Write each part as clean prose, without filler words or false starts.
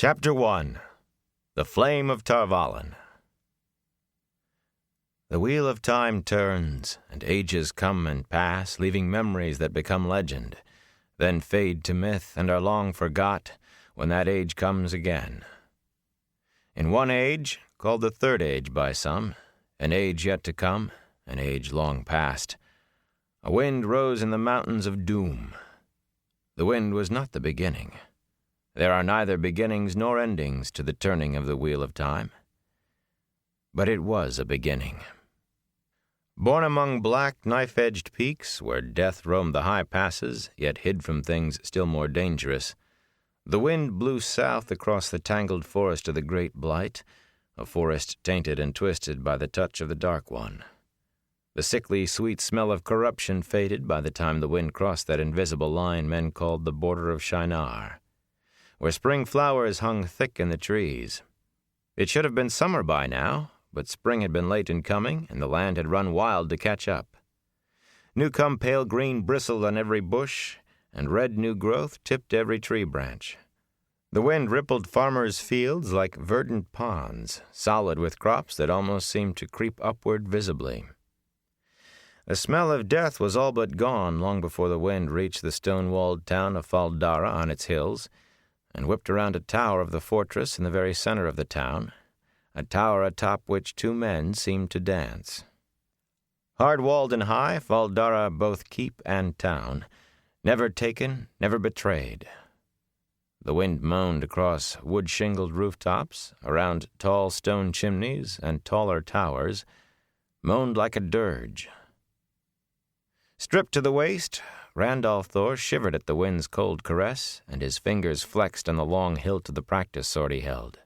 Chapter 1. The Flame of Tarvalon. The wheel of time turns, and ages come and pass, leaving memories that become legend, then fade to myth and are long forgot when that age comes again. In one age, called the Third Age by some, an age yet to come, an age long past, a wind rose in the mountains of doom. The wind was not the beginning. There are neither beginnings nor endings to the turning of the wheel of time. But it was a beginning. Born among black, knife-edged peaks, where death roamed the high passes, yet hid from things still more dangerous, the wind blew south across the tangled forest of the Great Blight, a forest tainted and twisted by the touch of the Dark One. The sickly, sweet smell of corruption faded by the time the wind crossed that invisible line men called the border of Shinar, where spring flowers hung thick in the trees. It should have been summer by now, but spring had been late in coming, and the land had run wild to catch up. New-come pale green bristled on every bush, and red new growth tipped every tree branch. The wind rippled farmers' fields like verdant ponds, solid with crops that almost seemed to creep upward visibly. The smell of death was all but gone long before the wind reached the stone-walled town of Fal Dara on its hills, and whipped around a tower of the fortress in the very center of the town, a tower atop which two men seemed to dance. Hard-walled and high, Fal Dara both keep and town, never taken, never betrayed. The wind moaned across wood-shingled rooftops, around tall stone chimneys and taller towers, moaned like a dirge. Stripped to the waist, Randolph Thor shivered at the wind's cold caress, and his fingers flexed on the long hilt of the practice sword he held.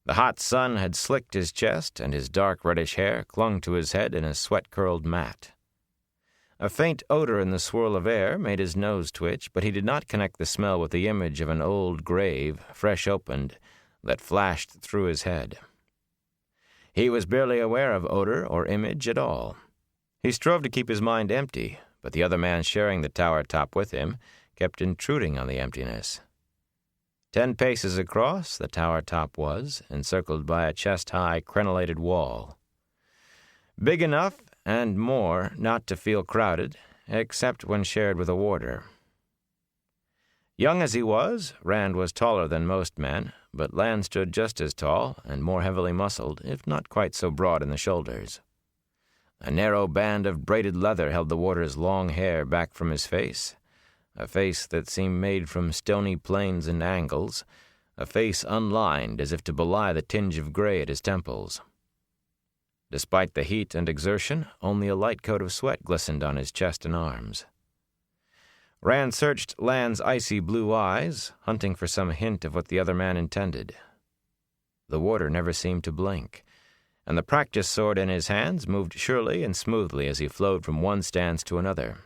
The hot sun had slicked his chest, and his dark reddish hair clung to his head in a sweat-curled mat. A faint odor in the swirl of air made his nose twitch, but he did not connect the smell with the image of an old grave, fresh opened, that flashed through his head. He was barely aware of odor or image at all. He strove to keep his mind empty, but the other man sharing the tower top with him kept intruding on the emptiness. 10 paces across, the tower top was, encircled by a chest-high crenellated wall. Big enough, and more, not to feel crowded, except when shared with a warder. Young as he was, Rand was taller than most men, but Lan stood just as tall and more heavily muscled, if not quite so broad in the shoulders. A narrow band of braided leather held the warder's long hair back from his face, a face that seemed made from stony planes and angles, a face unlined as if to belie the tinge of gray at his temples. Despite the heat and exertion, only a light coat of sweat glistened on his chest and arms. Rand searched Lan's icy blue eyes, hunting for some hint of what the other man intended. The warder never seemed to blink, and the practice sword in his hands moved surely and smoothly as he flowed from one stance to another.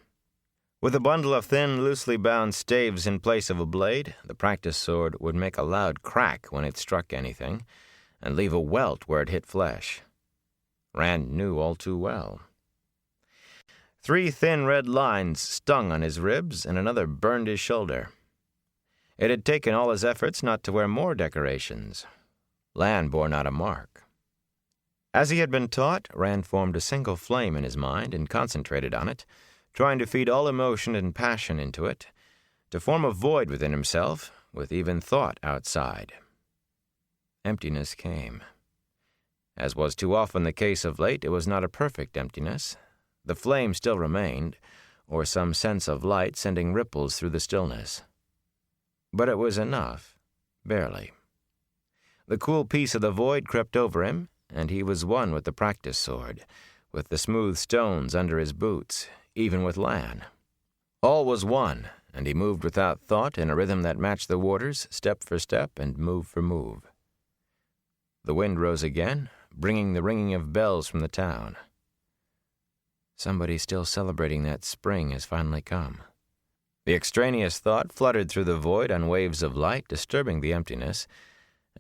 With a bundle of thin, loosely bound staves in place of a blade, the practice sword would make a loud crack when it struck anything, and leave a welt where it hit flesh. Rand knew all too well. 3 thin red lines stung on his ribs, and another burned his shoulder. It had taken all his efforts not to wear more decorations. Lan bore not a mark. As he had been taught, Rand formed a single flame in his mind and concentrated on it, trying to feed all emotion and passion into it, to form a void within himself, with even thought outside. Emptiness came. As was too often the case of late, it was not a perfect emptiness. The flame still remained, or some sense of light sending ripples through the stillness. But it was enough, barely. The cool peace of the void crept over him, and he was one with the practice sword, with the smooth stones under his boots, even with Lan. All was one, and he moved without thought in a rhythm that matched the warder's, step for step and move for move. The wind rose again, bringing the ringing of bells from the town. Somebody still celebrating that spring has finally come. The extraneous thought fluttered through the void on waves of light, disturbing the emptiness,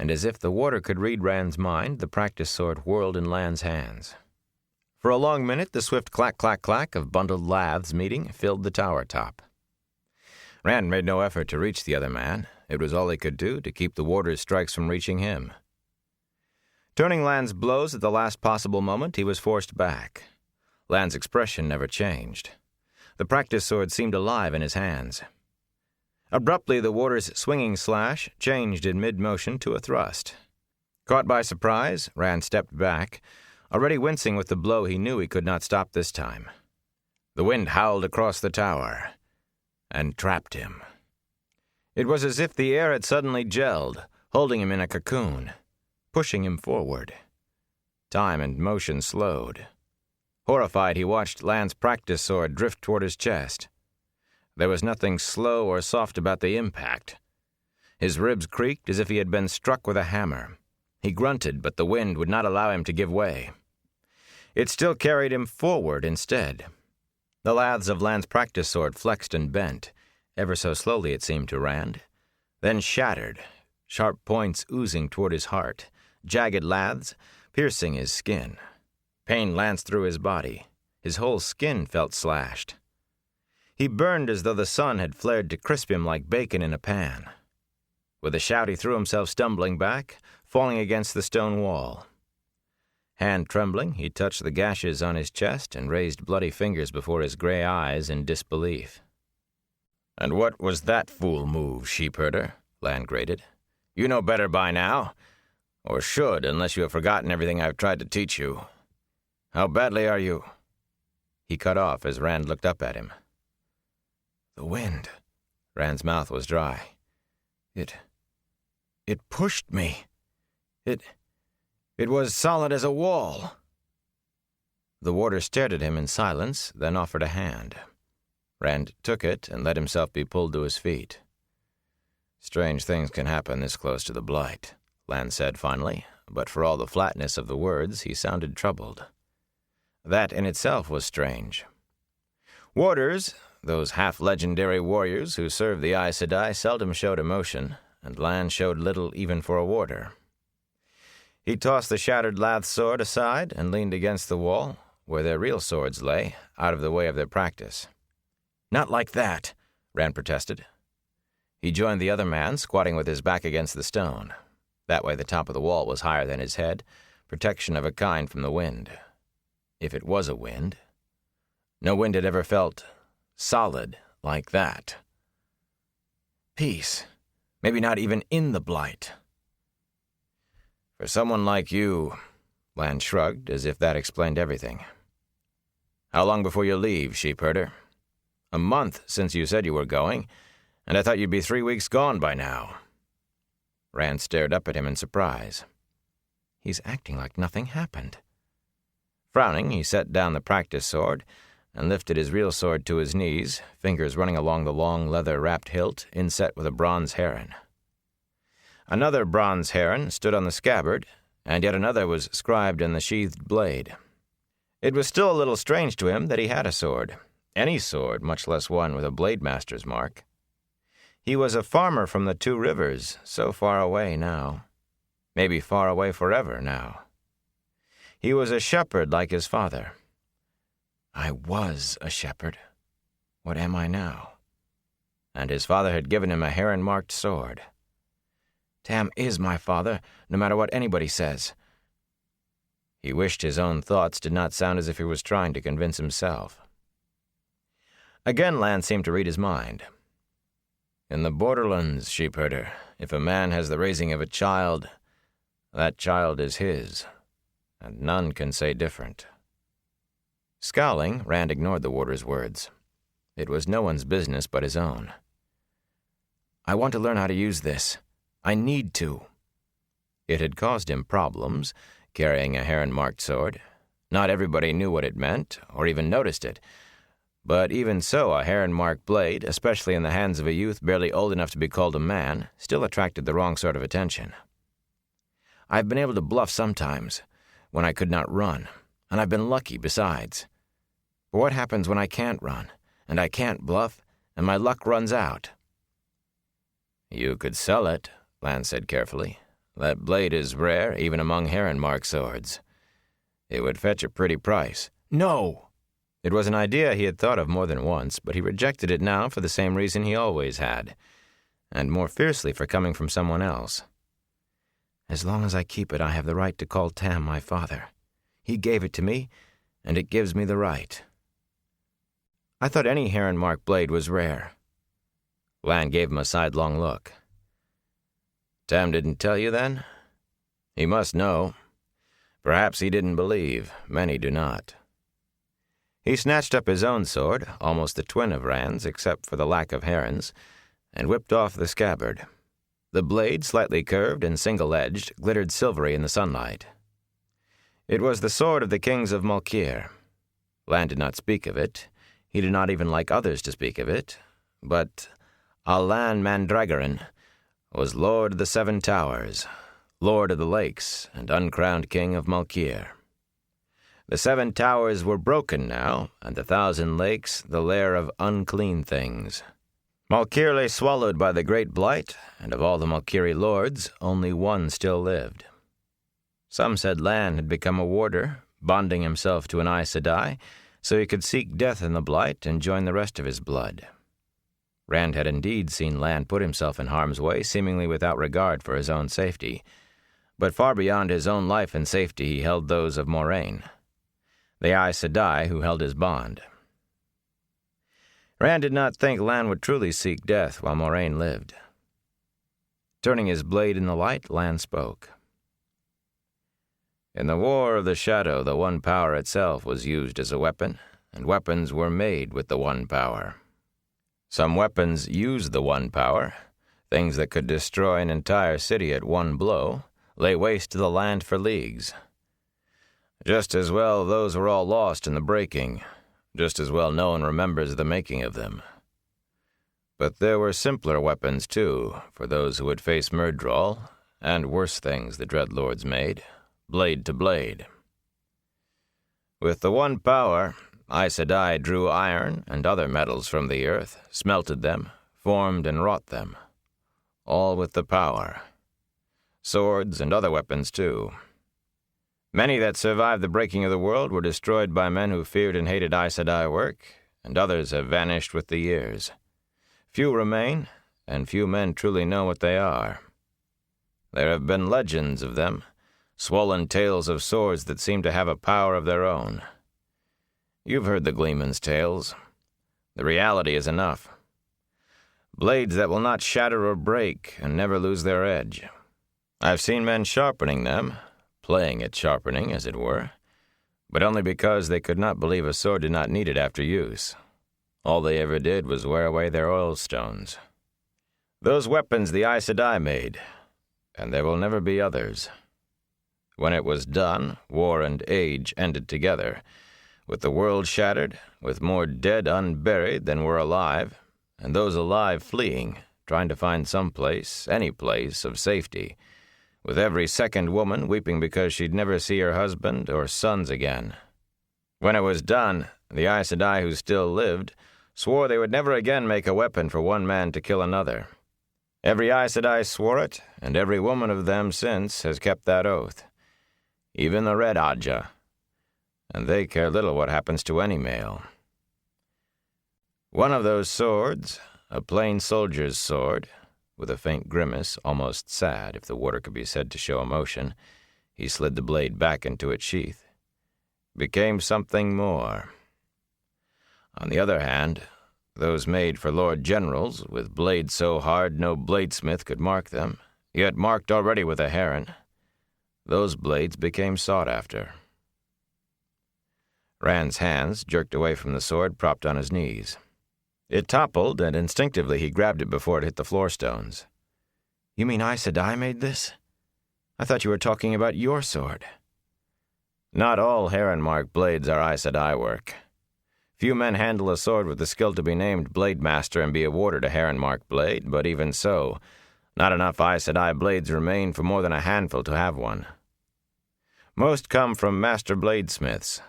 and as if the warder could read Rand's mind, the practice sword whirled in Lan's hands. For a long minute, the swift clack-clack-clack of bundled laths meeting filled the tower top. Rand made no effort to reach the other man. It was all he could do to keep the warder's strikes from reaching him. Turning Lan's blows at the last possible moment, he was forced back. Lan's expression never changed. The practice sword seemed alive in his hands. Abruptly, the warder's swinging slash changed in mid-motion to a thrust. Caught by surprise, Rand stepped back, already wincing with the blow he knew he could not stop this time. The wind howled across the tower and trapped him. It was as if the air had suddenly gelled, holding him in a cocoon, pushing him forward. Time and motion slowed. Horrified, he watched Lan's practice sword drift toward his chest. There was nothing slow or soft about the impact. His ribs creaked as if he had been struck with a hammer. He grunted, but the wind would not allow him to give way. It still carried him forward instead. The laths of Lan's practice sword flexed and bent, ever so slowly it seemed to Rand, then shattered, sharp points oozing toward his heart, jagged laths piercing his skin. Pain lanced through his body. His whole skin felt slashed. He burned as though the sun had flared to crisp him like bacon in a pan. With a shout, he threw himself stumbling back, falling against the stone wall. Hand trembling, he touched the gashes on his chest and raised bloody fingers before his gray eyes in disbelief. "And what was that fool move, sheepherder?" Lan grated. "You know better by now. Or should, unless you have forgotten everything I've tried to teach you. How badly are you?" He cut off as Rand looked up at him. "The wind." Rand's mouth was dry. It pushed me. It was solid as a wall." The warder stared at him in silence, then offered a hand. Rand took it and let himself be pulled to his feet. "Strange things can happen this close to the Blight," Lan said finally, but for all the flatness of the words, he sounded troubled. That in itself was strange. Warders, those half-legendary warriors who served the Aes Sedai, seldom showed emotion, and Lan showed little even for a warder. He tossed the shattered lath sword aside and leaned against the wall, where their real swords lay, out of the way of their practice. "Not like that," Rand protested. He joined the other man, squatting with his back against the stone. That way the top of the wall was higher than his head, protection of a kind from the wind. If it was a wind. No wind had ever felt solid like that. Peace. Maybe not even in the Blight. "For someone like you," Lan shrugged, as if that explained everything. "How long before you leave, sheepherder? A month since you said you were going, and I thought you'd be 3 weeks gone by now." Rand stared up at him in surprise. He's acting like nothing happened. Frowning, he set down the practice sword and lifted his real sword to his knees, fingers running along the long leather-wrapped hilt inset with a bronze heron. Another bronze heron stood on the scabbard, and yet another was scribed in the sheathed blade. It was still a little strange to him that he had a sword, any sword, much less one with a blade master's mark. He was a farmer from the Two Rivers, so far away now. Maybe far away forever now. He was a shepherd like his father. I was a shepherd. What am I now? And his father had given him a heron-marked sword. Tam is my father, no matter what anybody says. He wished his own thoughts did not sound as if he was trying to convince himself. Again, Lan seemed to read his mind. In the borderlands, sheepherder, if a man has the raising of a child, that child is his, and none can say different. Scowling, Rand ignored the warder's words. It was no one's business but his own. I want to learn how to use this. I need to. It had caused him problems, carrying a heron-marked sword. Not everybody knew what it meant, or even noticed it. But even so, a heron-marked blade, especially in the hands of a youth barely old enough to be called a man, still attracted the wrong sort of attention. I've been able to bluff sometimes, when I could not run, and I've been lucky besides. But what happens when I can't run, and I can't bluff, and my luck runs out? You could sell it, Lan said carefully. That blade is rare, even among heron-marked swords. It would fetch a pretty price. No! It was an idea he had thought of more than once, but he rejected it now for the same reason he always had, and more fiercely for coming from someone else. As long as I keep it, I have the right to call Tam my father. He gave it to me, and it gives me the right. I thought any Heron-marked blade was rare. Lan gave him a sidelong look. Tam didn't tell you then? He must know. Perhaps he didn't believe. Many do not. He snatched up his own sword, almost the twin of Rand's except for the lack of Heron's, and whipped off the scabbard. The blade, slightly curved and single-edged, glittered silvery in the sunlight. It was the sword of the kings of Malkir. Lan did not speak of it. He did not even like others to speak of it. But Allan Mandragoran was Lord of the Seven Towers, Lord of the Lakes, and uncrowned king of Malkir. The Seven Towers were broken now, and the 1,000 Lakes the lair of unclean things. Malkir lay swallowed by the great blight, and of all the Malkiri lords, only one still lived. Some said Lan had become a warder, bonding himself to an Aes Sedai, so he could seek death in the blight and join the rest of his blood. Rand had indeed seen Lan put himself in harm's way, seemingly without regard for his own safety. But far beyond his own life and safety he held those of Moraine, the Aes Sedai who held his bond. Rand did not think Lan would truly seek death while Moraine lived. Turning his blade in the light, Lan spoke. In the War of the Shadow, the One Power itself was used as a weapon, and weapons were made with the One Power. Some weapons used the One Power, things that could destroy an entire city at one blow, lay waste to the land for leagues. Just as well those were all lost in the breaking. Just as well no one remembers the making of them. But there were simpler weapons, too, for those who would face Myrddraal, and worse things the Dreadlords made, blade to blade. With the One Power, Aes Sedai drew iron and other metals from the earth, smelted them, formed and wrought them, all with the power. Swords and other weapons, too. Many that survived the breaking of the world were destroyed by men who feared and hated Aes Sedai work, and others have vanished with the years. Few remain, and few men truly know what they are. There have been legends of them, swollen tales of swords that seem to have a power of their own. You've heard the Gleeman's tales. The reality is enough. Blades that will not shatter or break and never lose their edge. I've seen men sharpening them, playing at sharpening, as it were, but only because they could not believe a sword did not need it after use. All they ever did was wear away their oil stones. Those weapons the Aes Sedai made, and there will never be others. When it was done, war and age ended together, with the world shattered, with more dead unburied than were alive, and those alive fleeing, trying to find some place, any place, of safety, with every second woman weeping because she'd never see her husband or sons again. When it was done, the Aes Sedai who still lived swore they would never again make a weapon for one man to kill another. Every Aes Sedai swore it, and every woman of them since has kept that oath. Even the Red Ajah. And they care little what happens to any male. One of those swords, a plain soldier's sword, with a faint grimace, almost sad if the warder could be said to show emotion, he slid the blade back into its sheath, became something more. On the other hand, those made for Lord Generals, with blades so hard no bladesmith could mark them, yet marked already with a heron, those blades became sought after. Rand's hands jerked away from the sword propped on his knees. It toppled, and instinctively he grabbed it before it hit the floor stones. You mean Aes Sedai made this? I thought you were talking about your sword. Not all heron-marked blades are Aes Sedai work. Few men handle a sword with the skill to be named Blade Master and be awarded a heron-marked blade, but even so, not enough Aes Sedai blades remain for more than a handful to have one. Most come from master bladesmiths,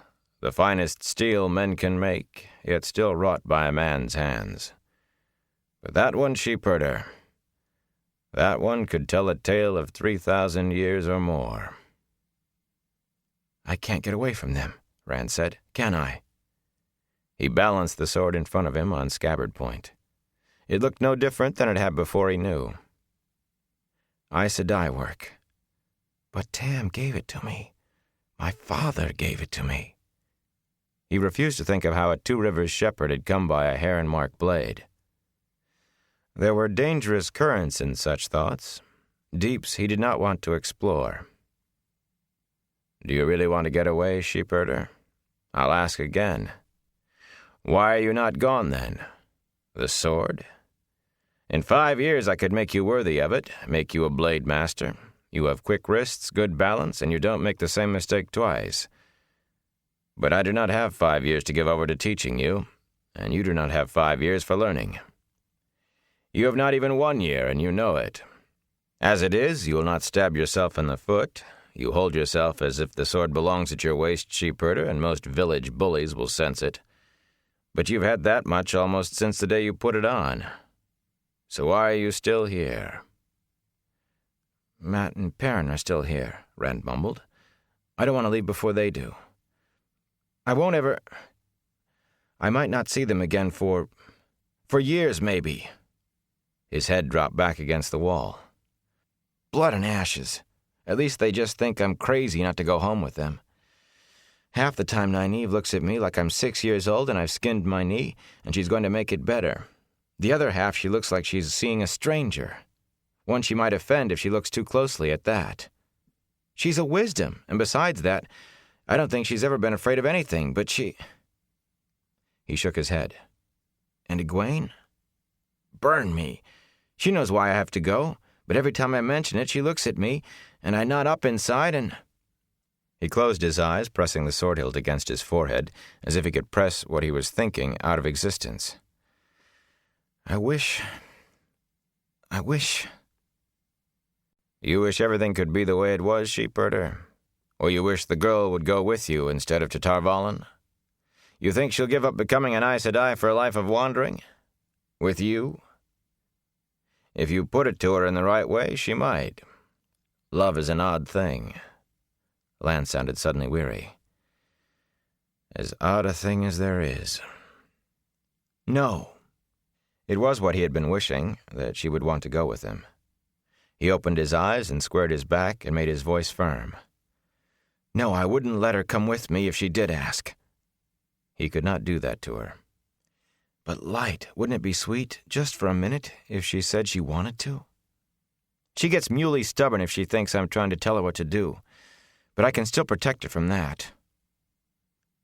the finest steel men can make, yet still wrought by a man's hands. But that one sheepherder, that one could tell a tale of 3,000 years or more. I can't get away from them, Rand said. Can I? He balanced the sword in front of him on scabbard point. It looked no different than it had before he knew. Aes Sedai work. But Tam gave it to me. My father gave it to me. He refused to think of how a Two Rivers shepherd had come by a heron-marked blade. There were dangerous currents in such thoughts, deeps he did not want to explore. Do you really want to get away, sheepherder? I'll ask again. Why are you not gone, then? The sword? In 5 years I could make you worthy of it, make you a blade master. You have quick wrists, good balance, and you don't make the same mistake twice. But I do not have 5 years to give over to teaching you, and you do not have 5 years for learning. You have not even 1 year, and you know it. As it is, you will not stab yourself in the foot. You hold yourself as if the sword belongs at your waist, sheepherder, and most village bullies will sense it. But you've had that much almost since the day you put it on. So why are you still here? Mat and Perrin are still here, Rand mumbled. I don't want to leave before they do. I won't ever... I might not see them again for years, maybe. His head dropped back against the wall. Blood and ashes. At least they just think I'm crazy not to go home with them. Half the time Nynaeve looks at me like I'm 6 years old and I've skinned my knee, and she's going to make it better. The other half she looks like she's seeing a stranger. One she might offend if she looks too closely at that. She's a wisdom, and besides that, I don't think she's ever been afraid of anything, but she... He shook his head. And Egwene? Burn me. She knows why I have to go, but every time I mention it, she looks at me, and I knot up inside and... He closed his eyes, pressing the sword hilt against his forehead, as if he could press what he was thinking out of existence. I wish... You wish everything could be the way it was, sheepherder? Or you wish the girl would go with you instead of to Tar Valon? You think she'll give up becoming an Aes Sedai for a life of wandering? With you? If you put it to her in the right way, she might. Love is an odd thing. Lan sounded suddenly weary. As odd a thing as there is. No. It was what he had been wishing, that she would want to go with him. He opened his eyes and squared his back and made his voice firm. No, I wouldn't let her come with me if she did ask. He could not do that to her. But Light, wouldn't it be sweet, just for a minute, if she said she wanted to? She gets muley stubborn if she thinks I'm trying to tell her what to do, but I can still protect her from that.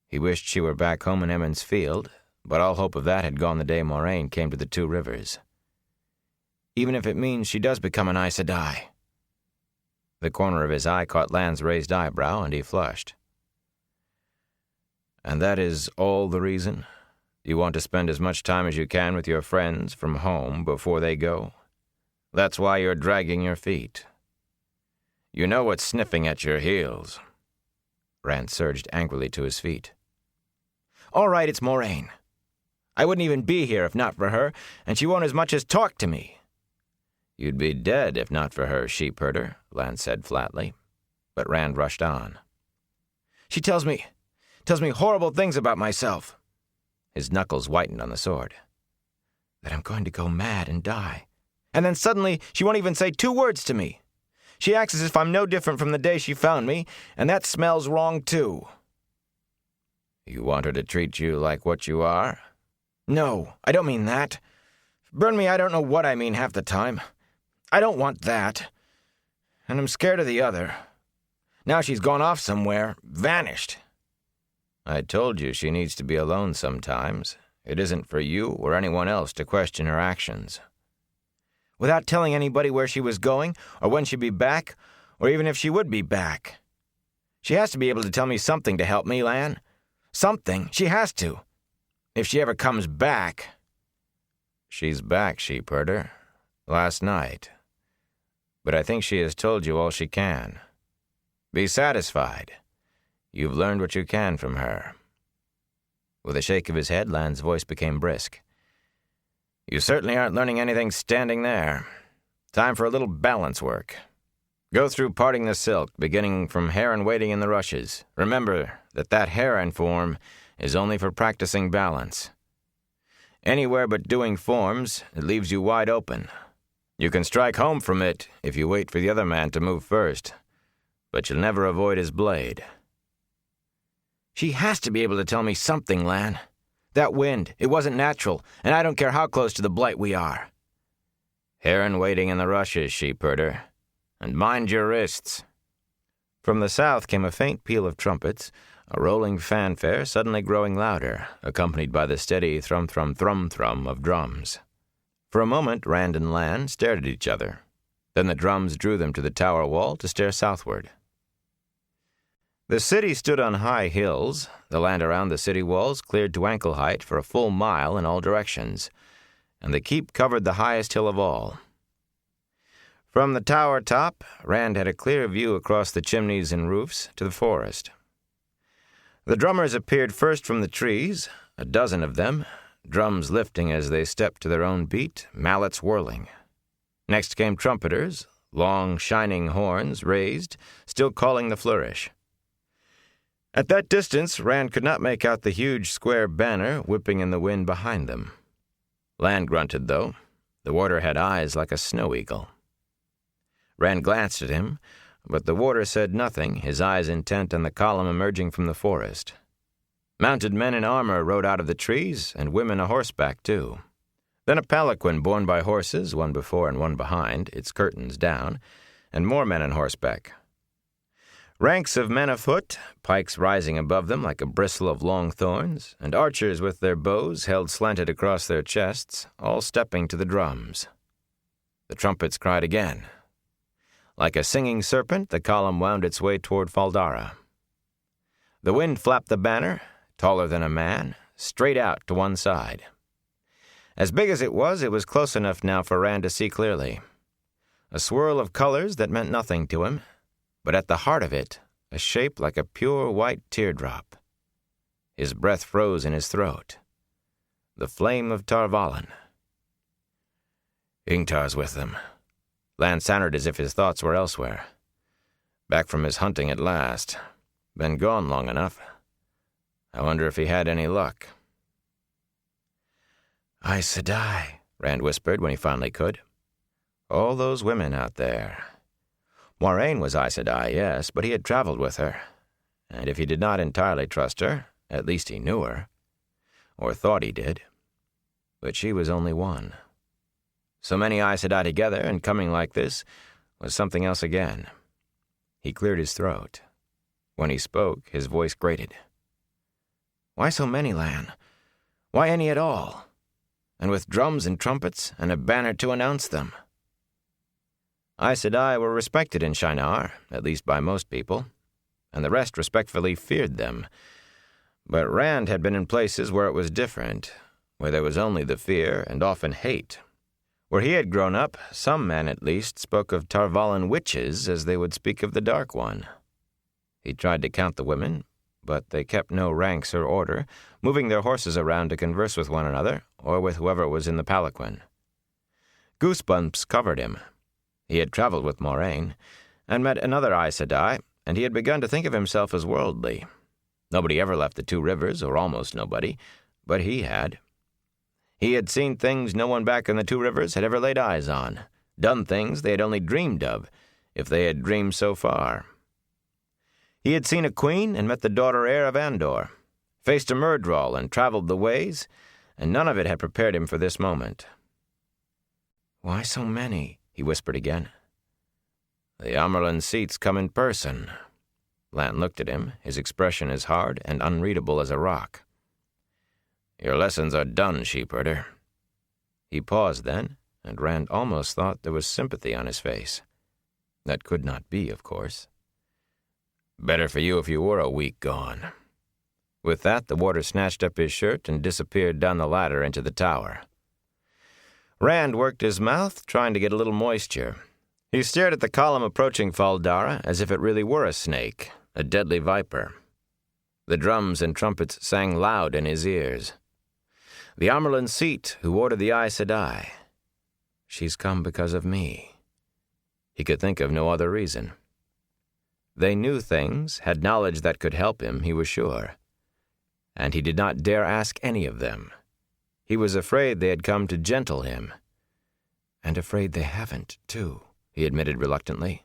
He wished she were back home in Emond's Field, but all hope of that had gone the day Moraine came to the Two Rivers. Even if it means she does become an Aes Sedai. The corner of his eye caught Lan's raised eyebrow, and he flushed. And that is all the reason? You want to spend as much time as you can with your friends from home before they go? That's why you're dragging your feet. You know what's sniffing at your heels. Rand surged angrily to his feet. All right, it's Moraine. I wouldn't even be here if not for her, and she won't as much as talk to me. You'd be dead if not for her, sheepherder, Lan said flatly. But Rand rushed on. She tells me horrible things about myself. His knuckles whitened on the sword. That I'm going to go mad and die. And then suddenly she won't even say 2 words to me. She acts as if I'm no different from the day she found me, and that smells wrong too. You want her to treat you like what you are? No, I don't mean that. Burn me, I don't know what I mean half the time. I don't want that. And I'm scared of the other. Now she's gone off somewhere, vanished. I told you she needs to be alone sometimes. It isn't for you or anyone else to question her actions. Without telling anybody where she was going, or when she'd be back, or even if she would be back. She has to be able to tell me something to help me, Lan. Something. She has to. If she ever comes back. She's back, sheepherder. Last night. But I think she has told you all she can. Be satisfied. You've learned what you can from her. With a shake of his head, Lan's voice became brisk. You certainly aren't learning anything standing there. Time for a little balance work. Go through parting the silk, beginning from heron waiting in the rushes. Remember that heron form is only for practicing balance. Anywhere but doing forms, it leaves you wide open. You can strike home from it if you wait for the other man to move first, but you'll never avoid his blade. She has to be able to tell me something, Lan. That wind, it wasn't natural, and I don't care how close to the Blight we are. Heron waiting in the rushes, sheepherder. And mind your wrists. From the south came a faint peal of trumpets, a rolling fanfare suddenly growing louder, accompanied by the steady thrum-thrum-thrum-thrum of drums. For a moment, Rand and Lan stared at each other. Then the drums drew them to the tower wall to stare southward. The city stood on high hills, the land around the city walls cleared to ankle height for a full mile in all directions, and the keep covered the highest hill of all. From the tower top, Rand had a clear view across the chimneys and roofs to the forest. The drummers appeared first from the trees, a dozen of them, drums lifting as they stepped to their own beat, mallets whirling. Next came trumpeters, long, shining horns raised, still calling the flourish. At that distance, Rand could not make out the huge square banner whipping in the wind behind them. Lan grunted, though. The warder had eyes like a snow eagle. Rand glanced at him, but the warder said nothing, his eyes intent on the column emerging from the forest. Mounted men in armor rode out of the trees, and women a horseback, too. Then a palanquin borne by horses, one before and one behind, its curtains down, and more men on horseback. Ranks of men afoot, pikes rising above them like a bristle of long thorns, and archers with their bows held slanted across their chests, all stepping to the drums. The trumpets cried again. Like a singing serpent, the column wound its way toward Faldara. The wind flapped the banner, taller than a man, straight out to one side. As big as it was close enough now for Rand to see clearly. A swirl of colors that meant nothing to him, but at the heart of it, a shape like a pure white teardrop. His breath froze in his throat. The flame of Tar Valon. Ingtar's with them. Lan sounded as if his thoughts were elsewhere. Back from his hunting at last. Been gone long enough. I wonder if he had any luck. Aes Sedai, Rand whispered when he finally could. All those women out there. Moiraine was Aes Sedai, yes, but he had traveled with her. And if he did not entirely trust her, at least he knew her. Or thought he did. But she was only one. So many Aes Sedai together and coming like this was something else again. He cleared his throat. When he spoke, his voice grated. Why so many, Lan? Why any at all? And with drums and trumpets and a banner to announce them. Aes Sedai were respected in Shinar, at least by most people, and the rest respectfully feared them. But Rand had been in places where it was different, where there was only the fear and often hate. Where he had grown up, some men at least spoke of Tar Valon witches as they would speak of the Dark One. He tried to count the women, but they kept no ranks or order, moving their horses around to converse with one another or with whoever was in the palanquin. Goosebumps covered him. He had traveled with Moiraine, and met another Aes Sedai, and he had begun to think of himself as worldly. Nobody ever left the Two Rivers, or almost nobody, but he had. He had seen things no one back in the Two Rivers had ever laid eyes on, done things they had only dreamed of, if they had dreamed so far. He had seen a queen and met the daughter heir of Andor, faced a Myrddraal and traveled the ways, and none of it had prepared him for this moment. Why so many? He whispered again. The Amyrlin seats come in person. Lan looked at him, his expression as hard and unreadable as a rock. Your lessons are done, sheepherder. He paused then, and Rand almost thought there was sympathy on his face. That could not be, of course. Better for you if you were a week gone. With that, the warder snatched up his shirt and disappeared down the ladder into the tower. Rand worked his mouth, trying to get a little moisture. He stared at the column approaching Faldara as if it really were a snake, a deadly viper. The drums and trumpets sang loud in his ears. The Amyrlin seat who ordered the Aes Sedai. She's come because of me. He could think of no other reason. They knew things, had knowledge that could help him, he was sure. and he did not dare ask any of them. He was afraid they had come to gentle him. And afraid they haven't, too, he admitted reluctantly.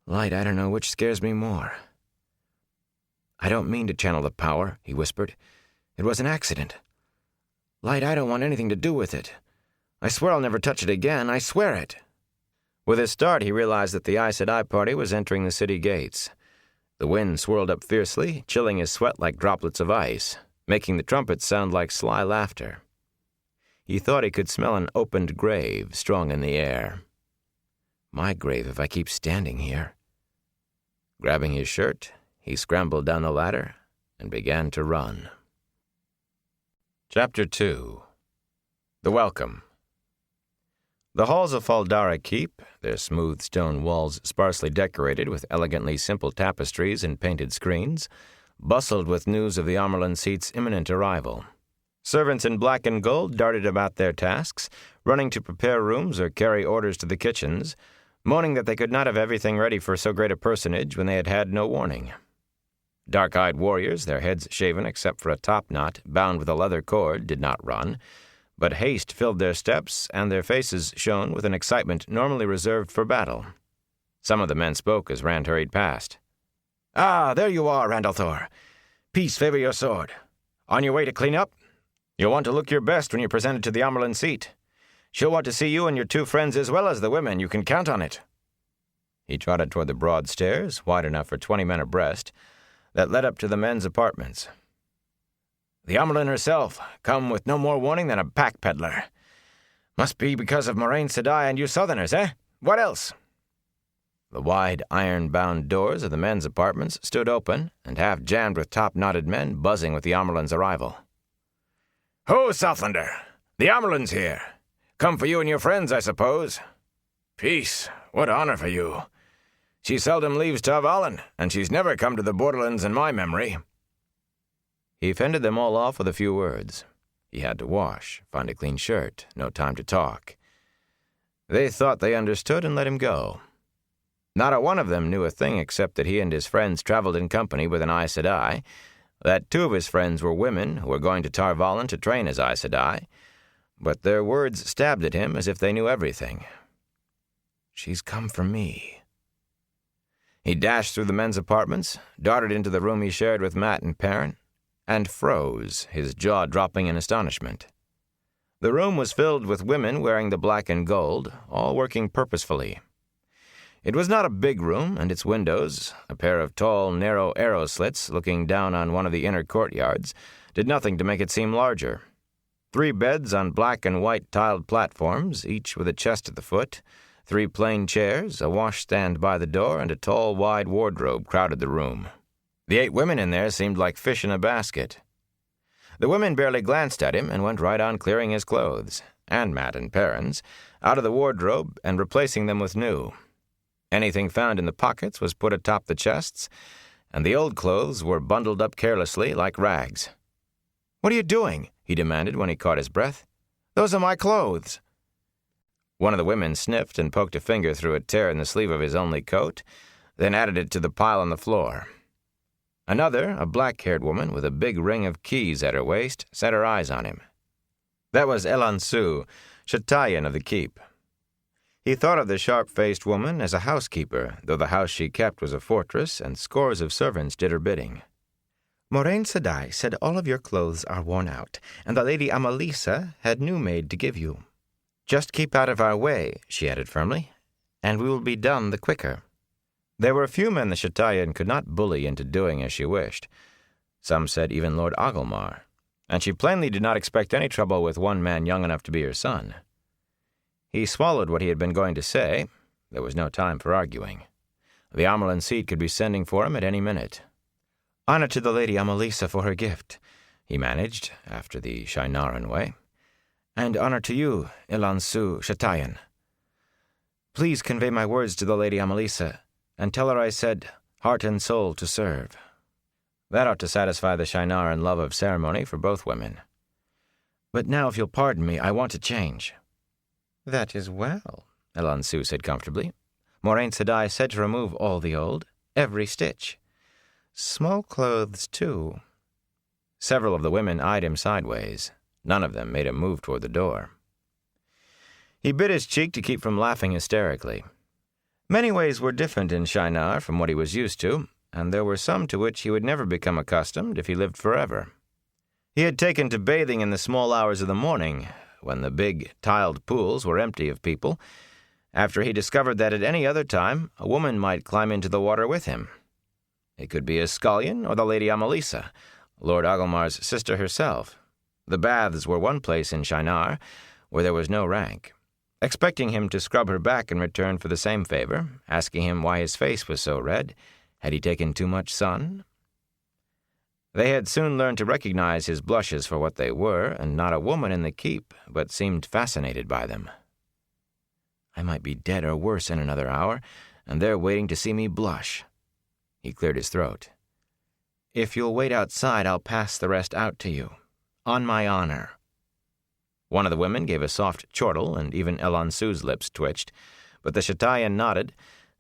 Light, I don't know which scares me more. I don't mean to channel the power, he whispered. It was an accident. Light, I don't want anything to do with it. I swear I'll never touch it again, I swear it. With a start, he realized that the Aes Sedai party was entering the city gates. The wind swirled up fiercely, chilling his sweat like droplets of ice, making the trumpets sound like sly laughter. He thought he could smell an opened grave strong in the air. My grave if I keep standing here. Grabbing his shirt, he scrambled down the ladder and began to run. Chapter 2. The Welcome. The halls of Fal Dara Keep, their smooth stone walls sparsely decorated with elegantly simple tapestries and painted screens, bustled with news of the Amyrlin Seat's imminent arrival. Servants in black and gold darted about their tasks, running to prepare rooms or carry orders to the kitchens, moaning that they could not have everything ready for so great a personage when they had had no warning. Dark-eyed warriors, their heads shaven except for a top-knot bound with a leather cord, did not run, but haste filled their steps, and their faces shone with an excitement normally reserved for battle. Some of the men spoke as Rand hurried past. "Ah, there you are, Rand al'Thor. Peace favor your sword. On your way to clean up? You'll want to look your best when you're presented to the Amyrlin Seat. She'll want to see you and your two friends as well as the women, you can count on it." He trotted toward the broad stairs, wide enough for 20 men abreast, that led up to the men's apartments. "The Amyrlin herself, come with no more warning than a pack peddler. Must be because of Moraine Sedai and you Southerners, eh? What else?" The wide, iron-bound doors of the men's apartments stood open and half jammed with top-knotted men buzzing with the Amyrlin's arrival. "Ho, Southlander! The Amyrlin's here. Come for you and your friends, I suppose. Peace, what honor for you. She seldom leaves Tar Valon, and she's never come to the Borderlands in my memory." He fended them all off with a few words. He had to wash, find a clean shirt, no time to talk. They thought they understood and let him go. Not a one of them knew a thing except that he and his friends traveled in company with an Aes Sedai, that two of his friends were women who were going to Tar Valon to train as Aes Sedai, but their words stabbed at him as if they knew everything. "She's come for me." He dashed through the men's apartments, darted into the room he shared with Mat and Perrin, and froze, his jaw dropping in astonishment. The room was filled with women wearing the black and gold, all working purposefully. It was not a big room, and its windows, a pair of tall, narrow arrow slits looking down on one of the inner courtyards, did nothing to make it seem larger. 3 beds on black and white tiled platforms, each with a chest at the foot, 3 plain chairs, a washstand by the door, and a tall, wide wardrobe crowded the room. The 8 women in there seemed like fish in a basket. The women barely glanced at him and went right on clearing his clothes, and Mat and Perrin's, out of the wardrobe and replacing them with new. Anything found in the pockets was put atop the chests, and the old clothes were bundled up carelessly like rags. "What are you doing?" he demanded when he caught his breath. "Those are my clothes." One of the women sniffed and poked a finger through a tear in the sleeve of his only coat, then added it to the pile on the floor. Another, a black-haired woman with a big ring of keys at her waist, set her eyes on him. That was Elan Su, Chatayan of the keep. He thought of the sharp-faced woman as a housekeeper, though the house she kept was a fortress and scores of servants did her bidding. "Moraine Sedai said all of your clothes are worn out, and the Lady Amalisa had new made to give you. Just keep out of our way," she added firmly, "and we will be done the quicker." There were few men the Chatayan could not bully into doing as she wished. Some said even Lord Agelmar, and she plainly did not expect any trouble with one man young enough to be her son. He swallowed what he had been going to say. There was no time for arguing. The Amyrlin Seat could be sending for him at any minute. "Honor to the Lady Amalisa for her gift," he managed, after the Shienaran way. "And honor to you, Elan Su Chatayan. Please convey my words to the Lady Amalisa, and tell her I said, heart and soul to serve." That ought to satisfy the Shienaran love of ceremony for both women. "But now, if you'll pardon me, I want to change." "That is well," Elan Su said comfortably. "Moraine Sedai said to remove all the old, every stitch. Small clothes, too." Several of the women eyed him sideways. None of them made a move toward the door. He bit his cheek to keep from laughing hysterically. Many ways were different in Shinar from what he was used to, and there were some to which he would never become accustomed if he lived forever. He had taken to bathing in the small hours of the morning, when the big, tiled pools were empty of people, after he discovered that at any other time a woman might climb into the water with him. It could be a scullion or the Lady Amalisa, Lord Agelmar's sister herself. The baths were one place in Shinar where there was no rank. Expecting him to scrub her back in return for the same favor, asking him why his face was so red, had he taken too much sun? They had soon learned to recognize his blushes for what they were, and not a woman in the keep but seemed fascinated by them. I might be dead or worse in another hour, and they're waiting to see me blush. He cleared his throat. If you'll wait outside, I'll pass the rest out to you. On my honor. One of the women gave a soft chortle, and even Elansu's lips twitched, but the Chatayan nodded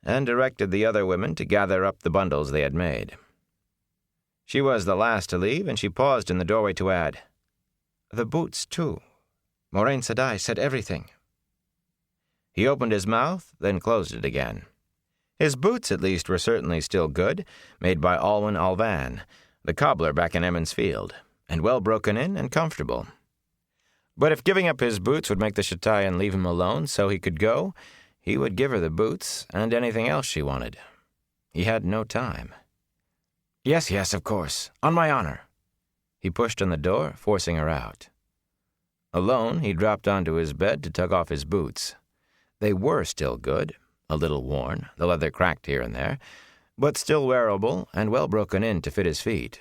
and directed the other women to gather up the bundles they had made. She was the last to leave, and she paused in the doorway to add, "The boots, too. Moraine Sedai said everything." He opened his mouth, then closed it again. His boots, at least, were certainly still good, made by Alwyn Alvan, the cobbler back in Emmons Field, and well broken in and comfortable. But if giving up his boots would make the Chatayan leave him alone so he could go, he would give her the boots and anything else she wanted. He had no time. Yes, of course. On my honor." He pushed on the door, forcing her out. Alone, he dropped onto his bed to tug off his boots. They were still good, a little worn, the leather cracked here and there, but still wearable and well broken in to fit his feet.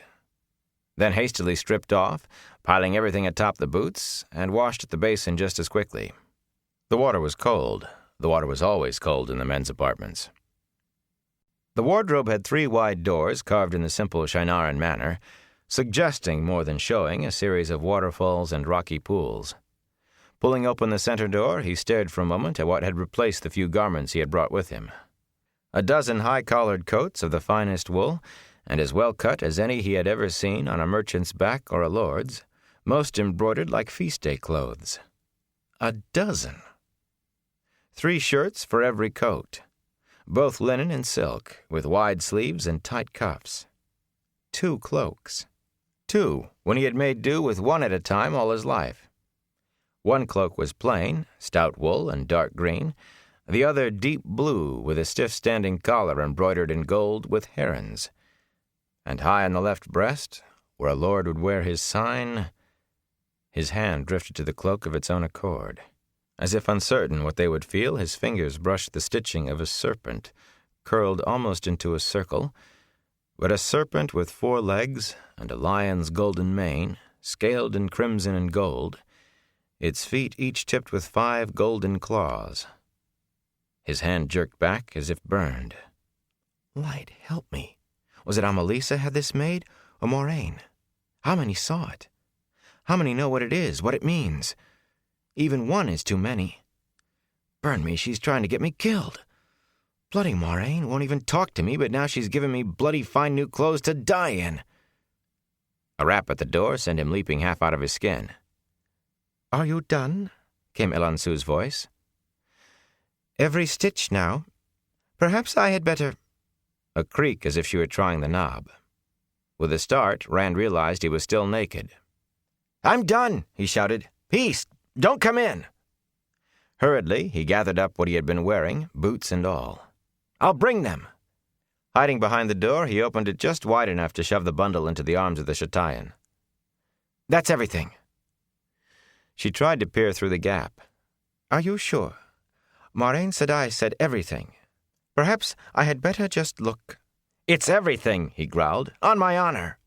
Then hastily stripped off, piling everything atop the boots, and washed at the basin just as quickly. The water was cold. The water was always cold in the men's apartments. The wardrobe had 3 wide doors carved in the simple Shinaran manner, suggesting more than showing a series of waterfalls and rocky pools. Pulling open the center door, he stared for a moment at what had replaced the few garments he had brought with him. A dozen high-collared coats of the finest wool, and as well cut as any he had ever seen on a merchant's back or a lord's, most embroidered like feast-day clothes. A dozen! 3 shirts for every coat, both linen and silk, with wide sleeves and tight cuffs. 2 cloaks. 2, when he had made do with one at a time all his life. One cloak was plain, stout wool and dark green, the other deep blue with a stiff-standing collar embroidered in gold with herons. And high on the left breast, where a lord would wear his sign, his hand drifted to the cloak of its own accord. As if uncertain what they would feel, his fingers brushed the stitching of a serpent, curled almost into a circle, but a serpent with 4 legs and a lion's golden mane, scaled in crimson and gold, its feet each tipped with 5 golden claws. His hand jerked back as if burned. Light, help me. Was it Amalisa had this made, or Moraine? How many saw it? How many know what it is, what it means? Even one is too many. Burn me, she's trying to get me killed. Bloody Moraine won't even talk to me, but now she's given me bloody fine new clothes to die in. A rap at the door sent him leaping half out of his skin. Are you done? Came Elansu's voice. Every stitch now. Perhaps I had better... A creak as if she were trying the knob. With a start, Rand realized he was still naked. I'm done, he shouted. Peace! Don't come in! Hurriedly, he gathered up what he had been wearing, boots and all. I'll bring them! Hiding behind the door, he opened it just wide enough to shove the bundle into the arms of the Chatayan. That's everything. She tried to peer through the gap. Are you sure? Moraine Sedai said everything. Perhaps I had better just look. It's everything, he growled. On my honor.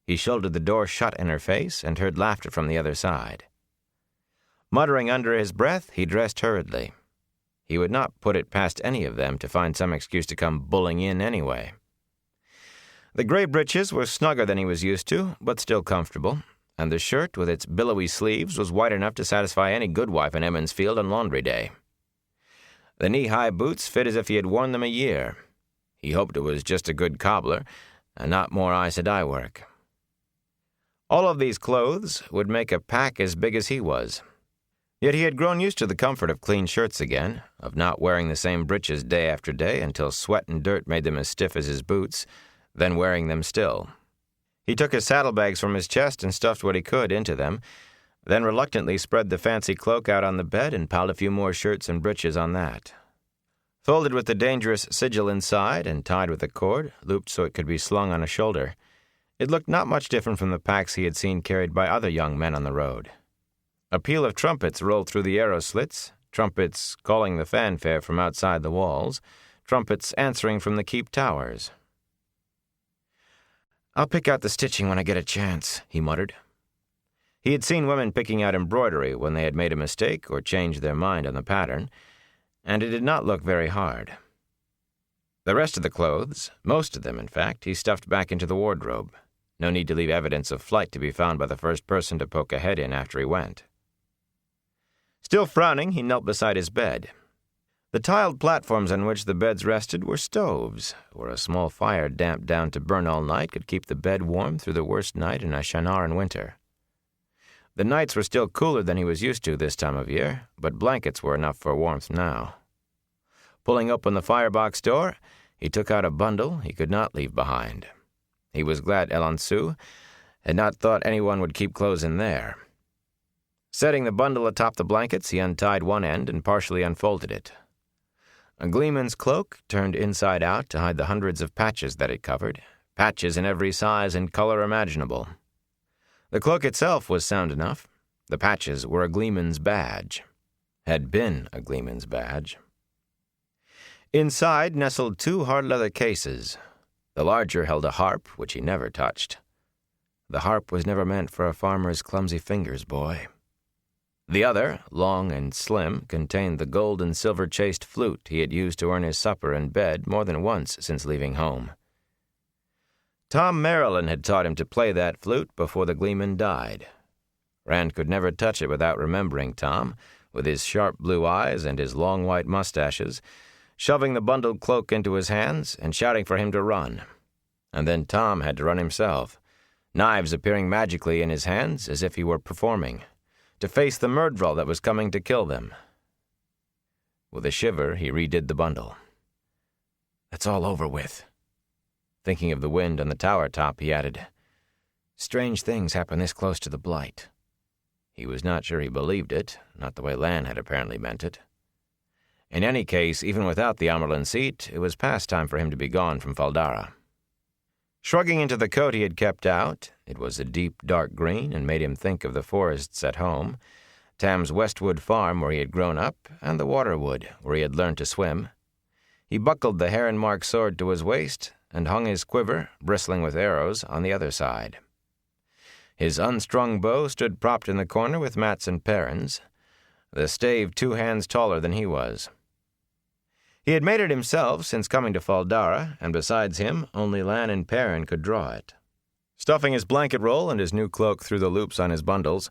He shouldered the door shut in her face and heard laughter from the other side. Muttering under his breath, he dressed hurriedly. He would not put it past any of them to find some excuse to come bulling in anyway. The gray breeches were snugger than he was used to, but still comfortable, and the shirt with its billowy sleeves was wide enough to satisfy any good wife in Emmons Field on laundry day. The knee-high boots fit as if he had worn them a year. He hoped it was just a good cobbler, and not more Aes Sedai work. All of these clothes would make a pack as big as he was. Yet he had grown used to the comfort of clean shirts again, of not wearing the same breeches day after day until sweat and dirt made them as stiff as his boots, then wearing them still. He took his saddlebags from his chest and stuffed what he could into them, then reluctantly spread the fancy cloak out on the bed and piled a few more shirts and breeches on that. Folded with the dangerous sigil inside and tied with a cord, looped so it could be slung on a shoulder, it looked not much different from the packs he had seen carried by other young men on the road. A peal of trumpets rolled through the arrow slits, trumpets calling the fanfare from outside the walls, trumpets answering from the keep towers. "I'll pick out the stitching when I get a chance," he muttered. He had seen women picking out embroidery when they had made a mistake or changed their mind on the pattern, and it did not look very hard. The rest of the clothes, most of them in fact, he stuffed back into the wardrobe. No need to leave evidence of flight to be found by the first person to poke a head in after he went. Still frowning, he knelt beside his bed. The tiled platforms on which the beds rested were stoves, where a small fire damped down to burn all night could keep the bed warm through the worst night in a Shanaran winter. The nights were still cooler than he was used to this time of year, but blankets were enough for warmth now. Pulling open the firebox door, he took out a bundle he could not leave behind. He was glad Elansu had not thought anyone would keep clothes in there. Setting the bundle atop the blankets, he untied one end and partially unfolded it. A gleeman's cloak turned inside out to hide the hundreds of patches that it covered, patches in every size and color imaginable. The cloak itself was sound enough. The patches were a gleeman's badge. Had been a gleeman's badge. Inside nestled two hard leather cases. The larger held a harp, which he never touched. The harp was never meant for a farmer's clumsy fingers, boy. The other, long and slim, contained the gold and silver chased flute he had used to earn his supper and bed more than once since leaving home. Tom Maryland had taught him to play that flute before the gleeman died. Rand could never touch it without remembering Tom, with his sharp blue eyes and his long white mustaches, shoving the bundled cloak into his hands and shouting for him to run. And then Tom had to run himself, knives appearing magically in his hands as if he were performing, to face the Myrddraal that was coming to kill them. With a shiver, he redid the bundle. "That's all over with." Thinking of the wind on the tower top, he added, "Strange things happen this close to the Blight." He was not sure he believed it, not the way Lan had apparently meant it. In any case, even without the Amyrlin seat, it was past time for him to be gone from Fal Dara. Shrugging into the coat he had kept out, it was a deep, dark green and made him think of the forests at home, Tam's Westwood farm where he had grown up, and the Waterwood where he had learned to swim. He buckled the heron-marked sword to his waist and hung his quiver, bristling with arrows, on the other side. His unstrung bow stood propped in the corner with mats and parens, the stave 2 hands taller than he was. He had made it himself since coming to Fal Dara, and besides him, only Lan and Perrin could draw it. Stuffing his blanket roll and his new cloak through the loops on his bundles,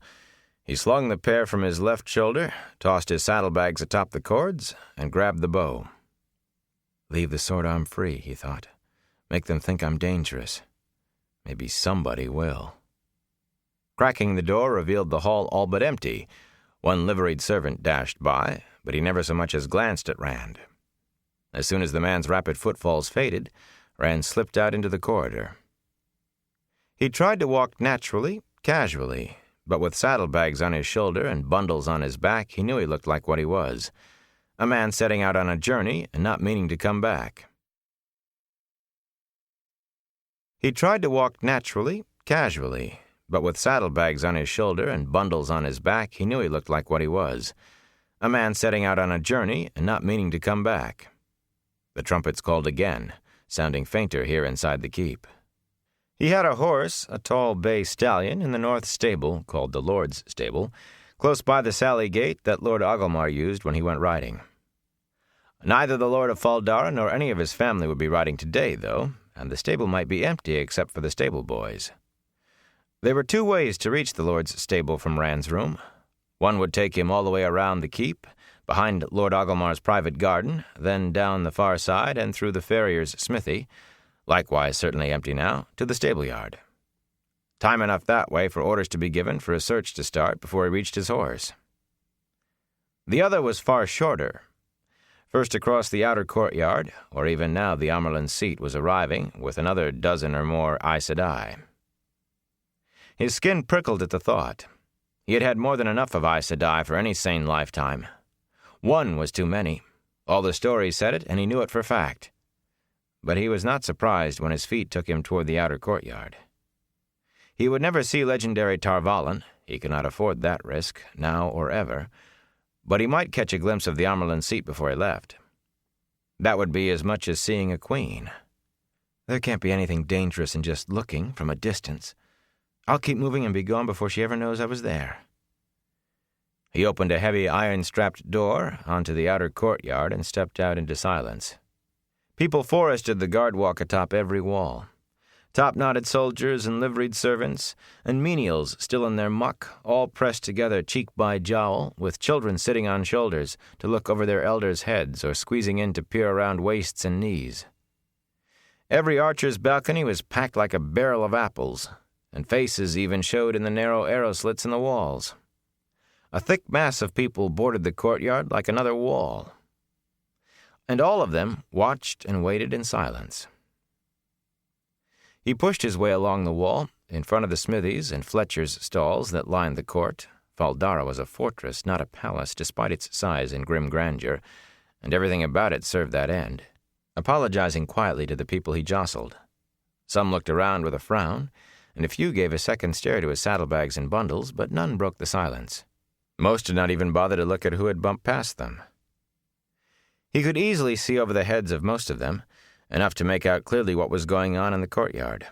he slung the pair from his left shoulder, tossed his saddlebags atop the cords, and grabbed the bow. "Leave the sword arm free," he thought. "Make them think I'm dangerous. Maybe somebody will." Cracking the door revealed the hall all but empty. One liveried servant dashed by, but he never so much as glanced at Rand. As soon as the man's rapid footfalls faded, Rand slipped out into the corridor. He tried to walk naturally, casually, but with saddlebags on his shoulder and bundles on his back, he knew he looked like what he was, a man setting out on a journey and not meaning to come back. He tried to walk naturally, casually, but with saddlebags on his shoulder and bundles on his back, he knew he looked like what he was, a man setting out on a journey and not meaning to come back. The trumpets called again, sounding fainter here inside the keep. He had a horse, a tall bay stallion, in the north stable, called the Lord's Stable, close by the Sally Gate that Lord Agelmar used when he went riding. Neither the Lord of Fal Dara nor any of his family would be riding today, though, and the stable might be empty except for the stable boys. There were 2 ways to reach the Lord's Stable from Rand's room. One would take him all the way around the keep, behind Lord Agelmar's private garden, then down the far side and through the farrier's smithy, likewise certainly empty now, to the stable yard. Time enough that way for orders to be given for a search to start before he reached his horse. The other was far shorter. First across the outer courtyard, or even now the Amyrlin's seat was arriving, with another dozen or more Aes Sedai. His skin prickled at the thought. He had had more than enough of Aes Sedai for any sane lifetime. One was too many. All the stories said it, and he knew it for fact. But he was not surprised when his feet took him toward the outer courtyard. He would never see legendary Tar Valon. He could not afford that risk, now or ever. But he might catch a glimpse of the Amyrlin's seat before he left. That would be as much as seeing a queen. There can't be anything dangerous in just looking from a distance. I'll keep moving and be gone before she ever knows I was there. He opened a heavy iron-strapped door onto the outer courtyard and stepped out into silence. People forested the guard walk atop every wall. Top-knotted soldiers and liveried servants, and menials still in their muck, all pressed together cheek by jowl, with children sitting on shoulders to look over their elders' heads or squeezing in to peer around waists and knees. Every archer's balcony was packed like a barrel of apples, and faces even showed in the narrow arrow slits in the walls. A thick mass of people bordered the courtyard like another wall. And all of them watched and waited in silence. He pushed his way along the wall, in front of the smithies and Fletcher's stalls that lined the court. Fal Dara was a fortress, not a palace, despite its size and grim grandeur, and everything about it served that end, apologizing quietly to the people he jostled. Some looked around with a frown, and a few gave a second stare to his saddlebags and bundles, but none broke the silence. Most did not even bother to look at who had bumped past them. He could easily see over the heads of most of them, enough to make out clearly what was going on in the courtyard.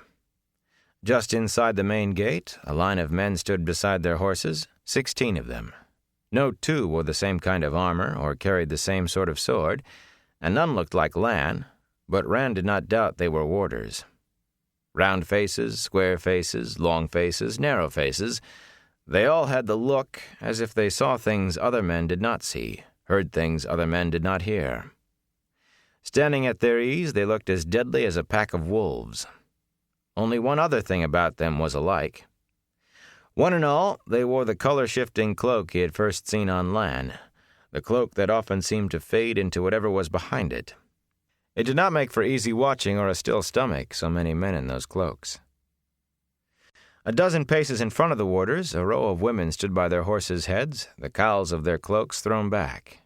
Just inside the main gate, a line of men stood beside their horses, 16 of them. No two wore the same kind of armor or carried the same sort of sword, and none looked like Lan, but Rand did not doubt they were warders. Round faces, square faces, long faces, narrow faces, they all had the look as if they saw things other men did not see, heard things other men did not hear. Standing at their ease, they looked as deadly as a pack of wolves. Only one other thing about them was alike. One and all, they wore the color-shifting cloak he had first seen on Lan, the cloak that often seemed to fade into whatever was behind it. It did not make for easy watching or a still stomach, so many men in those cloaks. A dozen paces in front of the warders, a row of women stood by their horses' heads, the cowls of their cloaks thrown back.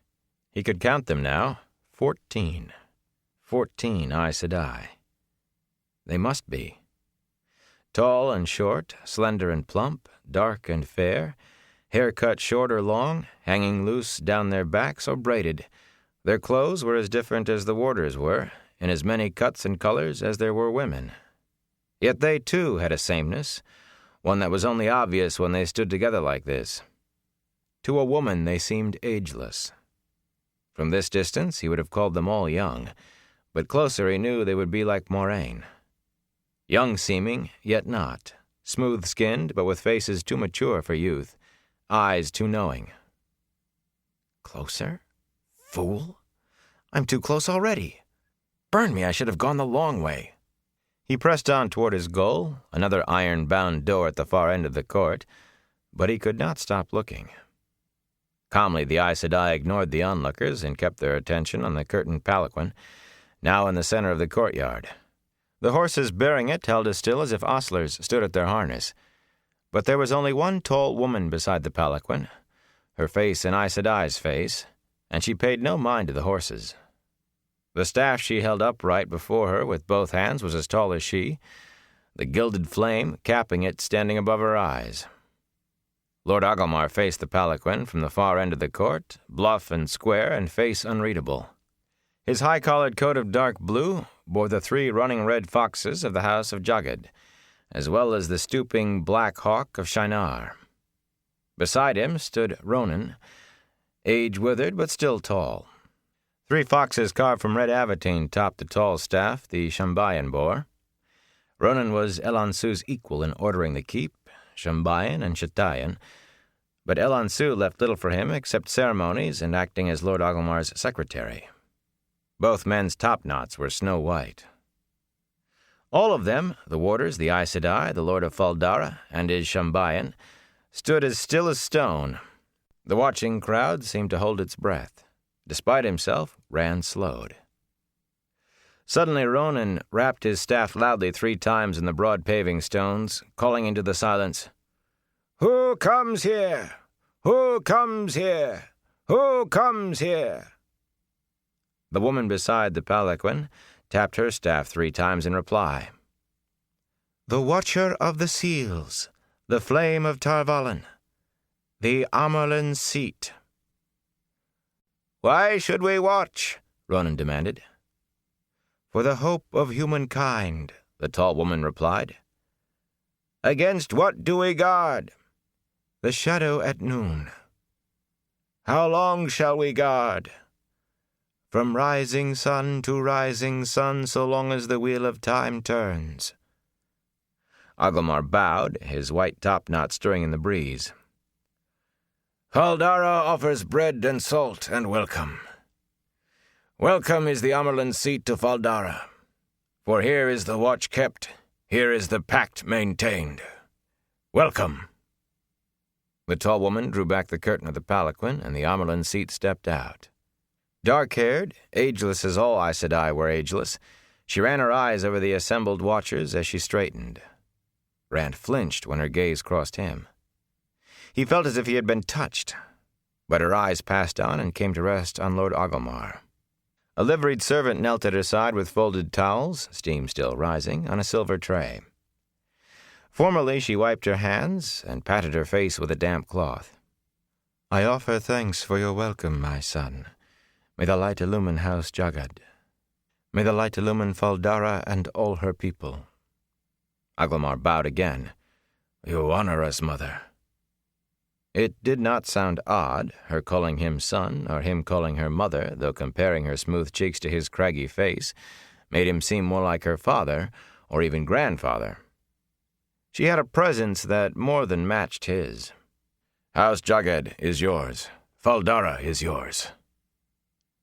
He could count them now, 14. 14 Aes Sedai. They must be. Tall and short, slender and plump, dark and fair, hair cut short or long, hanging loose down their backs or braided. Their clothes were as different as the warders were, in as many cuts and colors as there were women. Yet they, too, had a sameness, one that was only obvious when they stood together like this. To a woman they seemed ageless. From this distance he would have called them all young, but closer he knew they would be like Moiraine. Young-seeming, yet not, smooth-skinned but with faces too mature for youth, eyes too knowing. Closer? Fool! I'm too close already. Burn me, I should have gone the long way. He pressed on toward his goal, another iron-bound door at the far end of the court, but he could not stop looking. Calmly the Aes Sedai ignored the onlookers and kept their attention on the curtained palanquin, now in the center of the courtyard. The horses bearing it held as still as if ostlers stood at their harness, but there was only one tall woman beside the palanquin, her face an Aes Sedai's face, and she paid no mind to the horses. The staff she held upright before her with both hands was as tall as she, the gilded flame capping it standing above her eyes. Lord Agelmar faced the palanquin from the far end of the court, bluff and square and face unreadable. His high-collared coat of dark blue bore the 3 running red foxes of the House of Jugad, as well as the stooping black hawk of Shinar. Beside him stood Ronan, age-withered but still tall. 3 foxes carved from red avatine topped the tall staff the Shambayan bore. Ronan was Elansu's equal in ordering the keep, Shambayan and Chatayan, but Elansu left little for him except ceremonies and acting as Lord Agelmar's secretary. Both men's top-knots were snow-white. All of them, the warders, the Aes Sedai, the Lord of Fal Dara, and his Shambayan, stood as still as stone. The watching crowd seemed to hold its breath. Despite himself, Rand slowed. Suddenly Ronan rapped his staff loudly 3 times in the broad paving stones, calling into the silence, "Who comes here? Who comes here? Who comes here?" The woman beside the palanquin tapped her staff 3 times in reply. "The Watcher of the Seals, the Flame of Tar Valon, the Amyrlin Seat." "Why should we watch?" Ronan demanded. "For the hope of humankind," the tall woman replied. "Against what do we guard?" "The shadow at noon." "How long shall we guard?" "From rising sun to rising sun, so long as the wheel of time turns." Agelmar bowed, his white topknot stirring in the breeze. "Fal Dara offers bread and salt and welcome. Welcome is the Amyrlin Seat to Fal Dara, for here is the watch kept, here is the pact maintained. Welcome." The tall woman drew back the curtain of the palanquin, and the Amyrlin Seat stepped out. Dark-haired, ageless as all Aes Sedai were ageless, she ran her eyes over the assembled watchers as she straightened. Rand flinched when her gaze crossed him. He felt as if he had been touched, but her eyes passed on and came to rest on Lord Agelmar. A liveried servant knelt at her side with folded towels, steam still rising, on a silver tray. Formally she wiped her hands and patted her face with a damp cloth. "I offer thanks for your welcome, my son. May the light illumine House Jagad. May the light illumine Fal Dara and all her people." Agelmar bowed again. "You honor us, mother." It did not sound odd, her calling him son, or him calling her mother, though comparing her smooth cheeks to his craggy face made him seem more like her father, or even grandfather. She had a presence that more than matched his. "House Jagad is yours. Fal Dara is yours."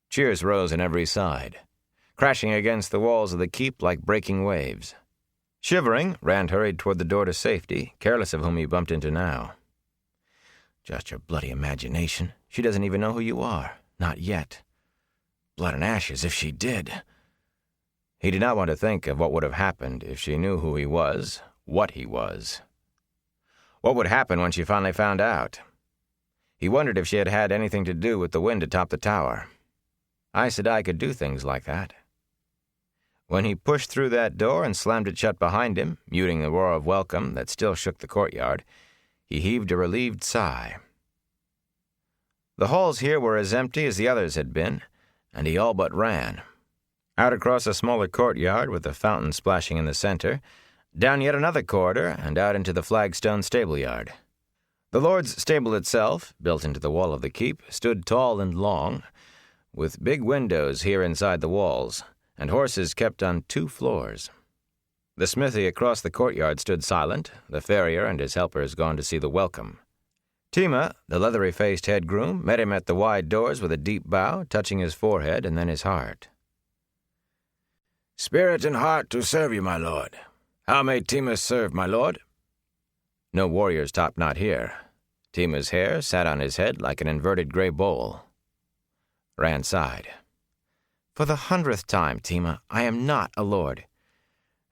Cheers rose on every side, crashing against the walls of the keep like breaking waves. Shivering, Rand hurried toward the door to safety, careless of whom he bumped into now. "Just your bloody imagination. She doesn't even know who you are. Not yet. Blood and ashes if she did." He did not want to think of what would have happened if she knew who he was, what he was. What would happen when she finally found out? He wondered if she had had anything to do with the wind atop the tower. Aes Sedai could do things like that. When he pushed through that door and slammed it shut behind him, muting the roar of welcome that still shook the courtyard, he heaved a relieved sigh. The halls here were as empty as the others had been, and he all but ran. Out across a smaller courtyard with a fountain splashing in the center, down yet another corridor, and out into the flagstone stable-yard. The Lord's stable itself, built into the wall of the keep, stood tall and long, with big windows here inside the walls, and horses kept on 2 floors. The smithy across the courtyard stood silent, the farrier and his helpers gone to see the welcome. Tima, the leathery-faced head groom, met him at the wide doors with a deep bow, touching his forehead and then his heart. "Spirit and heart to serve you, my lord. How may Tima serve, my lord?" No warrior's topknot here. Tima's hair sat on his head like an inverted gray bowl. Rand sighed. "For the 100th time, Tima, I am not a lord."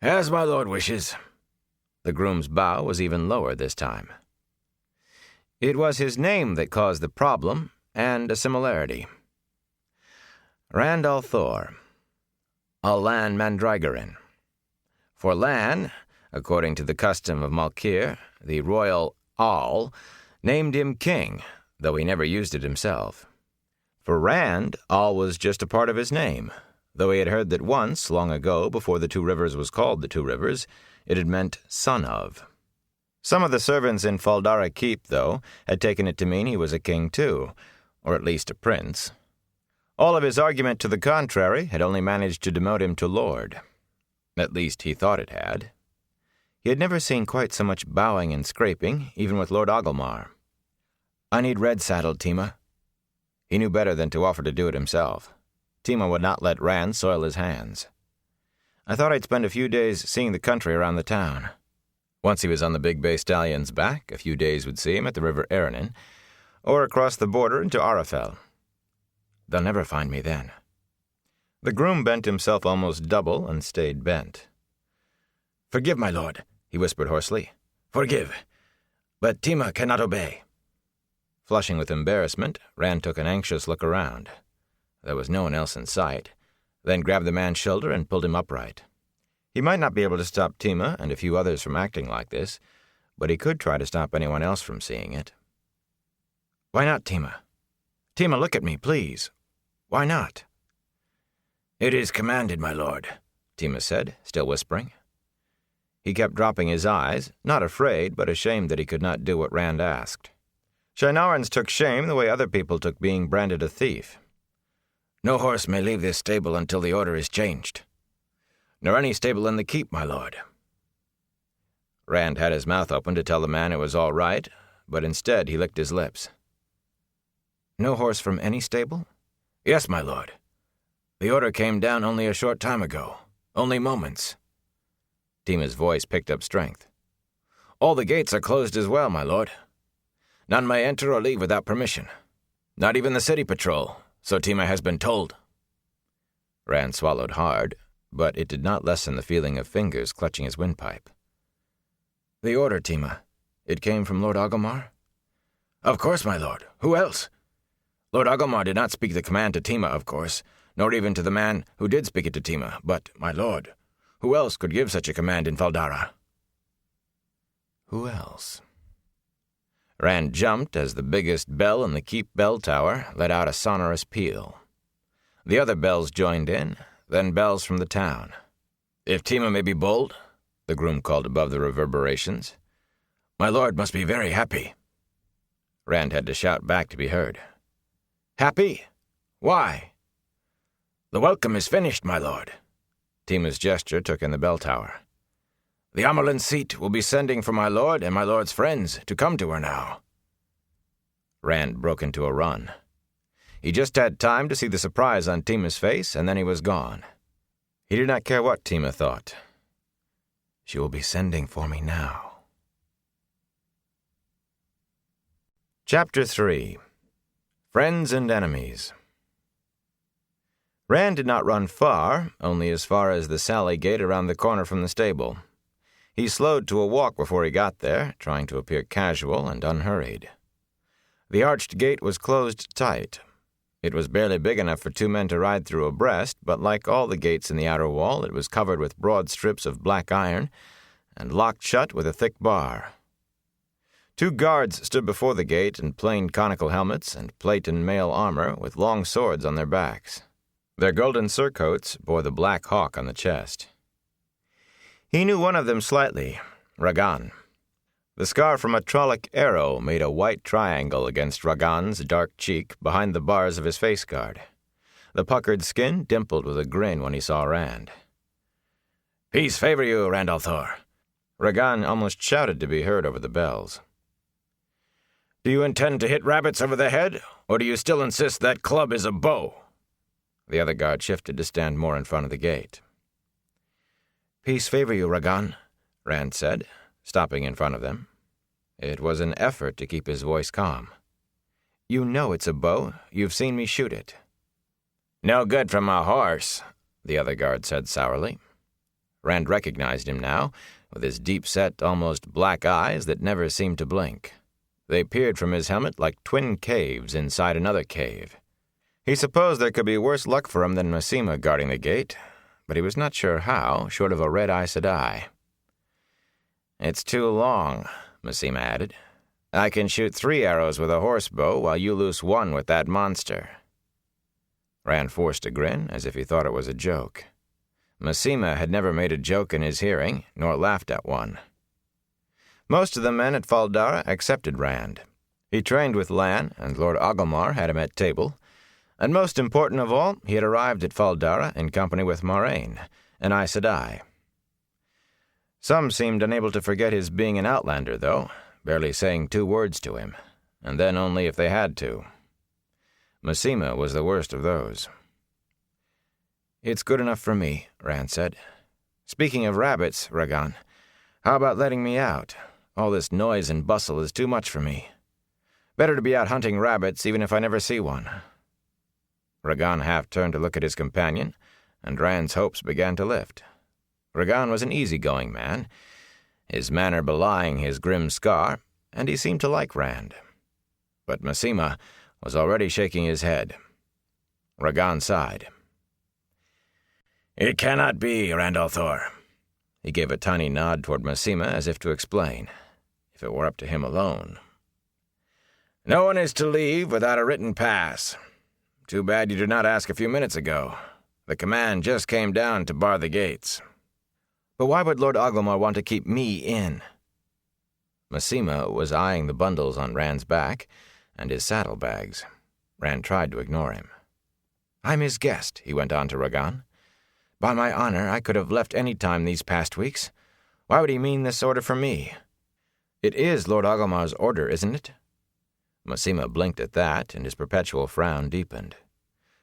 "As my lord wishes." The groom's bow was even lower this time. It was his name that caused the problem, and a similarity. Rand al'Thor, Lan Mandragoran. For Lan, according to the custom of Malkir, the royal Al named him king, though he never used it himself. For Rand, Al was just a part of his name, though he had heard that once, long ago, before the 2 Rivers was called the 2 Rivers, it had meant son of. Some of the servants in Fal Dara Keep, though, had taken it to mean he was a king too, or at least a prince. All of his argument to the contrary had only managed to demote him to lord. At least he thought it had. He had never seen quite so much bowing and scraping, even with Lord Agelmar. "I need red saddled, Tima." He knew better than to offer to do it himself. Tima would not let Rand soil his hands. I thought I'd spend a few days seeing the country around the town. Once he was on the big bay stallion's back, a few days would see him at the river Erinon, or across the border into Arafel. They'll never find me then. The groom bent himself almost double and stayed bent. "Forgive, my lord," he whispered hoarsely. "Forgive. But Tima cannot obey." Flushing with embarrassment, Rand took an anxious look around. There was no one else in sight, then grabbed the man's shoulder and pulled him upright. He might not be able to stop Tima and a few others from acting like this, but he could try to stop anyone else from seeing it. "Why not, Tima? Tima, look at me, please. Why not?" "It is commanded, my lord," Tima said, still whispering. He kept dropping his eyes, not afraid, but ashamed that he could not do what Rand asked. Shienarans took shame the way other people took being branded a thief. "No horse may leave this stable until the order is changed. Nor any stable in the keep, my lord." Rand had his mouth open to tell the man it was all right, but instead he licked his lips. "No horse from any stable?" "Yes, my lord. The order came down only a short time ago. Only moments." Tima's voice picked up strength. "All the gates are closed as well, my lord. None may enter or leave without permission. Not even the city patrol, so Tima has been told." Rand swallowed hard, but it did not lessen the feeling of fingers clutching his windpipe. "The order, Tima. It came from Lord Agomar?" "Of course, my lord. Who else? Lord Agomar did not speak the command to Tima, of course, nor even to the man who did speak it to Tima, but, my lord, who else could give such a command in Fal Dara?" Who else? Rand jumped as the biggest bell in the keep bell tower let out a sonorous peal. The other bells joined in, then bells from the town. "If Tima may be bold," the groom called above the reverberations, "my lord must be very happy." Rand had to shout back to be heard. "Happy? Why?" "The welcome is finished, my lord." Tima's gesture took in the bell tower. "The Amerlin seat will be sending for my lord and my lord's friends to come to her now." Rand broke into a run. He just had time to see the surprise on Tima's face, and then he was gone. He did not care what Tima thought. She will be sending for me now. Chapter 3. Friends and Enemies. Rand did not run far, only as far as the Sally gate around the corner from the stable. He slowed to a walk before he got there, trying to appear casual and unhurried. The arched gate was closed tight. It was barely big enough for two men to ride through abreast, but like all the gates in the outer wall, it was covered with broad strips of black iron and locked shut with a thick bar. Two guards stood before the gate in plain conical helmets and plate and mail armor with long swords on their backs. Their golden surcoats bore the black hawk on the chest. He knew one of them slightly, Ragan. The scar from a Trolloc arrow made a white triangle against Ragan's dark cheek behind the bars of his face guard. The puckered skin dimpled with a grin when he saw Rand. "Peace favor you, Rand al'Thor." Ragan almost shouted to be heard over the bells. "Do you intend to hit rabbits over the head, or do you still insist that club is a bow?" The other guard shifted to stand more in front of the gate. "Peace favor you, Ragan," Rand said, stopping in front of them. It was an effort to keep his voice calm. "You know it's a bow. You've seen me shoot it." "No good from a horse," the other guard said sourly. Rand recognized him now, with his deep-set, almost black eyes that never seemed to blink. They peered from his helmet like twin caves inside another cave. He supposed there could be worse luck for him than Masema guarding the gate, but he was not sure how, short of a red Aes Sedai. "It's too long," Masema added. "I can shoot 3 arrows with a horse bow while you loose 1 with that monster." Rand forced a grin, as if he thought it was a joke. Masema had never made a joke in his hearing, nor laughed at one. Most of the men at Fal Dara accepted Rand. He trained with Lan, and Lord Agomar had him at table, and most important of all, he had arrived at Fal Dara in company with Moraine, an Aes Sedai. Some seemed unable to forget his being an outlander, though, barely saying 2 words to him, and then only if they had to. Masema was the worst of those. "It's good enough for me," Rand said. Speaking of rabbits, Ragan, how about letting me out? All this noise and bustle is too much for me. Better to be out hunting rabbits even if I never see one." Ragan half turned to look at his companion, and Rand's hopes began to lift. Ragan was an easy-going man, his manner belying his grim scar, and he seemed to like Rand. But Masema was already shaking his head. Ragan sighed. "It cannot be, Randall Thor." He gave a tiny nod toward Masema as if to explain. If it were up to him alone. "No one is to leave without a written pass. Too bad you did not ask a few minutes ago. The command just came down to bar the gates." "But why would Lord Oglomar want to keep me in?" Masema was eyeing the bundles on Rand's back and his saddlebags. Rand tried to ignore him. "I'm his guest," he went on to Ragan. "By my honor, I could have left any time these past weeks. Why would he mean this order for me? It is Lord Oglomar's order, isn't it?" Masema blinked at that, and his perpetual frown deepened.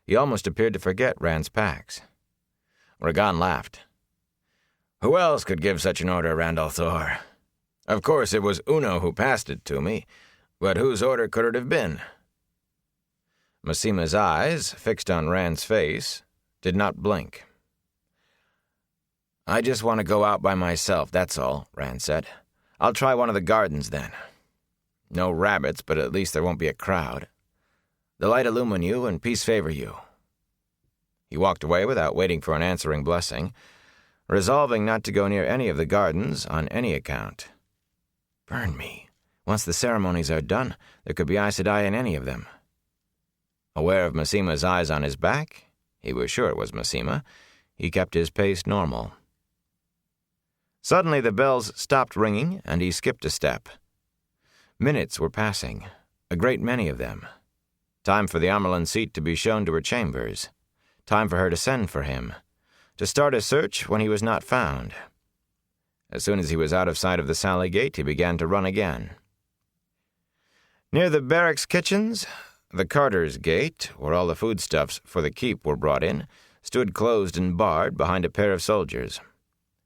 He almost appeared to forget Rand's packs. Ragan laughed. "Who else could give such an order, Randall Thor? Of course it was Uno who passed it to me, but whose order could it have been?" Masema's eyes, fixed on Rand's face, did not blink. "I just want to go out by myself, that's all," Rand said. "I'll try one of the gardens, then. No rabbits, but at least there won't be a crowd. The light illumine you, and peace favor you." He walked away without waiting for an answering blessing, resolving not to go near any of the gardens on any account. Burn me. Once the ceremonies are done, there could be Aes Sedai in any of them. Aware of Masema's eyes on his back, he was sure it was Masema, he kept his pace normal. Suddenly the bells stopped ringing, and he skipped a step. Minutes were passing, a great many of them. Time for the Amyrlin seat to be shown to her chambers. Time for her to send for him, to start a search when he was not found. As soon as he was out of sight of the Sally Gate, he began to run again. Near the barracks kitchens, the Carter's Gate, where all the foodstuffs for the keep were brought in, stood closed and barred behind a pair of soldiers.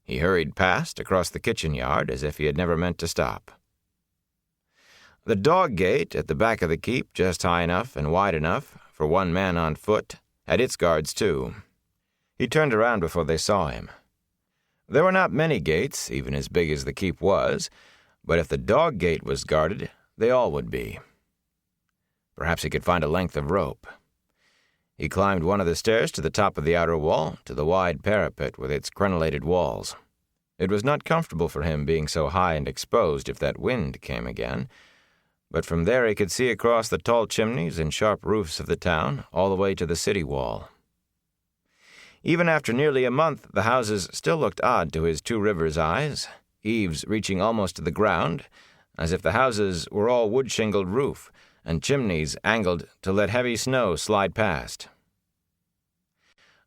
He hurried past across the kitchen yard as if he had never meant to stop. The dog gate at the back of the keep, just high enough and wide enough for one man on foot, had its guards too. He turned around before they saw him. There were not many gates, even as big as the keep was, but if the dog gate was guarded, they all would be. Perhaps he could find a length of rope. He climbed one of the stairs to the top of the outer wall, to the wide parapet with its crenellated walls. It was not comfortable for him being so high and exposed if that wind came again, but from there he could see across the tall chimneys and sharp roofs of the town all the way to the city wall. Even after nearly a month, the houses still looked odd to his Two Rivers eyes, eaves reaching almost to the ground, as if the houses were all wood-shingled roof, and chimneys angled to let heavy snow slide past.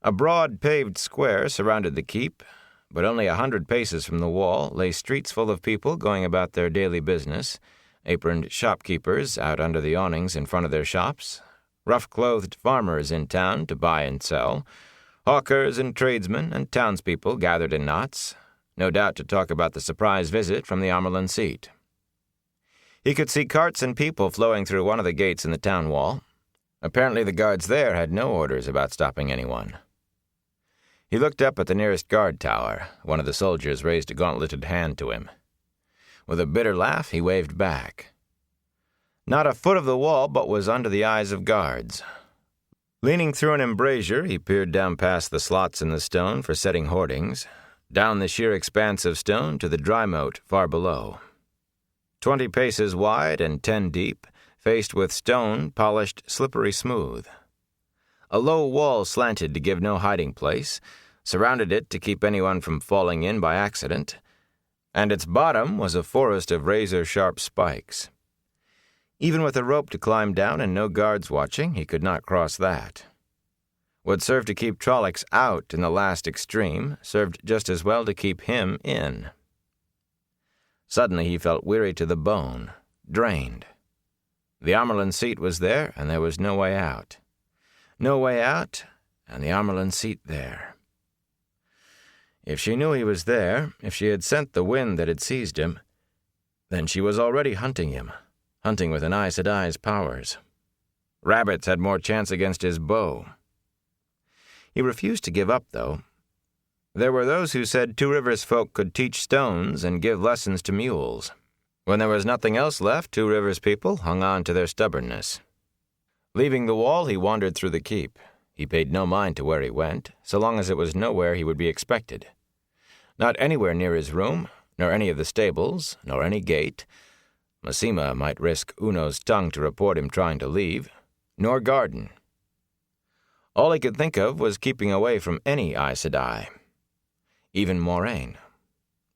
A broad paved square surrounded the keep, but only 100 paces from the wall lay streets full of people going about their daily business, aproned shopkeepers out under the awnings in front of their shops, rough-clothed farmers in town to buy and sell, hawkers and tradesmen and townspeople gathered in knots, no doubt to talk about the surprise visit from the Amyrlin seat. He could see carts and people flowing through one of the gates in the town wall. Apparently the guards there had no orders about stopping anyone. He looked up at the nearest guard tower. One of the soldiers raised a gauntleted hand to him. With a bitter laugh, he waved back. Not a foot of the wall but was under the eyes of guards. Leaning through an embrasure, he peered down past the slots in the stone for setting hoardings, down the sheer expanse of stone to the dry moat far below. 20 paces wide and 10 deep, faced with stone polished slippery smooth. A low wall slanted to give no hiding place, surrounded it to keep anyone from falling in by accident, and its bottom was a forest of razor-sharp spikes. Even with a rope to climb down and no guards watching, he could not cross that. What served to keep Trollocs out in the last extreme served just as well to keep him in. Suddenly he felt weary to the bone, drained. The Amyrlin seat was there, and there was no way out. No way out, and the Amyrlin seat there. If she knew he was there, if she had sent the wind that had seized him, then she was already hunting him, hunting with an Aes Sedai's powers. Rabbits had more chance against his bow. He refused to give up, though. There were those who said Two Rivers folk could teach stones and give lessons to mules. When there was nothing else left, Two Rivers people hung on to their stubbornness. Leaving the wall, he wandered through the keep. He paid no mind to where he went, so long as it was nowhere he would be expected. Not anywhere near his room, nor any of the stables, nor any gate. Masema might risk Uno's tongue to report him trying to leave, nor garden. All he could think of was keeping away from any Aes Sedai. Even Moraine.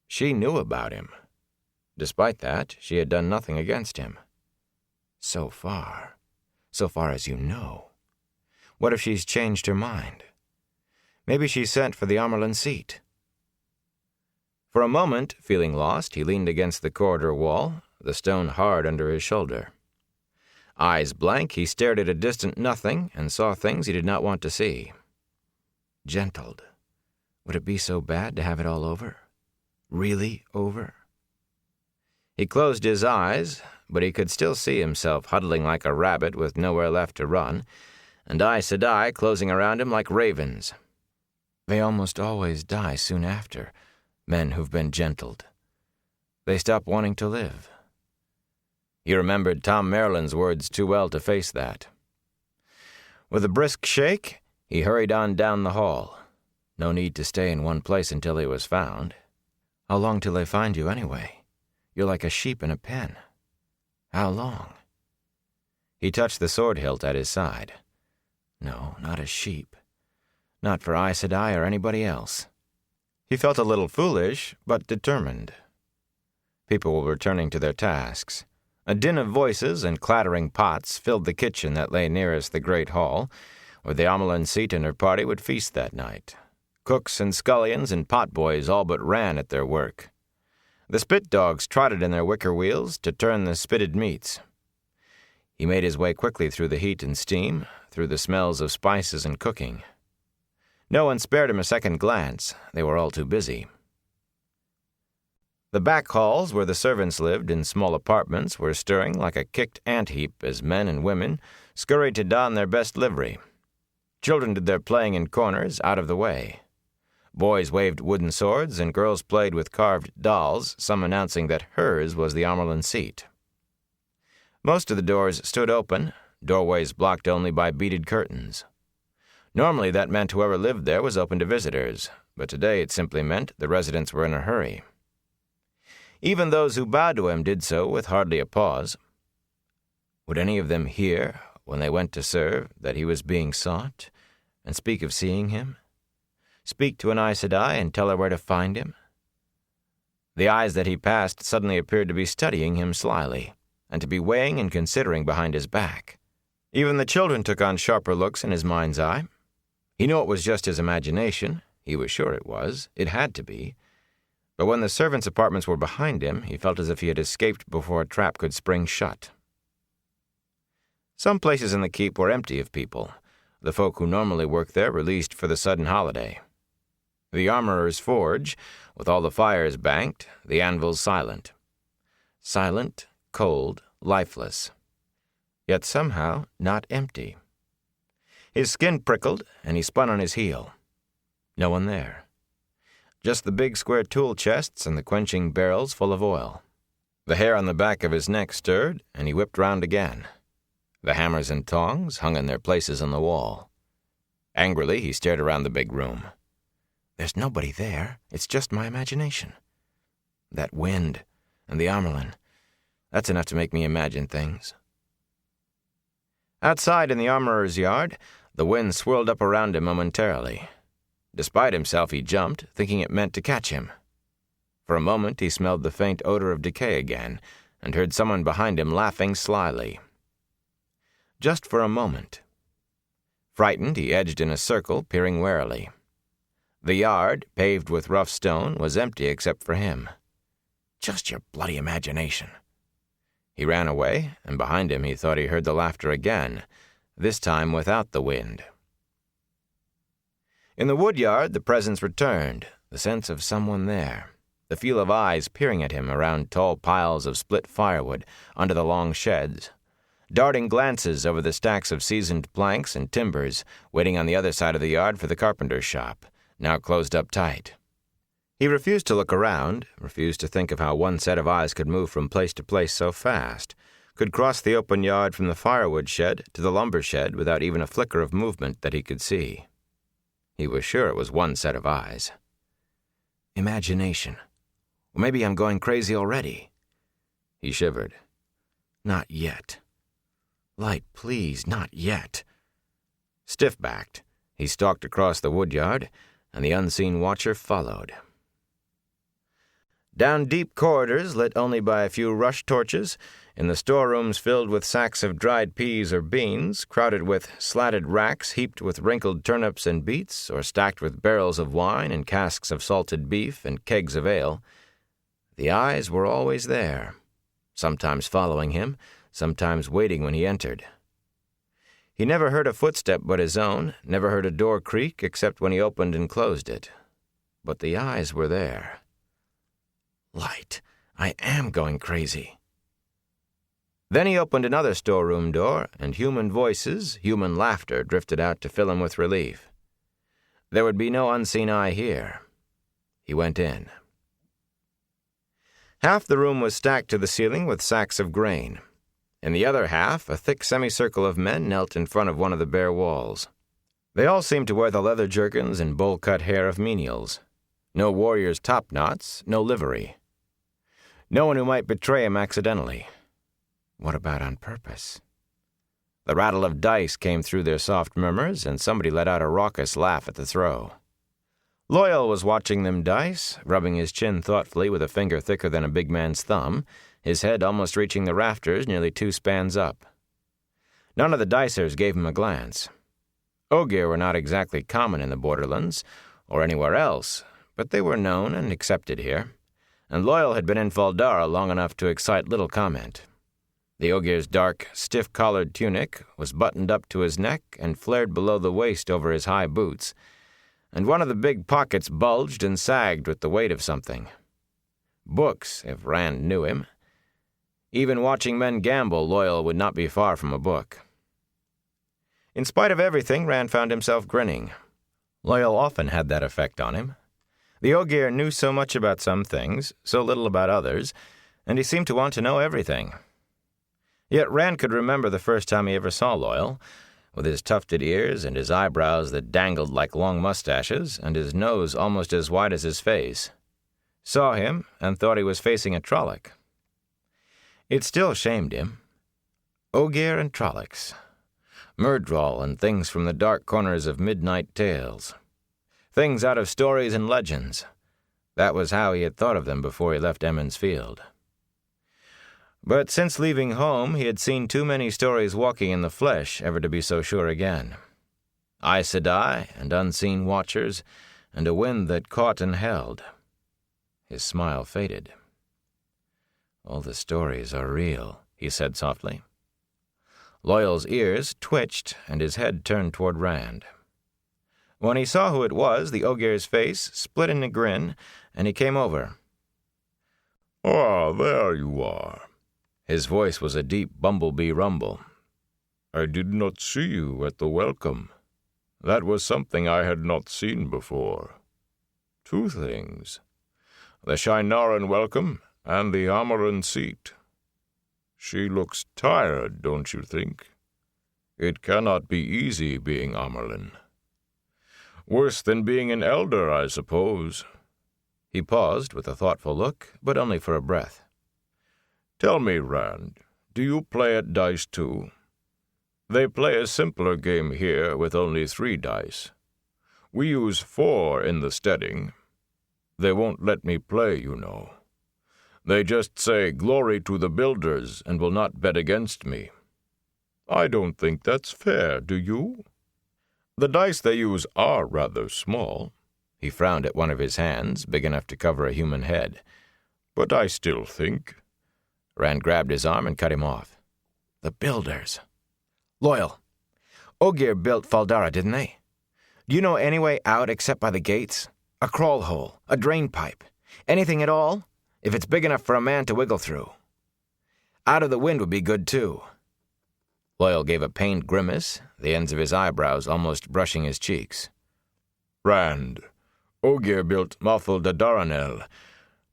She knew about him. Despite that, she had done nothing against him. So far as you know. What if she's changed her mind? Maybe she sent for the Amerlin seat. For a moment, feeling lost, he leaned against the corridor wall, the stone hard under his shoulder. Eyes blank, he stared at a distant nothing and saw things he did not want to see. Gentled. Would it be so bad to have it all over? Really over? He closed his eyes, but he could still see himself huddling like a rabbit with nowhere left to run, and Aes Sedai closing around him like ravens. They almost always die soon after, men who've been gentled. They stop wanting to live. He remembered Tom Merlin's words too well to face that. With a brisk shake, he hurried on down the hall. No need to stay in one place until he was found. How long till they find you anyway? You're like a sheep in a pen. How long? He touched the sword hilt at his side. No, not a sheep. Not for Aes Sedai or anybody else. He felt a little foolish, but determined. People were returning to their tasks. A din of voices and clattering pots filled the kitchen that lay nearest the great hall, where the Amerlin seat and her party would feast that night. Cooks and scullions and potboys all but ran at their work. The spit dogs trotted in their wicker wheels to turn the spitted meats. He made his way quickly through the heat and steam, through the smells of spices and cooking. No one spared him a second glance. They were all too busy. The back halls, where the servants lived in small apartments, were stirring like a kicked ant heap as men and women scurried to don their best livery. Children did their playing in corners, out of the way. Boys waved wooden swords, and girls played with carved dolls, some announcing that hers was the Amerlin seat. Most of the doors stood open, doorways blocked only by beaded curtains. Normally that meant whoever lived there was open to visitors, but today it simply meant the residents were in a hurry. Even those who bowed to him did so with hardly a pause. Would any of them hear, when they went to serve, that he was being sought, and speak of seeing him? Speak to an Aes Sedai and tell her where to find him? The eyes that he passed suddenly appeared to be studying him slyly, and to be weighing and considering behind his back. Even the children took on sharper looks in his mind's eye. He knew it was just his imagination. He was sure it was. It had to be. But when the servants' apartments were behind him, he felt as if he had escaped before a trap could spring shut. Some places in the keep were empty of people, the folk who normally worked there released for the sudden holiday. The armorer's forge, with all the fires banked, the anvils silent. Silent, cold, lifeless. Yet somehow not empty. His skin prickled, and he spun on his heel. No one there. Just the big square tool chests and the quenching barrels full of oil. The hair on the back of his neck stirred, and he whipped round again. The hammers and tongs hung in their places on the wall. Angrily, he stared around the big room. There's nobody there. It's just my imagination. That wind, and the Amerlin. That's enough to make me imagine things. Outside in the armorer's yard, the wind swirled up around him momentarily. Despite himself, he jumped, thinking it meant to catch him. For a moment, he smelled the faint odor of decay again, and heard someone behind him laughing slyly. Just for a moment. Frightened, he edged in a circle, peering warily. The yard, paved with rough stone, was empty except for him. Just your bloody imagination. He ran away, and behind him he thought he heard the laughter again, this time without the wind. In the woodyard, the presence returned, the sense of someone there, the feel of eyes peering at him around tall piles of split firewood under the long sheds, darting glances over the stacks of seasoned planks and timbers waiting on the other side of the yard for the carpenter's shop, now closed up tight. He refused to look around, refused to think of how one set of eyes could move from place to place so fast, could cross the open yard from the firewood shed to the lumber shed without even a flicker of movement that he could see. He was sure it was one set of eyes. Imagination. Or maybe I'm going crazy already. He shivered. Not yet. Light, please, not yet. Stiff-backed, he stalked across the woodyard, and the unseen watcher followed. Down deep corridors lit only by a few rush torches, in the storerooms filled with sacks of dried peas or beans, crowded with slatted racks heaped with wrinkled turnips and beets, or stacked with barrels of wine and casks of salted beef and kegs of ale, the eyes were always there, sometimes following him, sometimes waiting when he entered. He never heard a footstep but his own, never heard a door creak except when he opened and closed it. But the eyes were there. Light, I am going crazy. Then he opened another storeroom door, and human voices, human laughter drifted out to fill him with relief. There would be no unseen eye here. He went in. Half the room was stacked to the ceiling with sacks of grain. In the other half, a thick semicircle of men knelt in front of one of the bare walls. They all seemed to wear the leather jerkins and bowl-cut hair of menials. No warrior's top-knots, no livery. No one who might betray him accidentally. What about on purpose? The rattle of dice came through their soft murmurs, and somebody let out a raucous laugh at the throw. Loyal was watching them dice, rubbing his chin thoughtfully with a finger thicker than a big man's thumb, his head almost reaching the rafters nearly 2 spans up. None of the dicers gave him a glance. Ogier were not exactly common in the borderlands, or anywhere else, but they were known and accepted here, and Loyal had been in Faldara long enough to excite little comment. The Ogier's dark, stiff-collared tunic was buttoned up to his neck and flared below the waist over his high boots, and one of the big pockets bulged and sagged with the weight of something. Books, if Rand knew him. Even watching men gamble, Loyal would not be far from a book. In spite of everything, Rand found himself grinning. Loyal often had that effect on him. The Ogier knew so much about some things, so little about others, and he seemed to want to know everything. Yet Rand could remember the first time he ever saw Loyal, with his tufted ears and his eyebrows that dangled like long mustaches and his nose almost as wide as his face. Saw him and thought he was facing a Trolloc. It still shamed him. Ogier and Trollocs. Myrddraal and things from the dark corners of midnight tales. Things out of stories and legends. That was how he had thought of them before he left Emond's Field. But since leaving home, he had seen too many stories walking in the flesh ever to be so sure again. Aes Sedai and unseen watchers, and a wind that caught and held. His smile faded. All the stories are real, he said softly. Loyal's ears twitched, and his head turned toward Rand. When he saw who it was, the Ogier's face split in a grin, and he came over. "Ah, there you are." His voice was a deep bumblebee rumble. "I did not see you at the welcome. That was something I had not seen before. 2 things. The Shienaran welcome and the Amaran seat. She looks tired, don't you think? It cannot be easy being Amyrlin. Worse than being an elder, I suppose." He paused with a thoughtful look, but only for a breath. "Tell me, Rand, do you play at dice too? They play a simpler game here with only 3 dice. We use 4 in the steading. They won't let me play, you know. They just say glory to the builders and will not bet against me. I don't think that's fair, do you? The dice they use are rather small." He frowned at one of his hands, big enough to cover a human head. "But I still think—" Rand grabbed his arm and cut him off. The builders. Loyal. Ogier built Faldara, didn't they? Do you know any way out except by the gates? A crawl hole, a drain pipe, anything at all, if it's big enough for a man to wiggle through. Out of the wind would be good, too. Loyal gave a pained grimace, the ends of his eyebrows almost brushing his cheeks. Rand, Ogier built Mothul Dadaranel,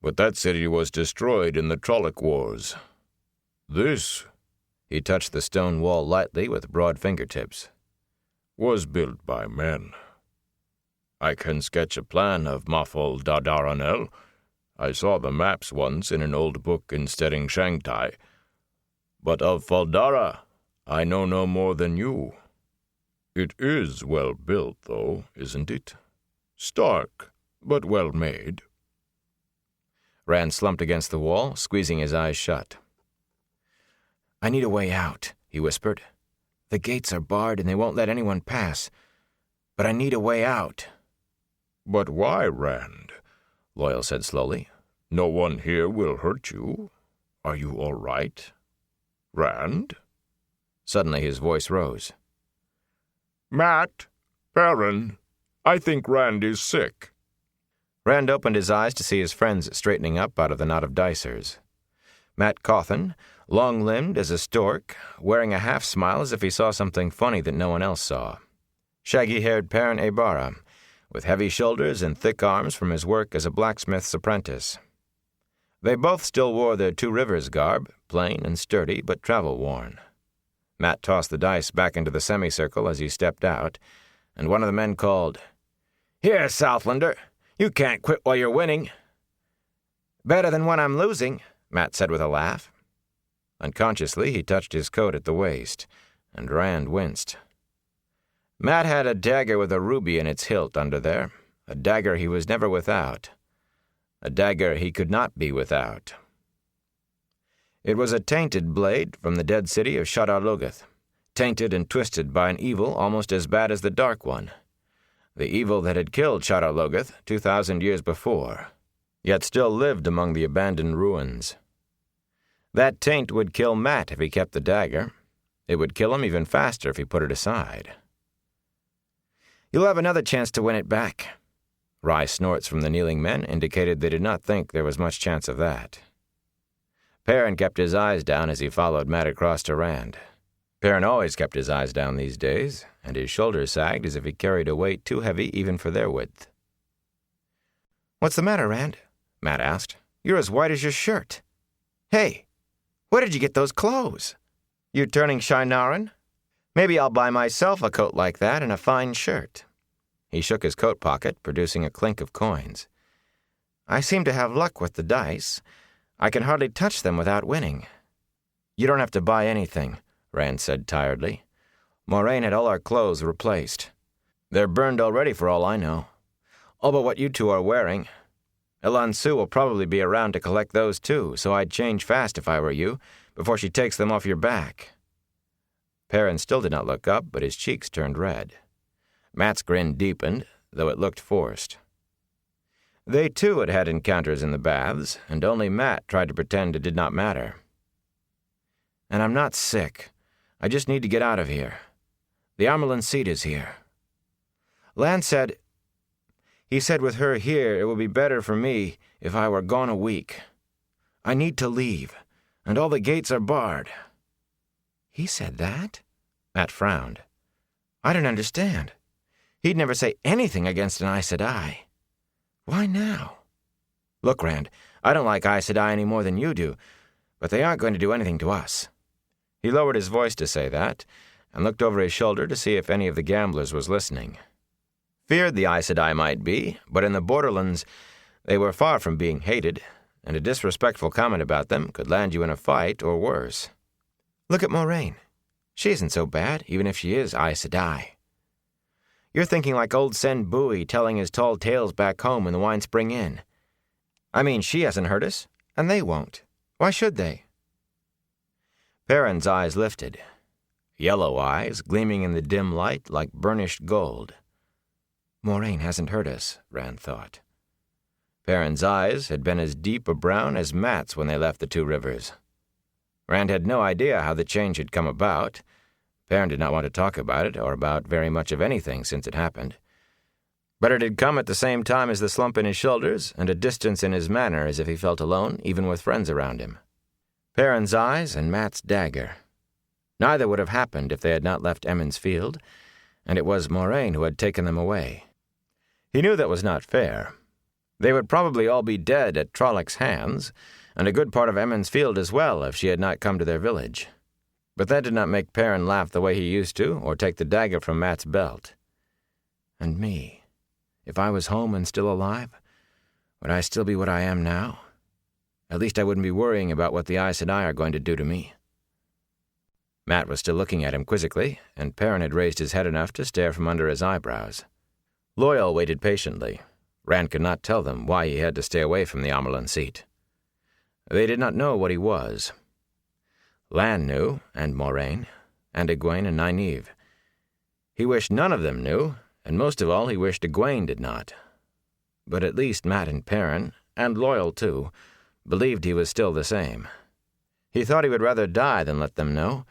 but that city was destroyed in the Trolloc Wars. This, he touched the stone wall lightly with broad fingertips, was built by men. I can sketch a plan of Mothul Dadaranel. I saw the maps once in an old book in Stedding Shangtai. But of Faldara, I know no more than you. It is well built, though, isn't it? Stark, but well made. Rand slumped against the wall, squeezing his eyes shut. I need a way out, he whispered. The gates are barred and they won't let anyone pass. But I need a way out. But why, Rand? Loyal said slowly. No one here will hurt you. Are you all right? Rand? Suddenly his voice rose. Mat, Perrin, I think Rand is sick. Rand opened his eyes to see his friends straightening up out of the knot of dicers. Mat Cawthon, long-limbed as a stork, wearing a half-smile as if he saw something funny that no one else saw. Shaggy-haired Perrin Aybara, with heavy shoulders and thick arms from his work as a blacksmith's apprentice. They both still wore their Two Rivers garb, plain and sturdy but travel-worn. Mat tossed the dice back into the semicircle as he stepped out, and one of the men called, Here, Southlander, you can't quit while you're winning. Better than when I'm losing, Mat said with a laugh. Unconsciously, he touched his coat at the waist, and Rand winced. Mat had a dagger with a ruby in its hilt under there, a dagger he was never without, a dagger he could not be without. It was a tainted blade from the dead city of Shadar Logoth, tainted and twisted by an evil almost as bad as the Dark One, the evil that had killed Shadar Logoth 2,000 years before, yet still lived among the abandoned ruins. That taint would kill Mat if he kept the dagger. It would kill him even faster if he put it aside. You'll have another chance to win it back. Wry snorts from the kneeling men indicated they did not think there was much chance of that. Perrin kept his eyes down as he followed Mat across to Rand. Perrin always kept his eyes down these days, and his shoulders sagged as if he carried a weight too heavy even for their width. What's the matter, Rand? Mat asked. You're as white as your shirt. Hey, where did you get those clothes? You turning Shienaran? Maybe I'll buy myself a coat like that and a fine shirt. He shook his coat pocket, producing a clink of coins. I seem to have luck with the dice. I can hardly touch them without winning. You don't have to buy anything, Rand said tiredly. Moraine had all our clothes replaced. They're burned already for all I know. All but what you two are wearing. Elan Sue will probably be around to collect those too, so I'd change fast if I were you, before she takes them off your back. Perrin still did not look up, but his cheeks turned red. Mat's grin deepened, though it looked forced. They too had had encounters in the baths, and only Mat tried to pretend it did not matter. And I'm not sick. I just need to get out of here. The Amerlin seat is here. Lan said... He said with her here it would be better for me if I were gone a week. I need to leave, and all the gates are barred. He said that? Mat frowned. I don't understand. He'd never say anything against an Aes Sedai. Why now? Look, Rand, I don't like Aes Sedai any more than you do, but they aren't going to do anything to us. He lowered his voice to say that, and looked over his shoulder to see if any of the gamblers was listening. Feared the Aes Sedai might be, but in the Borderlands they were far from being hated, and a disrespectful comment about them could land you in a fight or worse. Look at Moraine. She isn't so bad, even if she is Aes Sedai. You're thinking like old Sen Bui telling his tall tales back home in the Winespring Inn. I mean, she hasn't hurt us, and they won't. Why should they? Perrin's eyes lifted. Yellow eyes, gleaming in the dim light like burnished gold. Moraine hasn't hurt us, Rand thought. Perrin's eyes had been as deep a brown as Mat's when they left the Two Rivers. Rand had no idea how the change had come about. Perrin did not want to talk about it or about very much of anything since it happened. But it had come at the same time as the slump in his shoulders and a distance in his manner as if he felt alone, even with friends around him. Perrin's eyes and Matt's dagger. Neither would have happened if they had not left Emmons Field, and it was Moraine who had taken them away. He knew that was not fair. They would probably all be dead at Trollocs' hands, and a good part of Emmons Field as well if she had not come to their village. But that did not make Perrin laugh the way he used to, or take the dagger from Matt's belt. And me, if I was home and still alive, would I still be what I am now? At least I wouldn't be worrying about what the Aes Sedai are going to do to me. Matt was still looking at him quizzically, and Perrin had raised his head enough to stare from under his eyebrows. Loial waited patiently. Rand could not tell them why he had to stay away from the Amyrlin seat. They did not know what he was. Lan knew, and Moraine, and Egwene and Nynaeve. He wished none of them knew, and most of all he wished Egwene did not. But at least Matt and Perrin, and Loial too, believed he was still the same. He thought he would rather die than let them know,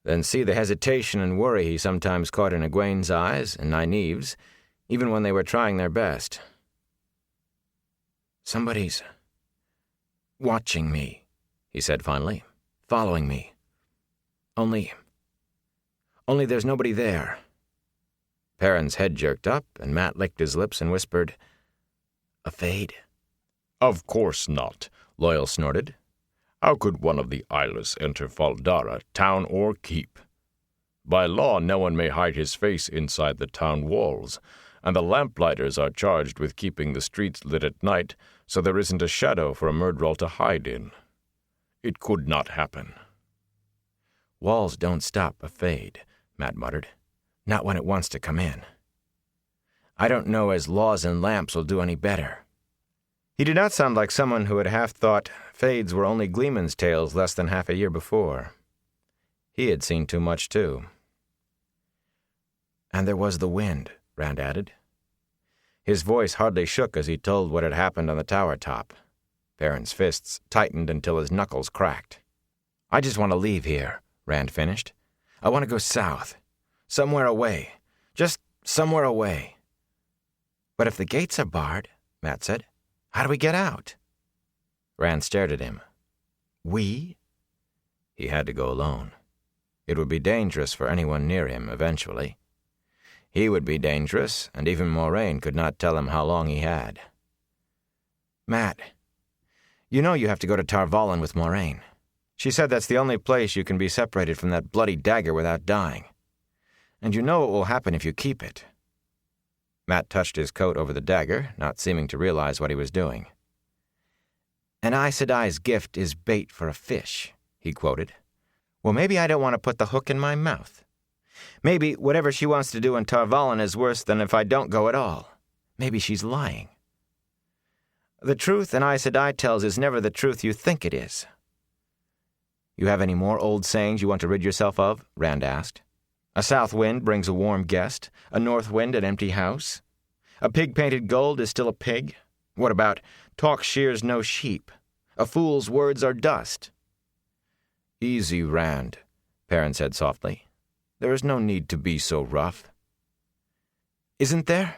than see the hesitation and worry he sometimes caught in Egwene's eyes and Nynaeve's, even when they were trying their best. "Somebody's watching me," he said finally, "following me. Only there's nobody there." Perrin's head jerked up, and Matt licked his lips and whispered, "A Fade?" "Of course not," Loial snorted. "How could one of the eyeless enter Fal Dara, town or keep? By law, no one may hide his face inside the town walls, and the lamplighters are charged with keeping the streets lit at night so there isn't a shadow for a Myrddraal to hide in. It could not happen." "Walls don't stop a Fade," Matt muttered. "Not when it wants to come in. I don't know as laws and lamps will do any better." He did not sound like someone who had half thought Fades were only Gleeman's tales less than half a year before. He had seen too much, too. "And there was the wind," Rand added. His voice hardly shook as he told what had happened on the tower top. Perrin's fists tightened until his knuckles cracked. "I just want to leave here," Rand finished. "I want to go south. Somewhere away. Just somewhere away." "But if the gates are barred," Matt said, "how do we get out?" Rand stared at him. "We?" He had to go alone. It would be dangerous for anyone near him eventually. He would be dangerous, and even Moraine could not tell him how long he had. "Matt, you know you have to go to Tar Valon with Moraine. She said that's the only place you can be separated from that bloody dagger without dying. And you know what will happen if you keep it." Matt touched his coat over the dagger, not seeming to realize what he was doing. "An Aes Sedai's gift is bait for a fish," he quoted. "Well, maybe I don't want to put the hook in my mouth. Maybe whatever she wants to do in Tar Valon is worse than if I don't go at all. Maybe she's lying. The truth an Aes Sedai tells is never the truth you think it is." "You have any more old sayings you want to rid yourself of?" Rand asked. "A south wind brings a warm guest, a north wind an empty house. A pig painted gold is still a pig. What about talk shears no sheep? A fool's words are dust." "Easy, Rand," Perrin said softly. "There is no need to be so rough." "Isn't there?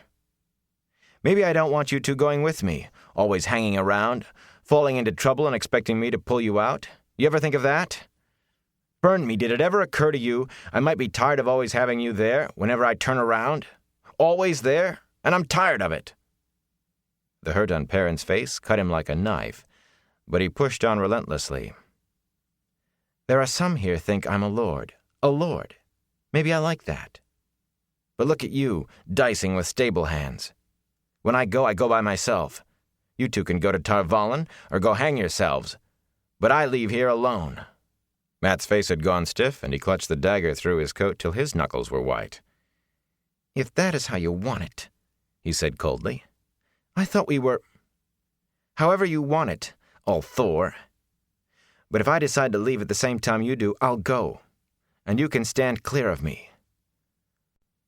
Maybe I don't want you two going with me, always hanging around, falling into trouble and expecting me to pull you out. You ever think of that? Burn me, did it ever occur to you I might be tired of always having you there whenever I turn around? Always there, and I'm tired of it." The hurt on Perrin's face cut him like a knife, but he pushed on relentlessly. "There are some here think I'm a lord. A lord. Maybe I like that. But look at you, dicing with stable hands. When I go by myself. You two can go to Tar Valon or go hang yourselves. But I leave here alone." Matt's face had gone stiff, and he clutched the dagger through his coat till his knuckles were white. "If that is how you want it," he said coldly. "I thought we were... However you want it, Althor. But if I decide to leave at the same time you do, I'll go. And you can stand clear of me."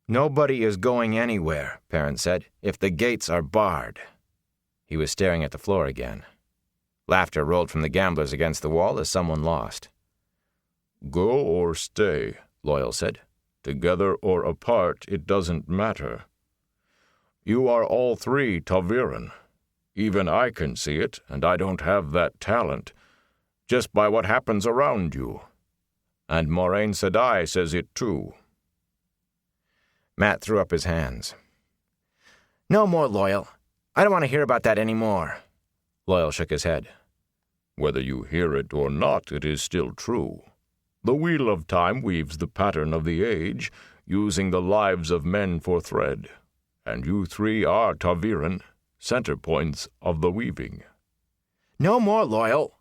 "Nobody is going anywhere," Perrin said, "if the gates are barred." He was staring at the floor again. Laughter rolled from the gamblers against the wall as someone lost. "Go or stay," Loial said. "Together or apart, it doesn't matter. You are all three ta'veren. Even I can see it, and I don't have that talent, just by what happens around you. And Moraine Sedai says it too." Matt threw up his hands. "No more, Loyal. I don't want to hear about that anymore." Loyal shook his head. "Whether you hear it or not, it is still true. The Wheel of Time weaves the pattern of the age, using the lives of men for thread, and you three are ta'veren, center points of the weaving." "No more, Loyal."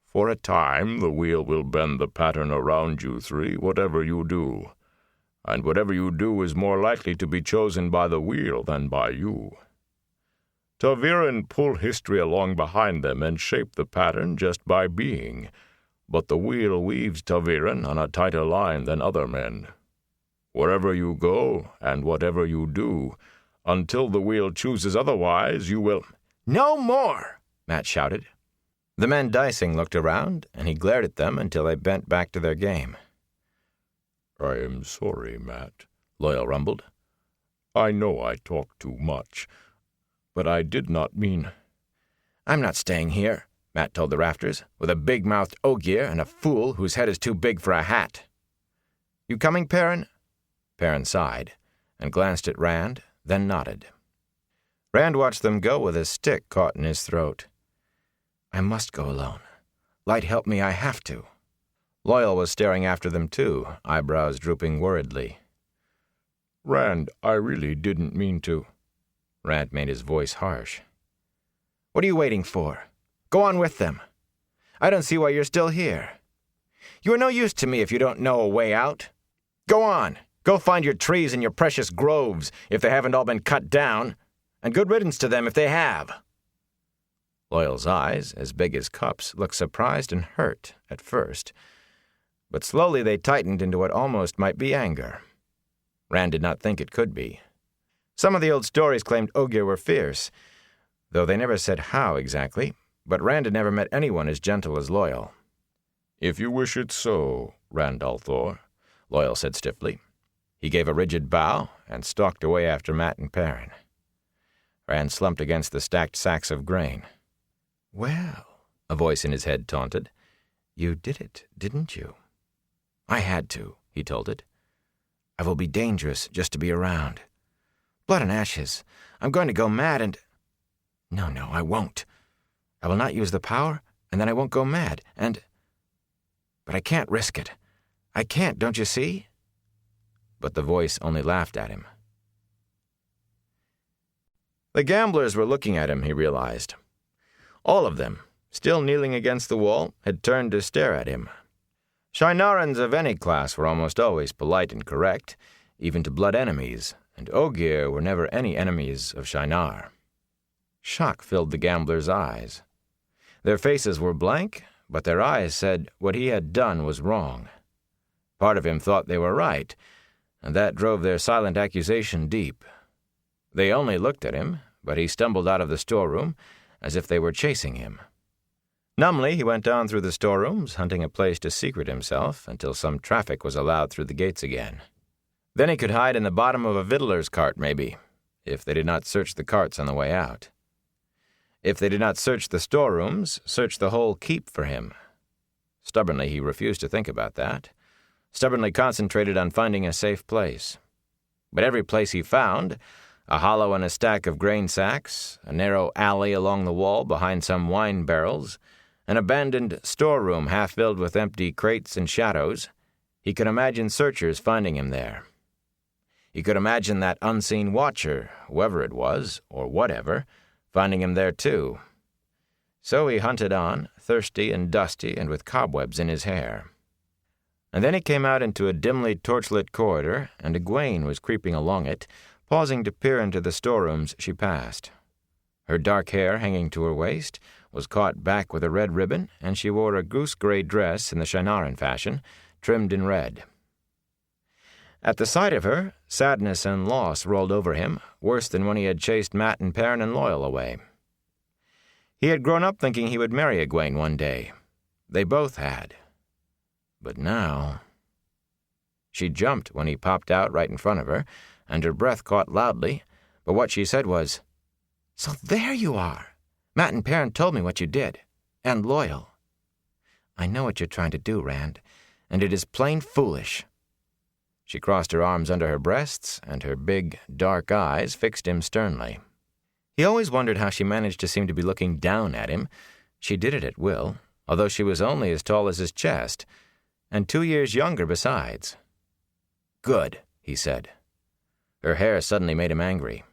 "For a time, the wheel will bend the pattern around you three, whatever you do. And whatever you do is more likely to be chosen by the wheel than by you. ta'veren pull history along behind them and shape the pattern just by being, but the wheel weaves ta'veren on a tighter line than other men. Wherever you go, and whatever you do, until the wheel chooses otherwise, you will—" "No more!" Matt shouted. The men dicing looked around, and he glared at them until they bent back to their game. "I am sorry, Matt," Loyal rumbled. "I know I talk too much, but I did not mean—" "I'm not staying here," Matt told the rafters, "with a big-mouthed Ogier and a fool whose head is too big for a hat. You coming, Perrin?" Perrin sighed, and glanced at Rand, then nodded. Rand watched them go with a stick caught in his throat. "I must go alone. Light help me, I have to." Loyal was staring after them too, eyebrows drooping worriedly. "Rand, I really didn't mean to." Rand made his voice harsh. "What are you waiting for? Go on with them. I don't see why you're still here. You are no use to me if you don't know a way out. Go on. Go find your trees and your precious groves, if they haven't all been cut down, and good riddance to them if they have." Loyal's eyes, as big as cups, looked surprised and hurt at first, but slowly they tightened into what almost might be anger. Rand did not think it could be. Some of the old stories claimed Ogier were fierce, though they never said how exactly, but Rand had never met anyone as gentle as Loyal. "If you wish it so, Rand al'Thor," Loyal said stiffly. He gave a rigid bow and stalked away after Matt and Perrin. Rand slumped against the stacked sacks of grain. "Well," a voice in his head taunted, "you did it, didn't you?" "I had to," he told it. "I will be dangerous just to be around. Blood and ashes. I'm going to go mad and—" No, I won't. I will not use the power, and then I won't go mad, and— But I can't risk it. I can't, don't you see?" But the voice only laughed at him. The gamblers were looking at him, he realized. All of them, still kneeling against the wall, had turned to stare at him. Shienarans of any class were almost always polite and correct, even to blood enemies, and Ogier were never any enemies of Shienar. Shock filled the gamblers' eyes. Their faces were blank, but their eyes said what he had done was wrong. Part of him thought they were right, and that drove their silent accusation deep. They only looked at him, but he stumbled out of the storeroom as if they were chasing him. Numbly, he went down through the storerooms, hunting a place to secret himself until some traffic was allowed through the gates again. Then he could hide in the bottom of a victualler's cart, maybe, if they did not search the carts on the way out. If they did not search the storerooms, search the whole keep for him. Stubbornly, he refused to think about that. Stubbornly concentrated on finding a safe place. But every place he found, a hollow in a stack of grain sacks, a narrow alley along the wall behind some wine barrels, an abandoned storeroom half filled with empty crates and shadows, he could imagine searchers finding him there. He could imagine that unseen watcher, whoever it was, or whatever, finding him there too. So he hunted on, thirsty and dusty and with cobwebs in his hair. And then he came out into a dimly torchlit corridor, and Egwene was creeping along it, pausing to peer into the storerooms she passed. Her dark hair, hanging to her waist, was caught back with a red ribbon, and she wore a goose-gray dress in the Shienaran fashion, trimmed in red. At the sight of her, sadness and loss rolled over him, worse than when he had chased Matt and Perrin and Loyal away. He had grown up thinking he would marry Egwene one day. They both had. But now— She jumped when he popped out right in front of her, and her breath caught loudly, But what she said was, "So there you are. Matt and Perrin told me what you did. And loyal. I know what you're trying to do, Rand, and it is plain foolish." She crossed her arms under her breasts, and her big, dark eyes fixed him sternly. He always wondered how she managed to seem to be looking down at him. She did it at will, although she was only as tall as his chest, and 2 years younger besides. "Good," he said. Her hair suddenly made him angry.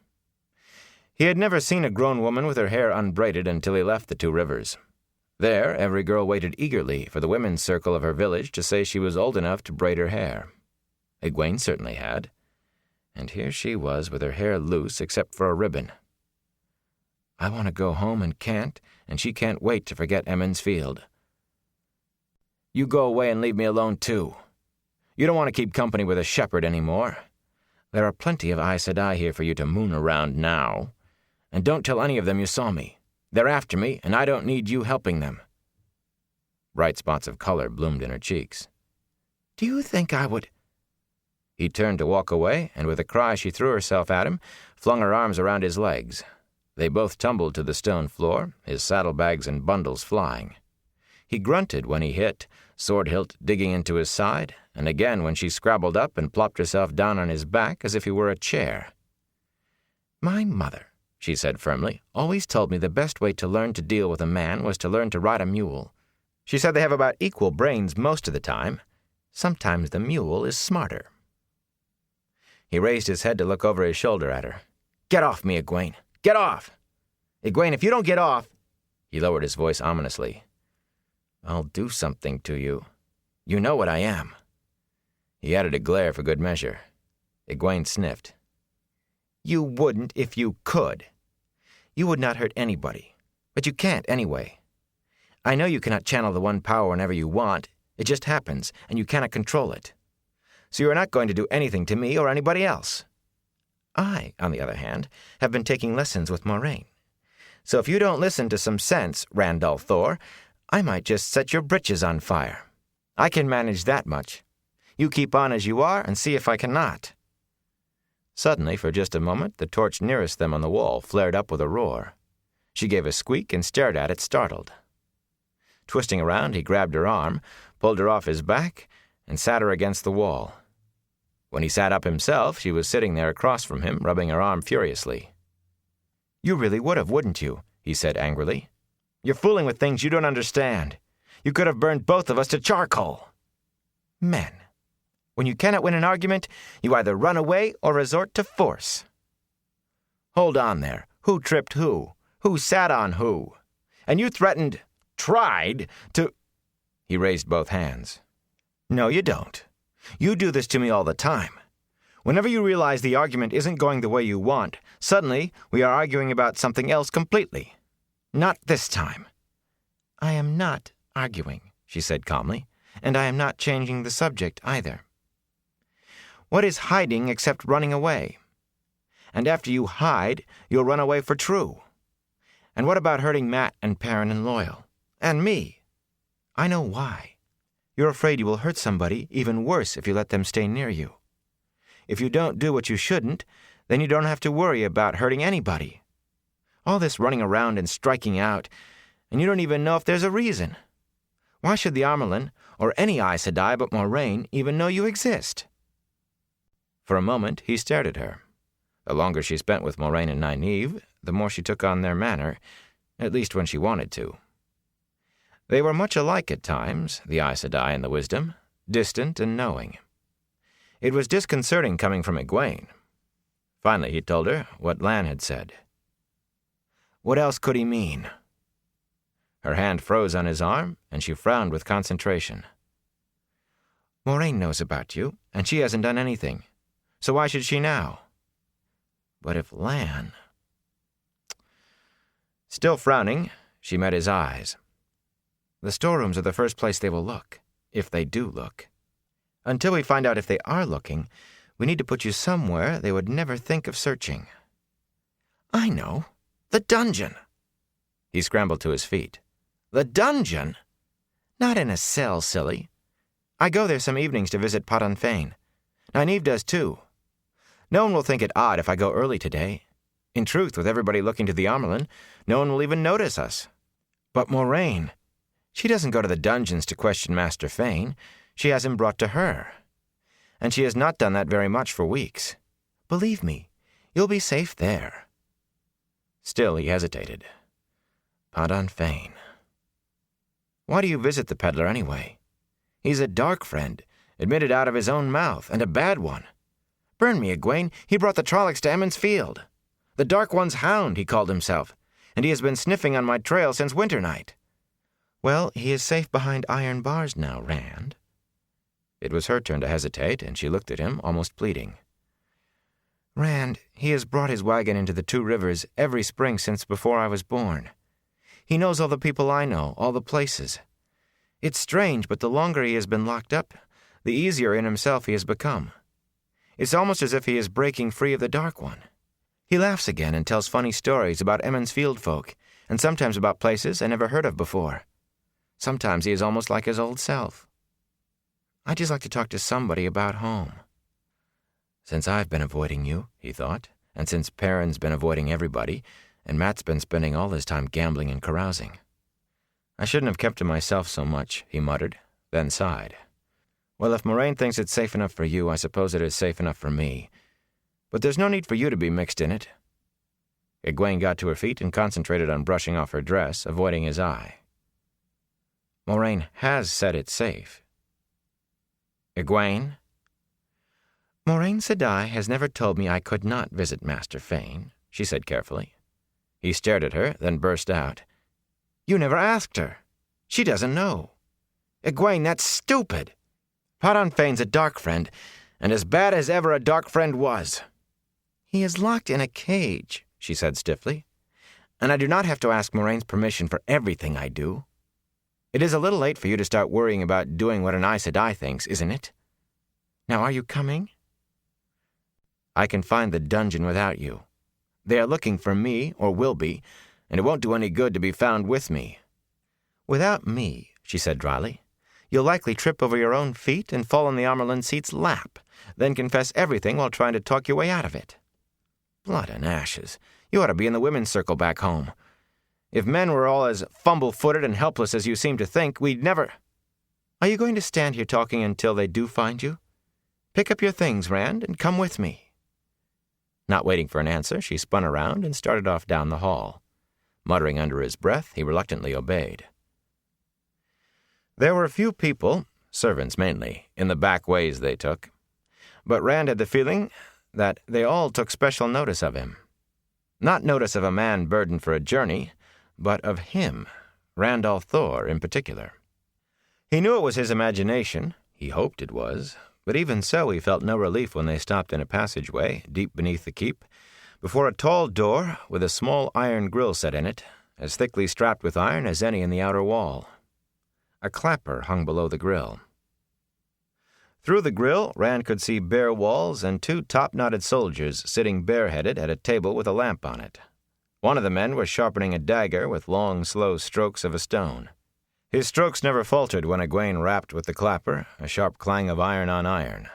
He had never seen a grown woman with her hair unbraided until he left the Two Rivers. There, every girl waited eagerly for the women's circle of her village to say she was old enough to braid her hair. Egwene certainly had. And here she was with her hair loose except for a ribbon. "I want to go home and can't, and she can't wait to forget Emond's Field." "You go away and leave me alone, too. You don't want to keep company with a shepherd anymore. There are plenty of Aes Sedai here for you to moon around now. And don't tell any of them you saw me. They're after me, and I don't need you helping them." Bright spots of color bloomed in her cheeks. "Do you think I would—" He turned to walk away, and with a cry she threw herself at him, flung her arms around his legs. They both tumbled to the stone floor, his saddlebags and bundles flying. He grunted when he hit, sword hilt digging into his side, and again when she scrabbled up and plopped herself down on his back as if he were a chair. "My mother," she said firmly, "always told me the best way to learn to deal with a man was to learn to ride a mule. She said they have about equal brains most of the time. Sometimes the mule is smarter." He raised his head to look over his shoulder at her. "Get off me, Egwene. Get off! Egwene, if you don't get off—" He lowered his voice ominously. "I'll do something to you. You know what I am." He added a glare for good measure. Egwene sniffed. "You wouldn't if you could. You would not hurt anybody. But you can't anyway. I know you cannot channel the one power whenever you want. It just happens, and you cannot control it. So you are not going to do anything to me or anybody else. I, on the other hand, have been taking lessons with Moiraine. So if you don't listen to some sense, Rand al'Thor, I might just set your britches on fire. I can manage that much. You keep on as you are and see if I cannot." Suddenly, for just a moment, the torch nearest them on the wall flared up with a roar. She gave a squeak and stared at it, startled. Twisting around, he grabbed her arm, pulled her off his back, and sat her against the wall. When he sat up himself, she was sitting there across from him, rubbing her arm furiously. "You really would have, wouldn't you?" he said angrily. "You're fooling with things you don't understand. You could have burned both of us to charcoal." Men. When you cannot win an argument, you either run away or resort to force. "Hold on there. Who tripped who? Who sat on who? And you tried to—" He raised both hands. "No, you don't. You do this to me all the time. Whenever you realize the argument isn't going the way you want, suddenly we are arguing about something else completely. Not this time." "I am not arguing," she said calmly, "and I am not changing the subject either. What is hiding except running away? And after you hide, you'll run away for true. And what about hurting Matt and Perrin and Loyal? And me? I know why. You're afraid you will hurt somebody even worse if you let them stay near you. If you don't do what you shouldn't, then you don't have to worry about hurting anybody. All this running around and striking out, and you don't even know if there's a reason. Why should the Amyrlin, or any Aes Sedai but Moiraine, even know you exist?" For a moment, he stared at her. The longer she spent with Moiraine and Nynaeve, the more she took on their manner, at least when she wanted to. They were much alike at times, the Aes Sedai and the Wisdom, distant and knowing. It was disconcerting coming from Egwene. Finally, he told her what Lan had said. "What else could he mean?" Her hand froze on his arm, and she frowned with concentration. "Moiraine knows about you, and she hasn't done anything. So why should she now? But if Lan—" Still frowning, she met his eyes. "The storerooms are the first place they will look, if they do look. Until we find out if they are looking, we need to put you somewhere they would never think of searching." "I know. The dungeon." He scrambled to his feet. "The dungeon? Not in a cell, silly. I go there some evenings to visit Padan Fain. Nynaeve does too. No one will think it odd if I go early today. In truth, with everybody looking to the Armelin, no one will even notice us. But Moraine, she doesn't go to the dungeons to question Master Fane. She has him brought to her. And she has not done that very much for weeks. Believe me, you'll be safe there. Still he hesitated. Padan Fane. Why do you visit the peddler anyway? He's a dark friend, admitted out of his own mouth, and a bad one. Burn me, Egwene, he brought the Trollocs to Emond's Field. The Dark One's hound, he called himself, and he has been sniffing on my trail since winter night. Well, he is safe behind iron bars now, Rand. It was her turn to hesitate, and she looked at him, almost pleading. Rand, he has brought his wagon into the Two Rivers every spring since before I was born. He knows all the people I know, all the places. It's strange, but the longer he has been locked up, the easier in himself he has become. It's almost as if he is breaking free of the Dark One. He laughs again and tells funny stories about Emond's Field folk, and sometimes about places I never heard of before. Sometimes he is almost like his old self. I'd just like to talk to somebody about home. Since I've been avoiding you, he thought, and since Perrin's been avoiding everybody, and Matt's been spending all his time gambling and carousing. I shouldn't have kept to myself so much, he muttered, then sighed. Well, if Moraine thinks it's safe enough for you, I suppose it is safe enough for me. But there's no need for you to be mixed in it. Egwene got to her feet and concentrated on brushing off her dress, avoiding his eye. Moraine has said it's safe. Egwene? Moraine Sedai has never told me I could not visit Master Fane, she said carefully. He stared at her, then burst out. You never asked her. She doesn't know. Egwene, that's stupid. Padan Fane's a dark friend, and as bad as ever a dark friend was. He is locked in a cage, she said stiffly, and I do not have to ask Moraine's permission for everything I do. It is a little late for you to start worrying about doing what an Aes Sedai thinks, isn't it? Now, are you coming? I can find the dungeon without you. They are looking for me, or will be, and it won't do any good to be found with me. Without me, she said dryly, you'll likely trip over your own feet and fall on the Amerlin seat's lap, then confess everything while trying to talk your way out of it. Blood and ashes. You ought to be in the women's circle back home. If men were all as fumble-footed and helpless as you seem to think, we'd never... Are you going to stand here talking until they do find you? Pick up your things, Rand, and come with me. Not waiting for an answer, she spun around and started off down the hall. Muttering under his breath, he reluctantly obeyed. There were a few people, servants mainly, in the back ways they took, but Rand had the feeling that they all took special notice of him. Not notice of a man burdened for a journey, but of him, Randolph Thor in particular. He knew it was his imagination, he hoped it was, but even so he felt no relief when they stopped in a passageway, deep beneath the keep, before a tall door with a small iron grill set in it, as thickly strapped with iron as any in the outer wall. A clapper hung below the grill. Through the grill, Rand could see bare walls and two top-knotted soldiers sitting bareheaded at a table with a lamp on it. One of the men was sharpening a dagger with long, slow strokes of a stone. His strokes never faltered when Egwene rapped with the clapper, a sharp clang of iron on iron.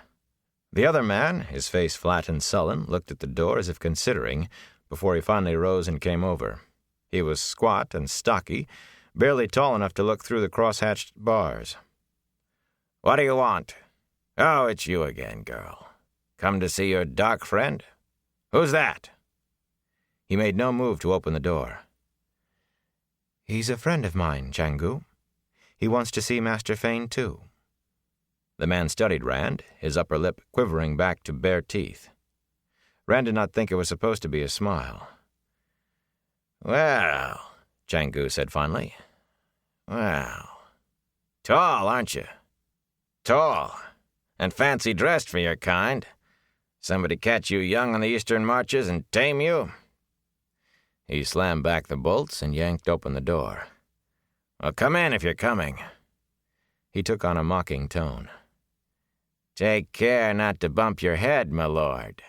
The other man, his face flat and sullen, looked at the door as if considering, before he finally rose and came over. He was squat and stocky, barely tall enough to look through the cross-hatched bars. "What do you want?" "Oh, it's you again, girl. Come to see your dark friend? Who's that?" He made no move to open the door. "He's a friend of mine, Changu. He wants to see Master Fane, too." The man studied Rand, his upper lip quivering back to bare teeth. Rand did not think it was supposed to be a smile. "Well," Changu said finally. "Well, tall, aren't you? Tall, and fancy dressed for your kind. Somebody catch you young on the eastern marches and tame you?" He slammed back the bolts and yanked open the door. "Well, come in if you're coming." He took on a mocking tone. "Take care not to bump your head, my lord."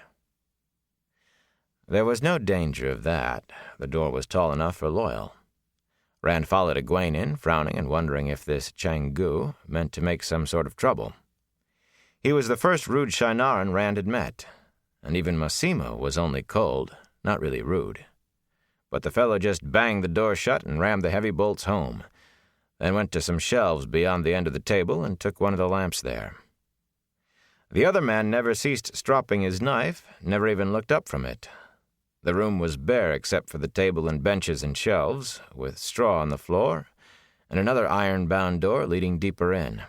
There was no danger of that. The door was tall enough for Loyal. Rand followed Egwene in, frowning and wondering if this Changu meant to make some sort of trouble. He was the first rude Shienaran Rand had met, and even Massimo was only cold, not really rude. But the fellow just banged the door shut and rammed the heavy bolts home, then went to some shelves beyond the end of the table and took one of the lamps there. The other man never ceased stropping his knife, never even looked up from it. The room was bare except for the table and benches and shelves, with straw on the floor, and another iron-bound door leading deeper in.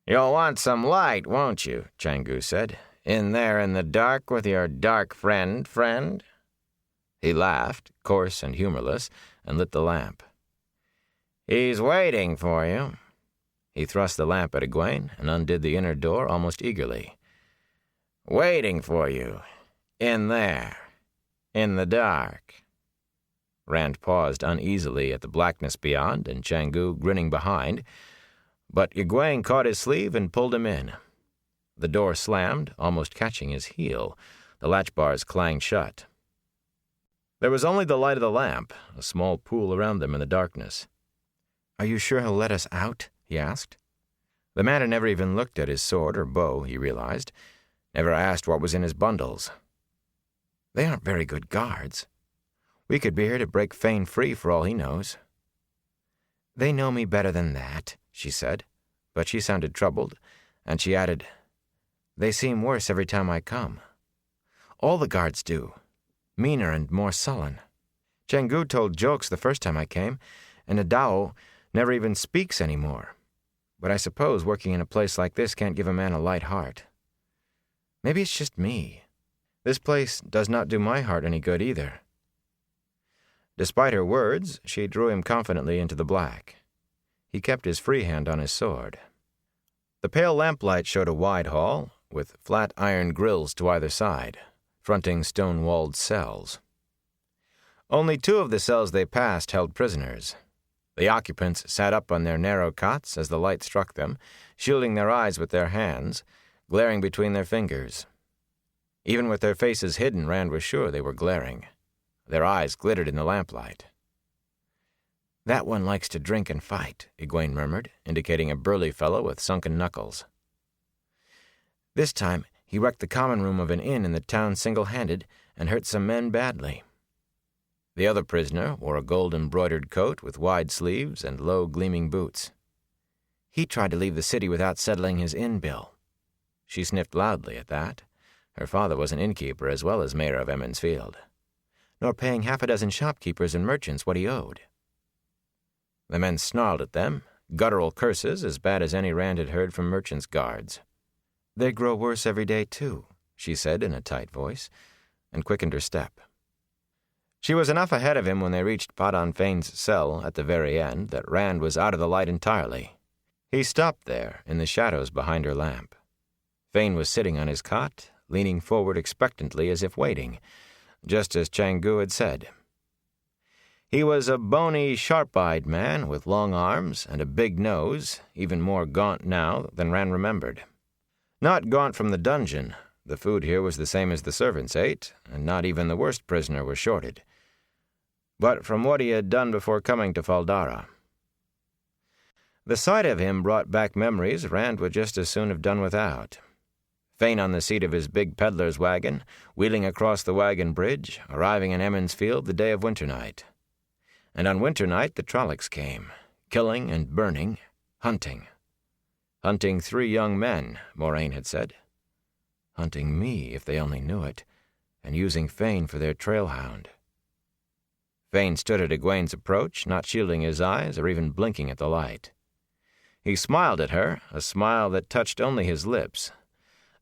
"You'll want some light, won't you?" Chang-Gu said. "In there in the dark with your dark friend. He laughed, coarse and humorless, and lit the lamp. "He's waiting for you." He thrust the lamp at Egwene and undid the inner door almost eagerly. "Waiting for you. In there. In the dark." Rand paused uneasily at the blackness beyond, and Chang-Gu grinning behind, but Egwene caught his sleeve and pulled him in. The door slammed, almost catching his heel. The latch bars clanged shut. There was only the light of the lamp, a small pool around them in the darkness. "Are you sure he'll let us out?" he asked. The man had never even looked at his sword or bow, he realized, never asked what was in his bundles. "They aren't very good guards. We could be here to break Fane free for all he knows." "They know me better than that," she said, but she sounded troubled, and she added, "They seem worse every time I come. All the guards do. Meaner and more sullen. Chang-Gu told jokes the first time I came, and Adao never even speaks anymore. But I suppose working in a place like this can't give a man a light heart. Maybe it's just me. This place does not do my heart any good either." Despite her words, she drew him confidently into the black. He kept his free hand on his sword. The pale lamplight showed a wide hall, with flat iron grills to either side, fronting stone-walled cells. Only 2 of the cells they passed held prisoners. The occupants sat up on their narrow cots as the light struck them, shielding their eyes with their hands, glaring between their fingers. Even with their faces hidden, Rand was sure they were glaring. Their eyes glittered in the lamplight. "That one likes to drink and fight," Egwene murmured, indicating a burly fellow with sunken knuckles. "This time he wrecked the common room of an inn in the town single-handed and hurt some men badly." The other prisoner wore a gold-embroidered coat with wide sleeves and low, gleaming boots. "He tried to leave the city without settling his inn bill." She sniffed loudly at that. Her father was an innkeeper as well as mayor of Emond's Field. "Nor paying 6 shopkeepers and merchants what he owed." The men snarled at them, guttural curses as bad as any Rand had heard from merchants' guards. "They grow worse every day, too," she said in a tight voice, and quickened her step. She was enough ahead of him when they reached Padan Fane's cell at the very end that Rand was out of the light entirely. He stopped there, in the shadows behind her lamp. Fane was sitting on his cot, leaning forward expectantly as if waiting, just as Chang-Gu had said. He was a bony, sharp-eyed man with long arms and a big nose, even more gaunt now than Rand remembered. Not gaunt from the dungeon. The food here was the same as the servants ate, and not even the worst prisoner was shorted. But from what he had done before coming to Fal Dara. The sight of him brought back memories Rand would just as soon have done without. Fane on the seat of his big peddler's wagon, wheeling across the wagon bridge, arriving in Emond's Field the day of winter night. And on winter night the Trollocs came, killing and burning, hunting. Hunting 3 young men, Moraine had said. Hunting me, if they only knew it, and using Fane for their trailhound. Fane stood at Egwene's approach, not shielding his eyes or even blinking at the light. He smiled at her, a smile that touched only his lips,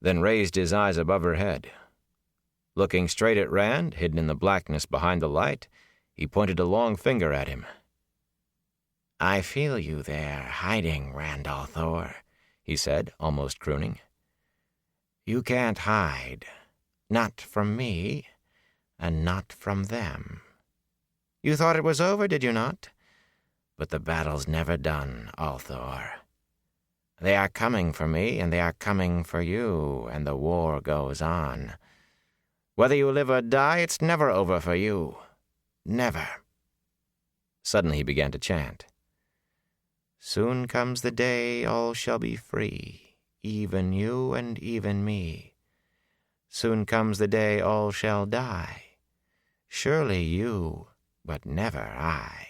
then raised his eyes above her head. Looking straight at Rand, hidden in the blackness behind the light, he pointed a long finger at him. "I feel you there, hiding, Rand al'Thor," he said, almost crooning. "You can't hide. Not from me, and not from them. You thought it was over, did you not? But the battle's never done, al'Thor. They are coming for me, and they are coming for you, and the war goes on. Whether you live or die, it's never over for you. Never." Suddenly he began to chant. "Soon comes the day all shall be free, even you and even me. Soon comes the day all shall die, Surely you, but never I.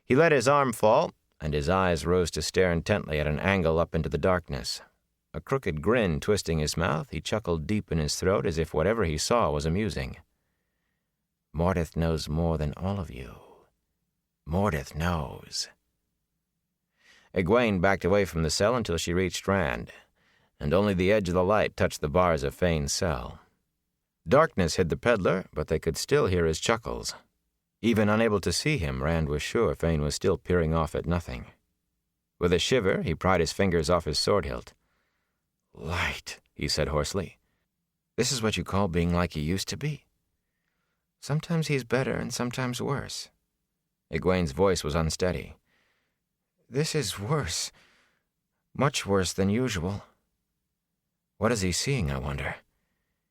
He let his arm fall, and his eyes rose to stare intently at an angle up into the darkness. A crooked grin twisting his mouth, he chuckled deep in his throat as if whatever he saw was amusing. Mordeth knows more than all of you. Mordeth knows. Egwene backed away from the cell until she reached Rand, and only the edge of the light touched the bars of Fain's cell. Darkness hid the peddler, but they could still hear his chuckles. Even unable to see him, Rand was sure Fain was still peering off at nothing. With a shiver, he pried his fingers off his sword hilt. "Light," he said hoarsely. "This is what you call being like he used to be. Sometimes he's better and sometimes worse." Egwene's voice was unsteady. "This is worse. Much worse than usual. What is he seeing, I wonder?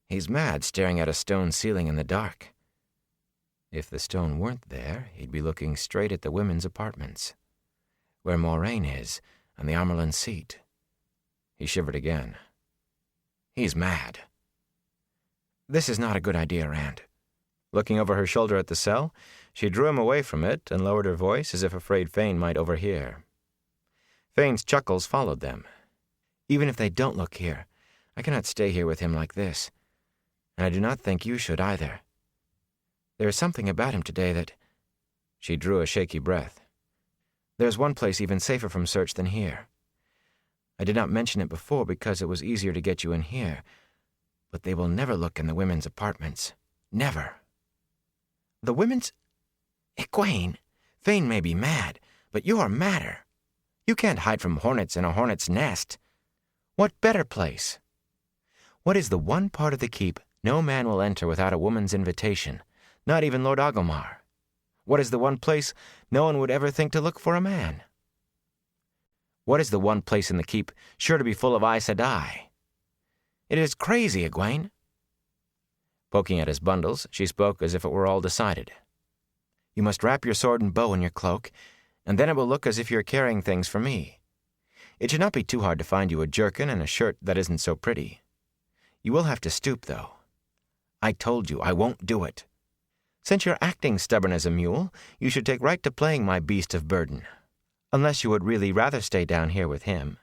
He's mad, staring at a stone ceiling in the dark. If the stone weren't there, he'd be looking straight at the women's apartments, where Moiraine is, and the Amyrlin seat." He shivered again. "He's mad. This is not a good idea, Rand." Looking over her shoulder at the cell, she drew him away from it and lowered her voice as if afraid Fain might overhear. Fain's chuckles followed them. "Even if they don't look here, I cannot stay here with him like this, and I do not think you should either. There is something about him today that—" She drew a shaky breath. "There's one place even safer from search than here. I did not mention it before because it was easier to get you in here, but they will never look in the women's apartments. Never." "The women's—" "Egwene, Fain may be mad, but you're madder. You can't hide from hornets in a hornet's nest. What better place? What is the one part of the keep no man will enter without a woman's invitation, not even Lord Agomar? What is the one place no one would ever think to look for a man? What is the one place in the keep sure to be full of Aes Sedai? It is crazy, Egwene." Poking at his bundles, she spoke as if it were all decided. "You must wrap your sword and bow in your cloak, and then it will look as if you're carrying things for me. It should not be too hard to find you a jerkin and a shirt that isn't so pretty. You will have to stoop, though. I told you I won't do it. Since you're acting stubborn as a mule, you should take right to playing my beast of burden, unless you would really rather stay down here with him."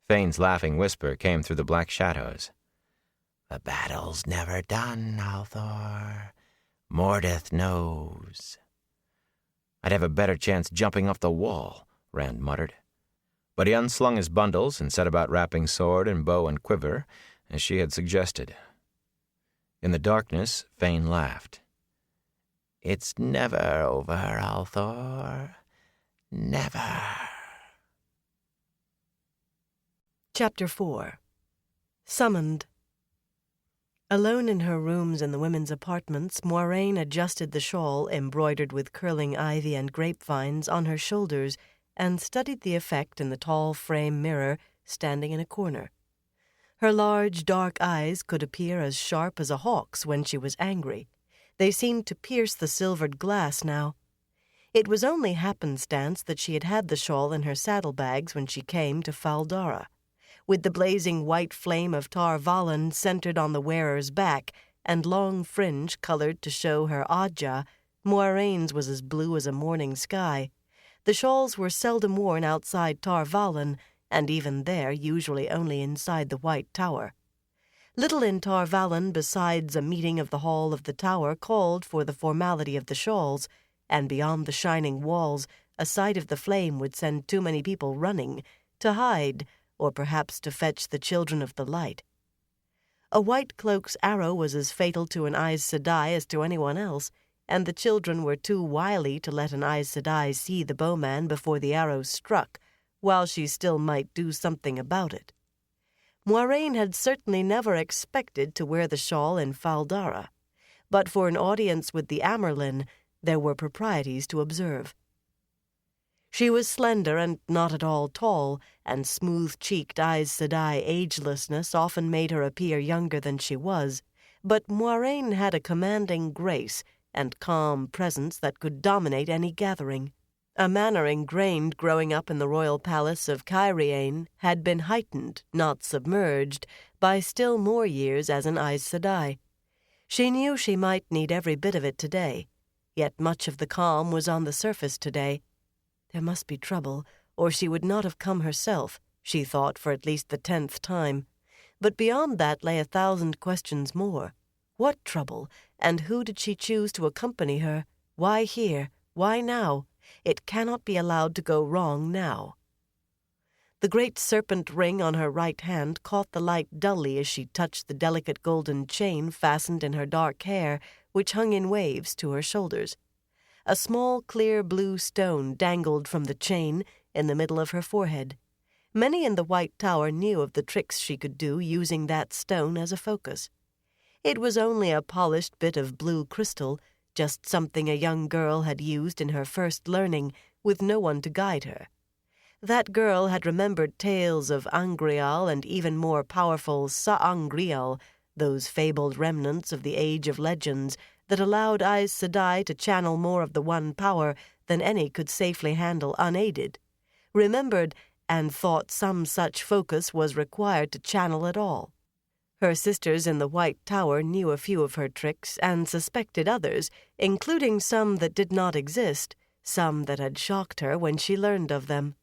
Fain's laughing whisper came through the black shadows. "The battle's never done, Althor. Mordeth knows." "I'd have a better chance jumping off the wall," Rand muttered. But he unslung his bundles and set about wrapping sword and bow and quiver, as she had suggested. In the darkness, Fain laughed. "It's never over, Althor. Never." Chapter 4. Summoned. Alone in her rooms in the women's apartments, Moiraine adjusted the shawl embroidered with curling ivy and grapevines on her shoulders and studied the effect in the tall frame mirror standing in a corner. Her large, dark eyes could appear as sharp as a hawk's when she was angry. They seemed to pierce the silvered glass now. It was only happenstance that she had had the shawl in her saddlebags when she came to Fal Dara. With the blazing white flame of Tar Valon centered on the wearer's back and long fringe colored to show her Adja, Moiraine's was as blue as a morning sky. The shawls were seldom worn outside Tar Valon, and even there usually only inside the White Tower. Little in Tar Valon besides a meeting of the hall of the tower called for the formality of the shawls, and beyond the shining walls a sight of the flame would send too many people running, to hide, or perhaps to fetch the children of the light. A white cloak's arrow was as fatal to an Aes Sedai as to anyone else, and the children were too wily to let an Aes Sedai see the bowman before the arrow struck, while she still might do something about it. Moiraine had certainly never expected to wear the shawl in Fal Dara, but for an audience with the Amyrlin, there were proprieties to observe. She was slender and not at all tall, and smooth-cheeked Aes Sedai agelessness often made her appear younger than she was, but Moiraine had a commanding grace and calm presence that could dominate any gathering. A manner ingrained growing up in the royal palace of Cairhien had been heightened, not submerged, by still more years as an Aes Sedai. She knew she might need every bit of it today, yet much of the calm was on the surface today. There must be trouble, or she would not have come herself, she thought for at least the 10th time. But beyond that lay 1,000 questions more. What trouble, and who did she choose to accompany her? Why here? Why now? It cannot be allowed to go wrong now. The great serpent ring on her right hand caught the light dully as she touched the delicate golden chain fastened in her dark hair, which hung in waves to her shoulders. A small, clear blue stone dangled from the chain in the middle of her forehead. Many in the White Tower knew of the tricks she could do using that stone as a focus. It was only a polished bit of blue crystal, just something a young girl had used in her first learning, with no one to guide her. That girl had remembered tales of Angreal and even more powerful Sa'angreal, those fabled remnants of the age of legends that allowed Aes Sedai to channel more of the one power than any could safely handle unaided. Remembered and thought some such focus was required to channel it all. Her sisters in the White Tower knew a few of her tricks and suspected others, including some that did not exist, some that had shocked her when she learned of them.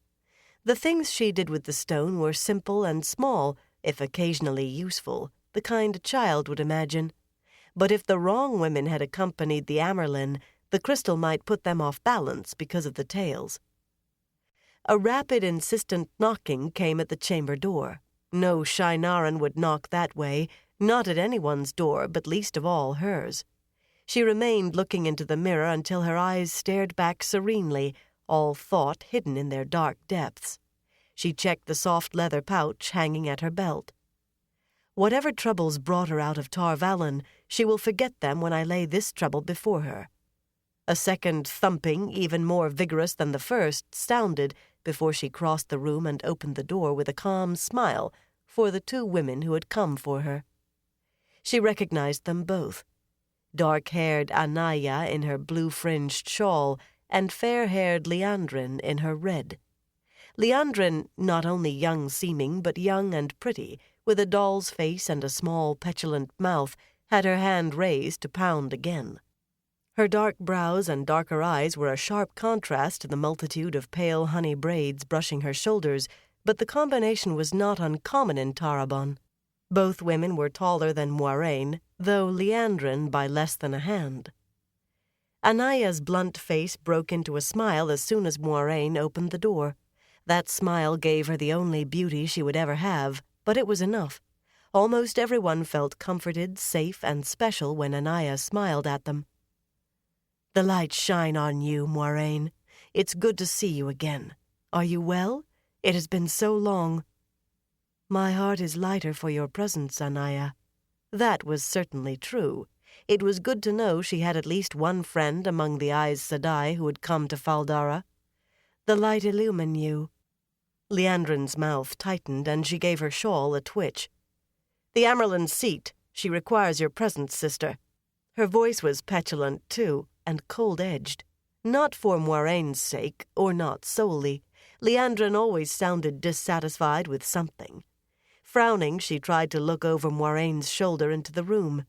The things she did with the stone were simple and small, if occasionally useful, the kind a child would imagine. But if the wrong women had accompanied the Amyrlin, the crystal might put them off balance because of the tales. A rapid, insistent knocking came at the chamber door. No Shienaran would knock that way, not at anyone's door, but least of all hers. She remained looking into the mirror until her eyes stared back serenely, all thought hidden in their dark depths. She checked the soft leather pouch hanging at her belt. Whatever troubles brought her out of Tar Valon, she will forget them when I lay this trouble before her. A second thumping, even more vigorous than the first, sounded before she crossed the room and opened the door with a calm smile for the 2 women who had come for her. She recognized them both. Dark-haired Anaya in her blue-fringed shawl, and fair-haired Liandrin in her red. Liandrin, not only young-seeming, but young and pretty, with a doll's face and a small, petulant mouth, had her hand raised to pound again. Her dark brows and darker eyes were a sharp contrast to the multitude of pale honey braids brushing her shoulders, but the combination was not uncommon in Tarabon. Both women were taller than Moiraine, though Liandrin by less than a hand. Anaya's blunt face broke into a smile as soon as Moiraine opened the door. That smile gave her the only beauty she would ever have, but it was enough. Almost everyone felt comforted, safe, and special when Anaya smiled at them. "The lights shine on you, Moiraine. It's good to see you again. Are you well? It has been so long." "My heart is lighter for your presence, Anaya." That was certainly true. It was good to know she had at least one friend among the Aes Sedai who had come to Fal Dara. "The light illumine you." Liandrin's mouth tightened, and she gave her shawl a twitch. "The Amyrlin's seat. She requires your presence, sister." Her voice was petulant, too, and cold-edged. Not for Moiraine's sake, or not solely. Liandrin always sounded dissatisfied with something. Frowning, she tried to look over Moiraine's shoulder into the room.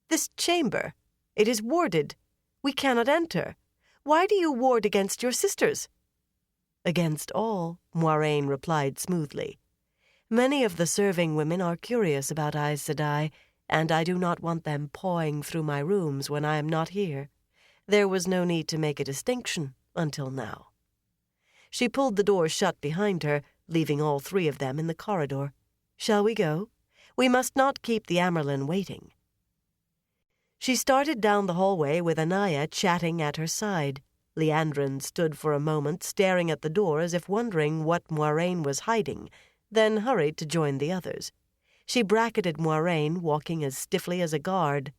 "This chamber. It is warded. We cannot enter. Why do you ward against your sisters?" "Against all," Moiraine replied smoothly. "Many of the serving women are curious about Aes Sedai, and I do not want them pawing through my rooms when I am not here. There was no need to make a distinction until now." She pulled the door shut behind her, leaving all 3 of them in the corridor. "Shall we go? We must not keep the Amyrlin waiting." She started down the hallway with Anaya chatting at her side. Liandrin stood for a moment staring at the door as if wondering what Moiraine was hiding, then hurried to join the others. She bracketed Moiraine, walking as stiffly as a guard.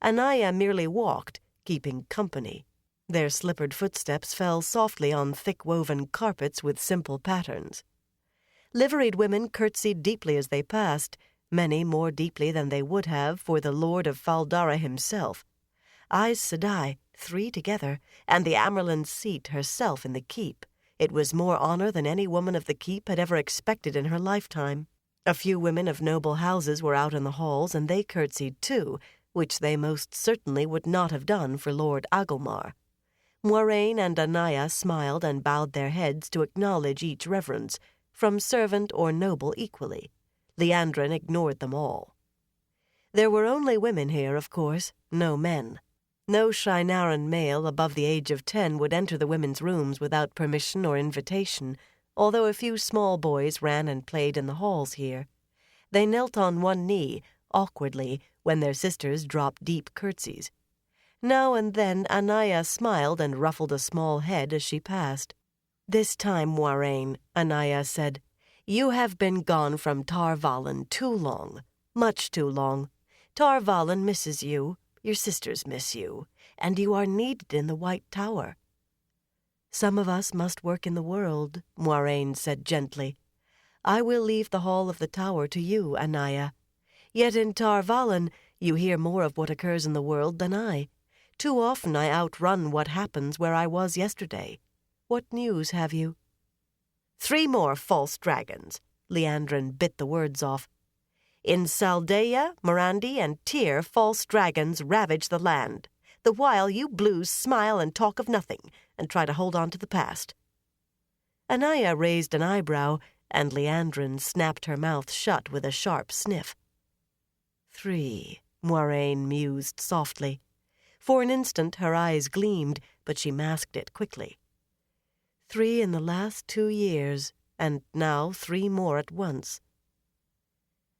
Anaya merely walked, keeping company. Their slippered footsteps fell softly on thick-woven carpets with simple patterns. Liveried women curtsied deeply as they passed, many more deeply than they would have for the Lord of Fal Dara himself. Aes Sedai, 3 together, and the Amyrlin's seat herself in the keep. It was more honor than any woman of the keep had ever expected in her lifetime. A few women of noble houses were out in the halls, and they curtsied too, which they most certainly would not have done for Lord Agilmar. Moiraine and Anaiah smiled and bowed their heads to acknowledge each reverence, from servant or noble equally. Liandrin ignored them all. There were only women here, of course, no men. No Shienaran male above the age of 10 would enter the women's rooms without permission or invitation, although a few small boys ran and played in the halls here. They knelt on one knee, awkwardly, when their sisters dropped deep curtsies. Now and then Anaiah smiled and ruffled a small head as she passed. "This time, Moiraine," Anaiah said, "you have been gone from Tar Valon too long, much too long. Tar Valon misses you, your sisters miss you, and you are needed in the White Tower." "Some of us must work in the world," Moiraine said gently. "I will leave the hall of the tower to you, Anaiah. Yet in Tar Valon you hear more of what occurs in the world than I. Too often I outrun what happens where I was yesterday. What news have you?" 3 more false dragons, Liandrin bit the words off. "In Saldaea, Morandi, and Tyr, false dragons ravage the land, the while you blues smile and talk of nothing, and try to hold on to the past." Anaiah raised an eyebrow, and Liandrin snapped her mouth shut with a sharp sniff. 3, Moiraine mused softly. For an instant her eyes gleamed, but she masked it quickly. 3 in the last 2 years, and now 3 more at once.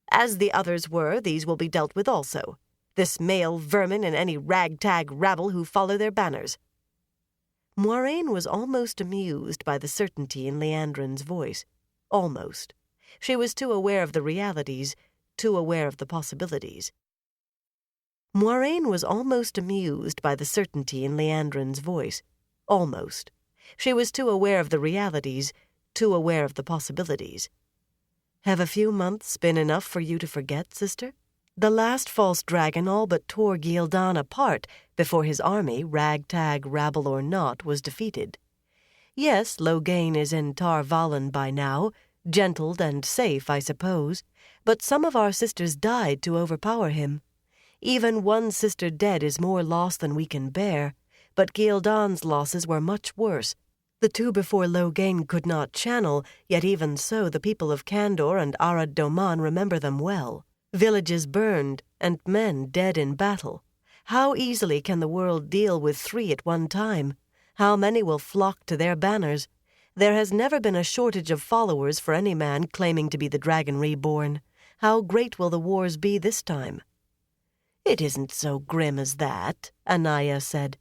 "As the others were, these will be dealt with also. This male vermin and any ragtag rabble who follow their banners." Moiraine was almost amused by the certainty in Liandrin's voice. Almost. She was too aware of the realities, too aware of the possibilities. Moiraine was almost amused by the certainty in Liandrin's voice. Almost. She was too aware of the realities, too aware of the possibilities. "Have a few months been enough for you to forget, sister? The last false dragon all but tore Gildan apart before his army, ragtag, rabble or not, was defeated. Yes, Loghain is in Tar Valon by now, gentled and safe, I suppose, but some of our sisters died to overpower him. Even one sister dead is more loss than we can bear, but Gildan's losses were much worse. The 2 before Loghain could not channel, yet even so the people of Kandor and Arad Doman remember them well. Villages burned, and men dead in battle. How easily can the world deal with 3 at one time? How many will flock to their banners? There has never been a shortage of followers for any man claiming to be the Dragon Reborn. How great will the wars be this time?" "It isn't so grim as that," Anaiah said.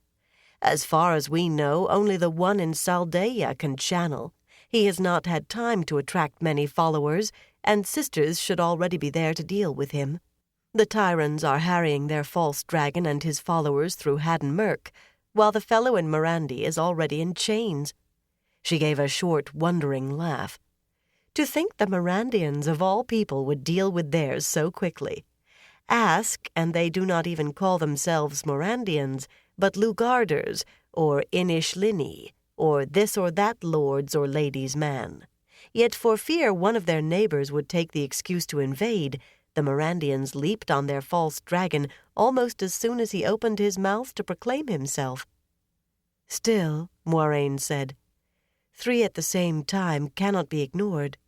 "As far as we know, only the one in Saldaea can channel. He has not had time to attract many followers, and sisters should already be there to deal with him. The Tyrans are harrying their false dragon and his followers through Haddon Merk, while the fellow in Morandi is already in chains." She gave a short, wondering laugh. "To think the Morandians of all people would deal with theirs so quickly. Ask, and they do not even call themselves Morandians, but Lugarders, or Inishlinni, or this or that lord's or lady's man. Yet for fear one of their neighbors would take the excuse to invade, the Morandians leaped on their false dragon almost as soon as he opened his mouth to proclaim himself." "Still," Moiraine said, 3 at the same time cannot be ignored.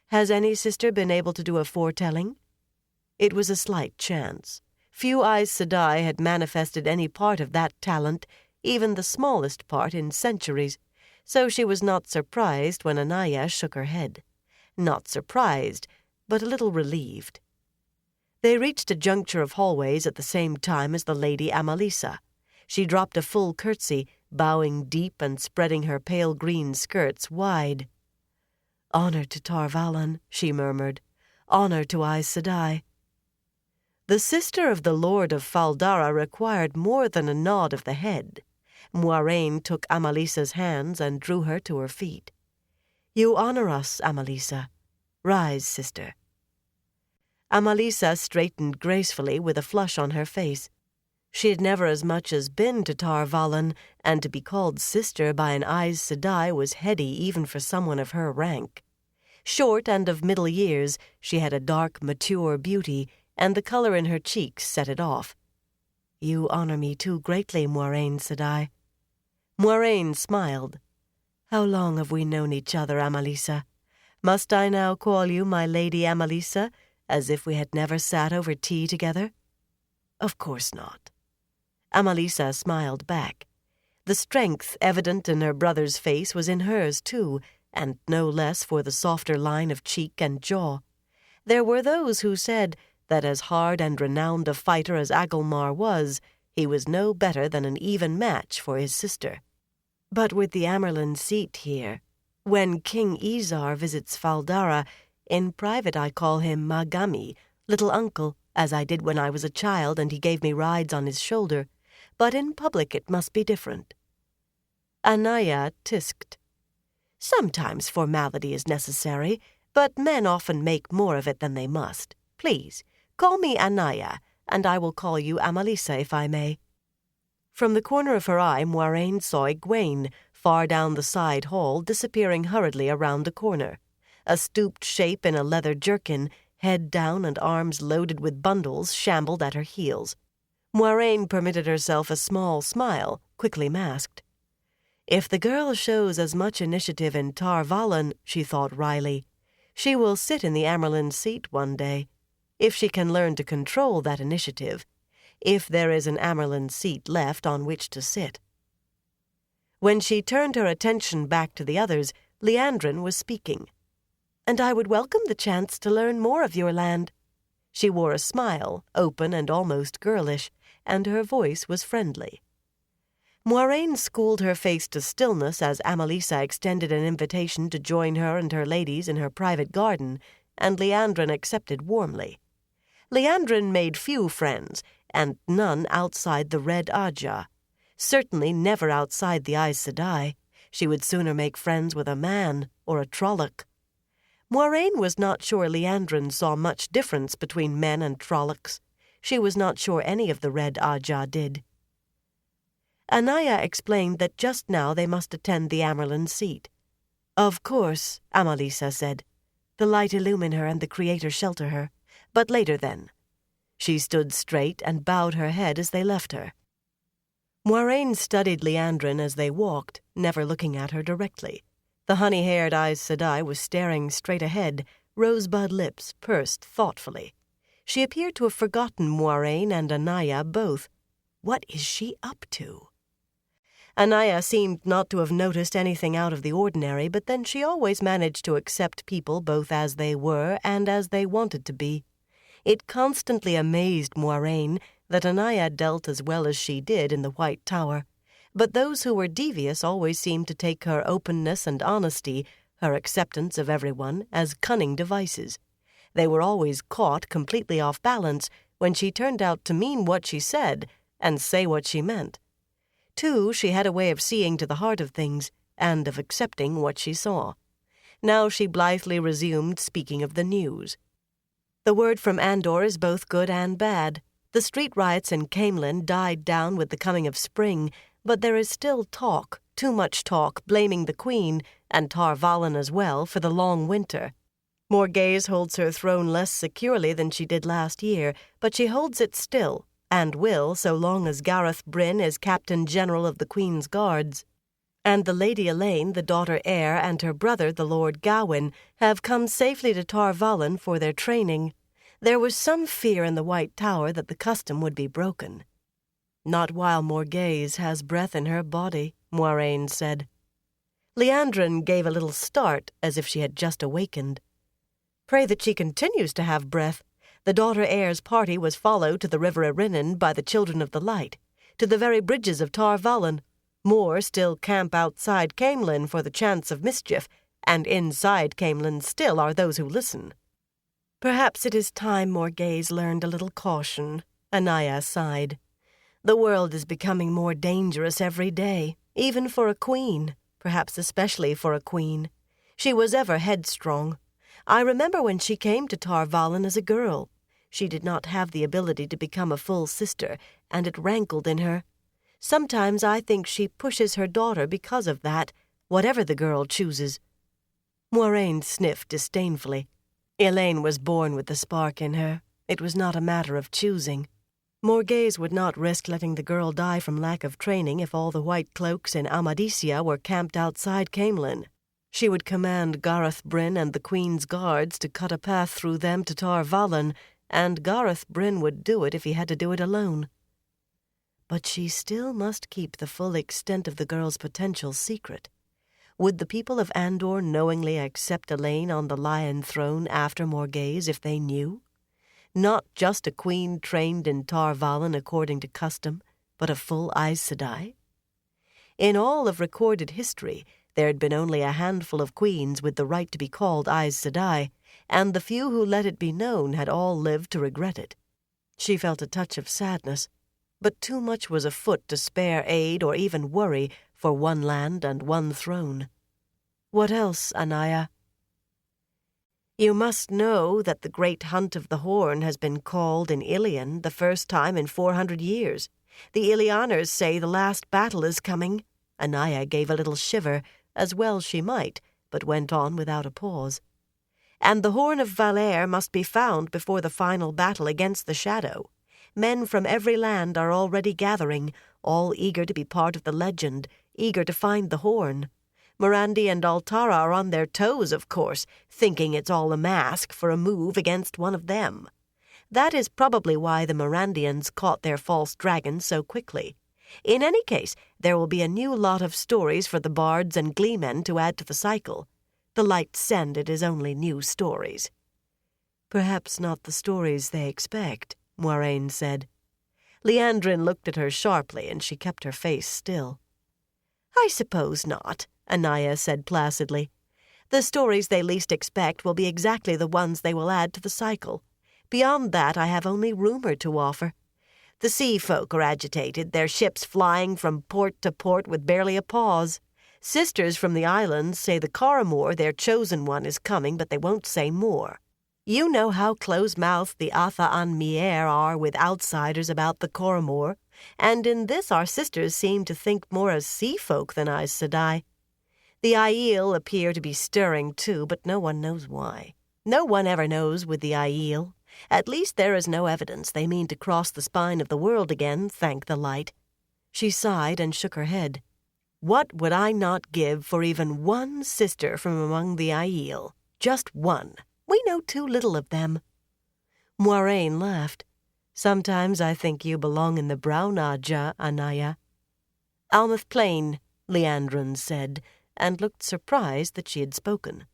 Has any sister been able to do a foretelling?" It was a slight chance. Few Aes Sedai had manifested any part of that talent, even the smallest part, in centuries, so she was not surprised when Anaiah shook her head. Not surprised, but a little relieved. They reached a juncture of hallways at the same time as the Lady Amalisa. She dropped a full curtsy, bowing deep and spreading her pale green skirts wide. "Honor to Tar Valon," she murmured. "Honor to Aes Sedai." The sister of the Lord of Faldara required more than a nod of the head. Moiraine took Amalisa's hands and drew her to her feet. "You honor us, Amalisa. Rise, sister." Amalisa straightened gracefully with a flush on her face. She had never as much as been to Tar Valon, and to be called sister by an Aes Sedai was heady even for someone of her rank. Short and of middle years, she had a dark, mature beauty, and the color in her cheeks set it off. "You honor me too greatly, Moiraine," said I. Moiraine smiled. "How long have we known each other, Amalisa? Must I now call you my Lady Amalisa, as if we had never sat over tea together?" "Of course not." Amalisa smiled back. The strength evident in her brother's face was in hers too, and no less for the softer line of cheek and jaw. There were those who said that as hard and renowned a fighter as Agelmar was, he was no better than an even match for his sister. But with the Amyrlin seat here, when King Izar visits Faldara, in private I call him Magami, little uncle, as I did when I was a child and he gave me rides on his shoulder, but in public it must be different. Anaya tisked. "Sometimes formality is necessary, but men often make more of it than they must. Please, call me Anaya, and I will call you Amalisa if I may." From the corner of her eye, Moiraine saw Egwene, far down the side hall, disappearing hurriedly around a corner. A stooped shape in a leather jerkin, head down and arms loaded with bundles, shambled at her heels. Moiraine permitted herself a small smile, quickly masked. If the girl shows as much initiative in Tar Valon, she thought wryly, she will sit in the Amyrlin seat one day, if she can learn to control that initiative, if there is an Amyrlin seat left on which to sit. When she turned her attention back to the others, Liandrin was speaking. "And I would welcome the chance to learn more of your land." She wore a smile, open and almost girlish, and her voice was friendly. Moiraine schooled her face to stillness as Amalisa extended an invitation to join her and her ladies in her private garden, and Liandrin accepted warmly. Liandrin made few friends, and none outside the Red Ajah. Certainly never outside the Aes Sedai. She would sooner make friends with a man or a Trolloc. Moiraine was not sure Liandrin saw much difference between men and Trollocs. She was not sure any of the Red Ajah did. Anaya explained that just now they must attend the Amyrlin seat. "Of course," Amalisa said. "The light illumine her and the Creator shelter her. But later then." She stood straight and bowed her head as they left her. Moiraine studied Liandrin as they walked, never looking at her directly. The honey-haired Aes Sedai was staring straight ahead, rosebud lips pursed thoughtfully. She appeared to have forgotten Moiraine and Anaya both. What is she up to? Anaya seemed not to have noticed anything out of the ordinary, but then she always managed to accept people both as they were and as they wanted to be. It constantly amazed Moiraine that Anaya dealt as well as she did in the White Tower, but those who were devious always seemed to take her openness and honesty, her acceptance of everyone, as cunning devices. They were always caught completely off balance when she turned out to mean what she said and say what she meant. Too, she had a way of seeing to the heart of things and of accepting what she saw. Now she blithely resumed speaking of the news. "The word from Andor is both good and bad. The street riots in Caemlyn died down with the coming of spring, but there is still talk, too much talk, blaming the Queen, and Tar Valon as well, for the long winter. Morghese holds her throne less securely than she did last year, but she holds it still, and will so long as Gareth Bryn is Captain General of the Queen's Guards. And the Lady Elaine, the daughter heir, and her brother, the Lord Gawain, have come safely to Tar Valon for their training. There was some fear in the White Tower that the custom would be broken." "Not while Morghese has breath in her body," Moiraine said. Liandrin gave a little start, as if she had just awakened. "Pray that she continues to have breath. The daughter heir's party was followed to the river Erinnen by the Children of the Light, to the very bridges of Tar Valon. More still camp outside Caemlyn for the chance of mischief, and inside Caemlyn still are those who listen." "Perhaps it is time Morghese learned a little caution," Anaya sighed. "The world is becoming more dangerous every day, even for a queen, perhaps especially for a queen. She was ever headstrong. I remember when she came to Tar Valon as a girl. She did not have the ability to become a full sister, and it rankled in her. Sometimes I think she pushes her daughter because of that, whatever the girl chooses." Moiraine sniffed disdainfully. Elaine was born with the spark in her. It was not a matter of choosing. Morghese would not risk letting the girl die from lack of training if all the white cloaks in Amadisia were camped outside Camelin. She would command Gareth Bryn and the Queen's guards to cut a path through them to Tar Valon, and Gareth Bryn would do it if he had to do it alone. But she still must keep the full extent of the girl's potential secret. Would the people of Andor knowingly accept Elaine on the Lion Throne after Morghese if they knew? Not just a queen trained in Tar Valon according to custom, but a full Aes Sedai? In all of recorded history, there had been only a handful of queens with the right to be called Aes Sedai, and the few who let it be known had all lived to regret it. She felt a touch of sadness, but too much was afoot to spare aid or even worry for one land and one throne. What else, Anaya? You must know that the great hunt of the Horn has been called in Ilion the first time in 400 years. The Ilianers say the last battle is coming. Anaya gave a little shiver, as well she might, but went on without a pause. And the Horn of Valere must be found before the final battle against the Shadow. Men from every land are already gathering, all eager to be part of the legend, eager to find the Horn. Morandi and Altara are on their toes, of course, thinking it's all a mask for a move against one of them. That is probably why the Morandians caught their false dragon so quickly. In any case, there will be a new lot of stories for the bards and gleemen to add to the cycle. The lights send it as only new stories. Perhaps not the stories they expect, Moiraine said. Liandrin looked at her sharply, and she kept her face still. I suppose not, Anaya said placidly. The stories they least expect will be exactly the ones they will add to the cycle. Beyond that, I have only rumor to offer. The sea folk are agitated, their ships flying from port to port with barely a pause. Sisters from the islands say the Corrimor, their chosen one, is coming, but they won't say more. You know how close-mouthed the Atha an Mier are with outsiders about the Corrimor, and in this our sisters seem to think more as sea folk than Aes Sedai. The Aiel appear to be stirring too, but no one knows why. No one ever knows with the Aiel. At least there is no evidence they mean to cross the spine of the world again, thank the light. She sighed and shook her head. What would I not give for even one sister from among the Aiel? Just one. We know too little of them. Moiraine laughed. Sometimes I think you belong in the Brown Aja, Anaya. Almouth Plain, Liandrin said, and looked surprised that she had spoken.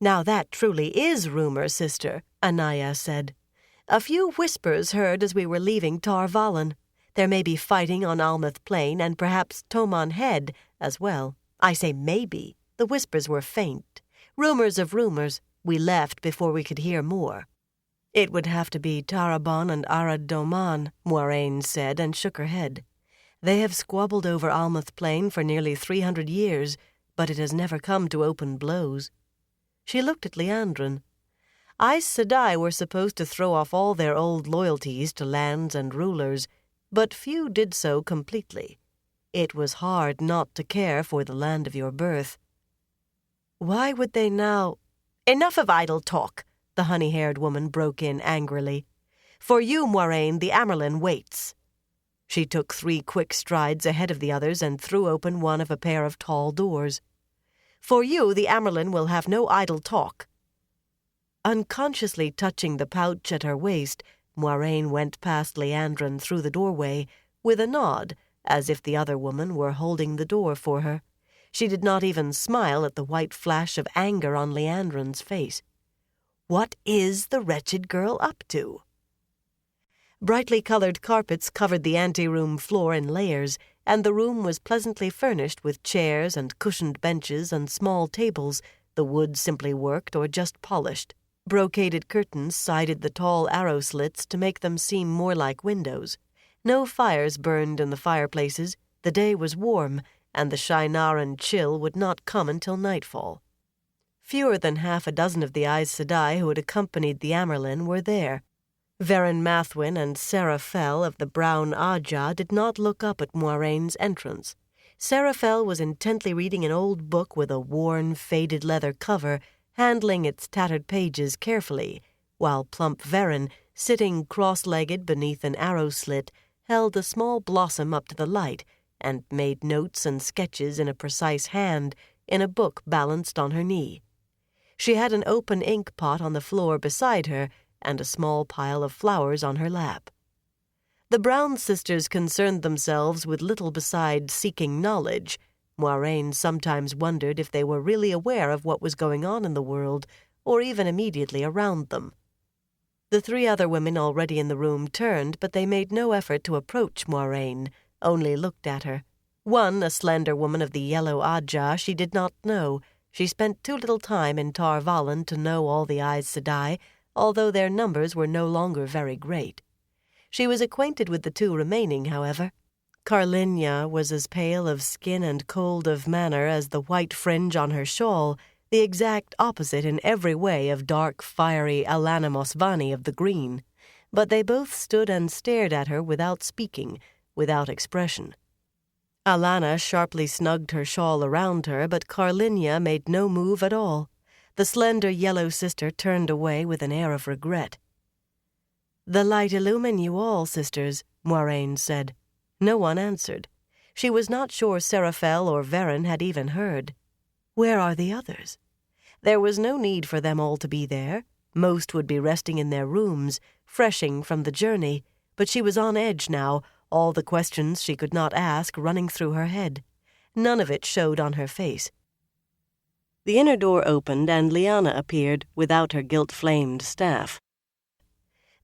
Now that truly is rumor, sister, Anaya said. A few whispers heard as we were leaving Tar Valon. There may be fighting on Almouth Plain and perhaps Tomon Head as well. I say maybe. The whispers were faint. Rumors of rumors. We left before we could hear more. It would have to be Tarabon and Arad Doman, Moiraine said, and shook her head. They have squabbled over Almouth Plain for nearly 300 years, but it has never come to open blows. She looked at Liandrin. Aes Sedai were supposed to throw off all their old loyalties to lands and rulers, but few did so completely. It was hard not to care for the land of your birth. Why would they now— Enough of idle talk, the honey-haired woman broke in angrily. For you, Moiraine, the Amyrlin waits. She took 3 quick strides ahead of the others and threw open one of a pair of tall doors. For you, the Amyrlin will have no idle talk. Unconsciously touching the pouch at her waist, Moiraine went past Liandrin through the doorway, with a nod, as if the other woman were holding the door for her. She did not even smile at the white flash of anger on Liandrin's face. What is the wretched girl up to? Brightly colored carpets covered the anteroom floor in layers, and the room was pleasantly furnished with chairs and cushioned benches and small tables, the wood simply worked or just polished. Brocaded curtains sided the tall arrow slits to make them seem more like windows. No fires burned in the fireplaces. The day was warm, and the Shienaran chill would not come until nightfall. Fewer than half a dozen of the Aes Sedai who had accompanied the Amyrlin were there. Varen Mathwin and Serafel of the Brown Aja did not look up at Moiraine's entrance. Serafel was intently reading an old book with a worn, faded leather cover, handling its tattered pages carefully, while plump Verin, sitting cross-legged beneath an arrow slit, held a small blossom up to the light and made notes and sketches in a precise hand in a book balanced on her knee. She had an open ink pot on the floor beside her and a small pile of flowers on her lap. The Brown sisters concerned themselves with little beside seeking knowledge. Moiraine sometimes wondered if they were really aware of what was going on in the world, or even immediately around them. The three other women already in the room turned, but they made no effort to approach Moiraine, only looked at her. One, a slender woman of the Yellow Ajah, she did not know. She spent too little time in Tar Valon to know all the Aes Sedai, although their numbers were no longer very great. She was acquainted with the two remaining, however. Carlinia was as pale of skin and cold of manner as the white fringe on her shawl, the exact opposite in every way of dark, fiery Alana Mosvani of the Green. But they both stood and stared at her without speaking, without expression. Alana sharply snugged her shawl around her, but Carlinia made no move at all. The slender yellow sister turned away with an air of regret. "The light illumine you all, sisters," Moiraine said. No one answered. She was not sure Seraphel or Verin had even heard. Where are the others? There was no need for them all to be there. Most would be resting in their rooms, freshing from the journey, but she was on edge now, all the questions she could not ask running through her head. None of it showed on her face. The inner door opened and Lyanna appeared without her gilt-flamed staff.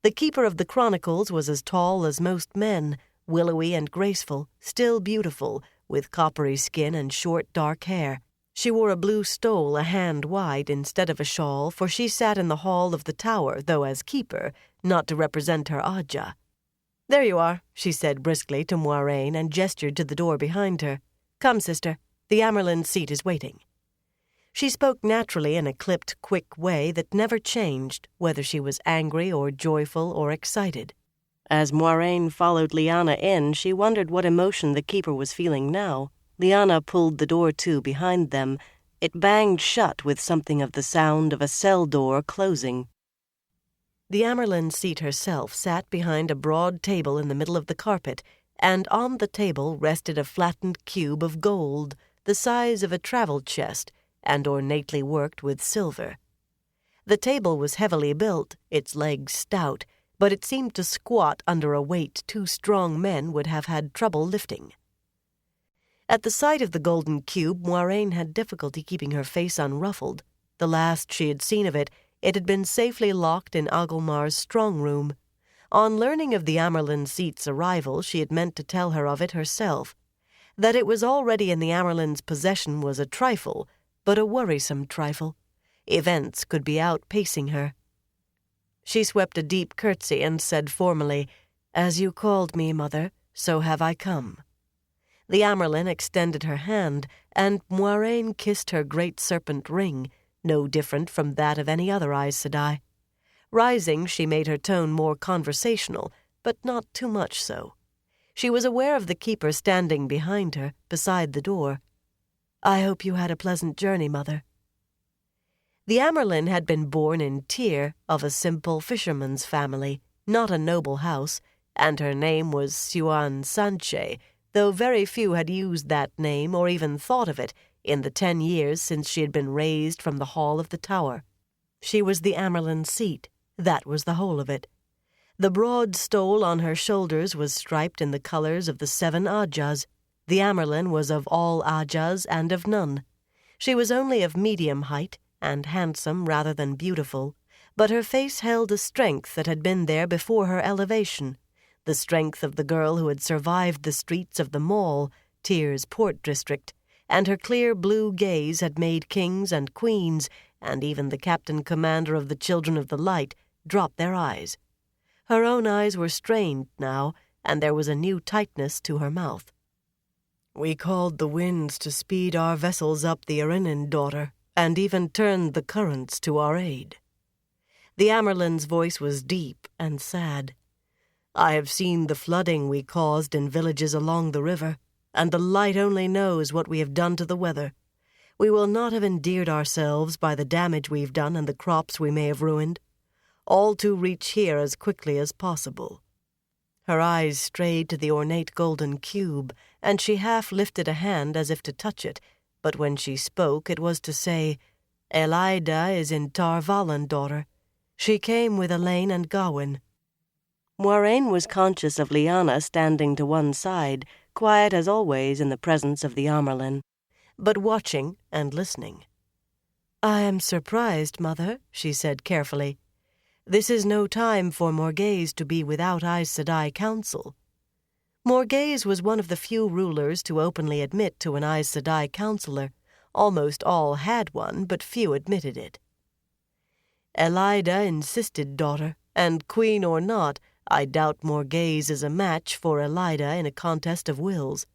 The keeper of the Chronicles was as tall as most men, willowy and graceful, still beautiful, with coppery skin and short dark hair. She wore a blue stole a hand wide instead of a shawl, for she sat in the hall of the tower, though as keeper, not to represent her Ajah. "There you are," she said briskly to Moiraine and gestured to the door behind her. "Come, sister, the Amyrlin seat is waiting." She spoke naturally in a clipped, quick way that never changed, whether she was angry or joyful or excited. As Moiraine followed Lyanna in, she wondered what emotion the keeper was feeling now. Lyanna pulled the door to behind them. It banged shut with something of the sound of a cell door closing. The Amyrlin seat herself sat behind a broad table in the middle of the carpet, and on the table rested a flattened cube of gold, the size of a travel chest, and ornately worked with silver. The table was heavily built, its legs stout, but it seemed to squat under a weight two strong men would have had trouble lifting. At the sight of the golden cube, Moiraine had difficulty keeping her face unruffled. The last she had seen of it, it had been safely locked in Agelmar's strong room. On learning of the Amyrlin seat's arrival, she had meant to tell her of it herself. That it was already in the Amyrlin's possession was a trifle, but a worrisome trifle. Events could be outpacing her. She swept a deep curtsy and said formally, "As you called me, mother, so have I come." The Amyrlin extended her hand, and Moiraine kissed her great serpent ring, no different from that of any other Aes Sedai. Rising, she made her tone more conversational, but not too much so. She was aware of the keeper standing behind her, beside the door. "I hope you had a pleasant journey, mother." The Amyrlin had been born in Tyr, of a simple fisherman's family, not a noble house, and her name was Siuan Sanche, though very few had used that name or even thought of it in the 10 years since she had been raised from the hall of the tower. She was the Amyrlin seat, that was the whole of it. The broad stole on her shoulders was striped in the colors of the 7 Ajahs. The Amyrlin was of all Ajahs and of none. She was only of medium height, and handsome rather than beautiful, but her face held a strength that had been there before her elevation, the strength of the girl who had survived the streets of the Mall, Tyr's port district, and her clear blue gaze had made kings and queens, and even the captain-commander of the Children of the Light, drop their eyes. Her own eyes were strained now, and there was a new tightness to her mouth. "We called the winds to speed our vessels up the Erinnen, daughter, and even turned the currents to our aid." The Amyrlin's voice was deep and sad. "I have seen the flooding we caused in villages along the river, and the light only knows what we have done to the weather. We will not have endeared ourselves by the damage we've done and the crops we may have ruined. all to reach here as quickly as possible. Her eyes strayed to the ornate golden cube, and she half lifted a hand as if to touch it, but when she spoke it was to say, "Elaida is in Tar Valon, daughter. She came with Elaine and Gawain." Moiraine was conscious of Lyanna standing to one side, quiet as always in the presence of the Amyrlin, but watching and listening. "I am surprised, Mother," she said carefully. "This is no time for Morghese to be without Aes Sedai counsel." Morghese was one of the few rulers to openly admit to an Aes Sedai counselor. Almost all had one, but few admitted it. "Elaida insisted, daughter, and queen or not, I doubt Morghese is a match for Elaida in a contest of wills.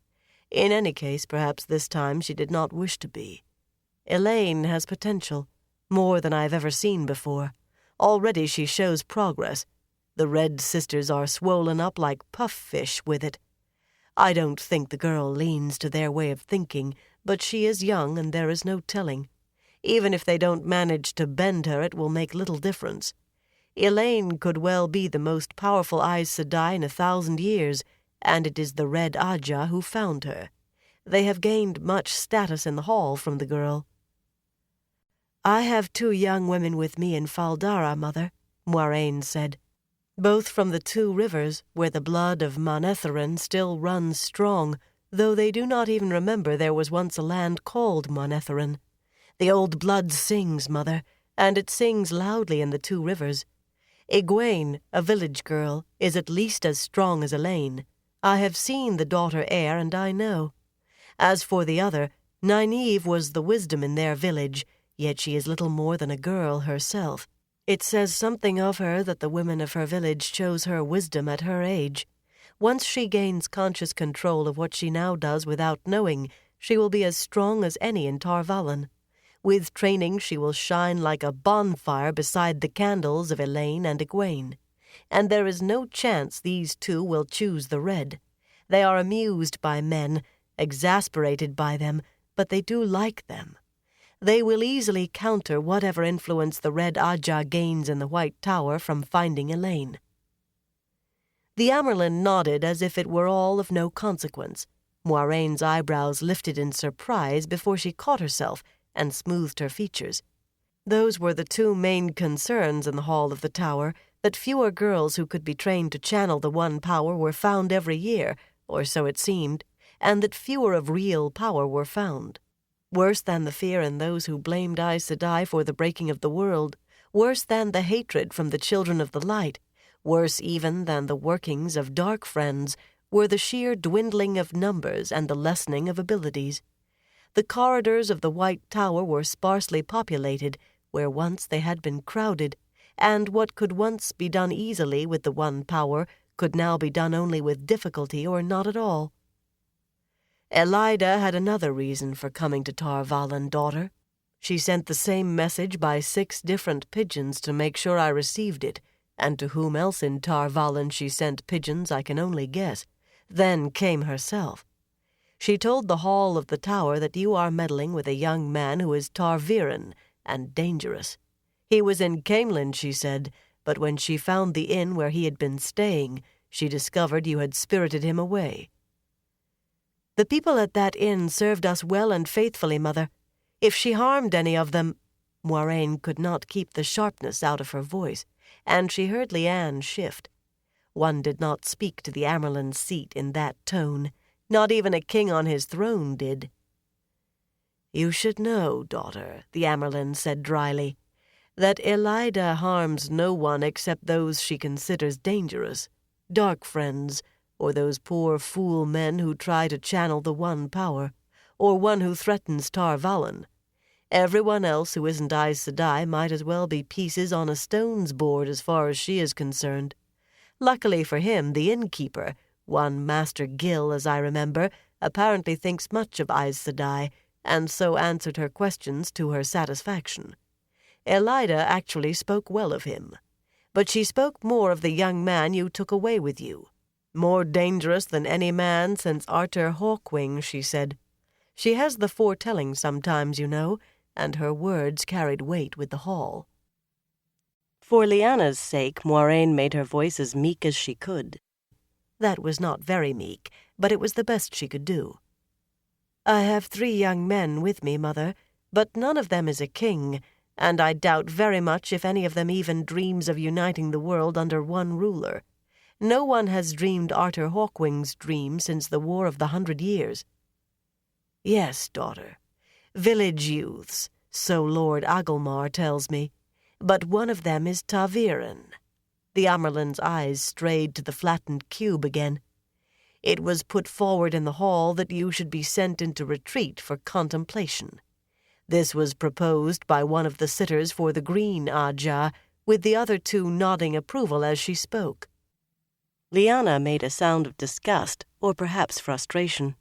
In any case, perhaps this time she did not wish to be. Elaine has potential, more than I have ever seen before. Already she shows progress. The Red Sisters are swollen up like puff fish with it. I don't think the girl leans to their way of thinking, but she is young and there is no telling. Even if they don't manage to bend her, it will make little difference. Elaine could well be the most powerful Aes Sedai in 1,000 years, and it is the Red Ajah who found her. They have gained much status in the hall from the girl." "I have 2 young women with me in Fal Dara, Mother," Moiraine said. "Both from the 2 rivers, where the blood of Manetheren still runs strong, though they do not even remember there was once a land called Manetheren. The old blood sings, Mother, and it sings loudly in the 2 rivers. Egwene, a village girl, is at least as strong as Elaine. I have seen the daughter heir, and I know. As for the other, Nynaeve was the wisdom in their village, yet she is little more than a girl herself. It says something of her that the women of her village chose her wisdom at her age. Once she gains conscious control of what she now does without knowing, she will be as strong as any in Tar Valon. With training she will shine like a bonfire beside the candles of Elaine and Egwene. And there is no chance these 2 will choose the Red. They are amused by men, exasperated by them, but they do like them. They will easily counter whatever influence the Red Ajah gains in the White Tower from finding Elaine." The Amyrlin nodded as if it were all of no consequence. Moiraine's eyebrows lifted in surprise before she caught herself and smoothed her features. Those were the 2 main concerns in the hall of the tower, that fewer girls who could be trained to channel the one power were found every year, or so it seemed, and that fewer of real power were found. Worse than the fear in those who blamed Aes Sedai for the breaking of the world, worse than the hatred from the Children of the Light, worse even than the workings of Dark Friends, were the sheer dwindling of numbers and the lessening of abilities. The corridors of the White Tower were sparsely populated, where once they had been crowded, and what could once be done easily with the one power could now be done only with difficulty or not at all. "Elaida had another reason for coming to Tar Valon, daughter. She sent the same message by 6 different pigeons to make sure I received it, and to whom else in Tar Valon she sent pigeons I can only guess. Then came herself. She told the hall of the tower that you are meddling with a young man who is Tarviran and dangerous. He was in Caemlyn, she said, but when she found the inn where he had been staying, she discovered you had spirited him away." "The people at that inn served us well and faithfully, Mother. If she harmed any of them—" Moiraine could not keep the sharpness out of her voice, and she heard Lyanne shift. One did not speak to the Amyrlin's seat in that tone. Not even a king on his throne did. "You should know, daughter," the Amyrlin said dryly, "that Elaida harms no one except those she considers dangerous, dark friends, or those poor fool men who try to channel the one power, or one who threatens Tar Valon. Everyone else who isn't Aes Sedai might as well be pieces on a stone's board as far as she is concerned. Luckily for him, the innkeeper, one Master Gil, as I remember, apparently thinks much of Aes Sedai, and so answered her questions to her satisfaction. Elaida actually spoke well of him. But she spoke more of the young man you took away with you. More dangerous than any man since Artur Hawkwing, she said. She has the foretelling sometimes, you know, and her words carried weight with the hall." For Lyanna's sake, Moiraine made her voice as meek as she could. That was not very meek, but it was the best she could do. "I have 3 young men with me, Mother, but none of them is a king, and I doubt very much if any of them even dreams of uniting the world under one ruler. No one has dreamed Arthur Hawkwing's dream since the War of the 100 Years. Yes, daughter, village youths, so Lord Agelmar tells me, but one of them is ta'Veren." The Amyrlin's eyes strayed to the flattened cube again. "It was put forward in the hall that you should be sent into retreat for contemplation. This was proposed by one of the sitters for the Green Ajah, with the other 2 nodding approval as she spoke." Lyanna made a sound of disgust, or perhaps frustration.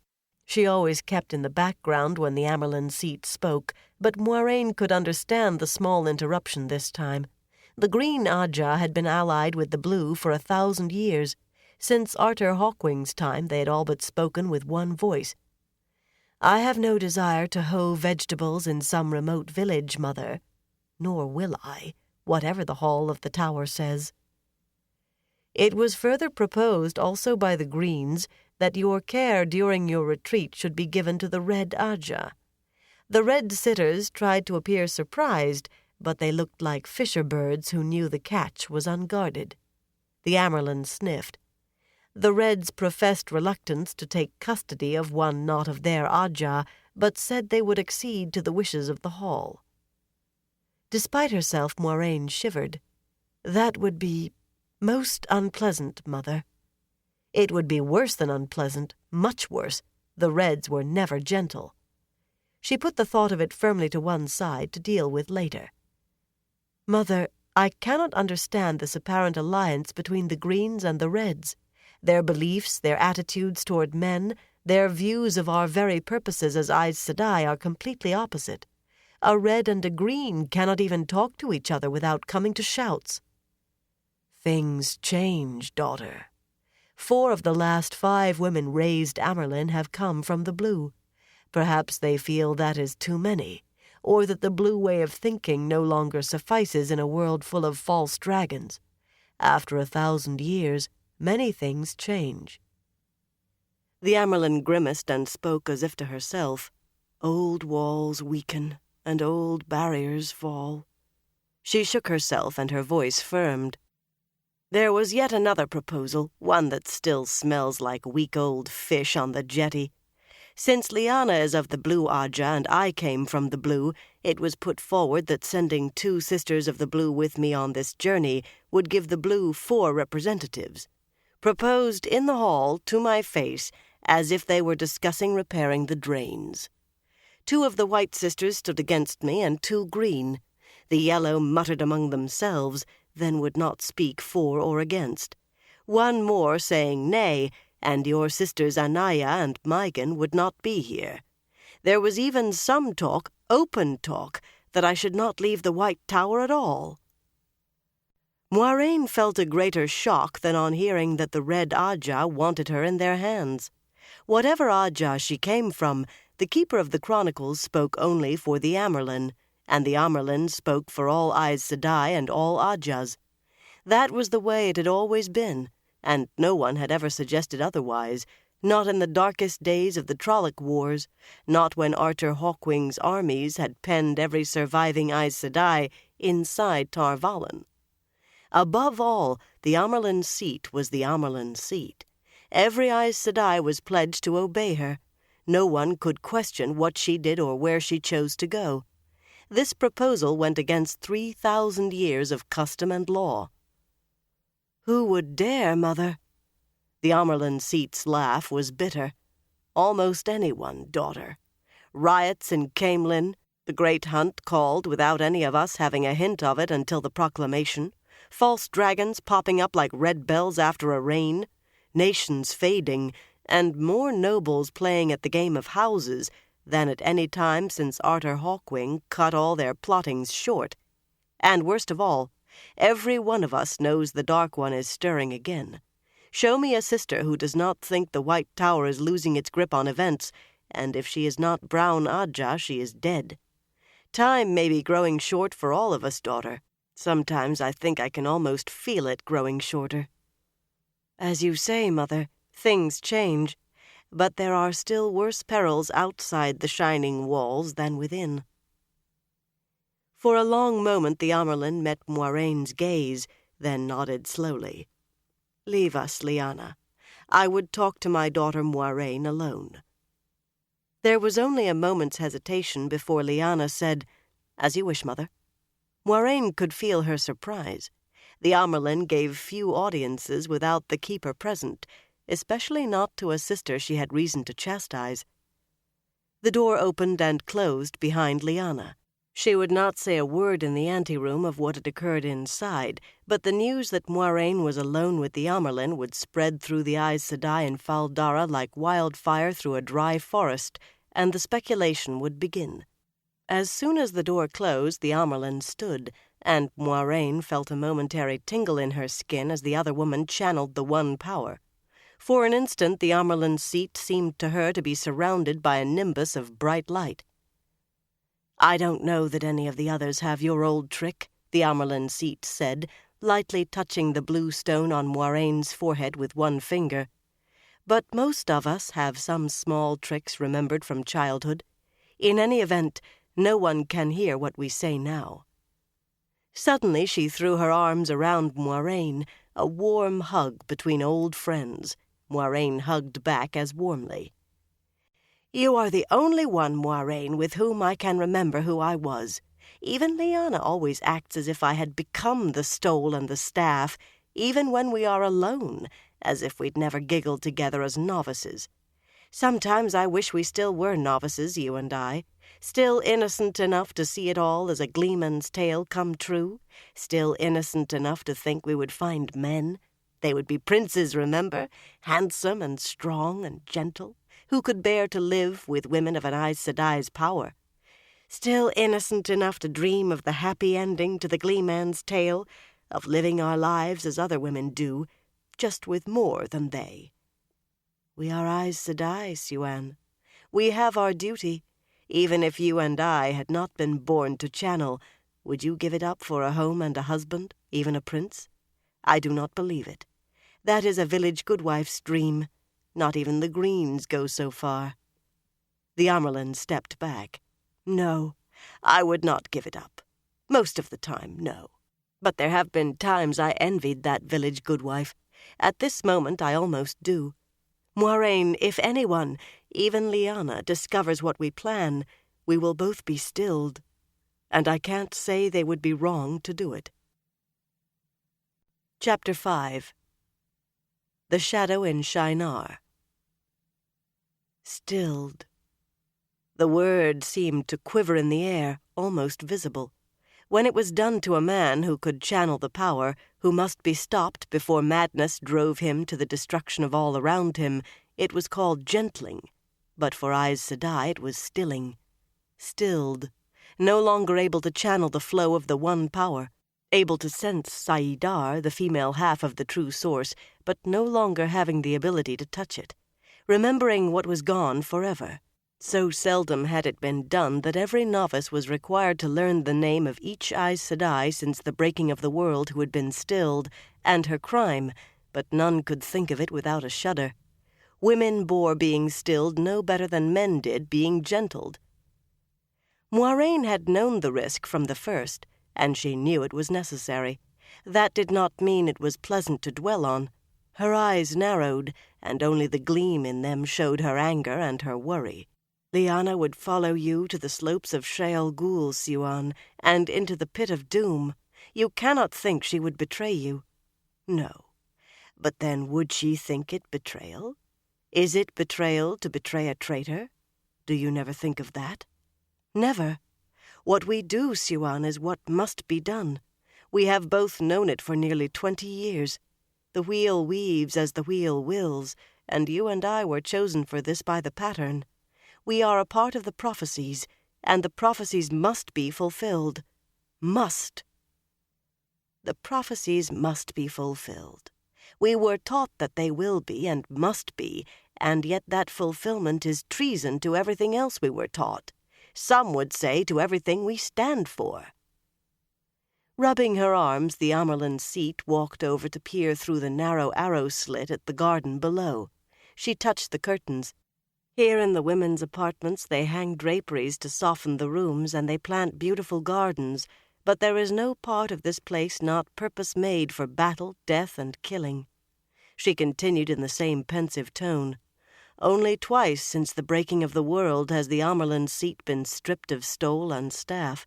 She always kept in the background when the Amyrlin seat spoke, but Moiraine could understand the small interruption this time. The Green Ajah had been allied with the Blue for 1,000 years. Since Arthur Hawkwing's time they had all but spoken with one voice. "I have no desire to hoe vegetables in some remote village, Mother. Nor will I, whatever the Hall of the Tower says." It was further proposed also by the Greens that your care during your retreat should be given to the Red Ajah. The Red sitters tried to appear surprised, but they looked like fisher birds who knew the catch was unguarded. The Amyrlin sniffed. The Reds professed reluctance to take custody of one not of their Ajah, but said they would accede to the wishes of the hall. Despite herself, Moiraine shivered. "That would be most unpleasant, Mother." It would be worse than unpleasant, much worse. The Reds were never gentle. She put the thought of it firmly to one side to deal with later. "Mother, I cannot understand this apparent alliance between the Greens and the Reds. Their beliefs, their attitudes toward men, their views of our very purposes as Aes Sedai are completely opposite. A Red and a Green cannot even talk to each other without coming to shouts." "Things change, daughter. 4 of the last 5 women raised Amyrlin have come from the Blue. Perhaps they feel that is too many, or that the Blue way of thinking no longer suffices in a world full of false dragons. After 1,000 years, many things change." The Amyrlin grimaced and spoke as if to herself. "Old walls weaken, and old barriers fall." She shook herself, and her voice firmed. "There was yet another proposal, one that still smells like weak old fish on the jetty. Since Lyanna is of the Blue Ajah and I came from the Blue, it was put forward that sending 2 sisters of the Blue with me on this journey would give the Blue 4 representatives. Proposed in the hall, to my face, as if they were discussing repairing the drains. 2 of the White sisters stood against me, and 2 green. The Yellow muttered among themselves, then would not speak for or against. 1 more saying nay, and your sisters Anaya and Maigan would not be here. There was even some talk, open talk, that I should not leave the White Tower at all." Moiraine felt a greater shock than on hearing that the Red Ajah wanted her in their hands. Whatever Ajah she came from, the Keeper of the Chronicles spoke only for the Amyrlin, and the Amyrlin spoke for all Aes Sedai and all Ajahs. That was the way it had always been, and no one had ever suggested otherwise, not in the darkest days of the Trolloc Wars, not when Arthur Hawkwing's armies had penned every surviving Aes Sedai inside Tar Valon. Above all, the Amyrlin seat was the Amyrlin seat. Every Aes Sedai was pledged to obey her. No one could question what she did or where she chose to go. This proposal went against 3,000 years of custom and law. "Who would dare, Mother?" The Amyrlin seat's laugh was bitter. "Almost anyone, daughter. Riots in Caemlyn, the great hunt called without any of us having a hint of it until the proclamation, false dragons popping up like red bells after a rain, nations fading, and more nobles playing at the game of houses than at any time since Arthur Hawkwing cut all their plottings short. And worst of all, every one of us knows the Dark One is stirring again. Show me a sister who does not think the White Tower is losing its grip on events, and if she is not Brown Ajah, she is dead. Time may be growing short for all of us, daughter. Sometimes I think I can almost feel it growing shorter. As you say, Mother, things change, but there are still worse perils outside the shining walls than within. For a long moment the Amyrlin met Moiraine's gaze, then nodded slowly. Leave us, Lyanna. I would talk to my daughter Moiraine alone. There was only a moment's hesitation before Lyanna said, As you wish, Mother. Moiraine could feel her surprise. The Amyrlin gave few audiences without the keeper present, especially not to a sister she had reason to chastise. The door opened and closed behind Lyanna. She would not say a word in the anteroom of what had occurred inside, but the news that Moiraine was alone with the Amyrlin would spread through the Aes Sedai and Fal Dara like wildfire through a dry forest, and the speculation would begin. As soon as the door closed, the Amyrlin stood, and Moiraine felt a momentary tingle in her skin as the other woman channeled the one power. For an instant, the Amyrlin's seat seemed to her to be surrounded by a nimbus of bright light. I don't know that any of the others have your old trick, the Amyrlin seat said, lightly touching the blue stone on Moiraine's forehead with one finger. But most of us have some small tricks remembered from childhood. In any event, no one can hear what we say now. Suddenly she threw her arms around Moiraine, a warm hug between old friends. Moiraine hugged back as warmly. You are the only one, Moiraine, with whom I can remember who I was. Even Lyanna always acts as if I had become the stole and the staff, even when we are alone, as if we'd never giggled together as novices. Sometimes I wish we still were novices, you and I, still innocent enough to see it all as a gleeman's tale come true, still innocent enough to think we would find men. They would be princes, remember, handsome and strong and gentle, who could bear to live with women of an Aes Sedai's power. Still innocent enough to dream of the happy ending to the gleeman's tale, of living our lives as other women do, just with more than they. We are Aes Sedai, Siuan. We have our duty. Even if you and I had not been born to channel, would you give it up for a home and a husband, even a prince? I do not believe it. That is a village goodwife's dream. Not even the Greens go so far. The Amyrlin stepped back. No, I would not give it up. Most of the time, no. But there have been times I envied that village goodwife. At this moment I almost do. Moiraine, if anyone, even Lyanna, discovers what we plan, we will both be stilled. And I can't say they would be wrong to do it. Chapter 5. The Shadow in Shinar. Stilled. The word seemed to quiver in the air, almost visible. When it was done to a man who could channel the power, who must be stopped before madness drove him to the destruction of all around him, it was called gentling. But for Aes Sedai it was stilling. Stilled. No longer able to channel the flow of the one power. Able to sense saidar, the female half of the true source, but no longer having the ability to touch it. Remembering what was gone forever. So seldom had it been done that every novice was required to learn the name of each Aes Sedai since the breaking of the world who had been stilled, and her crime, but none could think of it without a shudder. Women bore being stilled no better than men did being gentled. Moiraine had known the risk from the first, and she knew it was necessary. That did not mean it was pleasant to dwell on. Her eyes narrowed, and only the gleam in them showed her anger and her worry. Lyanna would follow you to the slopes of Shayol Ghul, Siuan, and into the pit of doom. You cannot think she would betray you. No. But then would she think it betrayal? Is it betrayal to betray a traitor? Do you never think of that? Never. What we do, Siuan, is what must be done. We have both known it for nearly 20 years. The wheel weaves as the wheel wills, and you and I were chosen for this by the pattern. We are a part of the prophecies, and the prophecies must be fulfilled. Must. The prophecies must be fulfilled. We were taught that they will be and must be, and yet that fulfillment is treason to everything else we were taught. Some would say to everything we stand for. Rubbing her arms, the Amerlin Seat walked over to peer through the narrow arrow slit at the garden below. She touched the curtains. Here in the women's apartments they hang draperies to soften the rooms, and they plant beautiful gardens, but there is no part of this place not purpose-made for battle, death, and killing. She continued in the same pensive tone. Only twice since the breaking of the world has the Amerlin Seat been stripped of stole and staff.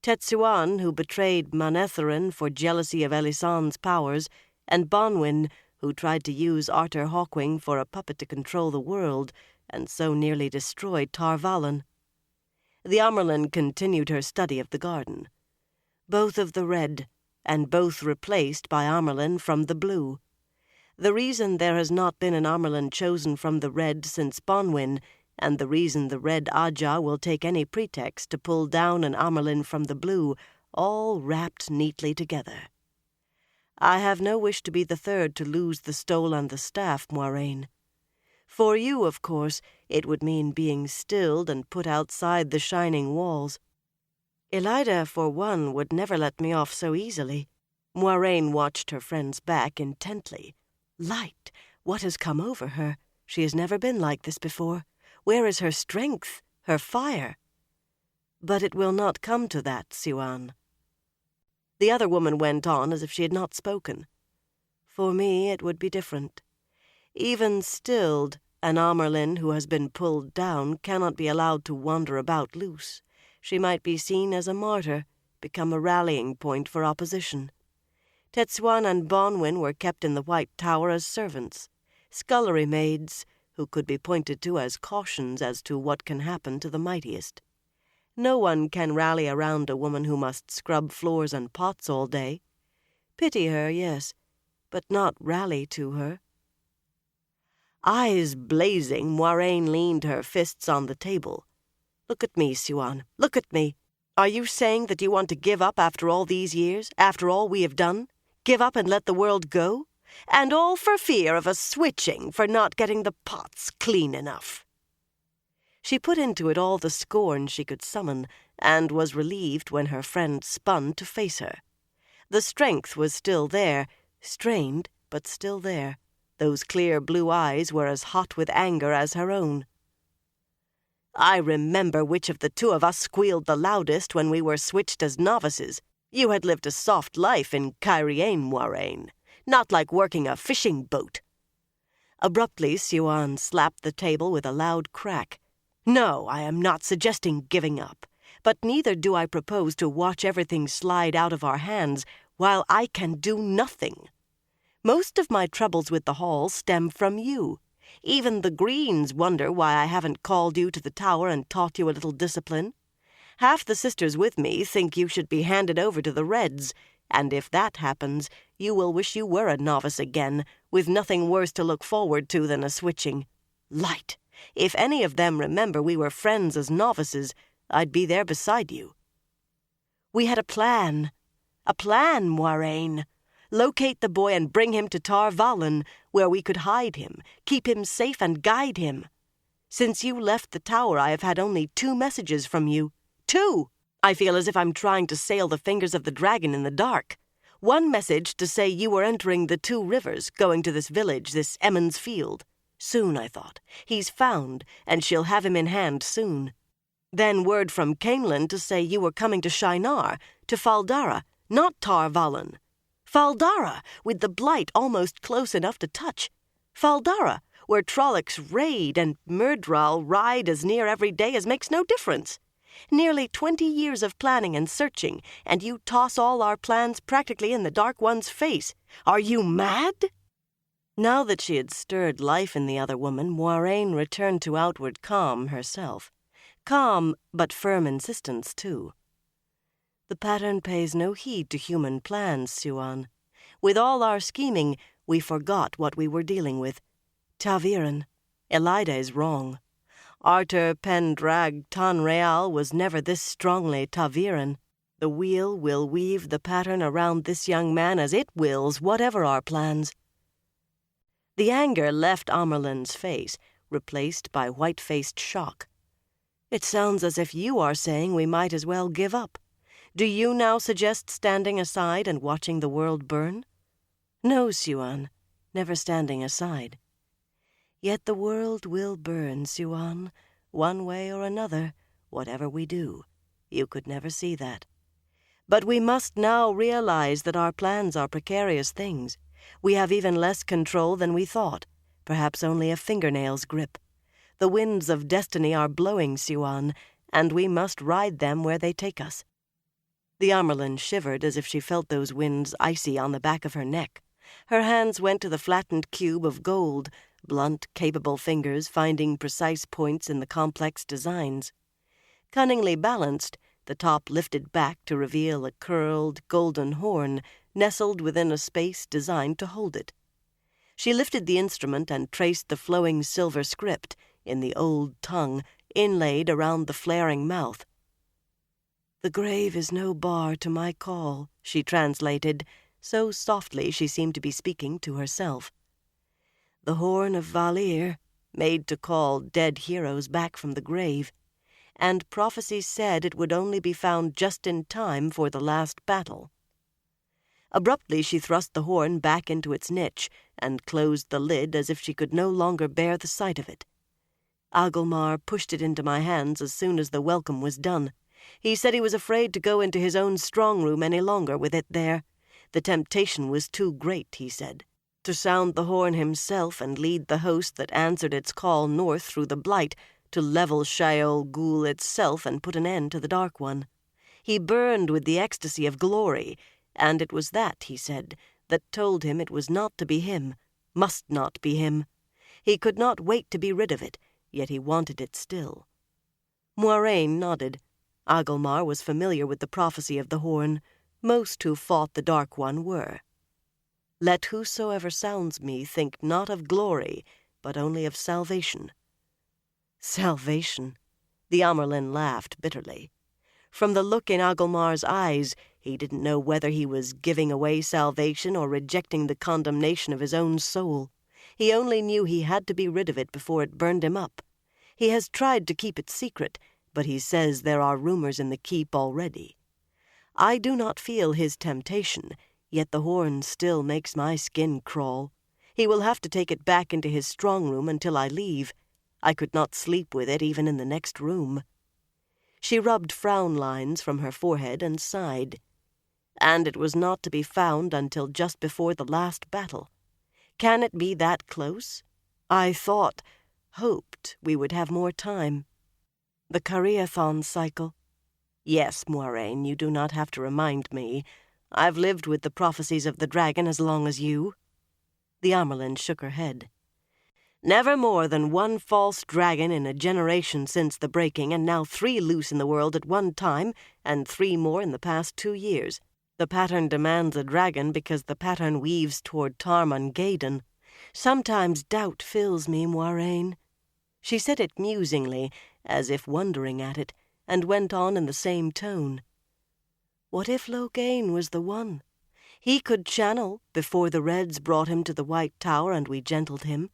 Tetsuan, who betrayed Manetheren for jealousy of Elisande's powers, and Bonwyn, who tried to use Arthur Hawkwing for a puppet to control the world, and so nearly destroyed Tar Valon. The Amerlin continued her study of the garden. Both of the red, and both replaced by Amerlin from the blue. The reason there has not been an Amerlin chosen from the red since Bonwyn, and the reason the red Aja will take any pretext to pull down an Amerlin from the blue, all wrapped neatly together. I have no wish to be the third to lose the stole and the staff, Moiraine. For you, of course, it would mean being stilled and put outside the shining walls. Elida, for one, would never let me off so easily. Moiraine watched her friend's back intently. Light! What has come over her? She has never been like this before. Where is her strength, her fire? But it will not come to that, Siuan. The other woman went on as if she had not spoken. For me, it would be different. Even stilled, an Amerlin who has been pulled down cannot be allowed to wander about loose. She might be seen as a martyr, become a rallying point for opposition. Tetsuan and Bonwyn were kept in the White Tower as servants, scullery maids, who could be pointed to as cautions as to what can happen to the mightiest. No one can rally around a woman who must scrub floors and pots all day. Pity her, yes, but not rally to her. Eyes blazing, Moiraine leaned her fists on the table. Look at me, Siuan, look at me. Are you saying that you want to give up after all these years, after all we have done? Give up and let the world go? And all for fear of a switching for not getting the pots clean enough. She put into it all the scorn she could summon, and was relieved when her friend spun to face her. The strength was still there, strained, but still there. Those clear blue eyes were as hot with anger as her own. I remember which of the two of us squealed the loudest when we were switched as novices. You had lived a soft life in Cairhien, Moiraine, not like working a fishing boat. Abruptly, Siuan slapped the table with a loud crack. No, I am not suggesting giving up, but neither do I propose to watch everything slide out of our hands while I can do nothing. Most of my troubles with the Hall stem from you. Even the Greens wonder why I haven't called you to the tower and taught you a little discipline. Half the sisters with me think you should be handed over to the Reds, and if that happens, you will wish you were a novice again, with nothing worse to look forward to than a switching. Light! If any of them remember we were friends as novices, I'd be there beside you. We had a plan, Moiraine. Locate the boy and bring him to Tar Valon, where we could hide him, keep him safe and guide him. Since you left the tower, I have had only 2 messages from you. 2! I feel as if I'm trying to sail the fingers of the dragon in the dark. 1 message to say you were entering the 2 rivers, going to this village, this Emond's Field. Soon, I thought. He's found, and she'll have him in hand soon. Then word from Cainlan to say you were coming to Shinar, to Fal Dara, not Tar Valon. Fal Dara, with the blight almost close enough to touch. Fal Dara, where Trollocs raid and Myrddraal ride as near every day as makes no difference. Nearly 20 years of planning and searching, and you toss all our plans practically in the Dark One's face. Are you mad? Now that she had stirred life in the other woman, Moiraine returned to outward calm herself. Calm, but firm insistence, too. The pattern pays no heed to human plans, Siuan. With all our scheming, we forgot what we were dealing with. ta'Veren. Elida is wrong. Arthur Pendrag Tonreal was never this strongly ta'Veren. The wheel will weave the pattern around this young man as it wills, whatever our plans. The anger left Amerlin's face, replaced by white-faced shock. It sounds as if you are saying we might as well give up. Do you now suggest standing aside and watching the world burn? No, Siuan, never standing aside. Yet the world will burn, Siuan, one way or another, whatever we do. You could never see that. But we must now realize that our plans are precarious things. We have even less control than we thought, perhaps only a fingernail's grip. The winds of destiny are blowing, Siuan, and we must ride them where they take us. The Amyrlin shivered as if she felt those winds icy on the back of her neck. Her hands went to the flattened cube of gold, blunt, capable fingers finding precise points in the complex designs. Cunningly balanced, the top lifted back to reveal a curled, golden horn nestled within a space designed to hold it. She lifted the instrument and traced the flowing silver script in the old tongue inlaid around the flaring mouth. "The grave is no bar to my call," she translated, so softly she seemed to be speaking to herself. "The horn of Valir, made to call dead heroes back from the grave, and prophecy said it would only be found just in time for the last battle." Abruptly she thrust the horn back into its niche and closed the lid as if she could no longer bear the sight of it. Agelmar pushed it into my hands as soon as the welcome was done. He said he was afraid to go into his own strong room any longer with it there. The temptation was too great, he said. To sound the horn himself and lead the host that answered its call north through the Blight, to level Shaiol Ghul itself and put an end to the Dark One. He burned with the ecstasy of glory, and it was that, he said, that told him it was not to be him, must not be him. He could not wait to be rid of it, yet he wanted it still. Moiraine nodded. Agelmar was familiar with the prophecy of the horn. Most who fought the Dark One were. "Let whosoever sounds me think not of glory, but only of salvation." Salvation? The Amyrlin laughed bitterly. From the look in Agelmar's eyes, he didn't know whether he was giving away salvation or rejecting the condemnation of his own soul. He only knew he had to be rid of it before it burned him up. He has tried to keep it secret, but he says there are rumors in the keep already. I do not feel his temptation, yet the horn still makes my skin crawl. He will have to take it back into his strong room until I leave. I could not sleep with it even in the next room. She rubbed frown lines from her forehead and sighed. And it was not to be found until just before the last battle. Can it be that close? I hoped we would have more time. The Kariathon cycle. Yes, Moiraine, you do not have to remind me. I've lived with the prophecies of the dragon as long as you. The Amyrlin shook her head. Never more than one false dragon in a generation since the breaking, and now 3 loose in the world at one time, and 3 more in the past 2 years. The pattern demands a dragon because the pattern weaves toward Tarmon Gai'dan. Sometimes doubt fills me, Moiraine. She said it musingly, as if wondering at it, and went on in the same tone. What if Loghain was the one? He could channel before the Reds brought him to the White Tower and we gentled him.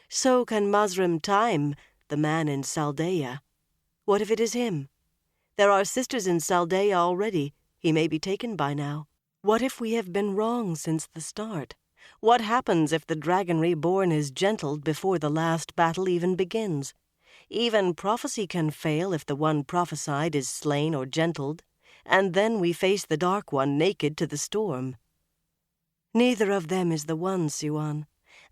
So can Mazrim Taim, the man in Saldaea. What if it is him? There are sisters in Saldaea already. He may be taken by now. What if we have been wrong since the start? What happens if the dragon reborn is gentled before the last battle even begins? Even prophecy can fail if the one prophesied is slain or gentled, and then we face the Dark One naked to the storm. Neither of them is the one, Siuan.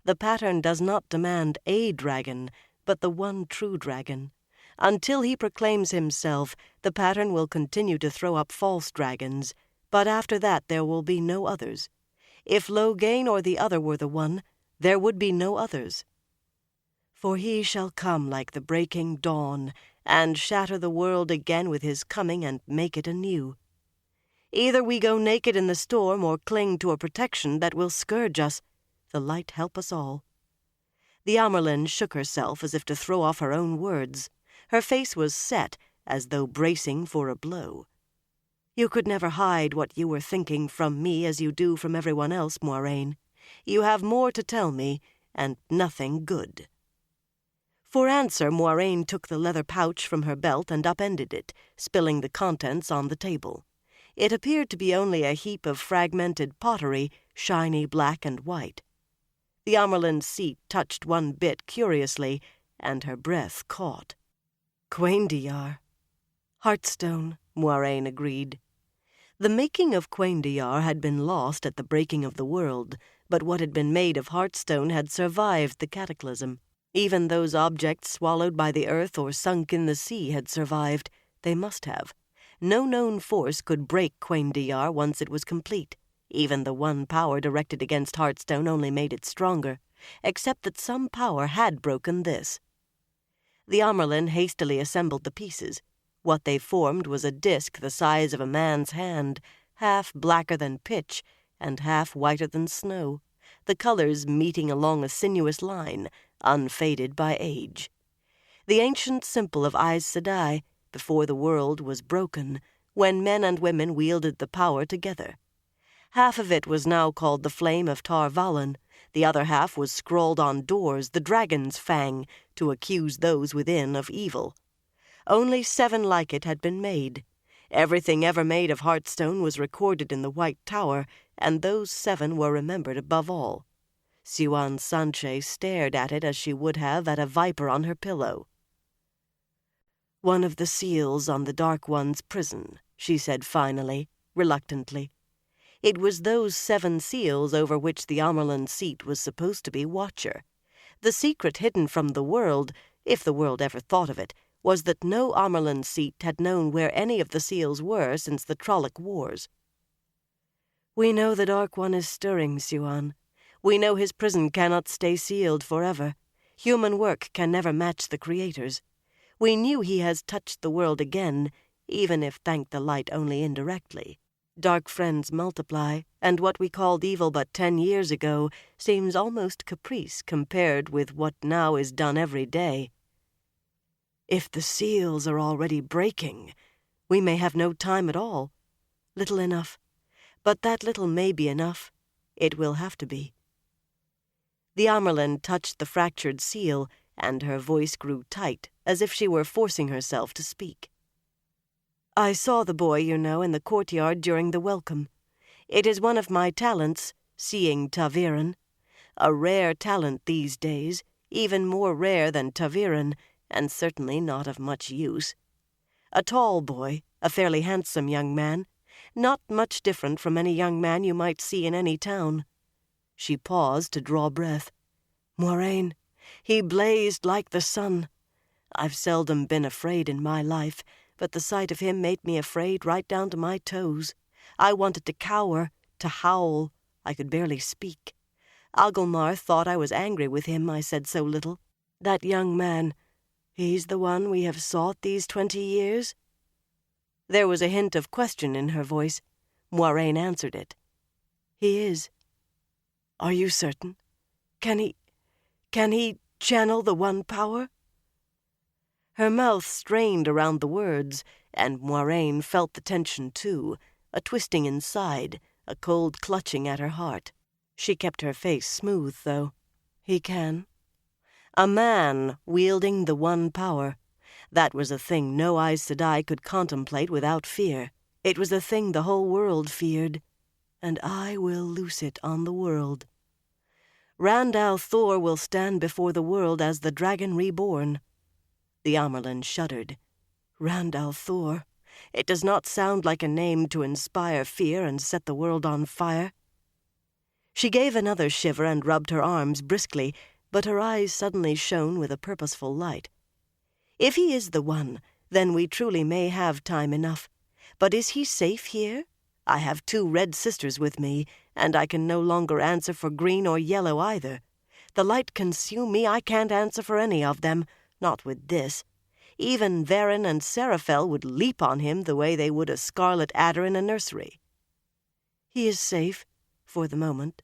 The pattern does not demand a dragon, but the one true dragon. Until he proclaims himself, the pattern will continue to throw up false dragons, but after that there will be no others. If Loghain or the other were the one, there would be no others. For he shall come like the breaking dawn, and shatter the world again with his coming and make it anew. Either we go naked in the storm or cling to a protection that will scourge us. The light help us all. The Amyrlin shook herself as if to throw off her own words. Her face was set, as though bracing for a blow. You could never hide what you were thinking from me as you do from everyone else, Moiraine. You have more to tell me, and nothing good. For answer, Moiraine took the leather pouch from her belt and upended it, spilling the contents on the table. It appeared to be only a heap of fragmented pottery, shiny black and white. The Amerlin's seat touched one bit curiously, and her breath caught. Quaindiar. Heartstone, Moiraine agreed. The making of Quaindiar had been lost at the breaking of the world, but what had been made of Heartstone had survived the cataclysm. Even those objects swallowed by the earth or sunk in the sea had survived. They must have. No known force could break Quaindiar once it was complete. Even the one power directed against Heartstone only made it stronger, except that some power had broken this. The Amerlin hastily assembled the pieces. What they formed was a disk the size of a man's hand, half blacker than pitch and half whiter than snow, the colors meeting along a sinuous line, unfaded by age. The ancient symbol of Aes Sedai, before the world was broken, when men and women wielded the power together. Half of it was now called the Flame of Tar Valon. The other half was scrawled on doors, the Dragon's Fang, to accuse those within of evil. Only 7 like it had been made. Everything ever made of Heartstone was recorded in the White Tower, and those 7 were remembered above all. Siuan Sanche stared at it as she would have at a viper on her pillow. "One of the seals on the Dark One's prison," she said finally, reluctantly. It was those 7 seals over which the Amerlin's seat was supposed to be watcher. The secret hidden from the world, if the world ever thought of it, was that no Amerlin's seat had known where any of the seals were since the Trolloc Wars. "We know the Dark One is stirring, Siuan. We know his prison cannot stay sealed forever. Human work can never match the Creator's. We knew he has touched the world again, even if thank the light only indirectly. Dark friends multiply, and what we called evil but 10 years ago seems almost caprice compared with what now is done every day. If the seals are already breaking, we may have no time at all. Little enough. But that little may be enough. It will have to be." The Amerlin touched the fractured seal, and her voice grew tight, as if she were forcing herself to speak. "I saw the boy, you know, in the courtyard during the welcome. It is one of my talents, seeing ta'veren. A rare talent these days, even more rare than ta'veren, and certainly not of much use. A tall boy, a fairly handsome young man, not much different from any young man you might see in any town." She paused to draw breath. "Moiraine, he blazed like the sun. I've seldom been afraid in my life, but the sight of him made me afraid right down to my toes. I wanted to cower, to howl. I could barely speak. Agelmar thought I was angry with him, I said so little. That young man, he's the one we have sought these 20 years? There was a hint of question in her voice. Moiraine answered it. "He is." "Are you certain? Can he channel the one power?" Her mouth strained around the words, and Moiraine felt the tension too, a twisting inside, a cold clutching at her heart. She kept her face smooth, though. "He can." A man wielding the one power. That was a thing no Aes Sedai could contemplate without fear. It was a thing the whole world feared, and I will loose it on the world. Rand al'Thor will stand before the world as the dragon reborn. The Amerlin shuddered. Rand al'Thor. It does not sound like a name to inspire fear and set the world on fire. She gave another shiver and rubbed her arms briskly, but her eyes suddenly shone with a purposeful light. "If he is the one, then we truly may have time enough. But is he safe here? I have 2 red sisters with me, and I can no longer answer for green or yellow either. The light consume me, I can't answer for any of them, not with this. Even Varen and Seraphel would leap on him the way they would a scarlet adder in a nursery." "He is safe, for the moment."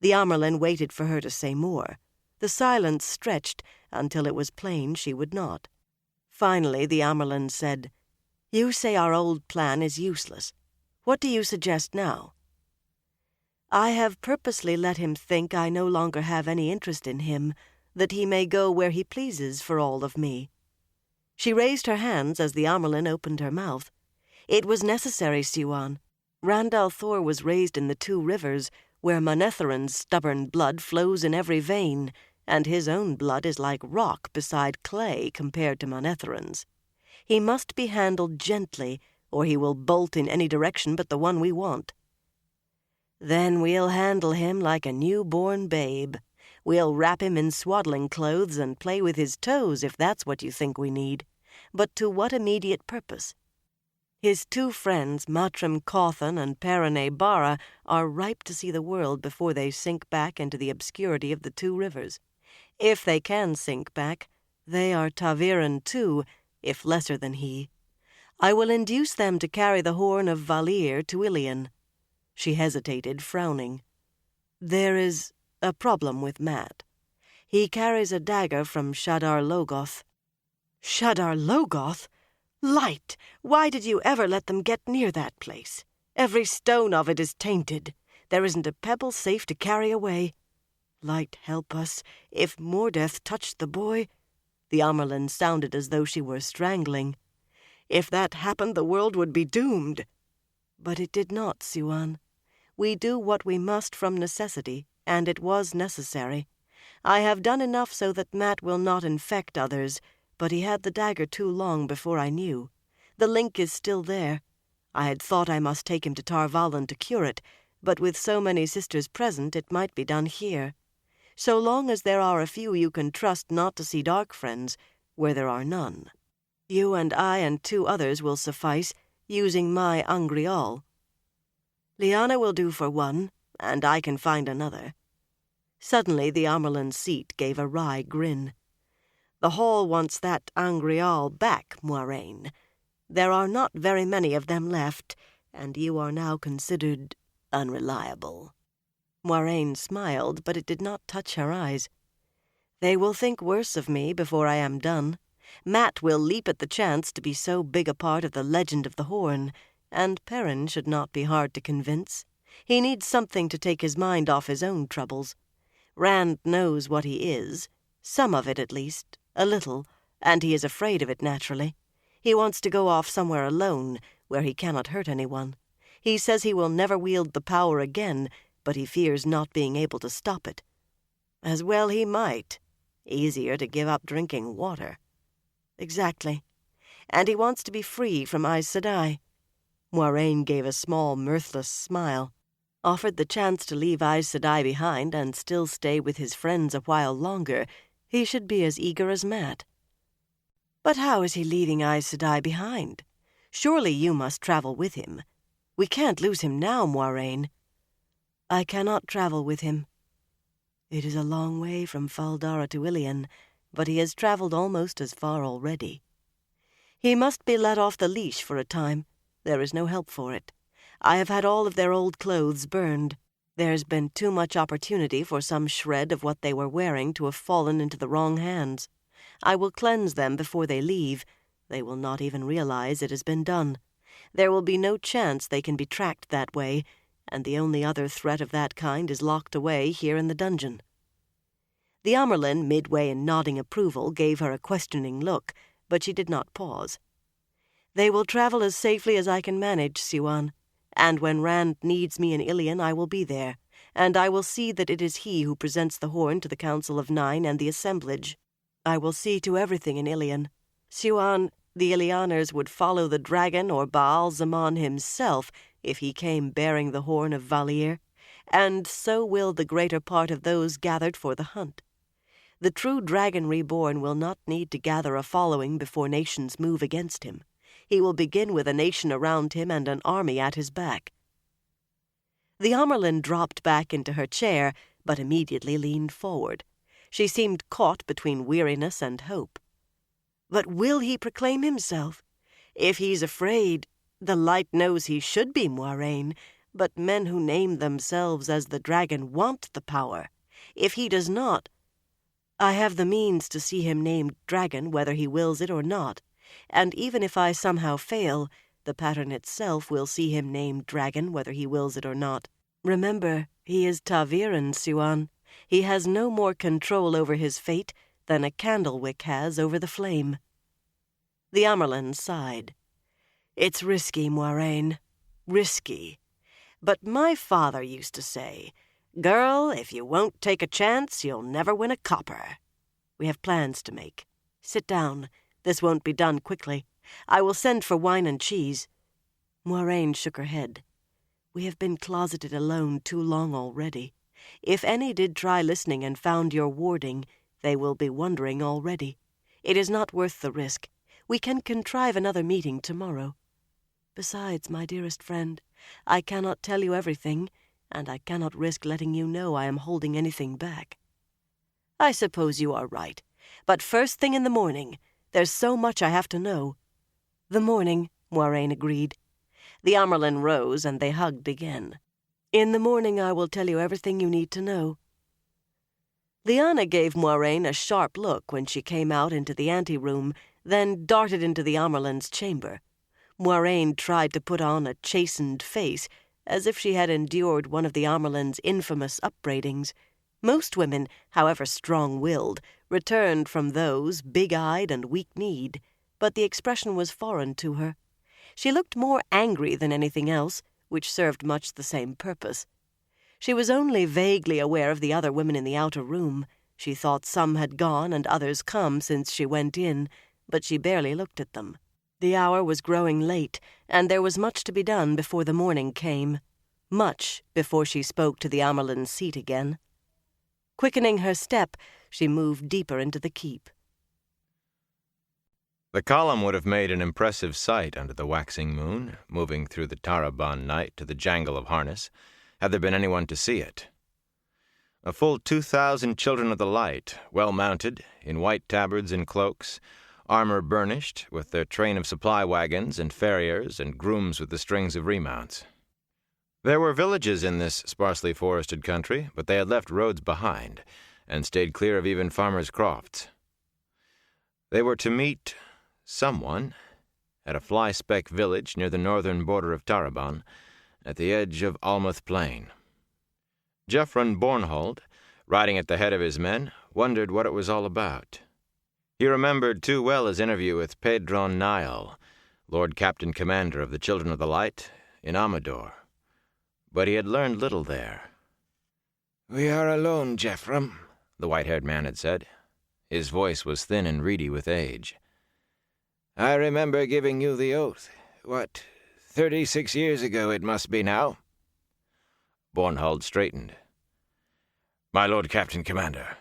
The Amerlin waited for her to say more. The silence stretched until it was plain she would not. Finally the Amerlin said, "You say our old plan is useless. What do you suggest now?" "I have purposely let him think I no longer have any interest in him, that he may go where he pleases for all of me." She raised her hands as the Amerlin opened her mouth. It was necessary, Siwan. Rand al'Thor was raised in the Two Rivers, where Manetherin's stubborn blood flows in every vein, and his own blood is like rock beside clay compared to Manetherin's. He must be handled gently, or he will bolt in any direction but the one we want. Then we'll handle him like a newborn babe. We'll wrap him in swaddling clothes and play with his toes if that's what you think we need. But to what immediate purpose? His two friends, Matrim Cawthon and Perrine Barra, are ripe to see the world before they sink back into the obscurity of the Two Rivers. If they can sink back, they are ta'veren too, if lesser than he. I will induce them to carry the horn of Valir to Ilion. She hesitated, frowning. There is a problem with Mat. He carries a dagger from Shadar Logoth. Shadar Logoth? Light! Why did you ever let them get near that place? Every stone of it is tainted. There isn't a pebble safe to carry away. Light help us, if Mordeth touched the boy. The Amyrlin sounded as though she were strangling. If that happened, the world would be doomed. But it did not, Siwan. We do what we must from necessity, and it was necessary. I have done enough so that Mat will not infect others, but he had the dagger too long before I knew. The link is still there. I had thought I must take him to Tar Valon to cure it, but with so many sisters present, it might be done here. So long as there are a few you can trust not to see dark friends, where there are none. You and I and 2 others will suffice, using my Angreal. Lyanna will do for one, and I can find another. Suddenly the Amyrlin's seat gave a wry grin. The Hall wants that Angreal back, Moiraine. There are not very many of them left, and you are now considered unreliable. Moiraine smiled, but it did not touch her eyes. They will think worse of me before I am done. Mat will leap at the chance to be so big a part of the legend of the Horn, and Perrin should not be hard to convince. He needs something to take his mind off his own troubles. Rand knows what he is, some of it at least, a little, and he is afraid of it naturally. He wants to go off somewhere alone, where he cannot hurt anyone. He says he will never wield the power again, but he fears not being able to stop it. As well he might. Easier to give up drinking water. Exactly. And he wants to be free from Aes Sedai. Moiraine gave a small, mirthless smile. Offered the chance to leave Aes Sedai behind and still stay with his friends a while longer, he should be as eager as Mat. But how is he leaving Aes Sedai behind? Surely you must travel with him. We can't lose him now, Moiraine. I cannot travel with him. It is a long way from Fal Dara to Ilion, but he has traveled almost as far already. He must be let off the leash for a time. There is no help for it. I have had all of their old clothes burned. There's been too much opportunity for some shred of what they were wearing to have fallen into the wrong hands. I will cleanse them before they leave. They will not even realize it has been done. There will be no chance they can be tracked that way, and the only other threat of that kind is locked away here in the dungeon. The Amyrlin, midway in nodding approval, gave her a questioning look, but she did not pause. They will travel as safely as I can manage, Siwan, and when Rand needs me in Ilion I will be there, and I will see that it is he who presents the horn to the Council of Nine and the assemblage. I will see to everything in Ilion. Siwan, the Illianers would follow the dragon or Baal Zaman himself if he came bearing the horn of Valir, and so will the greater part of those gathered for the hunt. The true dragon reborn will not need to gather a following before nations move against him. He will begin with a nation around him and an army at his back. The Amyrlin dropped back into her chair, but immediately leaned forward. She seemed caught between weariness and hope. But will he proclaim himself? If he's afraid, the Light knows he should be, Moiraine, but men who name themselves as the dragon want the power. If he does not, I have the means to see him named dragon whether he wills it or not, and even if I somehow fail, the pattern itself will see him named dragon whether he wills it or not. Remember, he is ta'veren, Siwan. He has no more control over his fate than a candlewick has over the flame. The Amyrlin sighed. It's risky, Moiraine. Risky. But my father used to say, 'Girl, if you won't take a chance, you'll never win a copper.' We have plans to make. Sit down. This won't be done quickly. I will send for wine and cheese." Moiraine shook her head. "We have been closeted alone too long already. If any did try listening and found your warding, they will be wondering already. It is not worth the risk. We can contrive another meeting tomorrow. Besides, my dearest friend, I cannot tell you everything, and I cannot risk letting you know I am holding anything back." "I suppose you are right. But first thing in the morning. There's so much I have to know." "The morning," Moiraine agreed. The Amyrlin rose, and they hugged again. "In the morning I will tell you everything you need to know." Lyanna gave Moiraine a sharp look when she came out into the anteroom, then darted into the Amyrlin's chamber. Moiraine tried to put on a chastened face, as if she had endured one of the Amyrlin's infamous upbraidings. Most women, however strong-willed, returned from those big-eyed and weak-kneed, but the expression was foreign to her. She looked more angry than anything else, which served much the same purpose. She was only vaguely aware of the other women in the outer room. She thought some had gone and others come since she went in, but she barely looked at them. The hour was growing late, and there was much to be done before the morning came. Much before she spoke to the Amyrlin's seat again. Quickening her step, she moved deeper into the keep. The column would have made an impressive sight under the waxing moon, moving through the Taraban night to the jangle of harness, had there been anyone to see it. A full 2,000 children of the light, well mounted, in white tabards and cloaks, armor burnished, with their train of supply wagons and farriers and grooms with the strings of remounts. There were villages in this sparsely forested country, but they had left roads behind, and stayed clear of even farmers' crofts. They were to meet someone at a fly-speck village near the northern border of Taraban, at the edge of Almuth Plain. Jeffron Bornhold, riding at the head of his men, wondered what it was all about. He remembered too well his interview with Pedron Niall, Lord Captain Commander of the Children of the Light, in Amador. But he had learned little there. "We are alone, Jeffron," the white-haired man had said. His voice was thin and reedy with age. "I remember giving you the oath. 36 years ago it must be now?" Bornhold straightened. "My Lord Captain Commander,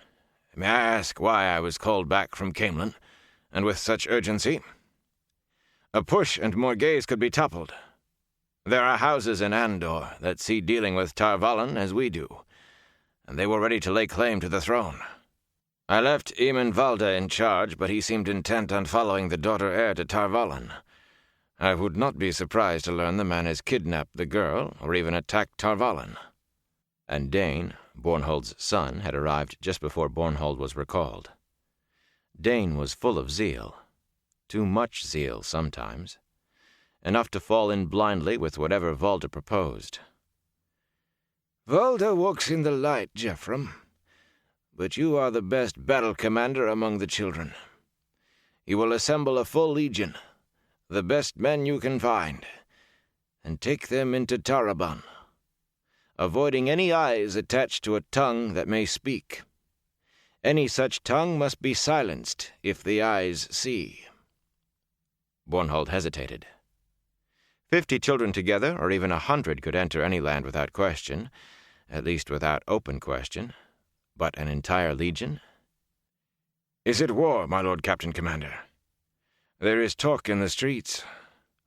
may I ask why I was called back from Caemlyn, and with such urgency? A push and Morghese could be toppled. There are houses in Andor that see dealing with Tar Valon as we do, and they were ready to lay claim to the throne. I left Eamon Valda in charge, but he seemed intent on following the daughter heir to Tar Valon. I would not be surprised to learn the man has kidnapped the girl, or even attacked Tar Valon." And Dane, Bornhold's son, had arrived just before Bornhold was recalled. Dane was full of zeal. Too much zeal sometimes. Enough to fall in blindly with whatever Valda proposed. "Valda walks in the light, Jeffron. But you are the best battle commander among the children. You will assemble a full legion, the best men you can find, and take them into Taraban, avoiding any eyes attached to a tongue that may speak. Any such tongue must be silenced if the eyes see." Bornhold hesitated. 50 children together, or even 100, could enter any land without question, at least without open question. But an entire legion? "Is it war, my Lord Captain Commander? There is talk in the streets.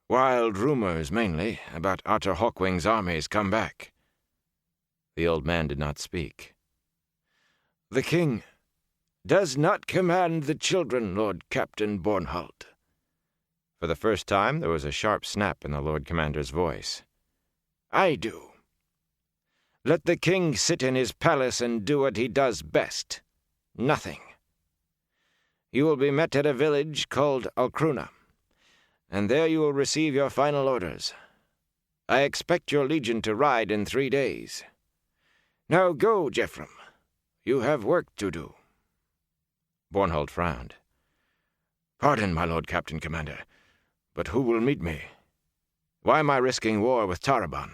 Wild rumors, mainly, about Arthur Hawkwing's armies come back." The old man did not speak. "The king does not command the children, Lord Captain Bornhold." For the first time there was a sharp snap in the Lord Commander's voice. "I do. Let the king sit in his palace and do what he does best. Nothing. You will be met at a village called Alcruna, and there you will receive your final orders. I expect your legion to ride in 3 days. Now go, Jeffron. You have work to do." Bornhold frowned. "Pardon, my Lord Captain Commander, but who will meet me? Why am I risking war with Taraban?"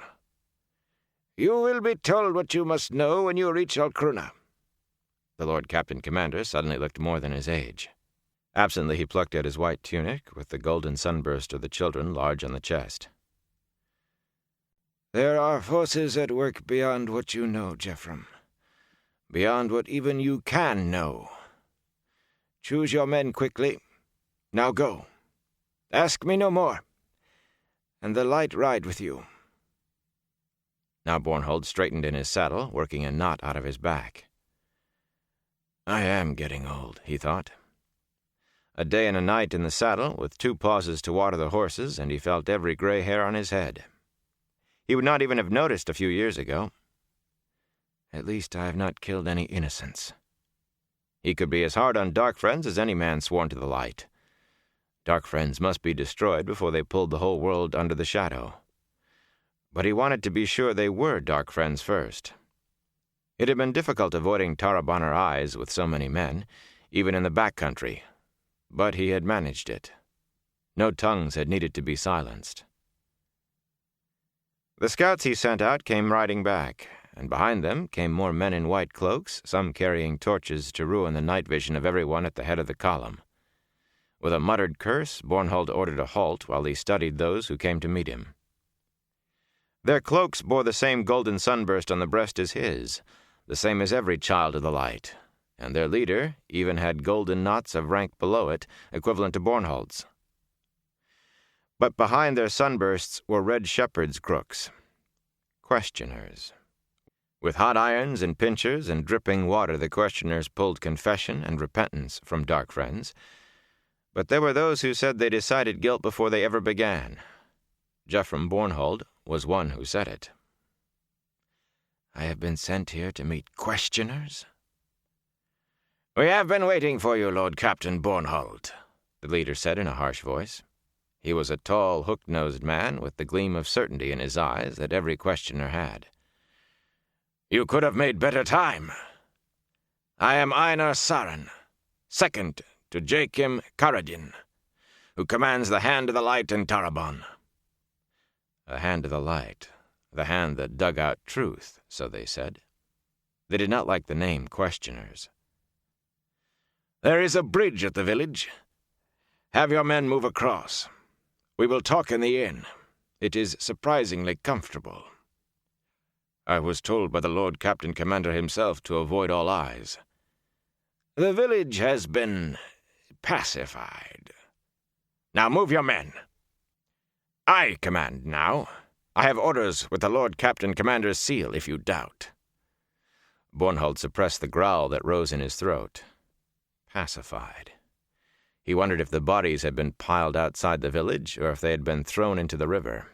"You will be told what you must know when you reach Alcruna." The Lord Captain Commander suddenly looked more than his age. Absently he plucked at his white tunic, with the golden sunburst of the children large on the chest. "There are forces at work beyond what you know, Jephram. Beyond what even you can know. Choose your men quickly. Now go. Ask me no more. And the light ride with you." Now Bornhold straightened in his saddle, working a knot out of his back. "I am getting old," he thought. A day and a night in the saddle, with 2 pauses to water the horses, and he felt every gray hair on his head. He would not even have noticed a few years ago. "At least I have not killed any innocents." He could be as hard on Dark Friends as any man sworn to the light. Dark Friends must be destroyed before they pulled the whole world under the shadow. But he wanted to be sure they were Dark Friends first. It had been difficult avoiding Tarabaner eyes with so many men, even in the back country, but he had managed it. No tongues had needed to be silenced. The scouts he sent out came riding back, and behind them came more men in white cloaks, some carrying torches to ruin the night vision of everyone at the head of the column. With a muttered curse, Bornhold ordered a halt while he studied those who came to meet him. Their cloaks bore the same golden sunburst on the breast as his, the same as every child of the light, and their leader even had golden knots of rank below it, equivalent to Bornhold's. But behind their sunbursts were red shepherd's crooks, questioners. With hot irons and pincers and dripping water, the questioners pulled confession and repentance from Dark Friends. But there were those who said they decided guilt before they ever began. Jephram Bornhold was one who said it. "I have been sent here to meet questioners?" "We have been waiting for you, Lord Captain Bornhold," the leader said in a harsh voice. He was a tall, hook-nosed man with the gleam of certainty in his eyes that every questioner had. "You could have made better time. I am Einar Saren, second to Jakim Karadin, who commands the Hand of the Light in Taraban." A Hand of the Light, the hand that dug out truth, so they said. They did not like the name questioners. "There is a bridge at the village. Have your men move across. We will talk in the inn. It is surprisingly comfortable." "I was told by the Lord Captain Commander himself to avoid all eyes." "The village has been pacified. Now move your men. I command now. I have orders with the Lord Captain Commander's seal, if you doubt." Bornhold suppressed the growl that rose in his throat. Pacified. He wondered if the bodies had been piled outside the village or if they had been thrown into the river.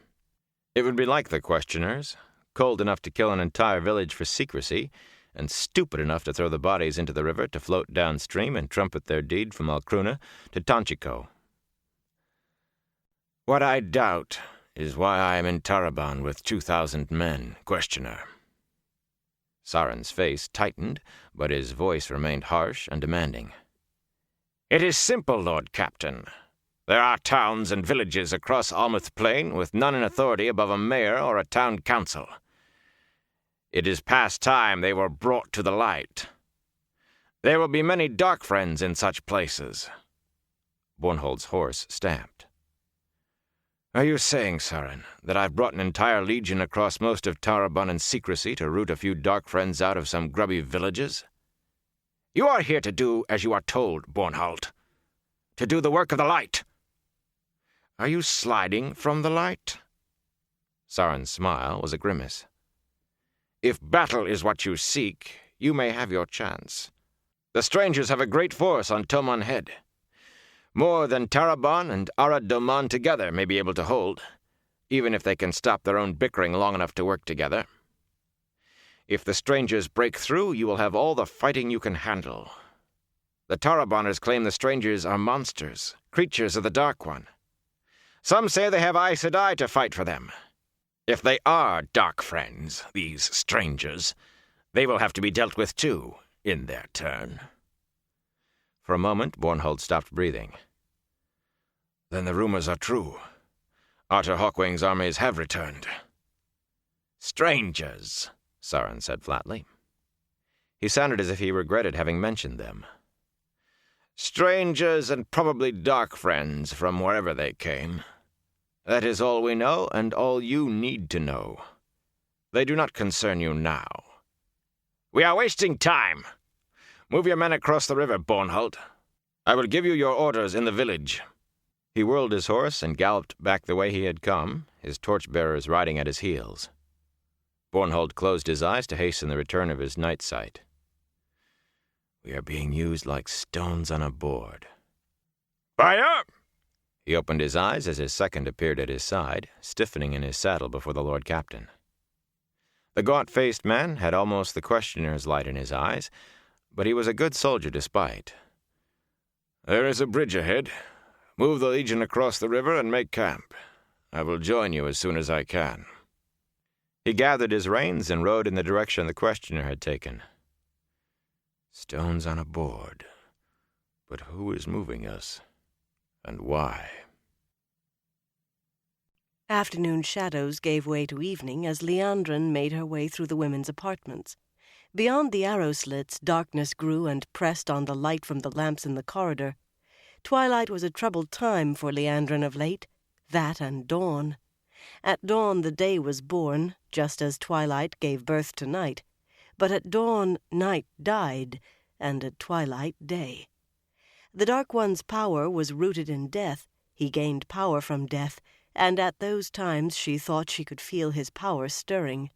It would be like the questioners, cold enough to kill an entire village for secrecy, and stupid enough to throw the bodies into the river to float downstream and trumpet their deed from Alcruna to Tanchico. "What I doubt is why I am in Taraban with 2,000 men, questioner." Saren's face tightened, but his voice remained harsh and demanding. "It is simple, Lord Captain. There are towns and villages across Almuth Plain with none in authority above a mayor or a town council. It is past time they were brought to the light. There will be many Dark Friends in such places." Bornhold's horse stamped. "Are you saying, Saren, that I've brought an entire legion across most of Taraban in secrecy to root a few Dark Friends out of some grubby villages? You are here to do as you are told, Bornhold. To do the work of the light. Are you sliding from the light?" Saren's smile was a grimace. "If battle is what you seek, you may have your chance. The strangers have a great force on Toman Head. More than Taraban and Arad Doman together may be able to hold, even if they can stop their own bickering long enough to work together. If the strangers break through, you will have all the fighting you can handle. The Tarabaners claim the strangers are monsters, creatures of the Dark One. Some say they have Aes Sedai to fight for them. If they are Dark Friends, these strangers, they will have to be dealt with too, in their turn." For a moment, Bornhold stopped breathing. "Then the rumors are true. Artur Hawkwing's armies have returned. Strangers, Sauron said flatly. He sounded as if he regretted having mentioned them. Strangers and probably dark friends from wherever they came. That is all we know and all you need to know. They do not concern you now. We are wasting time. Move your men across the river, Bornhold. I will give you your orders in the village. He whirled his horse and galloped back the way he had come, his torchbearers riding at his heels. Bornhold closed his eyes to hasten the return of his night sight. We are being used like stones on a board. Fire! He opened his eyes as his second appeared at his side, stiffening in his saddle before the Lord Captain. The gaunt-faced man had almost the questioner's light in his eyes, but he was a good soldier despite. There is a bridge ahead. Move the Legion across the river and make camp. I will join you as soon as I can. He gathered his reins and rode in the direction the questioner had taken. Stones on a board. But who is moving us? And why? Afternoon shadows gave way to evening as Liandrin made her way through the women's apartments. Beyond the arrow slits, darkness grew and pressed on the light from the lamps in the corridor. Twilight was a troubled time for Liandrin of late, that and dawn. At dawn the day was born, just as twilight gave birth to night. But at dawn night died, and at twilight day. The Dark One's power was rooted in death. He gained power from death, and at those times she thought she could feel his power stirring.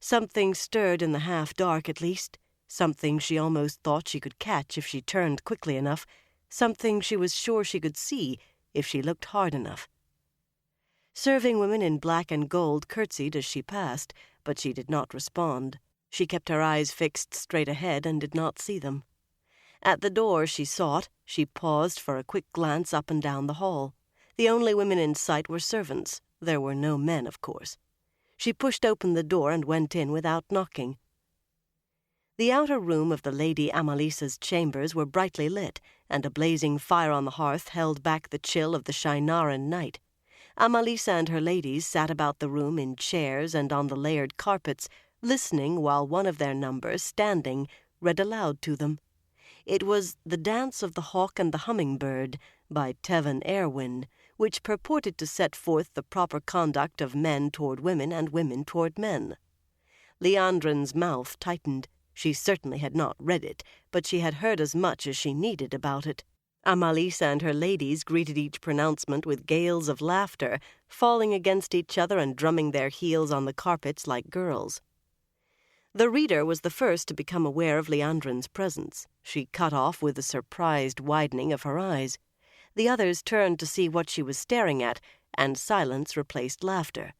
Something stirred in the half-dark at least, something she almost thought she could catch if she turned quickly enough, something she was sure she could see if she looked hard enough. Serving women in black and gold curtsied as she passed, but she did not respond. She kept her eyes fixed straight ahead and did not see them. At the door she sought, she paused for a quick glance up and down the hall. The only women in sight were servants. There were no men, of course. She pushed open the door and went in without knocking. The outer room of the Lady Amalisa's chambers were brightly lit, and a blazing fire on the hearth held back the chill of the Shienaran night. Amalisa and her ladies sat about the room in chairs and on the layered carpets, listening while one of their number, standing, read aloud to them. It was The Dance of the Hawk and the Hummingbird by Tevin Erwin, which purported to set forth the proper conduct of men toward women and women toward men. Liandrin's mouth tightened. She certainly had not read it, but she had heard as much as she needed about it. Amalisa and her ladies greeted each pronouncement with gales of laughter, falling against each other and drumming their heels on the carpets like girls. The reader was the first to become aware of Liandrin's presence. She cut off with a surprised widening of her eyes. The others turned to see what she was staring at, and silence replaced laughter.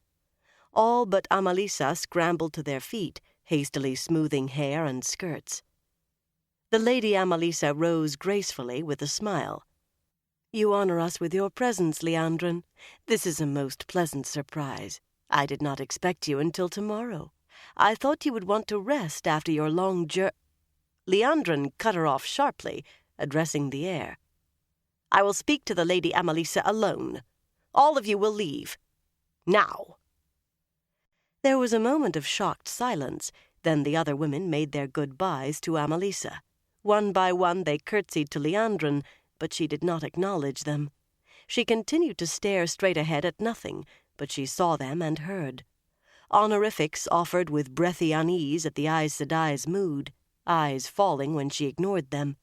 All but Amalisa scrambled to their feet, hastily smoothing hair and skirts. The Lady Amalisa rose gracefully with a smile. "You honor us with your presence, Liandrin. This is a most pleasant surprise. I did not expect you until tomorrow. I thought you would want to rest after your long journey." Liandrin cut her off sharply, addressing the air. "I will speak to the Lady Amalisa alone. All of you will leave. Now." There was a moment of shocked silence. Then the other women made their goodbyes to Amalisa. One by one they curtsied to Liandrin, but she did not acknowledge them. She continued to stare straight ahead at nothing, but she saw them and heard. Honorifics offered with breathy unease at the Aes Sedai's mood, eyes falling when she ignored them.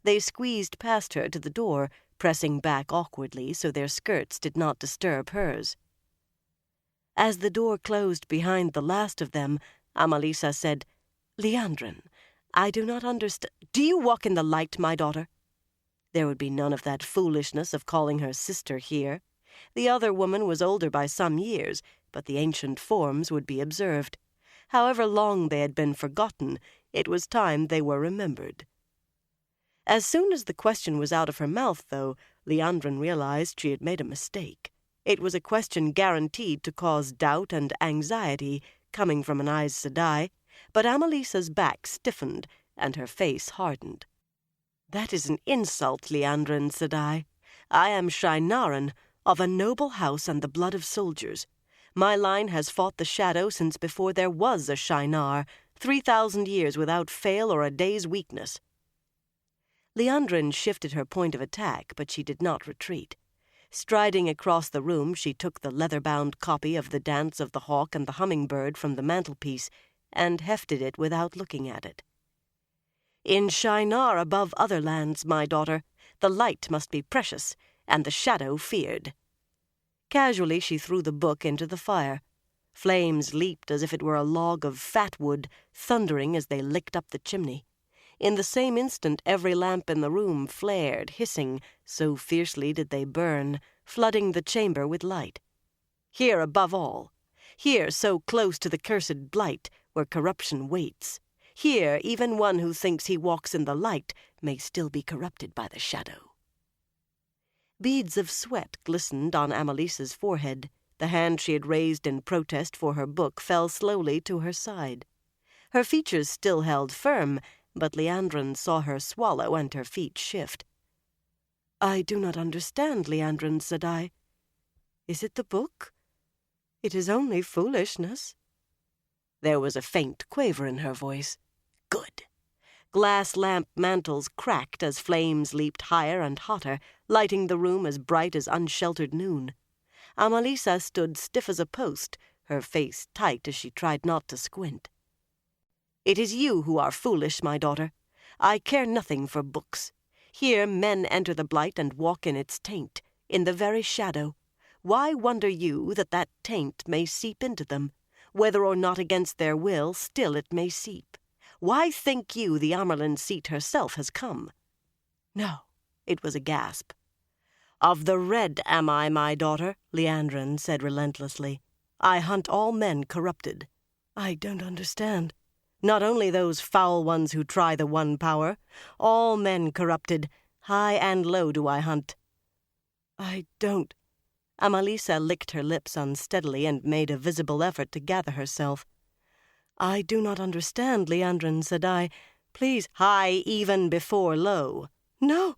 They squeezed past her to the door, pressing back awkwardly so their skirts did not disturb hers. As the door closed behind the last of them, Amalisa said, "Liandrin, I do not understand. Do you walk in the light, my daughter?" There would be none of that foolishness of calling her sister here. The other woman was older by some years, but the ancient forms would be observed. However long they had been forgotten, it was time they were remembered. As soon as the question was out of her mouth, though, Liandrin realized she had made a mistake. It was a question guaranteed to cause doubt and anxiety, coming from an Aes Sedai, but Amalisa's back stiffened and her face hardened. "That is an insult, Liandrin Sedai. I am Shienaran, of a noble house and the blood of soldiers. My line has fought the shadow since before there was a Shinar, 3,000 years without fail or a day's weakness." Liandrin shifted her point of attack, but she did not retreat. Striding across the room, she took the leather-bound copy of The Dance of the Hawk and the Hummingbird from the mantelpiece and hefted it without looking at it. "In Shinar above other lands, my daughter, the light must be precious, and the shadow feared." Casually she threw the book into the fire. Flames leaped as if it were a log of fat wood, thundering as they licked up the chimney. In the same instant every lamp in the room flared, hissing, so fiercely did they burn, flooding the chamber with light. Here above all, here so close to the cursed blight, where corruption waits, here even one who thinks he walks in the light may still be corrupted by the shadow. Beads of sweat glistened on Amalisa's forehead. The hand she had raised in protest for her book fell slowly to her side. Her features still held firm, but Liandrin saw her swallow and her feet shift. "I do not understand, Liandrin," said I. "Is it the book? It is only foolishness." There was a faint quaver in her voice. "Good." Glass lamp mantles cracked as flames leaped higher and hotter, lighting the room as bright as unsheltered noon. Amalisa stood stiff as a post, her face tight as she tried not to squint. "It is you who are foolish, my daughter. I care nothing for books. Here men enter the blight and walk in its taint, in the very shadow. Why wonder you that that taint may seep into them? Whether or not against their will, still it may seep. Why think you the Amerlin seat herself has come?" "No," it was a gasp. "Of the red am I, my daughter," Liandrin said relentlessly. "I hunt all men corrupted." "I don't understand." "Not only those foul ones who try the one power. All men corrupted, high and low do I hunt." "I don't." Amalisa licked her lips unsteadily and made a visible effort to gather herself. "I do not understand, Liandrin," said I. "Please." "High even before low." "No."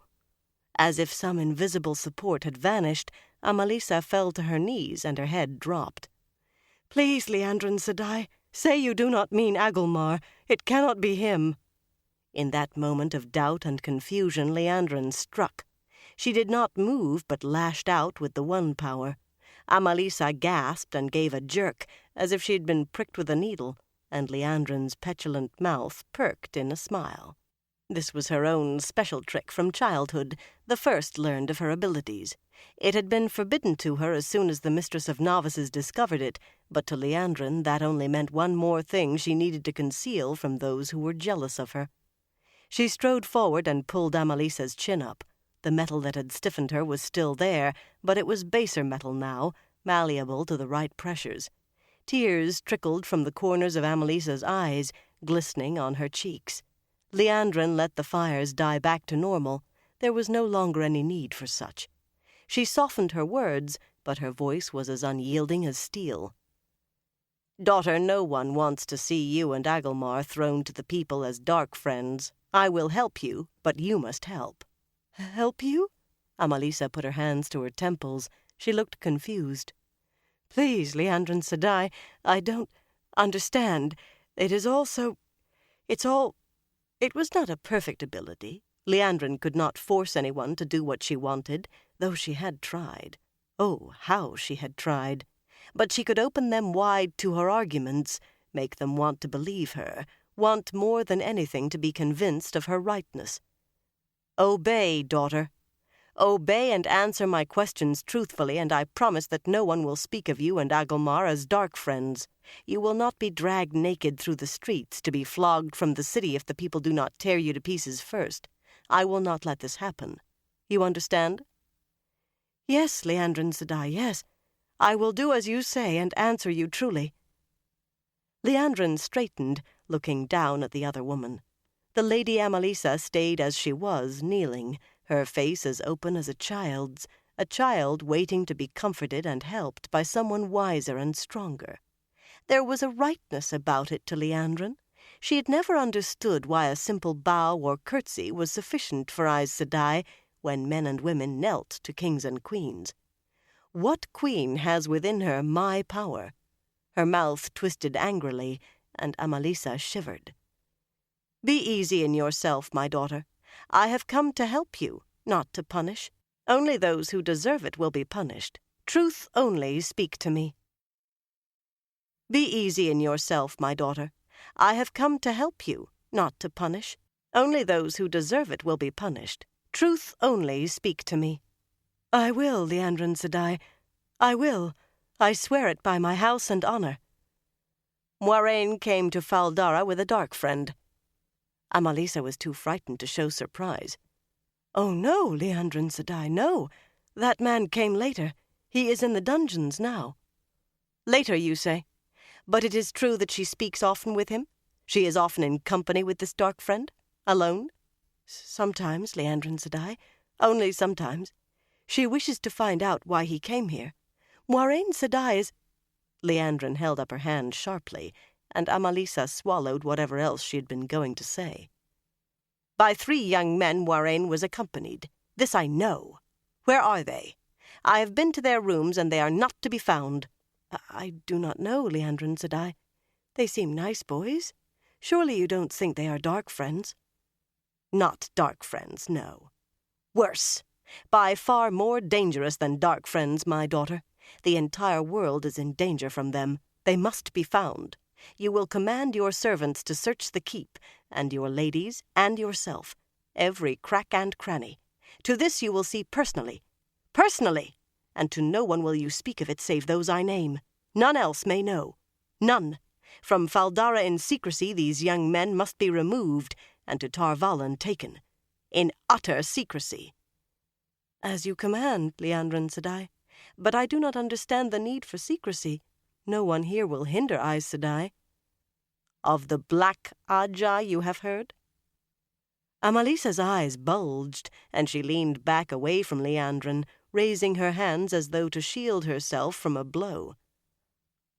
As if some invisible support had vanished, Amalisa fell to her knees and her head dropped. "Please, Liandrin," said I. "Say you do not mean Agelmar. It cannot be him." In that moment of doubt and confusion, Liandrin struck. She did not move, but lashed out with the one power. Amalisa gasped and gave a jerk, as if she had been pricked with a needle, and Liandrin's petulant mouth perked in a smile. This was her own special trick from childhood, the first learned of her abilities. It had been forbidden to her as soon as the Mistress of Novices discovered it, but to Liandrin that only meant one more thing she needed to conceal from those who were jealous of her. She strode forward and pulled Amalisa's chin up. The metal that had stiffened her was still there, but it was baser metal now, malleable to the right pressures. Tears trickled from the corners of Amalisa's eyes, glistening on her cheeks. Liandrin let the fires die back to normal. There was no longer any need for such. She softened her words, but her voice was as unyielding as steel. "Daughter, no one wants to see you and Agelmar thrown to the people as dark friends. I will help you, but you must help." "Help you?" Amalisa put her hands to her temples. She looked confused. "Please, Liandrin," said I don't understand. It is all so... It's all... It was not a perfect ability. Liandrin could not force anyone to do what she wanted, though she had tried. Oh, how she had tried. But she could open them wide to her arguments, make them want to believe her, want more than anything to be convinced of her rightness. "Obey, daughter. Obey and answer my questions truthfully, and I promise that no one will speak of you and Agelmar as dark friends. You will not be dragged naked through the streets to be flogged from the city if the people do not tear you to pieces first. I will not let this happen. You understand?" "Yes, Liandrin," said I, "yes. I will do as you say and answer you truly." Liandrin straightened, looking down at the other woman. The Lady Amalisa stayed as she was, kneeling, her face as open as a child waiting to be comforted and helped by someone wiser and stronger. There was a rightness about it to Liandrin. She had never understood why a simple bow or curtsy was sufficient for Aes Sedai when men and women knelt to kings and queens. What queen has within her my power? Her mouth twisted angrily, and Amalisa shivered. Be easy in yourself, my daughter. I have come to help you, not to punish. Only those who deserve it will be punished. Truth only speak to me. Be easy in yourself, my daughter. I have come to help you, not to punish. Only those who deserve it will be punished. Truth only speak to me. I will, Liandrin Sedai. I will. I swear it by my house and honor. Moiraine came to Fal Dara with a dark friend. Amalisa was too frightened to show surprise. Oh no, Liandrin Sedai, no. That man came later. He is in the dungeons now. Later, you say? But it is true that she speaks often with him? She is often in company with this dark friend? Alone? Sometimes, Liandrin Sedai. Only sometimes. She wishes to find out why he came here. Moiraine Sedai is... Liandrin held up her hand sharply, and Amalisa swallowed whatever else she had been going to say. By 3 young men Moiraine was accompanied. This I know. Where are they? I have been to their rooms, and they are not to be found. I do not know, Liandrin Sedai. They seem nice boys. Surely you don't think they are dark friends? Not dark friends, no. Worse. By far more dangerous than dark friends, my daughter. The entire world is in danger from them. They must be found. You will command your servants to search the keep, and your ladies, and yourself, every crack and cranny. To this you will see personally. Personally! And to no one will you speak of it save those I name. None else may know. None. From Fal Dara in secrecy these young men must be removed, and to Tar Valon taken. In utter secrecy. As you command, Liandrin Sedai. But I do not understand the need for secrecy. No one here will hinder Aes Sedai. Of the Black Ajah you have heard? Amalisa's eyes bulged, and she leaned back away from Liandrin, raising her hands as though to shield herself from a blow.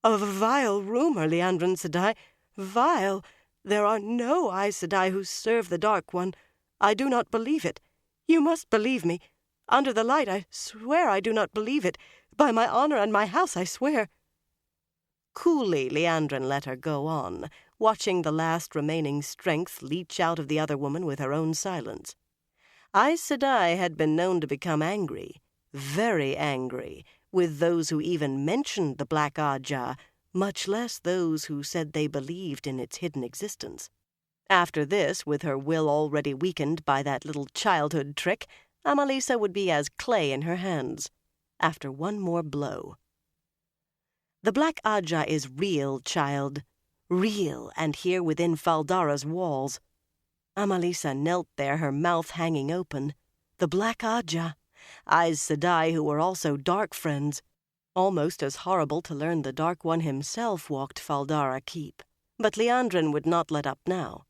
A vile rumor, Liandrin Sedai. Vile. There are no Aes Sedai who serve the Dark One. I do not believe it. You must believe me. Under the light, I swear I do not believe it. By my honor and my house, I swear. Coolly, Liandrin let her go on, watching the last remaining strength leach out of the other woman with her own silence. Aes Sedai had been known to become angry, very angry, with those who even mentioned the Black Ajah, much less those who said they believed in its hidden existence. After this, with her will already weakened by that little childhood trick, Amalisa would be as clay in her hands, after one more blow. The Black Ajah is real, child. Real, and here within Fal Dara's walls. Amalisa knelt there, her mouth hanging open. The Black Ajah. Aes Sedai, who were also dark friends. Almost as horrible to learn the Dark One himself walked Fal Dara Keep. But Liandrin would not let up now.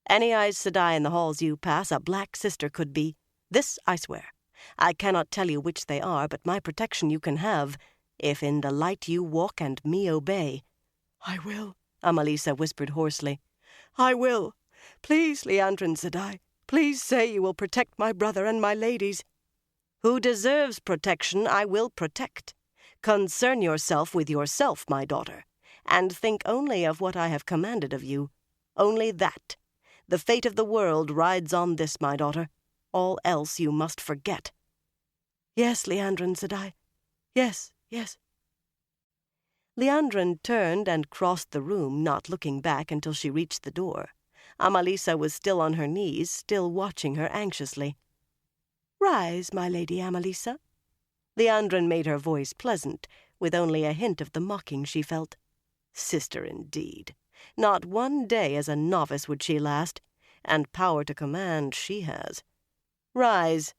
Any Aes Sedai in the halls you pass, a Black Sister could be. This I swear. I cannot tell you which they are, but my protection you can have, if in the light you walk and me obey. I will, Amalisa whispered hoarsely. I will. Please, Liandrin Sedai, please say you will protect my brother and my ladies. Who deserves protection I will protect. Concern yourself with yourself, my daughter, and think only of what I have commanded of you. Only that. The fate of the world rides on this, my daughter. All else you must forget. Yes, Liandrin Sedai. Yes, yes. Liandrin turned and crossed the room, not looking back until she reached the door. Amalisa was still on her knees, still watching her anxiously. Rise, my lady Amalisa. Liandrin made her voice pleasant, with only a hint of the mocking she felt. Sister, indeed. Not one day as a novice would she last, and power to command she has. Rise.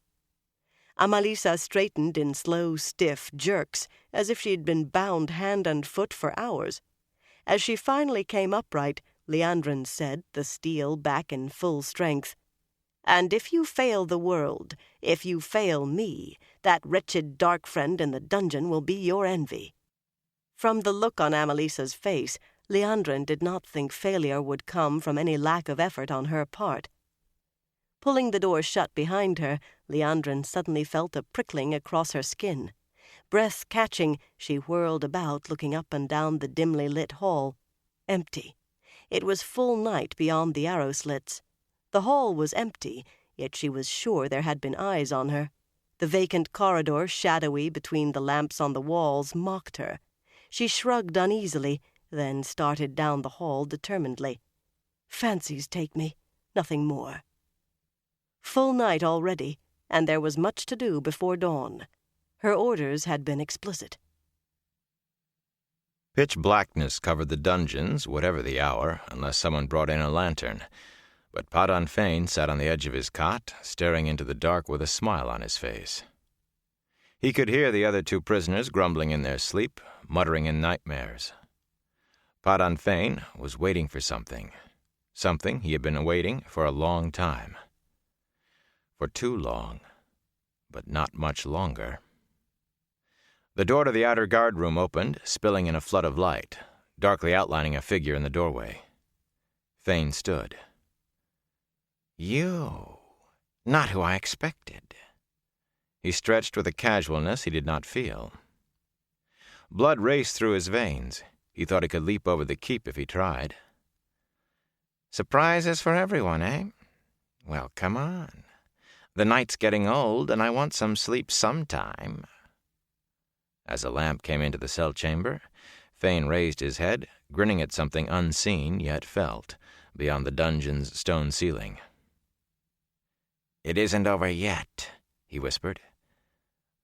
Amalisa straightened in slow, stiff jerks, as if she had been bound hand and foot for hours. As she finally came upright, Liandrin said, the steel back in full strength, And if you fail the world, if you fail me, that wretched dark friend in the dungeon will be your envy. From the look on Amalisa's face, Liandrin did not think failure would come from any lack of effort on her part. Pulling the door shut behind her, Liandrin suddenly felt a prickling across her skin. breath catching, she whirled about, looking up and down the dimly lit hall. Empty. It was full night beyond the arrow slits. The hall was empty, yet she was sure there had been eyes on her. The vacant corridor, shadowy between the lamps on the walls, mocked her. She shrugged uneasily, then started down the hall determinedly. Fancies take me, nothing more. Full night already, and there was much to do before dawn. Her orders had been explicit. Pitch blackness covered the dungeons, whatever the hour, unless someone brought in a lantern. But Padan Fain sat on the edge of his cot, staring into the dark with a smile on his face. He could hear the other two prisoners grumbling in their sleep, muttering in nightmares. Padan Fain was waiting for something he had been awaiting for a long time. For too long, but not much longer. The door to the outer guard room opened, spilling in a flood of light, darkly outlining a figure in the doorway. Fain stood. "You, not who I expected." He stretched with a casualness he did not feel. Blood raced through his veins. He thought he could leap over the keep if he tried. "Surprises for everyone, eh? Well, come on. The night's getting old, and I want some sleep sometime." As a lamp came into the cell chamber, Fain raised his head, grinning at something unseen yet felt, beyond the dungeon's stone ceiling. "It isn't over yet," he whispered.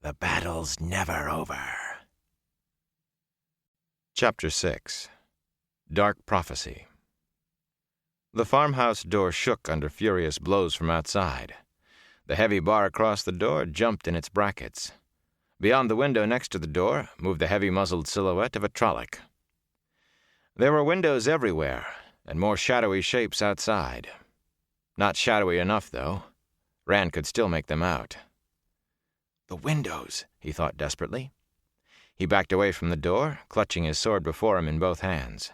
"The battle's never over." Chapter 6. Dark Prophecy. The farmhouse door shook under furious blows from outside. The heavy bar across the door jumped in its brackets. Beyond the window next to the door moved the heavy-muzzled silhouette of a Trolloc. There were windows everywhere, and more shadowy shapes outside. Not shadowy enough, though. Rand could still make them out. The windows, he thought desperately. He backed away from the door, clutching his sword before him in both hands.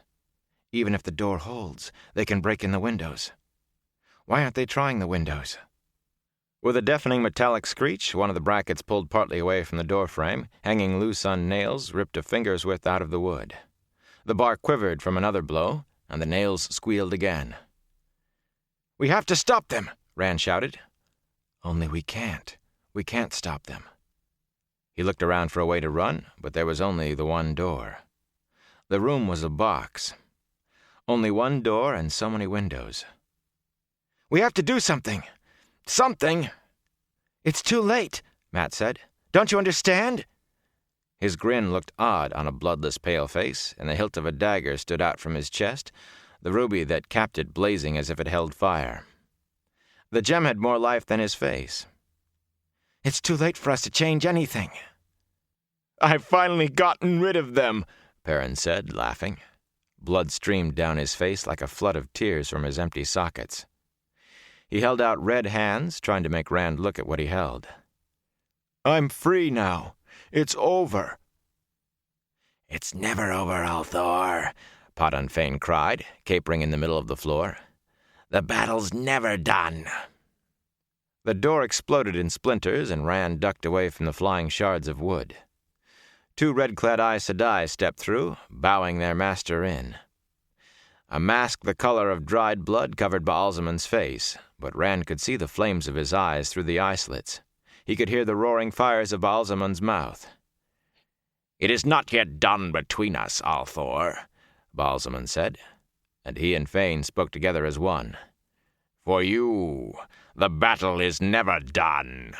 Even if the door holds, they can break in the windows. Why aren't they trying the windows? With a deafening metallic screech, one of the brackets pulled partly away from the doorframe, hanging loose on nails, ripped a finger's width out of the wood. The bar quivered from another blow, and the nails squealed again. "We have to stop them!" Rand shouted. "Only we can't. We can't stop them." He looked around for a way to run, but there was only the one door. The room was a box. Only one door and so many windows. "We have to do something! Something!" "It's too late," Matt said. "Don't you understand?" His grin looked odd on a bloodless pale face, and the hilt of a dagger stood out from his chest, the ruby that capped it blazing as if it held fire. The gem had more life than his face. "It's too late for us to change anything." "I've finally gotten rid of them," Perrin said, laughing. Blood streamed down his face like a flood of tears from his empty sockets. He held out red hands, trying to make Rand look at what he held. "I'm free now. It's over." "It's never over, Althor," Padan Fain cried, capering in the middle of the floor. "The battle's never done." The door exploded in splinters, and Rand ducked away from the flying shards of wood. Two red-clad Aes Sedai stepped through, bowing their master in. A mask the color of dried blood covered Baalzaman's face, but Rand could see the flames of his eyes through the eye slits. He could hear the roaring fires of Baalzaman's mouth. "It is not yet done between us, Althor," Baalzaman said, and he and Fain spoke together as one. "For you, the battle is never done."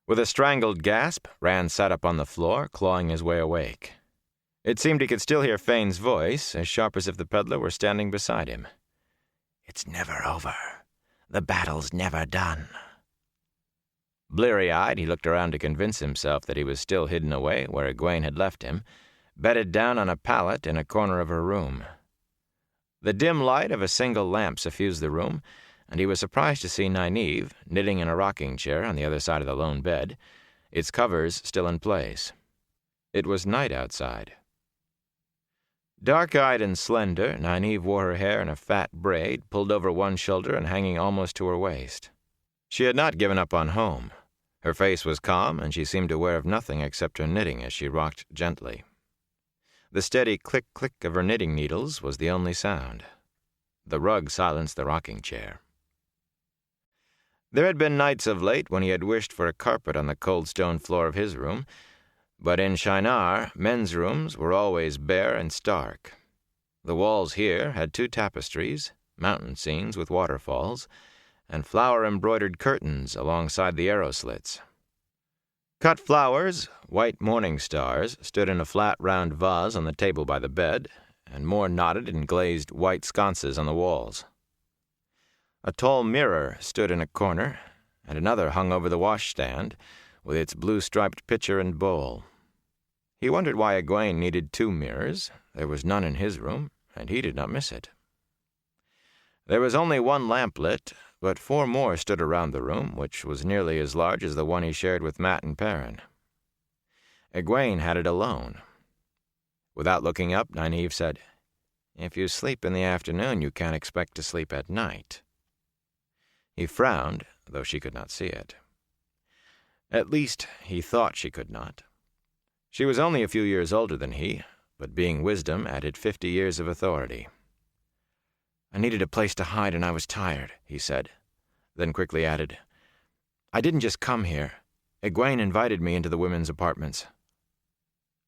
With a strangled gasp, Rand sat up on the floor, clawing his way awake. It seemed he could still hear Fain's voice, as sharp as if the peddler were standing beside him. "It's never over. The battle's never done." Bleary-eyed, he looked around to convince himself that he was still hidden away where Egwene had left him, bedded down on a pallet in a corner of her room. The dim light of a single lamp suffused the room, and he was surprised to see Nynaeve knitting in a rocking chair on the other side of the lone bed, its covers still in place. It was night outside. Dark-eyed and slender, Nynaeve wore her hair in a fat braid, pulled over one shoulder and hanging almost to her waist. She had not given up on home. Her face was calm, and she seemed aware of nothing except her knitting as she rocked gently. The steady click-click of her knitting needles was the only sound. The rug silenced the rocking chair. There had been nights of late when he had wished for a carpet on the cold stone floor of his room, but in Shinar, men's rooms were always bare and stark. The walls here had 2 tapestries, mountain scenes with waterfalls, and flower-embroidered curtains alongside the arrow slits. Cut flowers, white morning stars, stood in a flat round vase on the table by the bed, and more knotted in glazed white sconces on the walls. A tall mirror stood in a corner, and another hung over the washstand, with its blue-striped pitcher and bowl. He wondered why Egwene needed 2 mirrors. There was none in his room, and he did not miss it. There was only 1 lamp lit, but 4 more stood around the room, which was nearly as large as the one he shared with Mat and Perrin. Egwene had it alone. Without looking up, Nynaeve said, "If you sleep in the afternoon, you can't expect to sleep at night." He frowned, though she could not see it. At least, he thought she could not. She was only a few years older than he, but being wisdom added 50 years of authority. "I needed a place to hide and I was tired," he said, then quickly added, "I didn't just come here. Egwene invited me into the women's apartments."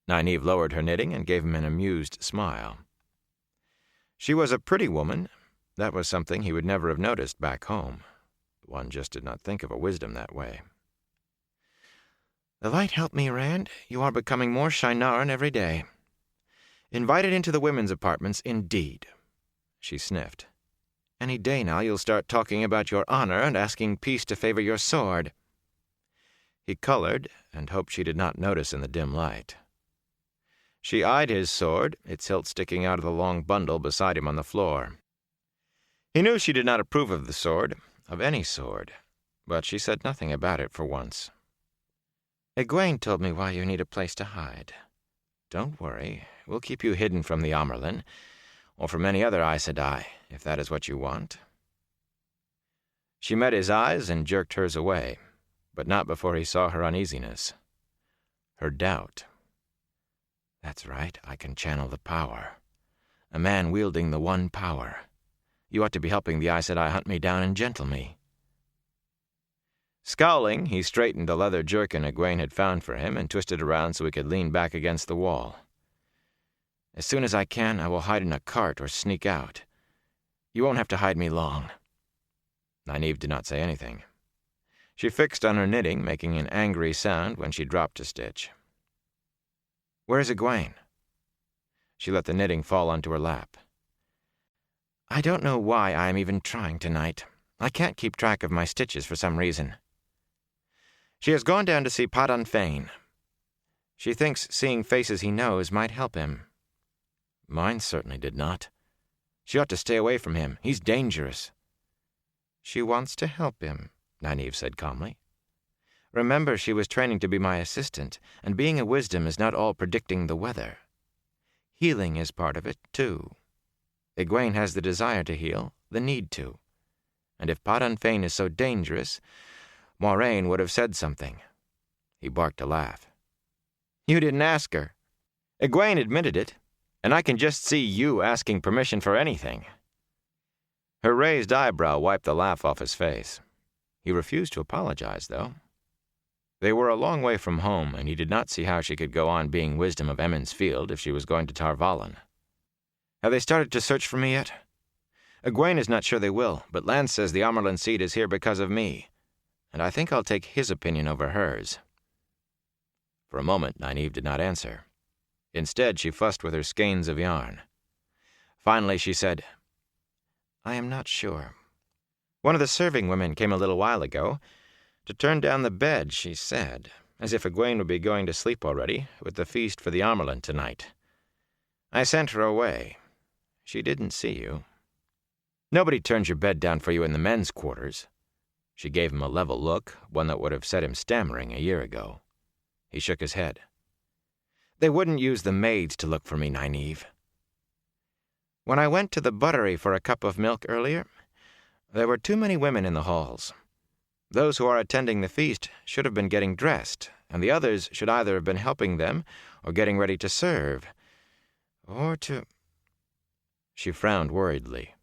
Nynaeve lowered her knitting and gave him an amused smile. She was a pretty woman. That was something he would never have noticed back home. One just did not think of a wisdom that way. "The light help me, Rand. You are becoming more Shinaran every day. Invited into the women's apartments, indeed." She sniffed. "Any day now you'll start talking about your honor and asking peace to favor your sword." He colored and hoped she did not notice in the dim light. She eyed his sword, its hilt sticking out of the long bundle beside him on the floor. He knew she did not approve of the sword, of any sword, but she said nothing about it for once. "Egwene told me why you need a place to hide. Don't worry, we'll keep you hidden from the Amyrlin, or from any other Aes Sedai, if that is what you want." She met his eyes and jerked hers away, but not before he saw her uneasiness. Her doubt. "That's right, I can channel the power. A man wielding the one power. You ought to be helping the Aes Sedai hunt me down and gentle me." Scowling, he straightened the leather jerkin Egwene had found for him and twisted around so he could lean back against the wall. "As soon as I can, I will hide in a cart or sneak out. You won't have to hide me long." Nynaeve did not say anything. She fixed on her knitting, making an angry sound when she dropped a stitch. "Where is Egwene?" She let the knitting fall onto her lap. "I don't know why I am even trying tonight. I can't keep track of my stitches for some reason. She has gone down to see Padan Fain. She thinks seeing faces he knows might help him. Mine certainly did not. She ought to stay away from him. He's dangerous." "She wants to help him," Nynaeve said calmly. "Remember, she was training to be my assistant, and being a wisdom is not all predicting the weather. Healing is part of it, too. Egwene has the desire to heal, the need to. And if Padan Fain is so dangerous, Moiraine would have said something." He barked a laugh. "You didn't ask her. Egwene admitted it, and I can just see you asking permission for anything." Her raised eyebrow wiped the laugh off his face. He refused to apologize, though. They were a long way from home, and he did not see how she could go on being wisdom of Emond's Field if she was going to Tar Valon. "Have they started to search for me yet?" "Egwene is not sure they will, but Lance says the Amyrlin seed is here because of me, and I think I'll take his opinion over hers." For a moment, Nynaeve did not answer. Instead, she fussed with her skeins of yarn. Finally, she said, "I am not sure. One of the serving women came a little while ago to turn down the bed, she said, as if Egwene would be going to sleep already, with the feast for the Amyrlin tonight. I sent her away. She didn't see you. Nobody turns your bed down for you in the men's quarters." She gave him a level look, one that would have set him stammering a year ago. He shook his head. "They wouldn't use the maids to look for me, Nynaeve. When I went to the buttery for a cup of milk earlier, there were too many women in the halls. Those who are attending the feast should have been getting dressed, and the others should either have been helping them or getting ready to serve, or to—" She frowned worriedly.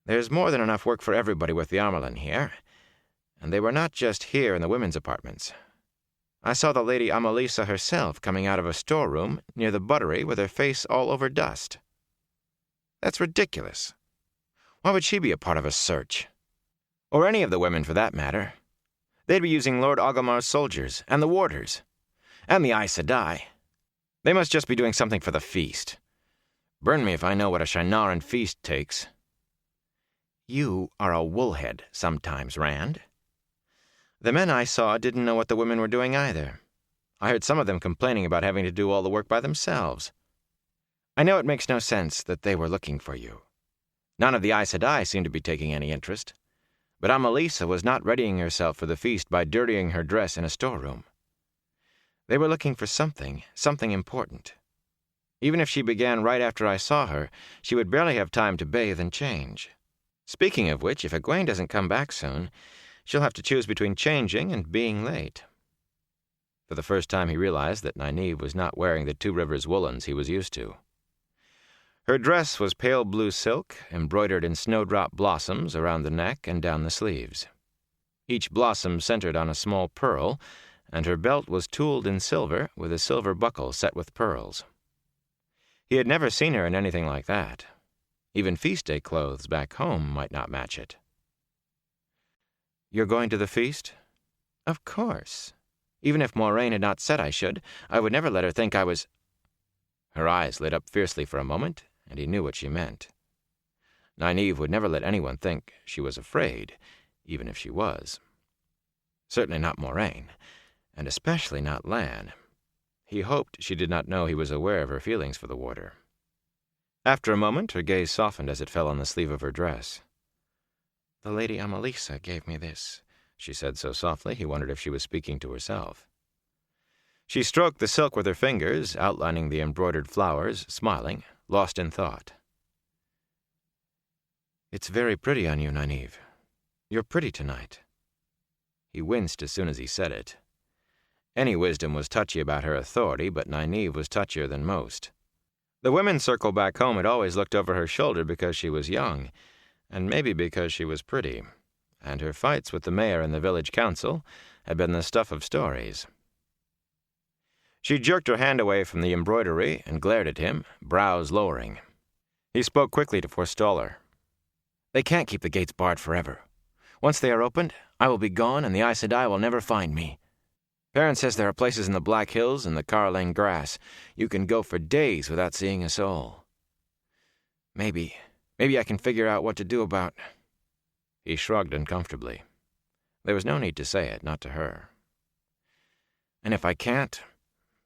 "There's more than enough work for everybody with the Amerlin here, and they were not just here in the women's apartments. I saw the Lady Amalisa herself coming out of a storeroom near the buttery with her face all over dust. That's ridiculous. Why would she be a part of a search? Or any of the women, for that matter. They'd be using Lord Agilmar's soldiers, and the warders, and the Aes Sedai. They must just be doing something for the feast. Burn me if I know what a Shienaran feast takes." "You are a woolhead sometimes, Rand. The men I saw didn't know what the women were doing either. I heard some of them complaining about having to do all the work by themselves. I know it makes no sense that they were looking for you. None of the Aes Sedai seemed to be taking any interest, but Amalisa was not readying herself for the feast by dirtying her dress in a storeroom. They were looking for something important. Even if she began right after I saw her, she would barely have time to bathe and change. Speaking of which, if Egwene doesn't come back soon, she'll have to choose between changing and being late." For the first time he realized that Nynaeve was not wearing the Two Rivers woolens he was used to. Her dress was pale blue silk, embroidered in snowdrop blossoms around the neck and down the sleeves. Each blossom centered on a small pearl, and her belt was tooled in silver with a silver buckle set with pearls. He had never seen her in anything like that. Even feast day clothes back home might not match it. "You're going to the feast?" "Of course. Even if Moiraine had not said I should, I would never let her think I was—" Her eyes lit up fiercely for a moment, and he knew what she meant. Nynaeve would never let anyone think she was afraid, even if she was. Certainly not Moiraine, and especially not Lan. He hoped she did not know he was aware of her feelings for the warder. After a moment, her gaze softened as it fell on the sleeve of her dress. "The Lady Amalisa gave me this," she said so softly he wondered if she was speaking to herself. She stroked the silk with her fingers, outlining the embroidered flowers, smiling, lost in thought. "It's very pretty on you, Nynaeve. You're pretty tonight." He winced as soon as he said it. Any wisdom was touchy about her authority, but Nynaeve was touchier than most. The women's circle back home had always looked over her shoulder because she was young, and maybe because she was pretty, and her fights with the mayor and the village council had been the stuff of stories. She jerked her hand away from the embroidery and glared at him, brows lowering. He spoke quickly to forestall her. "They can't keep the gates barred forever. Once they are opened, I will be gone and the Aes Sedai will never find me. Perrin says there are places in the Black Hills and the Carling Grass you can go for days without seeing a soul. Maybe I can figure out what to do about—" He shrugged uncomfortably. There was no need to say it, not to her. "And if I can't,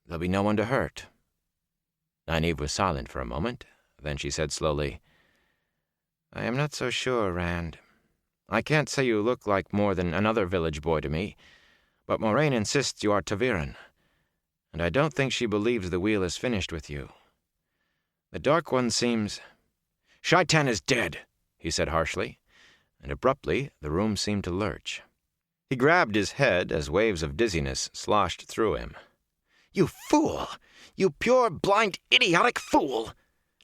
there'll be no one to hurt." Nynaeve was silent for a moment. Then she said slowly, "I am not so sure, Rand. I can't say you look like more than another village boy to me, but Moiraine insists you are ta'veren, and I don't think she believes the wheel is finished with you. The Dark One seems—" "Shaitan is dead," he said harshly, and abruptly the room seemed to lurch. He grabbed his head as waves of dizziness sloshed through him. "You fool! You pure, blind, idiotic fool!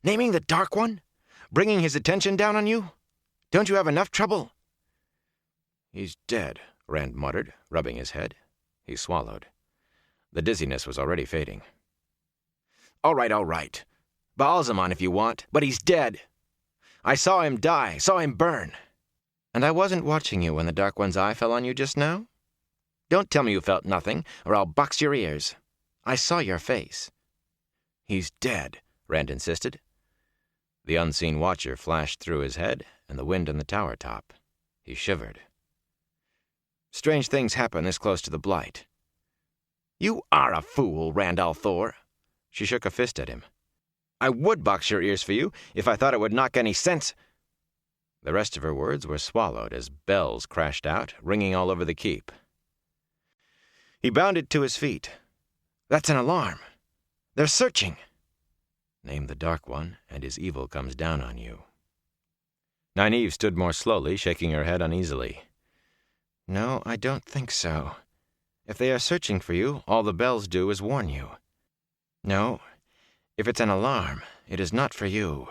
Naming the Dark One? Bringing his attention down on you? Don't you have enough trouble?" "He's dead," Rand muttered, rubbing his head. He swallowed. The dizziness was already fading. All right. Ba'alzamon if you want, but he's dead. I saw him die, saw him burn." "And I wasn't watching you when the Dark One's eye fell on you just now? Don't tell me you felt nothing, or I'll box your ears. I saw your face." "He's dead," Rand insisted. The unseen watcher flashed through his head and the wind on the tower top. He shivered. "Strange things happen this close to the Blight." "You are a fool, Rand al'Thor." She shook a fist at him. "I would box your ears for you if I thought it would knock any sense—" The rest of her words were swallowed as bells crashed out, ringing all over the keep. He bounded to his feet. "That's an alarm. They're searching." "Name the Dark One, and his evil comes down on you." Nynaeve stood more slowly, shaking her head uneasily. No, I don't think so. If they are searching for you, all the bells do is warn you. No, if it's an alarm, it is not for you.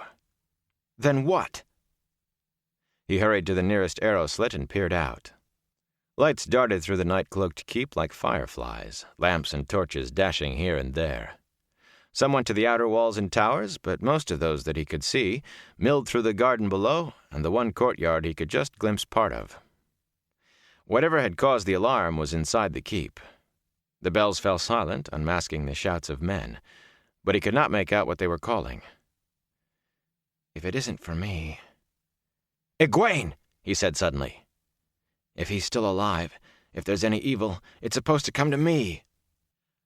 Then what? He hurried to the nearest arrow slit and peered out. Lights darted through the night-cloaked keep like fireflies, lamps and torches dashing here and there. Some went to the outer walls and towers, but most of those that he could see milled through the garden below and the one courtyard he could just glimpse part of. Whatever had caused the alarm was inside the keep. The bells fell silent, unmasking the shouts of men, but he could not make out what they were calling. If it isn't for me... Egwene, he said suddenly. If he's still alive, if there's any evil, it's supposed to come to me.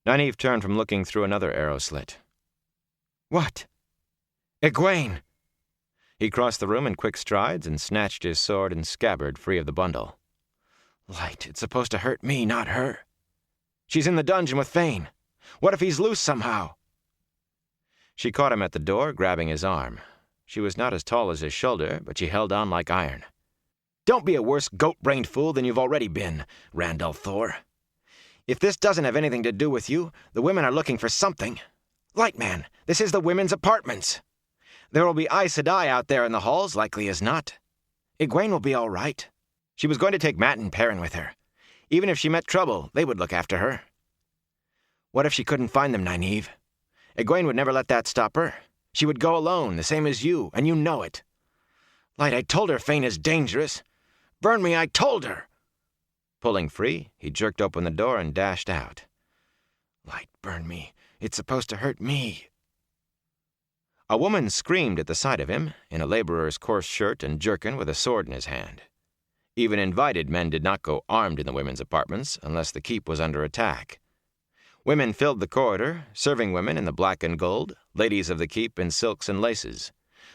Nynaeve turned from looking through another arrow slit. What? Egwene! He crossed the room in quick strides and snatched his sword and scabbard free of the bundle. Light, it's supposed to hurt me, not her. She's in the dungeon with Fane. What if he's loose somehow? She caught him at the door, grabbing his arm. She was not as tall as his shoulder, but she held on like iron. Don't be a worse goat-brained fool than you've already been, Rand al'Thor. If this doesn't have anything to do with you, the women are looking for something. Lightman, this is the women's apartments. There will be Aes Sedai out there in the halls, likely as not. Egwene will be all right. She was going to take Mat and Perrin with her. Even if she met trouble, they would look after her. What if she couldn't find them, Nynaeve? Egwene would never let that stop her. She would go alone, the same as you, and you know it. Light, I told her Fane is dangerous. Burn me, I told her. Pulling free, he jerked open the door and dashed out. Light, burn me. It's supposed to hurt me. A woman screamed at the sight of him, in a laborer's coarse shirt and jerkin with a sword in his hand. Even invited men did not go armed in the women's apartments unless the keep was under attack. Women filled the corridor, serving women in the black and gold, ladies of the keep in silks and laces,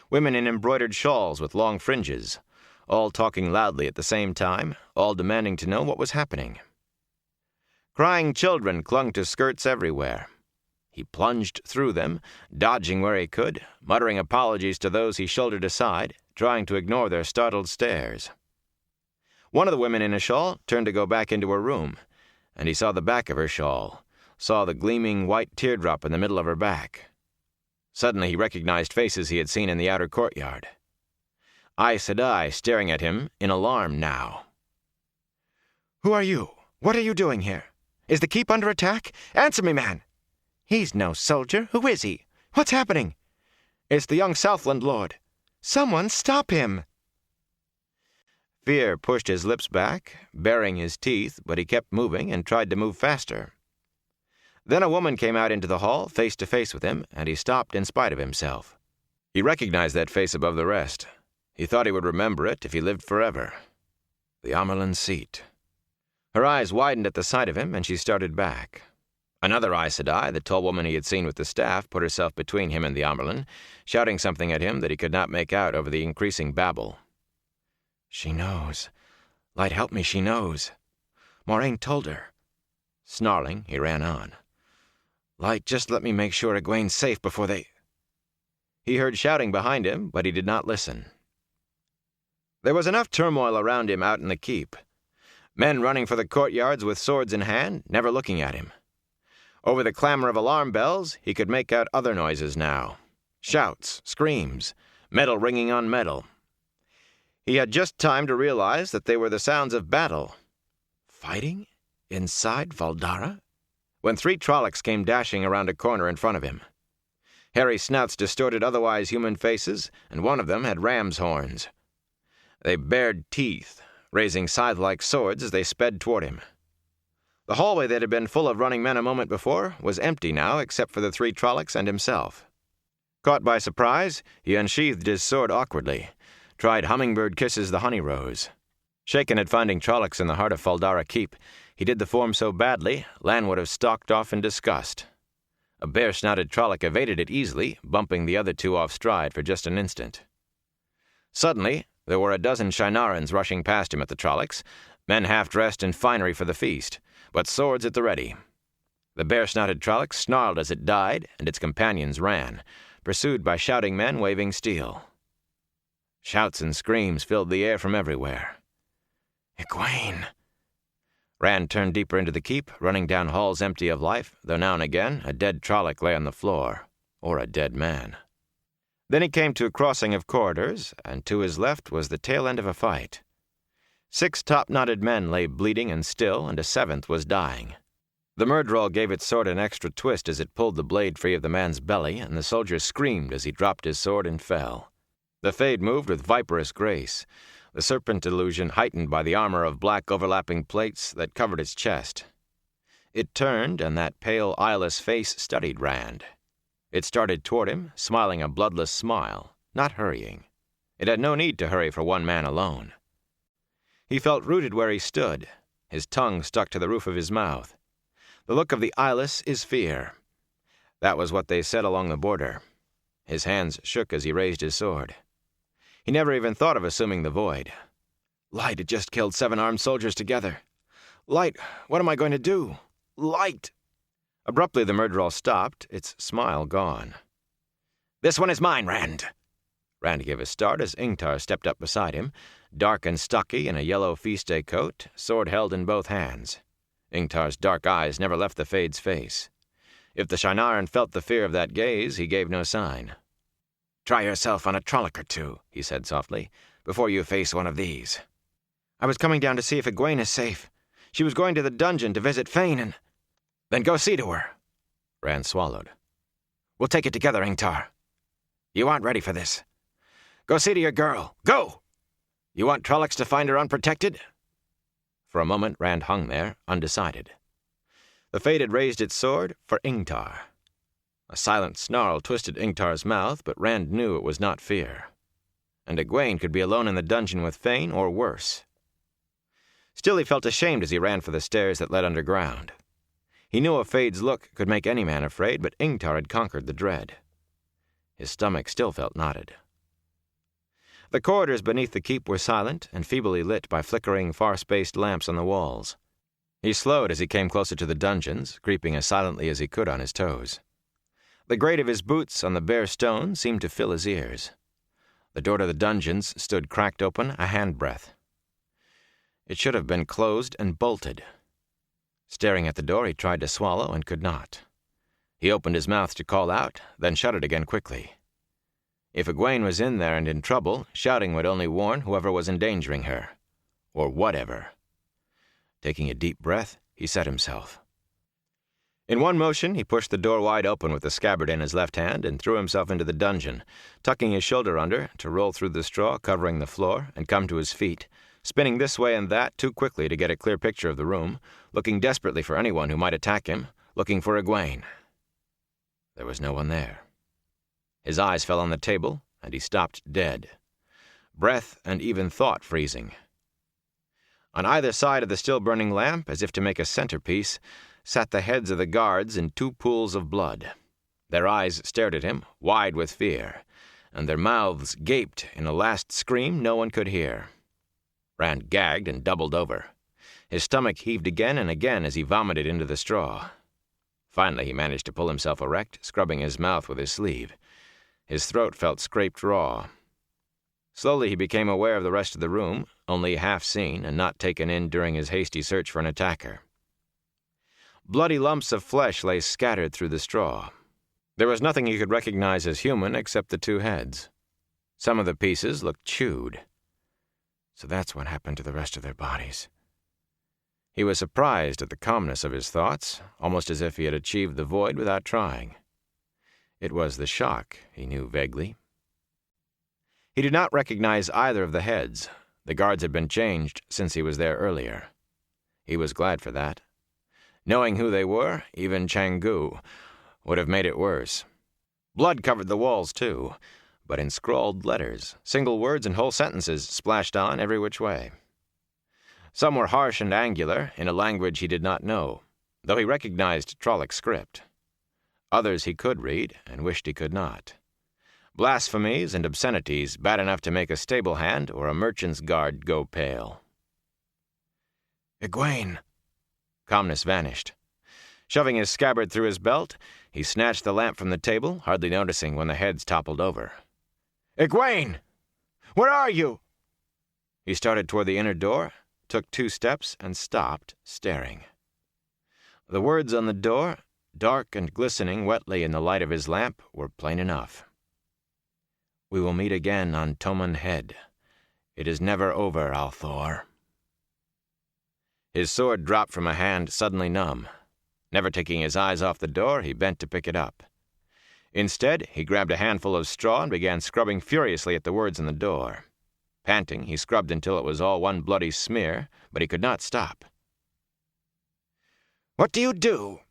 women in embroidered shawls with long fringes, all talking loudly at the same time, all demanding to know what was happening. Crying children clung to skirts everywhere. He plunged through them, dodging where he could, muttering apologies to those he shouldered aside, trying to ignore their startled stares. One of the women in a shawl turned to go back into her room, and he saw the back of her shawl, saw the gleaming white teardrop in the middle of her back. Suddenly he recognized faces he had seen in the outer courtyard. Aes Sedai staring at him in alarm now. Who are you? What are you doing here? Is the keep under attack? Answer me, man! He's no soldier. Who is he? What's happening? It's the young Southland Lord. Someone stop him! Fear pushed his lips back, baring his teeth, but he kept moving and tried to move faster. Then a woman came out into the hall, face to face with him, and he stopped in spite of himself. He recognized that face above the rest. He thought he would remember it if he lived forever. The Amyrlin seat. Her eyes widened at the sight of him, and she started back. Another Aes Sedai, the tall woman he had seen with the staff, put herself between him and the Amyrlin, shouting something at him that he could not make out over the increasing babble. She knows. Light, help me, she knows. Moiraine told her. Snarling, he ran on. Light, just let me make sure Egwene's safe before they... He heard shouting behind him, but he did not listen. There was enough turmoil around him out in the keep. Men running for the courtyards with swords in hand, never looking at him. Over the clamor of alarm bells, he could make out other noises now. Shouts, screams, metal ringing on metal. He had just time to realize that they were the sounds of battle. Fighting? Inside Valdara? When 3 Trollocs came dashing around a corner in front of him. Hairy snouts distorted otherwise human faces, and one of them had ram's horns. They bared teeth, raising scythe-like swords as they sped toward him. The hallway that had been full of running men a moment before was empty now except for the 3 Trollocs and himself. Caught by surprise, he unsheathed his sword awkwardly, tried hummingbird kisses the honey rose. Shaken at finding Trollocs in the heart of Valdara Keep, he did the form so badly, Lan would have stalked off in disgust. A bare-snouted Trolloc evaded it easily, bumping the other 2 off stride for just an instant. Suddenly, there were a dozen Shinarans rushing past him at the Trollocs, men half-dressed in finery for the feast, but swords at the ready. The bare-snouted Trolloc snarled as it died, and its companions ran, pursued by shouting men waving steel. Shouts and screams filled the air from everywhere. Egwene! Rand turned deeper into the keep, running down halls empty of life, though now and again a dead Trolloc lay on the floor, or a dead man. Then he came to a crossing of corridors, and to his left was the tail end of a fight. 6 top-knotted men lay bleeding and still, and a 7th was dying. The Myrddraal gave its sword an extra twist as it pulled the blade free of the man's belly, and the soldier screamed as he dropped his sword and fell. The Fade moved with viperous grace, the serpent illusion heightened by the armor of black overlapping plates that covered its chest. It turned, and that pale, eyeless face studied Rand. It started toward him, smiling a bloodless smile, not hurrying. It had no need to hurry for one man alone. He felt rooted where he stood, his tongue stuck to the roof of his mouth. The look of the eyeless is fear. That was what they said along the border. His hands shook as he raised his sword. He never even thought of assuming the void. Light had just killed 7 armed soldiers together. Light, what am I going to do? Light! Abruptly, the Myrddraal stopped, its smile gone. This one is mine, Rand. Rand gave a start as Ingtar stepped up beside him, dark and stocky in a yellow feast-day coat, sword held in both hands. Ingtar's dark eyes never left the Fade's face. If the Shienaran felt the fear of that gaze, he gave no sign. Try yourself on a Trolloc or 2, he said softly, before you face one of these. I was coming down to see if Egwene is safe. She was going to the dungeon to visit Fain and... Then go see to her. Rand swallowed. We'll take it together, Ingtar. You aren't ready for this. Go see to your girl. Go! You want Trollocs to find her unprotected? For a moment, Rand hung there, undecided. The Fade had raised its sword for Ingtar. A silent snarl twisted Ingtar's mouth, but Rand knew it was not fear. And Egwene could be alone in the dungeon with Fain, or worse. Still, he felt ashamed as he ran for the stairs that led underground. He knew a Fade's look could make any man afraid, but Ingtar had conquered the dread. His stomach still felt knotted. The corridors beneath the keep were silent and feebly lit by flickering, far-spaced lamps on the walls. He slowed as he came closer to the dungeons, creeping as silently as he could on his toes. The grate of his boots on the bare stone seemed to fill his ears. The door to the dungeons stood cracked open a handbreadth. It should have been closed and bolted. Staring at the door, he tried to swallow and could not. He opened his mouth to call out, then shut it again quickly. If Egwene was in there and in trouble, shouting would only warn whoever was endangering her. Or whatever. Taking a deep breath, he set himself. In one motion, he pushed the door wide open with the scabbard in his left hand and threw himself into the dungeon, tucking his shoulder under to roll through the straw covering the floor and come to his feet, spinning this way and that too quickly to get a clear picture of the room, looking desperately for anyone who might attack him, looking for Egwene. There was no one there. His eyes fell on the table, and he stopped dead, breath and even thought freezing. On either side of the still-burning lamp, as if to make a centerpiece, sat the heads of the guards in 2 pools of blood. Their eyes stared at him, wide with fear, and their mouths gaped in a last scream no one could hear. Rand gagged and doubled over. His stomach heaved again and again as he vomited into the straw. Finally, he managed to pull himself erect, scrubbing his mouth with his sleeve. His throat felt scraped raw. Slowly he became aware of the rest of the room, only half seen and not taken in during his hasty search for an attacker. Bloody lumps of flesh lay scattered through the straw. There was nothing he could recognize as human except the 2 heads. Some of the pieces looked chewed. So that's what happened to the rest of their bodies. He was surprised at the calmness of his thoughts, almost as if he had achieved the void without trying. It was the shock, he knew vaguely. He did not recognize either of the heads. The guards had been changed since he was there earlier. He was glad for that. Knowing who they were, even Chang'u, would have made it worse. Blood covered the walls, too, but in scrawled letters, single words and whole sentences splashed on every which way. Some were harsh and angular, in a language he did not know, though he recognized Trolloc script. Others he could read, and wished he could not. Blasphemies and obscenities bad enough to make a stable hand or a merchant's guard go pale. Egwene! Calmness vanished. Shoving his scabbard through his belt, he snatched the lamp from the table, hardly noticing when the heads toppled over. Egwene! Where are you? He started toward the inner door, took 2 steps, and stopped, staring. The words on the door, dark and glistening wetly in the light of his lamp, were plain enough. "We will meet again on Toman Head. It is never over, Althor." His sword dropped from a hand suddenly numb. Never taking his eyes off the door, he bent to pick it up. Instead, he grabbed a handful of straw and began scrubbing furiously at the words on the door. Panting, he scrubbed until it was all one bloody smear, but he could not stop. "What do you do?"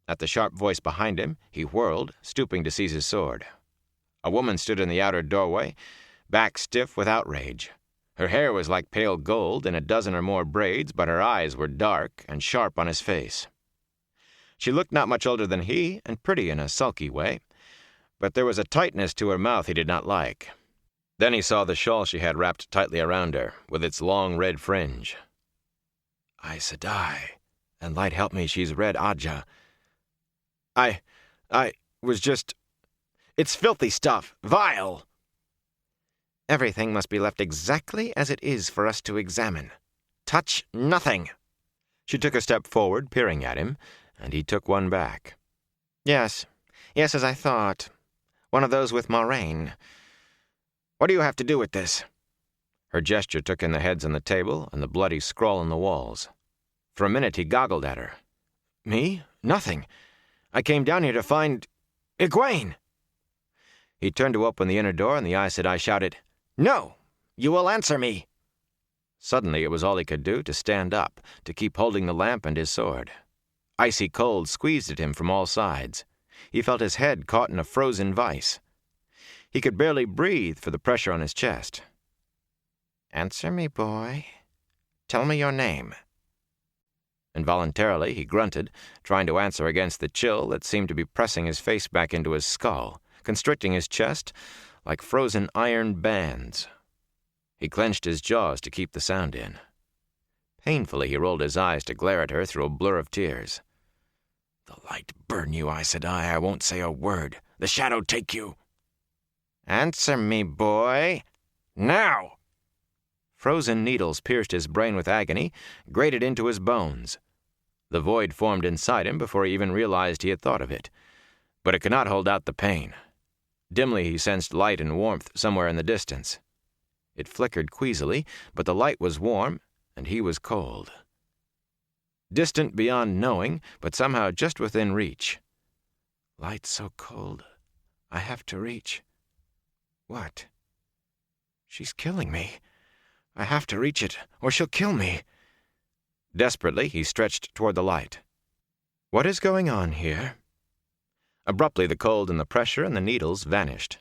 At the sharp voice behind him, he whirled, stooping to seize his sword. A woman stood in the outer doorway, back stiff with outrage. Her hair was like pale gold in a dozen or more braids, but her eyes were dark and sharp on his face. She looked not much older than he, and pretty in a sulky way, but there was a tightness to her mouth he did not like. Then he saw the shawl she had wrapped tightly around her, with its long red fringe. "Aes Sedai, and light help me, she's Red Ajah. I was just... It's filthy stuff, vile!" "Everything must be left exactly as it is for us to examine. Touch nothing." She took a step forward, peering at him, and he took one back. Yes, as I thought. One of those with Moraine. What do you have to do with this?" Her gesture took in the heads on the table and the bloody scrawl on the walls. For a minute he goggled at her. "Me? Nothing. I came down here to find... Egwene!" He turned to open the inner door, and the Aes Sedai shouted, "No! You will answer me!" Suddenly it was all he could do to stand up, to keep holding the lamp and his sword. Icy cold squeezed at him from all sides. He felt his head caught in a frozen vice. He could barely breathe for the pressure on his chest. "Answer me, boy. Tell me your name." Involuntarily, he grunted, trying to answer against the chill that seemed to be pressing his face back into his skull, constricting his chest like frozen iron bands. He clenched his jaws to keep the sound in. Painfully, he rolled his eyes to glare at her through a blur of tears. "The light burn you, Aes Sedai. I won't say a word. The shadow take you." "Answer me, boy. Now!" Frozen needles pierced his brain with agony, grated into his bones. The void formed inside him before he even realized he had thought of it. But it could not hold out the pain. Dimly he sensed light and warmth somewhere in the distance. It flickered queasily, but the light was warm, and he was cold. Distant beyond knowing, but somehow just within reach. Light so cold, I have to reach. What? She's killing me. I have to reach it, or she'll kill me. Desperately, he stretched toward the light. What is going on here? Abruptly, the cold and the pressure and the needles vanished.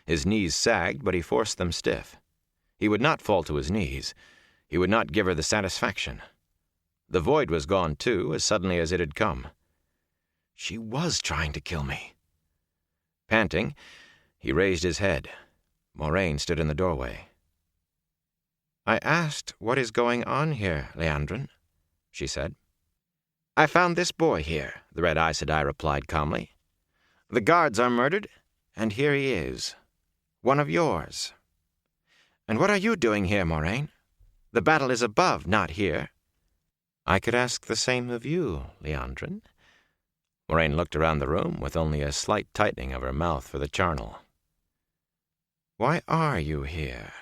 His knees sagged, but he forced them stiff. He would not fall to his knees. He would not give her the satisfaction. The void was gone, too, as suddenly as it had come. She was trying to kill me. Panting, he raised his head. Moraine stood in the doorway. "I asked what is going on here, Liandrin," she said. "I found this boy here," the Red Aes Sedai replied calmly. "The guards are murdered, and here he is. One of yours. And what are you doing here, Moraine? The battle is above, not here." "I could ask the same of you, Liandrin." Moraine looked around the room with only a slight tightening of her mouth for the charnel. "Why are you here?"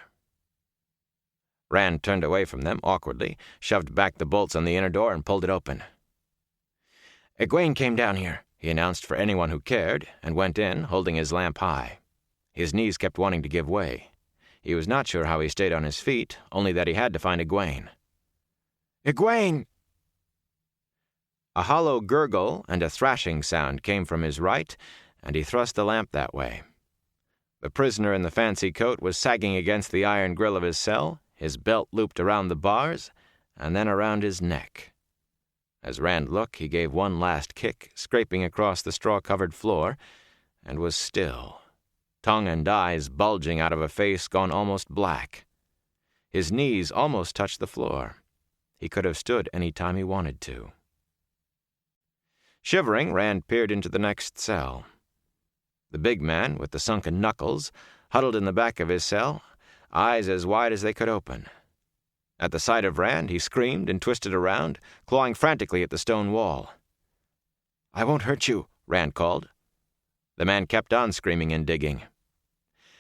Rand turned away from them awkwardly, shoved back the bolts on the inner door, and pulled it open. "Egwene came down here," he announced for anyone who cared, and went in, holding his lamp high. His knees kept wanting to give way. He was not sure how he stayed on his feet, only that he had to find Egwene. "Egwene!" A hollow gurgle and a thrashing sound came from his right, and he thrust the lamp that way. The prisoner in the fancy coat was sagging against the iron grill of his cell, his belt looped around the bars, and then around his neck. As Rand looked, he gave one last kick, scraping across the straw-covered floor, and was still, tongue and eyes bulging out of a face gone almost black. His knees almost touched the floor. He could have stood any time he wanted to. Shivering, Rand peered into the next cell. The big man, with the sunken knuckles, huddled in the back of his cell, eyes as wide as they could open. At the sight of Rand, he screamed and twisted around, clawing frantically at the stone wall. "I won't hurt you," Rand called. The man kept on screaming and digging.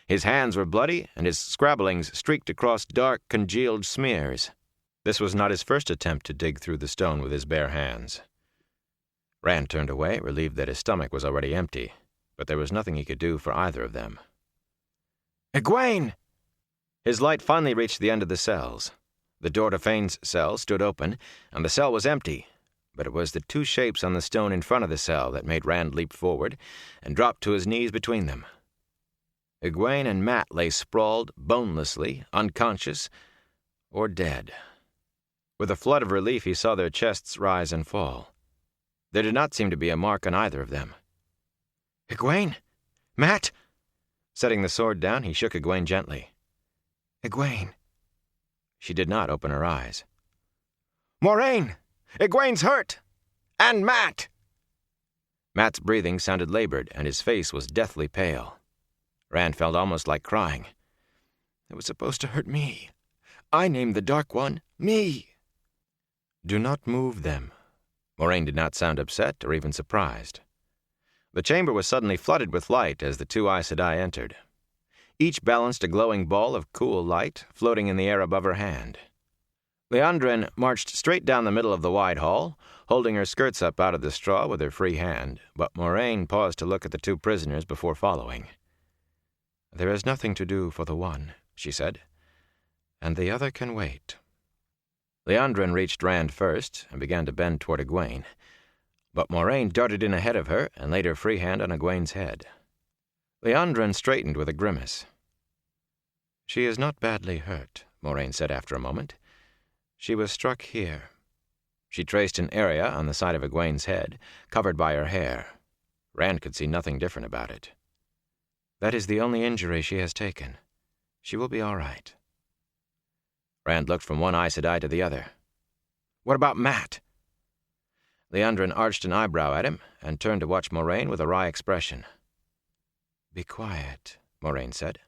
His hands were bloody, and his scrabblings streaked across dark, congealed smears. This was not his first attempt to dig through the stone with his bare hands. Rand turned away, relieved that his stomach was already empty, but there was nothing he could do for either of them. "Egwene!" His light finally reached the end of the cells. The door to Fane's cell stood open, and the cell was empty, but it was the two shapes on the stone in front of the cell that made Rand leap forward and drop to his knees between them. Egwene and Mat lay sprawled, bonelessly, unconscious, or dead. With a flood of relief, he saw their chests rise and fall. There did not seem to be a mark on either of them. "Egwene? Mat?" Setting the sword down, he shook Egwene gently. "Egwene." She did not open her eyes. "Moiraine! Egwene's hurt! And Mat!" Mat's breathing sounded labored, and his face was deathly pale. Rand felt almost like crying. "It was supposed to hurt me. I named the Dark One me." "Do not move them." Moiraine did not sound upset or even surprised. The chamber was suddenly flooded with light as the two Aes Sedai entered. Each balanced a glowing ball of cool light floating in the air above her hand. Liandrin marched straight down the middle of the wide hall, holding her skirts up out of the straw with her free hand, but Moiraine paused to look at the two prisoners before following. "There is nothing to do for the one," she said, "and the other can wait." Liandrin reached Rand first and began to bend toward Egwene, but Moiraine darted in ahead of her and laid her free hand on Egwene's head. Liandrin straightened with a grimace. "She is not badly hurt," Moiraine said after a moment. "She was struck here." She traced an area on the side of Egwene's head, covered by her hair. Rand could see nothing different about it. "That is the only injury she has taken. She will be all right." Rand looked from one Aes Sedai to the other. "What about Mat?" Liandrin arched an eyebrow at him and turned to watch Moiraine with a wry expression. "Be quiet," Moiraine said.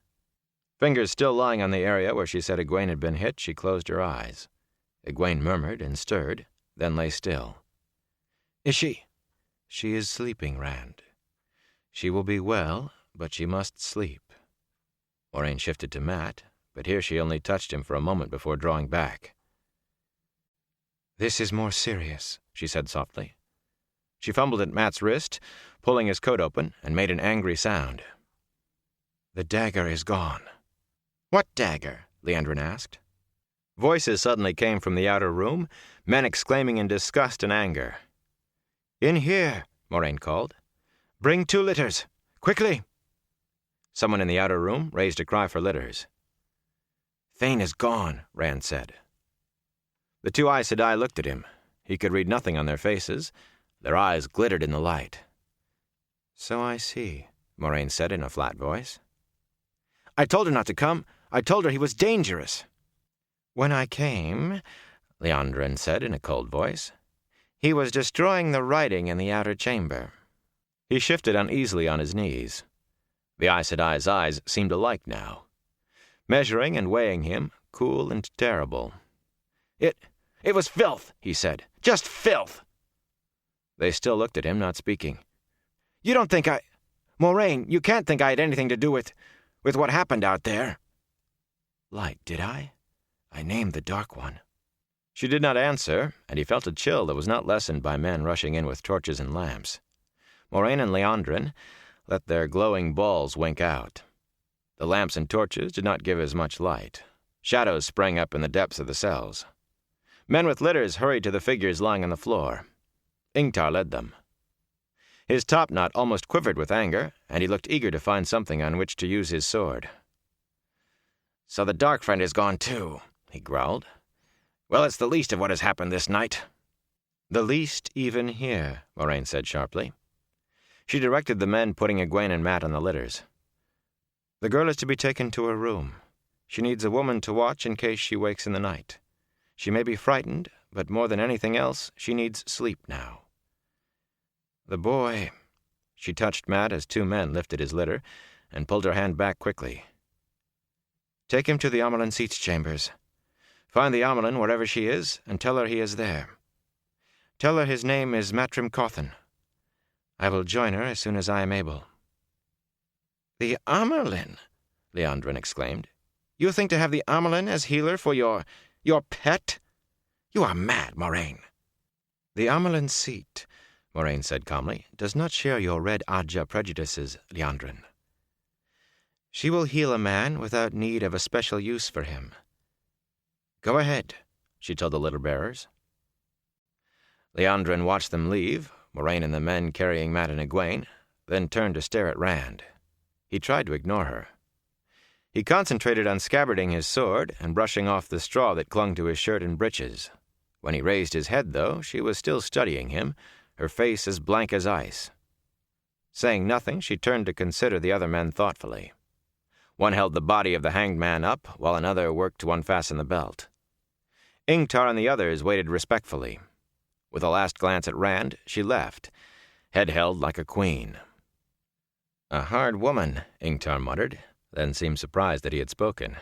Fingers still lying on the area where she said Egwene had been hit, she closed her eyes. Egwene murmured and stirred, then lay still. "Is she?" "She is sleeping, Rand. She will be well, but she must sleep." Moiraine shifted to Mat, but here she only touched him for a moment before drawing back. "This is more serious," she said softly. She fumbled at Mat's wrist, pulling his coat open, and made an angry sound. "The dagger is gone." "What dagger?" Liandrin asked. Voices suddenly came from the outer room, men exclaiming in disgust and anger. "In here," Moiraine called. "Bring 2 litters. Quickly!" Someone in the outer room raised a cry for litters. "Thane is gone," Rand said. The two Aes Sedai looked at him. He could read nothing on their faces. Their eyes glittered in the light. "So I see," Moiraine said in a flat voice. "I told her not to come. I told her he was dangerous." "When I came," Liandrin said in a cold voice, "he was destroying the writing in the outer chamber." He shifted uneasily on his knees. The Aes Sedai's eyes seemed alike now, measuring and weighing him, cool and terrible. It was filth," he said. "Just filth." They still looked at him, not speaking. "You don't think Moiraine, you can't think I had anything to do with what happened out there." "Light, did I? I named the Dark One." She did not answer, and he felt a chill that was not lessened by men rushing in with torches and lamps. Moiraine and Liandrin let their glowing balls wink out. The lamps and torches did not give as much light. Shadows sprang up in the depths of the cells. Men with litters hurried to the figures lying on the floor. Ingtar led them. His topknot almost quivered with anger, and he looked eager to find something on which to use his sword. "So the Dark Friend is gone too," he growled. "Well, it's the least of what has happened this night." "The least even here," Moiraine said sharply. She directed the men putting Egwene and Mat on the litters. "The girl is to be taken to her room. She needs a woman to watch in case she wakes in the night. She may be frightened, but more than anything else, she needs sleep now. The boy—" She touched Mat as 2 men lifted his litter and pulled her hand back quickly. "Take him to the Amyrlin Seats chambers. Find the Amelin wherever she is, and tell her he is there. Tell her his name is Matrim Cawthon. I will join her as soon as I am able." "The Amelin?" Liandrin exclaimed. "You think to have the Amelin as healer for your pet? You are mad, Moraine." "The Amelin's seat," Moraine said calmly, "does not share your red Ajah prejudices, Liandrin. She will heal a man without need of a special use for him. Go ahead," she told the litter-bearers. Liandrin watched them leave, Moraine and the men carrying Mat and Egwene, then turned to stare at Rand. He tried to ignore her. He concentrated on scabbarding his sword and brushing off the straw that clung to his shirt and breeches. When he raised his head, though, she was still studying him, her face as blank as ice. Saying nothing, she turned to consider the other men thoughtfully. One held the body of the hanged man up, while another worked to unfasten the belt. Ingtar and the others waited respectfully. With a last glance at Rand, she left, head held like a queen. "A hard woman," Ingtar muttered, then seemed surprised that he had spoken.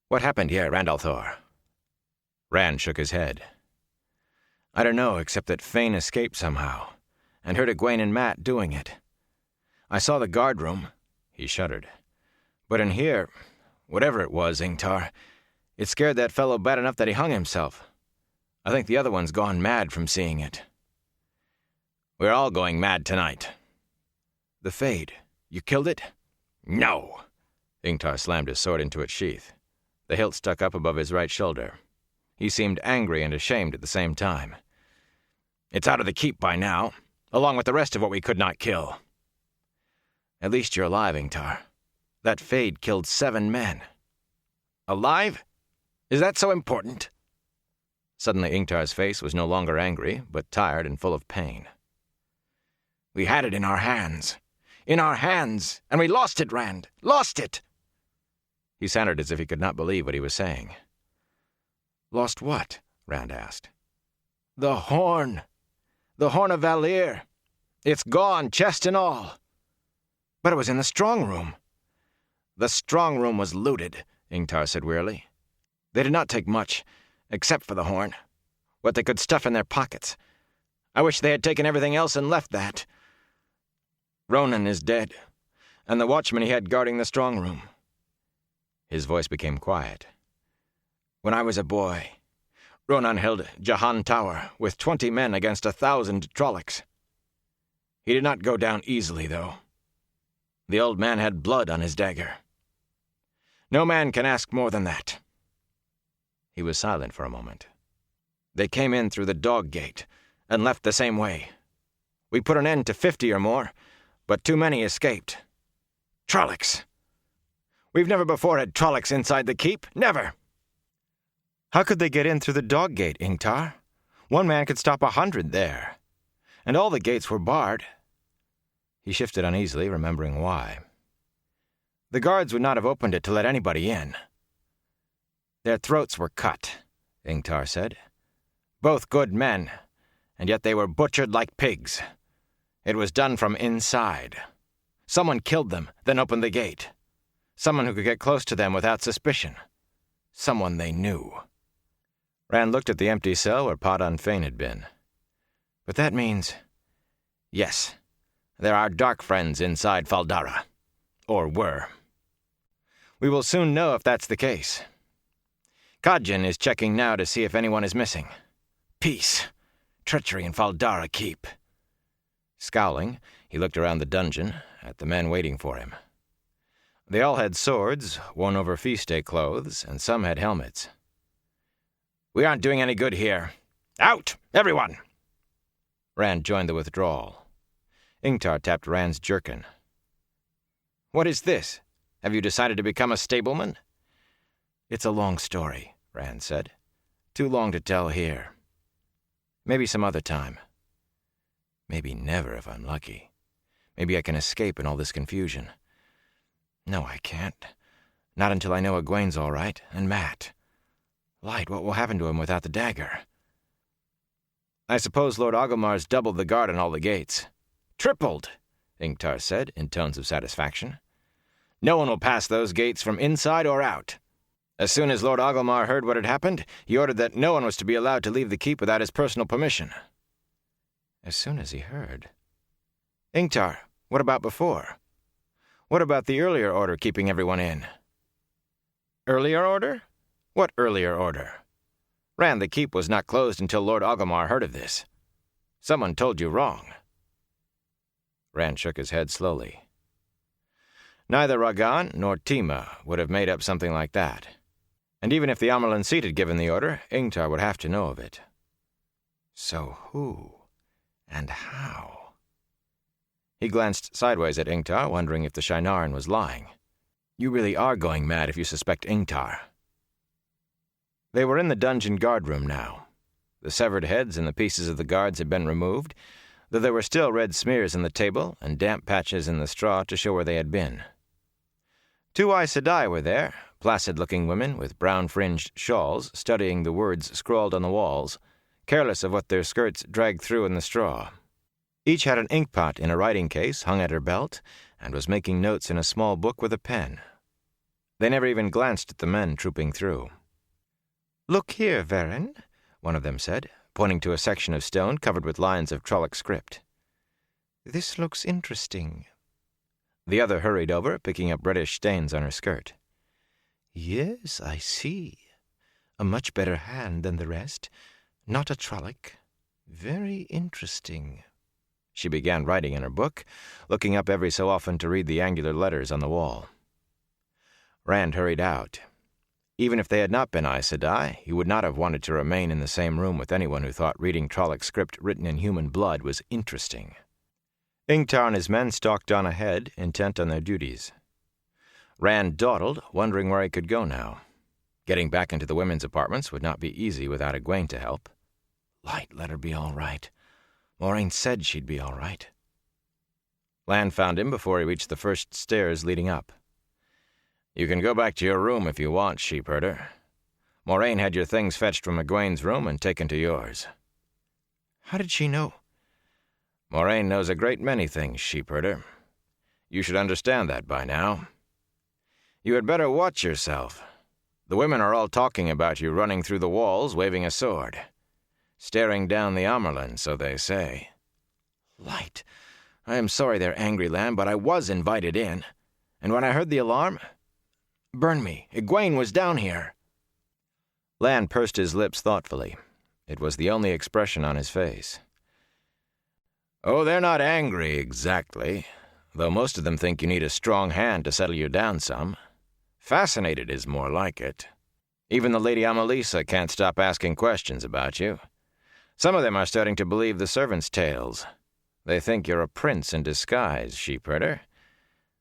"What happened here, Randalthor?" Rand shook his head. "I don't know, except that Fane escaped somehow, and heard Egwene and Mat doing it. I saw the guard room," he shuddered. "But in here, whatever it was, Ingtar, it scared that fellow bad enough that he hung himself. I think the other one's gone mad from seeing it." "We're all going mad tonight." "The Fade. You killed it?" "No!" Ingtar slammed his sword into its sheath. The hilt stuck up above his right shoulder. He seemed angry and ashamed at the same time. "It's out of the keep by now, along with the rest of what we could not kill." "At least you're alive, Ingtar. That Fade killed 7 men. "Alive? Is that so important?" Suddenly Ingtar's face was no longer angry, but tired and full of pain. "We had it in our hands. In our hands, and we lost it, Rand. Lost it!" He sounded as if he could not believe what he was saying. "Lost what?" Rand asked. "The horn. The Horn of Valir. It's gone, chest and all." "But it was in the strong room." "The strong room was looted," Ingtar said wearily. "They did not take much, except for the horn. What they could stuff in their pockets. I wish they had taken everything else and left that. Ronan is dead, and the watchman he had guarding the strong room." His voice became quiet. "When I was a boy, Ronan held Jahan Tower with 20 men against 1,000 Trollocs. He did not go down easily, though. The old man had blood on his dagger. No man can ask more than that." He was silent for a moment. "They came in through the dog gate and left the same way. We put an end to 50 or more, but too many escaped. Trollocs! We've never before had Trollocs inside the keep. Never!" "How could they get in through the dog gate, Ingtar? One man could stop 100 there. And all the gates were barred." He shifted uneasily, remembering why. "The guards would not have opened it to let anybody in." "Their throats were cut," Ingtar said. "Both good men, and yet they were butchered like pigs. It was done from inside. Someone killed them, then opened the gate. Someone who could get close to them without suspicion. Someone they knew." Rand looked at the empty cell where Padan Fain had been. "But that means—" "Yes, there are dark friends inside Fal Dara. Or were. We will soon know if that's the case. Kadjin is checking now to see if anyone is missing. Peace. Treachery in Fal Dara Keep." Scowling, he looked around the dungeon, at the men waiting for him. They all had swords, worn over feast day clothes, and some had helmets. "We aren't doing any good here. Out, everyone!" Rand joined the withdrawal. Ingtar tapped Rand's jerkin. "What is this? Have you decided to become a stableman?" "It's a long story," Rand said. "Too long to tell here. Maybe some other time. Maybe never if I'm lucky. Maybe I can escape in all this confusion. No, I can't. Not until I know Egwene's all right, and Mat. Light, what will happen to him without the dagger?" "I suppose Lord Agelmar's doubled the guard on all the gates." "Tripled," Ingtar said, in tones of satisfaction. "No one will pass those gates from inside or out." As soon as Lord Ogelmar heard what had happened, he ordered that no one was to be allowed to leave the keep without his personal permission. As soon as he heard. Ingtar, what about before? What about the earlier order keeping everyone in? Earlier order? What earlier order? Rand, the keep was not closed until Lord Ogelmar heard of this. Someone told you wrong. Rand shook his head slowly. Neither Ragan nor Tima would have made up something like that. And even if the Amerlin seat had given the order, Ingtar would have to know of it. So who and how? He glanced sideways at Ingtar, wondering if the Shienaran was lying. You really are going mad if you suspect Ingtar. They were in the dungeon guard room now. The severed heads and the pieces of the guards had been removed, though there were still red smears in the table and damp patches in the straw to show where they had been. 2 Aes Sedai were there, placid-looking women with brown-fringed shawls studying the words scrawled on the walls, careless of what their skirts dragged through in the straw. Each had an inkpot in a writing case hung at her belt and was making notes in a small book with a pen. They never even glanced at the men trooping through. "Look here, Varen," one of them said, pointing to a section of stone covered with lines of Trolloc script. "This looks interesting." The other hurried over, picking up reddish stains on her skirt. "Yes, I see. A much better hand than the rest. Not a Trolloc. Very interesting." She began writing in her book, looking up every so often to read the angular letters on the wall. Rand hurried out. Even if they had not been Aes Sedai, he would not have wanted to remain in the same room with anyone who thought reading Trolloc script written in human blood was interesting. Ingtar and his men stalked on ahead, intent on their duties. Rand dawdled, wondering where he could go now. Getting back into the women's apartments would not be easy without Egwene to help. Light let her be all right. Moiraine said she'd be all right. Lan found him before he reached the first stairs leading up. You can go back to your room if you want, sheepherder. Moiraine had your things fetched from Egwene's room and taken to yours. How did she know? Moiraine knows a great many things, sheepherder. You should understand that by now. You had better watch yourself. The women are all talking about you running through the walls waving a sword. Staring down the Amerlin, so they say. Light, I am sorry they're angry, Lan, but I was invited in. And when I heard the alarm... Burn me, Egwene was down here. Lan pursed his lips thoughtfully. It was the only expression on his face. Oh, they're not angry exactly, though most of them think you need a strong hand to settle you down some. Fascinated is more like it. Even the Lady Amalisa can't stop asking questions about you. Some of them are starting to believe the servants' tales. They think you're a prince in disguise, sheepherder.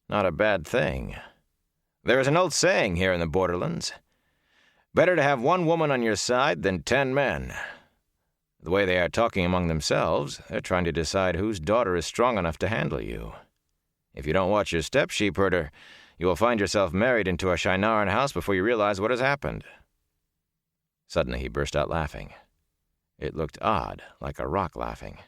Not a bad thing. There is an old saying here in the Borderlands. Better to have 1 woman on your side than 10 men. The way they are talking among themselves, they're trying to decide whose daughter is strong enough to handle you. If you don't watch your step, sheepherder, you will find yourself married into a Shienaran house before you realize what has happened. Suddenly he burst out laughing. It looked odd, like a rock laughing.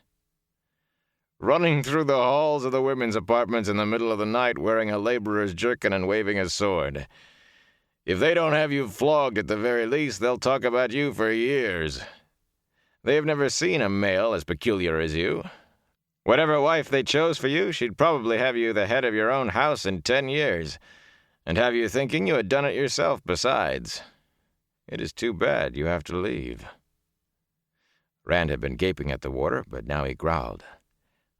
Running through the halls of the women's apartments in the middle of the night wearing a laborer's jerkin and waving a sword. If they don't have you flogged at the very least, they'll talk about you for years. They have never seen a male as peculiar as you. Whatever wife they chose for you, she'd probably have you the head of your own house in 10 years, and have you thinking you had done it yourself besides. It is too bad you have to leave. Rand had been gaping at the warder, but now he growled.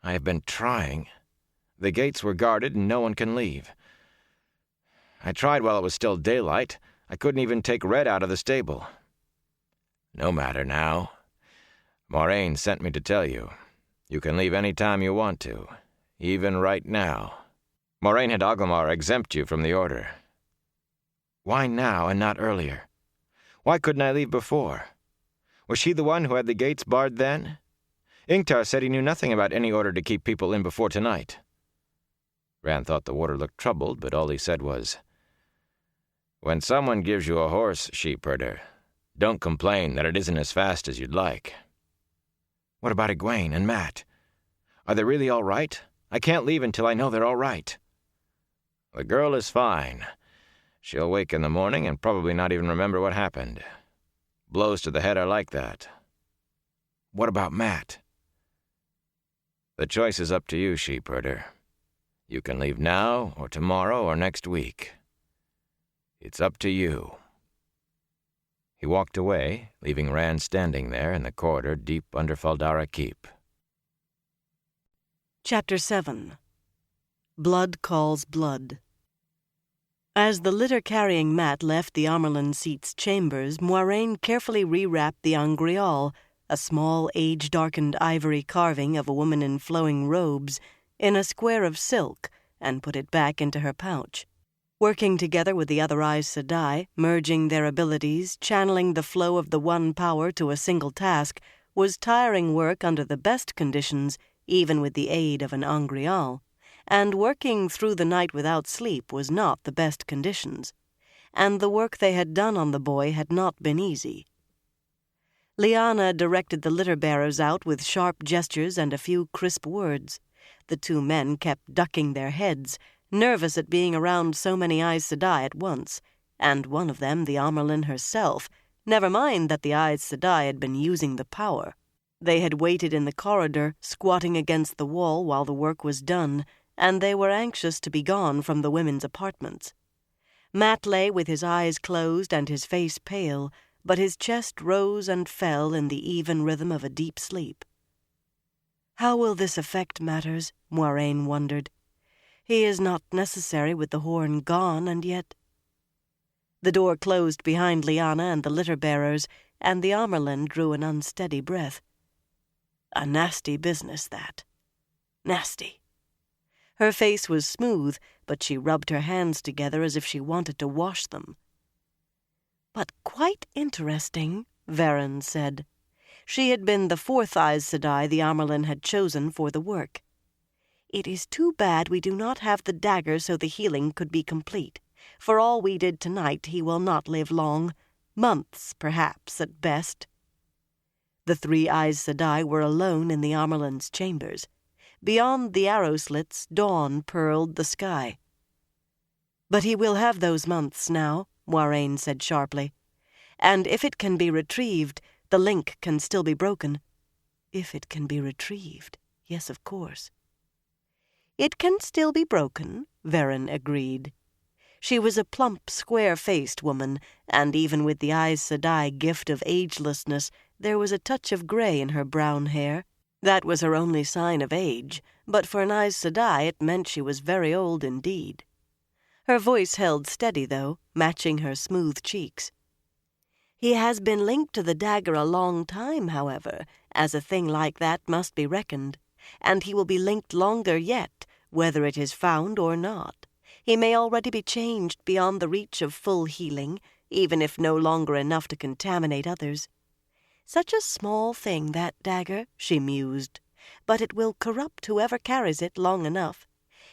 I have been trying. The gates were guarded and no one can leave. I tried while it was still daylight. I couldn't even take Red out of the stable. No matter now. Moiraine sent me to tell you. You can leave any time you want to, even right now. Moiraine had Ogelmar exempt you from the order. Why now and not earlier? Why couldn't I leave before? Was she the one who had the gates barred then? Ingtar said he knew nothing about any order to keep people in before tonight. Rand thought the warder looked troubled, but all he said was, When someone gives you a horse, sheepherder, don't complain that it isn't as fast as you'd like. What about Egwene and Mat? Are they really all right? I can't leave until I know they're all right. The girl is fine, She'll wake in the morning and probably not even remember what happened. Blows to the head are like that. What about Matt? The choice is up to you, sheepherder. You can leave now, or tomorrow, or next week. It's up to you. He walked away, leaving Rand standing there in the corridor deep under Faldara Keep. Chapter 7. Blood Calls Blood. As the litter carrying Matt left the Amerlin seat's chambers, Moiraine carefully rewrapped the Angreal, a small, age-darkened ivory carving of a woman in flowing robes, in a square of silk, and put it back into her pouch. Working together with the other Aes Sedai, merging their abilities, channeling the flow of the one power to a single task, was tiring work under the best conditions, even with the aid of an Angreal. And working through the night without sleep was not the best conditions. And the work they had done on the boy had not been easy. Lyanna directed the litter-bearers out with sharp gestures and a few crisp words. The two men kept ducking their heads, nervous at being around so many Aes Sedai at once, and one of them the Amerlin herself, never mind that the Aes Sedai had been using the power. They had waited in the corridor, squatting against the wall while the work was done, and they were anxious to be gone from the women's apartments. Matt lay with his eyes closed and his face pale, but his chest rose and fell in the even rhythm of a deep sleep. How will this affect matters? Moiraine wondered. He is not necessary with the horn gone, and yet... The door closed behind Lyanna and the litter-bearers, and the Amerlin drew an unsteady breath. A nasty business, that. Nasty. Her face was smooth, but she rubbed her hands together as if she wanted to wash them. But quite interesting, Varen said. She had been the fourth Aes Sedai the Amerlin had chosen for the work. It is too bad we do not have the dagger so the healing could be complete. For all we did tonight, he will not live long. Months, perhaps, at best. The three Aes Sedai were alone in the Amerlin's chambers. Beyond the arrow slits, dawn pearled the sky. But he will have those months now, Moiraine said sharply. And if it can be retrieved, the link can still be broken. If it can be retrieved, yes, of course. It can still be broken, Varen agreed. She was a plump, square-faced woman, and even with the Aes Sedai gift of agelessness, there was a touch of gray in her brown hair. That was her only sign of age, but for an Aes Sedai it meant she was very old indeed. Her voice held steady, though, matching her smooth cheeks. He has been linked to the dagger a long time, however, as a thing like that must be reckoned, and he will be linked longer yet, whether it is found or not. He may already be changed beyond the reach of full healing, even if no longer enough to contaminate others. Such a small thing, that dagger, she mused, but it will corrupt whoever carries it long enough.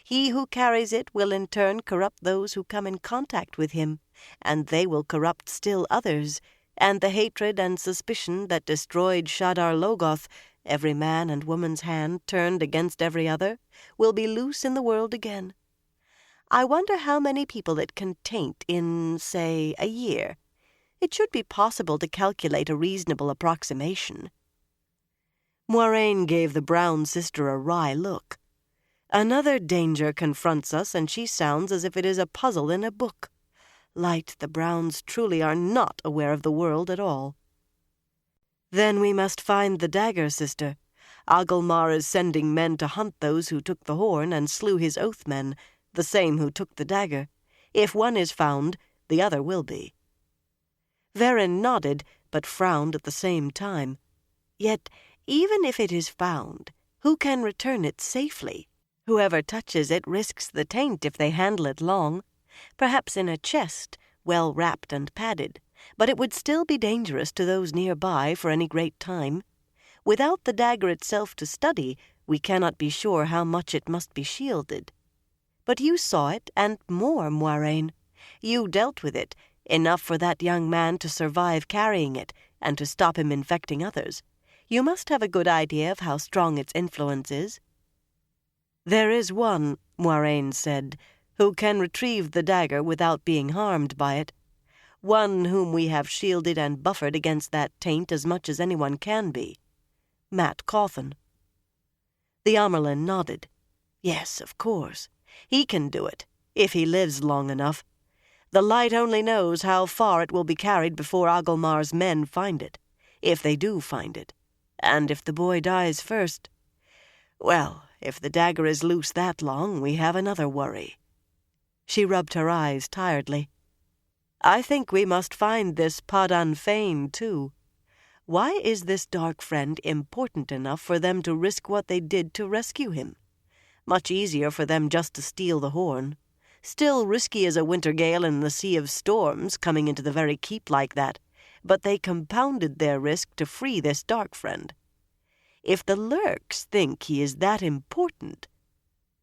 He who carries it will in turn corrupt those who come in contact with him, and they will corrupt still others, and the hatred and suspicion that destroyed Shadar Logoth, every man and woman's hand turned against every other, will be loose in the world again. I wonder how many people it can taint in, say, a year. It should be possible to calculate a reasonable approximation. Moiraine gave the brown sister a wry look. Another danger confronts us, and she sounds as if it is a puzzle in a book. Light, the Browns truly are not aware of the world at all. Then we must find the dagger, sister. Agelmar is sending men to hunt those who took the horn and slew his oath-men, the same who took the dagger. If one is found, the other will be. Varen nodded, but frowned at the same time. Yet, even if it is found, who can return it safely? Whoever touches it risks the taint if they handle it long, perhaps in a chest, well wrapped and padded, but it would still be dangerous to those nearby for any great time. Without the dagger itself to study, we cannot be sure how much it must be shielded. But you saw it, and more, Moiraine. You dealt with it, enough for that young man to survive carrying it, and to stop him infecting others. You must have a good idea of how strong its influence is. There is one, Moiraine said, who can retrieve the dagger without being harmed by it, one whom we have shielded and buffered against that taint as much as anyone can be, Mat Cauthon. The Amyrlin nodded. Yes, of course. He can do it, if he lives long enough. The light only knows how far it will be carried before Agelmar's men find it, if they do find it, and if the boy dies first. Well, if the dagger is loose that long, we have another worry. She rubbed her eyes tiredly. I think we must find this Padan Fain, too. Why is this dark friend important enough for them to risk what they did to rescue him? Much easier for them just to steal the horn. Still risky as a winter gale in the sea of storms coming into the very keep like that, but they compounded their risk to free this dark friend. If the Lurks think he is that important...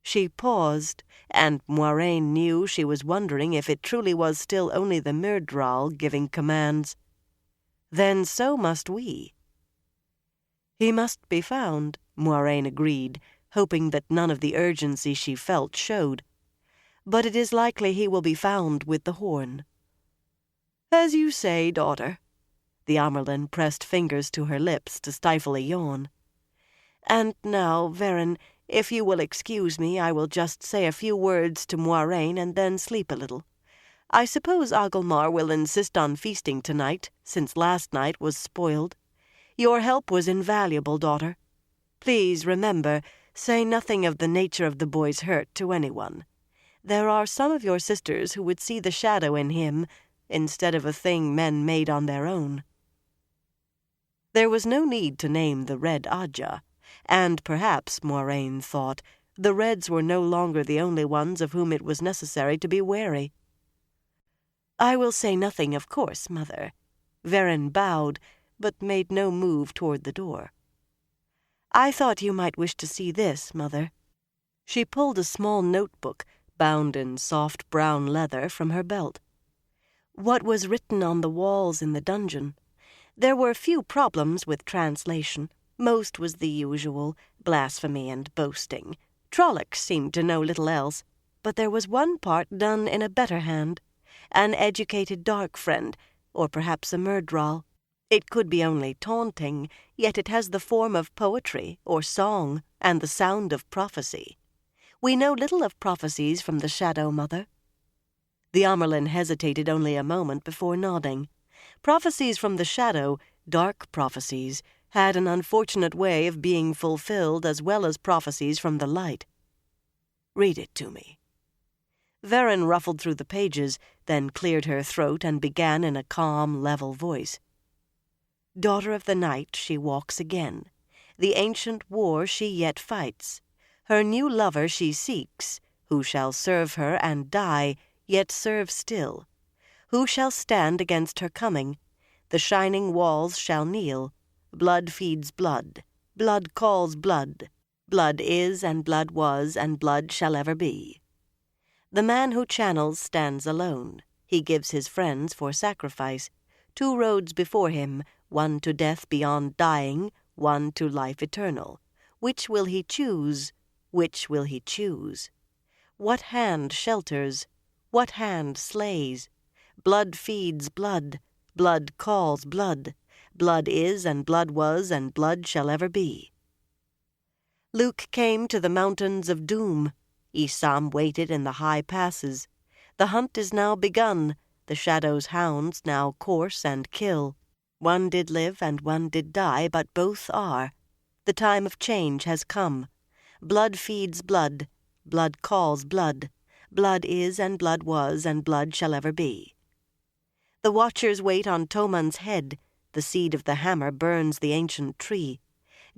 She paused, and Moiraine knew she was wondering if it truly was still only the Myrddraal giving commands. Then so must we. He must be found, Moiraine agreed, hoping that none of the urgency she felt showed. But it is likely he will be found with the horn. As you say, daughter. The Amyrlin pressed fingers to her lips to stifle a yawn. And now, Verin, if you will excuse me, I will just say a few words to Moiraine and then sleep a little. I suppose Agelmar will insist on feasting tonight, since last night was spoiled. Your help was invaluable, daughter. Please remember, say nothing of the nature of the boy's hurt to anyone. There are some of your sisters who would see the shadow in him instead of a thing men made on their own. There was no need to name the Red Ajah. And perhaps, Moiraine thought, the Reds were no longer the only ones of whom it was necessary to be wary. I will say nothing, of course, mother. Verin bowed, but made no move toward the door. I thought you might wish to see this, mother. She pulled a small notebook, bound in soft brown leather, from her belt. What was written on the walls in the dungeon? There were few problems with translation. Most was the usual, blasphemy and boasting. Trollocs seemed to know little else, but there was one part done in a better hand. An educated dark friend, or perhaps a Myrddraal. It could be only taunting, yet it has the form of poetry or song and the sound of prophecy. We know little of prophecies from the Shadow Mother. The Amyrlin hesitated only a moment before nodding. Prophecies from the Shadow, dark prophecies, had an unfortunate way of being fulfilled as well as prophecies from the light. Read it to me. Verin ruffled through the pages, then cleared her throat and began in a calm, level voice. Daughter of the night, she walks again. The ancient war she yet fights. Her new lover she seeks, who shall serve her and die, yet serve still. Who shall stand against her coming? The shining walls shall kneel. Blood feeds blood. Blood calls blood. Blood is and blood was and blood shall ever be. The man who channels stands alone. He gives his friends for sacrifice. 2 roads before him, one to death beyond dying, one to life eternal. Which will he choose? Which will he choose? What hand shelters? What hand slays? Blood feeds blood. Blood calls blood. Blood is and blood was and blood shall ever be. Luke came to the mountains of doom. Isam waited in the high passes. The hunt is now begun. The Shadow's hounds now course and kill. One did live and one did die, but both are. The time of change has come. Blood feeds blood. Blood calls blood. Blood is and blood was and blood shall ever be. The watchers wait on Toman's head. The seed of the hammer burns the ancient tree.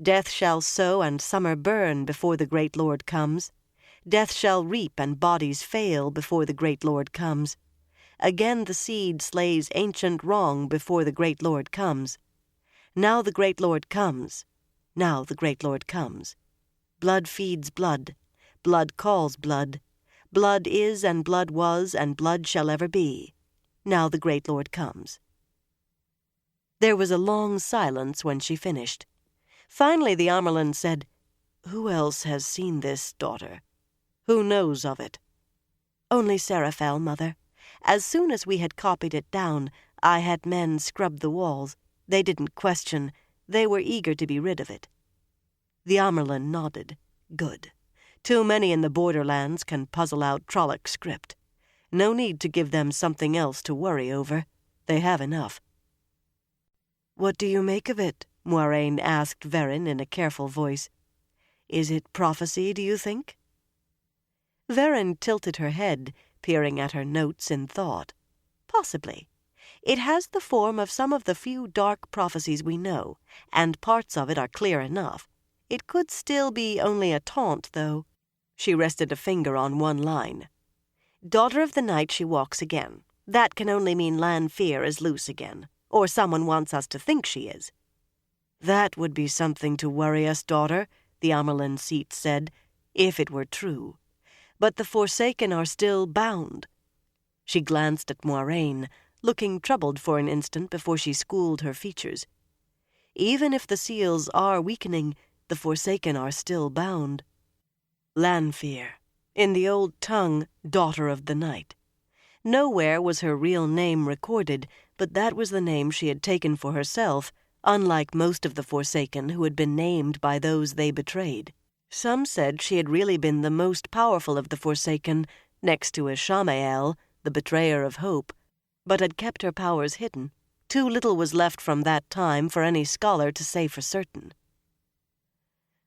Death shall sow and summer burn before the great Lord comes. Death shall reap and bodies fail before the great Lord comes. Again the seed slays ancient wrong before the great Lord comes. Now the great Lord comes. Now the great Lord comes. Blood feeds blood. Blood calls blood. Blood is and blood was and blood shall ever be. Now the great Lord comes. There was a long silence when she finished. Finally the Amyrlin said, Who else has seen this, daughter? Who knows of it? "Only Serafel, Mother. As soon as we had copied it down, I had men scrub the walls. They didn't question. They were eager to be rid of it." The Amyrlin nodded. "Good. Too many in the borderlands can puzzle out Trolloc script. No need to give them something else to worry over. They have enough." "What do you make of it?" Moiraine asked Verin in a careful voice. "Is it prophecy, do you think?" Verin tilted her head, peering at her notes in thought. "Possibly. It has the form of some of the few dark prophecies we know, and parts of it are clear enough. It could still be only a taunt, though." She rested a finger on one line. "Daughter of the night she walks again. That can only mean Lanfear is loose again, or someone wants us to think she is." "That would be something to worry us, daughter," the Amyrlin Seat said, "if it were true. But the Forsaken are still bound." She glanced at Moiraine, looking troubled for an instant before she schooled her features. "Even if the seals are weakening, the Forsaken are still bound. Lanfear, in the old tongue, Daughter of the Night. Nowhere was her real name recorded, but that was the name she had taken for herself, unlike most of the Forsaken who had been named by those they betrayed. Some said she had really been the most powerful of the Forsaken, next to Ishamael, the betrayer of hope, but had kept her powers hidden. Too little was left from that time for any scholar to say for certain.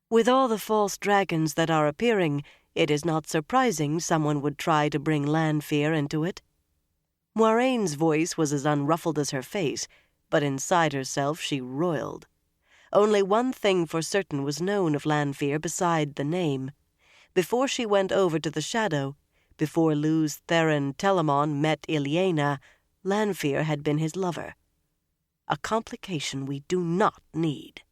With all the false dragons that are appearing, it is not surprising someone would try to bring Lanfear into it. Moiraine's voice was as unruffled as her face, but inside herself she roiled. Only one thing for certain was known of Lanfear beside the name. Before she went over to the Shadow, before Lews Therin Telamon met Ilyena, Lanfear had been his lover. A complication we do not need.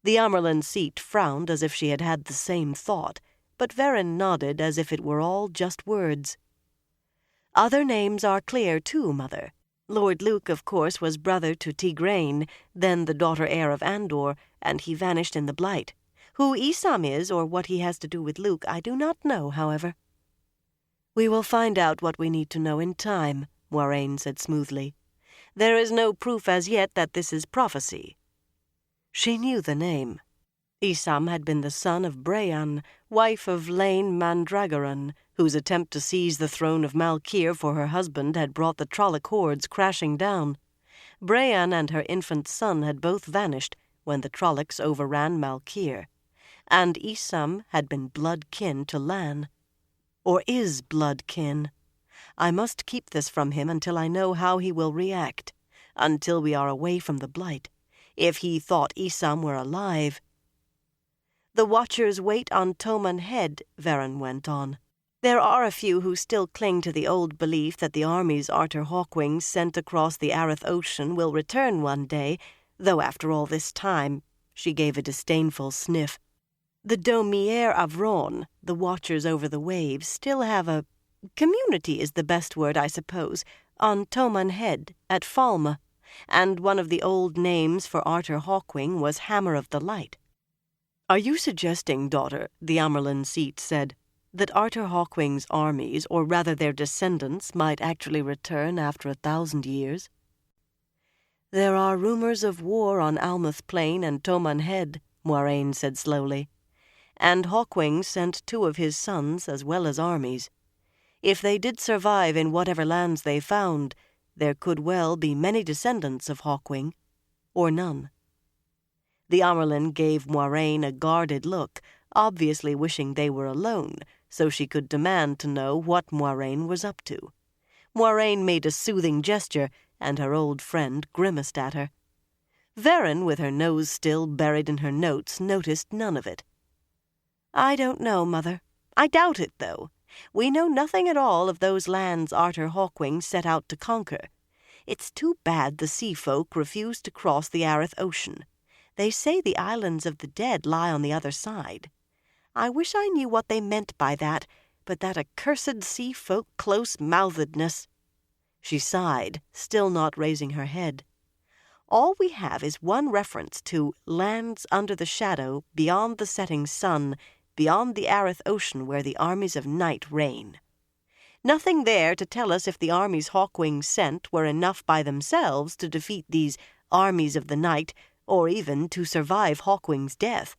The Amyrlin Seat frowned as if she had had the same thought, but Verin nodded as if it were all just words. "Other names are clear too, Mother. Lord Luke, of course, was brother to Tigraine, then the daughter heir of Andor, and he vanished in the Blight. Who Isam is, or what he has to do with Luke, I do not know, however." "We will find out what we need to know in time," Moiraine said smoothly. "There is no proof as yet that this is prophecy." She knew the name. Isam had been the son of Brean, wife of Lane Mandragoran, whose attempt to seize the throne of Malkir for her husband had brought the Trolloc hordes crashing down. Brean and her infant son had both vanished when the Trollocs overran Malkir, and Isam had been blood kin to Lan. Or is blood kin. I must keep this from him until I know how he will react, until we are away from the Blight. If he thought Isam were alive... "The Watchers wait on Toman Head," Verin went on. "There are a few who still cling to the old belief that the armies Arthur Hawkwing sent across the Areth Ocean will return one day, though after all this time," she gave a disdainful sniff, "the Domier Avron, the Watchers over the waves, still have a... community is the best word, I suppose, on Toman Head, at Falma, and one of the old names for Arthur Hawkwing was Hammer of the Light." "Are you suggesting, daughter," the Amyrlin Seat said, "that Arthur Hawkwing's armies, or rather their descendants, might actually return after 1,000 years?" "There are rumors of war on Almuth Plain and Toman Head," Moiraine said slowly, "and Hawkwing sent 2 of his sons as well as armies. If they did survive in whatever lands they found, there could well be many descendants of Hawkwing, or none." The Amyrlin gave Moiraine a guarded look, obviously wishing they were alone, so she could demand to know what Moiraine was up to. Moiraine made a soothing gesture, and her old friend grimaced at her. Verin, with her nose still buried in her notes, noticed none of it. "I don't know, Mother. I doubt it, though. We know nothing at all of those lands Arthur Hawkwing set out to conquer. It's too bad the sea folk refused to cross the Areth Ocean. They say the islands of the dead lie on the other side. I wish I knew what they meant by that, but that accursed sea folk close-mouthedness." She sighed, still not raising her head. "All we have is one reference to lands under the shadow, beyond the setting sun, beyond the Areth Ocean where the armies of night reign. Nothing there to tell us if the armies Hawkwing sent were enough by themselves to defeat these armies of the night, or even to survive Hawkwing's death.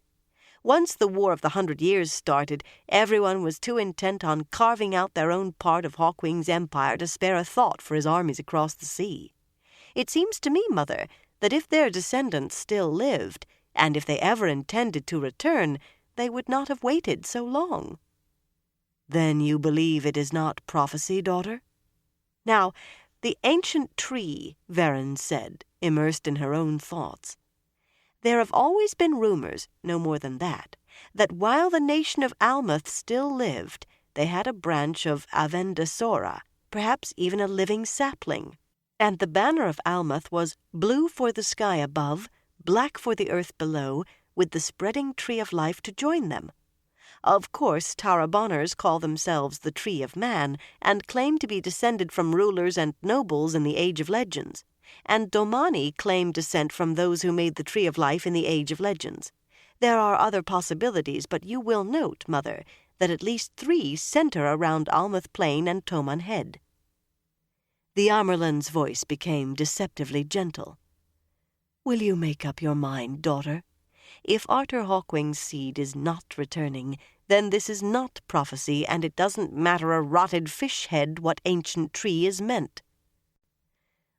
Once the War of the 100 Years started, everyone was too intent on carving out their own part of Hawkwing's empire to spare a thought for his armies across the sea. It seems to me, Mother, that if their descendants still lived, and if they ever intended to return, they would not have waited so long. Then you believe it is not prophecy, daughter? Now, the ancient tree, Varen said, immersed in her own thoughts. There have always been rumors, no more than that while the nation of Almuth still lived, they had a branch of Avendasora, perhaps even a living sapling. And the banner of Almuth was blue for the sky above, black for the earth below, with the spreading tree of life to join them. Of course, Taraboners call themselves the Tree of Man, and claim to be descended from rulers and nobles in the Age of Legends. And Domani claim descent from those who made the Tree of Life in the Age of Legends. There are other possibilities, but you will note, Mother, that at least 3 center around Almuth Plain and Toman Head. The Amerlin's voice became deceptively gentle. Will you make up your mind, daughter? If Arthur Hawkwing's seed is not returning, then this is not prophecy, and it doesn't matter a rotted fish head what ancient tree is meant.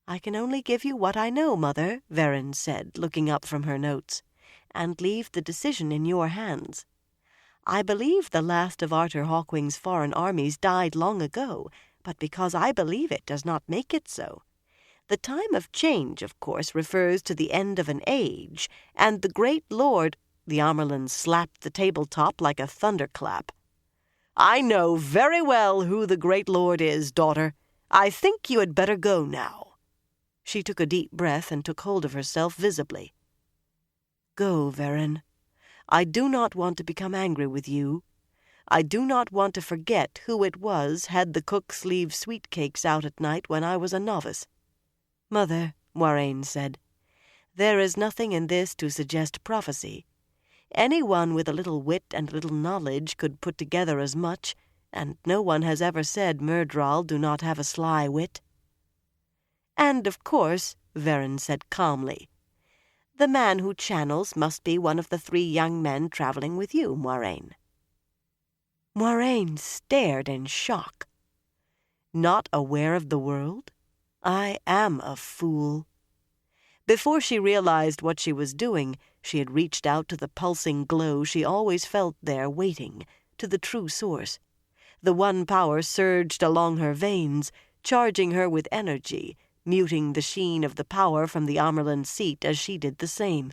I can only give you what I know, Mother, Varen said, looking up from her notes, and leave the decision in your hands. I believe the last of Arthur Hawkwing's foreign armies died long ago, but because I believe it does not make it so. The time of change, of course, refers to the end of an age, and the great lord— The Amerlin slapped the tabletop like a thunderclap. I know very well who the great lord is, daughter. I think you had better go now. She took a deep breath and took hold of herself visibly. Go, Varen. I do not want to become angry with you. I do not want to forget who it was had the cooks leave sweet cakes out at night when I was a novice. Mother, Moiraine said, there is nothing in this to suggest prophecy. Anyone with a little wit and a little knowledge could put together as much, and no one has ever said Myrddraal do not have a sly wit. And, of course, Varen said calmly, the man who channels must be one of the 3 young men traveling with you, Moiraine. Moiraine stared in shock. Not aware of the world? I am a fool. Before she realized what she was doing, she had reached out to the pulsing glow she always felt there waiting, to the true source. The one power surged along her veins, charging her with energy, muting the sheen of the power from the Amerlin seat as she did the same.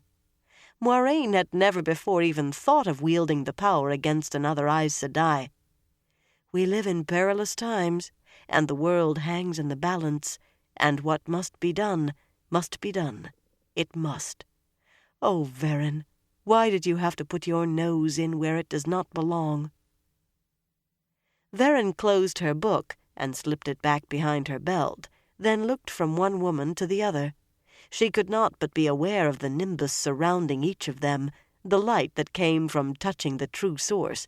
Moiraine had never before even thought of wielding the power against another Aes Sedai. We live in perilous times, and the world hangs in the balance, and what must be done must be done. It must. Oh, Varen, why did you have to put your nose in where it does not belong? Varen closed her book and slipped it back behind her belt, then looked from one woman to the other. She could not but be aware of the nimbus surrounding each of them, the light that came from touching the true source.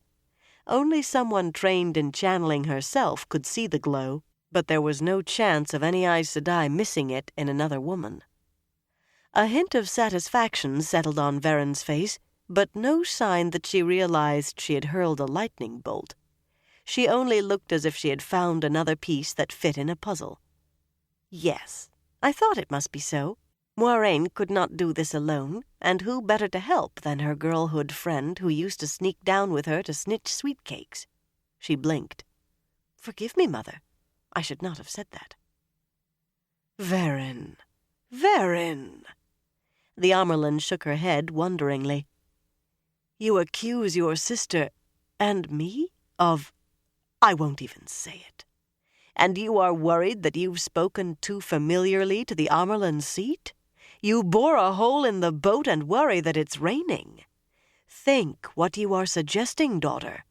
Only someone trained in channeling herself could see the glow, but there was no chance of any Aes Sedai missing it in another woman. A hint of satisfaction settled on Varen's face, but no sign that she realized she had hurled a lightning bolt. She only looked as if she had found another piece that fit in a puzzle. Yes, I thought it must be so. Moiraine could not do this alone, and who better to help than her girlhood friend who used to sneak down with her to snitch sweet cakes? She blinked. Forgive me, Mother. I should not have said that. Varen. Varen. The Amerlin shook her head wonderingly. You accuse your sister and me of— I won't even say it. And you are worried that you've spoken too familiarly to the Amerlin seat? You bore a hole in the boat and worry that it's raining. Think what you are suggesting, daughter.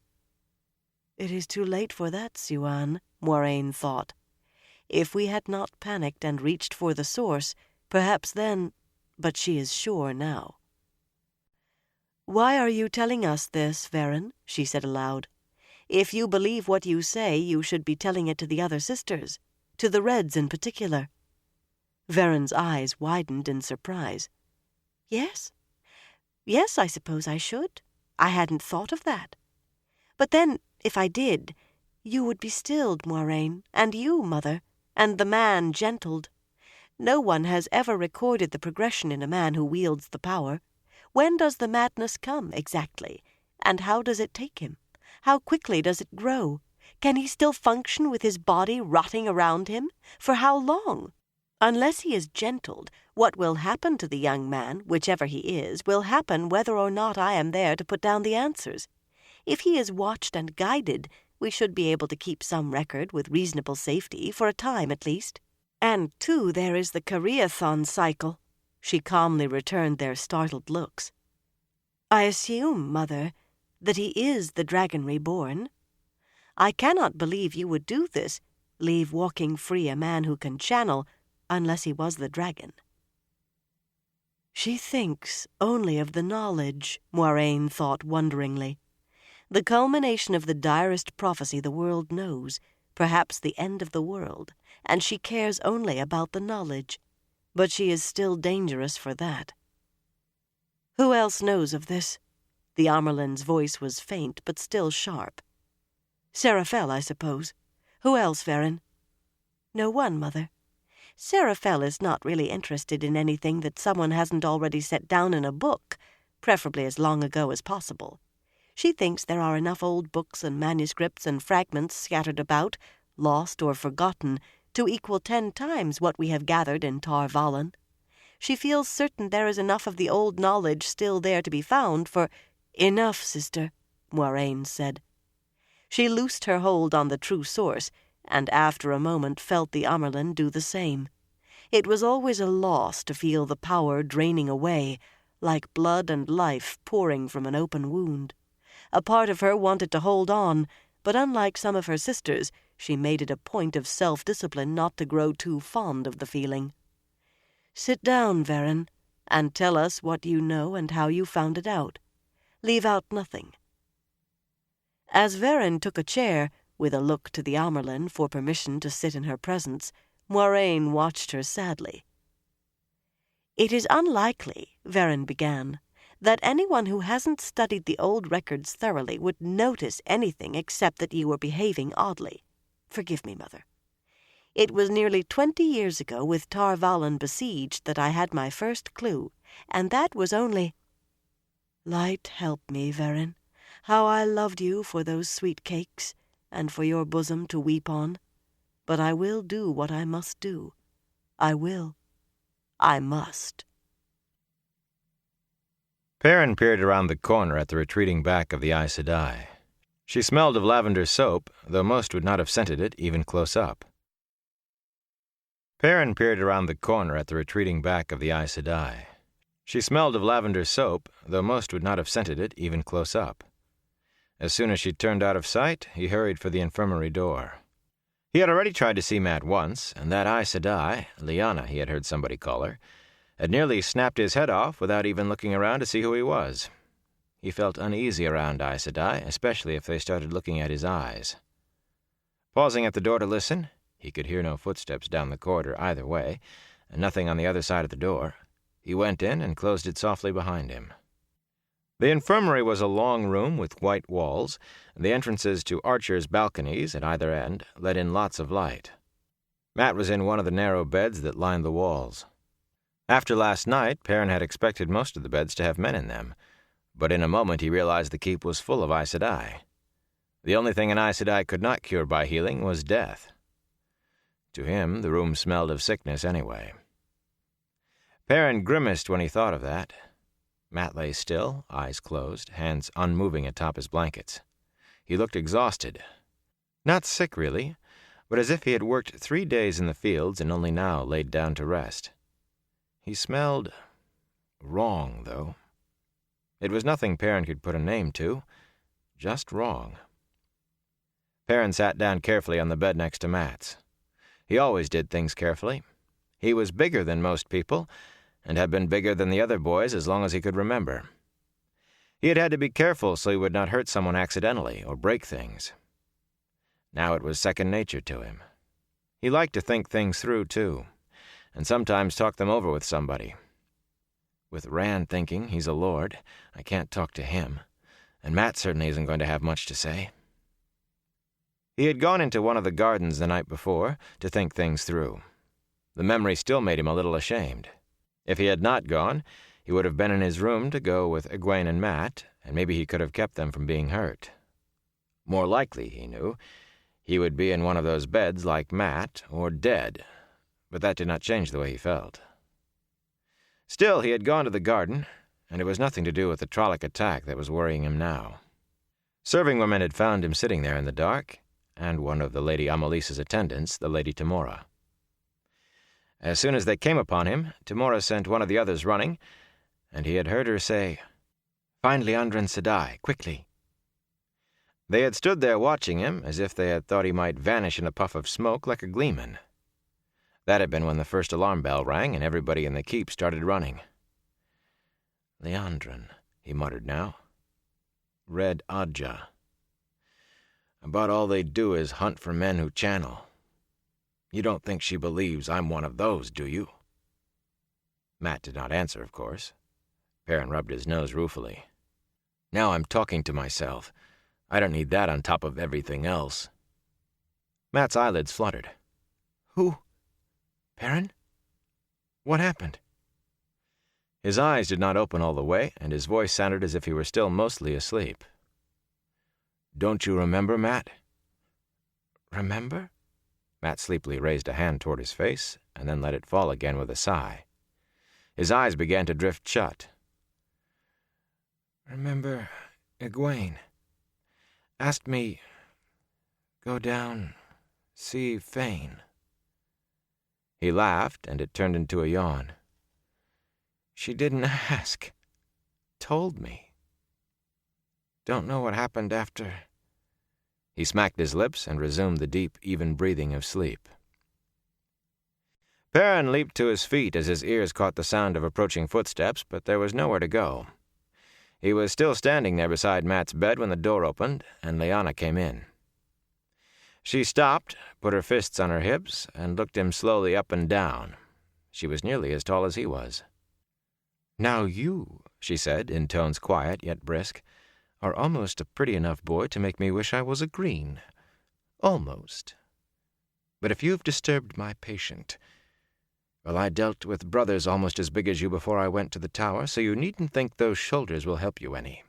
It is too late for that, Siuan, Moiraine thought. If we had not panicked and reached for the source, perhaps then— but she is sure now. Why are you telling us this, Varen? She said aloud. If you believe what you say, you should be telling it to the other sisters, to the Reds in particular." Veren's eyes widened in surprise. "Yes? Yes, I suppose I should. I hadn't thought of that. But then, if I did, you would be stilled, Moiraine, and you, Mother, and the man gentled. No one has ever recorded the progression in a man who wields the power. When does the madness come, exactly? And how does it take him? How quickly does it grow? Can he still function with his body rotting around him? For how long? Unless he is gentled, what will happen to the young man, whichever he is, will happen whether or not I am there to put down the answers. If he is watched and guided, we should be able to keep some record with reasonable safety, for a time at least. And, too, there is the Careathon cycle." She calmly returned their startled looks. "I assume, Mother, that he is the dragon reborn. I cannot believe you would do this, leave walking free a man who can channel, unless he was the dragon." "She thinks only of the knowledge," Moiraine thought wonderingly. "The culmination of the direst prophecy the world knows, perhaps the end of the world, and she cares only about the knowledge. But she is still dangerous for that." "Who else knows of this?" The Amyrlin's voice was faint, but still sharp. "Seraphel, I suppose. Who else, Veren?" "No one, Mother. Seraphel is not really interested in anything that someone hasn't already set down in a book, preferably as long ago as possible. She thinks there are enough old books and manuscripts and fragments scattered about, lost or forgotten, to equal 10 times what we have gathered in Tar Valon. She feels certain there is enough of the old knowledge still there to be found for—" "Enough, sister," Moiraine said. She loosed her hold on the true source, and after a moment felt the Amyrlin do the same. It was always a loss to feel the power draining away, like blood and life pouring from an open wound. A part of her wanted to hold on, but unlike some of her sisters, she made it a point of self-discipline not to grow too fond of the feeling. "Sit down, Veren, and tell us what you know and how you found it out. Leave out nothing." As Veren took a chair, with a look to the Amyrlin for permission to sit in her presence, Moiraine watched her sadly. "It is unlikely," Veren began, "that anyone who hasn't studied the old records thoroughly would notice anything except that you were behaving oddly. Forgive me, Mother. It was nearly 20 years ago, with Tar Valon besieged, that I had my first clue, and that was only— Light help me, Veren, how I loved you for those sweet cakes, and for your bosom to weep on. But I will do what I must do. I will. I must." Perrin peered around the corner at the retreating back of the Aes Sedai. She smelled of lavender soap, though most would not have scented it even close up. Perrin peered around the corner at the retreating back of the Aes Sedai. She smelled of lavender soap, though most would not have scented it even close up. As soon as she turned out of sight, he hurried for the infirmary door. He had already tried to see Mat once, and that Aes Sedai, Lyanna he had heard somebody call her, had nearly snapped his head off without even looking around to see who he was. He felt uneasy around Aes Sedai, especially if they started looking at his eyes. Pausing at the door to listen, he could hear no footsteps down the corridor either way, and nothing on the other side of the door. He went in and closed it softly behind him. The infirmary was a long room with white walls, and the entrances to archers' balconies at either end let in lots of light. Mat was in one of the narrow beds that lined the walls. After last night, Perrin had expected most of the beds to have men in them, but in a moment he realized the keep was full of Aes Sedai. The only thing an Aes Sedai could not cure by healing was death. To him, the room smelled of sickness anyway. Perrin grimaced when he thought of that. Mat lay still, eyes closed, hands unmoving atop his blankets. He looked exhausted. Not sick, really, but as if he had worked 3 days in the fields and only now laid down to rest. He smelled wrong, though. It was nothing Perrin could put a name to, just wrong. Perrin sat down carefully on the bed next to Mat's. He always did things carefully. He was bigger than most people, and had been bigger than the other boys as long as he could remember. He had had to be careful so he would not hurt someone accidentally or break things. Now it was second nature to him. He liked to think things through, too, and sometimes talk them over with somebody. With Rand thinking he's a lord, I can't talk to him, and Matt certainly isn't going to have much to say. He had gone into one of the gardens the night before to think things through. The memory still made him a little ashamed. If he had not gone, he would have been in his room to go with Egwene and Matt, and maybe he could have kept them from being hurt. More likely, he knew, he would be in one of those beds like Matt, or dead, but that did not change the way he felt. Still, he had gone to the garden, and it was nothing to do with the Trolloc attack that was worrying him now. Serving women had found him sitting there in the dark, and one of the Lady Amalisa's attendants, the Lady Tamora. As soon as they came upon him, Tamora sent one of the others running, and he had heard her say, "Find Liandrin Sedai, quickly." They had stood there watching him as if they had thought he might vanish in a puff of smoke like a gleeman. That had been when the first alarm bell rang and everybody in the keep started running. "Liandrin," he muttered now. "Red Adja. About all they do is hunt for men who channel. You don't think she believes I'm one of those, do you?" Matt did not answer, of course. Perrin rubbed his nose ruefully. "Now I'm talking to myself. I don't need that on top of everything else." Matt's eyelids fluttered. "Who? Perrin? What happened?" His eyes did not open all the way, and his voice sounded as if he were still mostly asleep. "Don't you remember, Matt?" "Remember?" Matt sleepily raised a hand toward his face, and then let it fall again with a sigh. His eyes began to drift shut. "Remember, Egwene asked me, go down, see Fane." He laughed, and it turned into a yawn. "She didn't ask. Told me. Don't know what happened after." He smacked his lips and resumed the deep, even breathing of sleep. Perrin leaped to his feet as his ears caught the sound of approaching footsteps, but there was nowhere to go. He was still standing there beside Matt's bed when the door opened, and Lyanna came in. She stopped, put her fists on her hips, and looked him slowly up and down. She was nearly as tall as he was. "Now you," she said, in tones quiet yet brisk, "are almost a pretty enough boy to make me wish I was a green. Almost. But if you've disturbed my patient, well, I dealt with brothers almost as big as you before I went to the tower, so you needn't think those shoulders will help you any."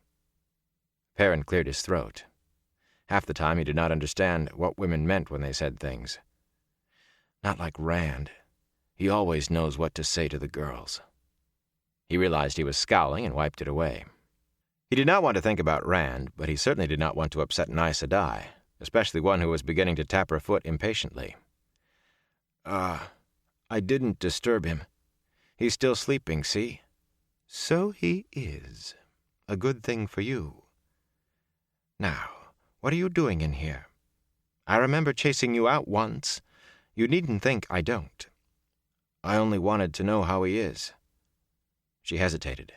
Perrin cleared his throat. Half the time he did not understand what women meant when they said things. Not like Rand. He always knows what to say to the girls. He realized he was scowling and wiped it away. He did not want to think about Rand, but he certainly did not want to upset an Aes Sedai, especially one who was beginning to tap her foot impatiently. I didn't disturb him. He's still sleeping, see?" "So he is. A good thing for you. Now, what are you doing in here? I remember chasing you out once. You needn't think I don't. I only wanted to know how he is." She hesitated.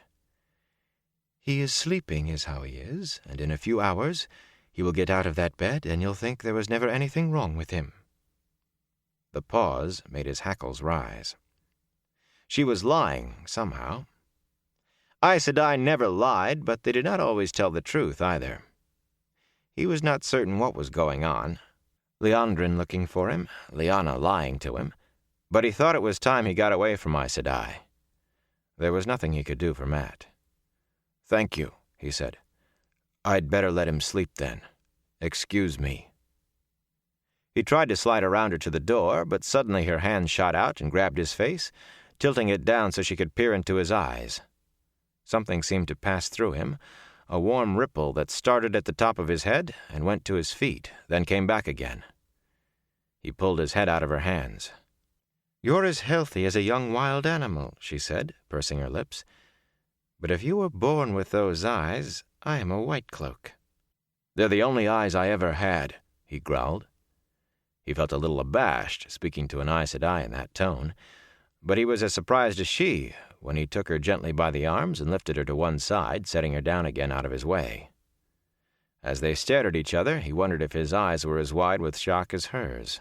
"He is sleeping is how he is, and in a few hours he will get out of that bed and you'll think there was never anything wrong with him." The pause made his hackles rise. She was lying, somehow. Aes Sedai never lied, but they did not always tell the truth, either. He was not certain what was going on. Liandrin looking for him, Lyanna lying to him, but he thought it was time he got away from Aes Sedai. There was nothing he could do for Matt. "Thank you," he said. "I'd better let him sleep then. Excuse me." He tried to slide around her to the door, but suddenly her hand shot out and grabbed his face, tilting it down so she could peer into his eyes. Something seemed to pass through him, a warm ripple that started at the top of his head and went to his feet, then came back again. He pulled his head out of her hands. "You're as healthy as a young wild animal," she said, pursing her lips. "But if you were born with those eyes, I am a white cloak." "They're the only eyes I ever had," he growled. He felt a little abashed, speaking to an Aes Sedai in that tone, but he was as surprised as she when he took her gently by the arms and lifted her to one side, setting her down again out of his way. As they stared at each other, he wondered if his eyes were as wide with shock as hers.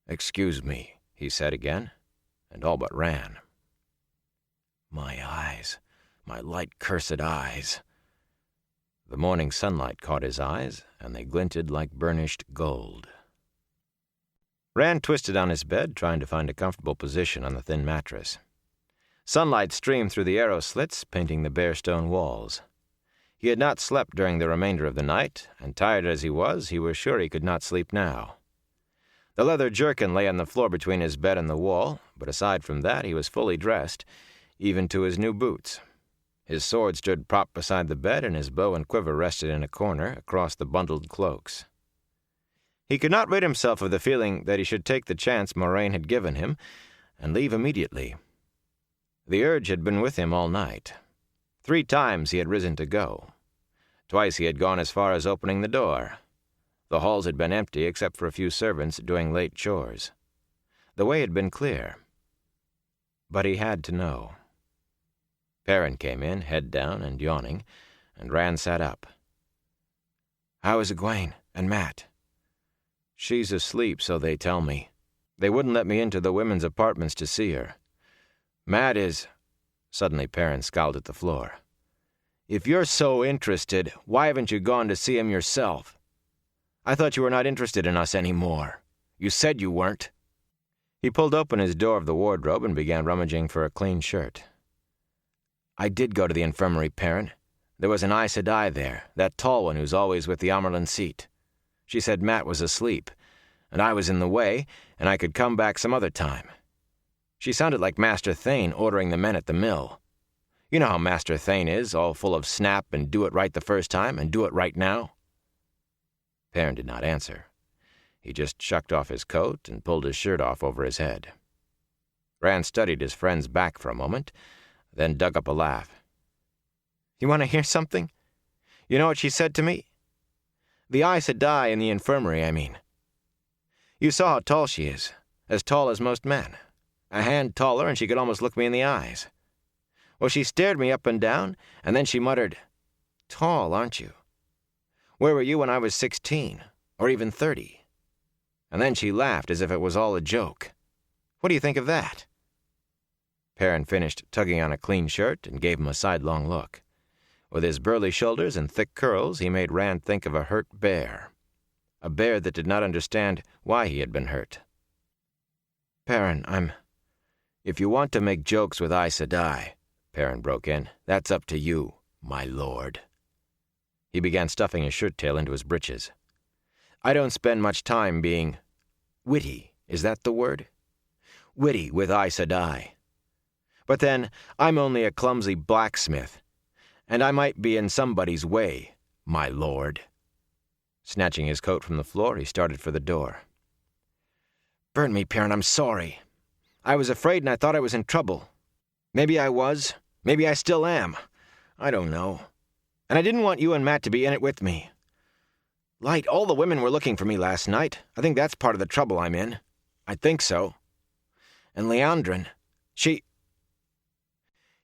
"Excuse me," he said again, and all but ran. My eyes, my light cursed eyes. The morning sunlight caught his eyes, and they glinted like burnished gold. Rand twisted on his bed, trying to find a comfortable position on the thin mattress. Sunlight streamed through the arrow slits, painting the bare stone walls. He had not slept during the remainder of the night, and tired as he was sure he could not sleep now. The leather jerkin lay on the floor between his bed and the wall, but aside from that he was fully dressed, even to his new boots. His sword stood propped beside the bed, and his bow and quiver rested in a corner across the bundled cloaks. He could not rid himself of the feeling that he should take the chance Moraine had given him and leave immediately. The urge had been with him all night. 3 times he had risen to go. Twice he had gone as far as opening the door. The halls had been empty except for a few servants doing late chores. The way had been clear. But he had to know. Perrin came in, head down and yawning, and Rand sat up. "How is Egwene and Mat?" "She's asleep, so they tell me. They wouldn't let me into the women's apartments to see her. Mat is—" Suddenly Perrin scowled at the floor. "If you're so interested, why haven't you gone to see him yourself? I thought you were not interested in us anymore. You said you weren't." He pulled open his door of the wardrobe and began rummaging for a clean shirt. "I did go to the infirmary, Perrin. There was an Aes Sedai there, that tall one who's always with the Amerlin seat. She said Mat was asleep, and I was in the way, and I could come back some other time. She sounded like Master Thane ordering the men at the mill. You know how Master Thane is, all full of snap and do it right the first time, and do it right now." Perrin did not answer. He just shucked off his coat and pulled his shirt off over his head. Rand studied his friend's back for a moment, then dug up a laugh. "You want to hear something? You know what she said to me? The Aes Sedai in the infirmary, I mean. You saw how tall she is, as tall as most men. A hand taller, and she could almost look me in the eyes. Well, she stared me up and down, and then she muttered, 'Tall, aren't you? Where were you when I was 16, or even 30? And then she laughed as if it was all a joke. What do you think of that?' Perrin finished tugging on a clean shirt and gave him a sidelong look. With his burly shoulders and thick curls, he made Rand think of a hurt bear. A bear that did not understand why he had been hurt. "Perrin, If you want to make jokes with Aes Sedai," Perrin broke in, "that's up to you, my lord." He began stuffing his shirt tail into his breeches. "I don't spend much time being witty, is that the word? Witty with Aes Sedai. But then, I'm only a clumsy blacksmith, and I might be in somebody's way, my lord." Snatching his coat from the floor, he started for the door. "Burn me, Perrin, I'm sorry. I was afraid and I thought I was in trouble. Maybe I was. Maybe I still am. I don't know. And I didn't want you and Mat to be in it with me. Light, all the women were looking for me last night. I think that's part of the trouble I'm in. I think so. And Liandrin, she—"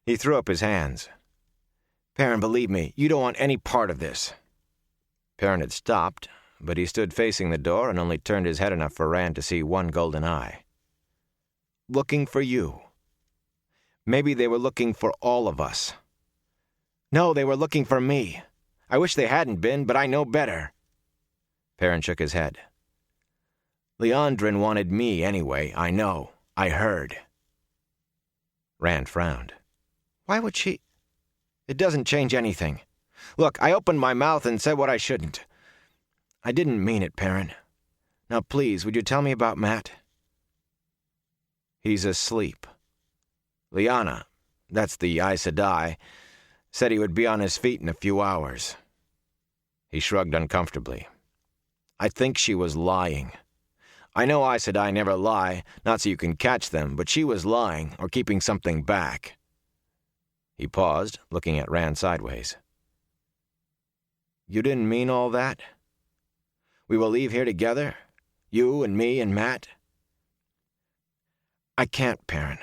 He threw up his hands. "Perrin, believe me, you don't want any part of this." Perrin had stopped, but he stood facing the door and only turned his head enough for Rand to see one golden eye. "Looking for you. Maybe they were looking for all of us. No, they were looking for me. I wish they hadn't been, but I know better." Perrin shook his head. "Liandrin wanted me anyway, I know. I heard." Rand frowned. "Why would she—" "It doesn't change anything. Look, I opened my mouth and said what I shouldn't. I didn't mean it, Perrin. Now please, would you tell me about Mat?" "He's asleep. Lyanna, that's the Aes Sedai, said he would be on his feet in a few hours." He shrugged uncomfortably. "I think she was lying. I know Aes Sedai never lie, not so you can catch them, but she was lying or keeping something back." He paused, looking at Rand sideways. "You didn't mean all that? We will leave here together? You and me and Mat?" "I can't, Perrin.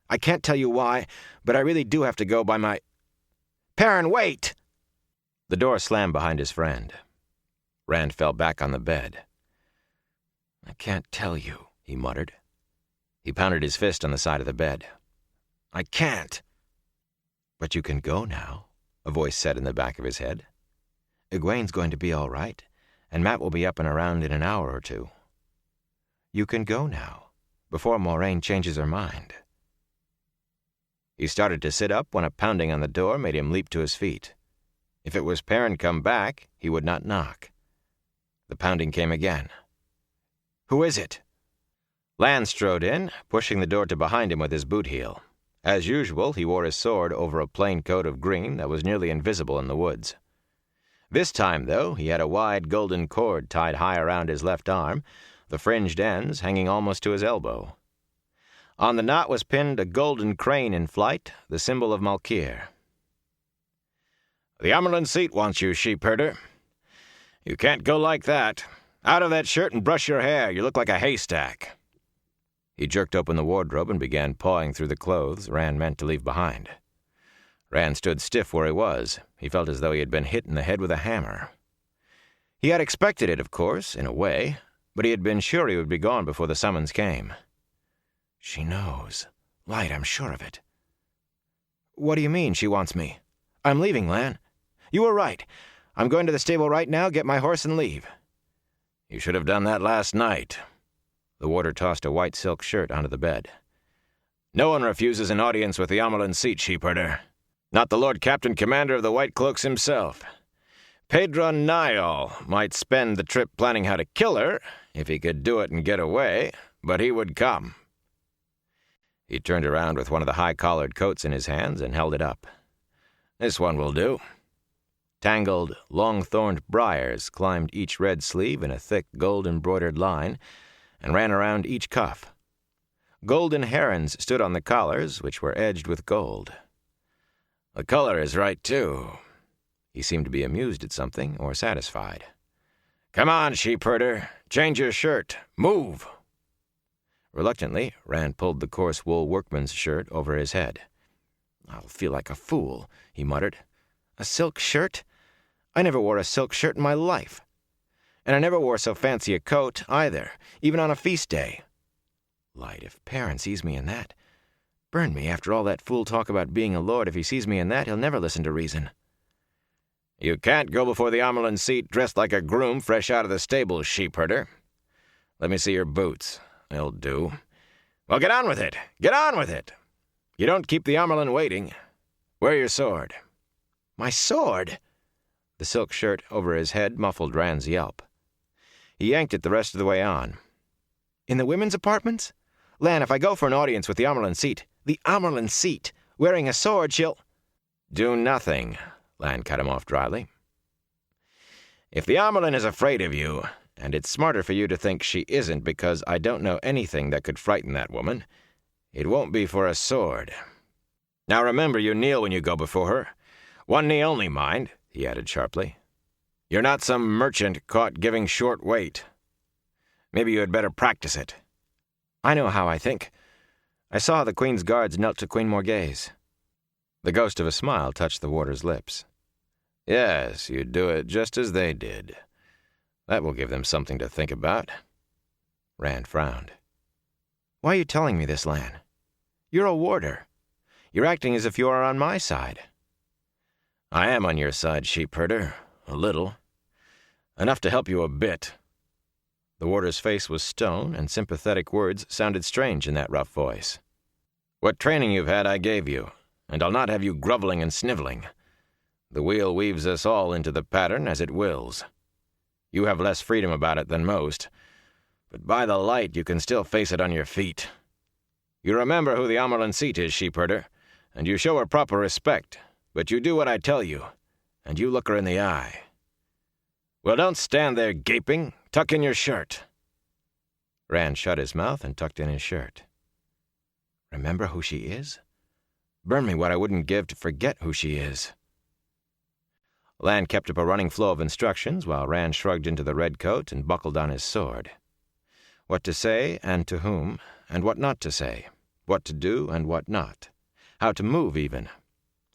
I can't tell you why, but I really do have to go by my—" "Perrin, wait!" The door slammed behind his friend. Rand fell back on the bed. "I can't tell you," he muttered. He pounded his fist on the side of the bed. "I can't." "But you can go now," a voice said in the back of his head. "Egwene's going to be all right, and Matt will be up and around in an hour or two. You can go now, before Moiraine changes her mind." He started to sit up when a pounding on the door made him leap to his feet. If it was Perrin come back, he would not knock. The pounding came again. "Who is it?" Lan strode in, pushing the door to behind him with his boot heel. As usual, he wore his sword over a plain coat of green that was nearly invisible in the woods. This time, though, he had a wide golden cord tied high around his left arm, the fringed ends hanging almost to his elbow. On the knot was pinned a golden crane in flight, the symbol of Malkir. "The Amyrlin Seat wants you, sheepherder. You can't go like that. Out of that shirt and brush your hair. You look like a haystack." He jerked open the wardrobe and began pawing through the clothes Rand meant to leave behind. Rand stood stiff where he was. He felt as though he had been hit in the head with a hammer. He had expected it, of course, in a way, but he had been sure he would be gone before the summons came. "She knows. Light, I'm sure of it." "What do you mean, she wants me? I'm leaving, Lan. You were right. I'm going to the stable right now, get my horse, and leave." "You should have done that last night." The warder tossed a white silk shirt onto the bed. "No one refuses an audience with the Amyrlin Seat, sheepherder. Not the Lord Captain Commander of the White Cloaks himself. Pedron Niall might spend the trip planning how to kill her, if he could do it and get away, but he would come." He turned around with one of the high-collared coats in his hands and held it up. "This one will do." Tangled, long-thorned briars climbed each red sleeve in a thick gold-embroidered line and ran around each cuff. Golden herons stood on the collars, which were edged with gold. "The color is right, too." He seemed to be amused at something or satisfied. "Come on, sheepherder. Change your shirt. Move." Reluctantly, Rand pulled the coarse wool workman's shirt over his head. "I'll feel like a fool," he muttered. "A silk shirt? I never wore a silk shirt in my life. And I never wore so fancy a coat, either, even on a feast day. Light, if Perrin sees me in that. Burn me after all that fool talk about being a lord. If he sees me in that, he'll never listen to reason." "You can't go before the Amyrlin Seat dressed like a groom fresh out of the stable, sheepherder. Let me see your boots. They'll do. Well, get on with it. Get on with it. You don't keep the Amyrlin waiting. Wear your sword." "My sword?" The silk shirt over his head muffled Rand's yelp. He yanked it the rest of the way on. "In the women's apartments? Lan, if I go for an audience with the Amyrlin Seat, wearing a sword, she'll—" "Do nothing," Lan cut him off dryly. "If the Amyrlin is afraid of you, and it's smarter for you to think she isn't because I don't know anything that could frighten that woman, it won't be for a sword. Now remember, you kneel when you go before her. One knee only, mind," he added sharply. "You're not some merchant caught giving short weight. Maybe you had better practice it." "I know how I think. I saw how the Queen's guards knelt to Queen Morgase." The ghost of a smile touched the warder's lips. "Yes, you'd do it just as they did. That will give them something to think about." Rand frowned. "Why are you telling me this, Lan? You're a warder. You're acting as if you are on my side." "I am on your side, sheepherder. A little. Enough to help you a bit." The warder's face was stone, and sympathetic words sounded strange in that rough voice. "What training you've had I gave you, and I'll not have you groveling and sniveling. The wheel weaves us all into the pattern as it wills. You have less freedom about it than most, but by the light you can still face it on your feet. You remember who the Amyrlin Seat is, sheepherder, and you show her proper respect, but you do what I tell you, and you look her in the eye. Well, don't stand there gaping. Tuck in your shirt." Rand shut his mouth and tucked in his shirt. Remember who she is? Burn me what I wouldn't give to forget who she is. Lan kept up a running flow of instructions while Rand shrugged into the red coat and buckled on his sword. What to say and to whom, and what not to say. What to do and what not. How to move, even.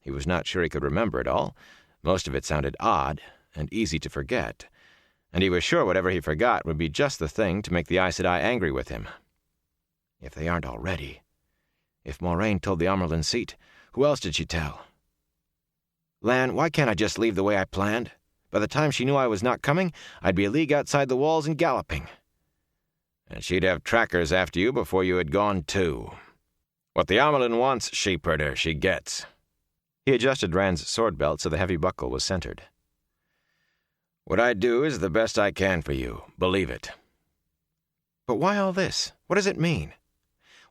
He was not sure he could remember it all, Most of it sounded odd and easy to forget, and he was sure whatever he forgot would be just the thing to make the Aes Sedai angry with him. If they aren't already. If Moiraine told the Amyrlin Seat, who else did she tell? Lan, why can't I just leave the way I planned? By the time she knew I was not coming, I'd be a league outside the walls and galloping. And she'd have trackers after you before you had gone too. What the Amyrlin wants, sheepherder, she gets. He adjusted Rand's sword belt so the heavy buckle was centered. What I do is the best I can for you, believe it. But why all this? What does it mean?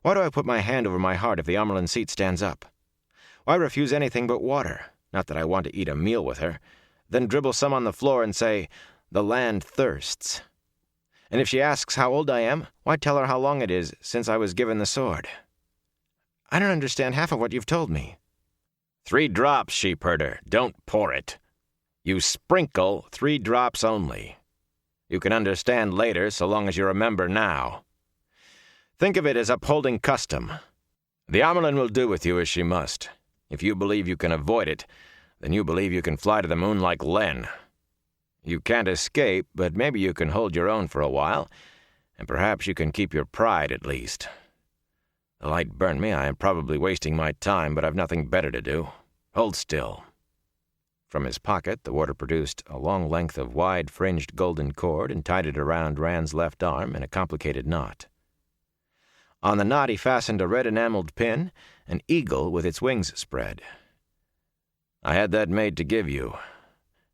Why do I put my hand over my heart if the Amyrlin Seat stands up? Why refuse anything but water? Not that I want to eat a meal with her. Then dribble some on the floor and say, "The land thirsts." And if she asks how old I am, why tell her how long it is since I was given the sword? I don't understand half of what you've told me. 3 drops, sheepherder. Don't pour it. You sprinkle 3 drops only. You can understand later so long as you remember now. Think of it as upholding custom. The Amyrlin will do with you as she must. If you believe you can avoid it, then you believe you can fly to the moon like Len. You can't escape, but maybe you can hold your own for a while, and perhaps you can keep your pride at least. The light burned me. I am probably wasting my time, but I've nothing better to do. Hold still. From his pocket, the warder produced a long length of wide-fringed golden cord and tied it around Rand's left arm in a complicated knot. On the knot he fastened a red enameled pin, an eagle with its wings spread. I had that made to give you,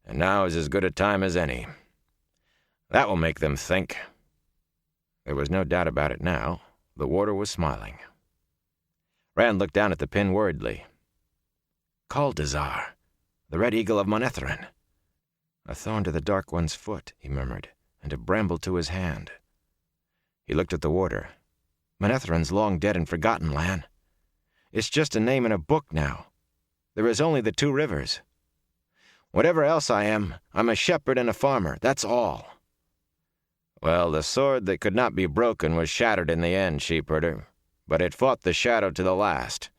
and now is as good a time as any. That will make them think. There was no doubt about it now. The warder was smiling. Rand looked down at the pin worriedly. Kaldazar, the red eagle of Manetheren. A thorn to the Dark One's foot, he murmured, and a bramble to his hand. He looked at the warder. Manetheren's long dead and forgotten, Lan. It's just a name in a book now. There is only the 2 rivers. Whatever else I am, I'm a shepherd and a farmer, that's all. Well, the sword that could not be broken was shattered in the end, sheepherder, but it fought the shadow to the last.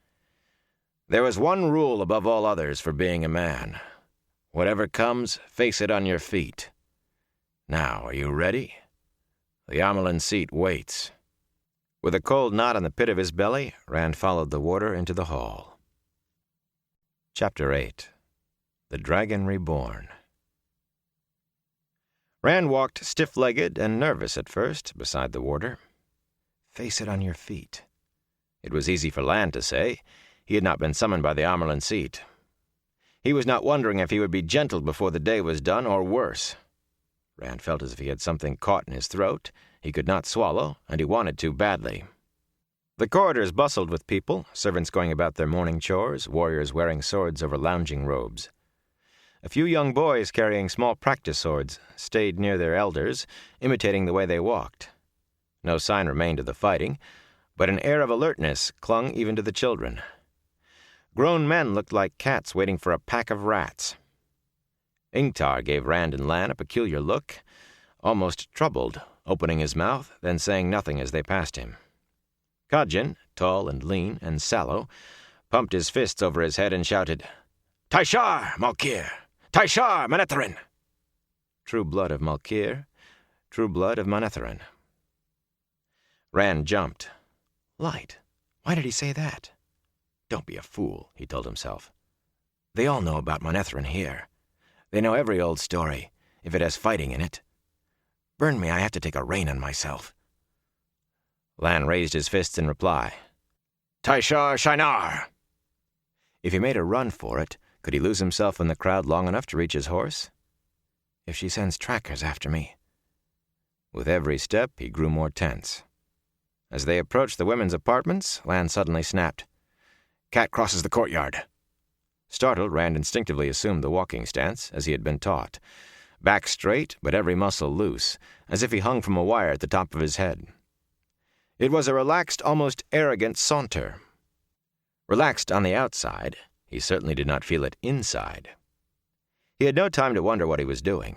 There was one rule above all others for being a man. Whatever comes, face it on your feet. Now, are you ready? The Amyrlin Seat waits. With a cold knot on the pit of his belly, Rand followed the warder into the hall. Chapter 8. The Dragon Reborn. Rand walked stiff-legged and nervous at first beside the warder. Face it on your feet. It was easy for Lan to say. He had not been summoned by the Amyrlin Seat. He was not wondering if he would be gentled before the day was done, or worse. Rand felt as if he had something caught in his throat. He could not swallow, and he wanted to badly. The corridors bustled with people, servants going about their morning chores, warriors wearing swords over lounging robes. A few young boys carrying small practice swords stayed near their elders, imitating the way they walked. No sign remained of the fighting, but an air of alertness clung even to the children. Grown men looked like cats waiting for a pack of rats. Ingtar gave Rand and Lan a peculiar look, almost troubled, opening his mouth, then saying nothing as they passed him. Kadjin, tall and lean and sallow, pumped his fists over his head and shouted, "Taishar, Malkir! Taishar, Manetheren!" True blood of Malkir, true blood of Manetheren. Rand jumped. Light. Why did he say that? Don't be a fool, he told himself. They all know about Manetheren here. They know every old story, if it has fighting in it. Burn me, I have to take a rein on myself. Lan raised his fists in reply. Taishar Shinar! If he made a run for it, could he lose himself in the crowd long enough to reach his horse? If she sends trackers after me. With every step, he grew more tense. As they approached the women's apartments, Lan suddenly snapped. Cat crosses the courtyard. Startled, Rand instinctively assumed the walking stance, as he had been taught. Back straight, but every muscle loose, as if he hung from a wire at the top of his head. It was a relaxed, almost arrogant saunter. Relaxed on the outside, he certainly did not feel it inside. He had no time to wonder what he was doing.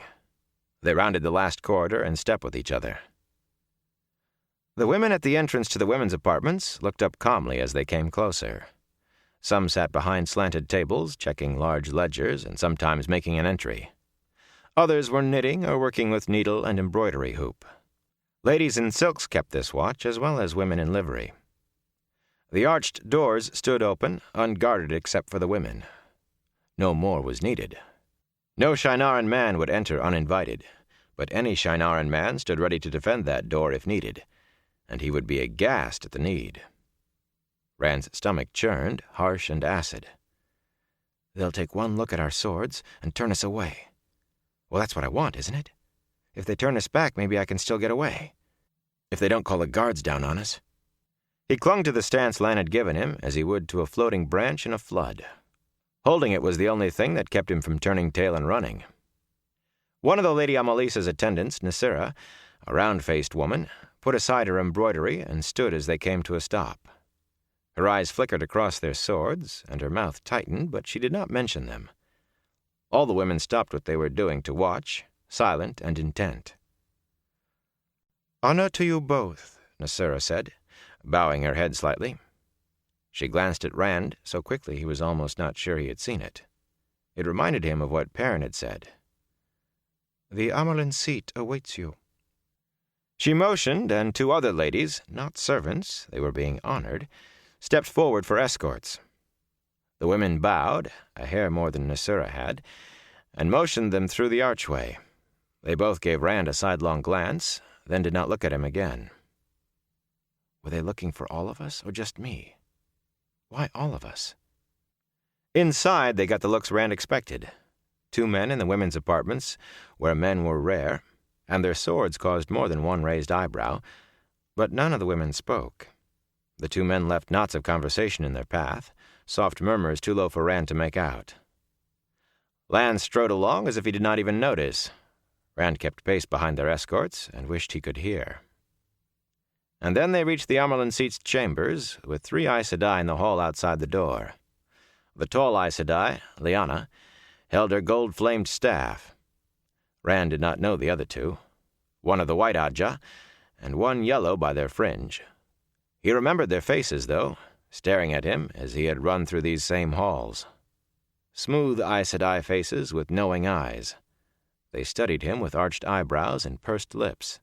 They rounded the last corridor and stepped with each other. The women at the entrance to the women's apartments looked up calmly as they came closer. Some sat behind slanted tables, checking large ledgers and sometimes making an entry. Others were knitting or working with needle and embroidery hoop. Ladies in silks kept this watch, as well as women in livery. The arched doors stood open, unguarded except for the women. No more was needed. No Shienaran man would enter uninvited, but any Shienaran man stood ready to defend that door if needed, and he would be aghast at the need. Rand's stomach churned, harsh and acid. They'll take one look at our swords and turn us away. Well, that's what I want, isn't it? If they turn us back, maybe I can still get away. If they don't call the guards down on us. He clung to the stance Lan had given him as he would to a floating branch in a flood. Holding it was the only thing that kept him from turning tail and running. One of the Lady Amalisa's attendants, Nasira, a round-faced woman, put aside her embroidery and stood as they came to a stop. Her eyes flickered across their swords, and her mouth tightened, but she did not mention them. All the women stopped what they were doing to watch, silent and intent. "Honor to you both," Nasira said, bowing her head slightly. She glanced at Rand so quickly he was almost not sure he had seen it. It reminded him of what Perrin had said. "The Amerlin seat awaits you." She motioned, and two other ladies, not servants, they were being honored, stepped forward for escorts. The women bowed, a hair more than Nasira had, and motioned them through the archway. They both gave Rand a sidelong glance, then did not look at him again. Were they looking for all of us, or just me? Why all of us? Inside, they got the looks Rand expected. Two men in the women's apartments, where men were rare, and their swords caused more than one raised eyebrow, but none of the women spoke. The two men left knots of conversation in their path, soft murmurs too low for Rand to make out. Lan strode along as if he did not even notice. Rand kept pace behind their escorts and wished he could hear. And then they reached the Amerlin seat's chambers, with 3 Aes Sedai in the hall outside the door. The tall Aes Sedai, Lyanna, held her gold-flamed staff. Rand did not know the other two, one of the white Ajah, and one yellow by their fringe. He remembered their faces, though, staring at him as he had run through these same halls. Smooth Aes Sedai faces with knowing eyes. They studied him with arched eyebrows and pursed lips.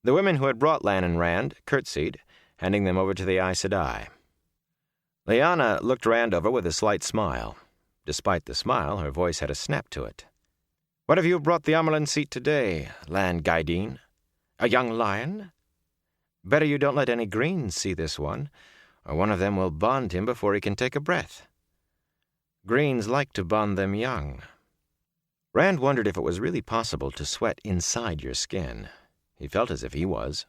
The women who had brought Lan and Rand curtsied, handing them over to the Aes Sedai. Lyanna looked Rand over with a slight smile. Despite the smile, her voice had a snap to it. "What have you brought the Amerlin seat today, Lan Gaidin? A young lion? Better you don't let any greens see this one, or one of them will bond him before he can take a breath. Greens like to bond them young." Rand wondered if it was really possible to sweat inside your skin. He felt as if he was.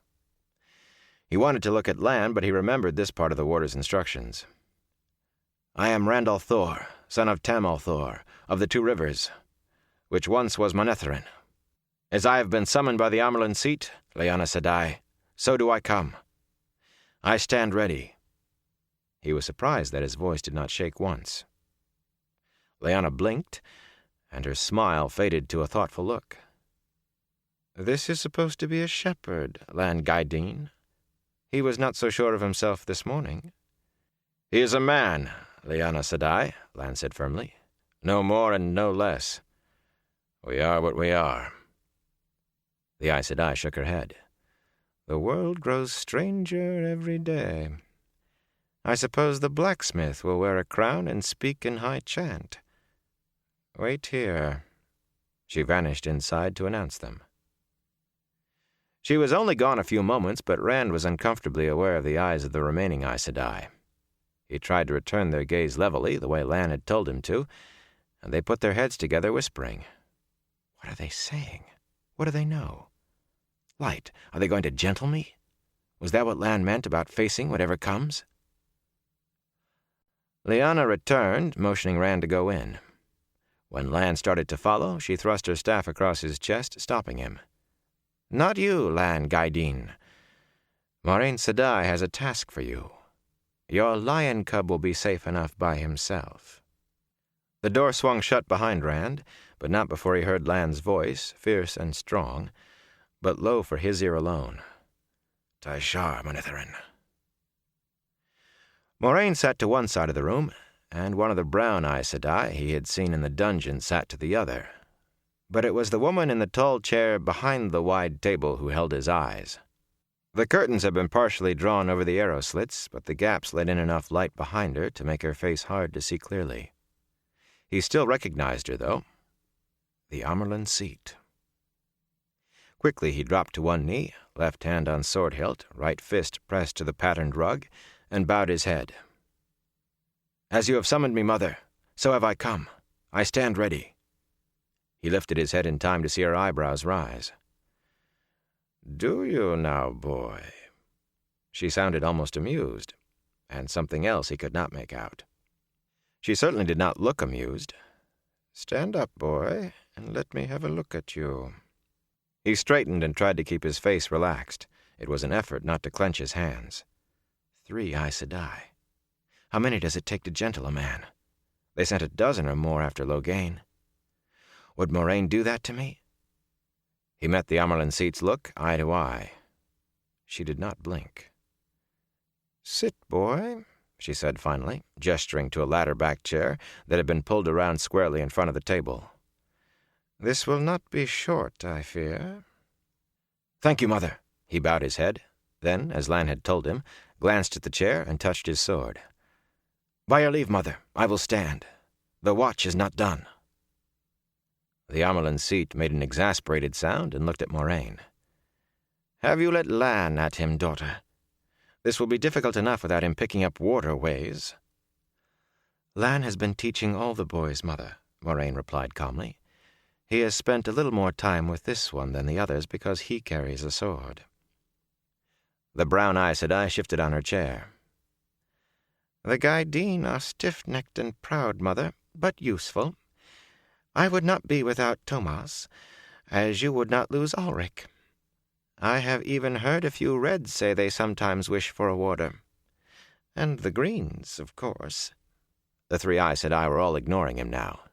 He wanted to look at Lan, but he remembered this part of the warder's instructions. "I am Rand al'Thor, son of Tam al'Thor, of the Two Rivers, which once was Manetheren. As I have been summoned by the Amerlin seat, Lyanna Sedai, so do I come. I stand ready." He was surprised that his voice did not shake once. Lyanna blinked, and her smile faded to a thoughtful look. "This is supposed to be a shepherd, Lan Gaidin. He was not so sure of himself this morning." "He is a man, Lyanna Sedai," Lan said firmly. "No more and no less. We are what we are." The Aes Sedai shook her head. "The world grows stranger every day. I suppose the blacksmith will wear a crown and speak in high chant. Wait here." She vanished inside to announce them. She was only gone a few moments, but Rand was uncomfortably aware of the eyes of the remaining Aes Sedai. He tried to return their gaze levelly, the way Lan had told him to, and they put their heads together, whispering. What are they saying? What do they know? Light, are they going to gentle me? Was that what Lan meant about facing whatever comes? Lyanna returned, motioning Rand to go in. When Lan started to follow, she thrust her staff across his chest, stopping him. "Not you, Lan Gaidin. Moiraine Sedai has a task for you. Your lion cub will be safe enough by himself." The door swung shut behind Rand, but not before he heard Lan's voice, fierce and strong, but low for his ear alone. "Taishar, Manetheren." Moraine sat to one side of the room, and one of the brown Aes Sedai he had seen in the dungeon sat to the other. But it was the woman in the tall chair behind the wide table who held his eyes. The curtains had been partially drawn over the arrow slits, but the gaps let in enough light behind her to make her face hard to see clearly. He still recognized her, though. The Amyrlin Seat. Quickly he dropped to one knee, left hand on sword hilt, right fist pressed to the patterned rug, and bowed his head. "As you have summoned me, Mother, so have I come. I stand ready." He lifted his head in time to see her eyebrows rise. "Do you now, boy?" She sounded almost amused, and something else he could not make out. She certainly did not look amused. "Stand up, boy, and let me have a look at you." He straightened and tried to keep his face relaxed. It was an effort not to clench his hands. 3 Aes Sedai. How many does it take to gentle a man? They sent a dozen or more after Loghain. Would Moraine do that to me? He met the Amyrlin Seat's look eye to eye. She did not blink. "Sit, boy," she said finally, gesturing to a ladder-backed chair that had been pulled around squarely in front of the table. "This will not be short, I fear." "Thank you, Mother." He bowed his head, then, as Lan had told him, glanced at the chair and touched his sword. "By your leave, Mother, I will stand. The watch is not done." The Amyrlin Seat made an exasperated sound and looked at Moraine. "Have you let Lan at him, daughter? This will be difficult enough without him picking up waterways." "Lan has been teaching all the boys, Mother," Moraine replied calmly. "He has spent a little more time with this one than the others because he carries a sword." The brown Aes Sedai shifted on her chair. "The Gaidin are stiff-necked and proud, Mother, but useful. I would not be without Tomas, as you would not lose Ulrich. I have even heard a few Reds say they sometimes wish for a warder. And the Greens, of course." The 3 Aes Sedai were all ignoring him now.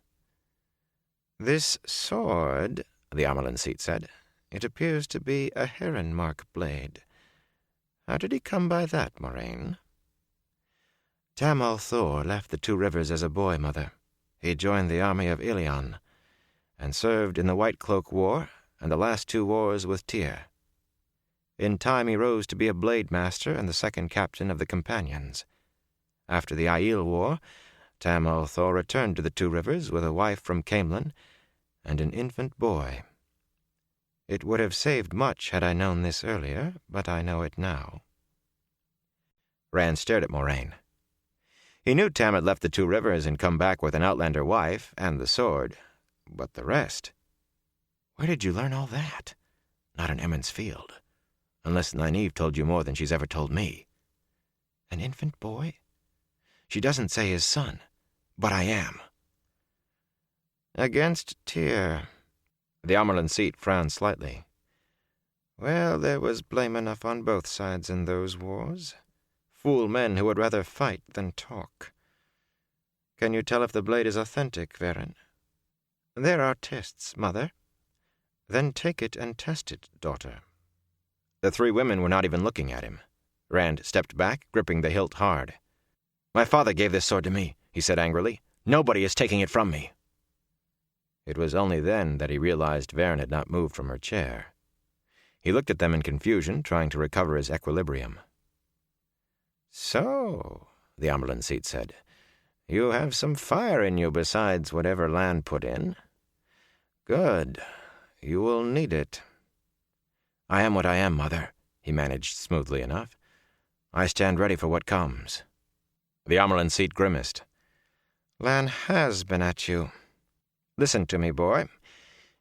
"This sword," the Amyrlin Seat said, "it appears to be a heron-mark blade. How did he come by that, Moraine?" "Tam al'Thor left the 2 Rivers as a boy, Mother. He joined the army of Ilion, and served in the White Cloak War and the last 2 wars with Tyr. In time he rose to be a blade master and the 2nd captain of the Companions. After the Aiel War, Tam al'Thor returned to the 2 Rivers with a wife from Caemlyn and an infant boy. It would have saved much had I known this earlier, but I know it now." Rand stared at Moraine. He knew Tam had left the 2 Rivers and come back with an Outlander wife and the sword, but the rest... "Where did you learn all that?" "Not in Emond's Field. Unless Nynaeve told you more than she's ever told me." "An infant boy? She doesn't say his son, but I am." "Against Tyr." The Amyrlin Seat frowned slightly. "Well, there was blame enough on both sides in those wars. Fool men who would rather fight than talk. Can you tell if the blade is authentic, Varen?" "There are tests, Mother." "Then take it and test it, daughter." The 3 women were not even looking at him. Rand stepped back, gripping the hilt hard. "My father gave this sword to me," he said angrily. "Nobody is taking it from me." It was only then that he realized Varen had not moved from her chair. He looked at them in confusion, trying to recover his equilibrium. "So," the Amyrlin Seat said, "you have some fire in you besides whatever Lan put in. Good. You will need it." "I am what I am, Mother," he managed smoothly enough. "I stand ready for what comes." The Amyrlin Seat grimaced. "Lan has been at you. Listen to me, boy.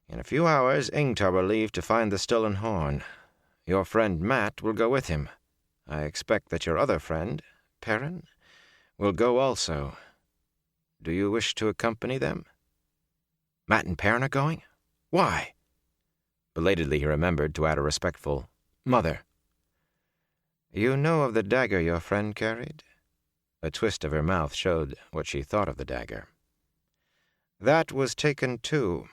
In a few hours, Ingtar will leave to find the stolen horn. Your friend Mat will go with him. I expect that your other friend, Perrin, will go also. Do you wish to accompany them?" "Mat and Perrin are going? Why?" Belatedly he remembered to add a respectful, "Mother." "You know of the dagger your friend carried?" A twist of her mouth showed what she thought of the dagger. "That was taken too.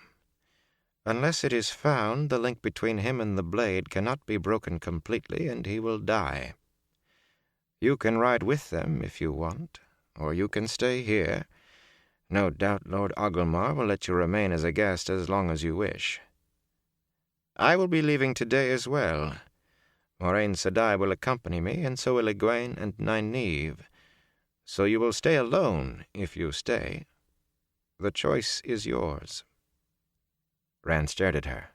Unless it is found, the link between him and the blade cannot be broken completely, and he will die. You can ride with them if you want, or you can stay here. No doubt Lord Oglomar will let you remain as a guest as long as you wish. I will be leaving today as well. Moraine Sedai will accompany me, and so will Egwene and Nynaeve. So you will stay alone if you stay. The choice is yours. Rand stared at her.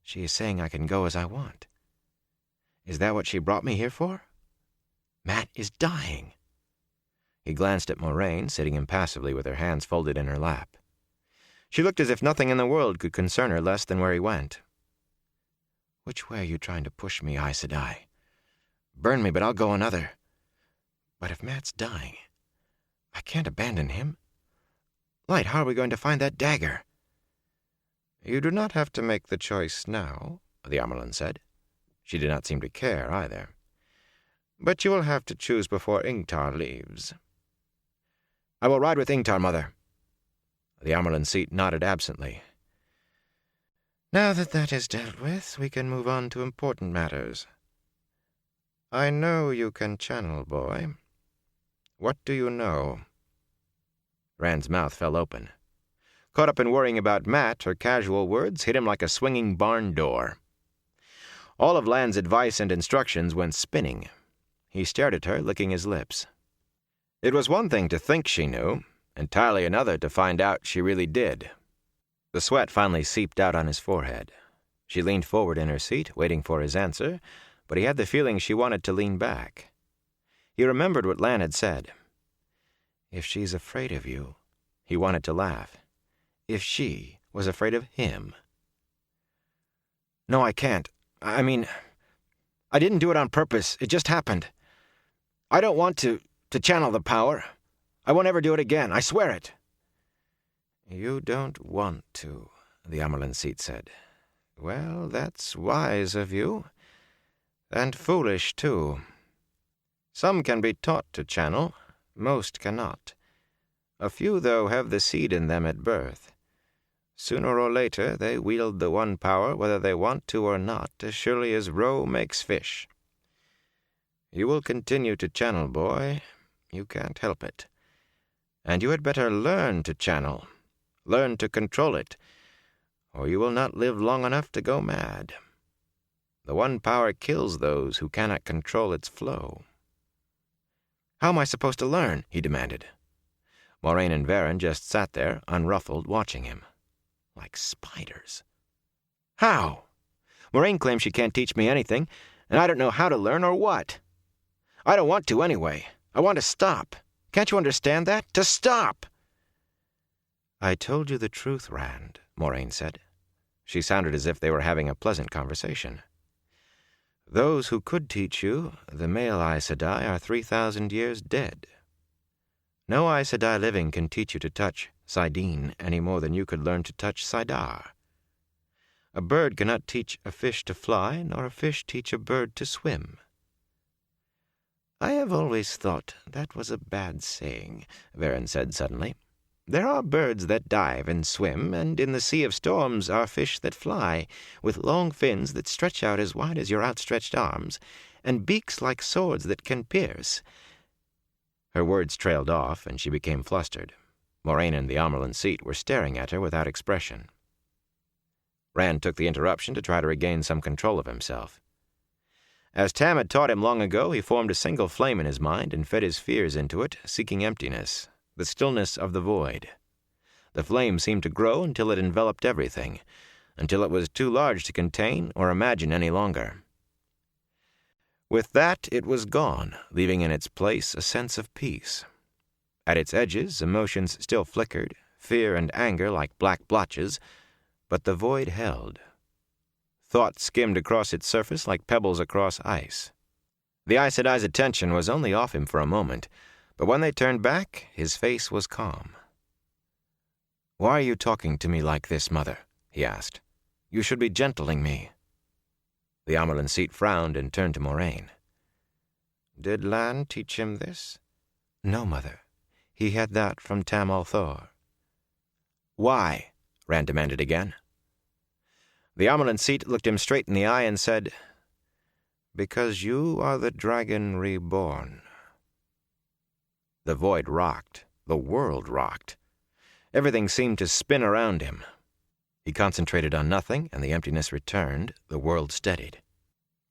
She is saying I can go as I want. Is that what she brought me here for? Mat is dying. He glanced at Moraine, sitting impassively with her hands folded in her lap. She looked as if nothing in the world could concern her less than where he went. Which way are you trying to push me, Aes Sedai? Burn me, but I'll go another. But if Mat's dying, I can't abandon him. Light, how are we going to find that dagger? You do not have to make the choice now, the Amyrlin said. She did not seem to care, either. But you will have to choose before Ingtar leaves. I will ride with Ingtar, Mother. The Amyrlin seat nodded absently. Now that that is dealt with, we can move on to important matters. I know you can channel, boy. What do you know? Rand's mouth fell open. Caught up in worrying about Mat, her casual words hit him like a swinging barn door. All of Lan's advice and instructions went spinning. He stared at her, licking his lips. It was one thing to think she knew, entirely another to find out she really did. The sweat finally seeped out on his forehead. She leaned forward in her seat, waiting for his answer, but he had the feeling she wanted to lean back. He remembered what Lan had said. If she's afraid of you, he wanted to laugh. If she was afraid of him. No, I can't. I mean, I didn't do it on purpose. It just happened. I don't want to channel the power. I won't ever do it again. I swear it. You don't want to, the Amyrlin seat said. Well, that's wise of you. And foolish, too. Some can be taught to channel. Most cannot. A few, though, have the seed in them at birth. Sooner or later, they wield the one power whether they want to or not, as surely as roe makes fish. You will continue to channel, boy. You can't help it. And you had better learn to channel. Learn to control it, or you will not live long enough to go mad. The one power kills those who cannot control its flow. How am I supposed to learn? He demanded. Moraine and Varen just sat there, unruffled, watching him. Like spiders. How? Moraine claims she can't teach me anything, and I don't know how to learn or what. I don't want to anyway. I want to stop. Can't you understand that? To stop! I told you the truth, Rand, Moraine said. She sounded as if they were having a pleasant conversation. Those who could teach you, the male Aes Sedai, are 3,000 years dead. No Aes Sedai living can teach you to touch saidin any more than you could learn to touch saidar. A bird cannot teach a fish to fly, nor a fish teach a bird to swim. I have always thought that was a bad saying, Varen said suddenly. There are birds that dive and swim, and in the sea of storms are fish that fly, with long fins that stretch out as wide as your outstretched arms, and beaks like swords that can pierce. Her words trailed off, and she became flustered. Moraine and the Amyrlin seat were staring at her without expression. Rand took the interruption to try to regain some control of himself. As Tam had taught him long ago, he formed a single flame in his mind and fed his fears into it, seeking emptiness, the stillness of the void. The flame seemed to grow until it enveloped everything, until it was too large to contain or imagine any longer. With that, it was gone, leaving in its place a sense of peace. At its edges, emotions still flickered, fear and anger like black blotches, but the void held. Thought skimmed across its surface like pebbles across ice. The Aes Sedai's attention was only off him for a moment, but when they turned back, his face was calm. "Why are you talking to me like this, Mother?" he asked. "You should be gentling me." The Amyrlin seat frowned and turned to Moraine. "Did Lan teach him this?" "No, Mother. He had that from Tam al'Thor." "Why?" Rand demanded again. The Amyrlin seat looked him straight in the eye and said, Because you are the dragon reborn. The void rocked. The world rocked. Everything seemed to spin around him. He concentrated on nothing, and the emptiness returned. The world steadied.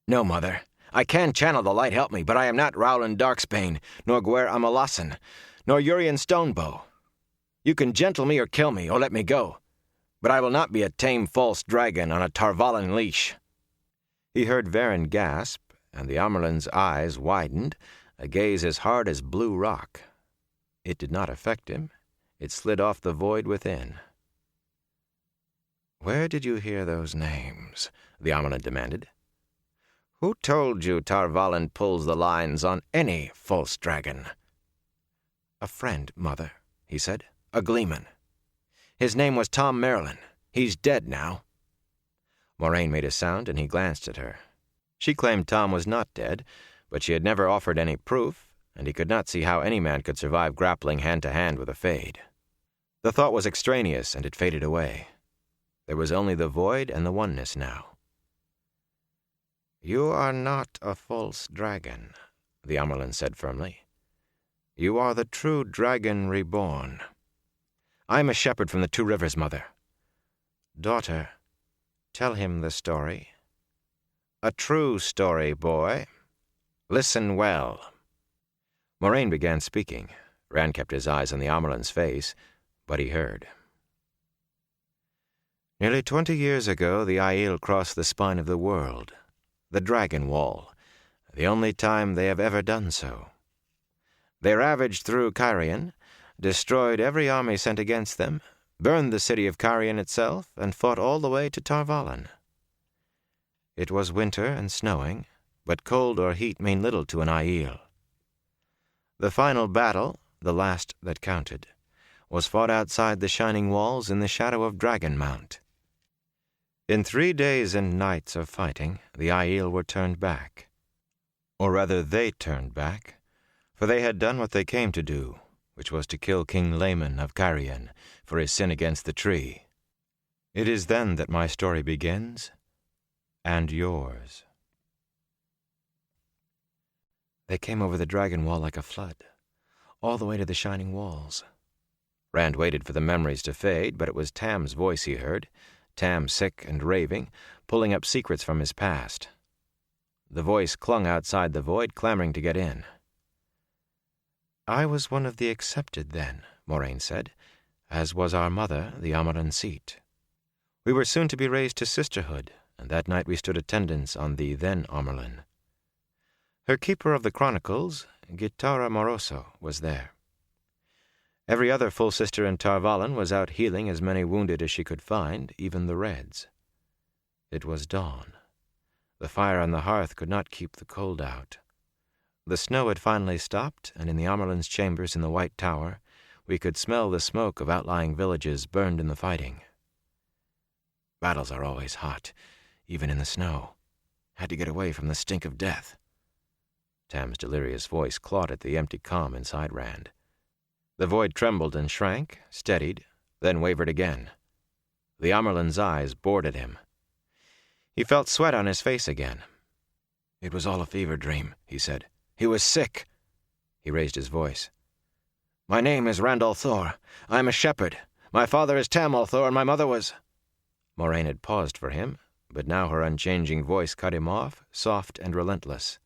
"No, Mother. I can channel the light, help me, but I am not Rowland Darksbane, nor Gwer Amalasan, nor Urien Stonebow. You can gentle me or kill me, or let me go. But I will not be a tame false dragon on a Tarvalin leash." He heard Varen gasp, and the Amerlin's eyes widened, a gaze as hard as blue rock. It did not affect him. It slid off the void within. "Where did you hear those names?" the Amerlin demanded. "Who told you Tarvalin pulls the lines on any false dragon?" "A friend, Mother," he said. "A gleeman. His name was Tom Merlin. He's dead now." Moraine made a sound, and he glanced at her. She claimed Tom was not dead, but she had never offered any proof, and he could not see how any man could survive grappling hand-to-hand with a Fade. The thought was extraneous, and it faded away. There was only the void and the oneness now. "You are not a false dragon," the Amerlin said firmly. "You are the true dragon reborn." "I am a shepherd from the Two Rivers, Mother." "Daughter, tell him the story. A true story, boy. Listen well." Moraine began speaking. Rand kept his eyes on the Amerlin's face, but he heard. "Nearly 20 years ago, the Aiel crossed the spine of the world, the Dragon Wall, the only time they have ever done so. They ravaged through Cairhien, destroyed every army sent against them, burned the city of Cairhien itself, and fought all the way to Tarvalin. It was winter and snowing, but cold or heat mean little to an Aiel. The final battle, the last that counted, was fought outside the Shining Walls in the shadow of Dragonmount. In 3 days and nights of fighting, the Aiel were turned back. Or rather, they turned back, for they had done what they came to do, which was to kill King Laman of Cairhien for his sin against the tree. It is then that my story begins, and yours. They came over the Dragon Wall like a flood, all the way to the Shining Walls. Rand waited for the memories to fade, but it was Tam's voice he heard, Tam sick and raving, pulling up secrets from his past. The voice clung outside the void, clamoring to get in. "I was one of the accepted then," Moraine said, "as was our mother, the Amerlin Seat. We were soon to be raised to sisterhood, and that night we stood attendance on the then Amerlin. Her keeper of the chronicles, Gitara Moroso, was there. Every other full sister in Tarvalin was out healing as many wounded as she could find, even the Reds. It was dawn. The fire on the hearth could not keep the cold out. The snow had finally stopped, and in the Amerlin's chambers in the White Tower, we could smell the smoke of outlying villages burned in the fighting. Battles are always hot, even in the snow. Had to get away from the stink of death." Tam's delirious voice clawed at the empty calm inside Rand. The void trembled and shrank, steadied, then wavered again. The Amerlin's eyes bored at him. He felt sweat on his face again. "It was all a fever dream," he said. "He was sick." He raised his voice. "My name is Rand al'Thor. I am a shepherd. My father is Tam al'Thor, and my mother was—" Moraine had paused for him, but now her unchanging voice cut him off, soft and relentless.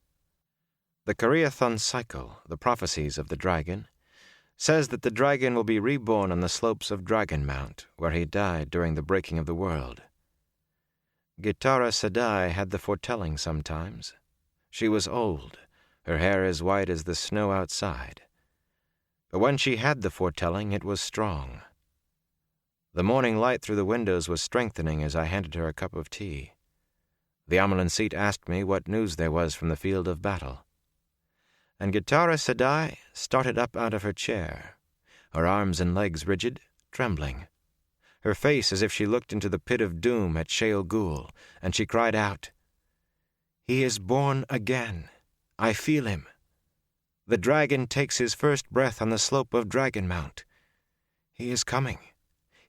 "The Cariathon cycle, the prophecies of the dragon, says that the dragon will be reborn on the slopes of Dragonmount, where he died during the breaking of the world. Gitara Sedai had the foretelling sometimes. She was old, her hair as white as the snow outside. But when she had the foretelling, it was strong. The morning light through the windows was strengthening as I handed her a cup of tea. The Amerlin Seat asked me what news there was from the field of battle. And Gitara Sedai started up out of her chair, her arms and legs rigid, trembling, her face as if she looked into the pit of doom at Sheol Ghul, and she cried out, 'He is born again. I feel him. The dragon takes his first breath on the slope of Dragonmount. He is coming.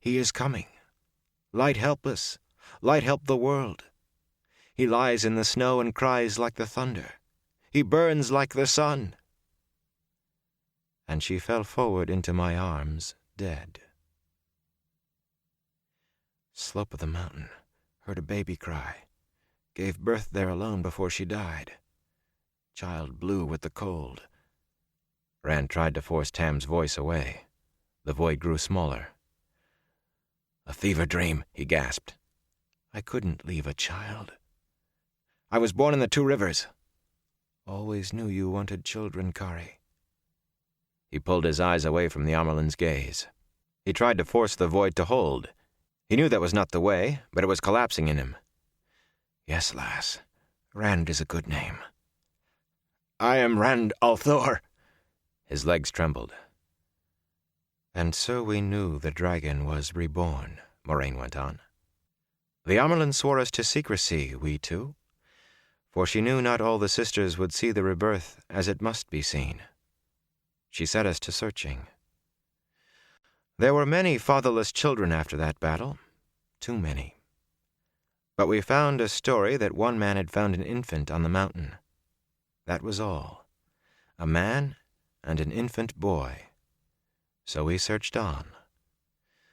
He is coming. Light help us. Light help the world. He lies in the snow and cries like the thunder. He burns like the sun." And she fell forward into my arms, dead. Slope of the mountain. Heard a baby cry. Gave birth there alone before she died. Child blue with the cold. Rand tried to force Tam's voice away. The void grew smaller. "A fever dream," he gasped. "I couldn't leave a child. I was born in the Two Rivers. Always knew you wanted children, Kari." He pulled his eyes away from the Amerlin's gaze. He tried to force the void to hold. He knew that was not the way, but it was collapsing in him. "Yes, lass. Rand is a good name." "I am Rand al'Thor." His legs trembled. "And so we knew the dragon was reborn," Moraine went on. "The Amerlin swore us to secrecy, we two, for she knew not all the sisters would see the rebirth as it must be seen. She set us to searching. There were many fatherless children after that battle, too many. But we found a story that one man had found an infant on the mountain. That was all. A man and an infant boy. So we searched on.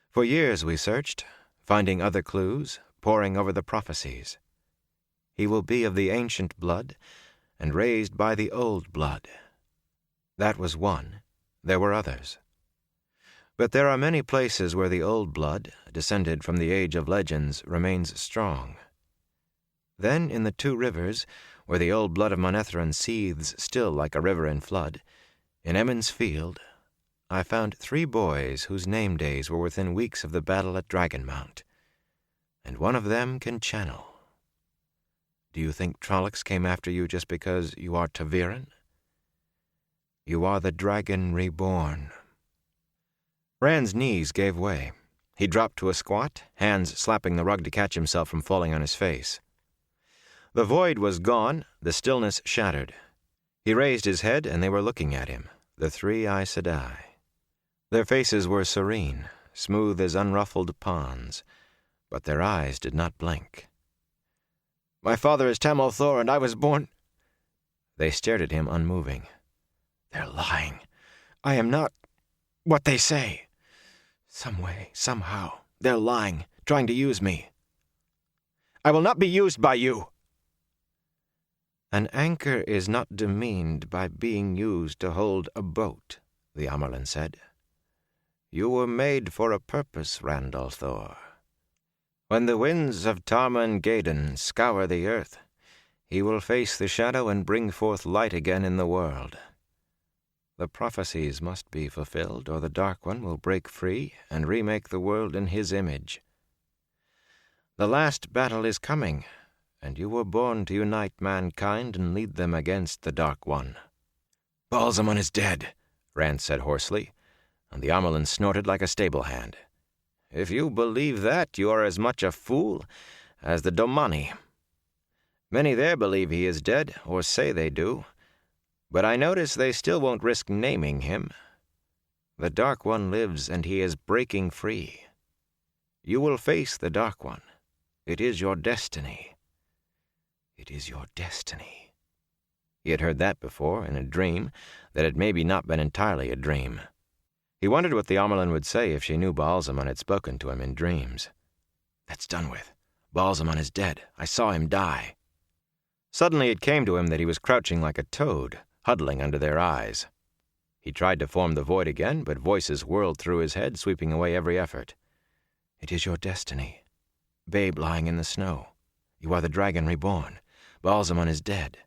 For years we searched, finding other clues, poring over the prophecies. He will be of the ancient blood, and raised by the old blood. That was one. There were others. But there are many places where the old blood, descended from the age of legends, remains strong. Then in the Two Rivers, where the old blood of Manetheren seethes still like a river in flood, in Emond's Field, I found 3 boys whose name days were within weeks of the battle at Dragonmount, and one of them can channel. Do you think Trollocs came after you just because you are ta'veren? You are the dragon reborn." Rand's knees gave way. He dropped to a squat, hands slapping the rug to catch himself from falling on his face. The void was gone, the stillness shattered. He raised his head, and they were looking at him, the 3 Aes Sedai. Their faces were serene, smooth as unruffled ponds, but their eyes did not blink. "My father is Tam al'Thor, and I was born—" They stared at him unmoving. "They're lying. I am not what they say. Some way, somehow, they're lying, trying to use me." "I will not be used by you." "An anchor is not demeaned by being used to hold a boat," the Amerlin said. "You were made for a purpose, Rand al'Thor. When the winds of Tarman Gaden scour the earth, he will face the shadow and bring forth light again in the world. The prophecies must be fulfilled, or the Dark One will break free and remake the world in his image. The last battle is coming, and you were born to unite mankind and lead them against the Dark One." "Balsamon is dead," Rand said hoarsely, and the Amerlin snorted like a stable hand. "If you believe that, you are as much a fool as the Domani. Many there believe he is dead, or say they do, but I notice they still won't risk naming him. The Dark One lives, and he is breaking free. You will face the Dark One. It is your destiny. It is your destiny." He had heard that before, in a dream, that had maybe not been entirely a dream. He wondered what the Amerlin would say if she knew Balsamon had spoken to him in dreams. "That's done with. Balsamon is dead. I saw him die." Suddenly it came to him that he was crouching like a toad, huddling under their eyes. He tried to form the void again, but voices whirled through his head, sweeping away every effort. "It is your destiny. Babe lying in the snow. You are the dragon reborn. Balsamon is dead.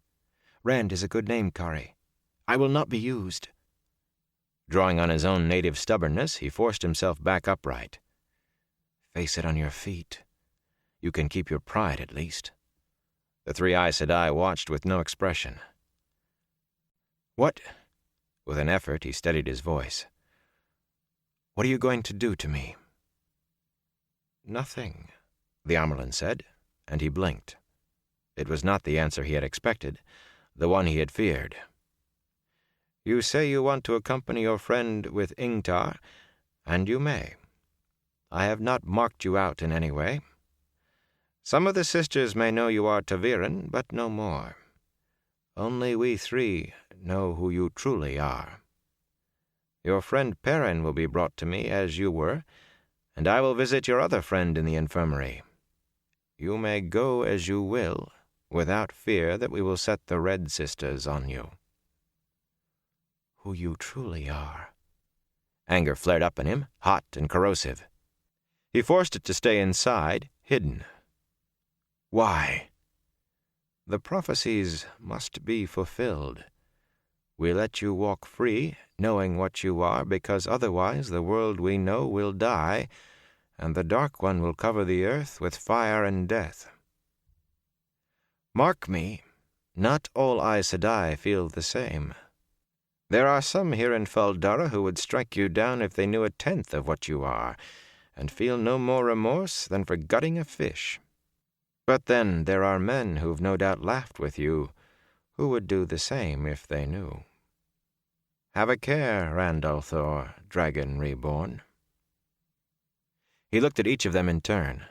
Rand is a good name, Kari. I will not be used." Drawing on his own native stubbornness, he forced himself back upright. "Face it on your feet. You can keep your pride, at least." The 3 Aes Sedai watched with no expression. "What?" With an effort, he steadied his voice. "What are you going to do to me?" "Nothing," the Amerlin said, and he blinked. It was not the answer he had expected, the one he had feared. "You say you want to accompany your friend with Ingtar, and you may. I have not marked you out in any way. Some of the sisters may know you are ta'veren, but no more. Only we three know who you truly are. Your friend Perrin will be brought to me as you were, and I will visit your other friend in the infirmary. You may go as you will, without fear that we will set the Red Sisters on you." Who you truly are. Anger flared up in him, hot and corrosive. He forced it to stay inside, hidden. Why? The prophecies must be fulfilled. We let you walk free, knowing what you are, because otherwise the world we know will die, and the Dark One will cover the earth with fire and death. Mark me, not all Aes Sedai feel the same. There are some here in Fal Dara who would strike you down if they knew a tenth of what you are, and feel no more remorse than for gutting a fish. But then there are men who've no doubt laughed with you, who would do the same if they knew. Have a care, Rand al'Thor, Dragon Reborn. He looked at each of them in turn.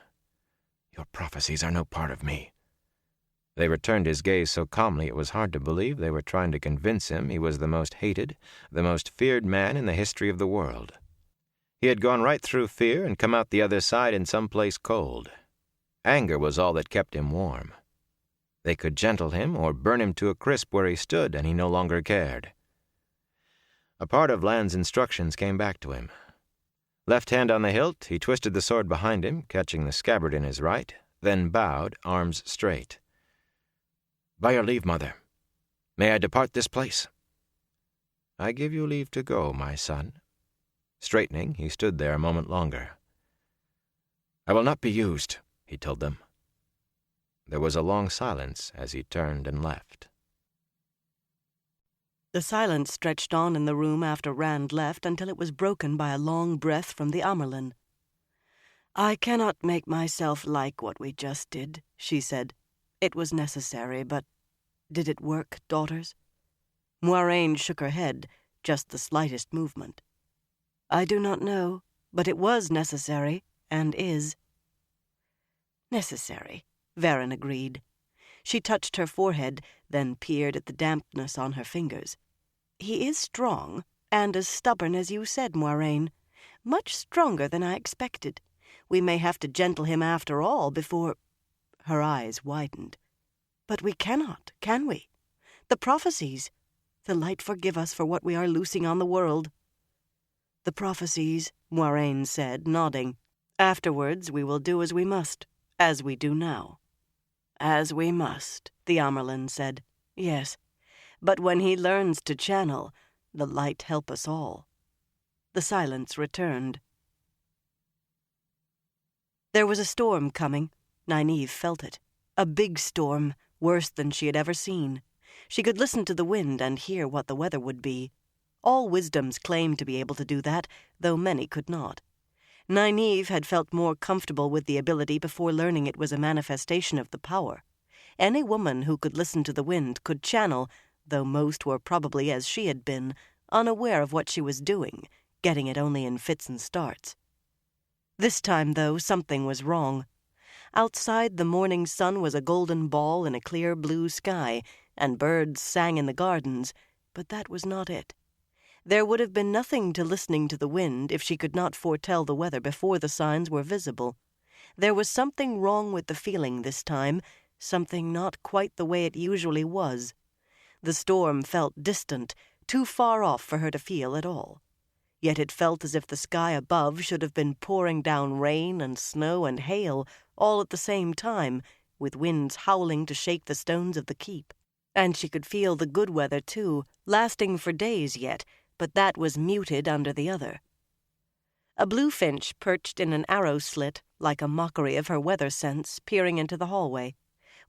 Your prophecies are no part of me. They returned his gaze so calmly it was hard to believe they were trying to convince him he was the most hated, the most feared man in the history of the world. He had gone right through fear and come out the other side in some place cold. Anger was all that kept him warm. They could gentle him or burn him to a crisp where he stood, and he no longer cared. A part of Lan's instructions came back to him. Left hand on the hilt, he twisted the sword behind him, catching the scabbard in his right, then bowed, arms straight. By your leave, mother. May I depart this place? I give you leave to go, my son. Straightening, he stood there a moment longer. I will not be used, he told them. There was a long silence as he turned and left. The silence stretched on in the room after Rand left until it was broken by a long breath from the Amyrlin. I cannot make myself like what we just did, she said. It was necessary, but did it work, daughters? Moiraine shook her head, just the slightest movement. I do not know, but it was necessary, and is. Necessary, Varen agreed. She touched her forehead, then peered at the dampness on her fingers. He is strong, and as stubborn as you said, Moiraine. Much stronger than I expected. We may have to gentle him after all before... Her eyes widened. But we cannot, can we? The prophecies. The light forgive us for what we are loosing on the world. The prophecies, Moiraine said, nodding. Afterwards we will do as we must, as we do now. As we must, the Amyrlin said. Yes, but when he learns to channel, the light help us all. The silence returned. There was a storm coming. Nynaeve felt it. A big storm, worse than she had ever seen. She could listen to the wind and hear what the weather would be. All wisdoms claimed to be able to do that, though many could not. Nynaeve had felt more comfortable with the ability before learning it was a manifestation of the power. Any woman who could listen to the wind could channel, though most were probably as she had been, unaware of what she was doing, getting it only in fits and starts. This time, though, something was wrong. Outside, the morning sun was a golden ball in a clear blue sky, and birds sang in the gardens, but that was not it. There would have been nothing to listening to the wind if she could not foretell the weather before the signs were visible. There was something wrong with the feeling this time, something not quite the way it usually was. The storm felt distant, too far off for her to feel at all. Yet it felt as if the sky above should have been pouring down rain and snow and hail all at the same time, with winds howling to shake the stones of the keep. And she could feel the good weather, too, lasting for days yet, but that was muted under the other. A bluefinch perched in an arrow slit, like a mockery of her weather sense, peering into the hallway.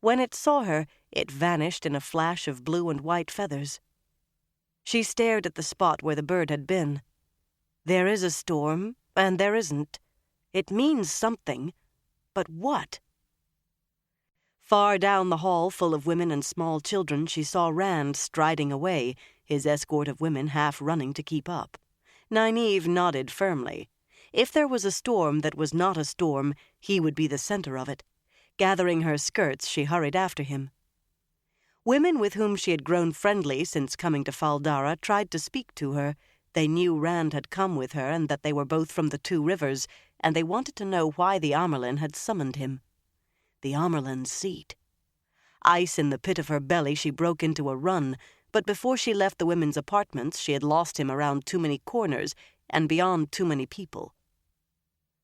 When it saw her, it vanished in a flash of blue and white feathers. She stared at the spot where the bird had been. There is a storm, and there isn't. It means something, but what? Far down the hall, full of women and small children, she saw Rand striding away, his escort of women half running to keep up. Nynaeve nodded firmly. If there was a storm that was not a storm, he would be the center of it. Gathering her skirts, she hurried after him. Women with whom she had grown friendly since coming to Fal Dara tried to speak to her. They knew Rand had come with her and that they were both from the Two Rivers, and they wanted to know why the Amyrlin had summoned him. The Amyrlin's seat. Ice in the pit of her belly, she broke into a run, but before she left the women's apartments, she had lost him around too many corners and beyond too many people.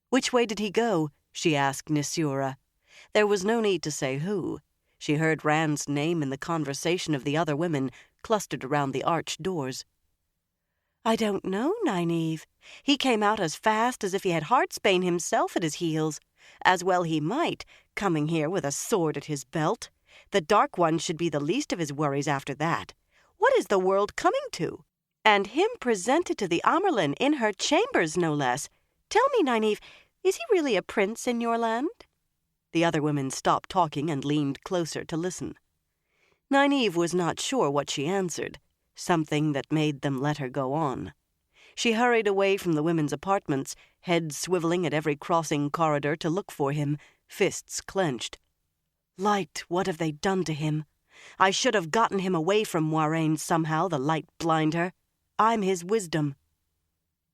"Which way did he go?" she asked Nisura. There was no need to say who. She heard Rand's name in the conversation of the other women clustered around the arched doors. "I don't know, Nynaeve. He came out as fast as if he had Heartsbane himself at his heels. As well he might, coming here with a sword at his belt. The Dark One should be the least of his worries after that. What is the world coming to? And him presented to the Amyrlin in her chambers, no less. Tell me, Nynaeve, is he really a prince in your land?" The other women stopped talking and leaned closer to listen. Nynaeve was not sure what she answered, something that made them let her go on. She hurried away from the women's apartments, head swiveling at every crossing corridor to look for him, fists clenched. "Light, what have they done to him? I should have gotten him away from Moiraine somehow, the light blind her. I'm his wisdom."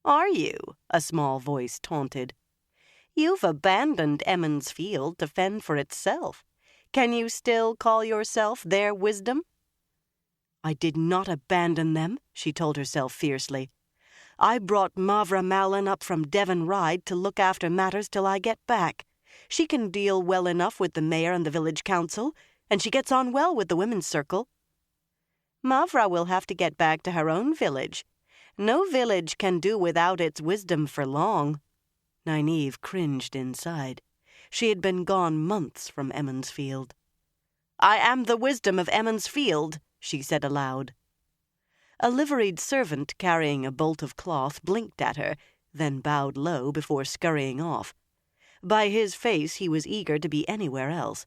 "Are you?" a small voice taunted. "You've abandoned Emond's Field to fend for itself. Can you still call yourself their wisdom?" "I did not abandon them," she told herself fiercely. "I brought Mavra Malin up from Devon Ride to look after matters till I get back. She can deal well enough with the mayor and the village council, and she gets on well with the women's circle." "Mavra will have to get back to her own village. No village can do without its wisdom for long." Nynaeve cringed inside. She had been gone months from Emond's Field. "I am the wisdom of Emond's Field," she said aloud. A liveried servant carrying a bolt of cloth blinked at her, then bowed low before scurrying off. By his face he was eager to be anywhere else.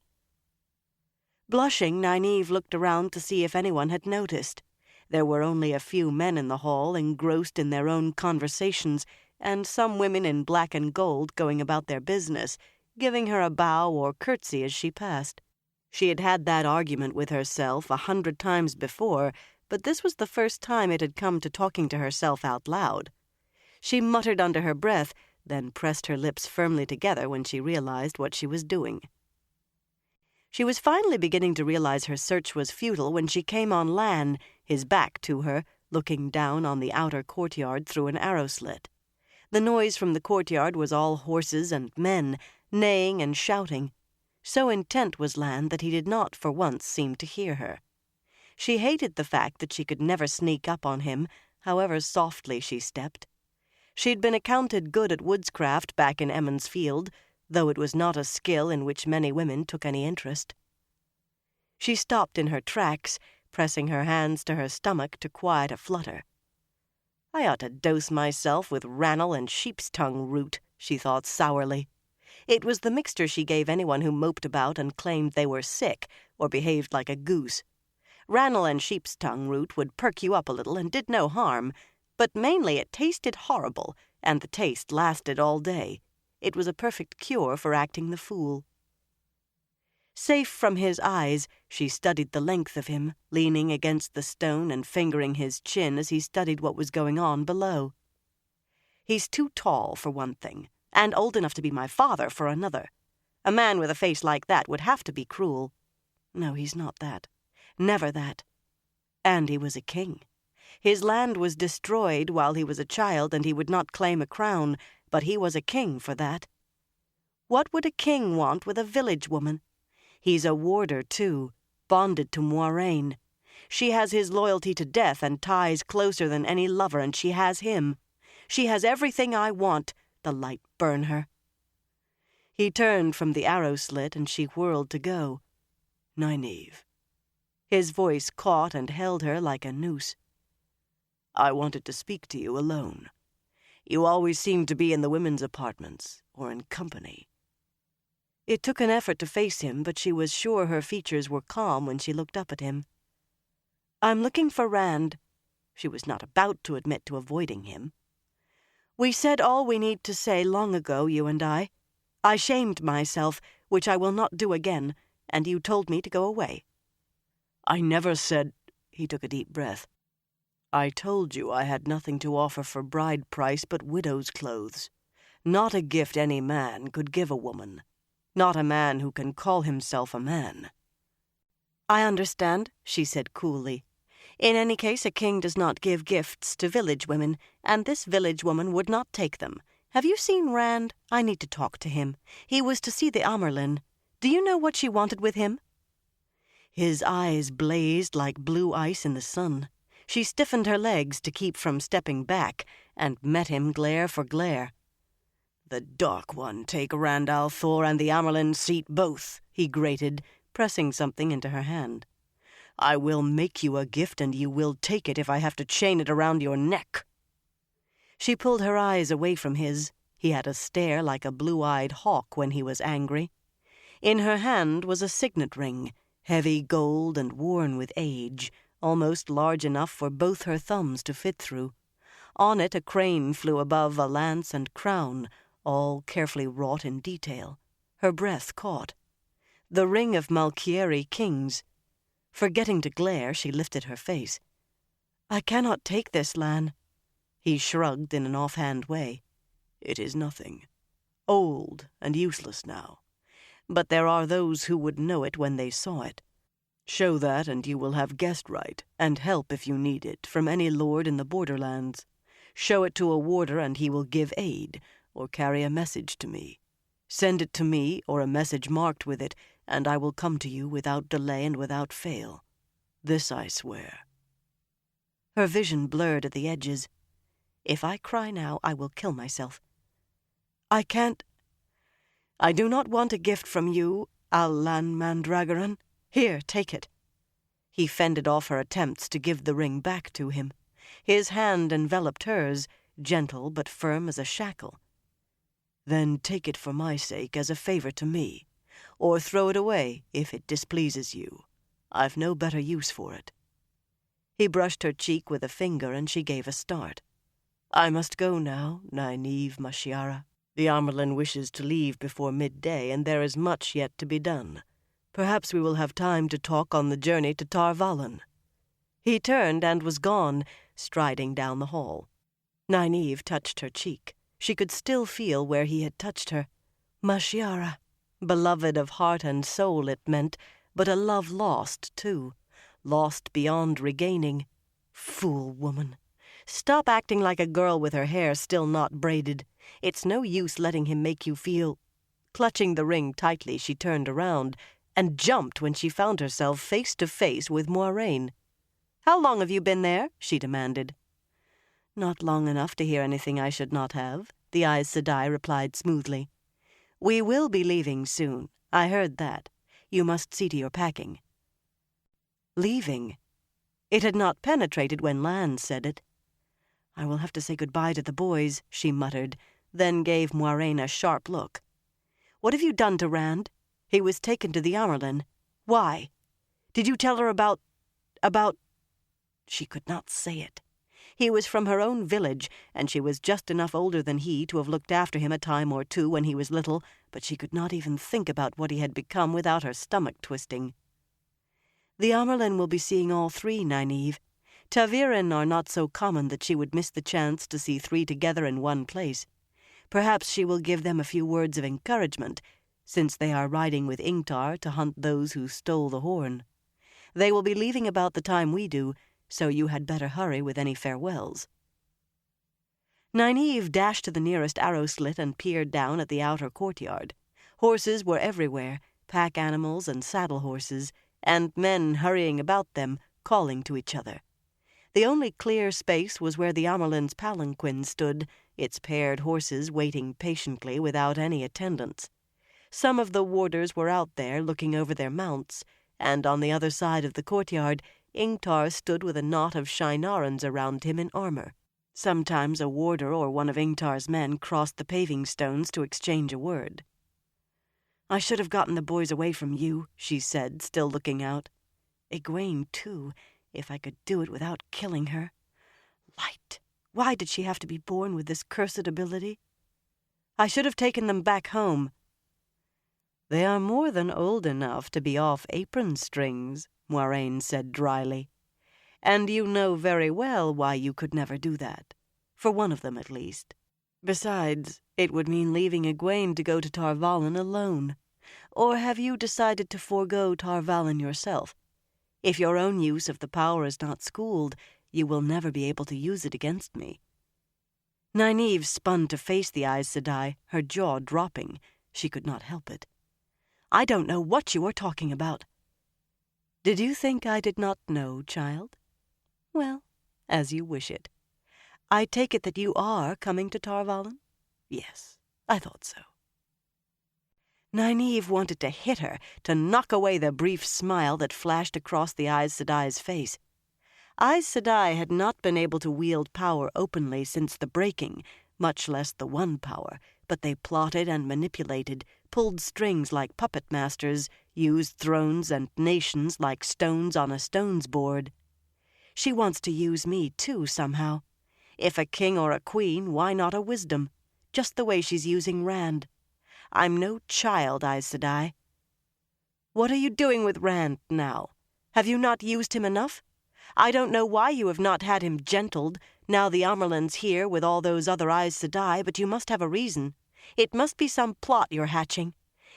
Blushing, Nynaeve looked around to see if anyone had noticed. There were only a few men in the hall, engrossed in their own conversations, and some women in black and gold going about their business, giving her a bow or curtsy as she passed. She had had that argument with herself 100 times before, but this was the first time it had come to talking to herself out loud. She muttered under her breath, then pressed her lips firmly together when she realized what she was doing. She was finally beginning to realize her search was futile when she came on Lan, his back to her, looking down on the outer courtyard through an arrow slit. The noise from the courtyard was all horses and men, neighing and shouting. So intent was Lan that he did not for once seem to hear her. She hated the fact that she could never sneak up on him, however softly she stepped. She'd been accounted good at woodscraft back in Emond's Field, though it was not a skill in which many women took any interest. She stopped in her tracks, pressing her hands to her stomach to quiet a flutter. "I ought to dose myself with rannel and sheep's tongue root," she thought sourly. It was the mixture she gave anyone who moped about and claimed they were sick or behaved like a goose. Rannel and sheep's tongue root would perk you up a little and did no harm, but mainly it tasted horrible, and the taste lasted all day. It was a perfect cure for acting the fool. Safe from his eyes, she studied the length of him, leaning against the stone and fingering his chin as he studied what was going on below. "He's too tall, for one thing, and old enough to be my father for another. A man with a face like that would have to be cruel. No, he's not that. Never that. And he was a king. His land was destroyed while he was a child, and he would not claim a crown, but he was a king for that. What would a king want with a village woman? He's a warder, too, bonded to Moiraine. She has his loyalty to death and ties closer than any lover, and she has him. She has everything I want, the light burn her." He turned from the arrow slit, and she whirled to go. "Nynaeve." His voice caught and held her like a noose. "I wanted to speak to you alone. You always seem to be in the women's apartments, or in company." It took an effort to face him, but she was sure her features were calm when she looked up at him. "I'm looking for Rand." She was not about to admit to avoiding him. "We said all we need to say long ago, you and I. I shamed myself. which I will not do again, and you told me to go away." "I never said—" He took a deep breath. "I told you I had nothing to offer for bride price but widow's clothes. Not a gift any man could give a woman. Not a man who can call himself a man." "I understand," she said coolly. "In any case, a king does not give gifts to village women, and this village woman would not take them. Have you seen Rand? I need to talk to him. He was to see the Amyrlin. Do you know what she wanted with him?" His eyes blazed like blue ice in the sun. She stiffened her legs to keep from stepping back, and met him glare for glare. "The Dark One take Rand al'Thor and the Amyrlin seat both," he grated, pressing something into her hand. "I will make you a gift, and you will take it if I have to chain it around your neck." She pulled her eyes away from his. He had a stare like a blue-eyed hawk when he was angry. In her hand was a signet ring, heavy gold and worn with age, almost large enough for both her thumbs to fit through. On it a crane flew above a lance and crown, all carefully wrought in detail. Her breath caught. The ring of Malkieri kings. Forgetting to glare, she lifted her face. "I cannot take this, Lan." He shrugged in an offhand way. "It is nothing. Old and useless now. But there are those who would know it when they saw it. Show that and you will have guest right, and help if you need it, from any lord in the borderlands. Show it to a warder and he will give aid, or carry a message to me. Send it to me, or a message marked with it, and I will come to you without delay and without fail. This I swear." Her vision blurred at the edges. "If I cry now, I will kill myself. I can't. I do not want a gift from you, Al-Lan Mandragoran. Here, take it." He fended off her attempts to give the ring back to him. His hand enveloped hers, gentle but firm as a shackle. "Then take it for my sake as a favor to me, or throw it away if it displeases you. I've no better use for it." He brushed her cheek with a finger and she gave a start. "I must go now, Nynaeve Mashiara. The Amyrlin wishes to leave before midday, and there is much yet to be done. Perhaps we will have time to talk on the journey to Tar Valon." He turned and was gone, striding down the hall. Nynaeve touched her cheek. She could still feel where he had touched her. Mashiara. Beloved of heart and soul, it meant, but a love lost, too. Lost beyond regaining. Fool woman. Stop acting like a girl with her hair still not braided. It's no use letting him make you feel... Clutching the ring tightly, she turned around and jumped when she found herself face to face with Moiraine. "How long have you been there?" she demanded. "Not long enough to hear anything I should not have," the Aes Sedai replied smoothly. "We will be leaving soon. I heard that. You must see to your packing." Leaving? It had not penetrated when Lan said it. "I will have to say goodbye to the boys," she muttered, then gave Moiraine a sharp look. "What have you done to Rand? He was taken to the Amyrlin. Why? Did you tell her about... She could not say it. He was from her own village, and she was just enough older than he to have looked after him a time or two when he was little, but she could not even think about what he had become without her stomach twisting. "The Amyrlin will be seeing all three, Nynaeve. ta'veren are not so common that she would miss the chance to see three together in one place. Perhaps she will give them a few words of encouragement, since they are riding with Ingtar to hunt those who stole the horn. They will be leaving about the time we do, so you had better hurry with any farewells." Nynaeve dashed to the nearest arrow slit and peered down at the outer courtyard. Horses were everywhere, pack animals and saddle horses, and men hurrying about them, calling to each other. The only clear space was where the Amyrlin's palanquin stood, its paired horses waiting patiently without any attendants. Some of the warders were out there looking over their mounts, and on the other side of the courtyard, Ingtar stood with a knot of Shienarans around him in armor. Sometimes a warder or one of Ingtar's men crossed the paving stones to exchange a word. "I should have gotten the boys away from you," she said, still looking out. "Egwene, too, if I could do it without killing her. Light! Why did she have to be born with this cursed ability? I should have taken them back home." "They are more than old enough to be off apron strings," Moiraine said dryly. "And you know very well why you could never do that. For one of them, at least. Besides, it would mean leaving Egwene to go to Tar Valon alone. Or have you decided to forego Tar Valon yourself? If your own use of the power is not schooled, you will never be able to use it against me." Nynaeve spun to face the Aes Sedai, her jaw dropping. She could not help it. "I don't know what you are talking about." "Did you think I did not know, child? Well, as you wish it. I take it that you are coming to Tar Valon? Yes, I thought so." Nynaeve wanted to hit her, to knock away the brief smile that flashed across the Aes Sedai's face. Aes Sedai had not been able to wield power openly since the breaking, much less the One Power, but they plotted and manipulated, pulled strings like puppet masters, used thrones and nations like stones on a stone's board. She wants to use me, too, somehow. If a king or a queen, why not a wisdom? Just the way she's using Rand. I'm no child, Aes Sedai. What are you doing with Rand now? Have you not used him enough? I don't know why you have not had him gentled, now the Amyrlin's here with all those other Aes Sedai, but you must have a reason. It must be some plot you're hatching.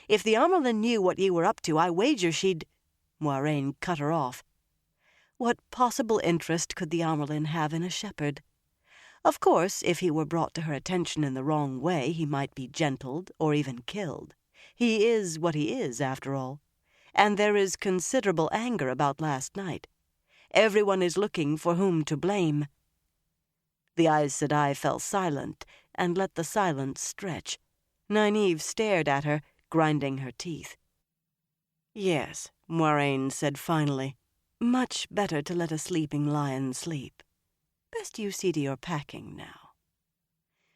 If the Amyrlin knew what you were up to, I wager she'd— Moiraine cut her off. What possible interest could the Amyrlin have in a shepherd? Of course, if he were brought to her attention in the wrong way, he might be gentled or even killed. He is what he is, after all. And there is considerable anger about last night. Everyone is looking for whom to blame. The Aes Sedai fell silent and let the silence stretch. Nynaeve stared at her, grinding her teeth. "Yes," Moiraine said finally. "Much better to let a sleeping lion sleep. Best you see to your packing now."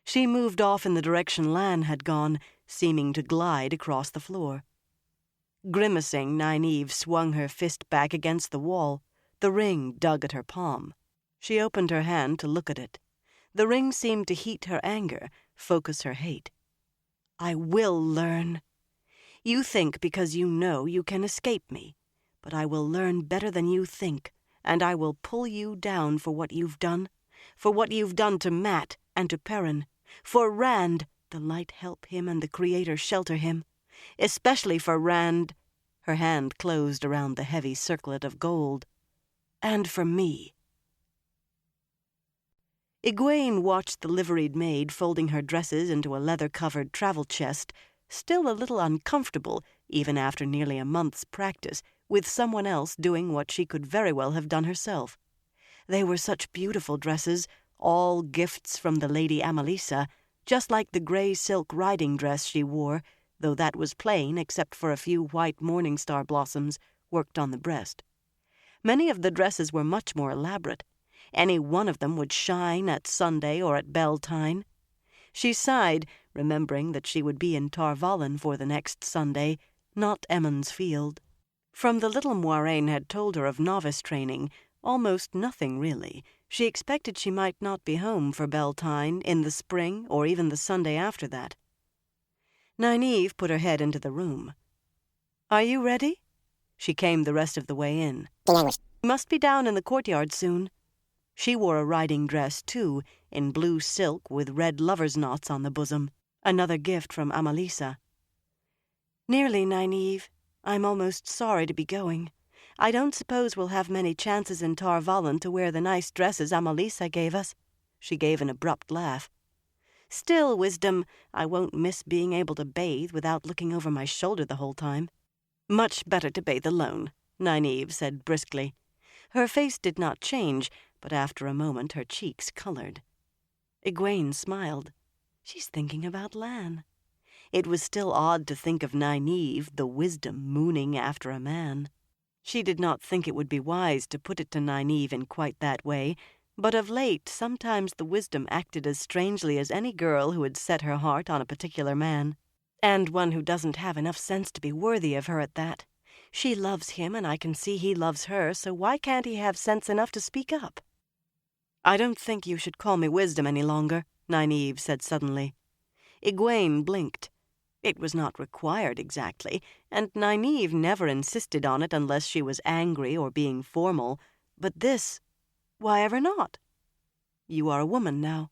She moved off in the direction Lan had gone, seeming to glide across the floor. Grimacing, Nynaeve swung her fist back against the wall. The ring dug at her palm. She opened her hand to look at it. The ring seemed to heat her anger, focus her hate. "I will learn. You think because you know you can escape me, but I will learn better than you think, and I will pull you down for what you've done to Mat and to Perrin, for Rand, the light help him and the Creator shelter him, especially for Rand," her hand closed around the heavy circlet of gold, "and for me." Egwene watched the liveried maid folding her dresses into a leather-covered travel chest, still a little uncomfortable, even after nearly a month's practice, with someone else doing what she could very well have done herself. They were such beautiful dresses, all gifts from the Lady Amalisa, just like the grey silk riding dress she wore, though that was plain except for a few white morning star blossoms worked on the breast. Many of the dresses were much more elaborate. Any one of them would shine at Sunday or at Beltane. She sighed, remembering that she would be in Tar Valon for the next Sunday, not Emond's Field. From the little Moiraine had told her of novice training, almost nothing really. She expected she might not be home for Beltane in the spring or even the Sunday after that. Nynaeve put her head into the room. "Are you ready?" She came the rest of the way in. "You must be down in the courtyard soon." She wore a riding dress, too, in blue silk with red lover's knots on the bosom, another gift from Amalisa. "Nearly, Nynaeve. I'm almost sorry to be going. I don't suppose we'll have many chances in Tar Valon to wear the nice dresses Amalisa gave us." She gave an abrupt laugh. "Still, Wisdom, I won't miss being able to bathe without looking over my shoulder the whole time." "Much better to bathe alone," Nynaeve said briskly. Her face did not change, but after a moment her cheeks colored. Egwene smiled. She's thinking about Lan. It was still odd to think of Nynaeve, the Wisdom, mooning after a man. She did not think it would be wise to put it to Nynaeve in quite that way, but of late sometimes the Wisdom acted as strangely as any girl who had set her heart on a particular man. And one who doesn't have enough sense to be worthy of her at that. She loves him, and I can see he loves her, so why can't he have sense enough to speak up? "I don't think you should call me Wisdom any longer," Nynaeve said suddenly. Egwene blinked. It was not required exactly, and Nynaeve never insisted on it unless she was angry or being formal. But this, why ever not? You are a woman now.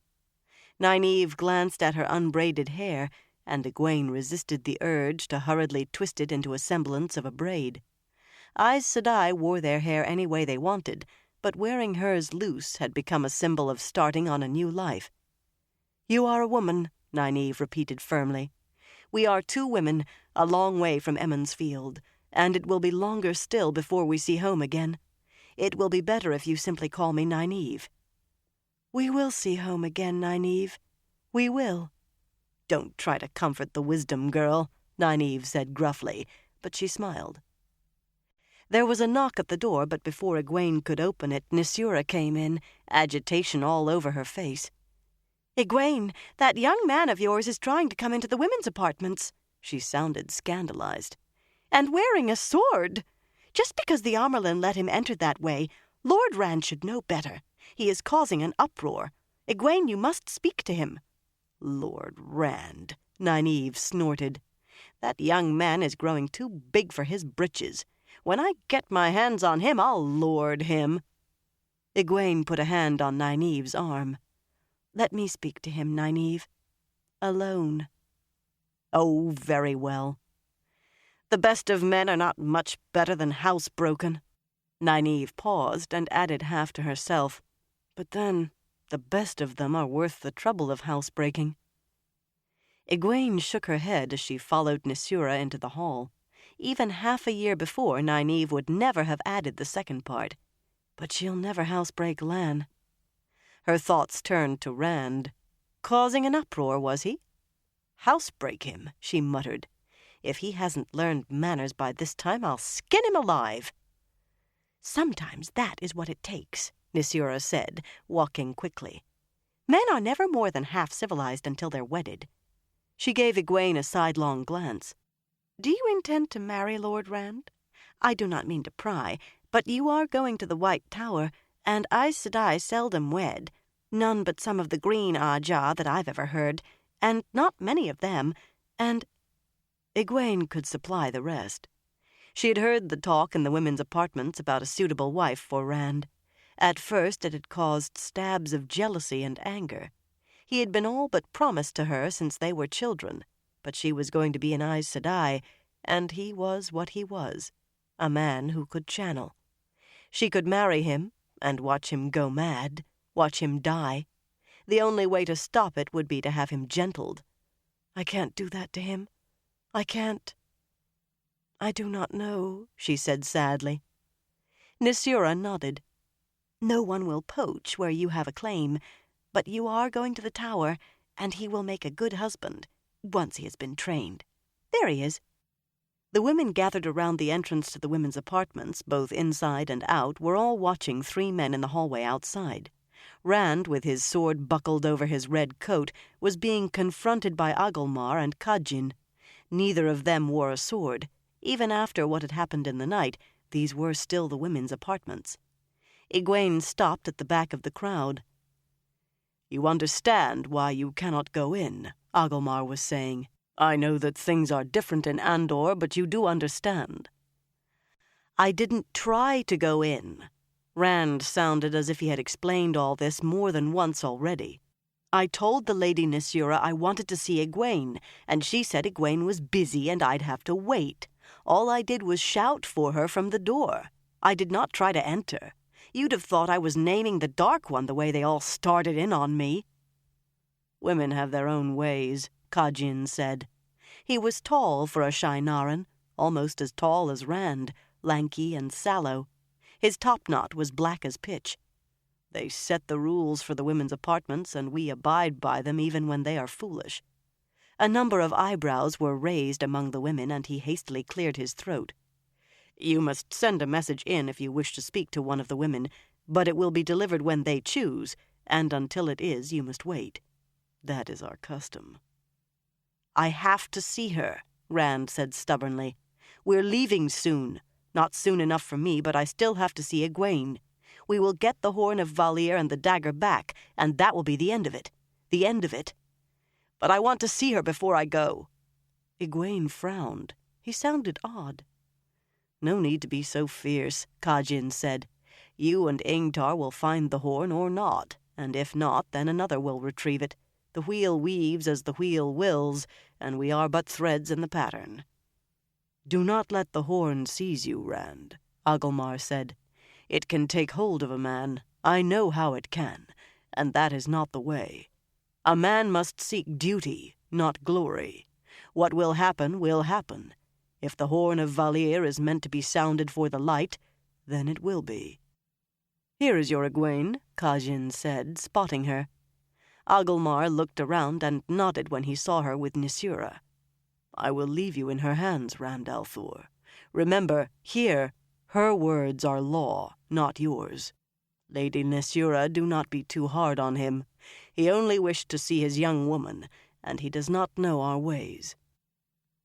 Nynaeve glanced at her unbraided hair, and Egwene resisted the urge to hurriedly twist it into a semblance of a braid. Aes Sedai wore their hair any way they wanted, but wearing hers loose had become a symbol of starting on a new life. You are a woman, Nynaeve repeated firmly. We are 2 women, a long way from Emond's Field, and it will be longer still before we see home again. It will be better if you simply call me Nynaeve. We will see home again, Nynaeve. We will. Don't try to comfort the wisdom girl, Nynaeve said gruffly, but she smiled. There was a knock at the door, but before Egwene could open it, Nisura came in, agitation all over her face. Egwene, that young man of yours is trying to come into the women's apartments. She sounded scandalized. And wearing a sword. Just because the Amyrlin let him enter that way, Lord Rand should know better. He is causing an uproar. Egwene, you must speak to him. Lord Rand, Nynaeve snorted. That young man is growing too big for his britches. When I get my hands on him, I'll lord him. Egwene put a hand on Nynaeve's arm. Let me speak to him, Nynaeve. Alone. Oh, very well. The best of men are not much better than housebroken. Nynaeve paused and added half to herself. But then, the best of them are worth the trouble of housebreaking. Egwene shook her head as she followed Nisura into the hall. Even half a year before, Nynaeve would never have added the second part. But she'll never housebreak Lan. Her thoughts turned to Rand. Causing an uproar, was he? Housebreak him, she muttered. If he hasn't learned manners by this time, I'll skin him alive. Sometimes that is what it takes, Nisura said, walking quickly. Men are never more than half civilized until they're wedded. She gave Egwene a sidelong glance. Do you intend to marry Lord Rand? I do not mean to pry, but you are going to the White Tower, and Aes Sedai seldom wed. None but some of the green Ajah that I've ever heard, and not many of them, and... Egwene could supply the rest. She had heard the talk in the women's apartments about a suitable wife for Rand. At first it had caused stabs of jealousy and anger. He had been all but promised to her since they were children, but she was going to be an Aes Sedai, and he was what he was, a man who could channel. She could marry him and watch him go mad, watch him die. The only way to stop it would be to have him gentled. I can't do that to him. I can't. I do not know, she said sadly. Nisura nodded. No one will poach where you have a claim, but you are going to the tower, and he will make a good husband, once he has been trained. There he is. The women gathered around the entrance to the women's apartments, both inside and out, were all watching 3 men in the hallway outside. Rand, with his sword buckled over his red coat, was being confronted by Agelmar and Kajin. Neither of them wore a sword. Even after what had happened in the night, these were still the women's apartments. Egwene stopped at the back of the crowd. You understand why you cannot go in, Agelmar was saying. I know that things are different in Andor, but you do understand. I didn't try to go in. Rand sounded as if he had explained all this more than once already. I told the Lady Nisura I wanted to see Egwene, and she said Egwene was busy and I'd have to wait. All I did was shout for her from the door. I did not try to enter. You'd have thought I was naming the Dark One the way they all started in on me. Women have their own ways, Kajin said. He was tall for a Shienaran, almost as tall as Rand, lanky and sallow. His topknot was black as pitch. They set the rules for the women's apartments, and we abide by them even when they are foolish. A number of eyebrows were raised among the women, and he hastily cleared his throat. You must send a message in if you wish to speak to one of the women, but it will be delivered when they choose, and until it is, you must wait. That is our custom. I have to see her, Rand said stubbornly. We're leaving soon. Not soon enough for me, but I still have to see Egwene. We will get the Horn of Valir and the dagger back, and that will be the end of it. The end of it. But I want to see her before I go. Egwene frowned. He sounded odd. "No need to be so fierce," Kajin said. "You and Ingtar will find the horn or not, and if not, then another will retrieve it. The wheel weaves as the wheel wills, and we are but threads in the pattern." "Do not let the horn seize you, Rand," Agelmar said. "It can take hold of a man. I know how it can, and that is not the way. A man must seek duty, not glory. What will happen will happen. If the horn of Valir is meant to be sounded for the light, then it will be." "Here is your Egwene," Kajin said, spotting her. Agelmar looked around and nodded when he saw her with Nisura. "I will leave you in her hands, Rand al'Thor. Remember, here, her words are law, not yours. Lady Nisura, do not be too hard on him. He only wished to see his young woman, and he does not know our ways."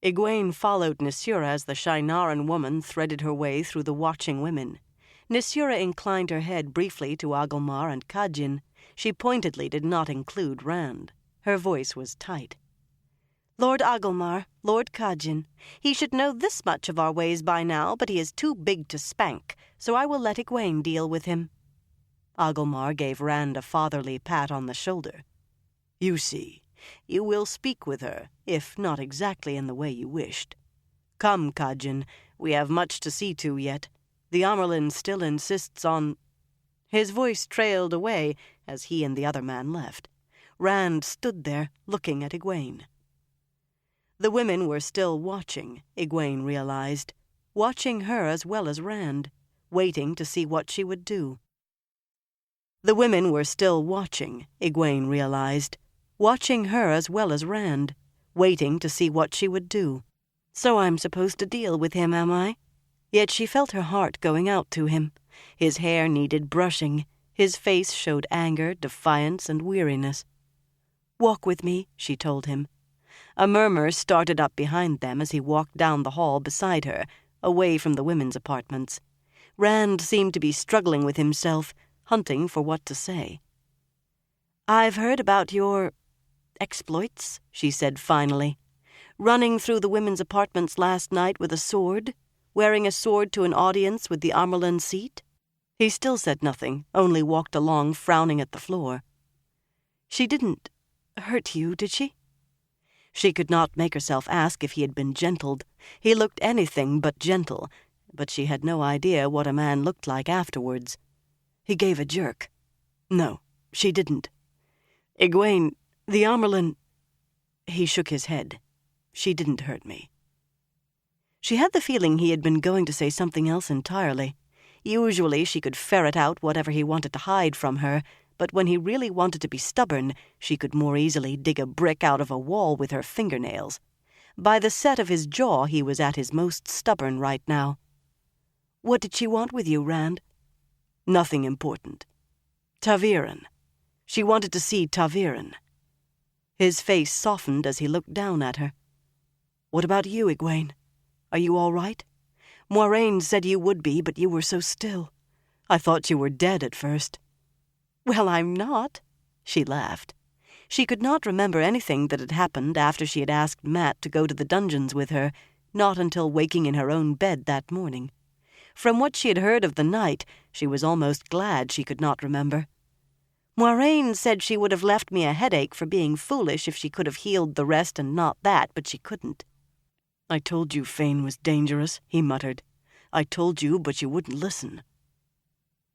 Egwene followed Nisura as the Shienaran woman threaded her way through the watching women. Nisura inclined her head briefly to Agelmar and Kajin. She pointedly did not include Rand. Her voice was tight. "Lord Agelmar, Lord Kajin, he should know this much of our ways by now, but he is too big to spank, so I will let Egwene deal with him." Agelmar gave Rand a fatherly pat on the shoulder. "You see, you will speak with her, if not exactly in the way you wished. Come, Kajin, we have much to see to yet. The Amyrlin still insists on—" His voice trailed away as he and the other man left. Rand stood there, looking at Egwene. The women were still watching, Egwene realized, watching her as well as Rand, waiting to see what she would do. The women were still watching, Egwene realized, watching her as well as Rand, waiting to see what she would do. "So I'm supposed to deal with him, am I?" Yet she felt her heart going out to him. His hair needed brushing. His face showed anger, defiance, and weariness. "Walk with me," she told him. A murmur started up behind them as he walked down the hall beside her, away from the women's apartments. Rand seemed to be struggling with himself, hunting for what to say. "I've heard about your exploits," she said finally. "Running through the women's apartments last night with a sword, wearing a sword to an audience with the Amyrlin seat." He still said nothing, only walked along frowning at the floor. "She didn't hurt you, did she?" She could not make herself ask if he had been gentled. He looked anything but gentle, but she had no idea what a man looked like afterwards. He gave a jerk. "No, she didn't. Egwene, the Amyrlin—" He shook his head. "She didn't hurt me." She had the feeling he had been going to say something else entirely. Usually she could ferret out whatever he wanted to hide from her, but when he really wanted to be stubborn, she could more easily dig a brick out of a wall with her fingernails. By the set of his jaw, he was at his most stubborn right now. "What did she want with you, Rand?" "Nothing important. ta'veren. She wanted to see ta'veren." His face softened as he looked down at her. "What about you, Egwene? Are you all right? Moiraine said you would be, but you were so still. I thought you were dead at first." "Well, I'm not," she laughed. She could not remember anything that had happened after she had asked Mat to go to the dungeons with her, not until waking in her own bed that morning. From what she had heard of the night, she was almost glad she could not remember. "Moiraine said she would have left me a headache for being foolish if she could have healed the rest and not that, but she couldn't." "I told you Fain was dangerous," he muttered. "I told you, but you wouldn't listen."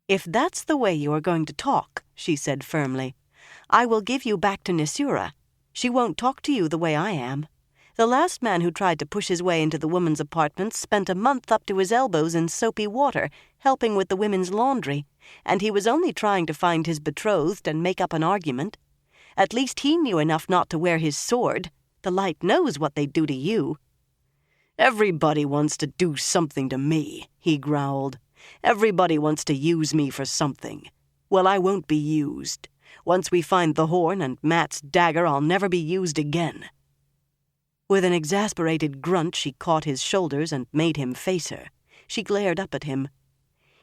"If that's the way you are going to talk," she said firmly, "I will give you back to Nisura. She won't talk to you the way I am. The last man who tried to push his way into the women's apartments spent a month up to his elbows in soapy water, helping with the women's laundry, and he was only trying to find his betrothed and make up an argument. At least he knew enough not to wear his sword. The light knows what they do to you." "Everybody wants to do something to me," he growled. "Everybody wants to use me for something. Well, I won't be used. Once we find the horn and Mat's dagger, I'll never be used again." With an exasperated grunt, she caught his shoulders and made him face her. She glared up at him.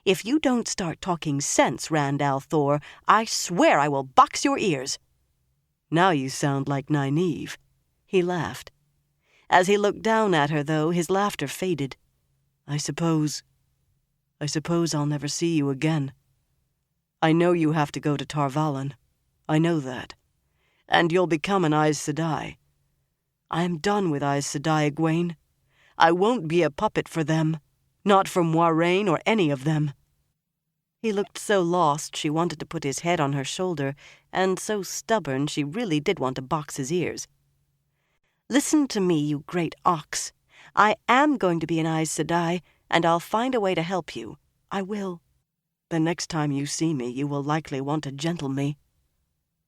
"If you don't start talking sense, Rand al'Thor, I swear I will box your ears." "Now you sound like Nynaeve." He laughed. As he looked down at her, though, his laughter faded. I suppose I'll never see you again. I know you have to go to Tar Valon. I know that. And you'll become an Aes Sedai. I am done with Aes Sedai, Egwene. I won't be a puppet for them. Not for Moiraine or any of them. He looked so lost she wanted to put his head on her shoulder, and so stubborn she really did want to box his ears. Listen to me, you great ox. I am going to be an Aes Sedai, and I'll find a way to help you. I will. The next time you see me, you will likely want to gentle me.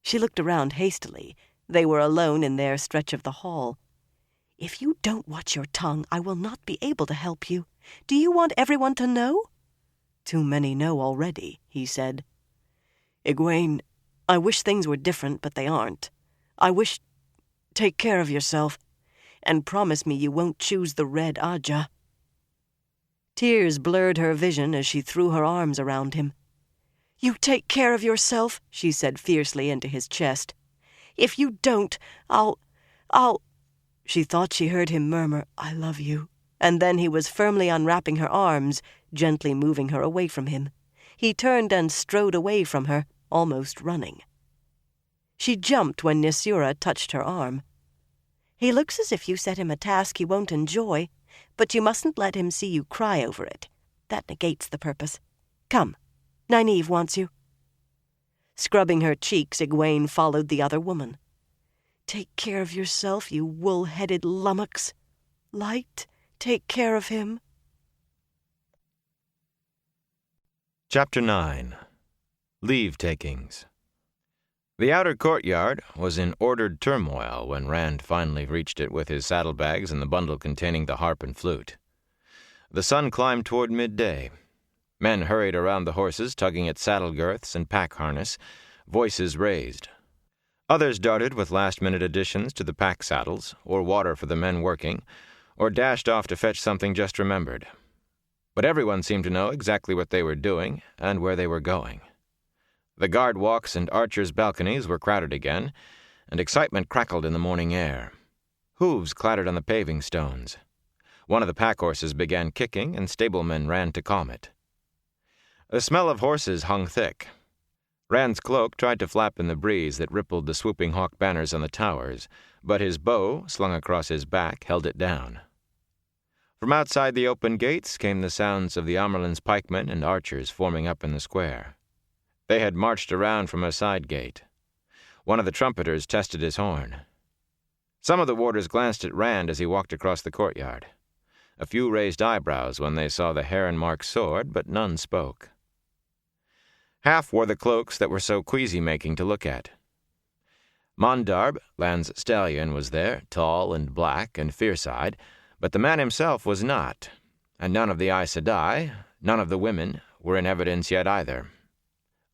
She looked around hastily. They were alone in their stretch of the hall. If you don't watch your tongue, I will not be able to help you. Do you want everyone to know? Too many know already, he said. Egwene, I wish things were different, but they aren't. Take care of yourself, and promise me you won't choose the Red Ajah. Tears blurred her vision as she threw her arms around him. You take care of yourself, she said fiercely into his chest. If you don't, I'll... She thought she heard him murmur, I love you. And then he was firmly unwrapping her arms, gently moving her away from him. He turned and strode away from her, almost running. She jumped when Nisura touched her arm. He looks as if you set him a task he won't enjoy, but you mustn't let him see you cry over it. That negates the purpose. Come, Nynaeve wants you. Scrubbing her cheeks, Egwene followed the other woman. Take care of yourself, you wool-headed lummox. Light, take care of him. Chapter 9. Leave-takings. The outer courtyard was in ordered turmoil when Rand finally reached it with his saddlebags and the bundle containing the harp and flute. The sun climbed toward midday. Men hurried around the horses, tugging at saddle girths and pack harness, voices raised. Others darted with last-minute additions to the pack saddles, or water for the men working, or dashed off to fetch something just remembered. But everyone seemed to know exactly what they were doing and where they were going. The guard walks and archers' balconies were crowded again, and excitement crackled in the morning air. Hooves clattered on the paving stones. One of the pack horses began kicking, and stablemen ran to calm it. The smell of horses hung thick. Rand's cloak tried to flap in the breeze that rippled the swooping hawk banners on the towers, but his bow, slung across his back, held it down. From outside the open gates came the sounds of the Amerlin's pikemen and archers forming up in the square. They had marched around from a side gate. One of the trumpeters tested his horn. Some of the warders glanced at Rand as he walked across the courtyard. A few raised eyebrows when they saw the heron-marked sword, but none spoke. Half wore the cloaks that were so queasy-making to look at. Mondarb, Lan's stallion, was there, tall and black and fierce-eyed, but the man himself was not, and none of the Aes Sedai, none of the women, were in evidence yet either.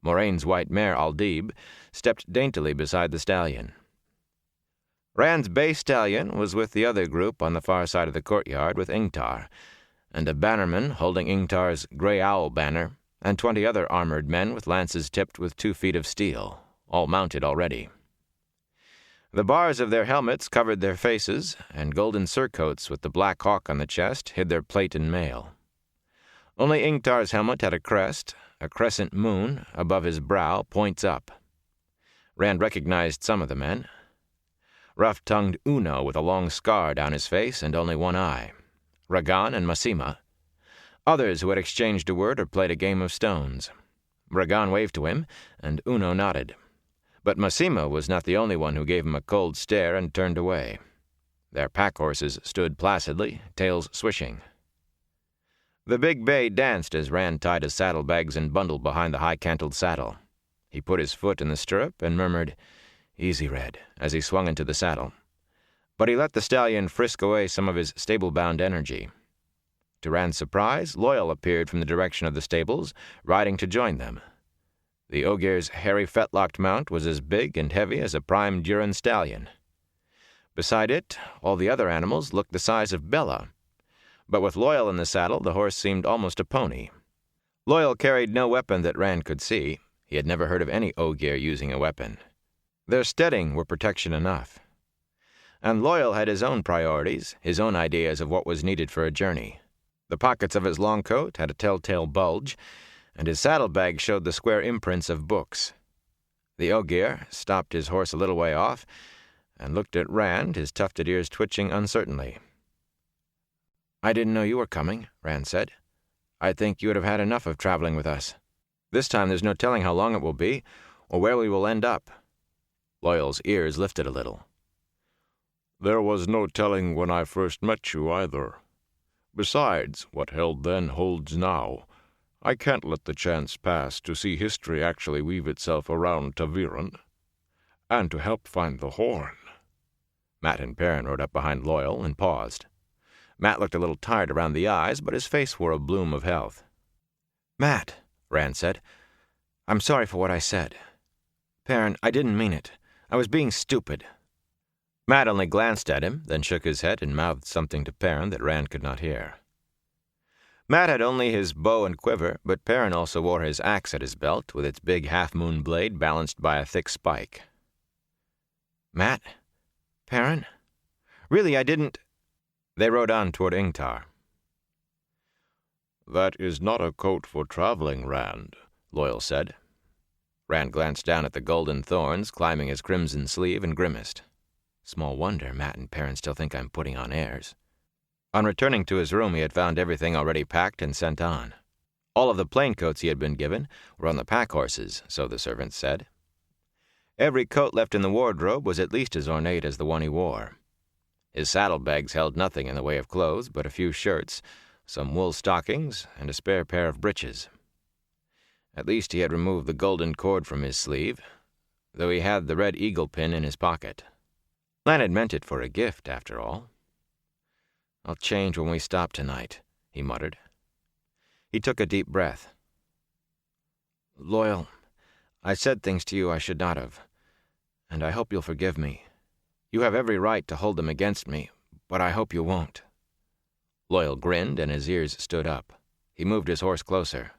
Moraine's white mare, Aldib, stepped daintily beside the stallion. Rand's bay stallion was with the other group on the far side of the courtyard with Ingtar, and a bannerman holding Ingtar's grey owl banner, and 20 other armored men with lances tipped with 2 feet of steel, all mounted already. The bars of their helmets covered their faces, and golden surcoats with the black hawk on the chest hid their plate and mail. Only Ingtar's helmet had a crest, a crescent moon, above his brow, points up. Rand recognized some of the men. Rough-tongued Uno with a long scar down his face and only one eye. Ragan and Masima. Others who had exchanged a word or played a game of stones. Ragan waved to him, and Uno nodded. But Masima was not the only one who gave him a cold stare and turned away. Their pack horses stood placidly, tails swishing. The big bay danced as Rand tied his saddlebags and bundle behind the high-cantled saddle. He put his foot in the stirrup and murmured, "Easy, Red," as he swung into the saddle. But he let the stallion frisk away some of his stable-bound energy. To Rand's surprise, Loyal appeared from the direction of the stables, riding to join them. The Ogier's hairy fetlocked mount was as big and heavy as a prime Duran stallion. Beside it, all the other animals looked the size of Bella. But with Loyal in the saddle, the horse seemed almost a pony. Loyal carried no weapon that Rand could see. He had never heard of any Ogier using a weapon. Their steading were protection enough. And Loyal had his own priorities, his own ideas of what was needed for a journey. The pockets of his long coat had a telltale bulge, and his saddlebag showed the square imprints of books. The Ogier stopped his horse a little way off and looked at Rand, his tufted ears twitching uncertainly. "I didn't know you were coming," Rand said. "I think you would have had enough of traveling with us. This time there's no telling how long it will be, or where we will end up." Loyal's ears lifted a little. "There was no telling when I first met you, either. Besides, what held then holds now. I can't let the chance pass to see history actually weave itself around ta'Veren. And to help find the horn." Mat and Perrin rode up behind Loyal and paused. Mat looked a little tired around the eyes, but his face wore a bloom of health. "Mat," Rand said, "I'm sorry for what I said. Perrin, I didn't mean it. I was being stupid." Mat only glanced at him, then shook his head and mouthed something to Perrin that Rand could not hear. Mat had only his bow and quiver, but Perrin also wore his axe at his belt, with its big half-moon blade balanced by a thick spike. "Mat? Perrin? Really, I didn't—" They rode on toward Ingtar. "That is not a coat for traveling, Rand," Loyal said. Rand glanced down at the golden thorns climbing his crimson sleeve and grimaced. Small wonder Mat and Perrin still think I'm putting on airs. On returning to his room, he had found everything already packed and sent on. All of the plain coats he had been given were on the pack horses, so the servants said. Every coat left in the wardrobe was at least as ornate as the one he wore. His saddlebags held nothing in the way of clothes but a few shirts, some wool stockings, and a spare pair of breeches. At least he had removed the golden cord from his sleeve, though he had the red eagle pin in his pocket. Lan had meant it for a gift, after all. "I'll change when we stop tonight," he muttered. He took a deep breath. "Loyal, I said things to you I should not have, and I hope you'll forgive me. You have every right to hold them against me, but I hope you won't." Loyal grinned, and his ears stood up. He moved his horse closer.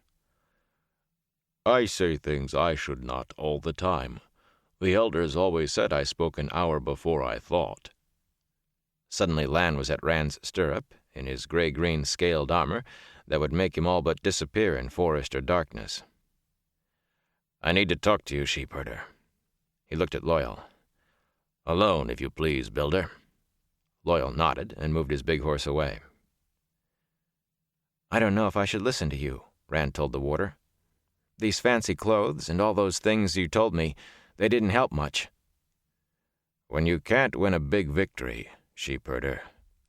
"I say things I should not all the time. The elders always said I spoke an hour before I thought." Suddenly Lan was at Rand's stirrup, in his gray-green scaled armor that would make him all but disappear in forest or darkness. "I need to talk to you, sheepherder." He looked at Loyal. "Alone, if you please, builder." Loyal nodded and moved his big horse away. "I don't know if I should listen to you," Rand told the warder. "These fancy clothes and all those things you told me, they didn't help much." "When you can't win a big victory, sheepherder,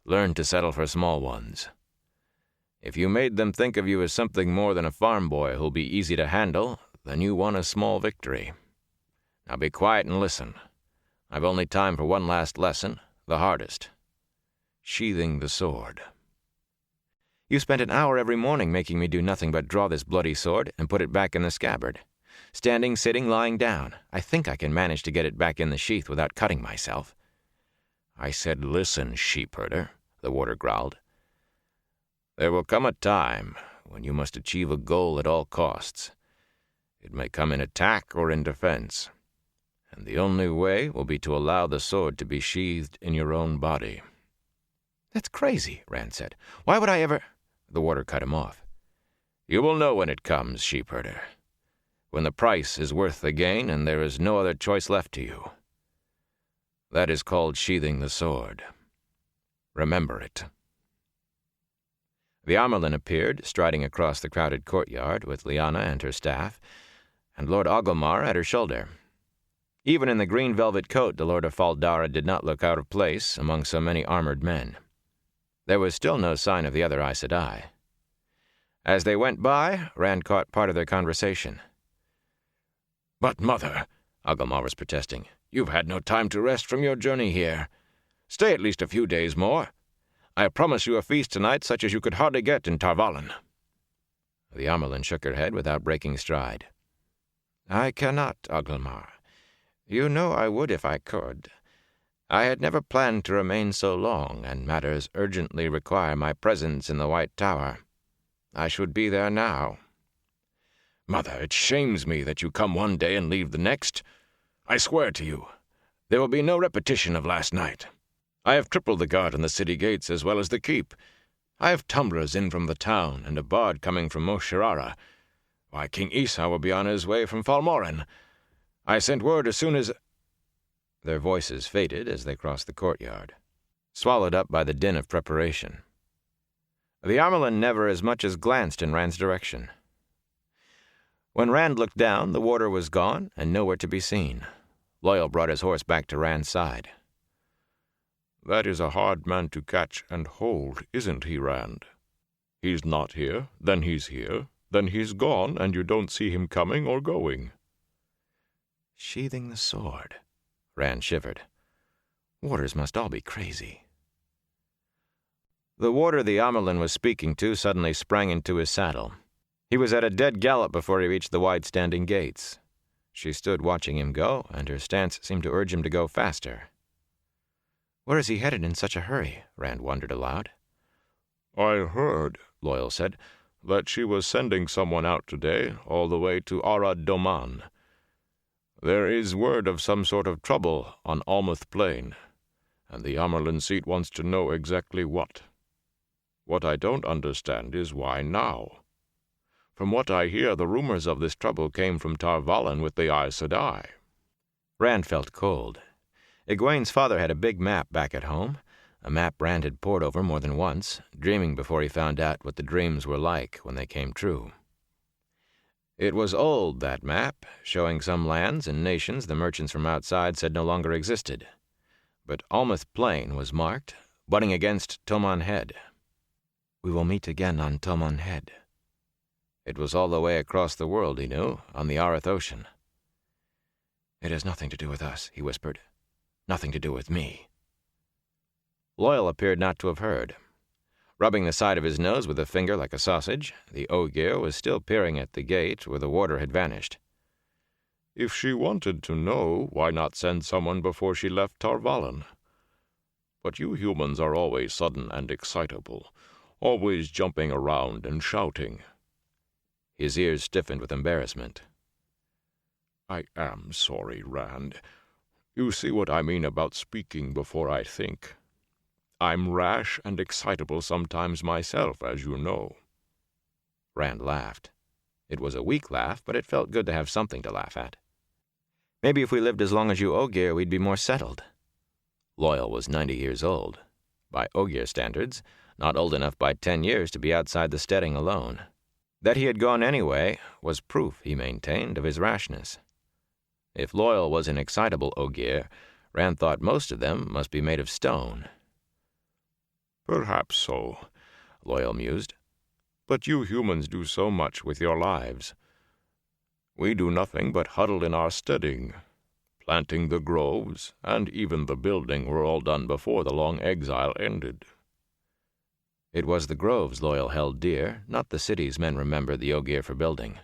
learn to settle for small ones. If you made them think of you as something more than a farm boy who'll be easy to handle, then you won a small victory. Now be quiet and listen. I've only time for one last lesson, the hardest. Sheathing the sword." "You spent an hour every morning making me do nothing but draw this bloody sword and put it back in the scabbard. Standing, sitting, lying down. I think I can manage to get it back in the sheath without cutting myself." "I said listen, sheepherder," the warder growled. "There will come a time when you must achieve a goal at all costs. It may come in attack or in defense, and the only way will be to allow the sword to be sheathed in your own body." "That's crazy," Rand said. "Why would I ever—" The warder cut him off. "You will know when it comes, sheepherder. When the price is worth the gain and there is no other choice left to you. That is called sheathing the sword. Remember it." The Amyrlin appeared, striding across the crowded courtyard with Lyanna and her staff, and Lord Oghlamar at her shoulder. Even in the green velvet coat, the Lord of Fal Dara did not look out of place among so many armored men. There was still no sign of the other Aes Sedai. As they went by, Rand caught part of their conversation. "But, Mother," Oghlamar was protesting, "you've had no time to rest from your journey here. Stay at least a few days more. I promise you a feast tonight such as you could hardly get in Tar Valon." The Amyrlin shook her head without breaking stride. "I cannot, Oghlamar. You know I would if I could. I had never planned to remain so long, and matters urgently require my presence in the White Tower. I should be there now." "Mother, it shames me that you come one day and leave the next. I swear to you, there will be no repetition of last night." I have tripled the guard in the city gates as well as the keep. I have tumblers in from the town, and a bard coming from Moshirara. Why, King Esau will be on his way from Falmoran. I sent word as soon as—" Their voices faded as they crossed the courtyard, swallowed up by the din of preparation. The Amyrlin never as much as glanced in Rand's direction. When Rand looked down, the warder was gone and nowhere to be seen. Loial brought his horse back to Rand's side. "That is a hard man to catch and hold, isn't he, Rand? He's not here, then he's here, then he's gone, and you don't see him coming or going." Sheathing the sword. Rand shivered. Warders must all be crazy. The warder the Amyrlin was speaking to suddenly sprang into his saddle. He was at a dead gallop before he reached the wide-standing gates. She stood watching him go, and her stance seemed to urge him to go faster. Where is he headed in such a hurry? Rand wondered aloud. "I heard," Loial said, "that she was sending someone out today, all the way to Arad Doman. There is word of some sort of trouble on Almuth Plain, and the Amyrlin seat wants to know exactly what. What I don't understand is why now. From what I hear, the rumors of this trouble came from Tar Valon with the Aes Sedai." Rand felt cold. Egwene's father had a big map back at home, a map Rand had pored over more than once, dreaming before he found out what the dreams were like when they came true. It was old, that map, showing some lands and nations the merchants from outside said no longer existed. But Almuth Plain was marked, butting against Tomon Head. "We will meet again on Tomon Head." It was all the way across the world, he knew, on the Areth Ocean. "It has nothing to do with us," he whispered. "Nothing to do with me." Loial appeared not to have heard. Rubbing the side of his nose with a finger like a sausage, the Ogier was still peering at the gate where the warder had vanished. "If she wanted to know, why not send someone before she left Tar Valon? But you humans are always sudden and excitable, always jumping around and shouting." His ears stiffened with embarrassment. "I am sorry, Rand. You see what I mean about speaking before I think. I'm rash and excitable sometimes myself, as you know." Rand laughed. It was a weak laugh, but it felt good to have something to laugh at. "Maybe if we lived as long as you Ogier, we'd be more settled." Loial was 90 years old. By Ogier standards, not old enough by 10 years to be outside the steading alone. That he had gone anyway was proof, he maintained, of his rashness. If Loial was an excitable Ogier, Rand thought most of them must be made of stone. "Perhaps so," Loial mused. "But you humans do so much with your lives. We do nothing but huddle in our steading. Planting the groves, and even the building, were all done before the long exile ended." It was the groves Loial held dear, not the cities men remembered the Ogier for building.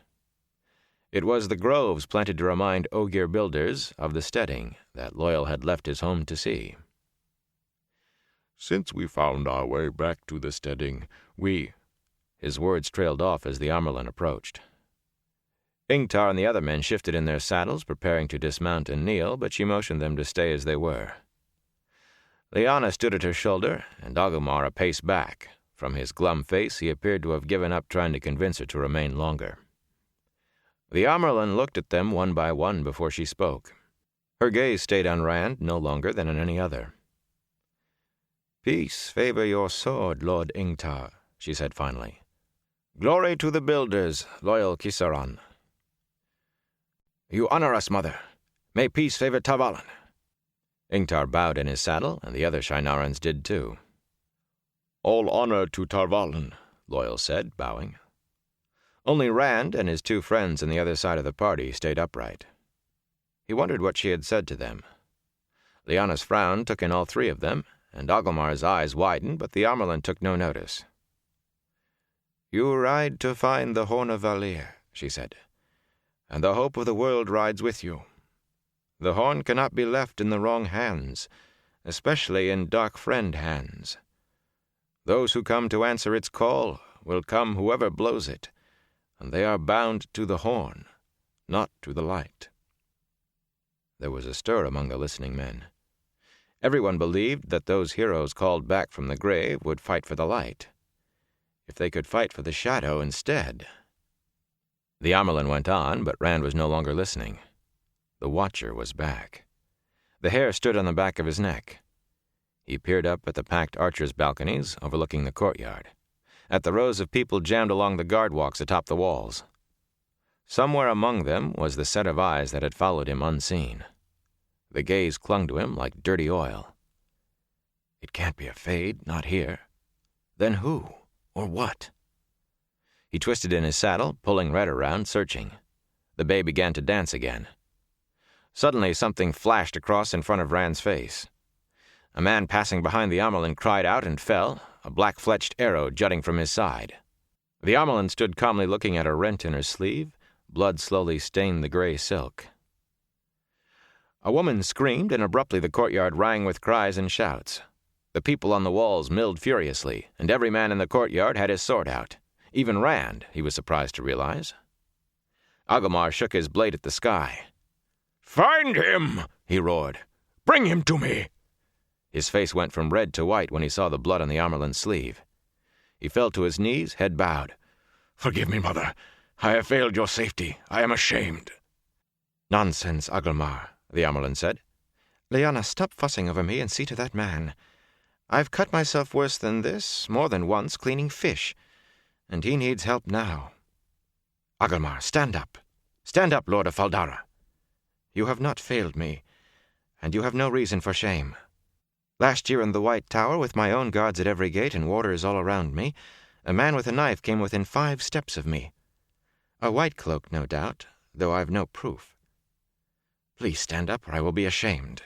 It was the groves planted to remind Ogier builders of the steading that Loial had left his home to see. "Since we found our way back to the steading, we—" His words trailed off as the Amyrlin approached. Ingtar and the other men shifted in their saddles, preparing to dismount and kneel, but she motioned them to stay as they were. Lyanna stood at her shoulder, and Agumar a pace back. From his glum face, he appeared to have given up trying to convince her to remain longer. The Amyrlin looked at them one by one before she spoke. Her gaze stayed on Rand no longer than on any other. "Peace favor your sword, Lord Ingtar," she said finally. "Glory to the builders, loyal Kisaran." "You honor us, Mother. May peace favor Tar Valon." Ingtar bowed in his saddle, and the other Shienarans did too. "All honor to Tar Valon," Loial said, bowing. Only Rand and his two friends on the other side of the party stayed upright. He wondered what she had said to them. Lyanna's frown took in all three of them, and Agumar's eyes widened, but the Amyrlin took no notice. "You ride to find the Horn of Valir," she said, "and the hope of the world rides with you. The horn cannot be left in the wrong hands, especially in Dark Friend hands. Those who come to answer its call will come whoever blows it, and they are bound to the horn, not to the light." There was a stir among the listening men. Everyone believed that those heroes called back from the grave would fight for the light. If they could fight for the shadow instead. The Amyrlin went on, but Rand was no longer listening. The Watcher was back. The hair stood on the back of his neck. He peered up at the packed archers' balconies overlooking the courtyard, at the rows of people jammed along the guard walks atop the walls. Somewhere among them was the set of eyes that had followed him unseen. The gaze clung to him like dirty oil. It can't be a fade, not here. Then who, or what? He twisted in his saddle, pulling Red around, searching. The bay began to dance again. Suddenly something flashed across in front of Rand's face. A man passing behind the Amyrlin cried out and fell, a black-fletched arrow jutting from his side. The Amyrlin stood calmly looking at a rent in her sleeve. Blood slowly stained the gray silk. A woman screamed, and abruptly the courtyard rang with cries and shouts. The people on the walls milled furiously, and every man in the courtyard had his sword out. Even Rand, he was surprised to realize. Agilmar shook his blade at the sky. "Find him!" he roared. "Bring him to me!" His face went from red to white when he saw the blood on the Amyrlin's sleeve. He fell to his knees, head bowed. "Forgive me, mother. I have failed your safety. I am ashamed." "Nonsense, Agilmar," the Amyrlin said. "Lyanna, stop fussing over me and see to that man. I've cut myself worse than this, more than once, cleaning fish, and he needs help now. Agilmar, stand up. Stand up, Lord of Faldara. You have not failed me, and you have no reason for shame. Last year in the White Tower, with my own guards at every gate and warders all around me, a man with a knife came within 5 steps of me. A white cloak, no doubt, though I've no proof. Please stand up, or I will be ashamed."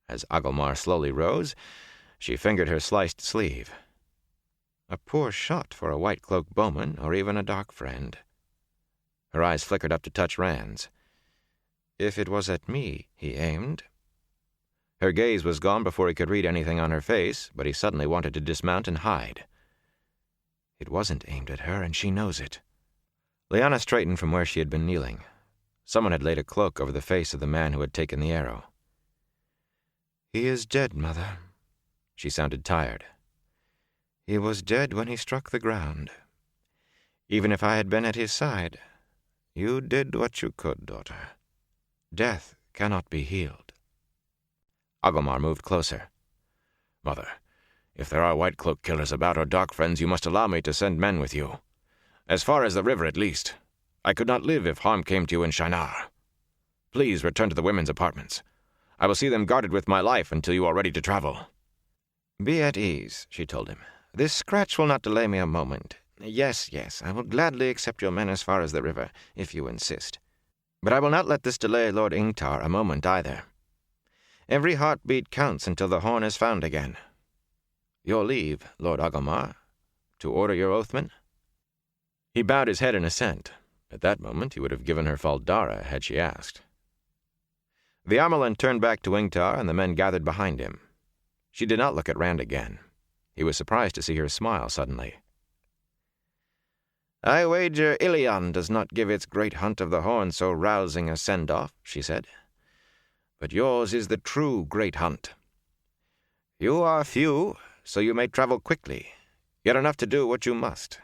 As Agilmar slowly rose, she fingered her sliced sleeve. A poor shot for a white-cloaked bowman, or even a dark friend. Her eyes flickered up to touch Rand's. If it was at me he aimed. Her gaze was gone before he could read anything on her face, but he suddenly wanted to dismount and hide. It wasn't aimed at her, and she knows it. Lyanna straightened from where she had been kneeling. Someone had laid a cloak over the face of the man who had taken the arrow. "He is dead, Mother." She sounded tired. "He was dead when he struck the ground. Even if I had been at his side, you did what you could, daughter. Death cannot be healed." Agilmar moved closer. "Mother, if there are white cloak killers about or dark friends, you must allow me to send men with you. As far as the river, at least. I could not live if harm came to you in Shinar. Please return to the women's apartments. I will see them guarded with my life until you are ready to travel." "Be at ease," she told him. "This scratch will not delay me a moment. Yes, I will gladly accept your men as far as the river, if you insist. But I will not let this delay Lord Ingtar a moment either. Every heartbeat counts until the horn is found again. Your leave, Lord Agilmar, to order your oathman?" He bowed his head in assent. At that moment he would have given her Faldara had she asked. The Amyrlin turned back to Ingtar, and the men gathered behind him. She did not look at Rand again. He was surprised to see her smile suddenly. "I wager Ilion does not give its great hunt of the horn so rousing a send-off," she said. "But yours is the true great hunt. You are few, so you may travel quickly, yet enough to do what you must.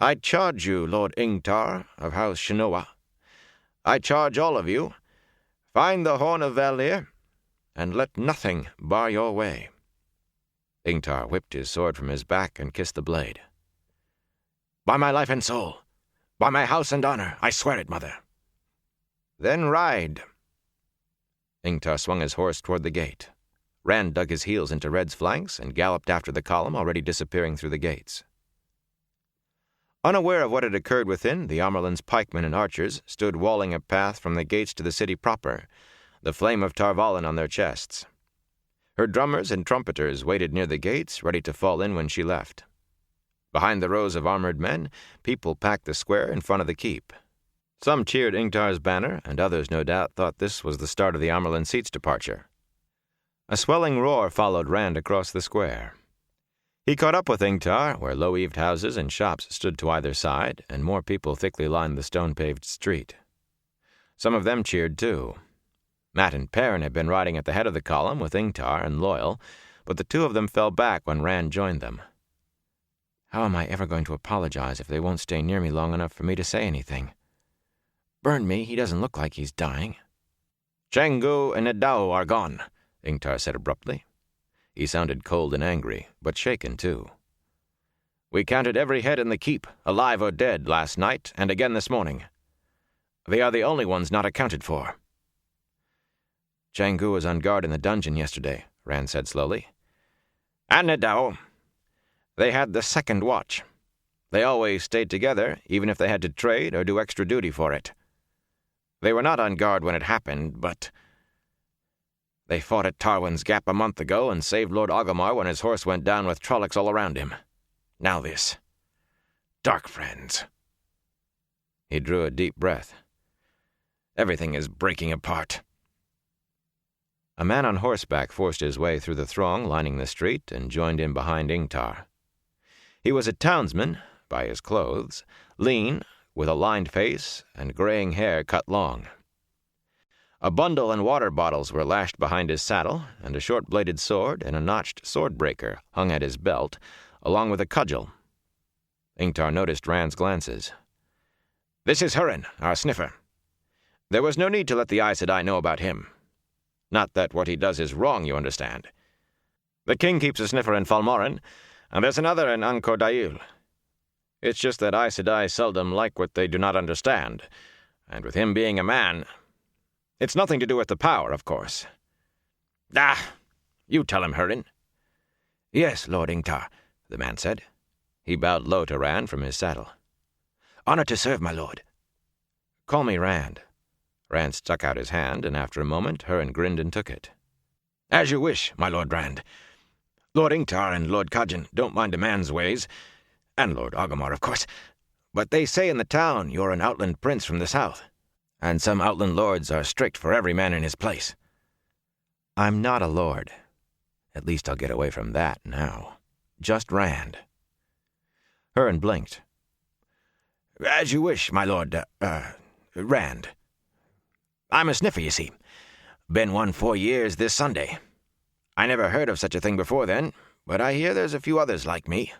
I charge you, Lord Ingtar of House Shinoa. I charge all of you, find the Horn of Valir, and let nothing bar your way." Ingtar whipped his sword from his back and kissed the blade. "By my life and soul, by my house and honor, I swear it, Mother." "Then ride." Ingtar swung his horse toward the gate. Rand dug his heels into Red's flanks and galloped after the column already disappearing through the gates. Unaware of what had occurred within, the Amyrlin's pikemen and archers stood walling a path from the gates to the city proper, the flame of Tar Valon on their chests. Her drummers and trumpeters waited near the gates, ready to fall in when she left. Behind the rows of armored men, people packed the square in front of the keep. Some cheered Ingtar's banner, and others no doubt thought this was the start of the Amyrlin seat's departure. A swelling roar followed Rand across the square. He caught up with Ingtar, where low-eaved houses and shops stood to either side, and more people thickly lined the stone-paved street. Some of them cheered, too. Mat and Perrin had been riding at the head of the column with Ingtar and Loyal, but the two of them fell back when Rand joined them. How am I ever going to apologize if they won't stay near me long enough for me to say anything? Burn me, he doesn't look like he's dying. Chengu and Nedao are gone, Ingtar said abruptly. He sounded cold and angry, but shaken too. We counted every head in the keep, alive or dead, last night and again this morning. They are the only ones not accounted for. Chengu was on guard in the dungeon yesterday, Rand said slowly. And Nedao. They had the second watch. They always stayed together, even if they had to trade or do extra duty for it. They were not on guard when it happened, but they fought at Tarwin's Gap a month ago and saved Lord Orgrimmar when his horse went down with Trollocs all around him. Now this. Dark friends. He drew a deep breath. Everything is breaking apart. A man on horseback forced his way through the throng lining the street and joined in behind Ingtar. He was a townsman, by his clothes, lean, with a lined face and graying hair cut long. A bundle and water bottles were lashed behind his saddle, and a short-bladed sword and a notched sword-breaker hung at his belt, along with a cudgel. Ingtar noticed Rand's glances. This is Hurin, our sniffer. There was no need to let the Aes Sedai know about him. Not that what he does is wrong, you understand. The king keeps a sniffer in Falmoran, and there's another in Anko Dail. It's just that Aes Sedai seldom like what they do not understand, and with him being a man, it's nothing to do with the power, of course. Ah, you tell him, Hurin. Yes, Lord Ingtar, the man said. He bowed low to Rand from his saddle. Honor to serve, my lord. Call me Rand. Rand stuck out his hand, and after a moment, Hurin grinned and took it. As you wish, my Lord Rand. Lord Ingtar and Lord Khajiit don't mind a man's ways, and Lord Orgrimmar, of course, but they say in the town you're an outland prince from the south, and some outland lords are strict for every man in his place. I'm not a lord. At least I'll get away from that now. Just Rand. Hurin blinked. As you wish, my lord, Rand. I'm a sniffer, you see. Been one 4 years this Sunday. I never heard of such a thing before then, but I hear there's a few others like me.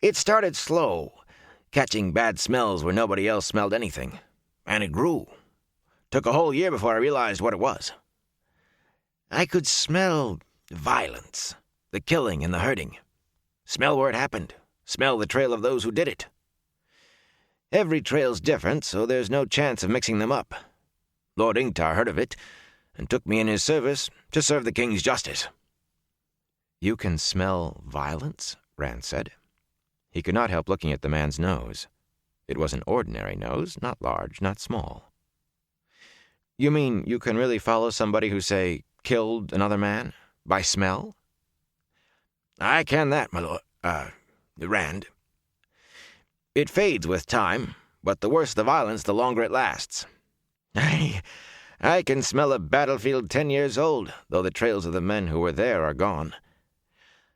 It started slow, catching bad smells where nobody else smelled anything, and it grew. Took a whole year before I realized what it was. I could smell violence, the killing and the hurting. Smell where it happened, smell the trail of those who did it. Every trail's different, so there's no chance of mixing them up. Lord Ingtar heard of it, and took me in his service to serve the king's justice. You can smell violence? Rand said. He could not help looking at the man's nose. It was an ordinary nose, not large, not small. You mean you can really follow somebody who, say, killed another man? By smell? I can that, my lord, Rand. It fades with time, but the worse the violence, the longer it lasts. I can smell a battlefield 10 years old, though the trails of the men who were there are gone.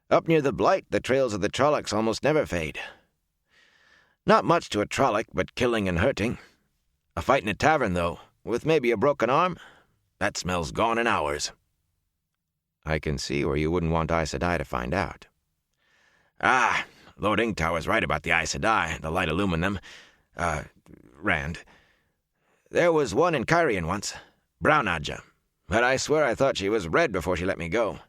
Up near the Blight, the trails of the Trollocs almost never fade. Not much to a Trolloc, but killing and hurting. A fight in a tavern, though, with maybe a broken arm, that smell's gone in hours. I can see where you wouldn't want Aes Sedai to find out. Ah, Lord Ingtar was right about the Aes Sedai, the light illumine them. Rand. There was one in Cairhien once, Brown Adja, but I swear I thought she was red before she let me go.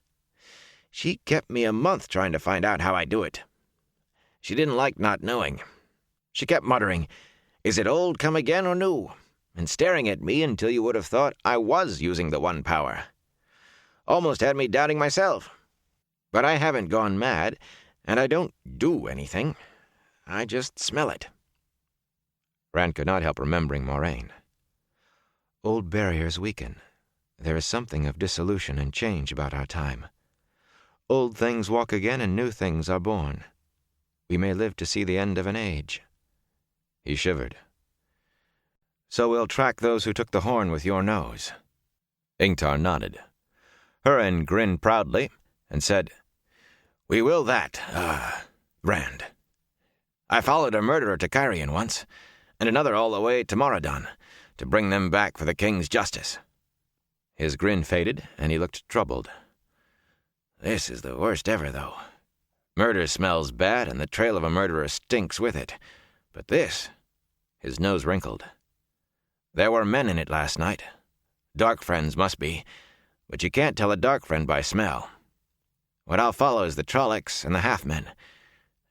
She kept me a month trying to find out how I do it. She didn't like not knowing. She kept muttering, "Is it old come again or new?" and staring at me until you would have thought I was using the one power. Almost had me doubting myself. But I haven't gone mad, and I don't do anything. I just smell it. Rand could not help remembering Moraine. Old barriers weaken. There is something of dissolution and change about our time. Old things walk again and new things are born. We may live to see the end of an age. He shivered. So we'll track those who took the horn with your nose. Ingtar nodded. Hurin grinned proudly and said, We will that, Rand. I followed a murderer to Cairhien once, and another all the way to Moradon, to bring them back for the king's justice. His grin faded, and he looked troubled. This is the worst ever, though. Murder smells bad, and the trail of a murderer stinks with it. But this... His nose wrinkled. There were men in it last night. Dark friends must be, but you can't tell a dark friend by smell. What I'll follow is the Trollocs and the Half-Men,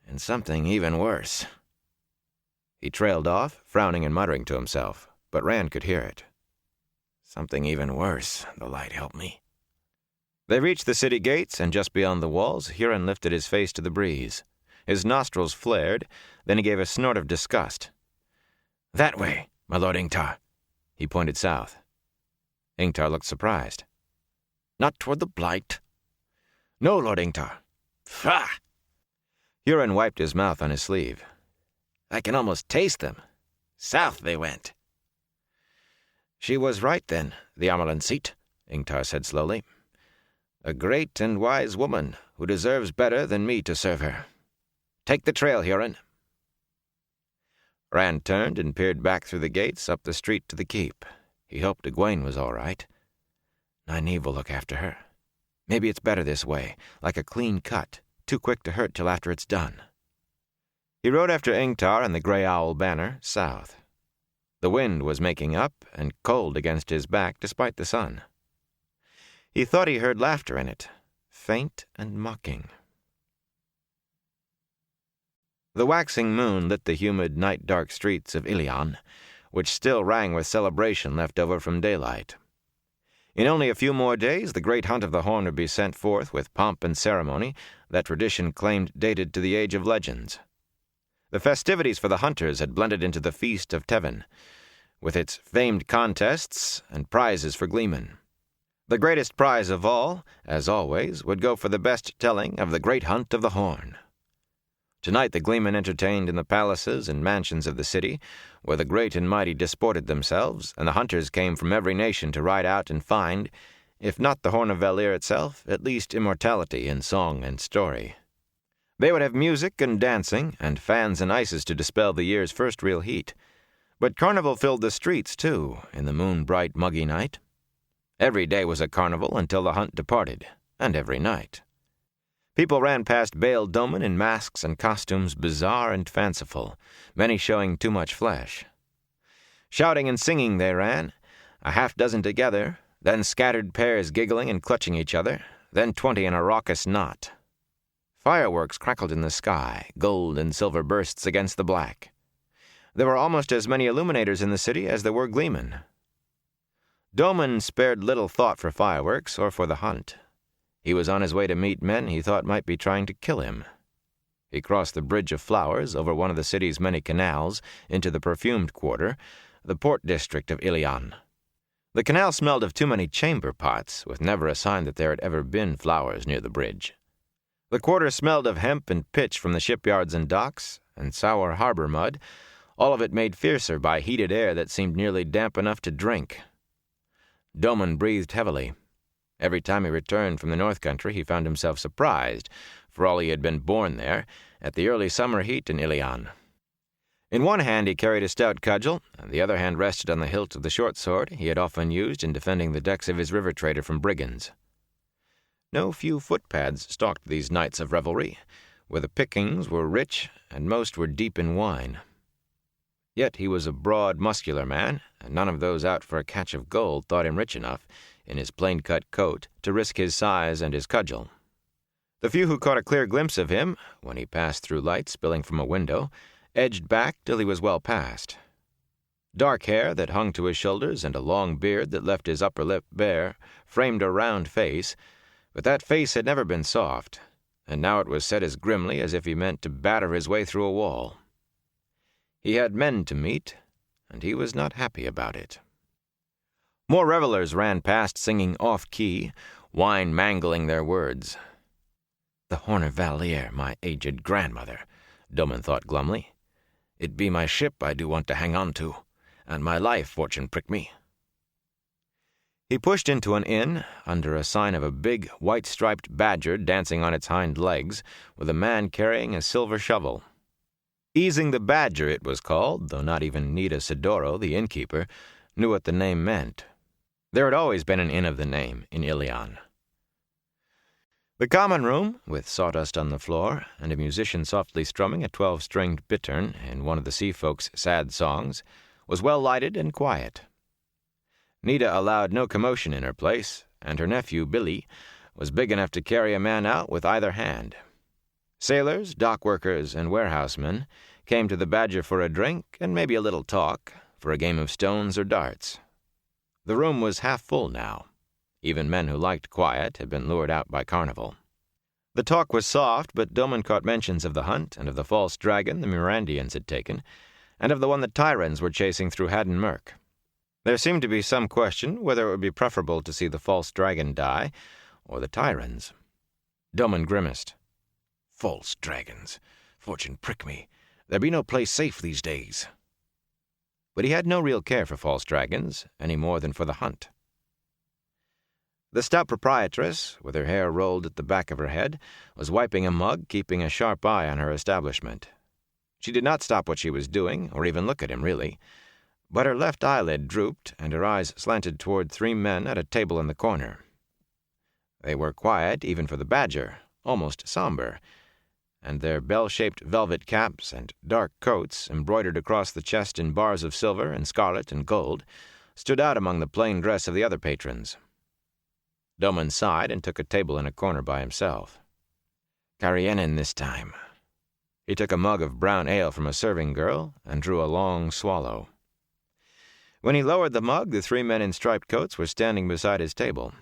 and something even worse. He trailed off, frowning and muttering to himself, but Rand could hear it. Something even worse, the light help me. They reached the city gates, and just beyond the walls, Huron lifted his face to the breeze. His nostrils flared, then he gave a snort of disgust. That way, my lord Ingtar. He pointed south. Ingtar looked surprised. Not toward the Blight? No, Lord Ingtar. Pah! Huron wiped his mouth on his sleeve. I can almost taste them. South they went. She was right, then, the Amyrlin-Seat, Ingtar said slowly. A great and wise woman who deserves better than me to serve her. Take the trail, Huron. Rand turned and peered back through the gates up the street to the keep. He hoped Egwene was all right. Nynaeve will look after her. Maybe it's better this way, like a clean cut, too quick to hurt till after it's done. He rode after Ingtar and the Grey Owl banner south. The wind was making up and cold against his back despite the sun. He thought he heard laughter in it, faint and mocking. The waxing moon lit the humid, night-dark streets of Ilion, which still rang with celebration left over from daylight. In only a few more days, the great hunt of the Horn would be sent forth with pomp and ceremony that tradition claimed dated to the age of legends. The festivities for the hunters had blended into the Feast of Tevin, with its famed contests and prizes for gleemen. The greatest prize of all, as always, would go for the best telling of the great hunt of the Horn. Tonight the gleemen entertained in the palaces and mansions of the city, where the great and mighty disported themselves, and the hunters came from every nation to ride out and find, if not the Horn of Valere itself, at least immortality in song and story. They would have music and dancing, and fans and ices to dispel the year's first real heat. But carnival filled the streets, too, in the moon-bright, muggy night. Every day was a carnival until the hunt departed, and every night. People ran past Baal Doman in masks and costumes bizarre and fanciful, many showing too much flesh. Shouting and singing they ran, a half-dozen together, then scattered pairs giggling and clutching each other, then 20 in a raucous knot. Fireworks crackled in the sky, gold and silver bursts against the black. There were almost as many illuminators in the city as there were gleemen. Doman spared little thought for fireworks or for the hunt. He was on his way to meet men he thought might be trying to kill him. He crossed the Bridge of Flowers over one of the city's many canals into the perfumed quarter, the port district of Ilion. The canal smelled of too many chamber pots, with never a sign that there had ever been flowers near the bridge. The quarter smelled of hemp and pitch from the shipyards and docks, and sour harbor mud, all of it made fiercer by heated air that seemed nearly damp enough to drink. Doman breathed heavily. Every time he returned from the North Country, he found himself surprised, for all he had been born there, at the early summer heat in Ilion. In one hand he carried a stout cudgel, and the other hand rested on the hilt of the short sword he had often used in defending the decks of his river trader from brigands. No few footpads stalked these nights of revelry, where the pickings were rich and most were deep in wine. Yet he was a broad, muscular man, and none of those out for a catch of gold thought him rich enough, in his plain-cut coat, to risk his size and his cudgel. The few who caught a clear glimpse of him, when he passed through light spilling from a window, edged back till he was well past. Dark hair that hung to his shoulders and a long beard that left his upper lip bare framed a round face, but that face had never been soft, and now it was set as grimly as if he meant to batter his way through a wall. He had men to meet, and he was not happy about it. More revelers ran past singing off-key, wine mangling their words. The Horn of Valere, my aged grandmother, Doman thought glumly. It be my ship I do want to hang on to, and my life fortune prick me. He pushed into an inn, under a sign of a big, white-striped badger dancing on its hind legs, with a man carrying a silver shovel. Easing the Badger, it was called, though not even Nita Sidoro, the innkeeper, knew what the name meant. There had always been an inn of the name in Ilion. The common room, with sawdust on the floor, and a musician softly strumming a 12-stringed bittern in one of the sea folks' sad songs, was well lighted and quiet. Nita allowed no commotion in her place, and her nephew, Billy, was big enough to carry a man out with either hand. Sailors, dock workers, and warehousemen came to the Badger for a drink and maybe a little talk, for a game of stones or darts. The room was half full now. Even men who liked quiet had been lured out by carnival. The talk was soft, but Doman caught mentions of the hunt and of the false dragon the Mirandians had taken, and of the one the Tyrans were chasing through Haddon Merk. There seemed to be some question whether it would be preferable to see the false dragon die or the Tyrans. Doman grimaced. False dragons. Fortune prick me. There be no place safe these days. But he had no real care for false dragons, any more than for the hunt. The stout proprietress, with her hair rolled at the back of her head, was wiping a mug, keeping a sharp eye on her establishment. She did not stop what she was doing, or even look at him, really, but her left eyelid drooped, and her eyes slanted toward 3 men at a table in the corner. They were quiet, even for the Badger, almost somber, and their bell-shaped velvet caps and dark coats, embroidered across the chest in bars of silver and scarlet and gold, stood out among the plain dress of the other patrons. Doman sighed and took a table in a corner by himself. Carrienin this time. He took a mug of brown ale from a serving girl and drew a long swallow. When he lowered the mug, the 3 men in striped coats were standing beside his table.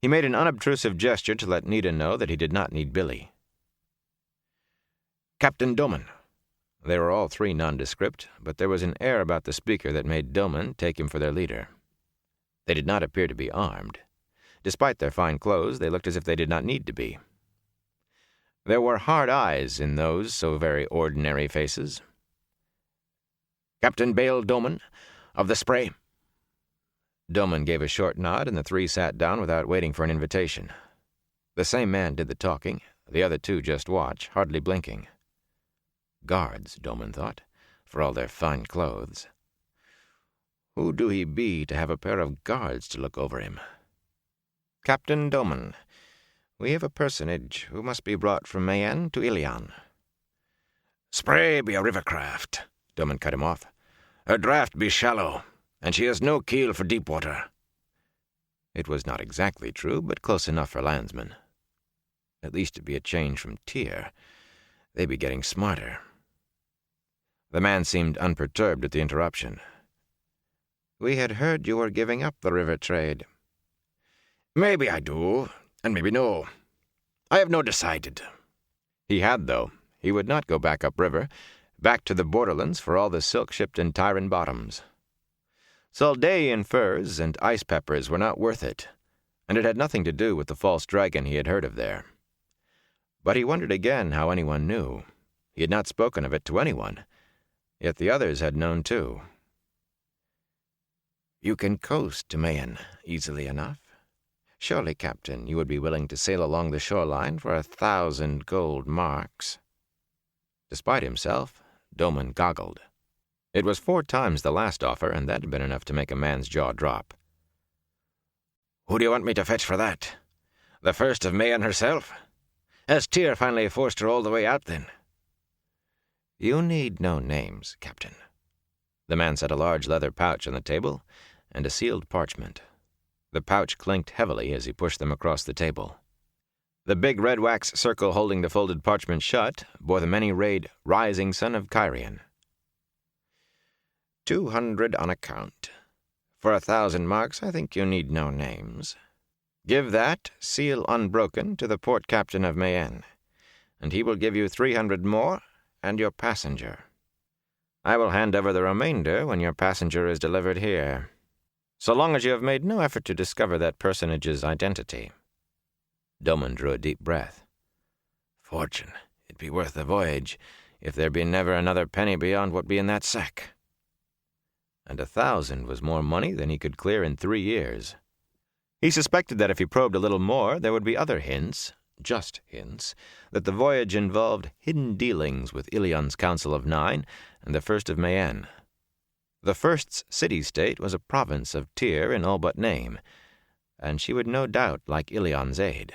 He made an unobtrusive gesture to let Nita know that he did not need Billy. Captain Doman. They were all 3 nondescript, but there was an air about the speaker that made Doman take him for their leader. They did not appear to be armed. Despite their fine clothes, they looked as if they did not need to be. There were hard eyes in those so very ordinary faces. Captain Bale Doman, of the Spray. Doman gave a short nod, and the 3 sat down without waiting for an invitation. The same man did the talking, the other 2 just watched, hardly blinking. Guards, Doman thought, for all their fine clothes. Who do he be to have a pair of guards to look over him? Captain Doman, we have a personage who must be brought from Mayenne to Ilion. Spray be a river craft, Doman cut him off. Her draft be shallow, and she has no keel for deep water. It was not exactly true, but close enough for landsmen. At least it'd be a change from Tyr. They'd be getting smarter. The man seemed unperturbed at the interruption. We had heard you were giving up the river trade. Maybe I do, and maybe no. I have no decided. He had, though. He would not go back upriver, back to the borderlands for all the silk shipped in Tyran bottoms. Soldaean furs and ice peppers were not worth it, and it had nothing to do with the false dragon he had heard of there. But he wondered again how anyone knew. He had not spoken of it to anyone, yet the others had known too. You can coast to Mayenne easily enough. Surely, Captain, you would be willing to sail along the shoreline for 1,000 gold marks. Despite himself, Doman goggled. It was 4 times the last offer, and that had been enough to make a man's jaw drop. Who do you want me to fetch for that? The first of Mayenne herself? Has Tyr finally forced her all the way out, then? You need no names, Captain. The man set a large leather pouch on the table and a sealed parchment. The pouch clinked heavily as he pushed them across the table. The big red wax circle holding the folded parchment shut bore the many-rayed Rising Sun of Cairhien. 200 on account. For 1,000 marks, I think you need no names. Give that, seal unbroken, to the port captain of Mayenne, and he will give you 300 more and your passenger. I will hand over the remainder when your passenger is delivered here, so long as you have made no effort to discover that personage's identity. Doman drew a deep breath. Fortune, it'd be worth the voyage, if there be never another penny beyond what be in that sack. And 1,000 was more money than he could clear in 3 years. He suspected that if he probed a little more, there would be other hints, just hints, that the voyage involved hidden dealings with Ilion's Council of 9 and the First of Mayenne. The first city-state was a province of Tyr in all but name, and she would no doubt like Ilion's aid.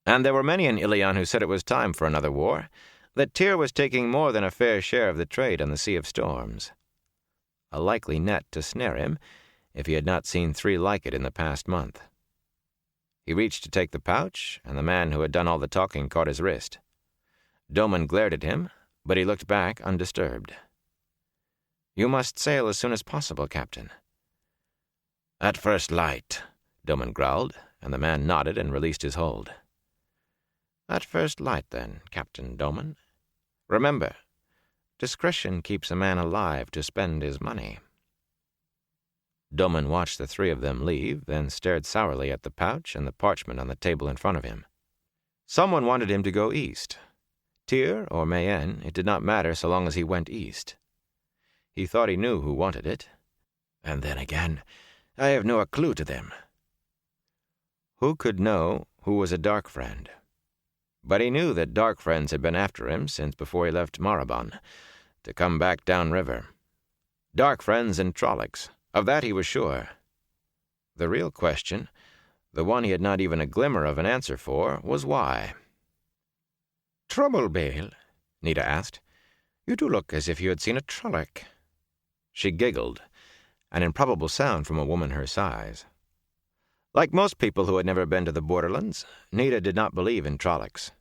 And there were many in Ilion who said it was time for another war, that Tyr was taking more than a fair share of the trade on the Sea of Storms. A likely net to snare him, if he had not seen 3 like it in the past month. He reached to take the pouch, and the man who had done all the talking caught his wrist. Doman glared at him, but he looked back undisturbed. "You must sail as soon as possible, Captain." "At first light," Doman growled, and the man nodded and released his hold. "At first light, then, Captain Doman. Remember, discretion keeps a man alive to spend his money." Doman watched the 3 of them leave, then stared sourly at the pouch and the parchment on the table in front of him. Someone wanted him to go east. Tyr or Mayenne, it did not matter so long as he went east. He thought he knew who wanted it. And then again, I have no clue to them. Who could know who was a dark friend? But he knew that dark friends had been after him since before he left Maribon, to come back downriver. Dark friends and Trollocs, of that he was sure. The real question, the one he had not even a glimmer of an answer for, was why. "Trouble, Bale?" Nita asked. "You do look as if you had seen a Trolloc." She giggled, an improbable sound from a woman her size. Like most people who had never been to the borderlands, Nita did not believe in Trollocs.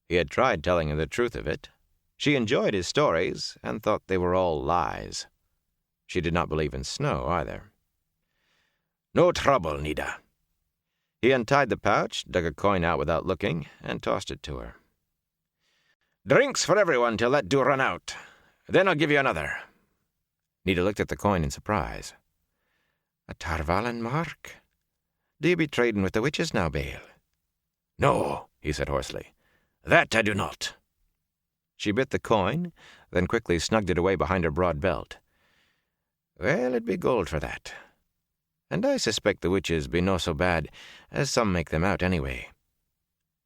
He had tried telling her the truth of it. She enjoyed his stories and thought they were all lies. She did not believe in snow, either. "No trouble, Nita." He untied the pouch, dug a coin out without looking, and tossed it to her. "Drinks for everyone till that do run out. Then I'll give you another." Nita looked at the coin in surprise. "A Tarvalin mark? Do you be trading with the witches now, Bale?" "No," he said hoarsely. "That I do not." She bit the coin, then quickly snugged it away behind her broad belt. "Well, it be gold for that. And I suspect the witches be no so bad as some make them out anyway.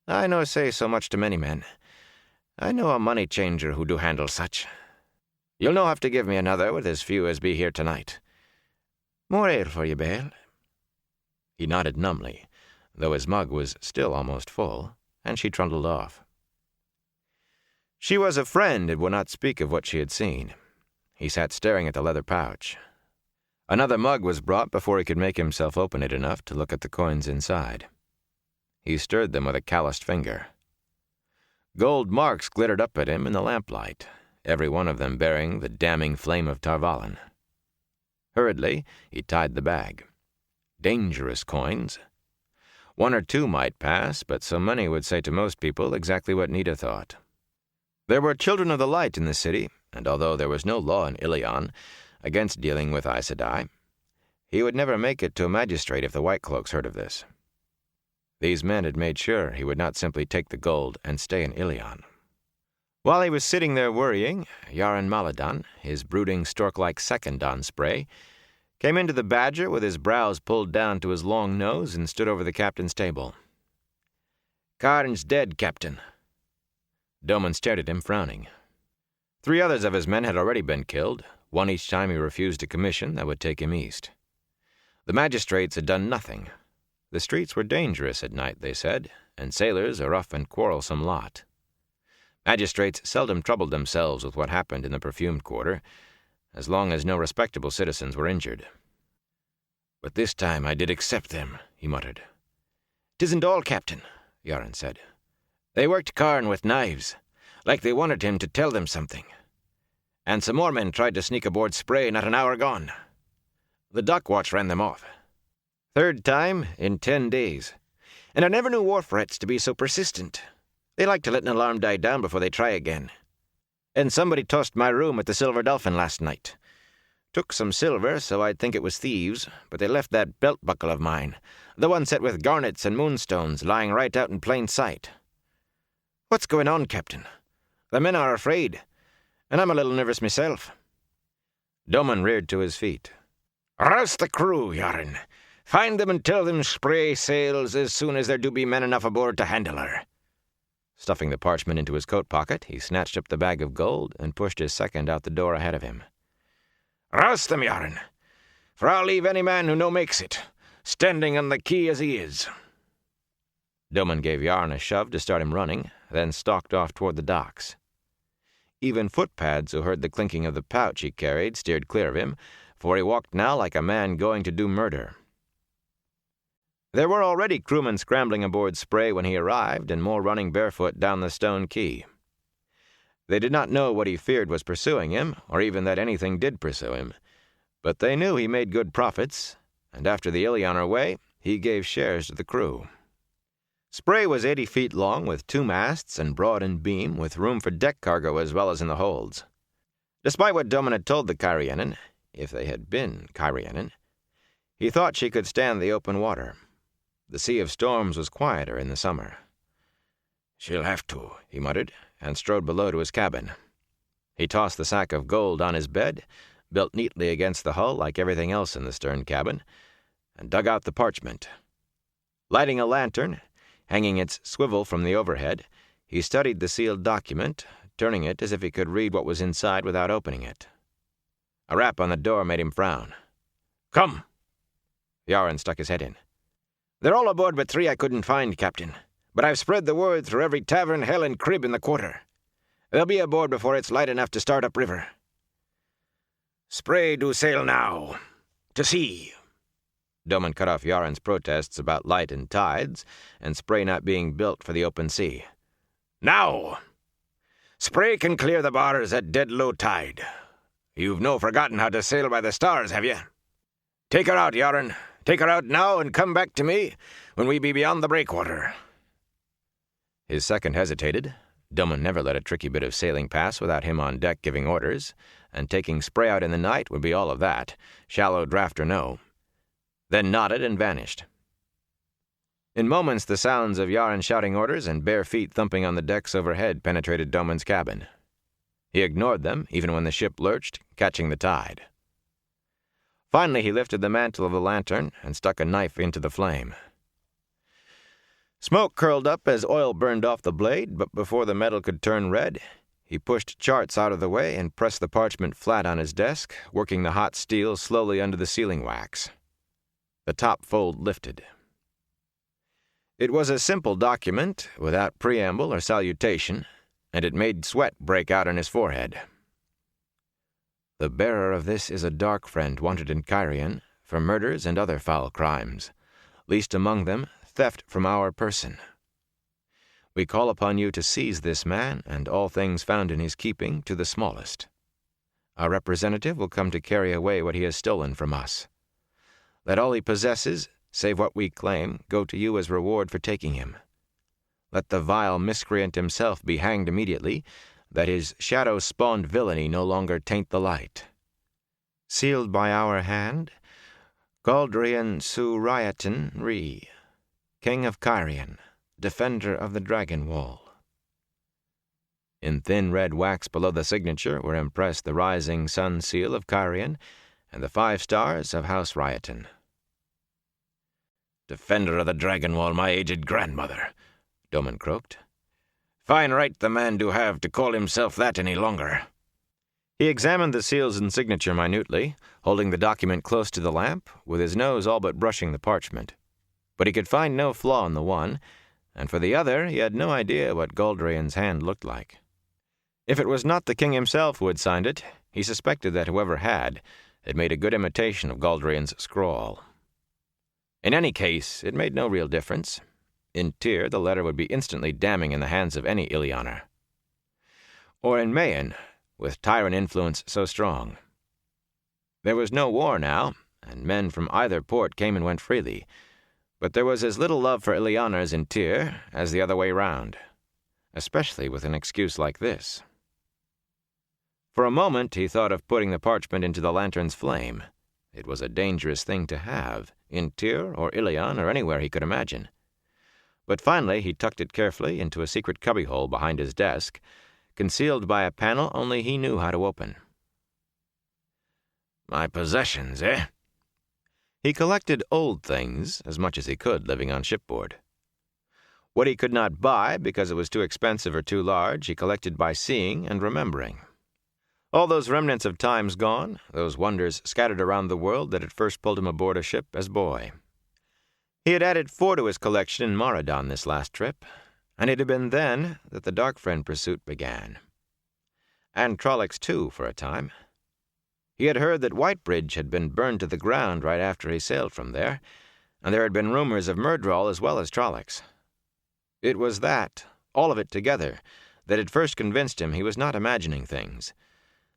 I no say so much to many men. I know a money changer who do handle such. You'll no have to give me another with as few as be here tonight. More ale for you, Bale." He nodded numbly, though his mug was still almost full, and she trundled off. She was a friend and would not speak of what she had seen. He sat staring at the leather pouch. Another mug was brought before he could make himself open it enough to look at the coins inside. He stirred them with a calloused finger. Gold marks glittered up at him in the lamplight, every one of them bearing the damning flame of Tarvalin. Hurriedly, he tied the bag. Dangerous coins. 1 or 2 might pass, but so many would say to most people exactly what Nita thought. There were children of the light in the city, and although there was no law in Ilion against dealing with Aes Sedai, he would never make it to a magistrate if the White Cloaks heard of this. These men had made sure he would not simply take the gold and stay in Ilion. While he was sitting there worrying, Yaron Maladan, his brooding stork-like second on spray, came into the Badger with his brows pulled down to his long nose and stood over the captain's table. "Karn's dead, Captain." Doman stared at him, frowning. 3 others of his men had already been killed, 1 each time he refused a commission that would take him east. The magistrates had done nothing. The streets were dangerous at night, they said, and sailors a rough and quarrelsome lot. Magistrates seldom troubled themselves with what happened in the perfumed quarter, as long as no respectable citizens were injured. "But this time I did accept them," he muttered. "'Tisn't all, Captain," Yaron said. "They worked Karn with knives, like they wanted him to tell them something. And some more men tried to sneak aboard Spray not an hour gone. The dock watch ran them off. 3rd time in 10 days. And I never knew wharf rats to be so persistent. They like to let an alarm die down before they try again. And somebody tossed my room at the Silver Dolphin last night. Took some silver, so I'd think it was thieves, but they left that belt buckle of mine, the one set with garnets and moonstones, lying right out in plain sight. What's going on, Captain? The men are afraid, and I'm a little nervous myself." Doman reared to his feet. "Rouse the crew, Yaron. Find them and tell them Spray sails as soon as there do be men enough aboard to handle her." Stuffing the parchment into his coat pocket, he snatched up the bag of gold and pushed his second out the door ahead of him. Rouse them, Yarn, for I'll leave any man who no makes it, standing on the quay as he is." Doman gave Yarn a shove to start him running, then stalked off toward the docks. Even footpads who heard the clinking of the pouch he carried steered clear of him, for he walked now like a man going to do murder. There were already crewmen scrambling aboard Spray when he arrived, and more running barefoot down the stone quay. They did not know what he feared was pursuing him, or even that anything did pursue him, but they knew he made good profits, and after the Ilianer way, he gave shares to the crew. Spray was 80 feet long, with 2 masts and broad in beam, with room for deck cargo as well as in the holds. Despite what Doman had told the Cairienin, if they had been Cairienin, he thought she could stand the open water. The Sea of Storms was quieter in the summer. "She'll have to," he muttered, and strode below to his cabin. He tossed the sack of gold on his bed, built neatly against the hull like everything else in the stern cabin, and dug out the parchment. Lighting a lantern, hanging its swivel from the overhead, he studied the sealed document, turning it as if he could read what was inside without opening it. A rap on the door made him frown. "Come!" Yarn stuck his head in. "They're all aboard but 3 I couldn't find, Captain. But I've spread the word through every tavern, hell, and crib in the quarter. They'll be aboard before it's light enough to start upriver. Spray do sail now. To sea." Doman cut off Yaren's protests about light and tides, and Spray not being built for the open sea. "Now! Spray can clear the bars at dead low tide. You've no forgotten how to sail by the stars, have you? Take her out, Yaren. Take her out now and come back to me when we be beyond the breakwater." His second hesitated. Doman never let a tricky bit of sailing pass without him on deck giving orders, and taking Spray out in the night would be all of that, shallow draft or no. Then nodded and vanished. In moments the sounds of Yaren shouting orders and bare feet thumping on the decks overhead penetrated Doman's cabin. He ignored them, even when the ship lurched, catching the tide. Finally he lifted the mantle of the lantern and stuck a knife into the flame. Smoke curled up as oil burned off the blade, but before the metal could turn red, he pushed charts out of the way and pressed the parchment flat on his desk, working the hot steel slowly under the sealing wax. The top fold lifted. It was a simple document, without preamble or salutation, and it made sweat break out on his forehead. "The bearer of this is a dark friend wanted in Cairien for murders and other foul crimes, least among them theft from our person. We call upon you to seize this man and all things found in his keeping to the smallest. Our representative will come to carry away what he has stolen from us. Let all he possesses, save what we claim, go to you as reward for taking him. Let the vile miscreant himself be hanged immediately, that his shadow-spawned villainy no longer taint the light. Sealed by our hand, Galdrian Su-Ryatin Ree, King of Cairien, defender of the Dragon Wall." In thin red wax below the signature were impressed the rising sun seal of Cairien and the 5 stars of House Ryatin. "Defender of the Dragon Wall, my aged grandmother," Doman croaked. "Fine right the man do have to call himself that any longer." He examined the seals and signature minutely, holding the document close to the lamp, with his nose all but brushing the parchment. But he could find no flaw in the one, and for the other he had no idea what Galdrian's hand looked like. If it was not the king himself who had signed it, he suspected that whoever had made a good imitation of Galdrian's scrawl. In any case, it made no real difference. In Tyr, the letter would be instantly damning in the hands of any Ilianer. Or in Mayen, with tyrant influence so strong. There was no war now, and men from either port came and went freely, but there was as little love for Ilianers in Tyr as the other way round, especially with an excuse like this. For a moment he thought of putting the parchment into the lantern's flame. It was a dangerous thing to have, in Tyr or Ilion or anywhere he could imagine. But finally he tucked it carefully into a secret cubbyhole behind his desk, concealed by a panel only he knew how to open. "My possessions, eh?" He collected old things, as much as he could living on shipboard. What he could not buy because it was too expensive or too large, he collected by seeing and remembering. All those remnants of times gone, those wonders scattered around the world that had first pulled him aboard a ship as boy. He had added 4 to his collection in Maradan this last trip, and it had been then that the Dark Friend pursuit began. And Trollocs, too, for a time. He had heard that Whitebridge had been burned to the ground right after he sailed from there, and there had been rumors of Myrddraal as well as Trollocs. It was that, all of it together, that had first convinced him he was not imagining things,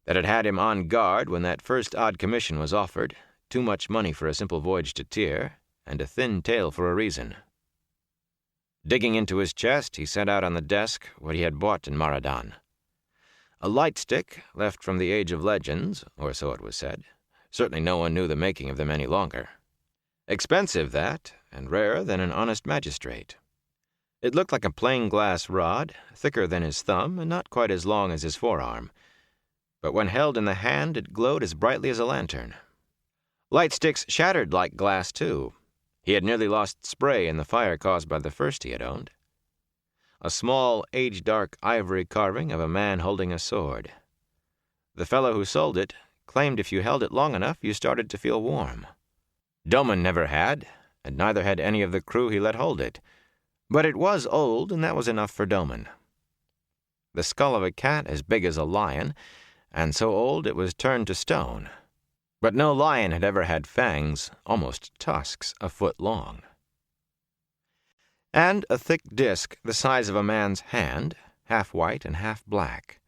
that had had him on guard when that first odd commission was offered, too much money for a simple voyage to Tyr, and a thin tale for a reason. Digging into his chest, he set out on the desk what he had bought in Maradan. A light stick, left from the Age of Legends, or so it was said. Certainly no one knew the making of them any longer. Expensive, that, and rarer than an honest magistrate. It looked like a plain glass rod, thicker than his thumb and not quite as long as his forearm. But when held in the hand, it glowed as brightly as a lantern. Light sticks shattered like glass, too. He had nearly lost spray in the fire caused by the first he had owned. A small, age-dark ivory carving of a man holding a sword. The fellow who sold it claimed if you held it long enough, you started to feel warm. Domon never had, and neither had any of the crew he let hold it. But it was old, and that was enough for Domon. The skull of a cat as big as a lion, and so old it was turned to stone. But no lion had ever had fangs, almost tusks, a foot long. And a thick disk the size of a man's hand, half white and half black.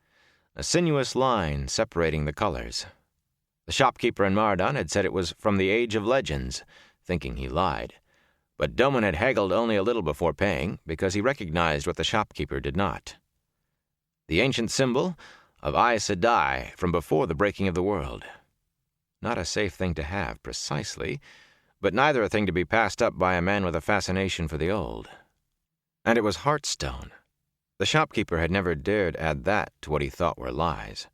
A sinuous line separating the colors. The shopkeeper in Maradan had said it was from the Age of Legends, thinking he lied. But Domon had haggled only a little before paying, because he recognized what the shopkeeper did not. The ancient symbol of Aes Sedai from before the breaking of the world. Not a safe thing to have, precisely, but neither a thing to be passed up by a man with a fascination for the old. And it was Heartstone. The shopkeeper had never dared add that to what he thought were lies.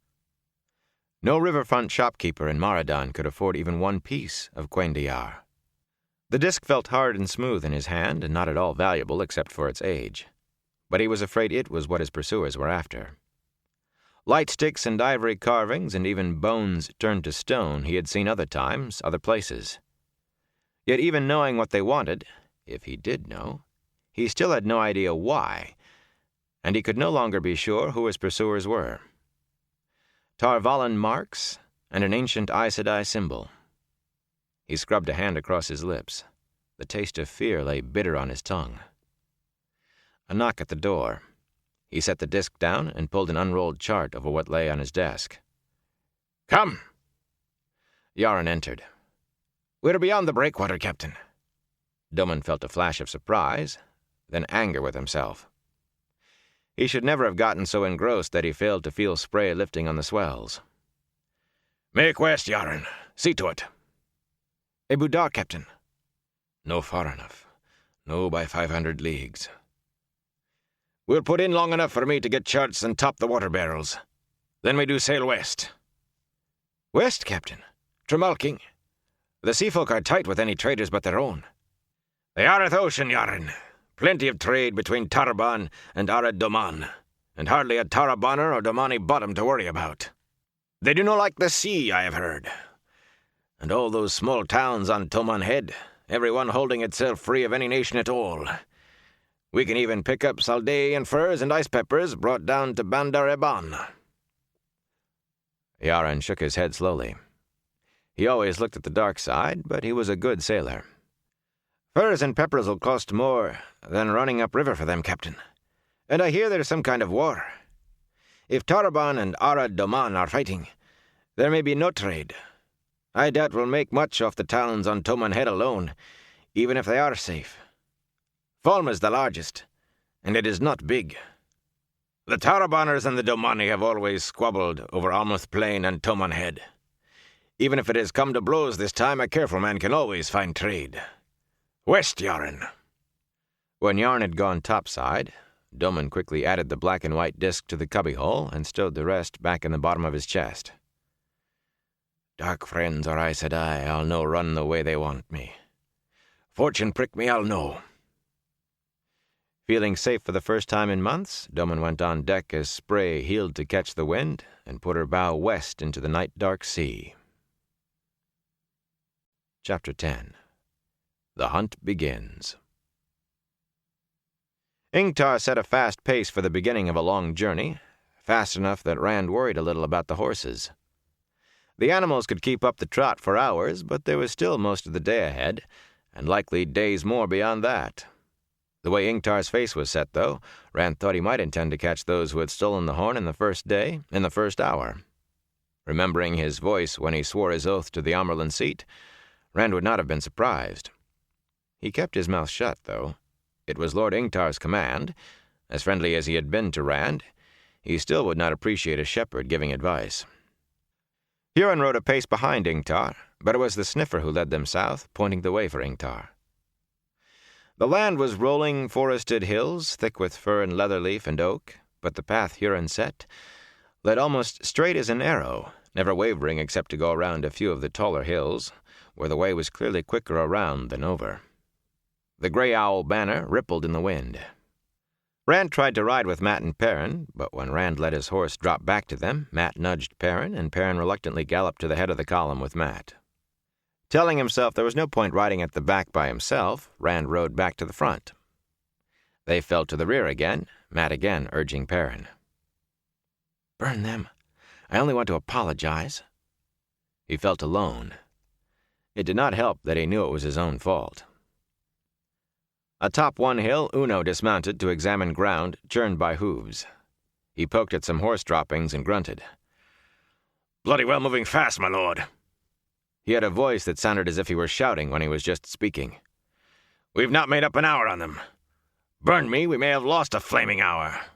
No riverfront shopkeeper in Maradan could afford even 1 piece of Cuendillar. The disc felt hard and smooth in his hand, and not at all valuable except for its age. But he was afraid it was what his pursuers were after. Light sticks and ivory carvings and even bones turned to stone he had seen other times, other places. Yet even knowing what they wanted, if he did know, he still had no idea why, and he could no longer be sure who his pursuers were. Tar Valon marks and an ancient Aes Sedai symbol. He scrubbed a hand across his lips. The taste of fear lay bitter on his tongue. A knock at the door. He set the disc down and pulled an unrolled chart over what lay on his desk. "Come!" Yaran entered. "We're beyond the breakwater, Captain." Domon felt a flash of surprise, then anger with himself. He should never have gotten so engrossed that he failed to feel spray lifting on the swells. "Make west, Yaran. See to it." "Ebou Dar, Captain." "No far enough. No by 500 leagues." "We'll put in long enough for me to get charts and top the water barrels. Then we do sail west." "West, Captain? Tremalking? The sea folk are tight with any traders but their own." "They are at ocean, Yaran. Plenty of trade between Tarban and Arad Doman, and hardly a Tarabaner or Domani bottom to worry about. They do not like the sea, I have heard. And all those small towns on Toman Head, every one holding itself free of any nation at all. We can even pick up Saldaean furs and ice peppers brought down to Bandar Eban." Yaran shook his head slowly. He always looked at the dark side, but he was a good sailor. "Furs and peppers will cost more than running upriver for them, Captain. And I hear there's some kind of war. If Taraban and Arad Doman are fighting, there may be no trade. I doubt we'll make much off the towns on Toman Head alone, even if they are safe. Falm is the largest, and it is not big. The Tarabaners and the Domani have always squabbled over Almuth Plain and Toman Head. Even if it has come to blows this time, a careful man can always find trade. West, Yaran." When Yarn had gone topside, Domon quickly added the black and white disc to the cubbyhole and stowed the rest back in the bottom of his chest. "Dark friends or Aes Sedai, I'll no run the way they want me. Fortune prick me, I'll know. Feeling safe for the first time in months, Doman went on deck as Spray heeled to catch the wind and put her bow west into the night-dark sea. Chapter 10. The Hunt Begins. Ingtar set a fast pace for the beginning of a long journey, fast enough that Rand worried a little about the horses. The animals could keep up the trot for hours, but there was still most of the day ahead, and likely days more beyond that. The way Ingtar's face was set, though, Rand thought he might intend to catch those who had stolen the horn in the first day, in the first hour. Remembering his voice when he swore his oath to the Amerlin seat, Rand would not have been surprised. He kept his mouth shut, though. It was Lord Ingtar's command. As friendly as he had been to Rand, he still would not appreciate a shepherd giving advice. Huron rode a pace behind Ingtar, but it was the sniffer who led them south, pointing the way for Ingtar. The land was rolling, forested hills, thick with fir and leatherleaf and oak, but the path Huron set led almost straight as an arrow, never wavering except to go around a few of the taller hills, where the way was clearly quicker around than over. The gray owl banner rippled in the wind. Rand tried to ride with Mat and Perrin, but when Rand let his horse drop back to them, Mat nudged Perrin, and Perrin reluctantly galloped to the head of the column with Mat. Telling himself there was no point riding at the back by himself, Rand rode back to the front. They fell to the rear again, Mat again urging Perrin. "Burn them. I only want to apologize." He felt alone. It did not help that he knew it was his own fault. Atop one hill, Uno dismounted to examine ground churned by hooves. He poked at some horse droppings and grunted. "Bloody well moving fast, my lord." He had a voice that sounded as if he were shouting when he was just speaking. "We've not made up an hour on them. Burn me, we may have lost a flaming hour.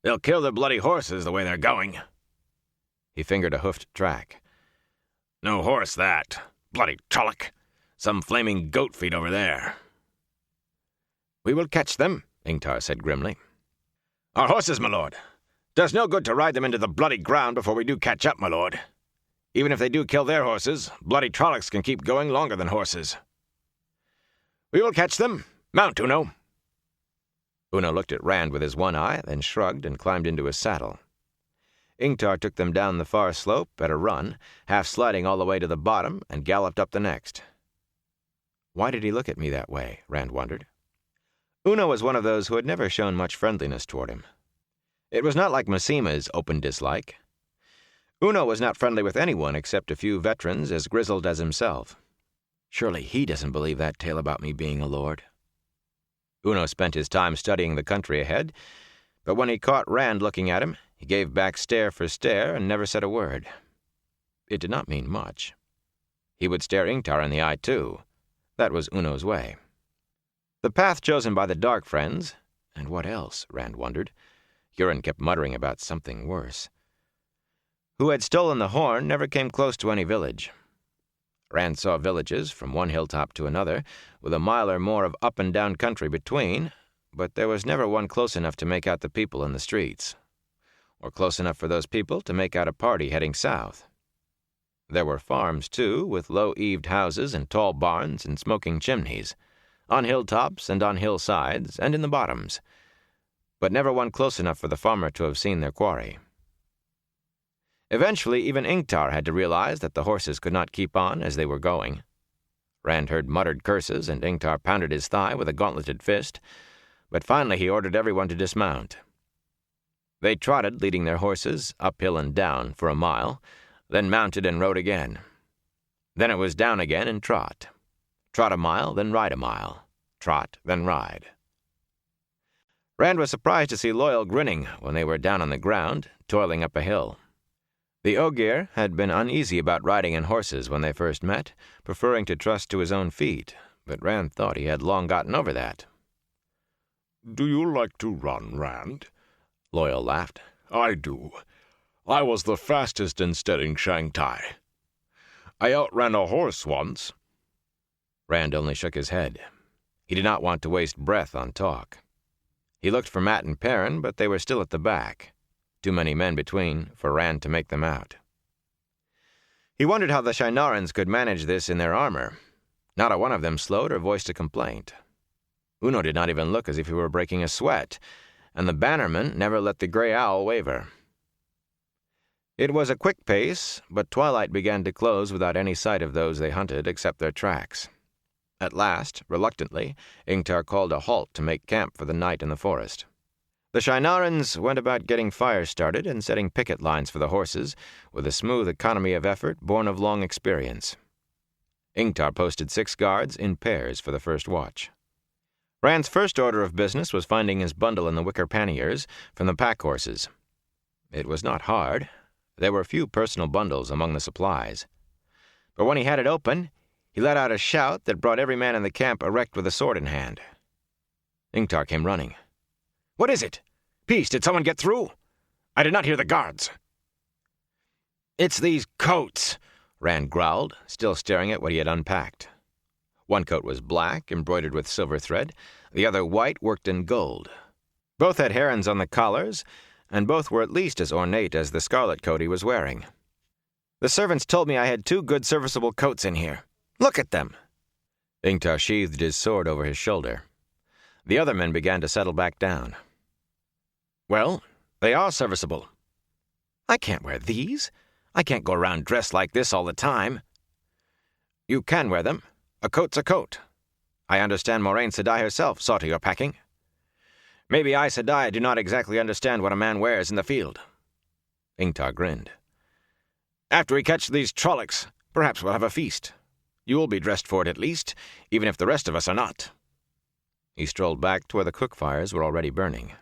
They'll kill their bloody horses the way they're going." He fingered a hoofed track. "No horse, that. Bloody Trolloc. Some flaming goat feet over there." "We will catch them," Ingtar said grimly. "Our horses, my lord. Does no good to ride them into the bloody ground before we do catch up, my lord. Even if they do kill their horses, bloody Trollocs can keep going longer than horses." "We will catch them. Mount, Uno." Uno looked at Rand with his one eye, then shrugged and climbed into his saddle. Ingtar took them down the far slope at a run, half sliding all the way to the bottom, and galloped up the next. Why did he look at me that way? Rand wondered. Uno was one of those who had never shown much friendliness toward him. It was not like Massima's open dislike. Uno was not friendly with anyone except a few veterans as grizzled as himself. Surely he doesn't believe that tale about me being a lord. Uno spent his time studying the country ahead, but when he caught Rand looking at him, he gave back stare for stare and never said a word. It did not mean much. He would stare Ingtar in the eye, too. That was Uno's way. The path chosen by the Dark Friends, and what else, Rand wondered. Huron kept muttering about something worse. Who had stolen the horn never came close to any village. Rand saw villages from one hilltop to another, with a mile or more of up and down country between, but there was never one close enough to make out the people in the streets, or close enough for those people to make out a party heading south. There were farms, too, with low-eaved houses and tall barns and smoking chimneys, on hilltops and on hillsides and in the bottoms, but never one close enough for the farmer to have seen their quarry. Eventually, even Ingtar had to realize that the horses could not keep on as they were going. Rand heard muttered curses, and Ingtar pounded his thigh with a gauntleted fist, but finally he ordered everyone to dismount. They trotted, leading their horses, uphill and down, for a mile, then mounted and rode again. Then it was down again and trot. Trot a mile, then ride a mile. Trot, then ride. Rand was surprised to see Loyal grinning when they were down on the ground, toiling up a hill. The Ogier had been uneasy about riding in horses when they first met, preferring to trust to his own feet, but Rand thought he had long gotten over that. "Do you like to run, Rand?" Loyal laughed. "I do. I was the fastest in steading Shanghai. I outran a horse once." Rand only shook his head. He did not want to waste breath on talk. He looked for Mat and Perrin, but they were still at the back. Too many men between for Rand to make them out. He wondered how the Shienarans could manage this in their armor. Not a one of them slowed or voiced a complaint. Uno did not even look as if he were breaking a sweat, and the bannerman never let the gray owl waver. It was a quick pace, but twilight began to close without any sight of those they hunted except their tracks. At last, reluctantly, Ingtar called a halt to make camp for the night in the forest. The Shienarans went about getting fires started and setting picket lines for the horses, with a smooth economy of effort born of long experience. Ingtar posted 6 guards in pairs for the first watch. Rand's first order of business was finding his bundle in the wicker panniers from the pack horses. It was not hard. There were few personal bundles among the supplies. But when he had it open, he let out a shout that brought every man in the camp erect with a sword in hand. Ingtar came running. "What is it? Peace, did someone get through? I did not hear the guards." "It's these coats," Rand growled, still staring at what he had unpacked. One coat was black, embroidered with silver thread, the other white, worked in gold. Both had herons on the collars, and both were at least as ornate as the scarlet coat he was wearing. "The servants told me I had 2 good serviceable coats in here. Look at them." Ingtar sheathed his sword over his shoulder. The other men began to settle back down. "Well, they are serviceable." "I can't wear these. I can't go around dressed like this all the time." "You can wear them. A coat's a coat. I understand Moraine Sedai herself saw to your packing. Maybe I, Sedai, do not exactly understand what a man wears in the field." Ingtar grinned. "After we catch these Trollocs, perhaps we'll have a feast. You will be dressed for it at least, even if the rest of us are not." He strolled back to where the cook fires were already burning.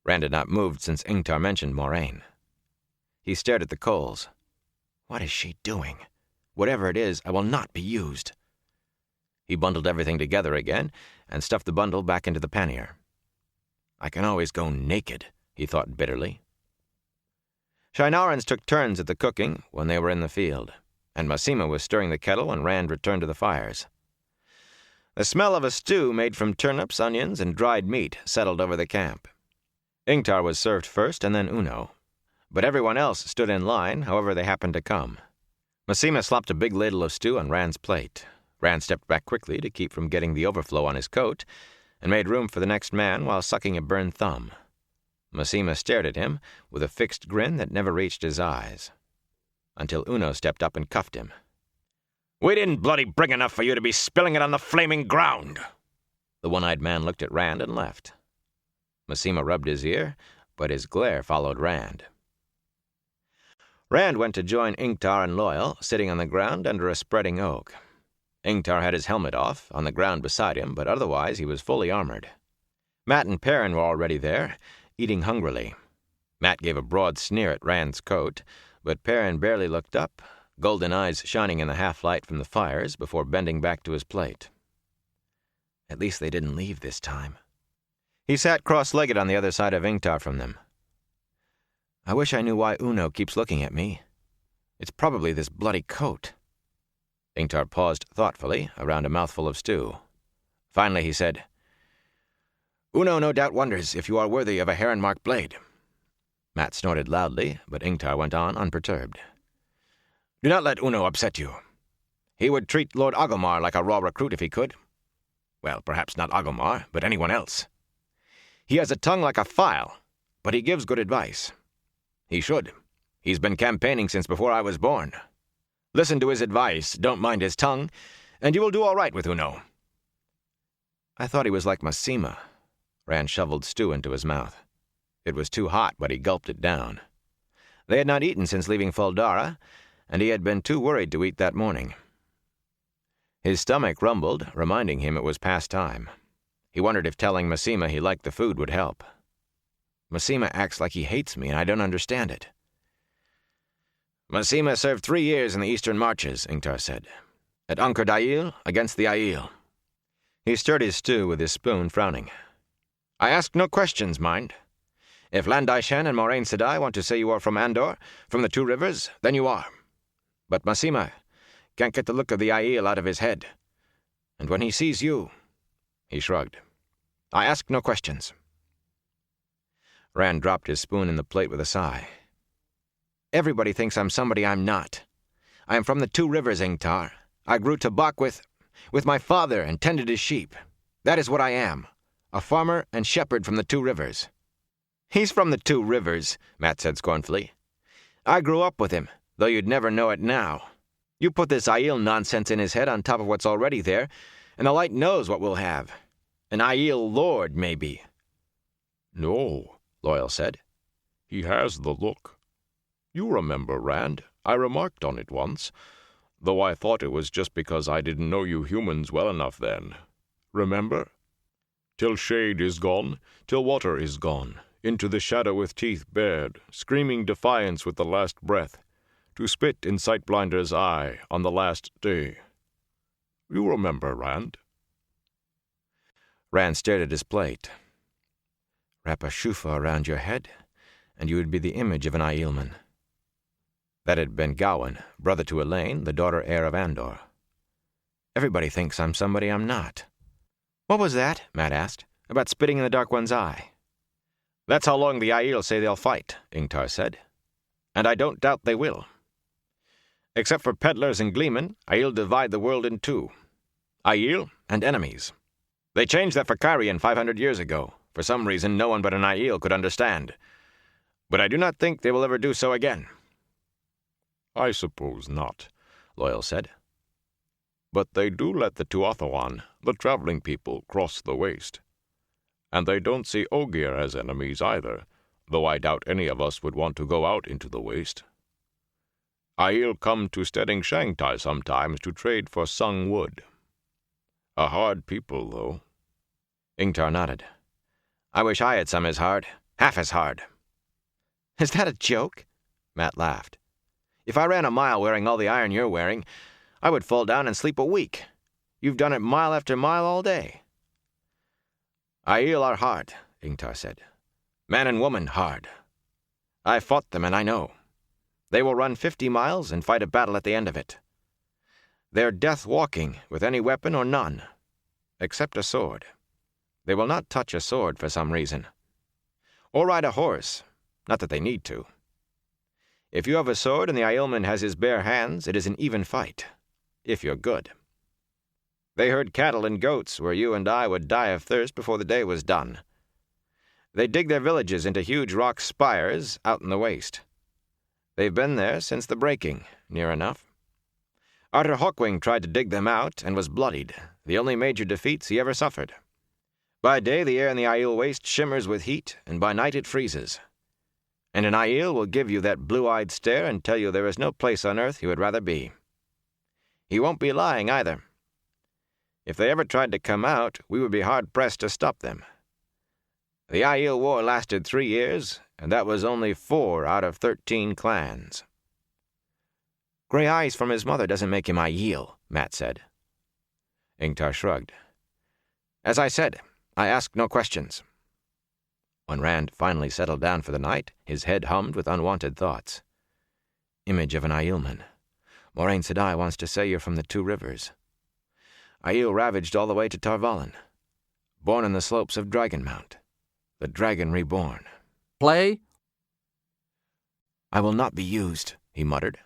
Rand had not moved since Ingtar mentioned Moraine. He stared at the coals. "What is she doing? Whatever it is, I will not be used." He bundled everything together again and stuffed the bundle back into the pannier. "I can always go naked," he thought bitterly. Shienarans took turns at the cooking when they were in the field, and Masema was stirring the kettle when Rand returned to the fires. The smell of a stew made from turnips, onions, and dried meat settled over the camp. Ingtar was served first and then Uno, but everyone else stood in line however they happened to come. Masema slopped a big ladle of stew on Rand's plate. Rand stepped back quickly to keep from getting the overflow on his coat, and made room for the next man while sucking a burned thumb. Masema stared at him with a fixed grin that never reached his eyes, until Uno stepped up and cuffed him. "We didn't bloody bring enough for you to be spilling it on the flaming ground." The one-eyed man looked at Rand and left. Masema rubbed his ear, but his glare followed Rand. Rand went to join Ingtar and Loial, sitting on the ground under a spreading oak. Ingtar had his helmet off, on the ground beside him, but otherwise he was fully armored. Mat and Perrin were already there, eating hungrily. Mat gave a broad sneer at Rand's coat, but Perrin barely looked up, golden eyes shining in the half-light from the fires before bending back to his plate. At least they didn't leave this time. He sat cross-legged on the other side of Ingtar from them. "I wish I knew why Uno keeps looking at me. It's probably this bloody coat." Ingtar paused thoughtfully around a mouthful of stew. Finally he said, "Uno no doubt wonders if you are worthy of a heron-marked blade." Mat snorted loudly, but Ingtar went on unperturbed. "Do not let Uno upset you. He would treat Lord Agomar like a raw recruit if he could. Well, perhaps not Agomar, but anyone else. He has a tongue like a file, but he gives good advice. He should. He's been campaigning since before I was born. Listen to his advice, don't mind his tongue, and you will do all right with Uno." "I thought he was like Masema." Rand shoveled stew into his mouth. It was too hot, but he gulped it down. They had not eaten since leaving Ful Dara, and he had been too worried to eat that morning. His stomach rumbled, reminding him it was past time. He wondered if telling Masema he liked the food would help. "Masema acts like he hates me, and I don't understand it." "Masema served 3 years in the Eastern Marches," Ingtar said. "At Ankur Dayil, against the Aiel." He stirred his stew with his spoon, frowning. "I ask no questions, mind. If Landai Shen and Moraine Sedai want to say you are from Andor, from the 2 rivers, then you are. But Masema can't get the look of the Aiel out of his head. And when he sees you—" He shrugged. "I ask no questions." Rand dropped his spoon in the plate with a sigh. "Everybody thinks I'm somebody I'm not. I am from the 2 rivers, Ingtar. I grew tobacco with my father and tended his sheep. That is what I am, a farmer and shepherd from the Two Rivers." "He's from the Two Rivers," Matt said scornfully. "I grew up with him, though you'd never know it now. You put this Aiel nonsense in his head on top of what's already there, and the light knows what we'll have. An Aiel lord, maybe." "No," Loyal said. "he has the look. You remember, Rand, I remarked on it once, though I thought it was just because I didn't know you humans well enough then. Remember? Till shade is gone, till water is gone, into the shadow with teeth bared, screaming defiance with the last breath, to spit in Sightblinder's eye on the last day. You remember, Rand?" Rand stared at his plate. "Wrap a shufa around your head, and you would be the image of an Aielman." That had been Gawain, brother to Elaine, the daughter heir of Andor. "Everybody thinks I'm somebody I'm not." "What was that?" Matt asked. "About spitting in the Dark One's eye?" "That's how long the Aiel say they'll fight," Ingtar said. "And I don't doubt they will. Except for peddlers and gleemen, Aiel divide the world in two. Aiel and enemies. They changed that for Cairhien 500 years ago, for some reason no one but an Aiel could understand. But I do not think they will ever do so again." "I suppose not," Loyal said. "But they do let the Tuathawan, the traveling people, cross the waste. And they don't see Ogier as enemies either, though I doubt any of us would want to go out into the waste. Aiel come to Steading Shangtai sometimes to trade for Sung wood. A hard people, though." Ingtar nodded. "I wish I had some as hard. Half as hard." "Is that a joke?" Matt laughed. "If I ran a mile wearing all the iron you're wearing, I would fall down and sleep a week. You've done it mile after mile all day." "Aiel are hard," Ingtar said. "Man and woman hard. I fought them and I know. They will run 50 miles and fight a battle at the end of it. They're death walking, with any weapon or none, except a sword. They will not touch a sword for some reason. Or ride a horse, not that they need to. If you have a sword and the Aielman has his bare hands, it is an even fight, if you're good. They herd cattle and goats where you and I would die of thirst before the day was done. They dig their villages into huge rock spires out in the waste. They've been there since the breaking, near enough. Arthur Hawkwing tried to dig them out and was bloodied, the only major defeats he ever suffered. By day the air in the Aiel waste shimmers with heat, and by night it freezes. And an Aiel will give you that blue-eyed stare and tell you there is no place on earth he would rather be. He won't be lying either. If they ever tried to come out, we would be hard-pressed to stop them. The Aiel War lasted 3 years, and that was only 4 out of 13 clans." "Gray eyes from his mother doesn't make him Aiel," Matt said. Ingtar shrugged. "As I said, I ask no questions." When Rand finally settled down for the night, his head hummed with unwanted thoughts. "Image of an Aielman. Moraine Sedai wants to say you're from the Two Rivers. Aiel ravaged all the way to Tarvalon. Born on the slopes of Dragonmount. The dragon reborn." "Play?" "I will not be used," he muttered,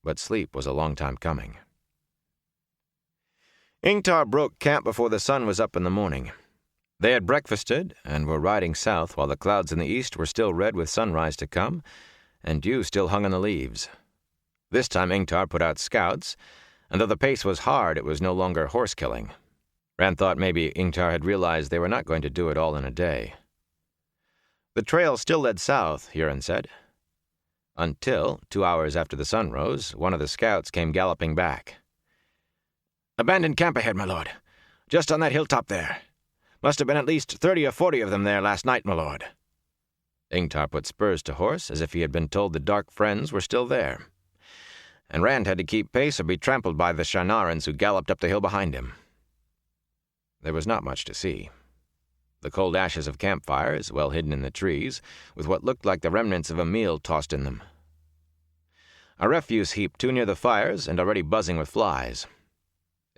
but sleep was a long time coming. Ingtar broke camp before the sun was up in the morning. They had breakfasted and were riding south while the clouds in the east were still red with sunrise to come, and dew still hung on the leaves. This time Ingtar put out scouts, and though the pace was hard, it was no longer horse-killing. Rand thought maybe Ingtar had realized they were not going to do it all in a day. The trail still led south, Huron said. Until, 2 hours after the sun rose, one of the scouts came galloping back. "Abandoned camp ahead, my lord. Just on that hilltop there. Must have been at least 30 or 40 of them there last night, my lord." Ingtar put spurs to horse as if he had been told the Dark Friends were still there. And Rand had to keep pace or be trampled by the Shanarans who galloped up the hill behind him. There was not much to see. The cold ashes of campfires, well hidden in the trees, with what looked like the remnants of a meal tossed in them. A refuse heap too near the fires and already buzzing with flies.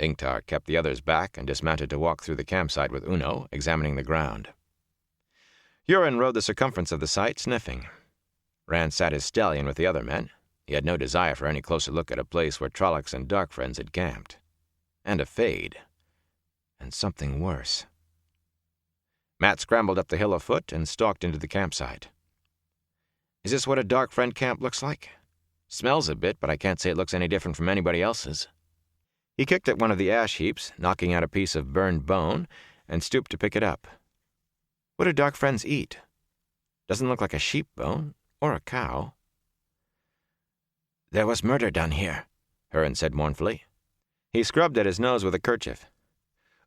Ingtar kept the others back and dismounted to walk through the campsite with Uno, examining the ground. Huron rode the circumference of the site, sniffing. Rand sat his stallion with the other men. He had no desire for any closer look at a place where Trollocs and Dark Friends had camped. And a fade. And something worse. Matt scrambled up the hill afoot and stalked into the campsite. Is this what a Dark Friend camp looks like? Smells a bit, but I can't say it looks any different from anybody else's. He kicked at one of the ash heaps, knocking out a piece of burned bone, and stooped to pick it up. What do Dark Friends eat? Doesn't look like a sheep bone, or a cow. There was murder done here, Huron said mournfully. He scrubbed at his nose with a kerchief.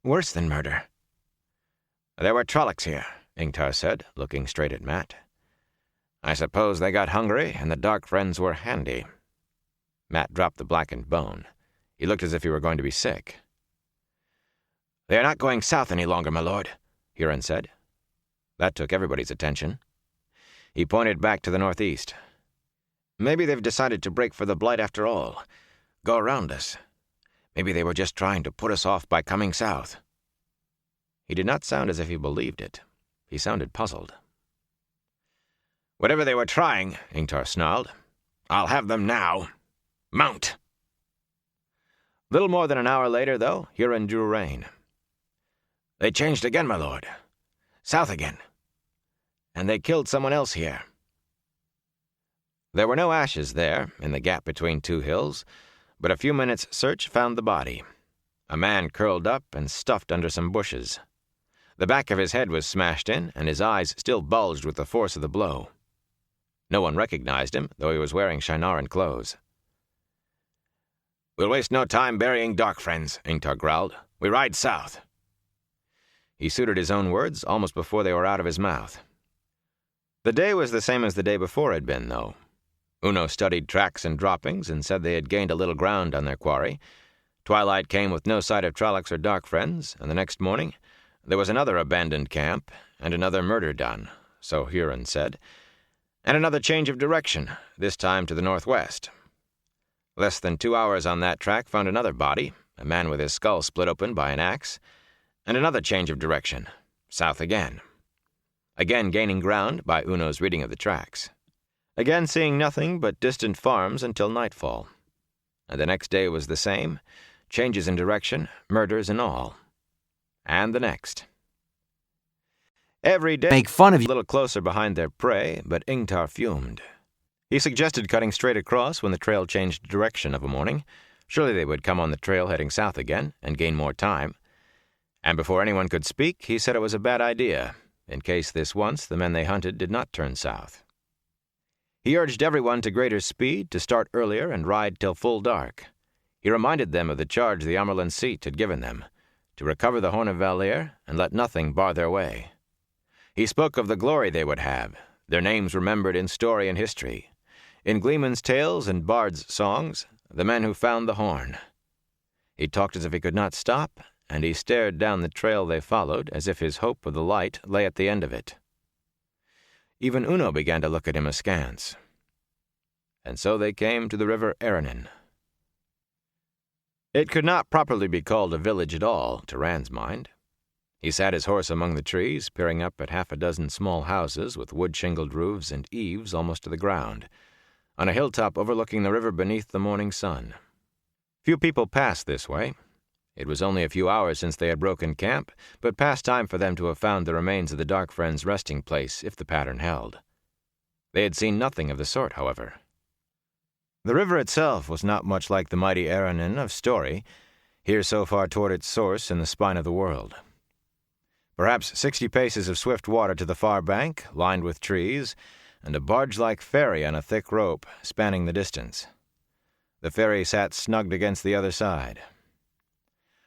Worse than murder. There were Trollocs here, Ingtar said, looking straight at Matt. I suppose they got hungry, and the Dark Friends were handy. Matt dropped the blackened bone. He looked as if he were going to be sick. They are not going south any longer, my lord, Huron said. That took everybody's attention. He pointed back to the northeast. Maybe they've decided to break for the Blight after all. Go around us. Maybe they were just trying to put us off by coming south. He did not sound as if he believed it. He sounded puzzled. Whatever they were trying, Ingtar snarled, I'll have them now. Mount! Little more than an hour later, though, Huron drew rein. They changed again, my lord. South again. And they killed someone else here. There were no ashes there, in the gap between two hills, but a few minutes' search found the body. A man curled up and stuffed under some bushes. The back of his head was smashed in, and his eyes still bulged with the force of the blow. No one recognized him, though he was wearing Shienaran clothes. We'll waste no time burying Dark Friends, Ingtar growled. We ride south. He suited his own words almost before they were out of his mouth. The day was the same as the day before had been, though. Uno studied tracks and droppings and said they had gained a little ground on their quarry. Twilight came with no sight of Trollocs or Dark Friends, and the next morning there was another abandoned camp and another murder done, so Huron said, and another change of direction, this time to the northwest. Less than 2 hours on that track found another body, a man with his skull split open by an axe, and another change of direction, south again. Again gaining ground by Uno's reading of the tracks. Again seeing nothing but distant farms until nightfall. And the next day was the same, changes in direction, murders and all. And the next. Every day make fun of you. A little closer behind their prey, but Ingtar fumed. He suggested cutting straight across when the trail changed direction of a morning. Surely they would come on the trail heading south again and gain more time. And before anyone could speak, he said it was a bad idea, in case this once the men they hunted did not turn south. He urged everyone to greater speed, to start earlier and ride till full dark. He reminded them of the charge the Amerlin seat had given them, to recover the Horn of Valere and let nothing bar their way. He spoke of the glory they would have, their names remembered in story and history, in gleemen's tales and bards' songs, the men who found the horn. He talked as if he could not stop, and he stared down the trail they followed as if his hope of the light lay at the end of it. Even Uno began to look at him askance. And so they came to the river Aranin. It could not properly be called a village at all, to Rand's mind. He sat his horse among the trees, peering up at 6 small houses with wood-shingled roofs and eaves almost to the ground, on a hilltop overlooking the river beneath the morning sun. Few people passed this way. It was only a few hours since they had broken camp, but past time for them to have found the remains of the Dark Friends' resting place, if the pattern held. They had seen nothing of the sort, however. The river itself was not much like the mighty Aranin of story, here so far toward its source in the spine of the world. Perhaps 60 paces of swift water to the far bank, lined with trees, and a barge-like ferry on a thick rope spanning the distance. The ferry sat snugged against the other side.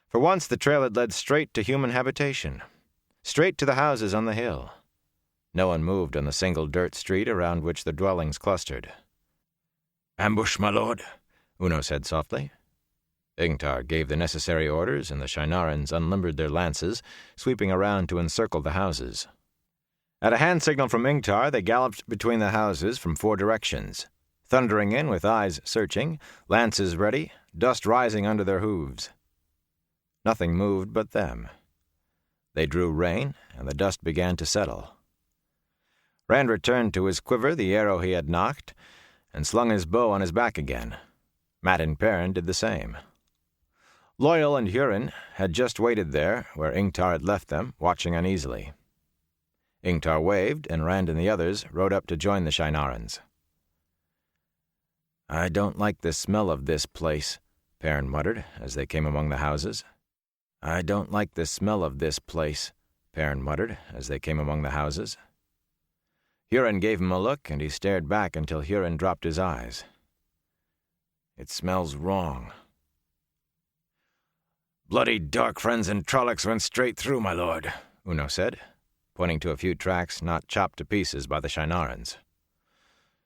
For once the trail had led straight to human habitation, straight to the houses on the hill. No one moved on the single dirt street around which the dwellings clustered. "Ambush, my lord," Uno said softly. Ingtar gave the necessary orders, and the Shienarans unlimbered their lances, sweeping around to encircle the houses. At a hand signal from Ingtar, they galloped between the houses from 4 directions, thundering in with eyes searching, lances ready, dust rising under their hooves. Nothing moved but them. They drew rein, and the dust began to settle. Rand returned to his quiver the arrow he had knocked, and slung his bow on his back again. Matt and Perrin did the same. Loyal and Huron had just waited there, where Ingtar had left them, watching uneasily. Ingtar waved, and Rand and the others rode up to join the Shienarans. "I don't like the smell of this place," Perrin muttered as they came among the houses. "I don't like the smell of this place," Perrin muttered as they came among the houses. Hurin gave him a look, and he stared back until Hurin dropped his eyes. "It smells wrong." "Bloody dark friends and Trollocs went straight through, my lord," Uno said, pointing to a few tracks not chopped to pieces by the Shienarans.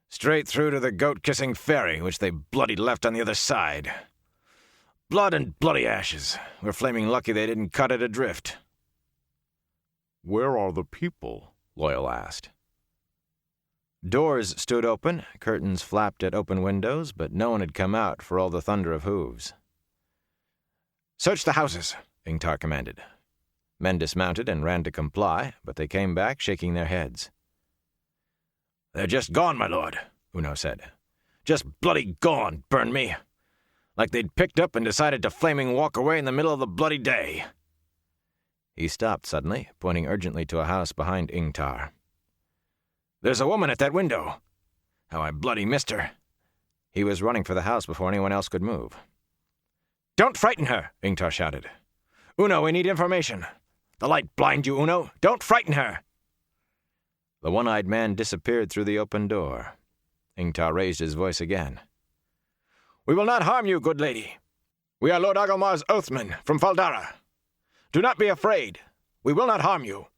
"Straight through to the goat-kissing ferry, which they bloody left on the other side. Blood and bloody ashes. We're flaming lucky they didn't cut it adrift." "Where are the people?" Loyal asked. Doors stood open, curtains flapped at open windows, but no one had come out for all the thunder of hooves. "Search the houses," Ingtar commanded. Men dismounted and ran to comply, but they came back shaking their heads. "They're just gone, my lord," Uno said. "Just bloody gone, burn me. Like they'd picked up and decided to flaming walk away in the middle of the bloody day." He stopped suddenly, pointing urgently to a house behind Ingtar. "There's a woman at that window. How I bloody missed her." He was running for the house before anyone else could move. "Don't frighten her," Ingtar shouted. "Uno, we need information. The light blind you, Uno. Don't frighten her." The one-eyed man disappeared through the open door. Ingtar raised his voice again. "We will not harm you, good lady. We are Lord Agelmar's oathsmen from Faldara. Do not be afraid. We will not harm you."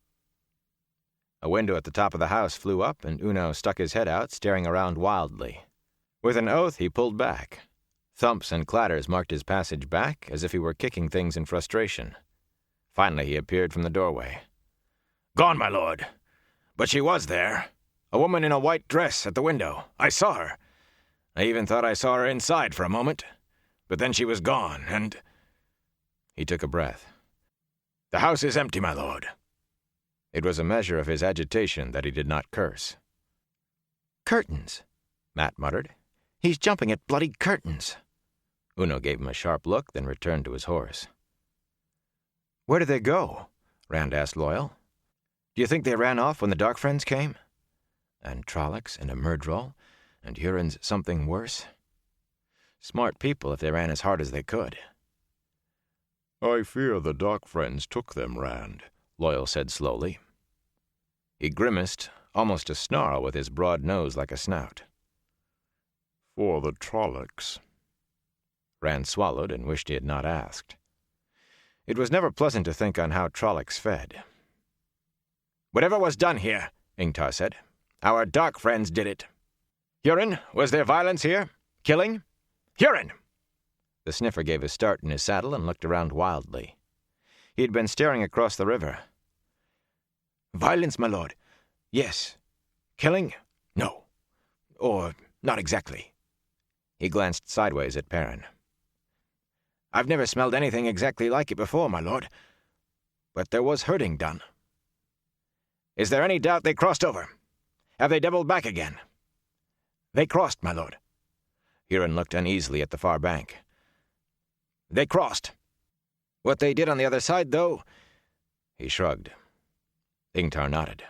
A window at the top of the house flew up, and Uno stuck his head out, staring around wildly. With an oath, he pulled back. Thumps and clatters marked his passage back, as if he were kicking things in frustration. Finally, he appeared from the doorway. "Gone, my lord. But she was there. A woman in a white dress at the window. I saw her. I even thought I saw her inside for a moment. But then she was gone, and—" He took a breath. "The house is empty, my lord." It was a measure of his agitation that he did not curse. "Curtains," Matt muttered. "He's jumping at bloody curtains." Uno gave him a sharp look, then returned to his horse. "Where did they go?" Rand asked Loyal. "Do you think they ran off when the Dark Friends came? And Trollocs and a Myrddraal, and Hurin's something worse? Smart people if they ran as hard as they could." "I fear the Dark Friends took them, Rand," Loyal said slowly. He grimaced, almost a snarl with his broad nose like a snout. "For the Trollocs." Rand swallowed and wished he had not asked. It was never pleasant to think on how Trollocs fed. "Whatever was done here," Ingtar said, "our Dark Friends did it. Hurin, was there violence here? Killing? Hurin!" The sniffer gave a start in his saddle and looked around wildly. He had been staring across the river. "Violence, my lord. Yes. Killing? No. Or not exactly." He glanced sideways at Perrin. "I've never smelled anything exactly like it before, my lord. But there was hurting done." "Is there any doubt they crossed over? Have they doubled back again?" "They crossed, my lord." Hurin looked uneasily at the far bank. "They crossed. What they did on the other side, though—" He shrugged. Ingtar nodded.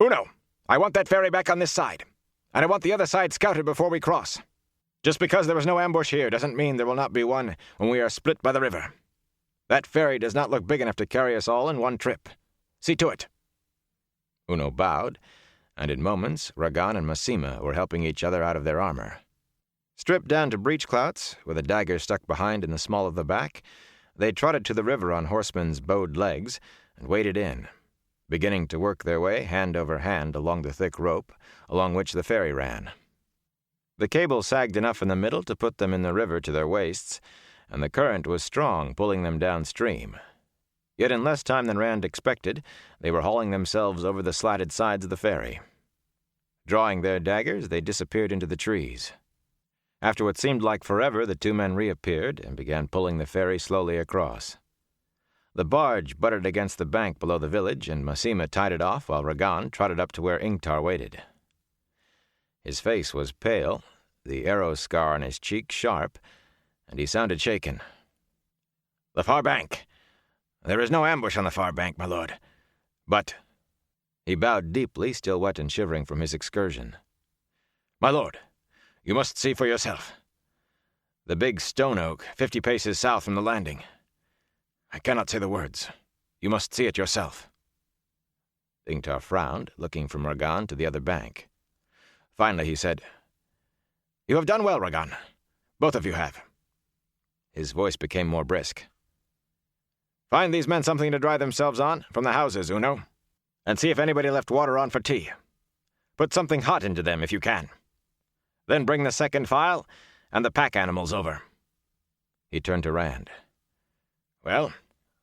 "Uno, I want that ferry back on this side, and I want the other side scouted before we cross. Just because there was no ambush here doesn't mean there will not be one when we are split by the river. That ferry does not look big enough to carry us all in one trip. See to it." Uno bowed, and in moments Ragan and Masema were helping each other out of their armor. Stripped down to breechclouts, with a dagger stuck behind in the small of the back, they trotted to the river on horsemen's bowed legs and waded in, beginning to work their way hand over hand along the thick rope along which the ferry ran. The cable sagged enough in the middle to put them in the river to their waists, and the current was strong, pulling them downstream. Yet in less time than Rand expected, they were hauling themselves over the slatted sides of the ferry. Drawing their daggers, they disappeared into the trees. After what seemed like forever, the two men reappeared and began pulling the ferry slowly across. The barge butted against the bank below the village, and Masema tied it off while Ragan trotted up to where Ingtar waited. His face was pale, the arrow scar on his cheek sharp, and he sounded shaken. "The far bank. There is no ambush on the far bank, my lord. But He bowed deeply, still wet and shivering from his excursion. "My lord, you must see for yourself. The big stone oak, 50 paces south from the landing. I cannot say the words. You must see it yourself." Ingtar frowned, looking from Ragan to the other bank. Finally he said, "You have done well, Ragan. Both of you have." His voice became more brisk. "Find these men something to dry themselves on from the houses, Uno, and see if anybody left water on for tea. Put something hot into them if you can. Then bring the second file and the pack animals over." He turned to Rand. "Well,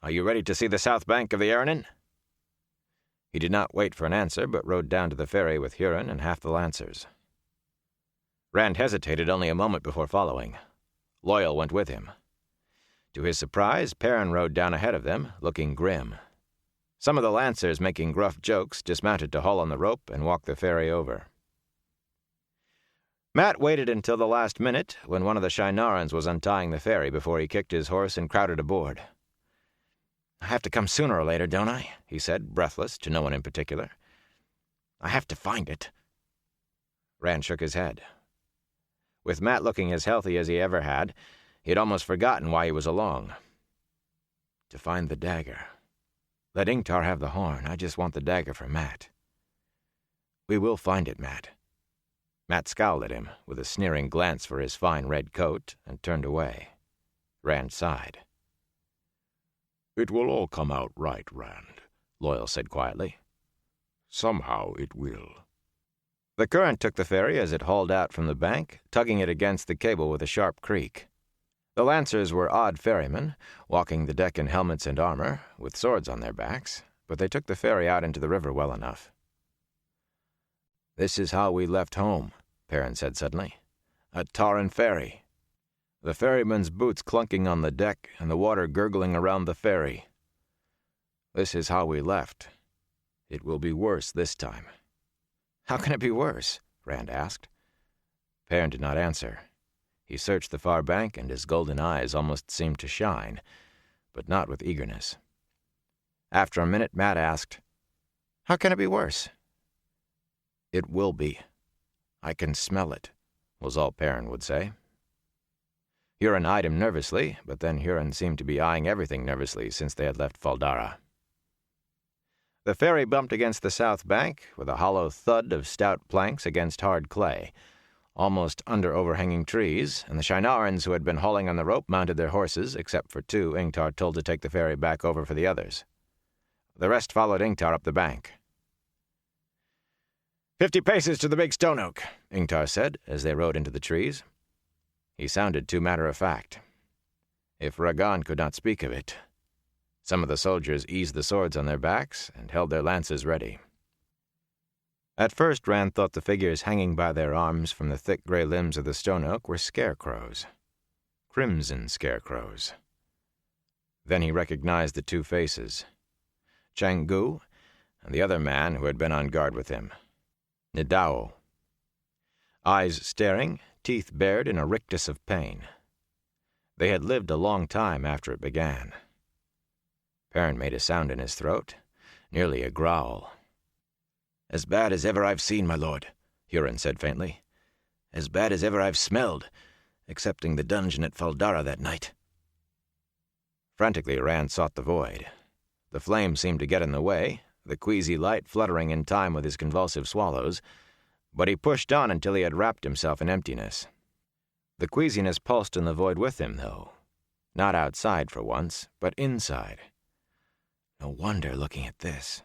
are you ready to see the south bank of the Erinon?" He did not wait for an answer, but rode down to the ferry with Huron and half the Lancers. Rand hesitated only a moment before following. Loyal went with him. To his surprise, Perrin rode down ahead of them, looking grim. Some of the Lancers, making gruff jokes, dismounted to haul on the rope and walk the ferry over. Mat waited until the last minute, when one of the Shienarans was untying the ferry, before he kicked his horse and crowded aboard. "I have to come sooner or later, don't I?" he said, breathless, to no one in particular. "I have to find it." Rand shook his head. With Mat looking as healthy as he ever had, he had almost forgotten why he was along. To find the dagger. Let Ingtar have the horn. I just want the dagger for Mat. "We will find it, Mat." Mat scowled at him, with a sneering glance for his fine red coat, and turned away. Rand sighed. "It will all come out right, Rand," Loyal said quietly. "Somehow it will." The current took the ferry as it hauled out from the bank, tugging it against the cable with a sharp creak. The Lancers were odd ferrymen, walking the deck in helmets and armor, with swords on their backs, but they took the ferry out into the river well enough. "This is how we left home," Perrin said suddenly. "A Tauren ferry. The ferryman's boots clunking on the deck and the water gurgling around the ferry. This is how we left. It will be worse this time." "How can it be worse?" Rand asked. Perrin did not answer. He searched the far bank, and his golden eyes almost seemed to shine, but not with eagerness. After a minute, Mat asked, "How can it be worse?" "It will be. I can smell it," was all Perrin would say. Huron eyed him nervously, but then Huron seemed to be eyeing everything nervously since they had left Faldara. The ferry bumped against the south bank, with a hollow thud of stout planks against hard clay, almost under overhanging trees, and the Shienarans who had been hauling on the rope mounted their horses, except for 2 Ingtar told to take the ferry back over for the others. The rest followed Ingtar up the bank. 50 paces to the big stone oak, Ingtar said, as they rode into the trees. He sounded too matter-of-fact. If Ragan could not speak of it. Some of the soldiers eased the swords on their backs and held their lances ready. At first Rand thought the figures hanging by their arms from the thick gray limbs of the stone oak were scarecrows. Crimson scarecrows. Then he recognized the 2 faces. Changgu and the other man who had been on guard with him. Nidao. Eyes staring, teeth bared in a rictus of pain. They had lived a long time after it began. Perrin made a sound in his throat, nearly a growl. "As bad as ever I've seen, my lord," Huron said faintly. "As bad as ever I've smelled, excepting the dungeon at Faldara that night." Frantically, Rand sought the void. The flame seemed to get in the way, the queasy light fluttering in time with his convulsive swallows, but he pushed on until he had wrapped himself in emptiness. The queasiness pulsed in the void with him, though. Not outside for once, but inside. No wonder, looking at this.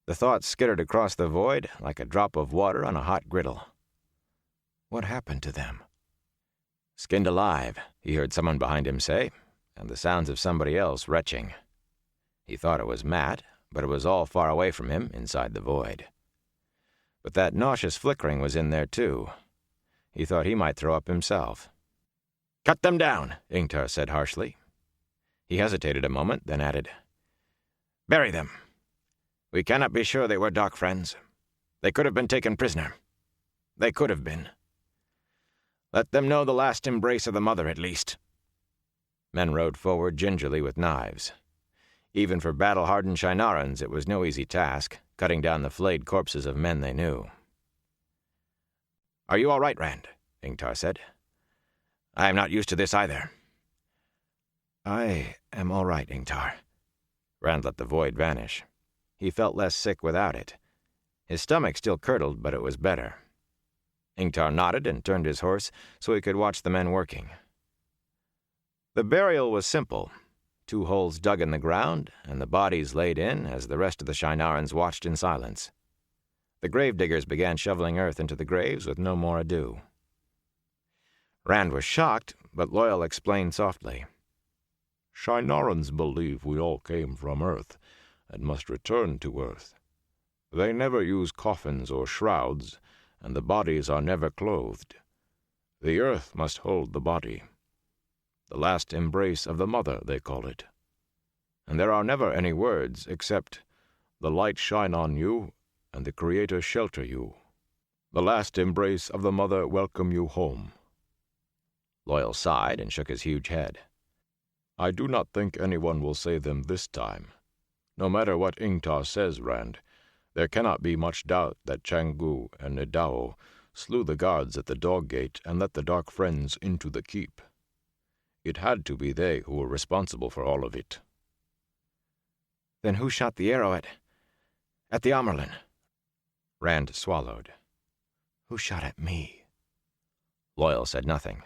The thought skittered across the void like a drop of water on a hot griddle. What happened to them? "Skinned alive," he heard someone behind him say, and the sounds of somebody else retching. He thought it was Mat, but it was all far away from him, inside the void. But that nauseous flickering was in there, too. He thought he might throw up himself. "Cut them down," Ingtar said harshly. He hesitated a moment, then added, "Bury them. We cannot be sure they were dark friends. They could have been taken prisoner. They could have been. Let them know the last embrace of the mother, at least." Men rode forward gingerly with knives. Even for battle-hardened Shienarans, it was no easy task, cutting down the flayed corpses of men they knew. "Are you all right, Rand?" Ingtar said. "I am not used to this either." "I am all right, Ingtar." Rand let the void vanish. He felt less sick without it. His stomach still curdled, but it was better. Ingtar nodded and turned his horse so he could watch the men working. The burial was simple. 2 holes dug in the ground, and the bodies laid in as the rest of the Shienarans watched in silence. The gravediggers began shoveling earth into the graves with no more ado. Rand was shocked, but Loial explained softly. Shienarans believe we all came from Earth and must return to Earth. They never use coffins or shrouds, and the bodies are never clothed. The Earth must hold the body. The last embrace of the mother, they call it. And there are never any words except, "The light shine on you, and the Creator shelter you. The last embrace of the mother welcome you home." Loial sighed and shook his huge head. "I do not think anyone will say them this time. No matter what Ingtar says, Rand, there cannot be much doubt that Changu and Nidao slew the guards at the Dog Gate and let the Dark Friends into the keep. It had to be they who were responsible for all of it." "Then who shot the arrow at the Amyrlin?" Rand swallowed. "Who shot at me?" Loial said nothing.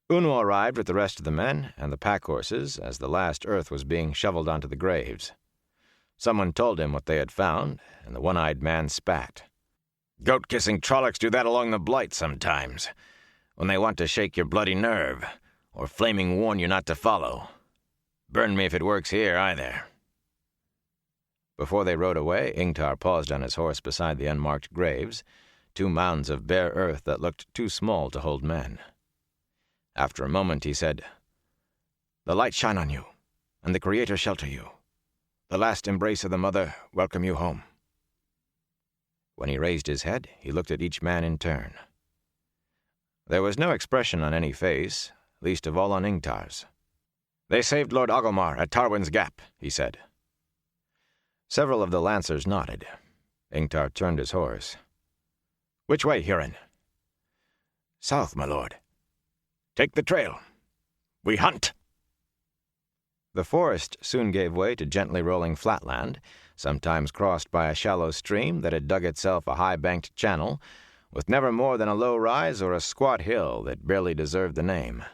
Uno arrived with the rest of the men and the pack horses as the last earth was being shoveled onto the graves. Someone told him what they had found, and the one-eyed man spat. "Goat-kissing Trollocs do that along the Blight sometimes, when they want to shake your bloody nerve, or flaming warn you not to follow. Burn me if it works here, either." Before they rode away, Ingtar paused on his horse beside the unmarked graves, 2 mounds of bare earth that looked too small to hold men. After a moment he said, "The light shine on you, and the Creator shelter you. The last embrace of the mother welcome you home." When he raised his head, he looked at each man in turn. There was no expression on any face, least of all on Ingtar's. "They saved Lord Ogilmar at Tarwin's Gap," he said. Several of the lancers nodded. Ingtar turned his horse. "Which way, Huron?" "South, my lord." "Take the trail. We hunt." The forest soon gave way to gently rolling flatland, sometimes crossed by a shallow stream that had dug itself a high-banked channel, with never more than a low rise or a squat hill that barely deserved the name.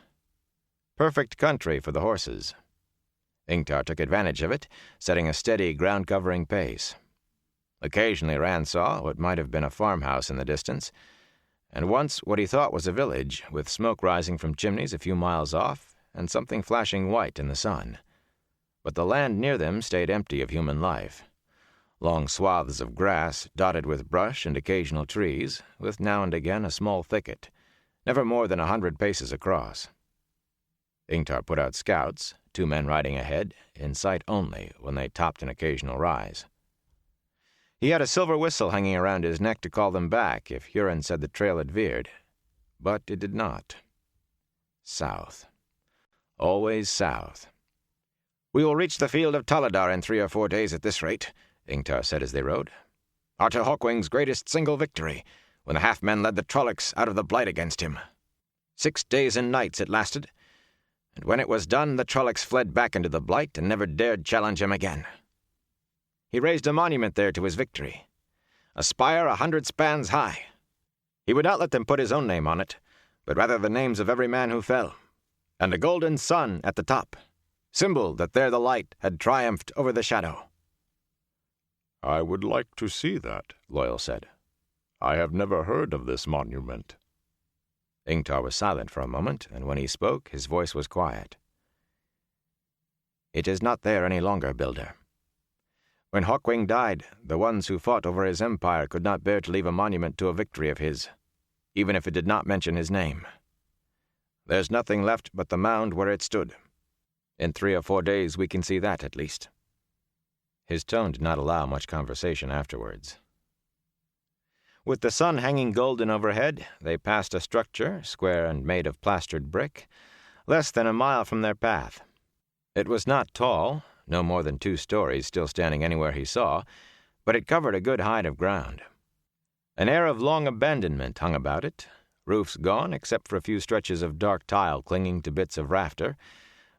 Perfect country for the horses. Ingtar took advantage of it, setting a steady ground-covering pace. Occasionally Rand saw what might have been a farmhouse in the distance, and once what he thought was a village, with smoke rising from chimneys a few miles off and something flashing white in the sun. But the land near them stayed empty of human life. Long swaths of grass dotted with brush and occasional trees, with now and again a small thicket, never more than 100 paces across. Ingtar put out scouts, 2 men riding ahead, in sight only when they topped an occasional rise. He had a silver whistle hanging around his neck to call them back if Huron said the trail had veered, but it did not. South. Always south. "We will reach the field of Taladar in 3 or 4 days at this rate," Ingtar said as they rode. "Artur Hawkwing's greatest single victory, when the half-men led the Trollocs out of the Blight against him. 6 days and nights it lasted, and when it was done the Trollocs fled back into the Blight and never dared challenge him again. He raised a monument there to his victory, a spire 100 spans high. He would not let them put his own name on it, but rather the names of every man who fell, and a golden sun at the top, symbol that there the light had triumphed over the shadow." "I would like to see that," Loial said. "I have never heard of this monument." Ingtar was silent for a moment, and when he spoke, his voice was quiet. "It is not there any longer, Builder. When Hawkwing died, the ones who fought over his empire could not bear to leave a monument to a victory of his, even if it did not mention his name. There's nothing left but the mound where it stood. In 3 or 4 days we can see that, at least." His tone did not allow much conversation afterwards. With the sun hanging golden overhead, they passed a structure, square and made of plastered brick, less than a mile from their path. It was not tall, no more than 2 stories, still standing anywhere he saw, but it covered a good height of ground. An air of long abandonment hung about it, roofs gone except for a few stretches of dark tile clinging to bits of rafter,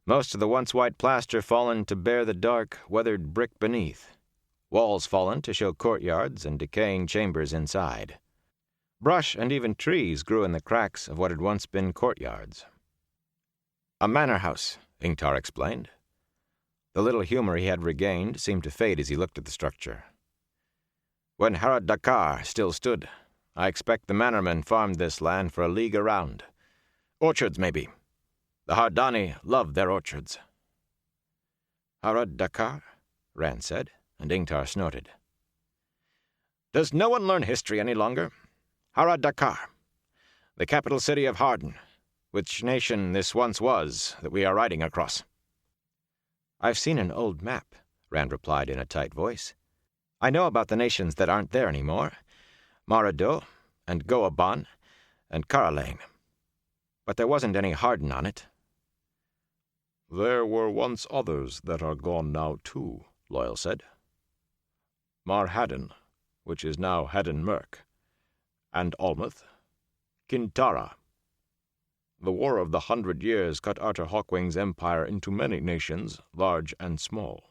most of the once white plaster fallen to bare the dark, weathered brick beneath, walls fallen to show courtyards and decaying chambers inside. Brush and even trees grew in the cracks of what had once been courtyards. "A manor house," Ingtar explained. The little humor he had regained seemed to fade as he looked at the structure. "When Harad Dakar still stood, I expect the manormen farmed this land for a league around. Orchards, maybe. The Hardani loved their orchards." "Harad Dakar?" Rand said, and Ingtar snorted. "Does no one learn history any longer? Harad Dakar, the capital city of Harden, which nation this once was that we are riding across." "I've seen an old map," Rand replied in a tight voice. "I know about the nations that aren't there anymore, Marado and Goaban and Karalane. But there wasn't any Harden on it." "There were once others that are gone now, too," Loyal said. "Marhaden, which is now Haden Merk, and Almuth, Kintara. The War of the 100 Years cut Artur Hawkwing's empire into many nations, large and small.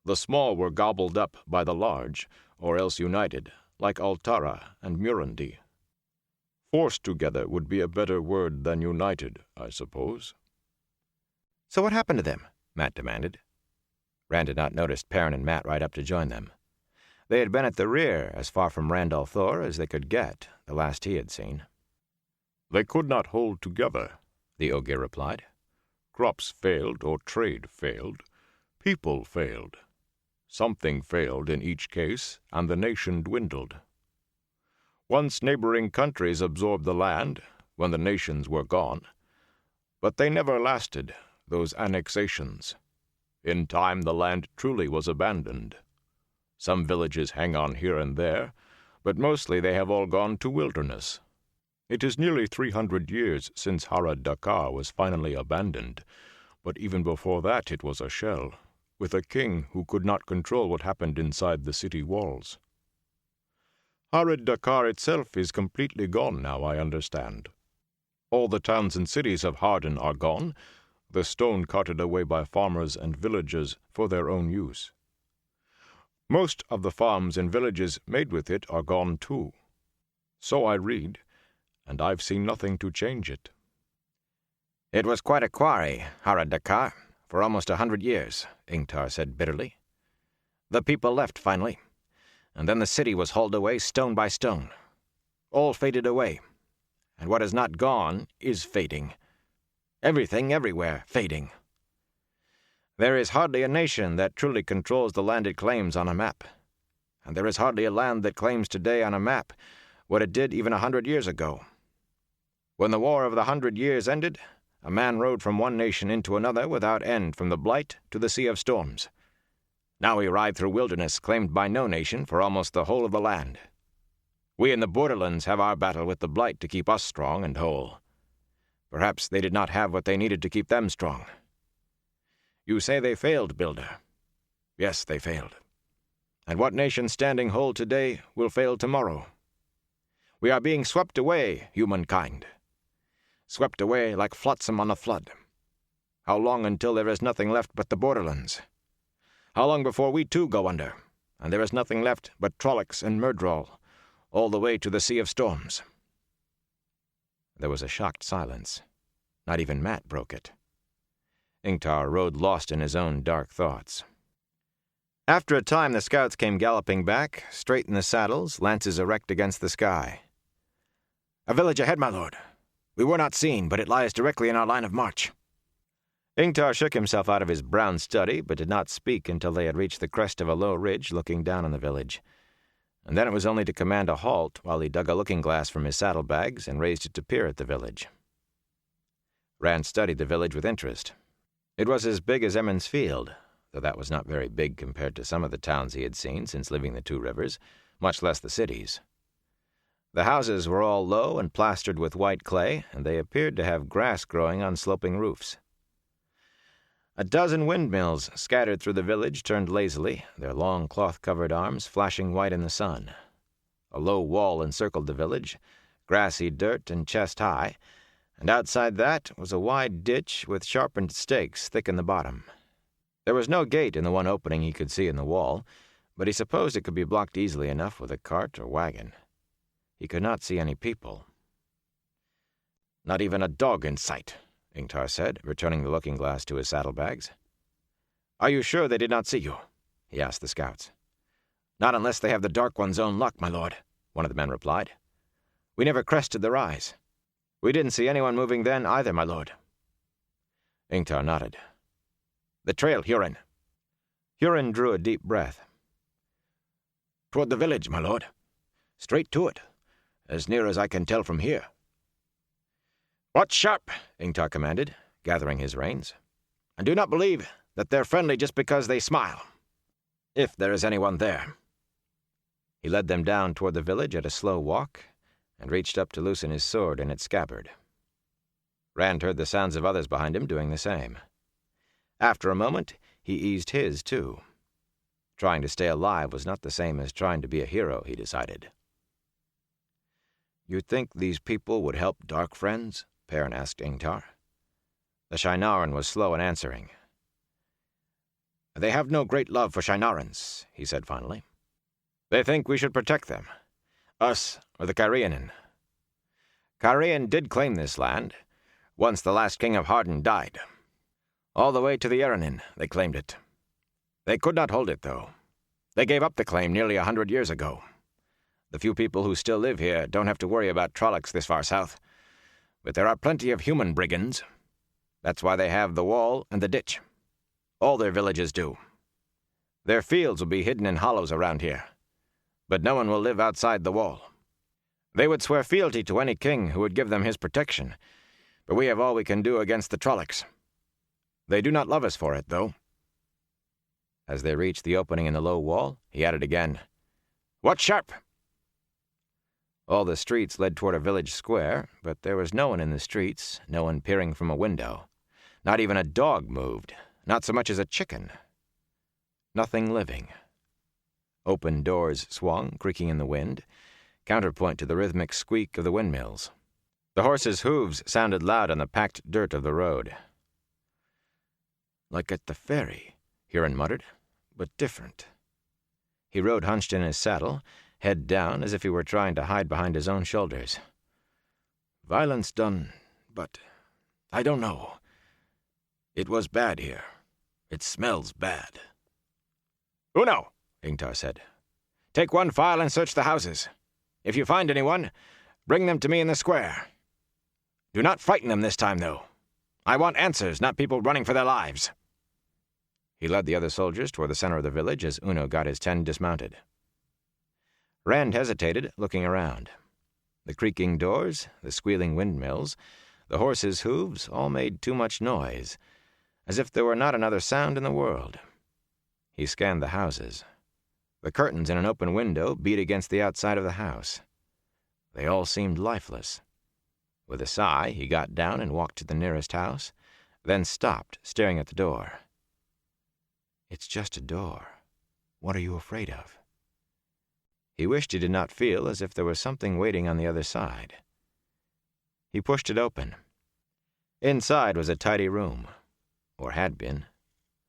The small were gobbled up by the large, or else united, like Altara and Murundi. Forced together would be a better word than united, I suppose." "So what happened to them?" Matt demanded. Rand had not noticed Perrin and Matt ride up to join them. They had been at the rear, as far from Randall Thor as they could get, the last he had seen. "They could not hold together," the Ogier replied. "Crops failed or trade failed. People failed. Something failed in each case, and the nation dwindled. Once neighboring countries absorbed the land, when the nations were gone. But they never lasted, those annexations. In time the land truly was abandoned. Some villages hang on here and there, but mostly they have all gone to wilderness. It is nearly 300 years since Harad Dakar was finally abandoned, but even before that it was a shell, with a king who could not control what happened inside the city walls. Harad Dakar itself is completely gone now, I understand. All the towns and cities of Harden are gone, the stone carted away by farmers and villagers for their own use. Most of the farms and villages made with it are gone too. So I read, and I've seen nothing to change it." "It was quite a quarry, Harad Dakar, for almost 100 years, Ingtar said bitterly. "The people left finally, and then the city was hauled away stone by stone. All faded away, and what is not gone is fading. Everything, everywhere, fading. There is hardly a nation that truly controls the land it claims on a map, and there is hardly a land that claims today on a map what it did even 100 years ago. When the War of the 100 Years ended, a man rode from one nation into another without end from the Blight to the Sea of Storms. Now we ride through wilderness claimed by no nation for almost the whole of the land. We in the borderlands have our battle with the Blight to keep us strong and whole. Perhaps they did not have what they needed to keep them strong. You say they failed, Builder. Yes, they failed. And what nation standing whole today will fail tomorrow? We are being swept away, humankind. Swept away like flotsam on a flood. How long until there is nothing left but the borderlands? How long before we too go under, and there is nothing left but Trollocs and Myrddraal, all the way to the Sea of Storms?" There was a shocked silence. Not even Matt broke it. Ingtar rode lost in his own dark thoughts. After a time, the scouts came galloping back, straight in the saddles, lances erect against the sky. "A village ahead, my lord. We were not seen, but it lies directly in our line of march." Ingtar shook himself out of his brown study, but did not speak until they had reached the crest of a low ridge looking down on the village. And then it was only to command a halt while he dug a looking-glass from his saddlebags and raised it to peer at the village. Rand studied the village with interest. It was as big as Emmons Field, though that was not very big compared to some of the towns he had seen since leaving the Two Rivers, much less the cities. The houses were all low and plastered with white clay, and they appeared to have grass growing on sloping roofs. A dozen windmills scattered through the village turned lazily, their long cloth-covered arms flashing white in the sun. A low wall encircled the village, grassy dirt and chest-high, and outside that was a wide ditch with sharpened stakes thick in the bottom. There was no gate in the one opening he could see in the wall, but he supposed it could be blocked easily enough with a cart or wagon. He could not see any people. "Not even a dog in sight," Ingtar said, returning the looking-glass to his saddlebags. "Are you sure they did not see you?" he asked the scouts. "Not unless they have the Dark One's own luck, my lord," one of the men replied. "We never crested the rise. We didn't see anyone moving then either, my lord." Ingtar nodded. "The trail, Huron." Huron drew a deep breath. "Toward the village, my lord. Straight to it, as near as I can tell from here." "Watch sharp," Ingtar commanded, gathering his reins. "And do not believe that they're friendly just because they smile. If there is anyone there." He led them down toward the village at a slow walk and reached up to loosen his sword in its scabbard. Rand heard the sounds of others behind him doing the same. After a moment, he eased his, too. Trying to stay alive was not the same as trying to be a hero, he decided. "You think these people would help Dark Friends?" Perrin asked Ingtar. The Shienaran was slow in answering. "They have no great love for Shienarans," he said finally. "They think we should protect them. Us or the Cairhienin. Cairhien did claim this land, once the last king of Harden died. All the way to the Erenin, they claimed it. They could not hold it, though. They gave up the claim nearly 100 years ago. The few people who still live here don't have to worry about Trollocs this far south. But there are plenty of human brigands. That's why they have the wall and the ditch. All their villages do. Their fields will be hidden in hollows around here. But no one will live outside the wall. They would swear fealty to any king who would give them his protection, but we have all we can do against the Trollocs. They do not love us for it, though." As they reached the opening in the low wall, he added again, "Watch sharp!" All the streets led toward a village square, but there was no one in the streets, no one peering from a window. Not even a dog moved, not so much as a chicken. Nothing living. Open doors swung, creaking in the wind, counterpoint to the rhythmic squeak of the windmills. The horses' hooves sounded loud on the packed dirt of the road. "Like at the ferry," Huron muttered, "but different." He rode hunched in his saddle, head down as if he were trying to hide behind his own shoulders. "Violence done, but I don't know. It was bad here. It smells bad." "Uno," Ingtar said. "Take one file and search the houses. If you find anyone, bring them to me in the square. Do not frighten them this time, though. I want answers, not people running for their lives." He led the other soldiers toward the center of the village as Uno got his 10 dismounted. Rand hesitated, looking around. The creaking doors, the squealing windmills, the horses' hooves all made too much noise, as if there were not another sound in the world. He scanned the houses. The curtains in an open window beat against the outside of the house. They all seemed lifeless. With a sigh, he got down and walked to the nearest house, then stopped, staring at the door. "It's just a door. What are you afraid of?" He wished he did not feel as if there was something waiting on the other side. He pushed it open. Inside was a tidy room, or had been.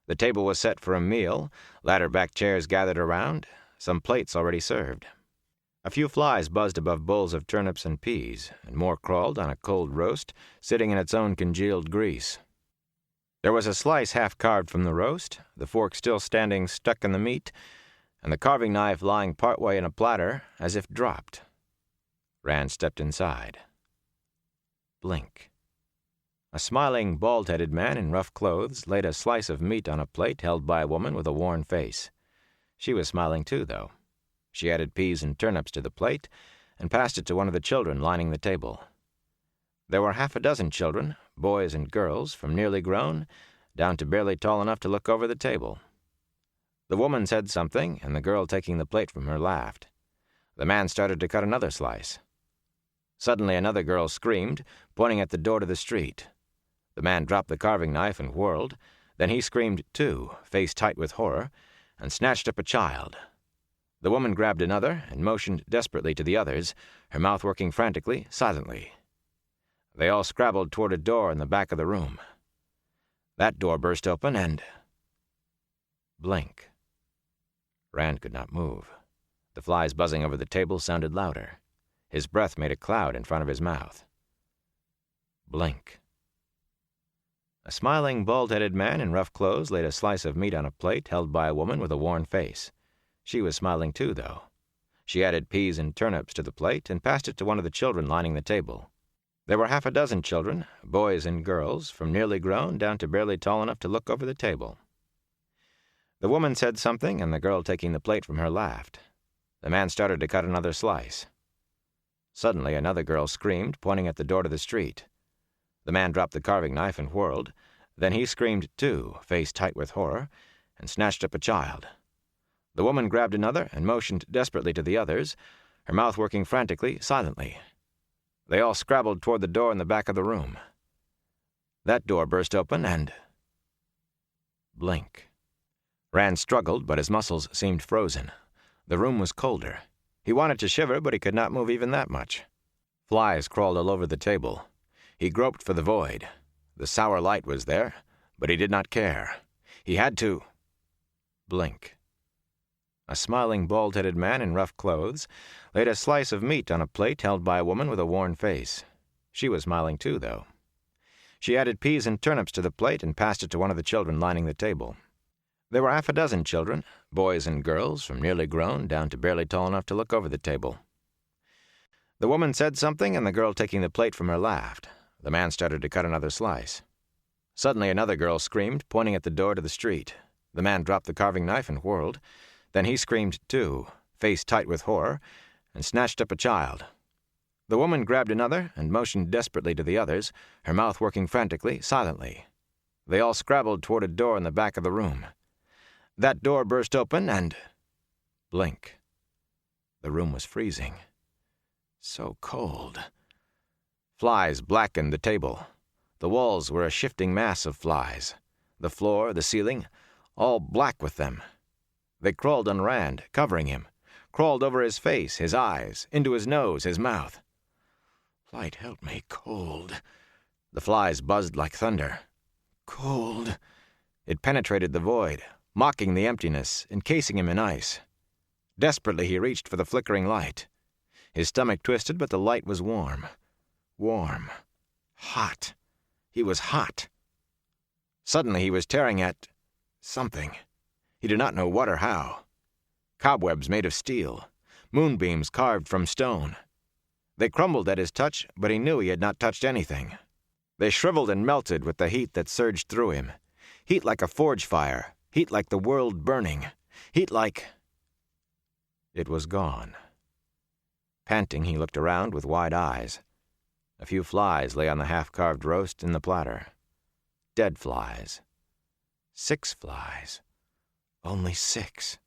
The table was set for a meal, ladder-back chairs gathered around, some plates already served. A few flies buzzed above bowls of turnips and peas, and more crawled on a cold roast, sitting in its own congealed grease. There was a slice half-carved from the roast, the fork still standing stuck in the meat, and the carving knife lying partway in a platter, as if dropped. Rand stepped inside. Blink. A smiling, bald-headed man in rough clothes laid a slice of meat on a plate held by a woman with a worn face. She was smiling too, though. She added peas and turnips to the plate and passed it to one of the children lining the table. There were 6 children, boys and girls, from nearly grown down to barely tall enough to look over the table. The woman said something, and the girl taking the plate from her laughed. The man started to cut another slice. Suddenly another girl screamed, pointing at the door to the street. The man dropped the carving knife and whirled, Then he screamed too, face tight with horror, and snatched up a child. The woman grabbed another and motioned desperately to the others, her mouth working frantically, silently. They all scrabbled toward a door in the back of the room. That door burst open and... blink. Rand could not move. The flies buzzing over the table sounded louder. His breath made a cloud in front of his mouth. Blink. A smiling, bald-headed man in rough clothes laid a slice of meat on a plate held by a woman with a worn face. She was smiling too, though. She added peas and turnips to the plate and passed it to one of the children lining the table. There were 6 children, boys and girls, from nearly grown down to barely tall enough to look over the table. The woman said something, and the girl taking the plate from her laughed. The man started to cut another slice. Suddenly, another girl screamed, pointing at the door to the street. The man dropped the carving knife and whirled. Then he screamed too, face tight with horror, and snatched up a child. The woman grabbed another and motioned desperately to the others, her mouth working frantically, silently. They all scrabbled toward the door in the back of the room. That door burst open and... blink. Rand struggled, but his muscles seemed frozen. The room was colder. He wanted to shiver, but he could not move even that much. Flies crawled all over the table. He groped for the void. The sour light was there, but he did not care. He had to... blink. A smiling, bald-headed man in rough clothes laid a slice of meat on a plate held by a woman with a worn face. She was smiling too, though. She added peas and turnips to the plate and passed it to one of the children lining the table. There were 6 children, boys and girls, from nearly grown down to barely tall enough to look over the table. The woman said something, and the girl taking the plate from her laughed. The man started to cut another slice. Suddenly another girl screamed, pointing at the door to the street. The man dropped the carving knife and whirled. Then he screamed too, face tight with horror, and snatched up a child. The woman grabbed another and motioned desperately to the others, her mouth working frantically, silently. They all scrabbled toward a door in the back of the room. That door burst open and... blink. The room was freezing. So cold. Flies blackened the table. The walls were a shifting mass of flies. The floor, the ceiling, all black with them. They crawled on Rand, covering him, crawled over his face, his eyes, into his nose, his mouth. Light, help me, cold. The flies buzzed like thunder. Cold. It penetrated the void, mocking the emptiness, encasing him in ice. Desperately he reached for the flickering light. His stomach twisted, but the light was warm. Warm. Hot. He was hot. Suddenly he was tearing at... something. He did not know what or how. Cobwebs made of steel. Moonbeams carved from stone. They crumbled at his touch, but he knew he had not touched anything. They shriveled and melted with the heat that surged through him. Heat like a forge fire. Heat like the world burning. Heat like... It was gone. Panting, he looked around with wide eyes. A few flies lay on the half-carved roast in the platter. Dead flies. 6 flies. Only 6.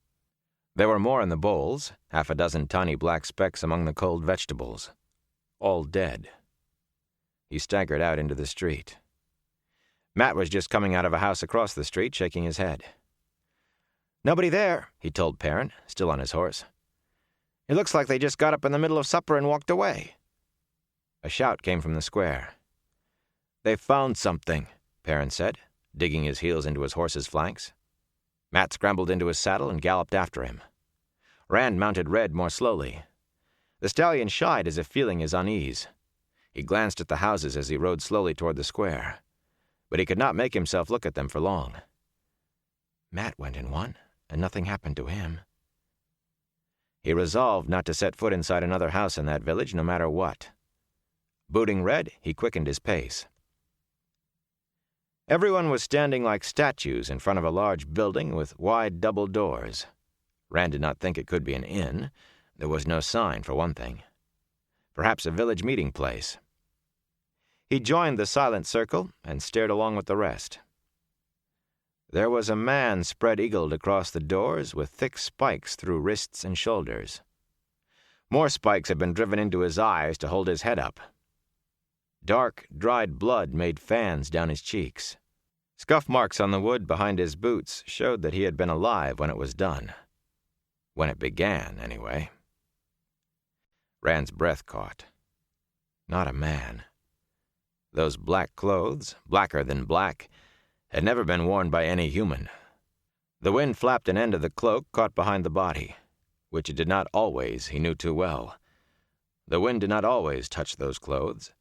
There were more in the bowls, 6 tiny black specks among the cold vegetables. All dead. He staggered out into the street. Matt was just coming out of a house across the street, shaking his head. "Nobody there," he told Perrin, still on his horse. "It looks like they just got up in the middle of supper and walked away." A shout came from the square. "They've found something," Perrin said, digging his heels into his horse's flanks. Matt scrambled into his saddle and galloped after him. Rand mounted Red more slowly. The stallion shied as if feeling his unease. He glanced at the houses as he rode slowly toward the square, but he could not make himself look at them for long. Matt went in one, and nothing happened to him. He resolved not to set foot inside another house in that village, no matter what. Booting Red, he quickened his pace. Everyone was standing like statues in front of a large building with wide double doors. Rand did not think it could be an inn. There was no sign, for one thing. Perhaps a village meeting place. He joined the silent circle and stared along with the rest. There was a man spread-eagled across the doors with thick spikes through wrists and shoulders. More spikes had been driven into his eyes to hold his head up. Dark, dried blood made fans down his cheeks. Scuff marks on the wood behind his boots showed that he had been alive when it was done. When it began, anyway. Rand's breath caught. Not a man. Those black clothes, blacker than black, had never been worn by any human. The wind flapped an end of the cloak caught behind the body, which it did not always, he knew too well. The wind did not always touch those clothes.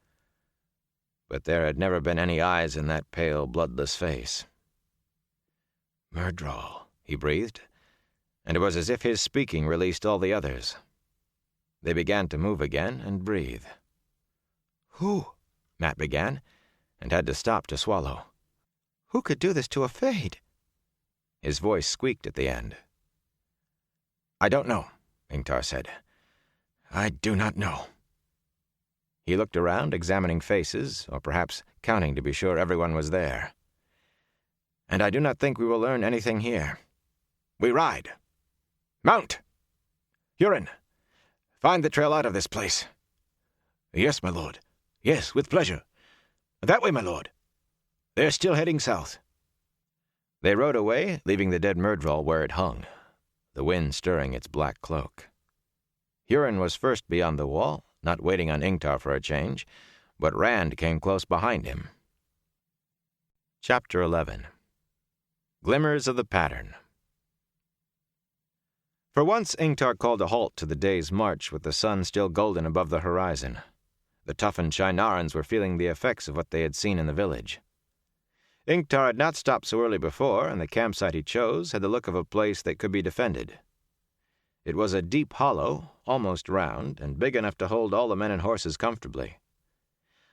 But there had never been any eyes in that pale, bloodless face. "Myrddraal," he breathed, and it was as if his speaking released all the others. They began to move again and breathe. "Who?" Mat began, and had to stop to swallow. "Who could do this to a Fade?" His voice squeaked at the end. "I don't know," Ingtar said. "I do not know." He looked around, examining faces, or perhaps counting to be sure everyone was there. "And I do not think we will learn anything here. We ride. Mount! Huron, find the trail out of this place." "Yes, my lord. Yes, with pleasure. That way, my lord. They're still heading south." They rode away, leaving the dead Myrddraal where it hung, the wind stirring its black cloak. Huron was first beyond the wall, not waiting on Ingtar for a change, but Rand came close behind him. Chapter 11. Glimmers of the Pattern. For once Ingtar called a halt to the day's march with the sun still golden above the horizon. The toughened Shienarans were feeling the effects of what they had seen in the village. Ingtar had not stopped so early before, and the campsite he chose had the look of a place that could be defended. It was a deep hollow, almost round, and big enough to hold all the men and horses comfortably.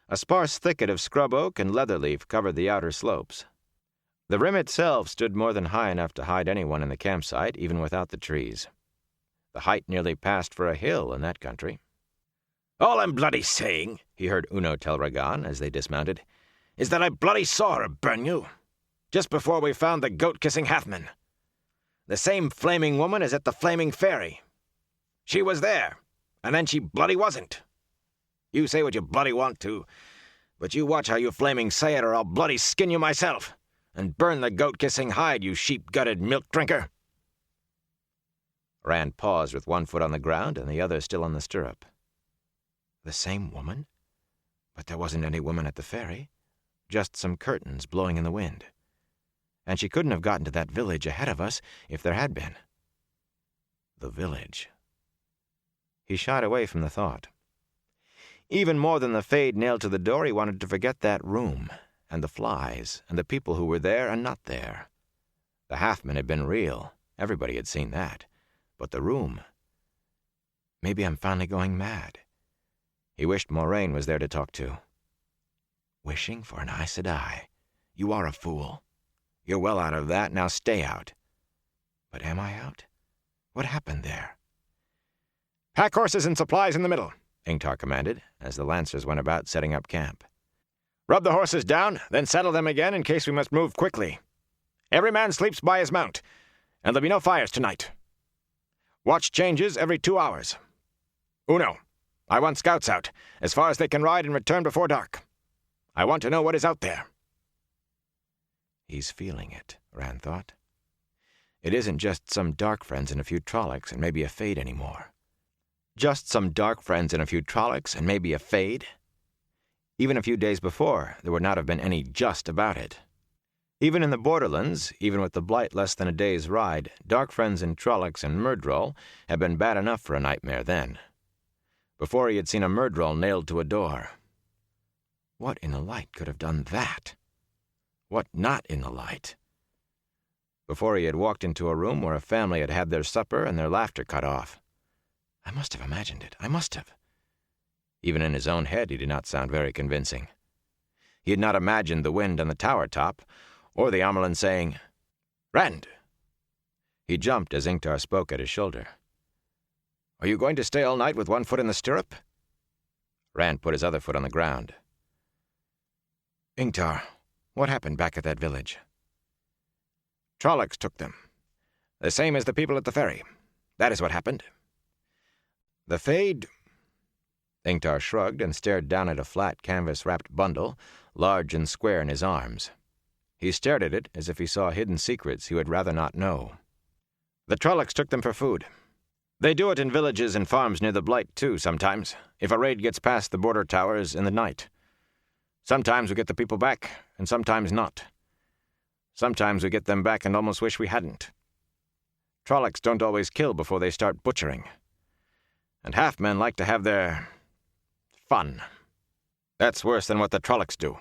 A sparse thicket of scrub oak and leatherleaf covered the outer slopes. The rim itself stood more than high enough to hide anyone in the campsite, even without the trees. The height nearly passed for a hill in that country. "All I'm bloody saying," he heard Uno tell Ragan as they dismounted, "is that I bloody saw her burn you, just before we found the goat-kissing Hathman. The same flaming woman as at the Flaming Ferry. She was there, and then she bloody wasn't. You say what you bloody want to, but you watch how you flaming say it, or I'll bloody skin you myself, and burn the goat-kissing hide, you sheep-gutted milk-drinker." Rand paused with one foot on the ground and the other still on the stirrup. The same woman? But there wasn't any woman at the ferry. Just some curtains blowing in the wind. And she couldn't have gotten to that village ahead of us if there had been. The village. He shied away from the thought. Even more than the Fade nailed to the door, he wanted to forget that room, and the flies, and the people who were there and not there. The Hathman had been real. Everybody had seen that. But the room... Maybe I'm finally going mad. He wished Moraine was there to talk to. Wishing for an Aes Sedai. You are a fool. You're well out of that, now stay out. But am I out? What happened there? "Pack horses and supplies in the middle," Ingtar commanded, as the Lancers went about setting up camp. "Rub the horses down, then saddle them again in case we must move quickly. Every man sleeps by his mount, and there'll be no fires tonight. Watch changes every 2 hours. Uno, I want scouts out, as far as they can ride and return before dark. I want to know what is out there." He's feeling it, Rand thought. It isn't just some dark friends and a few Trollocs and maybe a Fade anymore. Just some dark friends and a few Trollocs and maybe a Fade? Even a few days before, there would not have been any just about it. Even in the borderlands, even with the blight less than a day's ride, dark friends and Trollocs and Myrddraal had been bad enough for a nightmare then. Before he had seen a Myrddraal nailed to a door. What in the light could have done that? What not in the light? Before he had walked into a room where a family had had their supper and their laughter cut off. I must have imagined it. I must have. Even in his own head, he did not sound very convincing. He had not imagined the wind on the tower top, or the Amyrlin saying, "Rand!" He jumped as Ingtar spoke at his shoulder. "Are you going to stay all night with one foot in the stirrup?" Rand put his other foot on the ground. "Ingtar, what happened back at that village?" "Trollocs took them. The same as the people at the ferry. That is what happened. The Fade..." Ingtar shrugged and stared down at a flat canvas-wrapped bundle, large and square in his arms. He stared at it as if he saw hidden secrets he would rather not know. The Trollocs took them for food. They do it in villages and farms near the Blight, too, sometimes, if a raid gets past the border towers in the night. Sometimes we get the people back, and sometimes not. Sometimes we get them back and almost wish we hadn't. Trollocs don't always kill before they start butchering. And half-men like to have their fun. That's worse than what the Trollocs do.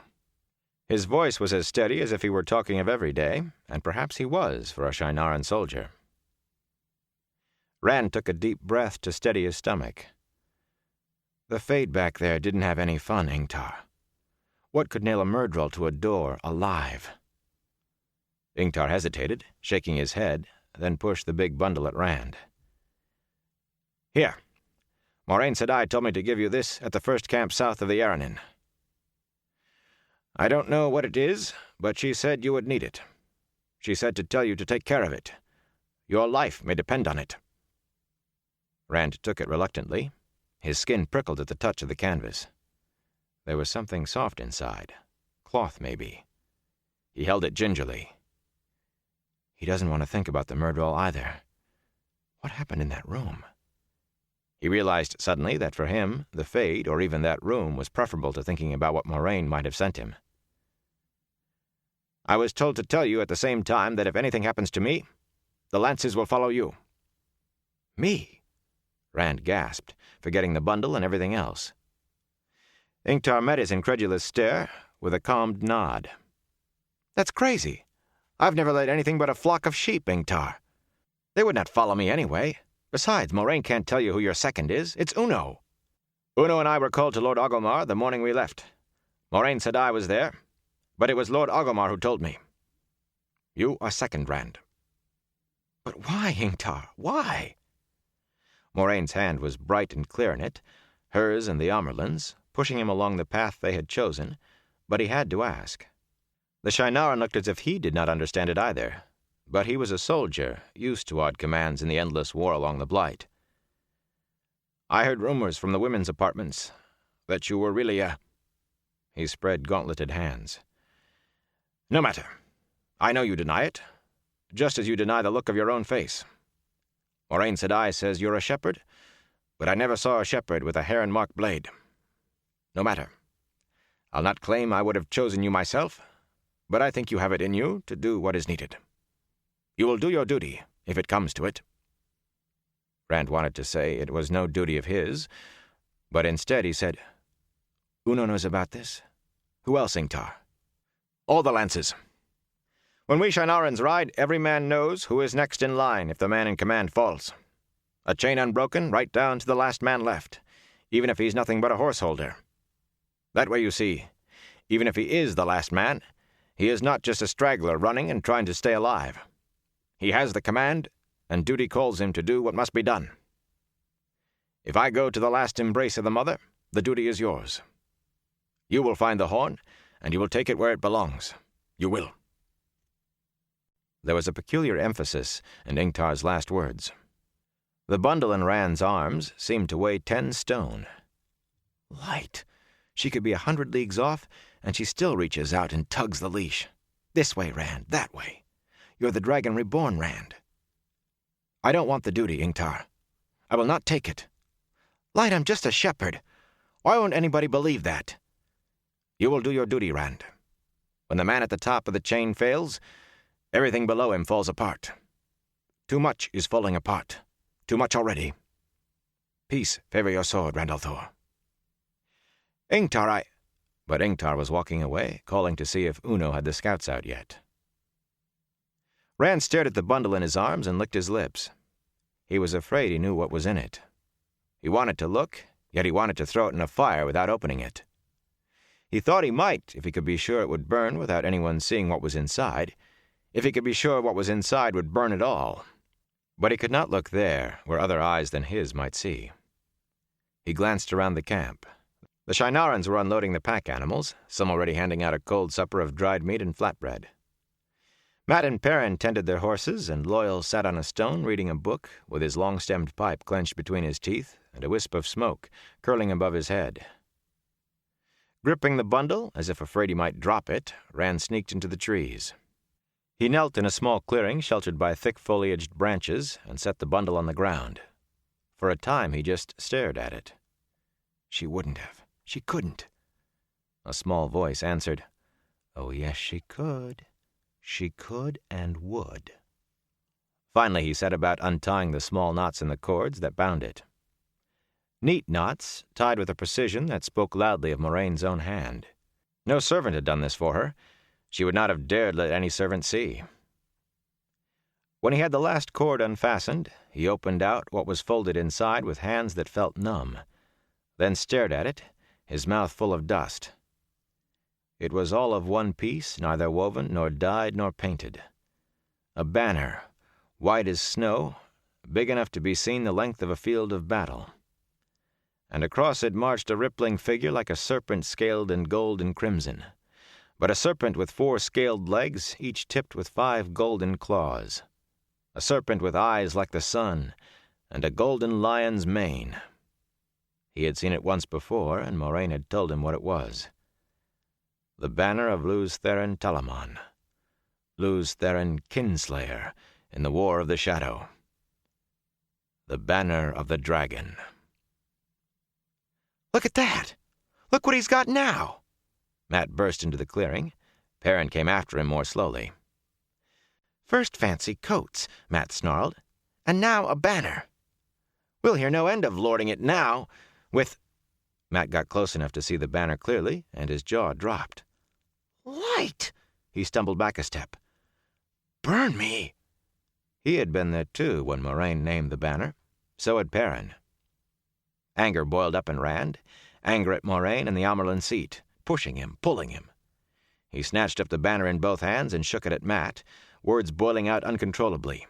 His voice was as steady as if he were talking of every day, and perhaps he was for a Shienaran soldier. Rand took a deep breath to steady his stomach. The Fade back there didn't have any fun, Ingtar. What could nail a Myrddraal to a door alive? Ingtar hesitated, shaking his head, then pushed the big bundle at Rand. Here. Moiraine Sedai told me to give you this at the first camp south of the Aranin. I don't know what it is, but she said you would need it. She said to tell you to take care of it. Your life may depend on it. Rand took it reluctantly. His skin prickled at the touch of the canvas. There was something soft inside. Cloth, maybe. He held it gingerly. He doesn't want to think about the Myrddraal either. What happened in that room? He realized suddenly that for him, the Fade, or even that room, was preferable to thinking about what Moiraine might have sent him. I was told to tell you at the same time that if anything happens to me, the Lances will follow you. Me? Rand gasped, forgetting the bundle and everything else. Ingtar met his incredulous stare with a calmed nod. That's crazy. I've never led anything but a flock of sheep, Ingtar. They would not follow me anyway. Besides, Moiraine can't tell you who your second is. It's Uno. Uno and I were called to Lord Orgrimmar the morning we left. Moiraine Sedai was there, but it was Lord Orgrimmar who told me. You are second, Rand. But why, Ingtar? Why? Moraine's hand was bright and clear in it, hers and the Amyrlin's, pushing him along the path they had chosen, but he had to ask. The Shienaran looked as if he did not understand it either, but he was a soldier, used to odd commands in the endless war along the Blight. I heard rumors from the women's apartments that you were really a... He spread gauntleted hands. No matter. I know you deny it, just as you deny the look of your own face. Moiraine Sedai says you're a shepherd, but I never saw a shepherd with a heron-marked blade. No matter. I'll not claim I would have chosen you myself, but I think you have it in you to do what is needed. You will do your duty, if it comes to it. Rand wanted to say it was no duty of his, but instead he said, Uno knows about this? Who else, Ingtar? All the Lances. When we Shienarans ride, every man knows who is next in line if the man in command falls. A chain unbroken, right down to the last man left, even if he's nothing but a horse-holder. That way, you see, even if he is the last man, he is not just a straggler running and trying to stay alive. He has the command, and duty calls him to do what must be done. If I go to the last embrace of the mother, the duty is yours. You will find the horn, and you will take it where it belongs. You will. There was a peculiar emphasis in Ingtar's last words. The bundle in Rand's arms seemed to weigh 10 stone. Light. She could be 100 leagues off, and she still reaches out and tugs the leash. This way, Rand, that way. You're the Dragon Reborn, Rand. I don't want the duty, Ingtar. I will not take it. Light, I'm just a shepherd. Why won't anybody believe that? You will do your duty, Rand. When the man at the top of the chain fails, everything below him falls apart. Too much is falling apart. Too much already. Peace favor your sword, Rand al'Thor. Ingtar, But Ingtar was walking away, calling to see if Uno had the scouts out yet. Rand stared at the bundle in his arms and licked his lips. He was afraid he knew what was in it. He wanted to look, yet he wanted to throw it in a fire without opening it. He thought he might, if he could be sure it would burn without anyone seeing what was inside, if he could be sure what was inside would burn at all. But he could not look there, where other eyes than his might see. He glanced around the camp. The Shienarans were unloading the pack animals, some already handing out a cold supper of dried meat and flatbread. Mat and Perrin tended their horses, and Loyal sat on a stone reading a book, with his long-stemmed pipe clenched between his teeth and a wisp of smoke curling above his head. Gripping the bundle, as if afraid he might drop it, Rand sneaked into the trees. He knelt in a small clearing sheltered by thick-foliaged branches and set the bundle on the ground. For a time he just stared at it. She wouldn't have. She couldn't. A small voice answered, "Oh, yes, she could. She could and would." Finally he set about untying the small knots in the cords that bound it. Neat knots, tied with a precision that spoke loudly of Moraine's own hand. No servant had done this for her. She would not have dared let any servant see. When he had the last cord unfastened, he opened out what was folded inside with hands that felt numb, then stared at it, his mouth full of dust. It was all of one piece, neither woven nor dyed nor painted. A banner, white as snow, big enough to be seen the length of a field of battle. And across it marched a rippling figure like a serpent scaled in gold and crimson, but a serpent with 4 scaled legs, each tipped with 5 golden claws. A serpent with eyes like the sun, and a golden lion's mane. He had seen it once before, and Moraine had told him what it was. The banner of Lews Therin Telamon, Lews Therin Kinslayer in the War of the Shadow. The banner of the dragon. "Look at that! Look what he's got now!" Mat burst into the clearing. Perrin came after him more slowly. "First fancy coats," Mat snarled, "and now a banner. We'll hear no end of lording it now, with—" Mat got close enough to see the banner clearly, and his jaw dropped. "Light!" He stumbled back a step. "Burn me!" He had been there, too, when Moraine named the banner. So had Perrin. Anger boiled up in Rand, anger at Moraine and the Amerlin seat, pushing him, pulling him. He snatched up the banner in both hands and shook it at Mat, words boiling out uncontrollably.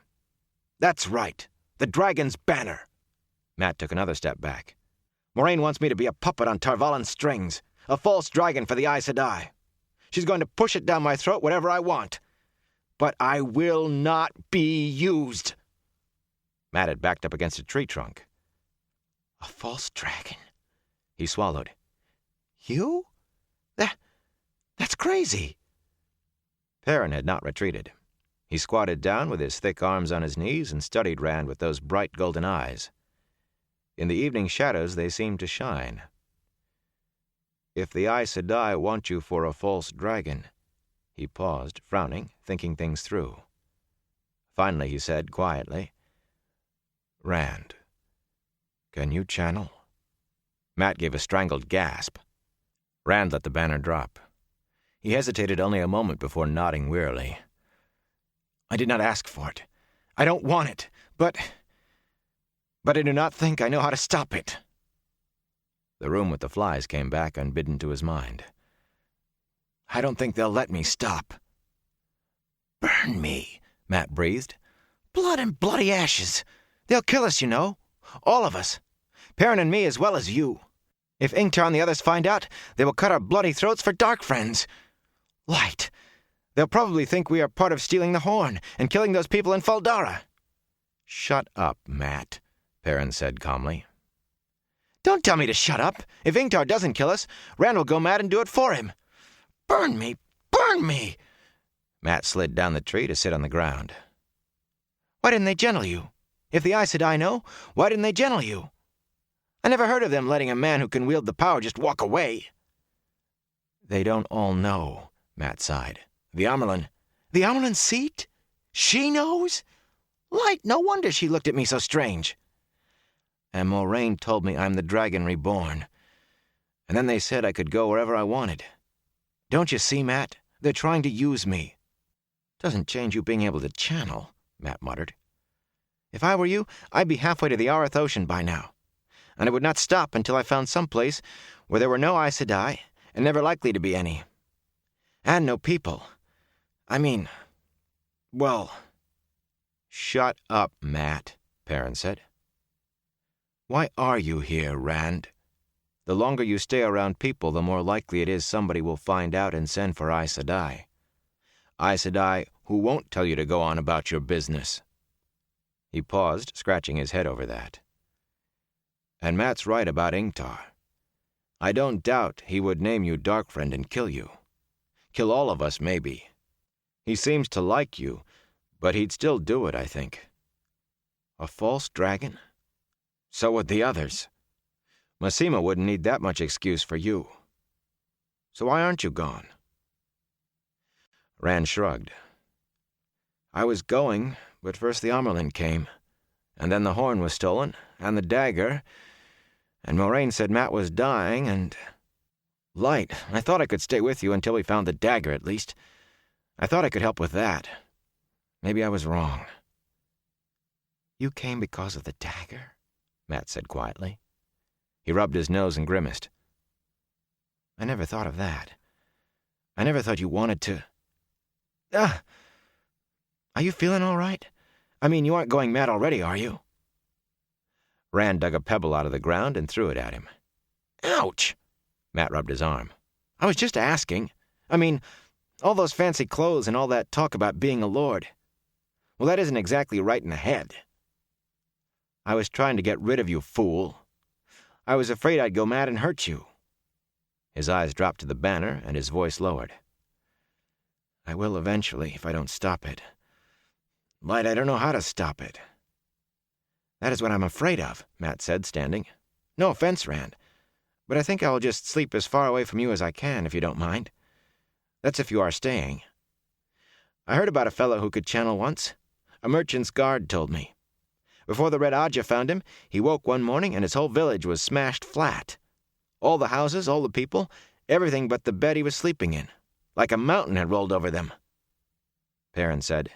"That's right! The dragon's banner!" Mat took another step back. "Moraine wants me to be a puppet on Tar Valen's strings, a false dragon for the Aes Sedai. She's going to push it down my throat whatever I want. But I will not be used." Mat had backed up against a tree trunk. "A false dragon," he swallowed. "You? That's crazy." Perrin had not retreated. He squatted down with his thick arms on his knees and studied Rand with those bright golden eyes. In the evening shadows they seemed to shine. "If the Aes Sedai want you for a false dragon—" He paused, frowning, thinking things through. Finally he said quietly, "Rand, can you channel?" Mat gave a strangled gasp. Rand let the banner drop. He hesitated only a moment before nodding wearily. "I did not ask for it. I don't want it, but I do not think I know how to stop it." The room with the flies came back unbidden to his mind. "I don't think they'll let me stop." "Burn me," Mat breathed. "Blood and bloody ashes. They'll kill us, you know. All of us. Perrin and me as well as you. If Ingtar and the others find out, they will cut our bloody throats for Dark Friends. Light. They'll probably think we are part of stealing the horn and killing those people in Fal Dara." "Shut up, Mat," Perrin said calmly. "Don't tell me to shut up. If Ingtar doesn't kill us, Rand will go mad and do it for him. Burn me! Burn me!" Mat slid down the tree to sit on the ground. "Why didn't they gentle you? If the Aes Sedai know, why didn't they gentle you? I never heard of them letting a man who can wield the power just walk away." "They don't all know," Mat sighed. "The Amerlin seat? She knows? Light, no wonder she looked at me so strange. And Moraine told me I'm the Dragon Reborn. And then they said I could go wherever I wanted. Don't you see, Mat? They're trying to use me." "Doesn't change you being able to channel," Mat muttered. "If I were you, I'd be halfway to the Arath Ocean by now. And I would not stop until I found some place where there were no Aes Sedai, and never likely to be any. And no people. I mean, well—" "Shut up, Mat," Perrin said. "Why are you here, Rand? The longer you stay around people, the more likely it is somebody will find out and send for Aes Sedai. Aes Sedai who won't tell you to go on about your business." He paused, scratching his head over that. "And Mat's right about Ingtar. I don't doubt he would name you Darkfriend and kill you. Kill all of us, maybe. He seems to like you, but he'd still do it, I think. A false dragon? So would the others. Masema wouldn't need that much excuse for you. So why aren't you gone? Rand shrugged. I was going, but first the Amyrlin came, and then the horn was stolen, and the dagger, and Moraine said Mat was dying, and... Light, I thought I could stay with you until we found the dagger, at least. I thought I could help with that. Maybe I was wrong. You came because of the dagger? Mat said quietly. He rubbed his nose and grimaced. I never thought of that. I never thought you wanted to... Are you feeling all right? I mean, you aren't going mad already, are you? Rand dug a pebble out of the ground and threw it at him. Ouch! Mat rubbed his arm. I was just asking. I mean, all those fancy clothes and all that talk about being a lord. Well, that isn't exactly right in the head. I was trying to get rid of you, fool. I was afraid I'd go mad and hurt you. His eyes dropped to the banner, and his voice lowered. I will eventually, if I don't stop it. Light, I don't know how to stop it. That is what I'm afraid of, Mat said, standing. No offense, Rand, but I think I will just sleep as far away from you as I can, if you don't mind. That's if you are staying. I heard about a fellow who could channel once. A merchant's guard told me. Before the Red Ajah found him, he woke one morning and his whole village was smashed flat. All the houses, all the people, everything but the bed he was sleeping in. Like a mountain had rolled over them. Perrin said,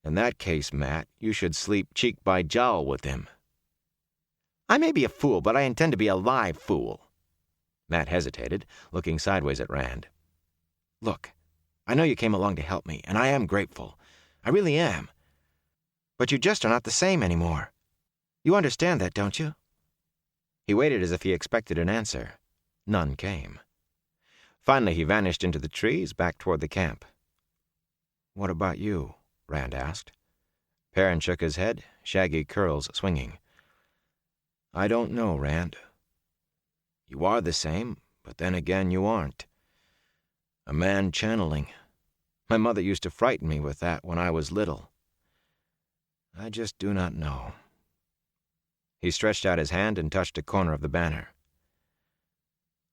In that case, Mat, you should sleep cheek by jowl with him. I may be a fool, but I intend to be a live fool. Mat hesitated, looking sideways at Rand. Look, I know you came along to help me, and I am grateful. I really am. But you just are not the same anymore. You understand that, don't you? He waited as if he expected an answer. None came. Finally, he vanished into the trees, back toward the camp. What about you? Rand asked. Perrin shook his head, shaggy curls swinging. I don't know, Rand. You are the same, but then again you aren't. A man channeling. My mother used to frighten me with that when I was little. I just do not know. He stretched out his hand and touched a corner of the banner.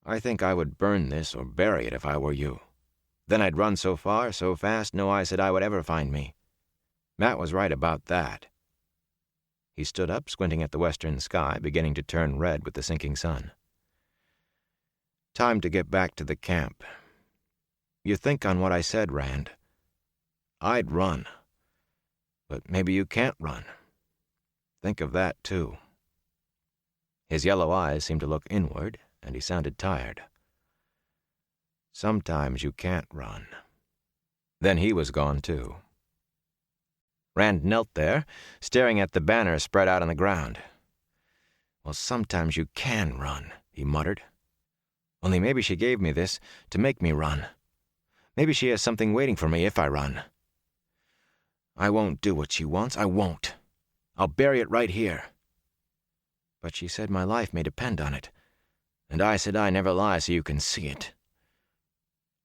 I think I would burn this or bury it if I were you. Then I'd run so far, so fast, no Aes Sedai would ever find me. Mat was right about that. He stood up, squinting at the western sky, beginning to turn red with the sinking sun. Time to get back to the camp. You think on what I said, Rand. I'd run. But maybe you can't run. Think of that, too. His yellow eyes seemed to look inward, and he sounded tired. Sometimes you can't run. Then he was gone, too. Rand knelt there, staring at the banner spread out on the ground. Well, sometimes you can run, he muttered. Only maybe she gave me this to make me run. Maybe she has something waiting for me if I run. I won't do what she wants, I won't. I'll bury it right here. But she said my life may depend on it, and Aes Sedai never lie so you can see it.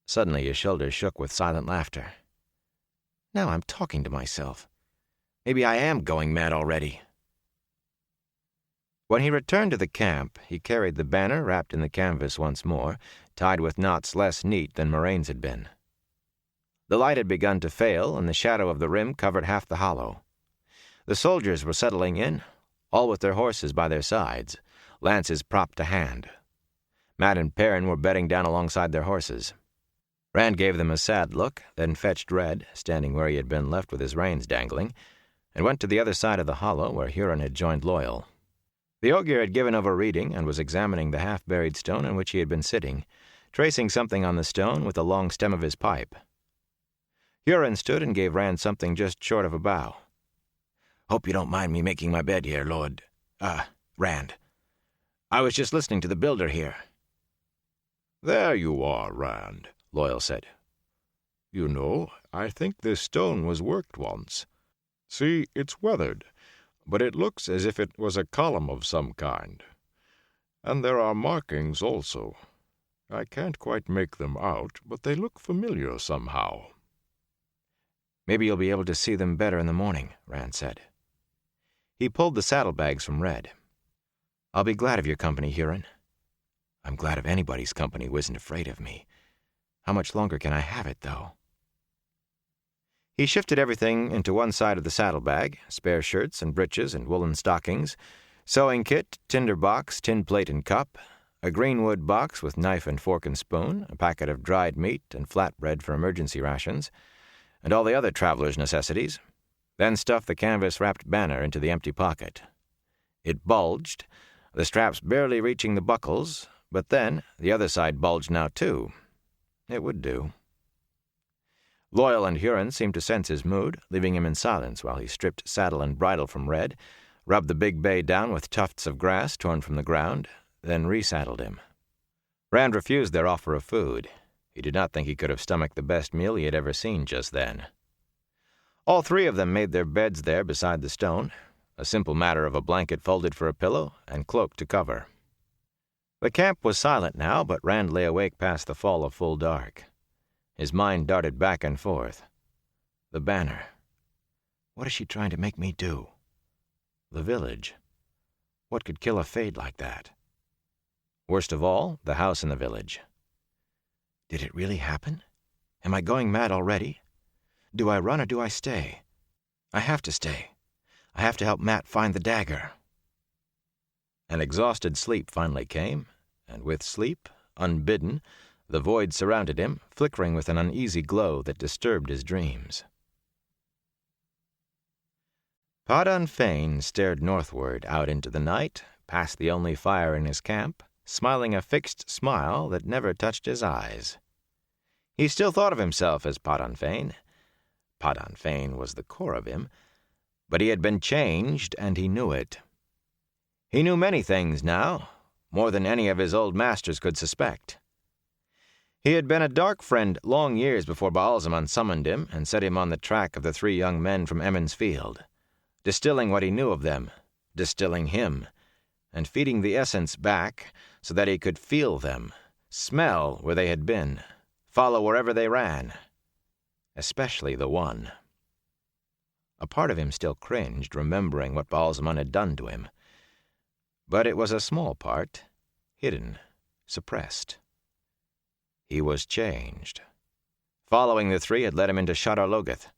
Suddenly his shoulders shook with silent laughter. Now I'm talking to myself. Maybe I am going mad already. When he returned to the camp, he carried the banner wrapped in the canvas once more, tied with knots less neat than Moraine's had been. The light had begun to fail, and the shadow of the rim covered half the hollow. The soldiers were settling in, all with their horses by their sides, lances propped to hand. Mat and Perrin were bedding down alongside their horses. Rand gave them a sad look, then fetched Red, standing where he had been left with his reins dangling, and went to the other side of the hollow where Huron had joined Loial. The Ogier had given over reading and was examining the half-buried stone on which he had been sitting, tracing something on the stone with the long stem of his pipe. Huron stood and gave Rand something just short of a bow. Hope you don't mind me making my bed here, Rand. I was just listening to the builder here. There you are, Rand, Loial said. You know, I think this stone was worked once. See, it's weathered, but it looks as if it was a column of some kind. And there are markings also. I can't quite make them out, but they look familiar somehow." "Maybe you'll be able to see them better in the morning," Rand said. He pulled the saddlebags from Red. "I'll be glad of your company, Huron. I'm glad of anybody's company who isn't afraid of me. How much longer can I have it, though?" He shifted everything into one side of the saddlebag, spare shirts and breeches and woolen stockings, sewing kit, tinder box, tin plate and cup, a greenwood box with knife and fork and spoon, a packet of dried meat and flatbread for emergency rations, and all the other traveler's necessities, then stuffed the canvas-wrapped banner into the empty pocket. It bulged, the straps barely reaching the buckles, but then the other side bulged now too. It would do. Loyal and Huron seemed to sense his mood, leaving him in silence while he stripped saddle and bridle from Red, rubbed the big bay down with tufts of grass torn from the ground, then resaddled him. Rand refused their offer of food. He did not think he could have stomached the best meal he had ever seen just then. All three of them made their beds there beside the stone, a simple matter of a blanket folded for a pillow and cloak to cover. The camp was silent now, but Rand lay awake past the fall of full dark. His mind darted back and forth. The banner. What is she trying to make me do? The village. What could kill a fade like that? Worst of all, the house in the village. Did it really happen? Am I going mad already? Do I run or do I stay? I have to stay. I have to help Matt find the dagger. An exhausted sleep finally came, and with sleep, unbidden, the void surrounded him, flickering with an uneasy glow that disturbed his dreams. Padan Fain stared northward out into the night, past the only fire in his camp, smiling a fixed smile that never touched his eyes. He still thought of himself as Padan Fain. Padan Fain was the core of him, but he had been changed, and he knew it. He knew many things now, more than any of his old masters could suspect. He had been a dark friend long years before Baalzamon summoned him and set him on the track of the three young men from Emond's Field, distilling what he knew of them, distilling him, and feeding the essence back so that he could feel them, smell where they had been, follow wherever they ran, especially the one. A part of him still cringed, remembering what Baalzamon had done to him. But it was a small part, hidden, suppressed. He was changed. Following the three had led him into Shadar Logoth.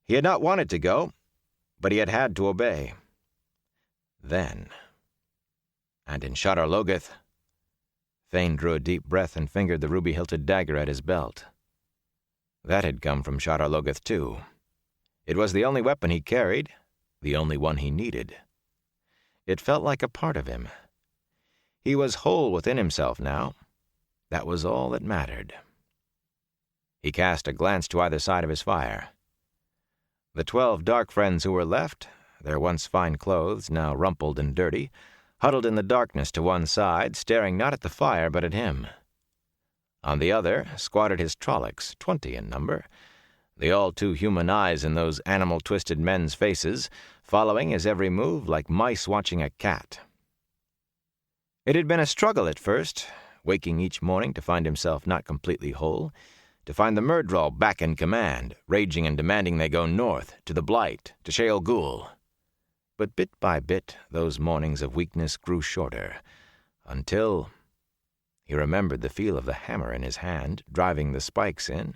He had not wanted to go, but he had had to obey. Then, and in Shadar Logoth, Fain drew a deep breath and fingered the ruby-hilted dagger at his belt. That had come from Shadar Logoth too. It was the only weapon he carried, the only one he needed. It felt like a part of him. He was whole within himself now. That was all that mattered. He cast a glance to either side of his fire. The 12 dark friends who were left, their once fine clothes now rumpled and dirty, huddled in the darkness to one side, staring not at the fire but at him. On the other squatted his Trollocs, 20 in number, the all-too-human eyes in those animal-twisted men's faces, following his every move like mice watching a cat. It had been a struggle at first, waking each morning to find himself not completely whole, to find the Myrddraal back in command, raging and demanding they go north, to the Blight, to Shayol Ghul. But bit by bit, those mornings of weakness grew shorter, until he remembered the feel of the hammer in his hand, driving the spikes in,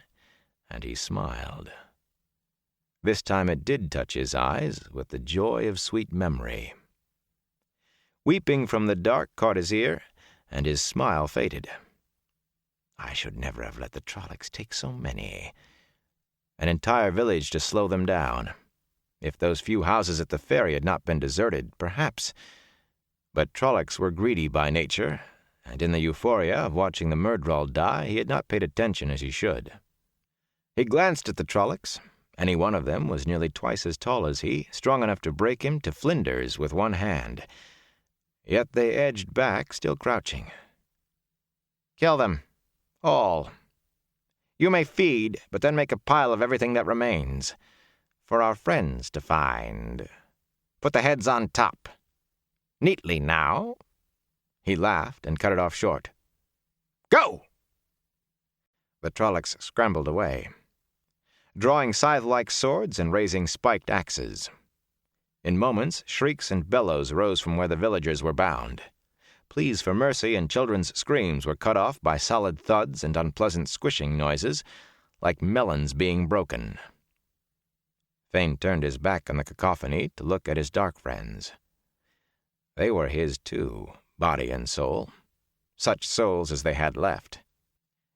and he smiled. This time it did touch his eyes with the joy of sweet memory. Weeping from the dark caught his ear, and his smile faded. I should never have let the Trollocs take so many. An entire village to slow them down. If those few houses at the ferry had not been deserted, perhaps. But Trollocs were greedy by nature, and in the euphoria of watching the Myrddraal die, he had not paid attention as he should. He glanced at the Trollocs. Any one of them was nearly twice as tall as he, strong enough to break him to flinders with one hand. Yet they edged back, still crouching. Kill them. All. You may feed, but then make a pile of everything that remains. For our friends to find. Put the heads on top. Neatly now. He laughed and cut it off short. "Go!" The Trollocs scrambled away, drawing scythe-like swords and raising spiked axes. In moments, shrieks and bellows rose from where the villagers were bound. Pleas for mercy and children's screams were cut off by solid thuds and unpleasant squishing noises, like melons being broken. Fane turned his back on the cacophony to look at his dark friends. They were his too, body and soul, such souls as they had left.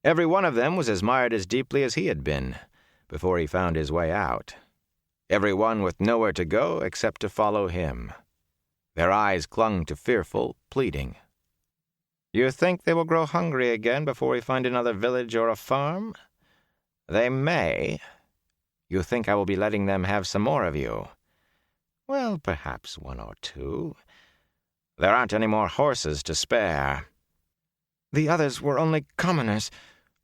Every one of them was as mired as deeply as he had been before he found his way out. Every one with nowhere to go except to follow him. Their eyes clung to fearful, pleading. "You think they will grow hungry again before we find another village or a farm? They may. You think I will be letting them have some more of you? Well, perhaps one or two. There aren't any more horses to spare." "The others were only commoners,"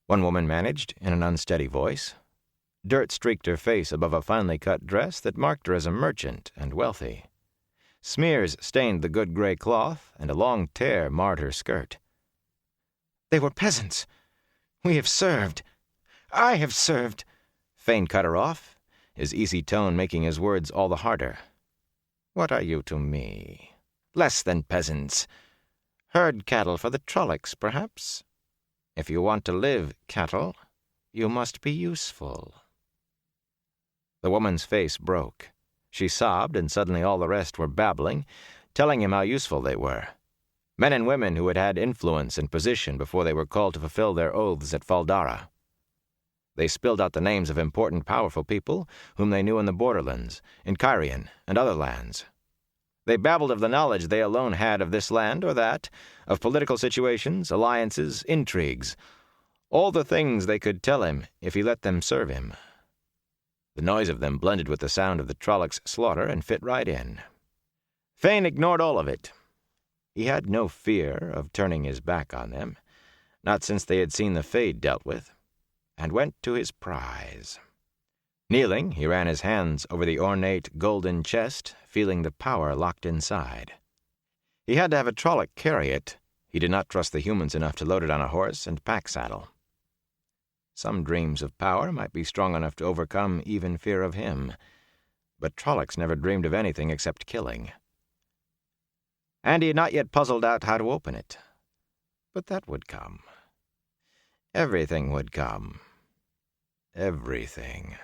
one woman managed in an unsteady voice. Dirt streaked her face above a finely cut dress that marked her as a merchant and wealthy. Smears stained the good gray cloth, and a long tear marred her skirt. "They were peasants. We have served. I have served." Fane cut her off, his easy tone making his words all the harder. "What are you to me? Less than peasants. Herd cattle for the Trollocs, perhaps? If you want to live cattle, you must be useful." The woman's face broke. She sobbed, and suddenly all the rest were babbling, telling him how useful they were. Men and women who had had influence and position before they were called to fulfill their oaths at Fal Dara. They spilled out the names of important, powerful people whom they knew in the borderlands, in Cairhien, and other lands. They babbled of the knowledge they alone had of this land or that, of political situations, alliances, intrigues, all the things they could tell him if he let them serve him. The noise of them blended with the sound of the Trollocs' slaughter and fit right in. Fane ignored all of it. He had no fear of turning his back on them, not since they had seen the Fade dealt with, and went to his prize. Kneeling, he ran his hands over the ornate golden chest, feeling the power locked inside. He had to have a Trolloc carry it. He did not trust the humans enough to load it on a horse and pack saddle. Some dreams of power might be strong enough to overcome even fear of him, but Trollocs never dreamed of anything except killing. And he had not yet puzzled out how to open it. But that would come. Everything would come. Everything.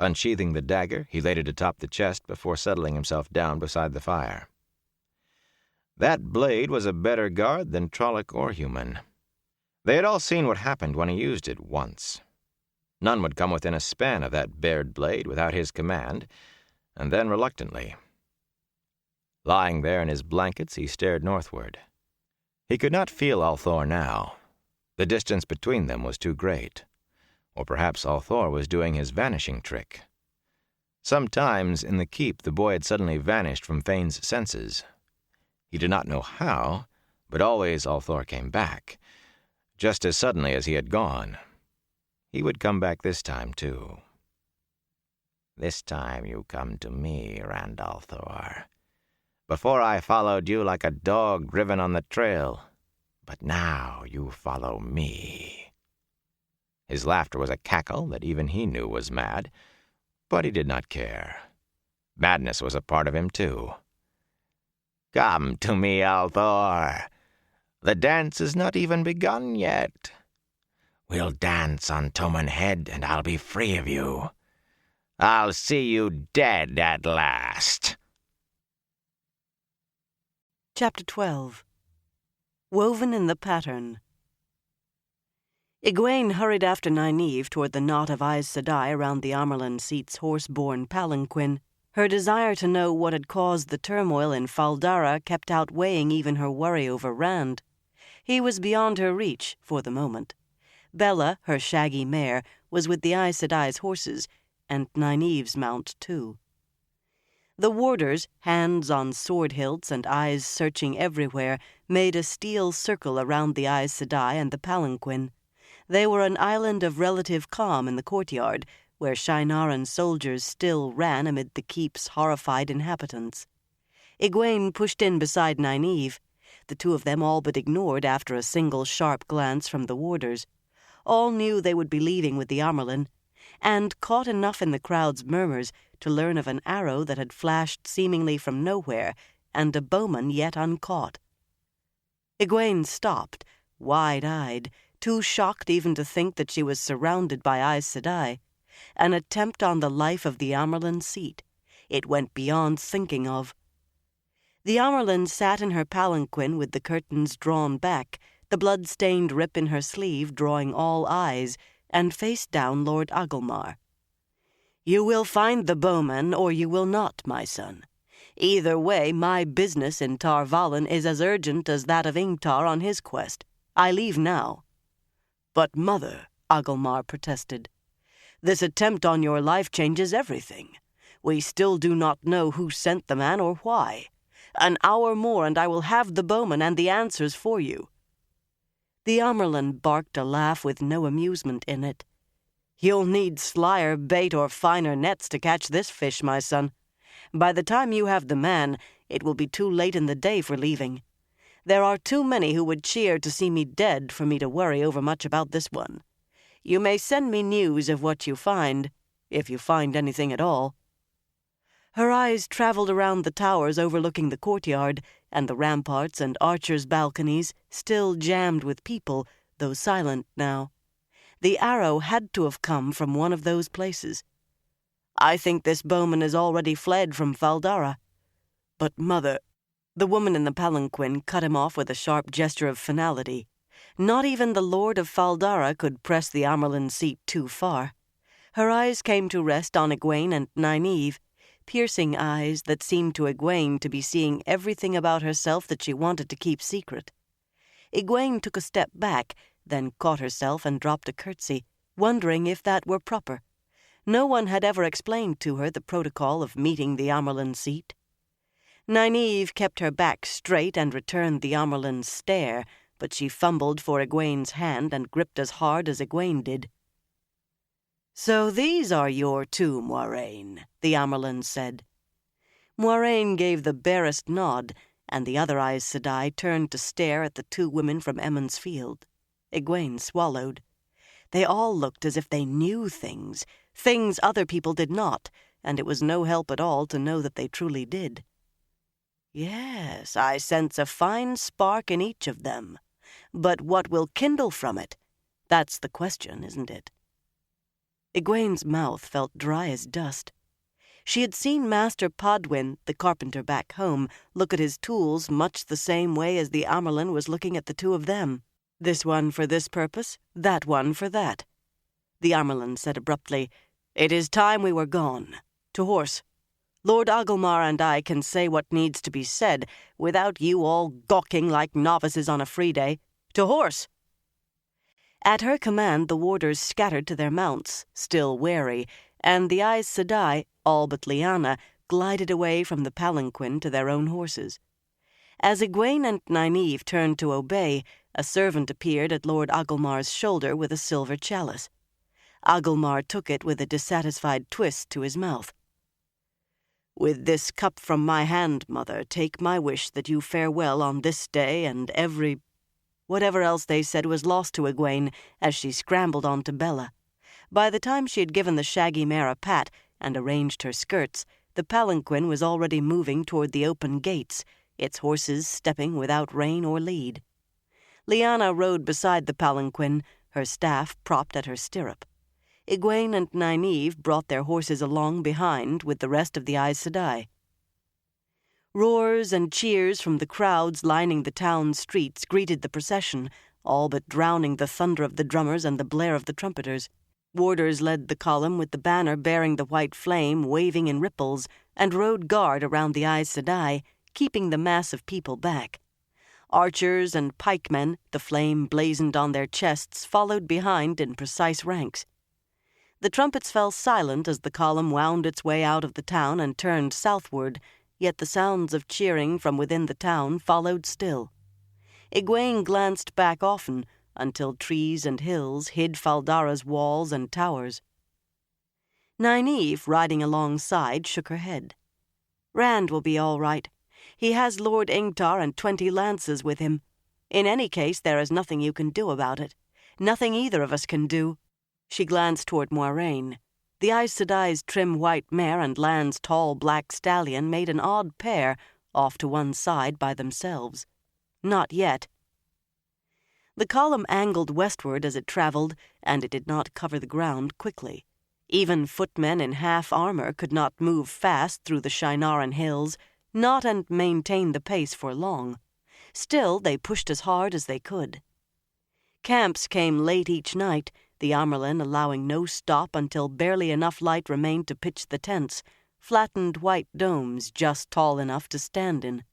Unsheathing the dagger, he laid it atop the chest before settling himself down beside the fire. That blade was a better guard than Trolloc or human. They had all seen what happened when he used it once. None would come within a span of that bared blade without his command, and then reluctantly. Lying there in his blankets, he stared northward. He could not feel Althor now. The distance between them was too great. Or perhaps Althor was doing his vanishing trick. Sometimes in the keep the boy had suddenly vanished from Fane's senses. He did not know how, but always Althor came back, just as suddenly as he had gone. He would come back this time, too. "This time you come to me, Randalthor. Before I followed you like a dog driven on the trail, but now you follow me." His laughter was a cackle that even he knew was mad, but he did not care. Madness was a part of him, too. "Come to me, Althor. The dance is not even begun yet. We'll dance on Toman Head, and I'll be free of you. I'll see you dead at last." Chapter 12. Woven in the Pattern. Egwene hurried after Nynaeve toward the knot of Aes Sedai around the Amerlin seat's horse-borne palanquin. Her desire to know what had caused the turmoil in Fal Dara kept outweighing even her worry over Rand. He was beyond her reach for the moment. Bella, her shaggy mare, was with the Aes Sedai's horses, and Nynaeve's mount too. The warders, hands on sword hilts and eyes searching everywhere, made a steel circle around the Aes Sedai and the palanquin. They were an island of relative calm in the courtyard, where Shienaran soldiers still ran amid the keep's horrified inhabitants. Egwene pushed in beside Nynaeve. the two of them all but ignored after a single sharp glance from the warders. All knew they would be leaving with the Amyrlin, and caught enough in the crowd's murmurs to learn of an arrow that had flashed seemingly from nowhere, and a bowman yet uncaught. Egwene stopped, wide-eyed, too shocked even to think that she was surrounded by Aes Sedai. An attempt on the life of the Amyrlin seat. It went beyond thinking of. The Amyrlin sat in her palanquin with the curtains drawn back, the blood-stained rip in her sleeve drawing all eyes, and faced down Lord Agelmar. "You will find the bowman, or you will not, my son. Either way, my business in Tar Valon is as urgent as that of Ingtar on his quest. I leave now." "But, mother," Agelmar protested, "this attempt on your life changes everything. We still do not know who sent the man or why. An hour more and I will have the bowman and the answers for you." The Amyrlin barked a laugh with no amusement in it. "You'll need slyer bait or finer nets to catch this fish, my son. By the time you have the man, it will be too late in the day for leaving. There are too many who would cheer to see me dead for me to worry over much about this one. You may send me news of what you find, if you find anything at all." Her eyes traveled around the towers overlooking the courtyard and the ramparts and archers' balconies, still jammed with people, though silent now. The arrow had to have come from one of those places. "I think this bowman has already fled from Faldara." "But, mother—" The woman in the palanquin cut him off with a sharp gesture of finality. Not even the Lord of Faldara could press the Amyrlin seat too far. Her eyes came to rest on Egwene and Nynaeve, piercing eyes that seemed to Egwene to be seeing everything about herself that she wanted to keep secret. Egwene took a step back, then caught herself and dropped a curtsy, wondering if that were proper. No one had ever explained to her the protocol of meeting the Amyrlin seat. Nynaeve kept her back straight and returned the Amyrlin's stare, but she fumbled for Egwene's hand and gripped as hard as Egwene did. "So these are your two, Moiraine," the Amyrlin said. Moiraine gave the barest nod, and the other Aes Sedai turned to stare at the two women from Emond's Field. Egwene swallowed. They all looked as if they knew things other people did not, and it was no help at all to know that they truly did. "Yes, I sense a fine spark in each of them. But what will kindle from it? That's the question, isn't it?" Egwene's mouth felt dry as dust. She had seen Master Podwin, the carpenter back home, look at his tools much the same way as the Amyrlin was looking at the two of them. This one for this purpose, that one for that. The Amyrlin said abruptly, "It is time we were gone. To horse. Lord Agelmar and I can say what needs to be said without you all gawking like novices on a free day. To horse!" At her command the warders scattered to their mounts, still wary, and the Aes Sedai, all but Lyanna, glided away from the palanquin to their own horses. As Egwene and Nynaeve turned to obey, a servant appeared at Lord Agelmar's shoulder with a silver chalice. Agelmar took it with a dissatisfied twist to his mouth. "With this cup from my hand, mother, take my wish that you fare well on this day and every—" Whatever else they said was lost to Egwene as she scrambled onto Bella. By the time she had given the shaggy mare a pat and arranged her skirts, the palanquin was already moving toward the open gates, its horses stepping without rein or lead. Lyanna rode beside the palanquin, her staff propped at her stirrup. Egwene and Nynaeve brought their horses along behind with the rest of the Aes Sedai. Roars and cheers from the crowds lining the town streets greeted the procession, all but drowning the thunder of the drummers and the blare of the trumpeters. Warders led the column with the banner bearing the white flame waving in ripples, and rode guard around the Aes Sedai, keeping the mass of people back. Archers and pikemen, the flame blazoned on their chests, followed behind in precise ranks. The trumpets fell silent as the column wound its way out of the town and turned southward, yet the sounds of cheering from within the town followed still. Egwene glanced back often, until trees and hills hid Faldara's walls and towers. Nynaeve, riding alongside, shook her head. "Rand will be all right. He has Lord Ingtar and 20 lances with him. In any case, there is nothing you can do about it. Nothing either of us can do." She glanced toward Moiraine. The Aes Sedai's trim white mare and Lan's tall black stallion made an odd pair, off to one side by themselves. Not yet. The column angled westward as it traveled, and it did not cover the ground quickly. Even footmen in half armor could not move fast through the Shienaran hills, not and maintain the pace for long. Still, they pushed as hard as they could. Camps came late each night, the Amyrlin allowing no stop until barely enough light remained to pitch the tents, flattened white domes just tall enough to stand in.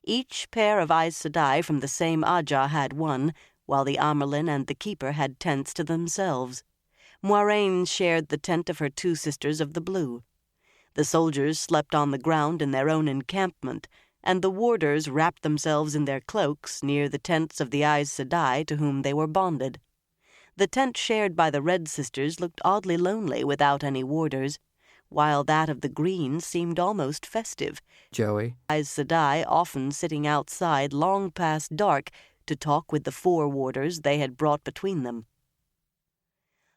Each pair of Aes Sedai from the same Ajah had one, while the Amyrlin and the Keeper had tents to themselves. Moiraine shared the tent of her 2 sisters of the Blue. The soldiers slept on the ground in their own encampment, and the warders wrapped themselves in their cloaks near the tents of the Aes Sedai to whom they were bonded. The tent shared by the Red Sisters looked oddly lonely without any warders, while that of the Green seemed almost festive. Joey? Aes Sedai often sitting outside long past dark to talk with the 4 warders they had brought between them.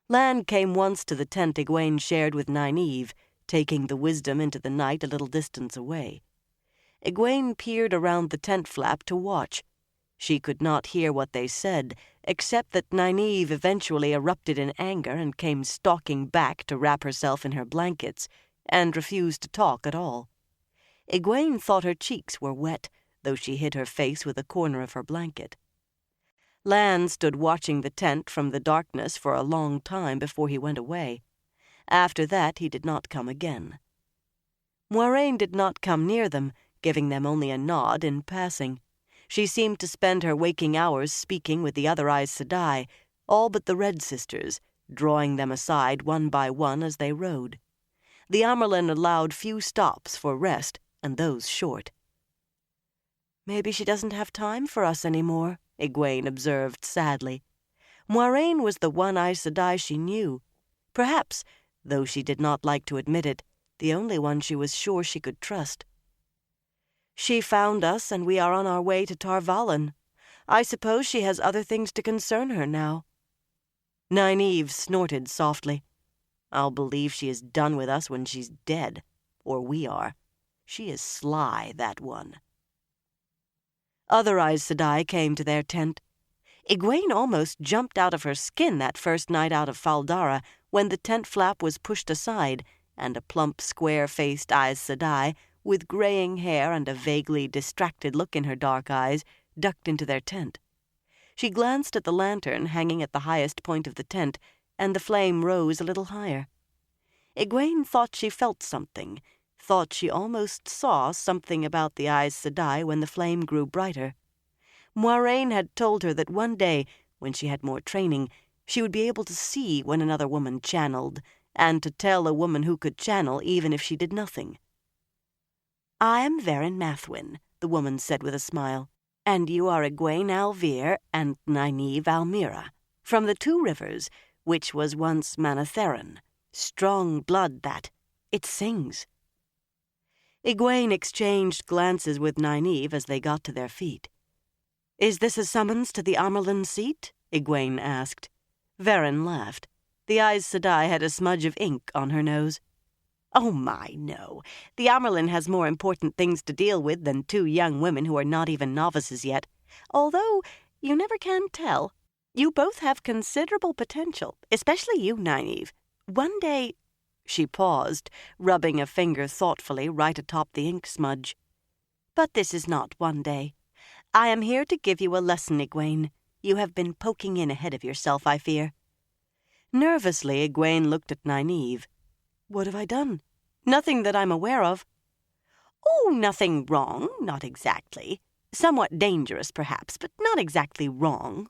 Lan came once to the tent Egwene shared with Nynaeve, taking the wisdom into the night a little distance away. Egwene peered around the tent flap to watch. She could not hear what they said, except that Nynaeve eventually erupted in anger and came stalking back to wrap herself in her blankets, and refused to talk at all. Egwene thought her cheeks were wet, though she hid her face with a corner of her blanket. Lan stood watching the tent from the darkness for a long time before he went away. After that he did not come again. Moiraine did not come near them, giving them only a nod in passing. She seemed to spend her waking hours speaking with the other Aes Sedai, all but the Red Sisters, drawing them aside one by one as they rode. The Amyrlin allowed few stops for rest, and those short. "Maybe she doesn't have time for us any more," Egwene observed sadly. Moiraine was the one Aes Sedai she knew. Perhaps, though she did not like to admit it, the only one she was sure she could trust. "She found us, and we are on our way to Tar Valon. I suppose she has other things to concern her now." Nynaeve snorted softly. "I'll believe she is done with us when she's dead, or we are. She is sly, that one." Other Aes Sedai came to their tent. Egwene almost jumped out of her skin that first night out of Fal Dara, when the tent flap was pushed aside, and a plump, square-faced Aes Sedai, with graying hair and a vaguely distracted look in her dark eyes, ducked into their tent. She glanced at the lantern hanging at the highest point of the tent, and the flame rose a little higher. Egwene thought she felt something, thought she almost saw something about the Aes Sedai when the flame grew brighter. Moiraine had told her that one day, when she had more training, she would be able to see when another woman channeled, and to tell a woman who could channel even if she did nothing. "I am Verin Mathwin," the woman said with a smile, "and you are Egwene Alvir and Nynaeve Almira, from the 2 rivers, which was once Manatherin. Strong blood that. It sings." Egwene exchanged glances with Nynaeve as they got to their feet. "Is this a summons to the Amyrlin seat?" Egwene asked. Verin laughed. The Aes Sedai had a smudge of ink on her nose. "Oh my, no. The Amyrlin has more important things to deal with than 2 young women who are not even novices yet. Although, you never can tell. You both have considerable potential, especially you, Nynaeve. One day—" She paused, rubbing a finger thoughtfully right atop the ink smudge. "But this is not one day. I am here to give you a lesson, Egwene. You have been poking in ahead of yourself, I fear." Nervously, Egwene looked at Nynaeve. "What have I done?" "Nothing that I'm aware of." "Oh, nothing wrong, not exactly. Somewhat dangerous, perhaps, but not exactly wrong."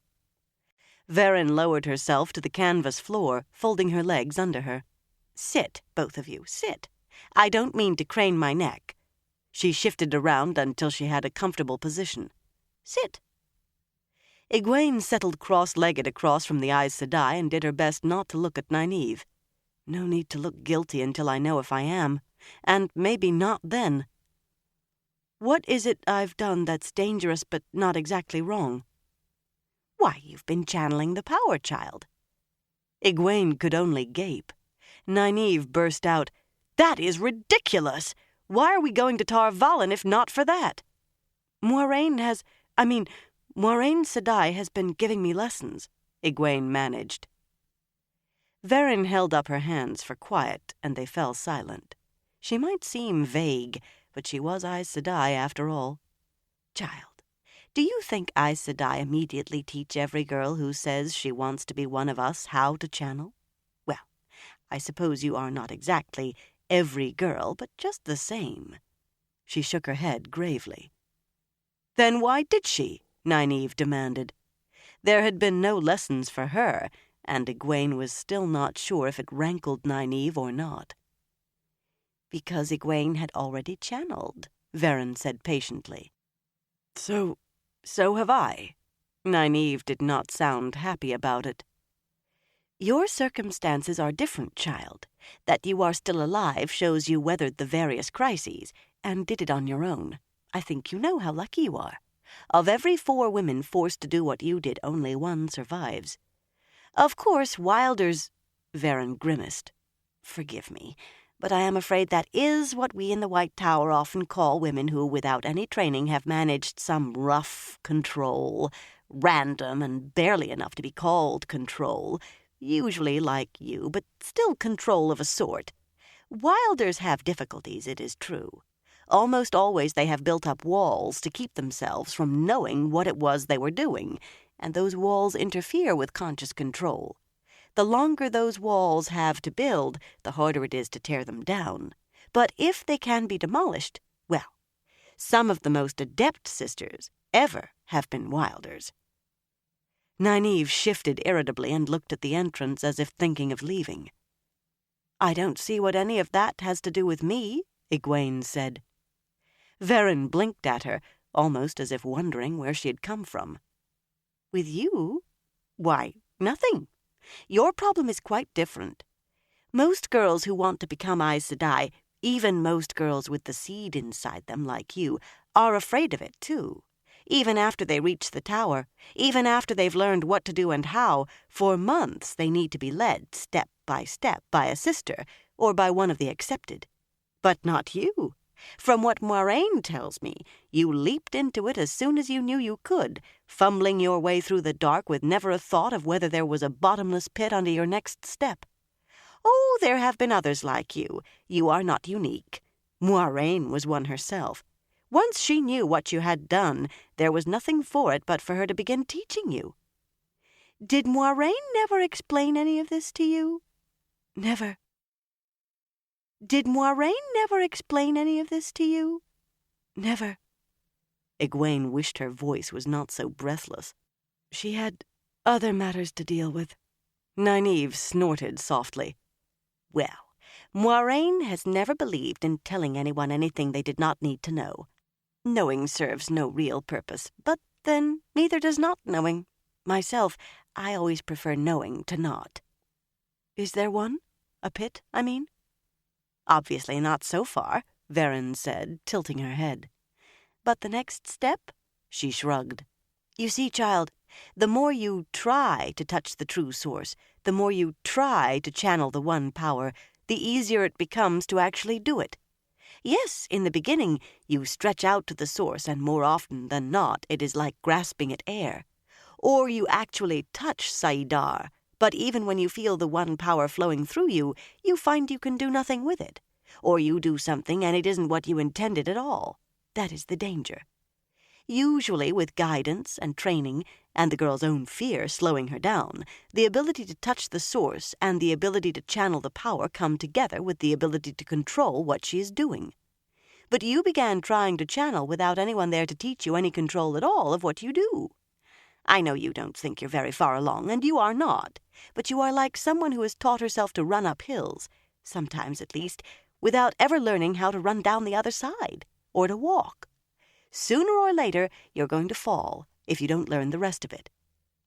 Verin lowered herself to the canvas floor, folding her legs under her. "Sit, both of you, sit. I don't mean to crane my neck." She shifted around until she had a comfortable position. "Sit." Egwene settled cross-legged across from the Aes Sedai and did her best not to look at Nynaeve. No need to look guilty until I know if I am, and maybe not then. What is it I've done that's dangerous but not exactly wrong?" "Why, you've been channeling the power, child." Egwene could only gape. Nynaeve burst out, "That is ridiculous! Why are we going to Tar Valon if not for that?" Moiraine Sedai has been giving me lessons," Egwene managed. Verin held up her hands for quiet, and they fell silent. She might seem vague, but she was Aes Sedai after all. "Child, do you think Aes Sedai immediately teach every girl who says she wants to be one of us how to channel? Well, I suppose you are not exactly every girl, but just the same." She shook her head gravely. "Then why did she?" Nynaeve demanded. There had been no lessons for her, and Egwene was still not sure if it rankled Nynaeve or not. "Because Egwene had already channeled," Verin said patiently. So have I." Nynaeve did not sound happy about it. "Your circumstances are different, child. That you are still alive shows you weathered the various crises, and did it on your own. I think you know how lucky you are. Of every 4 women forced to do what you did, only 1 survives. Of course, Wilders—" Verin grimaced. "Forgive me, but I am afraid that is what we in the White Tower often call women who, without any training, have managed some rough control, random and barely enough to be called control, usually like you, but still control of a sort. Wilders have difficulties, it is true. Almost always they have built up walls to keep themselves from knowing what it was they were doing, and those walls interfere with conscious control. The longer those walls have to build, the harder it is to tear them down. But if they can be demolished, well, some of the most adept sisters ever have been Wilders." Nynaeve shifted irritably and looked at the entrance as if thinking of leaving. "I don't see what any of that has to do with me," Egwene said. Verin blinked at her, almost as if wondering where she had come from. "With you? Why, nothing. Your problem is quite different. Most girls who want to become Aes Sedai, even most girls with the seed inside them like you, are afraid of it too. Even after they reach the tower, even after they've learned what to do and how, for months they need to be led step by a sister or by one of the accepted. But not you. From what Moiraine tells me, you leaped into it as soon as you knew you could, fumbling your way through the dark with never a thought of whether there was a bottomless pit under your next step. Oh, there have been others like you. You are not unique. Moiraine was one herself. Once she knew what you had done, there was nothing for it but for her to begin teaching you. Did Moiraine never explain any of this to you?" "Never." "Did Moiraine never explain any of this to you?" "Never." Egwene wished her voice was not so breathless. "She had other matters to deal with." Nynaeve snorted softly. "Well, Moiraine has never believed in telling anyone anything they did not need to know. Knowing serves no real purpose, but then neither does not knowing. Myself, I always prefer knowing to not." "Is there one? A pit, I mean?" "Obviously not so far," Verin said, tilting her head. "But the next step?" She shrugged. "You see, child, the more you try to touch the true source, the more you try to channel the one power, the easier it becomes to actually do it. Yes, in the beginning, you stretch out to the source, and more often than not, it is like grasping at air. Or you actually touch saidar, but even when you feel the one power flowing through you, you find you can do nothing with it. Or you do something and it isn't what you intended at all. That is the danger. Usually with guidance and training, and the girl's own fear slowing her down, the ability to touch the source and the ability to channel the power come together with the ability to control what she is doing. But you began trying to channel without anyone there to teach you any control at all of what you do. I know you don't think you're very far along, and you are not, but you are like someone who has taught herself to run up hills, sometimes at least, without ever learning how to run down the other side, or to walk. Sooner or later, you're going to fall, if you don't learn the rest of it.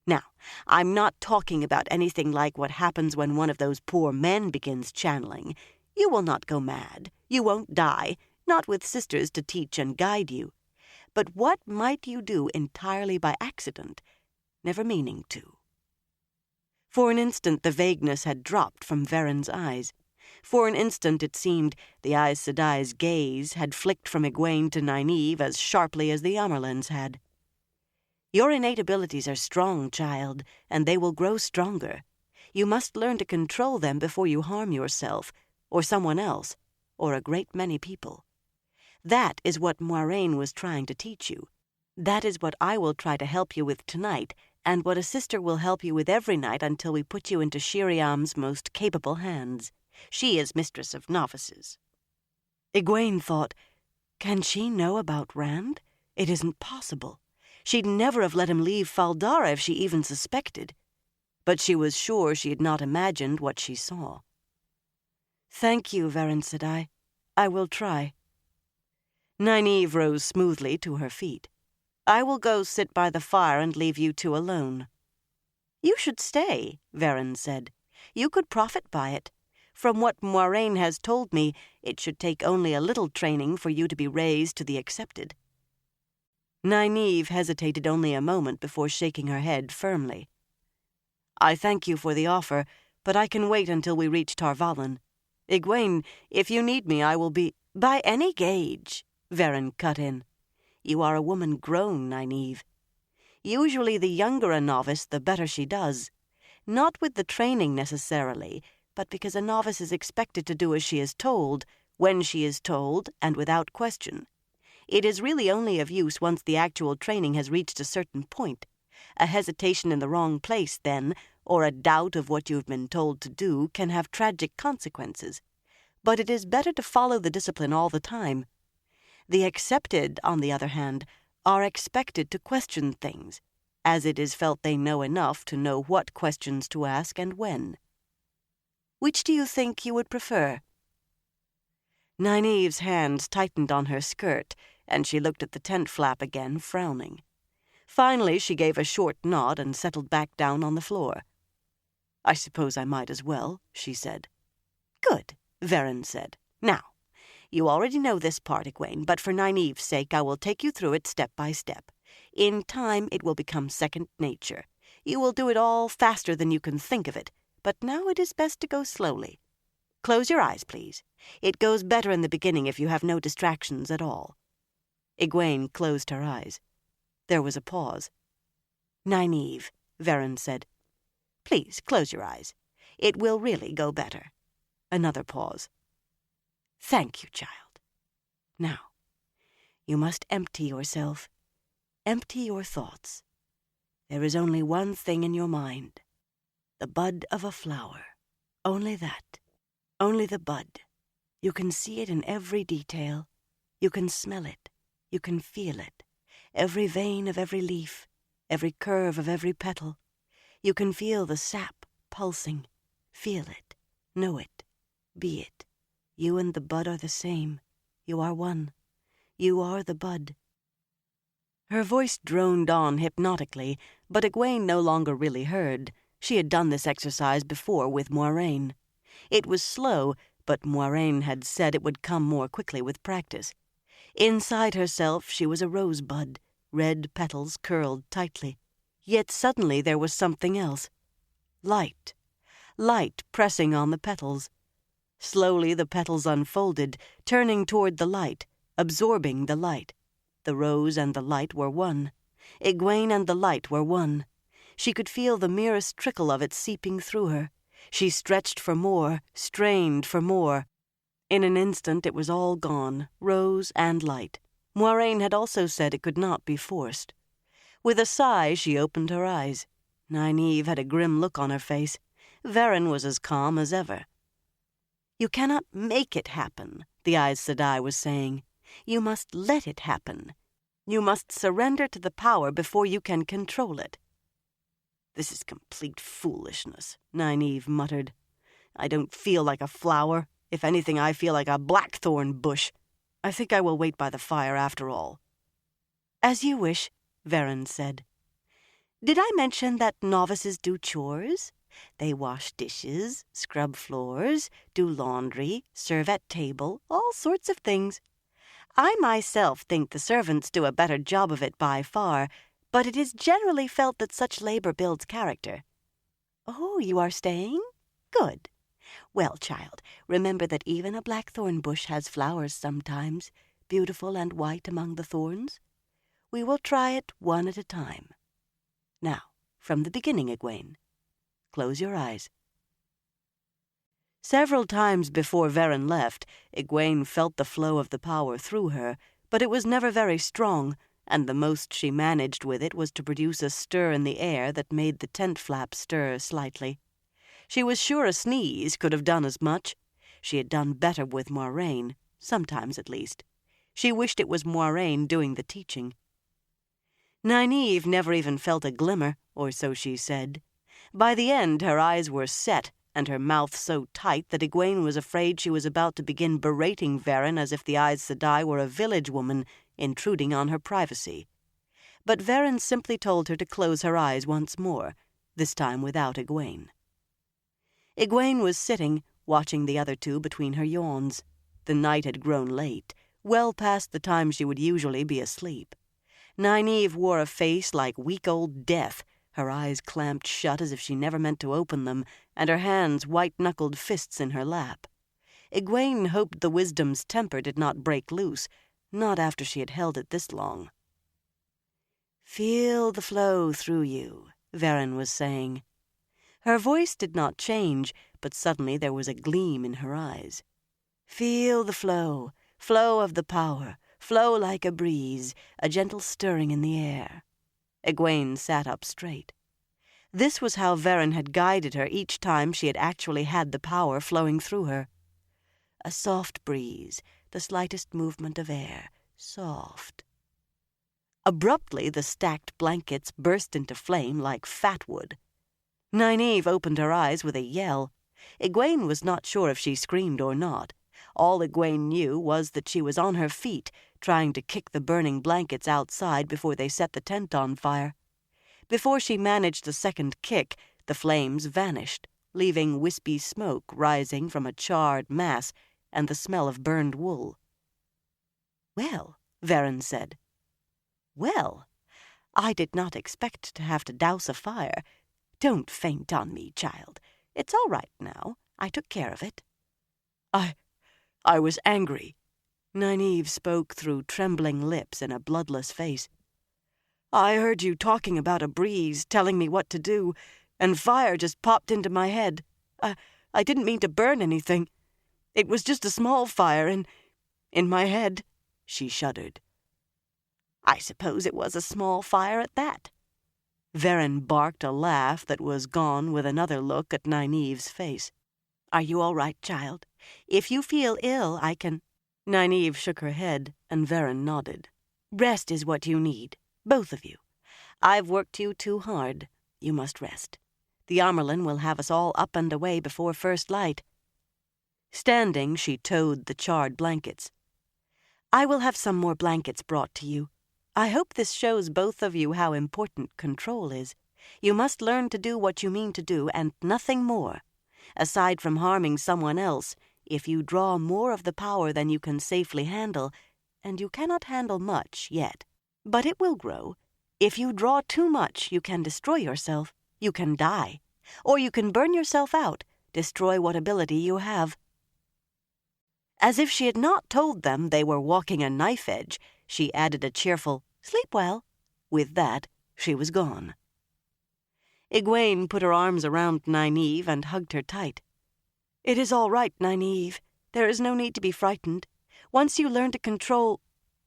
Now, I'm not talking about anything like what happens when one of those poor men begins channeling. You will not go mad. You won't die. not with sisters to teach and guide you. But what might you do entirely by accident, never meaning to? For an instant the vagueness had dropped from Veren's eyes. For an instant it seemed the Aes Sedai's gaze had flicked from Egwene to Nynaeve as sharply as the Amyrlin's had. Your innate abilities are strong, child, and they will grow stronger. You must learn to control them before you harm yourself, or someone else, or a great many people. That is what Moiraine was trying to teach you. That is what I will try to help you with tonight, and what a sister will help you with every night until we put you into Shiriam's most capable hands. She is mistress of novices. Egwene thought, can she know about Rand? It isn't possible. She'd never have let him leave Fal Dara if she even suspected. But she was sure she had not imagined what she saw. Thank you, Veren Sedai. I will try. Nynaeve rose smoothly to her feet. I will go sit by the fire and leave you two alone. You should stay, Veren said. You could profit by it. From what Moiraine has told me, it should take only a little training for you to be raised to the accepted. Nynaeve hesitated only a moment before shaking her head firmly. I thank you for the offer, but I can wait until we reach Tar Valon. Egwene, if you need me, I will be— By any gauge, Veren cut in. You are a woman grown, Nynaeve. Usually the younger a novice, the better she does. Not with the training necessarily, but because a novice is expected to do as she is told, when she is told, and without question. It is really only of use once the actual training has reached a certain point. A hesitation in the wrong place, then, or a doubt of what you have been told to do, can have tragic consequences. But it is better to follow the discipline all the time. The accepted, on the other hand, are expected to question things, as it is felt they know enough to know what questions to ask and when. Which do you think you would prefer? Nynaeve's hands tightened on her skirt, and she looked at the tent flap again, frowning. Finally, she gave a short nod and settled back down on the floor. I suppose I might as well, she said. Good, Veren said. Now, you already know this part, Egwene, but for Nynaeve's sake I will take you through it step by step. In time it will become second nature. You will do it all faster than you can think of it, but now it is best to go slowly. Close your eyes, please. It goes better in the beginning if you have no distractions at all. Egwene closed her eyes. There was a pause. Nynaeve, Veren said. Please, close your eyes. It will really go better. Another pause. Thank you, child. Now, you must empty yourself. Empty your thoughts. There is only one thing in your mind. The bud of a flower. Only that. Only the bud. You can see it in every detail. You can smell it. You can feel it. Every vein of every leaf. Every curve of every petal. You can feel the sap pulsing. Feel it. Know it. Be it. You and the bud are the same. You are one. You are the bud. Her voice droned on hypnotically, but Egwene no longer really heard. She had done this exercise before with Moiraine. It was slow, but Moiraine had said it would come more quickly with practice. Inside herself she was a rosebud, red petals curled tightly. Yet suddenly there was something else. Light. Light pressing on the petals. Slowly the petals unfolded, turning toward the light, absorbing the light. The rose and the light were one. Egwene and the light were one. She could feel the merest trickle of it seeping through her. She stretched for more, strained for more. In an instant it was all gone, rose and light. Moiraine had also said it could not be forced. With a sigh she opened her eyes. Nynaeve had a grim look on her face. Veren was as calm as ever. You cannot make it happen, the Aes Sedai was saying. You must let it happen. You must surrender to the power before you can control it. This is complete foolishness, Nynaeve muttered. I don't feel like a flower. If anything, I feel like a blackthorn bush. I think I will wait by the fire after all. As you wish, Veren said. Did I mention that novices do chores? They wash dishes, scrub floors, do laundry, serve at table, all sorts of things. I myself think the servants do a better job of it by far, but it is generally felt that such labor builds character. Oh, you are staying? Good. Well, child, remember that even a blackthorn bush has flowers sometimes, beautiful and white among the thorns. We will try it one at a time. Now, from the beginning, Egwene. Close your eyes. Several times before Verin left, Egwene felt the flow of the power through her, but it was never very strong, and the most she managed with it was to produce a stir in the air that made the tent flap stir slightly. She was sure a sneeze could have done as much. She had done better with Moiraine, sometimes at least. She wished it was Moiraine doing the teaching. Nynaeve never even felt a glimmer, or so she said. By the end, her eyes were set, and her mouth so tight that Egwene was afraid she was about to begin berating Verin as if the Aes Sedai were a village woman intruding on her privacy. But Verin simply told her to close her eyes once more, this time without Egwene. Egwene was sitting, watching the other two between her yawns. The night had grown late, well past the time she would usually be asleep. Nynaeve wore a face like weak old death, her eyes clamped shut as if she never meant to open them, and her hands white-knuckled fists in her lap. Egwene hoped the wisdom's temper did not break loose, not after she had held it this long. "Feel the flow through you," Verin was saying. Her voice did not change, but suddenly there was a gleam in her eyes. "Feel the flow, flow of the power, flow like a breeze, a gentle stirring in the air." Egwene sat up straight. This was how Verin had guided her each time she had actually had the power flowing through her. A soft breeze, the slightest movement of air, soft. Abruptly, the stacked blankets burst into flame like fat wood. Nynaeve opened her eyes with a yell. Egwene was not sure if she screamed or not. All Egwene knew was that she was on her feet, trying to kick the burning blankets outside before they set the tent on fire. Before she managed the second kick, the flames vanished, leaving wispy smoke rising from a charred mass and the smell of burned wool. "Well," Verin said. "Well, I did not expect to have to douse a fire. Don't faint on me, child. It's all right now. I took care of it." I was angry." Nynaeve spoke through trembling lips and a bloodless face. "I heard you talking about a breeze, telling me what to do, and fire just popped into my head. I didn't mean to burn anything. It was just a small fire in my head." She shuddered. "I suppose it was a small fire at that." Verin barked a laugh that was gone with another look at Nynaeve's face. "Are you all right, child? If you feel ill, I can—" Nynaeve shook her head, and Verin nodded. "Rest is what you need, both of you. I've worked you too hard. You must rest. The Amyrlin will have us all up and away before first light." Standing, she towed the charred blankets. "I will have some more blankets brought to you. I hope this shows both of you how important control is. You must learn to do what you mean to do, and nothing more. Aside from harming someone else, if you draw more of the power than you can safely handle, and you cannot handle much yet, but it will grow. If you draw too much, you can destroy yourself. You can die. Or you can burn yourself out, destroy what ability you have." As if she had not told them they were walking a knife edge, she added a cheerful, "Sleep well." With that, she was gone. Egwene put her arms around Nynaeve and hugged her tight. "It is all right, Nynaeve. There is no need to be frightened. Once you learn to control—"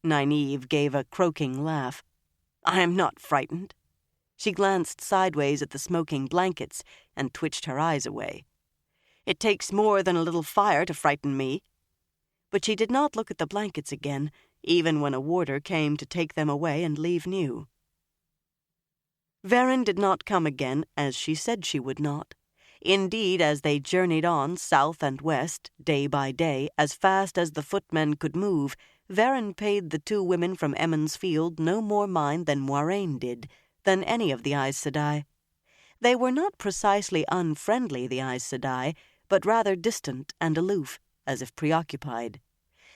Nynaeve gave a croaking laugh. "I am not frightened." She glanced sideways at the smoking blankets and twitched her eyes away. "It takes more than a little fire to frighten me." But she did not look at the blankets again, even when a warder came to take them away and leave new. Verin did not come again, as she said she would not. Indeed, as they journeyed on south and west, day by day, as fast as the footmen could move, Verin paid the two women from Emond's Field no more mind than Moiraine did, than any of the Aes Sedai. They were not precisely unfriendly, the Aes Sedai, but rather distant and aloof, as if preoccupied.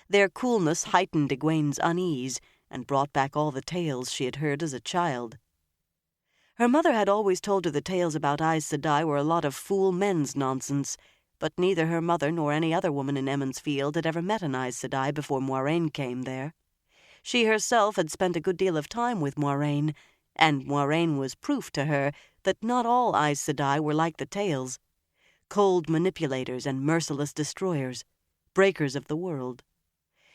Their coolness heightened Egwene's unease and brought back all the tales she had heard as a child. Her mother had always told her the tales about Aes Sedai were a lot of fool men's nonsense, but neither her mother nor any other woman in Emond's Field had ever met an Aes Sedai before Moiraine came there. She herself had spent a good deal of time with Moiraine, and Moiraine was proof to her that not all Aes Sedai were like the tales. Cold manipulators and merciless destroyers, breakers of the world.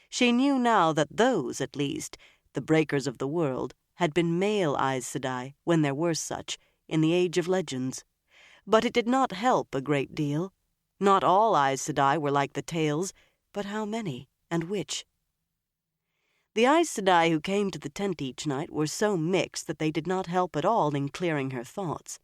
She knew now that those, at least, the breakers of the world, had been male Aes Sedai, when there were such, in the Age of Legends. But it did not help a great deal. Not all Aes Sedai were like the tales, but how many, and which? The Aes Sedai who came to the tent each night were so mixed that they did not help at all in clearing her thoughts.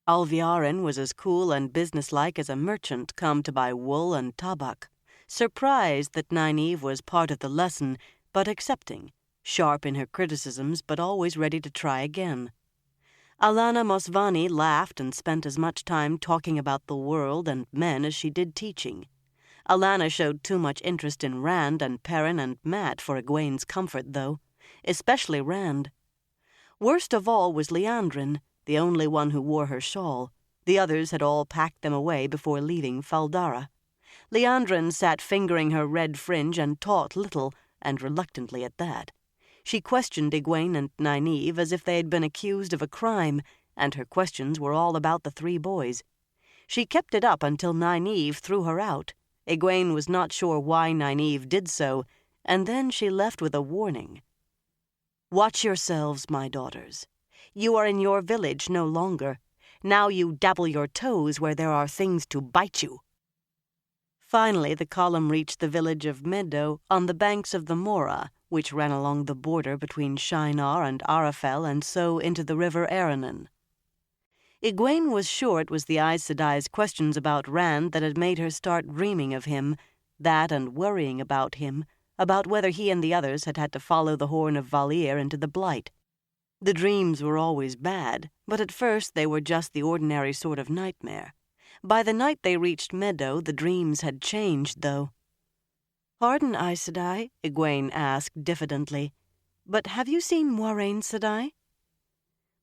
Alviarin was as cool and businesslike as a merchant come to buy wool and tabak, surprised that Nynaeve was part of the lesson, but accepting, sharp in her criticisms, but always ready to try again. Alana Mosvani laughed and spent as much time talking about the world and men as she did teaching. Alana showed too much interest in Rand and Perrin and Mat for Egwene's comfort, though, especially Rand. Worst of all was Liandrin, the only one who wore her shawl. The others had all packed them away before leaving Fal Dara. Liandrin sat fingering her red fringe and taught little, and reluctantly at that. She questioned Egwene and Nynaeve as if they had been accused of a crime, and her questions were all about the three boys. She kept it up until Nynaeve threw her out. Egwene was not sure why Nynaeve did so, and then she left with a warning. "Watch yourselves, my daughters. You are in your village no longer. Now you dabble your toes where there are things to bite you." Finally, the column reached the village of Meadow on the banks of the Mora, which ran along the border between Shinar and Arafel and so into the river Aranon. Egwene was sure it was the Aes Sedai's questions about Rand that had made her start dreaming of him, that and worrying about him, about whether he and the others had to follow the Horn of Valir into the Blight. The dreams were always bad, but at first they were just the ordinary sort of nightmare. By the night they reached Meadow, the dreams had changed, though. "Pardon, Aes Sedai," Egwene asked diffidently, "but have you seen Moiraine Sedai?"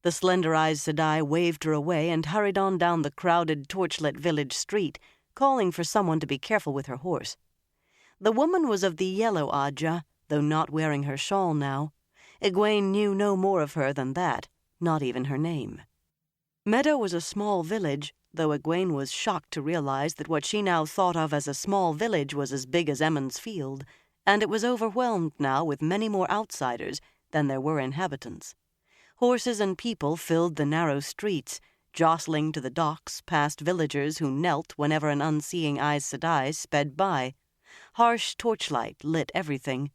The slender Aes Sedai waved her away and hurried on down the crowded, torchlit village street, calling for someone to be careful with her horse. The woman was of the yellow Aja, though not wearing her shawl now. Egwene knew no more of her than that, not even her name. Meadow was a small village, though Egwene was shocked to realize that what she now thought of as a small village was as big as Emond's Field, and it was overwhelmed now with many more outsiders than there were inhabitants. Horses and people filled the narrow streets, jostling to the docks past villagers who knelt whenever an unseeing Aes Sedai sped by. Harsh torchlight lit everything.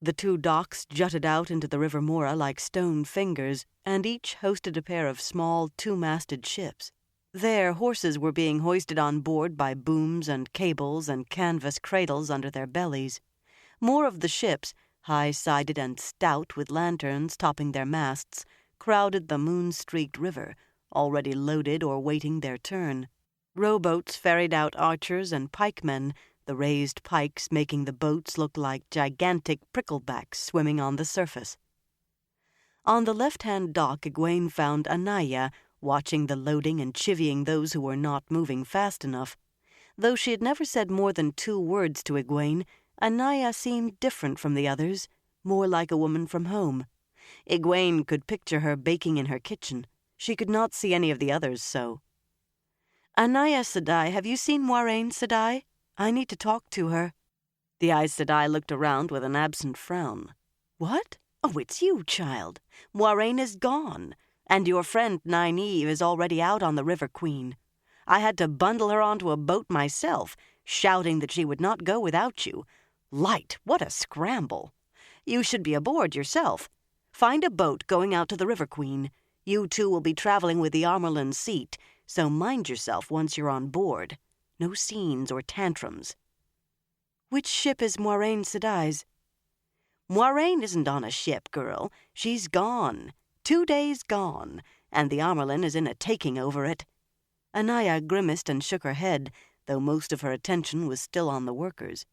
The two docks jutted out into the River Mora like stone fingers, and each hosted a pair of small two-masted ships. There, horses were being hoisted on board by booms and cables and canvas cradles under their bellies. More of the ships, high-sided and stout with lanterns topping their masts, crowded the moon-streaked river, already loaded or waiting their turn. Rowboats ferried out archers and pikemen, the raised pikes making the boats look like gigantic pricklebacks swimming on the surface. On the left-hand dock, Egwene found Anaya, watching the loading and chivying those who were not moving fast enough. Though she had never said more than 2 words to Egwene, Anaya seemed different from the others, more like a woman from home. Egwene could picture her baking in her kitchen. She could not see any of the others so. "Anaya Sedai, have you seen Moiraine Sedai? I need to talk to her." The Aes Sedai looked around with an absent frown. "What? Oh, it's you, child. Moiraine is gone, and your friend Nynaeve is already out on the River Queen. I had to bundle her onto a boat myself, shouting that she would not go without you. Light, what a scramble! You should be aboard yourself. Find a boat going out to the River Queen. You two will be traveling with the Armerlin seat, so mind yourself once you're on board. No scenes or tantrums." "Which ship is Moiraine Sedai's?" "Moiraine isn't on a ship, girl. She's gone. 2 days gone, and the Armerlin is in a taking over it." Anaya grimaced and shook her head, though most of her attention was still on the workers.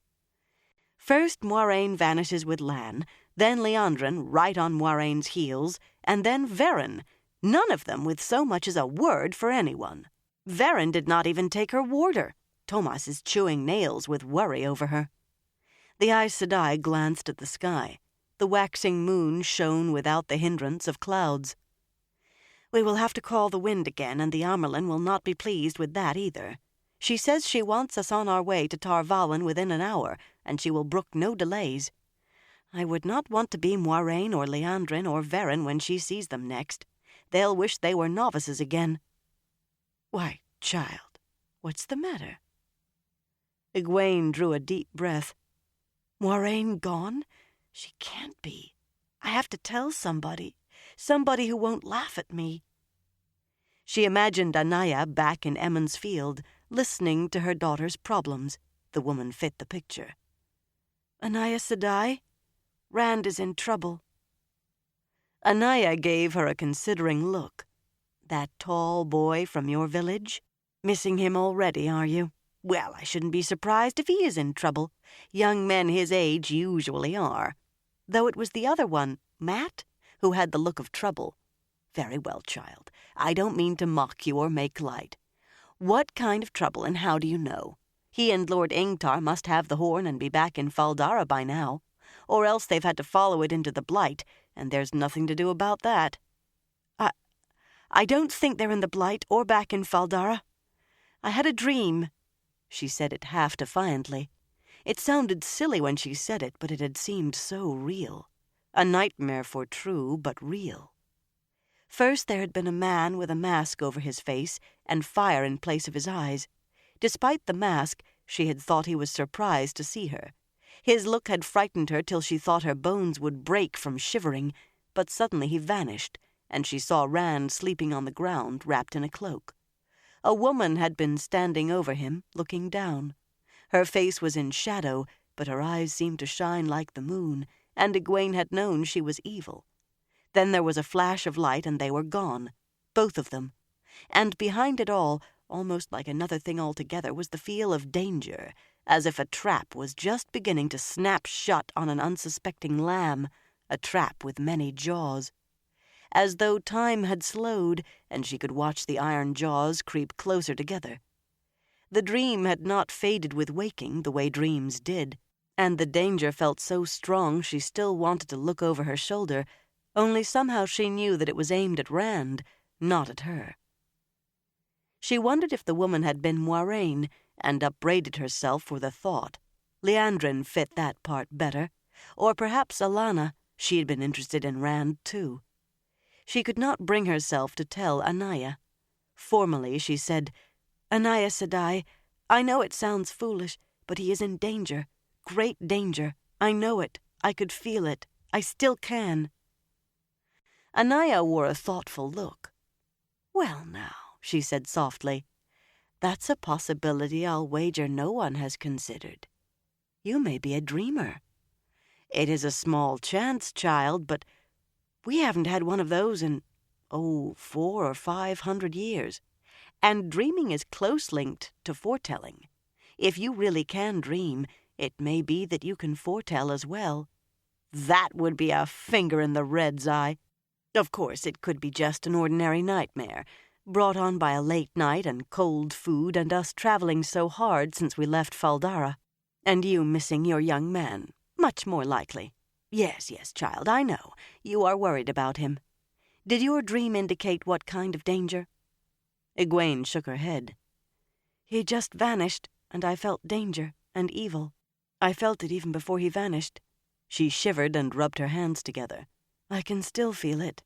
First Moiraine vanishes with Lan, then Liandrin right on Moiraine's heels, and then Verin, none of them with so much as a word for anyone. Verin did not even take her warder. Tomas is chewing nails with worry over her. The Aes Sedai glanced at the sky. The waxing moon shone without the hindrance of clouds. "We will have to call the wind again, and the Amyrlin will not be pleased with that either. She says she wants us on our way to Tar Valon within an hour, and she will brook no delays. I would not want to be Moiraine or Liandrin or Verin when she sees them next. They'll wish they were novices again." "Why, child, what's the matter?" Egwene drew a deep breath. "Moiraine gone? She can't be. I have to tell somebody who won't laugh at me." She imagined Anaya back in Emond's Field, listening to her daughter's problems. The woman fit the picture. "Anaya Sedai, Rand is in trouble." Anaya gave her a considering look. "That tall boy from your village? Missing him already, are you? Well, I shouldn't be surprised if he is in trouble. Young men his age usually are. Though it was the other one, Mat, who had the look of trouble. Very well, child. I don't mean to mock you or make light. What kind of trouble, and how do you know? He and Lord Ingtar must have the horn and be back in Fal Dara by now. Or else they've had to follow it into the Blight, and there's nothing to do about that." I don't think they're in the Blight or back in Fal Dara. I had a dream." She said it half defiantly. It sounded silly when she said it, but it had seemed so real. A nightmare for true, but real. First there had been a man with a mask over his face and fire in place of his eyes. Despite the mask, she had thought he was surprised to see her. His look had frightened her till she thought her bones would break from shivering, but suddenly he vanished, and she saw Rand sleeping on the ground, wrapped in a cloak. A woman had been standing over him, looking down. Her face was in shadow, but her eyes seemed to shine like the moon, and Egwene had known she was evil. Then there was a flash of light, and they were gone, both of them. And behind it all, almost like another thing altogether, was the feel of danger, as if a trap was just beginning to snap shut on an unsuspecting lamb, a trap with many jaws. As though time had slowed, and she could watch the iron jaws creep closer together. The dream had not faded with waking the way dreams did, and the danger felt so strong she still wanted to look over her shoulder, only somehow she knew that it was aimed at Rand, not at her. She wondered if the woman had been Moiraine, and upbraided herself for the thought. Liandrin fit that part better, or perhaps Alanna. She had been interested in Rand, too. She could not bring herself to tell Anaya. Formally, she said, "Anaya Sedai, I know it sounds foolish, but he is in danger, great danger. I know it. I could feel it. I still can." Anaya wore a thoughtful look. "Well, now," she said softly, "that's a possibility I'll wager no one has considered. You may be a dreamer. It is a small chance, child, but we haven't had one of those in, 400 or 500 years. And dreaming is close linked to foretelling. If you really can dream, it may be that you can foretell as well. That would be a finger in the red's eye. Of course, it could be just an ordinary nightmare, brought on by a late night and cold food and us traveling so hard since we left Fal Dara. And you missing your young man. Much more likely. Yes, child, I know. You are worried about him. Did your dream indicate what kind of danger?" Egwene shook her head. "He just vanished, and I felt danger and evil. I felt it even before he vanished." She shivered and rubbed her hands together. "I can still feel it."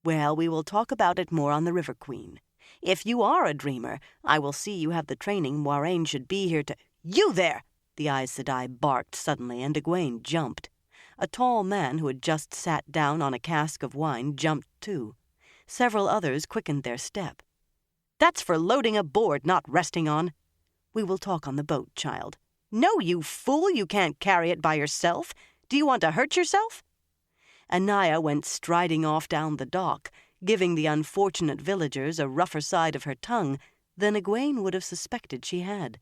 "Well, we will talk about it more on the River Queen. If you are a dreamer, I will see you have the training Moiraine should be here to—" "You there!" the Aes Sedai barked suddenly, and Egwene jumped. A tall man who had just sat down on a cask of wine jumped too. Several others quickened their step. "That's for loading aboard, not resting on." "We will talk on the boat, child." "No, you fool, you can't carry it by yourself. Do you want to hurt yourself?" Anaya went striding off down the dock, giving the unfortunate villagers a rougher side of her tongue than Egwene would have suspected she had.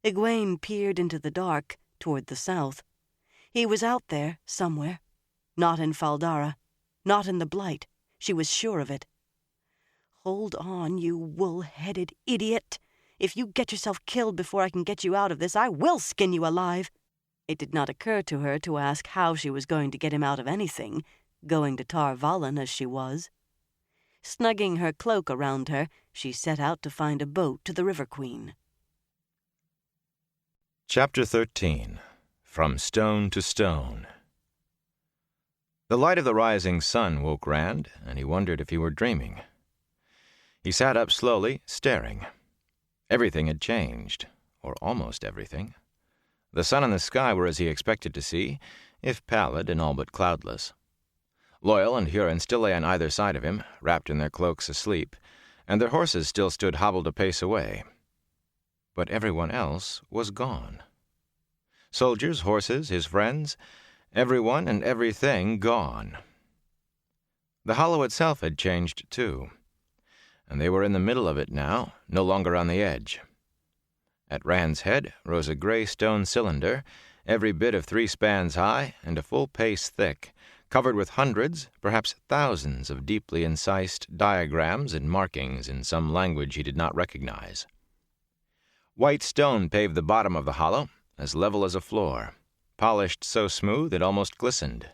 Egwene peered into the dark, toward the south. He was out there, somewhere. Not in Fal Dara. Not in the Blight. She was sure of it. Hold on, you wool-headed idiot. If you get yourself killed before I can get you out of this, I will skin you alive. It did not occur to her to ask how she was going to get him out of anything, going to Tar Valon as she was. Snugging her cloak around her, she set out to find a boat to the River Queen. Chapter 13. From Stone to Stone. The light of the rising sun woke Rand, and he wondered if he were dreaming. He sat up slowly, staring. Everything had changed, or almost everything. The sun and the sky were as he expected to see, if pallid and all but cloudless. Loial and Hurin still lay on either side of him, wrapped in their cloaks asleep, and their horses still stood hobbled a pace away. But everyone else was gone. Soldiers, horses, his friends, everyone and everything gone. The hollow itself had changed, too, and they were in the middle of it now, no longer on the edge. At Rand's head rose a gray stone cylinder, every bit of 3 spans high and a full pace thick, covered with hundreds, perhaps thousands of deeply incised diagrams and markings in some language he did not recognize. White stone paved the bottom of the hollow, as level as a floor, polished so smooth it almost glistened.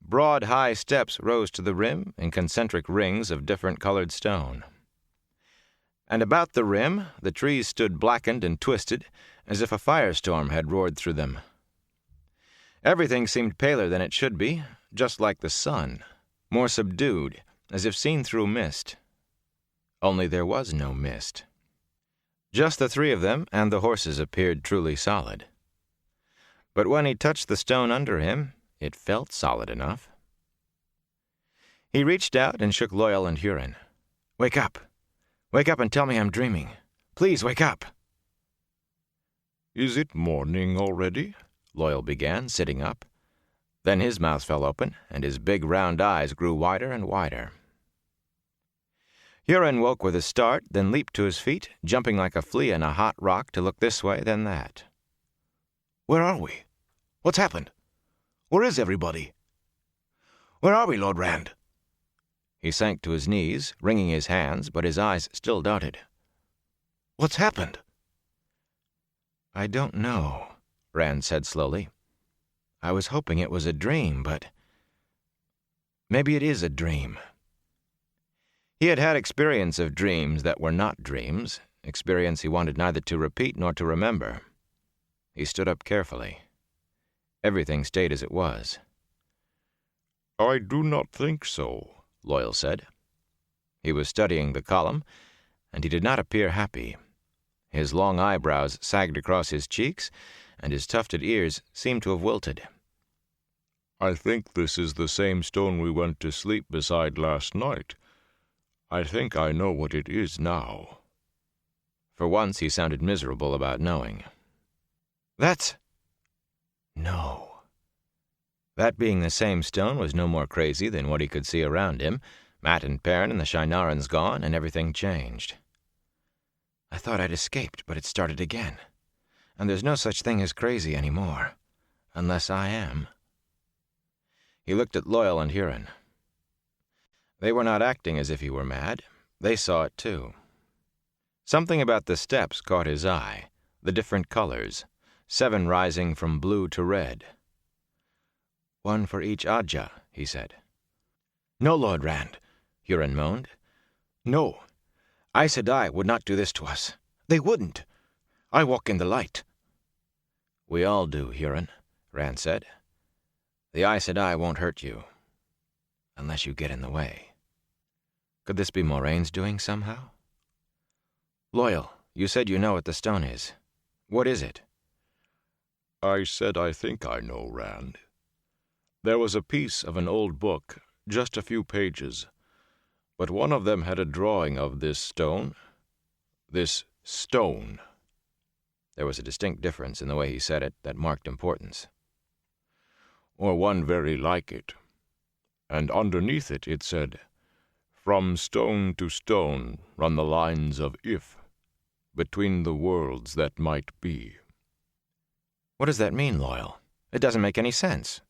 Broad, high steps rose to the rim in concentric rings of different-colored stone. And about the rim, the trees stood blackened and twisted, as if a firestorm had roared through them. Everything seemed paler than it should be, just like the sun, more subdued, as if seen through mist. Only there was no mist. Just the 3 of them and the horses appeared truly solid. But when he touched the stone under him, it felt solid enough. He reached out and shook Loial and Hurin. "Wake up! Wake up and tell me I'm dreaming. Please wake up!" "Is it morning already?" Loial began, sitting up. Then his mouth fell open, and his big round eyes grew wider and wider. Hurin woke with a start, then leaped to his feet, jumping like a flea in a hot rock to look this way, then that. "Where are we? What's happened? Where is everybody? Where are we, Lord Rand?" He sank to his knees, wringing his hands, but his eyes still darted. "What's happened?" "I don't know," Rand said slowly. "I was hoping it was a dream, but maybe it is a dream." He had had experience of dreams that were not dreams, experience he wanted neither to repeat nor to remember. He stood up carefully. Everything stayed as it was. "I do not think so," Loial said. He was studying the column, and he did not appear happy. His long eyebrows sagged across his cheeks, and his tufted ears seemed to have wilted. "I think this is the same stone we went to sleep beside last night. I think I know what it is now." For once he sounded miserable about knowing. No. That being the same stone was no more crazy than what he could see around him. Mat and Perrin and the Shienarans gone, and everything changed. "I thought I'd escaped, but it started again. And there's no such thing as crazy anymore. Unless I am." He looked at Loial and Hurin. They were not acting as if he were mad. They saw it, too. Something about the steps caught his eye, the different colors, 7 rising from blue to red. "One for each Ajah," he said. "No, Lord Rand," Hurin moaned. "No. Aes Sedai would not do this to us. They wouldn't. I walk in the light." "We all do, Hurin," Rand said. "The Aes Sedai won't hurt you. Unless you get in the way." Could this be Moiraine's doing somehow? "Loial, you said you know what the stone is. What is it?" "I said I think I know, Rand. There was a piece of an old book, just a few pages, but one of them had a drawing of this stone. This stone." There was a distinct difference in the way he said it that marked importance. "Or one very like it. And underneath it said, 'From stone to stone run the lines of If, between the worlds that might be.'" What does that mean, Loyal? It doesn't make any sense.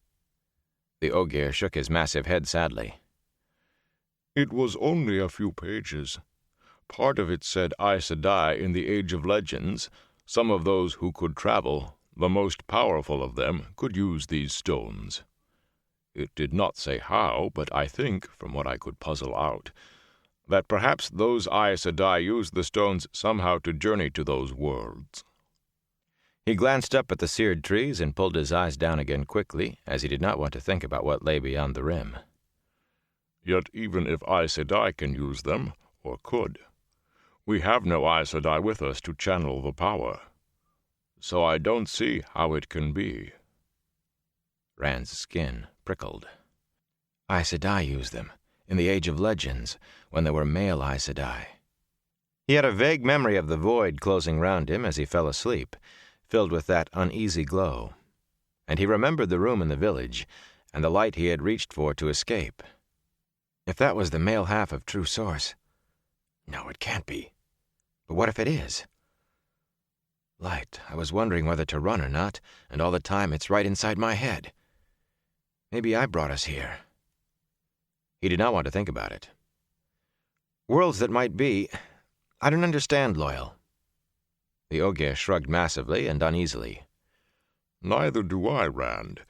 The Ogier shook his massive head sadly. It was only a few pages. Part of it said Aes Sedai in the Age of Legends, some of those who could travel, the most powerful of them, could use these stones. It did not say how, but I think, from what I could puzzle out, that perhaps those Aes Sedai used the stones somehow to journey to those worlds. He glanced up at the seared trees and pulled his eyes down again quickly, as he did not want to think about what lay beyond the rim. Yet even if Aes Sedai can use them, or could, we have no Aes Sedai with us to channel the power. So I don't see how it can be. Rand's skin prickled. Aes Sedai used them, in the Age of Legends, when there were male Aes Sedai. He had a vague memory of the void closing round him as he fell asleep, filled with that uneasy glow. And he remembered the room in the village, and the light he had reached for to escape. If that was the male half of True Source... No, it can't be. But what if it is? Light, I was wondering whether to run or not, and all the time it's right inside my head. Maybe I brought us here. He did not want to think about it. Worlds that might be... I don't understand, Loyal. The Ogier shrugged massively and uneasily. Neither do I, Rand.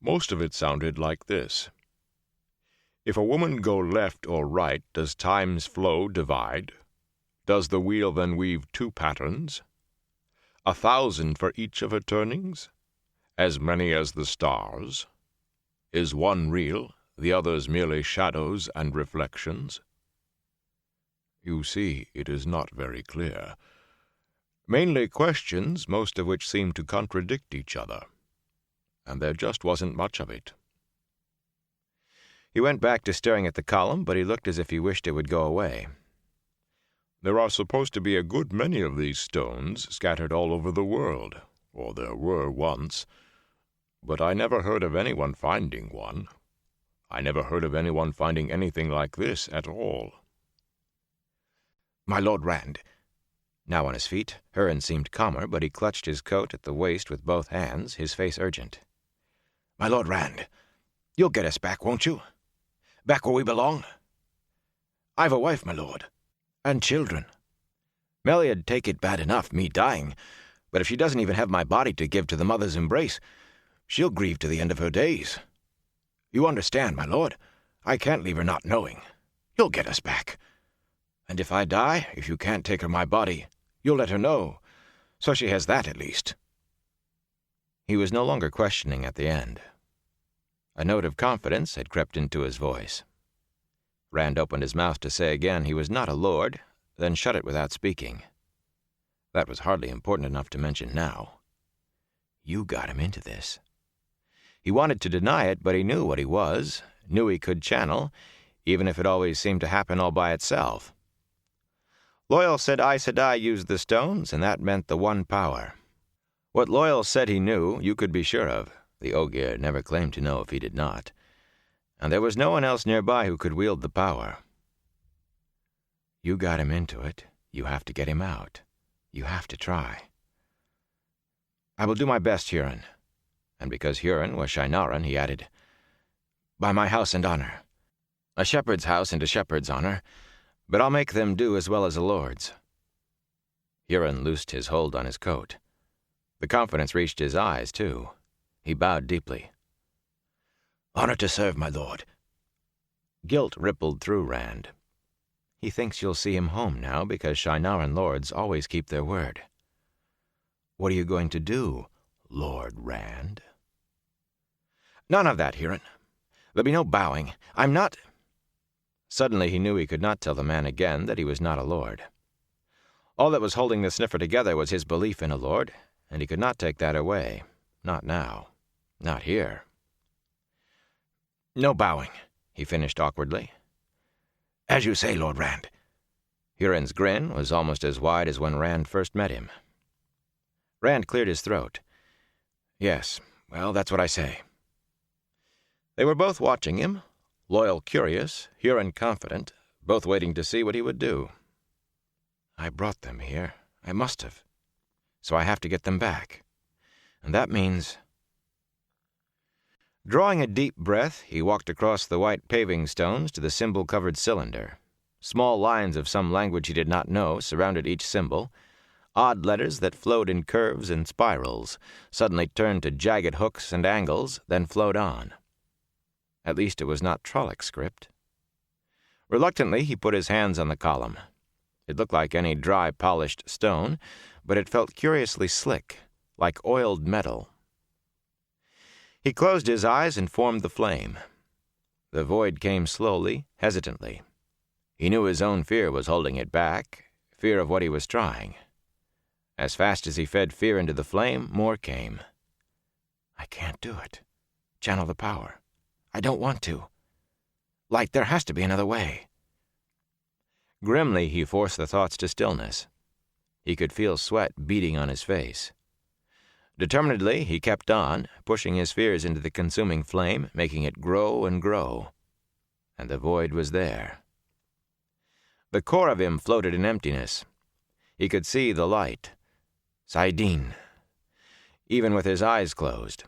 Most of it sounded like this. If a woman go left or right, does time's flow divide? Does the wheel then weave two patterns? 1,000 for each of her turnings? As many as the stars? Is one real, the others merely shadows and reflections? You see, it is not very clear. Mainly questions, most of which seem to contradict each other. And there just wasn't much of it. He went back to staring at the column, but he looked as if he wished it would go away. There are supposed to be a good many of these stones scattered all over the world, or there were once. But I never heard of anyone finding one. I never heard of anyone finding anything like this at all. My Lord Rand. Now on his feet, Hurin seemed calmer, but he clutched his coat at the waist with both hands, his face urgent. My Lord Rand, you'll get us back, won't you? Back where we belong? I've a wife, my lord, and children. Melia'd take it bad enough, me dying, but if she doesn't even have my body to give to the mother's embrace, she'll grieve to the end of her days. You understand, my lord? I can't leave her not knowing. You'll get us back. And if I die, if you can't take her my body, you'll let her know, so she has that at least. He was no longer questioning at the end. A note of confidence had crept into his voice. Rand opened his mouth to say again he was not a lord, then shut it without speaking. That was hardly important enough to mention now. You got him into this. He wanted to deny it, but he knew what he was, knew he could channel, even if it always seemed to happen all by itself. Loyal said Aes Sedai used the stones, and that meant the one power. What Loyal said he knew, you could be sure of. The Ogier never claimed to know if he did not. And there was no one else nearby who could wield the power. You got him into it. You have to get him out. You have to try. I will do my best, Hurin. And because Hurin was Shienaran, he added, by my house and honor. A shepherd's house and a shepherd's honor, but I'll make them do as well as a lord's. Hurin loosed his hold on his coat. The confidence reached his eyes, too. He bowed deeply. Honor to serve, my lord. Guilt rippled through Rand. He thinks you'll see him home now because Shienaran lords always keep their word. What are you going to do, Lord Rand? None of that, Hurin. There'll be no bowing. I'm not... Suddenly he knew he could not tell the man again that he was not a lord. All that was holding the sniffer together was his belief in a lord, and he could not take that away. Not now. Not here. No bowing, he finished awkwardly. As you say, Lord Rand. Hurin's grin was almost as wide as when Rand first met him. Rand cleared his throat. Yes, well, that's what I say. They were both watching him, Loyal curious, Hurin confident, both waiting to see what he would do. I brought them here. I must have. So I have to get them back. And that means... Drawing a deep breath, he walked across the white paving stones to the symbol-covered cylinder. Small lines of some language he did not know surrounded each symbol. Odd letters that flowed in curves and spirals, suddenly turned to jagged hooks and angles, then flowed on. At least it was not Trolloc script. Reluctantly, he put his hands on the column. It looked like any dry, polished stone, but it felt curiously slick, like oiled metal. He closed his eyes and formed the flame. The void came slowly, hesitantly. He knew his own fear was holding it back, fear of what he was trying. As fast as he fed fear into the flame, more came. I can't do it. Channel the power. I don't want to. Light, there has to be another way. Grimly, he forced the thoughts to stillness. He could feel sweat beading on his face. Determinedly, he kept on, pushing his fears into the consuming flame, making it grow and grow. And the void was there. The core of him floated in emptiness. He could see the light. saidin. Even with his eyes closed.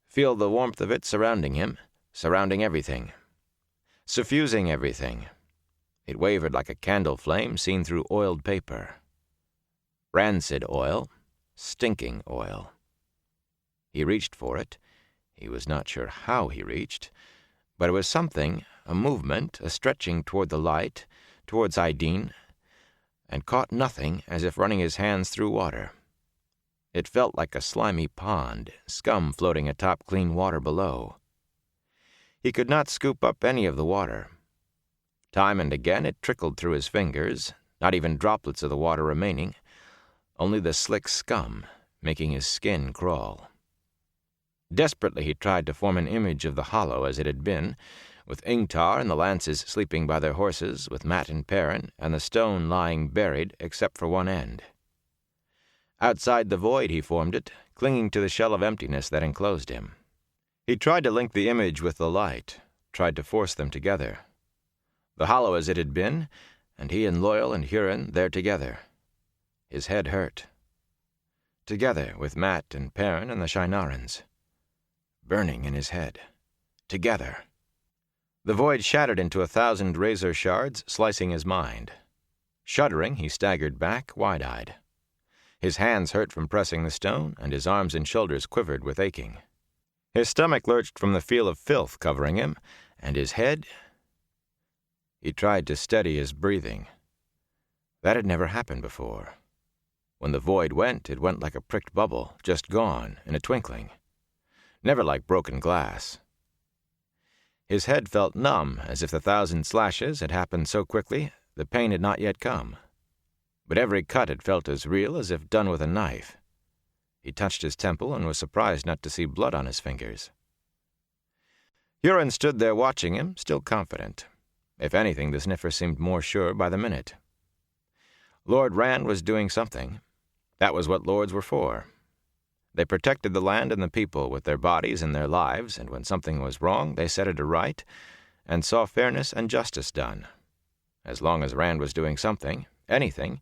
Feel the warmth of it surrounding him, surrounding everything. Suffusing everything. It wavered like a candle flame seen through oiled paper. Rancid oil, stinking oil. He reached for it. He was not sure how he reached, but it was something, a movement, a stretching toward the light, towards saidin, and caught nothing as if running his hands through water. It felt like a slimy pond, scum floating atop clean water below. He could not scoop up any of the water. Time and again it trickled through his fingers, not even droplets of the water remaining, only the slick scum, making his skin crawl. Desperately he tried to form an image of the hollow as it had been, with Ingtar and the Lances sleeping by their horses, with Mat and Perrin, and the stone lying buried except for one end. Outside the void he formed it, clinging to the shell of emptiness that enclosed him. He tried to link the image with the light, tried to force them together. The hollow as it had been, and he and Loial and Hurin there together. His head hurt. Together with Mat and Perrin and the Shienarans. Burning in his head. Together. The void shattered into 1,000 razor shards, slicing his mind. Shuddering, he staggered back, wide-eyed. His hands hurt from pressing the stone, and his arms and shoulders quivered with aching. His stomach lurched from the feel of filth covering him, and his head... He tried to steady his breathing. That had never happened before. When the void went, it went like a pricked bubble, just gone, in a twinkling. Never like broken glass. His head felt numb, as if the 1,000 slashes had happened so quickly the pain had not yet come. But every cut had felt as real as if done with a knife. He touched his temple and was surprised not to see blood on his fingers. Hurin stood there watching him, still confident. If anything, the sniffer seemed more sure by the minute. Lord Rand was doing something. That was what lords were for. They protected the land and the people with their bodies and their lives, and when something was wrong, they set it aright, and saw fairness and justice done. As long as Rand was doing something, anything,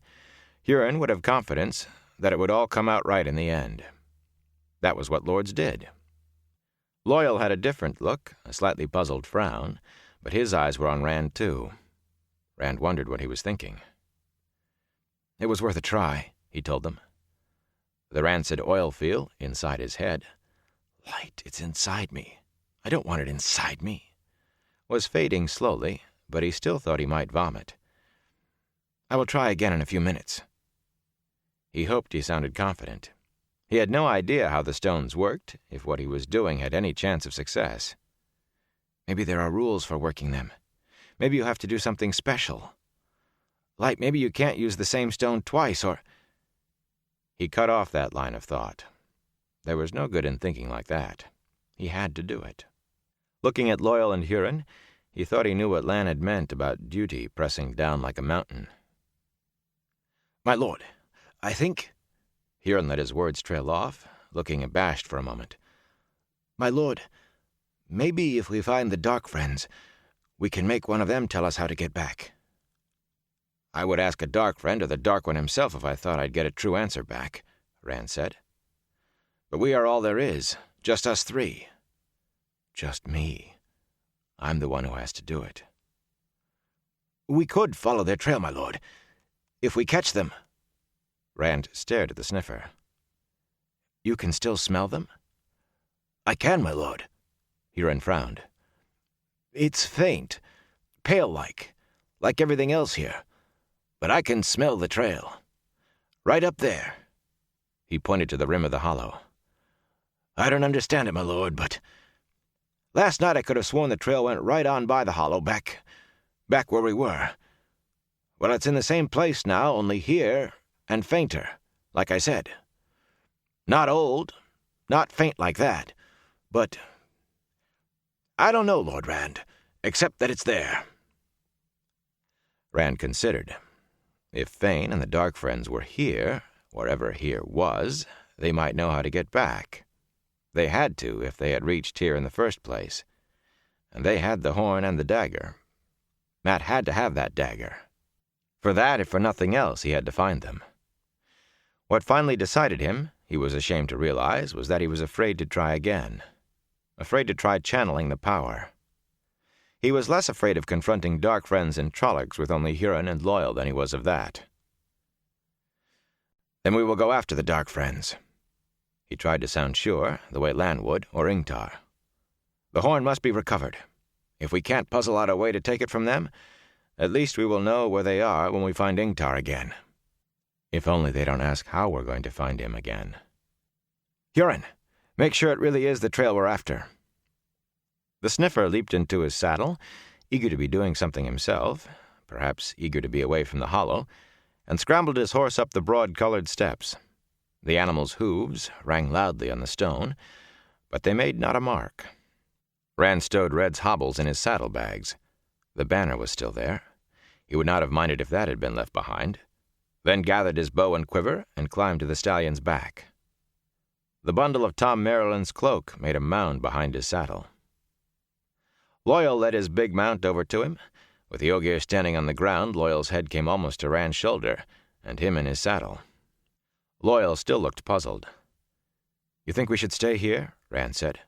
Hurin would have confidence that it would all come out right in the end. That was what lords did. Loial had a different look, a slightly puzzled frown, but his eyes were on Rand, too. Rand wondered what he was thinking. It was worth a try, he told them. The rancid oil feel inside his head. Light, it's inside me. I don't want it inside me. Was fading slowly, but he still thought he might vomit. I will try again in a few minutes. He hoped he sounded confident. He had no idea how the stones worked, if what he was doing had any chance of success. Maybe there are rules for working them. Maybe you have to do something special. Light, maybe you can't use the same stone twice, or... He cut off that line of thought. There was no good in thinking like that. He had to do it. Looking at Loial and Hurin, he thought he knew what Lan had meant about duty pressing down like a mountain. My lord, I think... Hurin let his words trail off, looking abashed for a moment. My lord, maybe if we find the Dark Friends, we can make one of them tell us how to get back. I would ask a Dark Friend or the Dark One himself if I thought I'd get a true answer back, Rand said. But we are all there is, just us three. Just me. I'm the one who has to do it. We could follow their trail, my lord, if we catch them. Rand stared at the sniffer. You can still smell them? I can, my lord. Huron frowned. It's faint, pale-like everything else here. But I can smell the trail. Right up there. He pointed to the rim of the hollow. I don't understand it, my lord, but last night I could have sworn the trail went right on by the hollow, back where we were. Well, it's in the same place now, only here and fainter, like I said. Not old, not faint like that, but I don't know, Lord Rand, except that it's there. Rand considered. If Fane and the Dark Friends were here, wherever here was, they might know how to get back. They had to if they had reached here in the first place. And they had the horn and the dagger. Matt had to have that dagger. For that, if for nothing else, he had to find them. What finally decided him, he was ashamed to realize, was that he was afraid to try again. Afraid to try channeling the power. He was less afraid of confronting Dark Friends and Trollocs with only Huron and Loyal than he was of that. Then we will go after the Dark Friends. He tried to sound sure, the way Lan would, or Ingtar. The horn must be recovered. If we can't puzzle out a way to take it from them, at least we will know where they are when we find Ingtar again. If only they don't ask how we're going to find him again. Huron, make sure it really is the trail we're after. The sniffer leaped into his saddle, eager to be doing something himself, perhaps eager to be away from the hollow, and scrambled his horse up the broad-colored steps. The animal's hooves rang loudly on the stone, but they made not a mark. Rand stowed Red's hobbles in his saddlebags. The banner was still there. He would not have minded if that had been left behind. Then gathered his bow and quiver and climbed to the stallion's back. The bundle of Tom Maryland's cloak made a mound behind his saddle. Loyal led his big mount over to him. With the Ogier standing on the ground, Loyal's head came almost to Rand's shoulder, and him in his saddle. Loyal still looked puzzled. You think we should stay here? Rand said.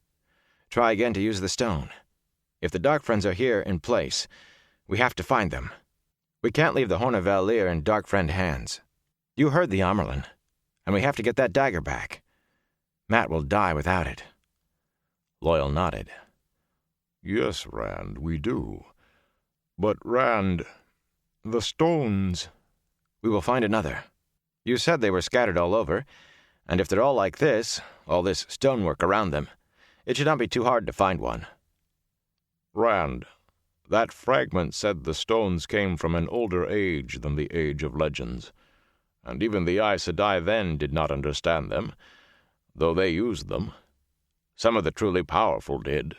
Try again to use the stone. If the Dark Friends are here in place, we have to find them. We can't leave the Horn of Val'ir in Dark Friend hands. You heard the Amyrlin, and we have to get that dagger back. Matt will die without it. Loyal nodded. Yes, Rand, we do. But, Rand, the stones... We will find another. You said they were scattered all over, and if they're all like this, all this stonework around them, it should not be too hard to find one. Rand, that fragment said the stones came from an older age than the Age of Legends, and even the Aes Sedai then did not understand them, though they used them. Some of the truly powerful did.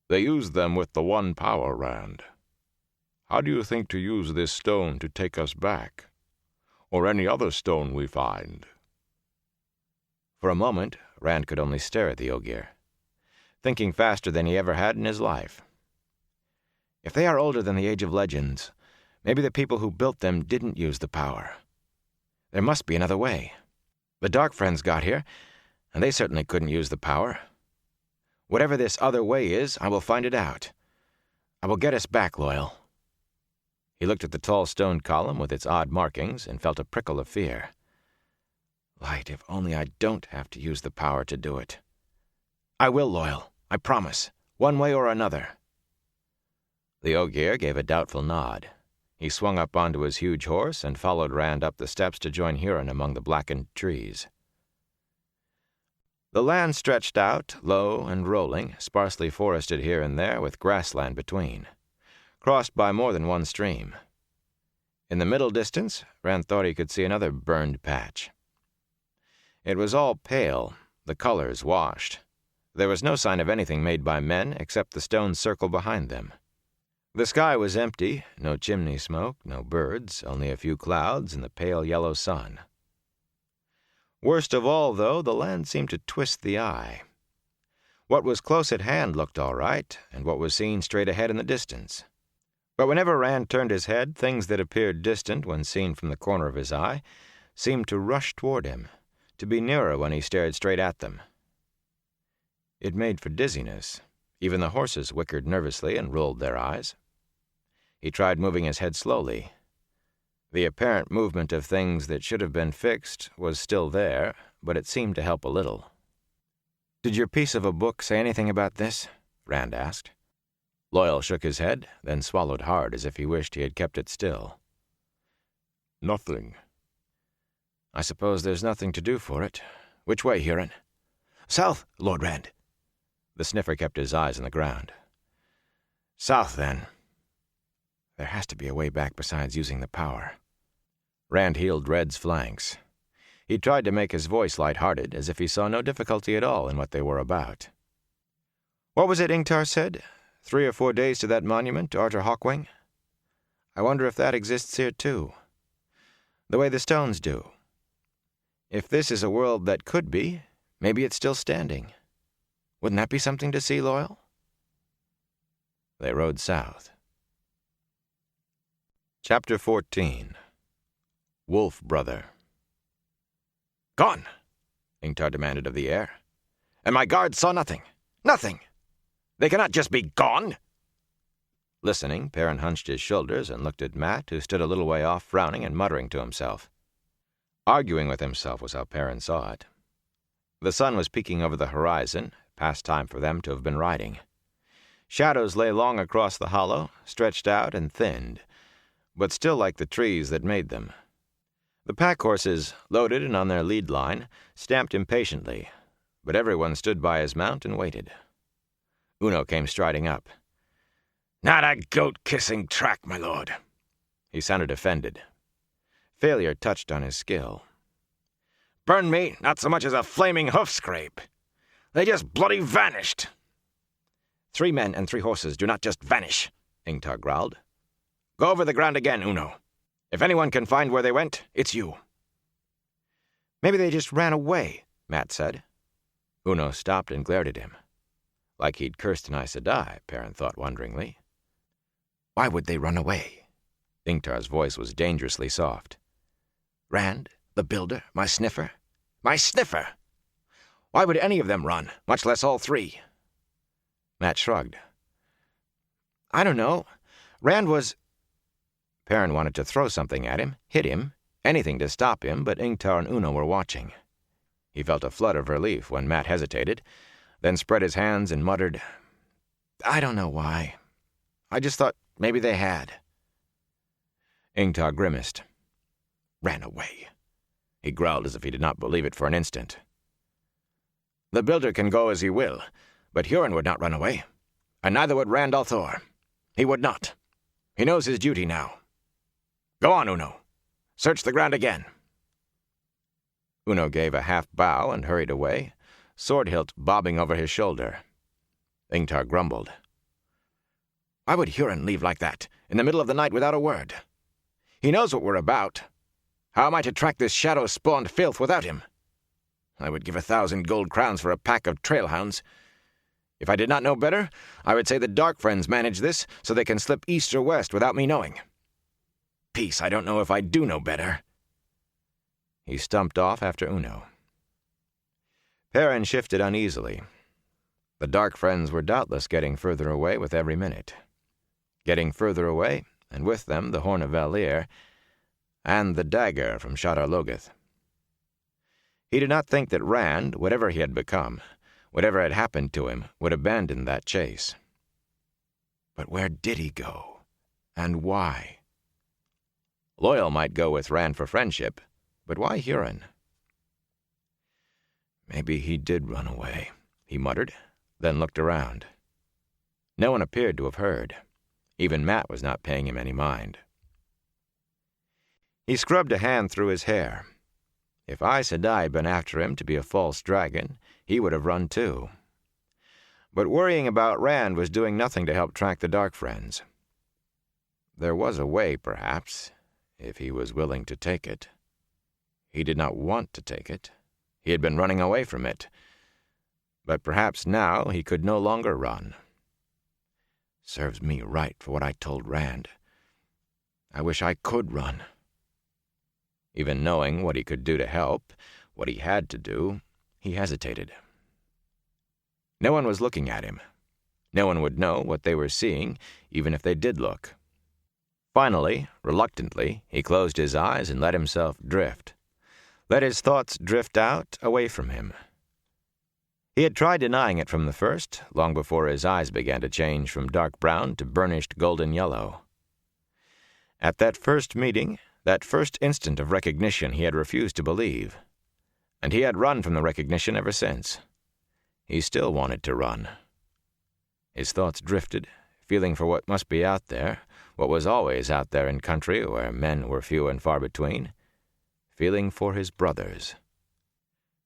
They used them with the one power, Rand. How do you think to use this stone to take us back? Or any other stone we find? For a moment, Rand could only stare at the Ogier, thinking faster than he ever had in his life. If they are older than the Age of Legends, maybe the people who built them didn't use the power. There must be another way. The Dark Friends got here, and they certainly couldn't use the power. Whatever this other way is, I will find it out. I will get us back, Loyal. He looked at the tall stone column with its odd markings and felt a prickle of fear. Light, if only I don't have to use the power to do it. I will, Loyal, I promise, one way or another. The Ogier gave a doubtful nod. He swung up onto his huge horse and followed Rand up the steps to join Huron among the blackened trees. The land stretched out, low and rolling, sparsely forested here and there with grassland between, crossed by more than one stream. In the middle distance, Rand thought he could see another burned patch. It was all pale, the colors washed. There was no sign of anything made by men except the stone circle behind them. The sky was empty, no chimney smoke, no birds, only a few clouds and the pale yellow sun. Worst of all, though, the land seemed to twist the eye. What was close at hand looked all right, and what was seen straight ahead in the distance. But whenever Rand turned his head, things that appeared distant when seen from the corner of his eye seemed to rush toward him, to be nearer when he stared straight at them. It made for dizziness. Even the horses whickered nervously and rolled their eyes. He tried moving his head slowly. The apparent movement of things that should have been fixed was still there, but it seemed to help a little. "Did your piece of a book say anything about this?" Rand asked. Loyal shook his head, then swallowed hard as if he wished he had kept it still. "Nothing." "I suppose there's nothing to do for it. Which way, Huron?" "South, Lord Rand." The sniffer kept his eyes on the ground. "South, then." There has to be a way back besides using the power. Rand heeled Red's flanks. He tried to make his voice light-hearted, as if he saw no difficulty at all in what they were about. "What was it Ingtar said? 3 or 4 days to that monument, Arthur Hawkwing? I wonder if that exists here, too. The way the stones do. If this is a world that could be, maybe it's still standing. Wouldn't that be something to see, Loyal?" They rode south. Chapter 14. Wolf Brother. "Gone," Ingtar demanded of the air. "And my guards saw nothing. Nothing. They cannot just be gone." Listening, Perrin hunched his shoulders and looked at Matt, who stood a little way off, frowning and muttering to himself. Arguing with himself was how Perrin saw it. The sun was peeking over the horizon, past time for them to have been riding. Shadows lay long across the hollow, stretched out and thinned, but still like the trees that made them. The pack horses, loaded and on their lead line, stamped impatiently, but everyone stood by his mount and waited. Uno came striding up. "Not a goat-kissing track, my lord." He sounded offended. Failure touched on his skill. "Burn me, not so much as a flaming hoof scrape. They just bloody vanished." 3 men and 3 horses do not just vanish," Ingtar growled. "Go over the ground again, Uno. If anyone can find where they went, it's you." "Maybe they just ran away," Matt said. Uno stopped and glared at him. Like he'd cursed an Aes Sedai, Perrin thought wonderingly. "Why would they run away?" Ingtar's voice was dangerously soft. "Rand, the Builder, my sniffer." "My sniffer? Why would any of them run, much less all 3? Matt shrugged. "I don't know. Rand was—" Perrin wanted to throw something at him, hit him, anything to stop him, but Ingtar and Uno were watching. He felt a flood of relief when Matt hesitated, then spread his hands and muttered, "I don't know why. I just thought maybe they had." Ingtar grimaced. "Ran away." He growled as if he did not believe it for an instant. "The Builder can go as he will, but Huron would not run away, and neither would Rand al'Thor. He would not. He knows his duty now. Go on, Uno. Search the ground again." Uno gave a half-bow and hurried away, sword hilt bobbing over his shoulder. Ingtar grumbled. "Why would Huron leave like that, in the middle of the night without a word? He knows what we're about. How am I to track this shadow-spawned filth without him? I would give 1,000 gold crowns for a pack of trailhounds. If I did not know better, I would say the Dark Friends manage this so they can slip east or west without me knowing. Peace, I don't know if I do know better." He stumped off after Uno. Perrin shifted uneasily. The Dark Friends were doubtless getting further away with every minute. Getting further away, and with them the Horn of Valir, and the dagger from Shadar Logoth. He did not think that Rand, whatever he had become, whatever had happened to him, would abandon that chase. But where did he go? And why? Loyal might go with Rand for friendship, but why Huron? Maybe he did run away, he muttered, then looked around. No one appeared to have heard. Even Matt was not paying him any mind. He scrubbed a hand through his hair. If Aes Sedai had been after him to be a false dragon, he would have run too. But worrying about Rand was doing nothing to help track the Dark Friends. There was a way, perhaps, if he was willing to take it. He did not want to take it. He had been running away from it. But perhaps now he could no longer run. Serves me right for what I told Rand. I wish I could run. Even knowing what he could do to help, what he had to do, he hesitated. No one was looking at him. No one would know what they were seeing, even if they did look. Finally, reluctantly, he closed his eyes and let himself drift. Let his thoughts drift out, away from him. He had tried denying it from the first, long before his eyes began to change from dark brown to burnished golden yellow. At that first meeting, that first instant of recognition, he had refused to believe. And he had run from the recognition ever since. He still wanted to run. His thoughts drifted, feeling for what must be out there, what was always out there in country where men were few and far between, feeling for his brothers.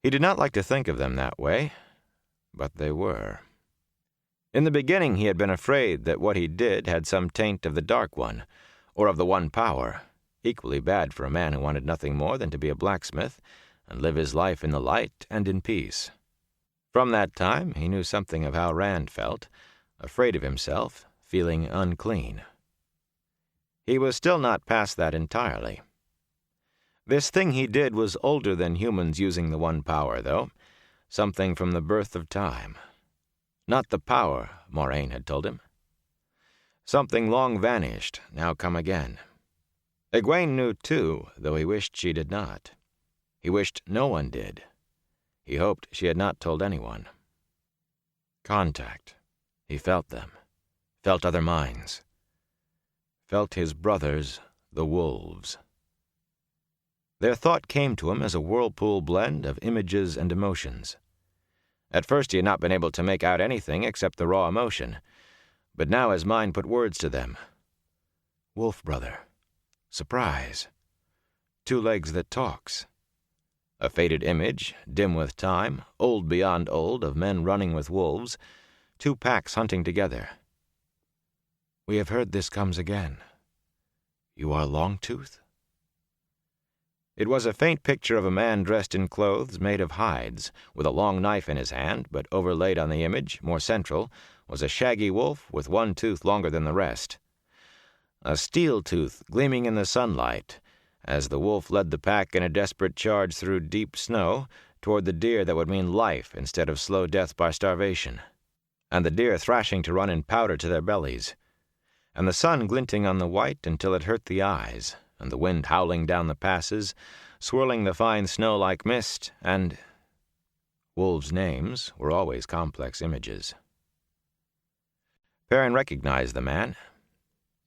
He did not like to think of them that way, but they were. In the beginning he had been afraid that what he did had some taint of the Dark One, or of the One Power, equally bad for a man who wanted nothing more than to be a blacksmith and live his life in the light and in peace. From that time he knew something of how Rand felt, afraid of himself, feeling unclean. He was still not past that entirely. This thing he did was older than humans using the One Power, though, something from the birth of time. Not the power, Moraine had told him. Something long vanished, now come again. Egwene knew too, though he wished she did not. He wished no one did. He hoped she had not told anyone. Contact. He felt them. Felt other minds. Felt his brothers, the wolves. Their thought came to him as a whirlpool blend of images and emotions. At first he had not been able to make out anything except the raw emotion, but now his mind put words to them. Wolf brother. Surprise. Two legs that talks. A faded image, dim with time, old beyond old, of men running with wolves, two packs hunting together. We have heard this comes again. You are Longtooth? It was a faint picture of a man dressed in clothes made of hides, with a long knife in his hand, but overlaid on the image, more central, was a shaggy wolf with one tooth longer than the rest. A steel tooth gleaming in the sunlight, as the wolf led the pack in a desperate charge through deep snow toward the deer that would mean life instead of slow death by starvation, and the deer thrashing to run in powder to their bellies, and the sun glinting on the white until it hurt the eyes, and the wind howling down the passes, swirling the fine snow like mist, and wolves' names were always complex images. Perrin recognized the man,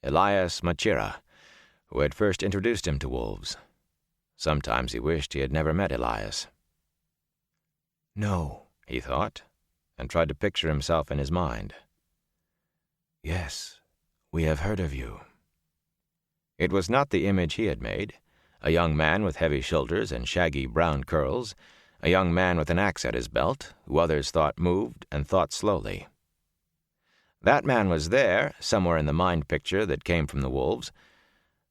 Elias Machira, who had first introduced him to wolves. Sometimes he wished he had never met Elias. No, he thought, and tried to picture himself in his mind. Yes, we have heard of you. It was not the image he had made, a young man with heavy shoulders and shaggy brown curls, a young man with an axe at his belt, who others thought moved and thought slowly. That man was there, somewhere in the mind picture that came from the wolves,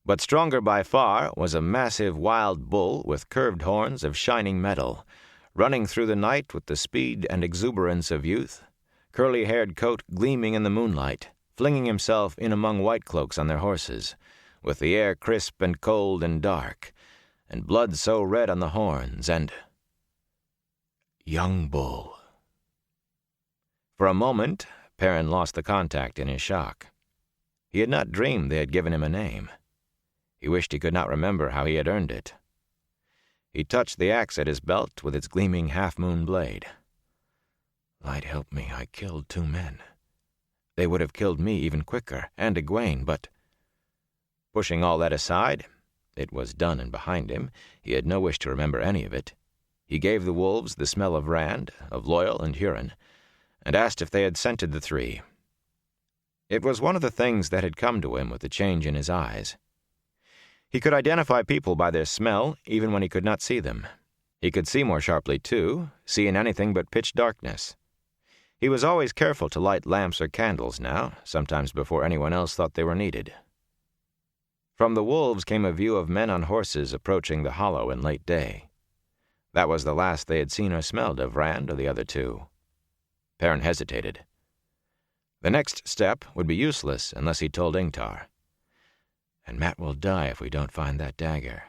but stronger by far was a massive wild bull with curved horns of shining metal, running through the night with the speed and exuberance of youth, curly-haired coat gleaming in the moonlight, flinging himself in among white cloaks on their horses, with the air crisp and cold and dark, and blood so red on the horns, and young bull. For a moment, Perrin lost the contact in his shock. He had not dreamed they had given him a name. He wished he could not remember how he had earned it. He touched the axe at his belt with its gleaming half-moon blade. Light help me, I killed 2 men. They would have killed me even quicker, and Egwene, but... Pushing all that aside, it was done and behind him, he had no wish to remember any of it. He gave the wolves the smell of Rand, of Loial and Huron, and asked if they had scented the 3. It was one of the things that had come to him with the change in his eyes. He could identify people by their smell, even when he could not see them. He could see more sharply, too, see in anything but pitch darkness. He was always careful to light lamps or candles now, sometimes before anyone else thought they were needed. From the wolves came a view of men on horses approaching the hollow in late day. That was the last they had seen or smelled of Rand or the other 2. Perrin hesitated. The next step would be useless unless he told Ingtar. And Mat will die if we don't find that dagger.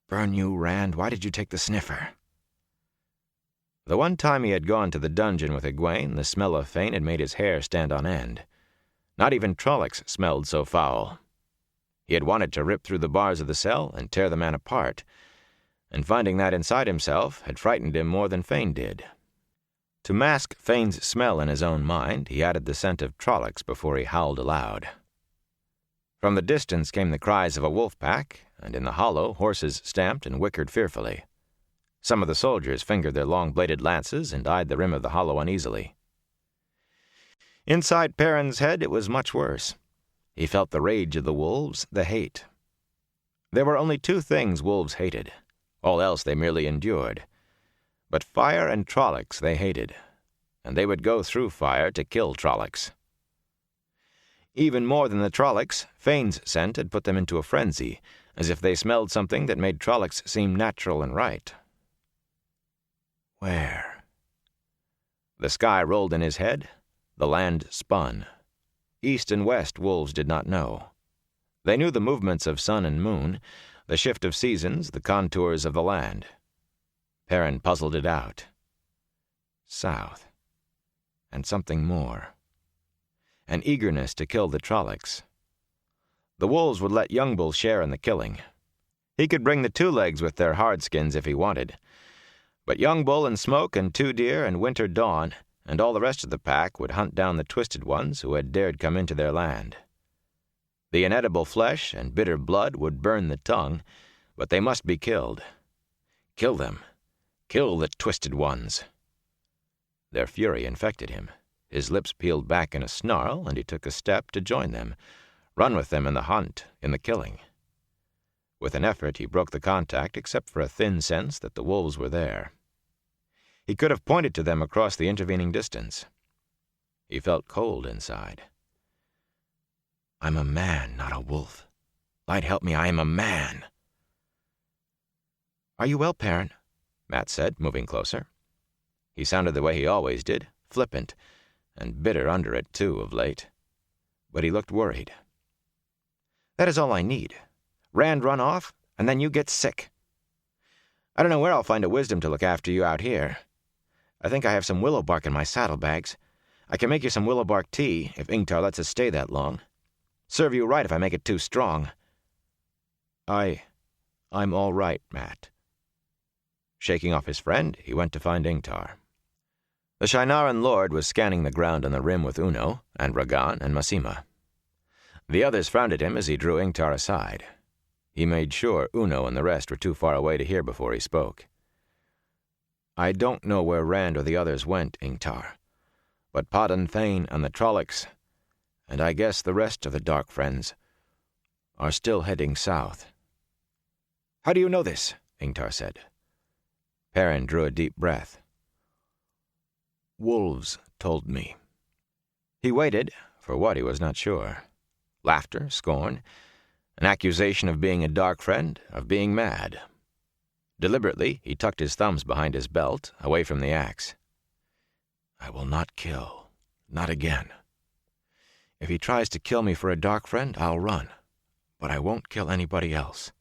Burn you, Rand, why did you take the sniffer? The one time he had gone to the dungeon with Egwene, the smell of Fane had made his hair stand on end. Not even Trollocs smelled so foul. He had wanted to rip through the bars of the cell and tear the man apart, and finding that inside himself had frightened him more than Fane did. To mask Fane's smell in his own mind, he added the scent of Trollocs before he howled aloud. From the distance came the cries of a wolf pack, and in the hollow horses stamped and whickered fearfully. Some of the soldiers fingered their long-bladed lances and eyed the rim of the hollow uneasily. Inside Perrin's head it was much worse. He felt the rage of the wolves, the hate. There were only two things wolves hated. All else they merely endured. But fire and Trollocs they hated, and they would go through fire to kill Trollocs. Even more than the Trollocs, Fane's scent had put them into a frenzy, as if they smelled something that made Trollocs seem natural and right. Where? The sky rolled in his head. The land spun. East and west wolves did not know. They knew the movements of sun and moon, the shift of seasons, the contours of the land. Perrin puzzled it out. South. And something more. An eagerness to kill the Trollocs. The wolves would let Youngbull share in the killing. He could bring the two legs with their hardskins if he wanted. But Youngbull and Smoke and Two Deer and Winter Dawn and all the rest of the pack would hunt down the twisted ones who had dared come into their land. The inedible flesh and bitter blood would burn the tongue, but they must be killed. Kill them. Kill the twisted ones. Their fury infected him. His lips peeled back in a snarl, and he took a step to join them, run with them in the hunt, in the killing. With an effort he broke the contact, except for a thin sense that the wolves were there. He could have pointed to them across the intervening distance. He felt cold inside. I'm a man, not a wolf. Light help me, I am a man. Are you well, Perrin? Mat said, moving closer. He sounded the way he always did, flippant, and bitter under it, too, of late. But he looked worried. That is all I need. Rand run off, and then you get sick. I don't know where I'll find a wisdom to look after you out here. I think I have some willow bark in my saddlebags. I can make you some willow bark tea, if Ingtar lets us stay that long. Serve you right if I make it too strong. I'm all right, Mat. Shaking off his friend, he went to find Ingtar. The Shienaran lord was scanning the ground on the rim with Uno, and Ragan, and Masema. The others frowned at him as he drew Ingtar aside. He made sure Uno and the rest were too far away to hear before he spoke. I don't know where Rand or the others went, Ingtar, but Padan Fain and the Trollocs, and I guess the rest of the Dark Friends, are still heading south. How do you know this? Ingtar said. Perrin drew a deep breath. Wolves told me. He waited, for what he was not sure. Laughter, scorn, an accusation of being a dark friend, of being mad. Deliberately, he tucked his thumbs behind his belt, away from the axe. I will not kill. Not again. If he tries to kill me for a dark friend, I'll run. But I won't kill anybody else.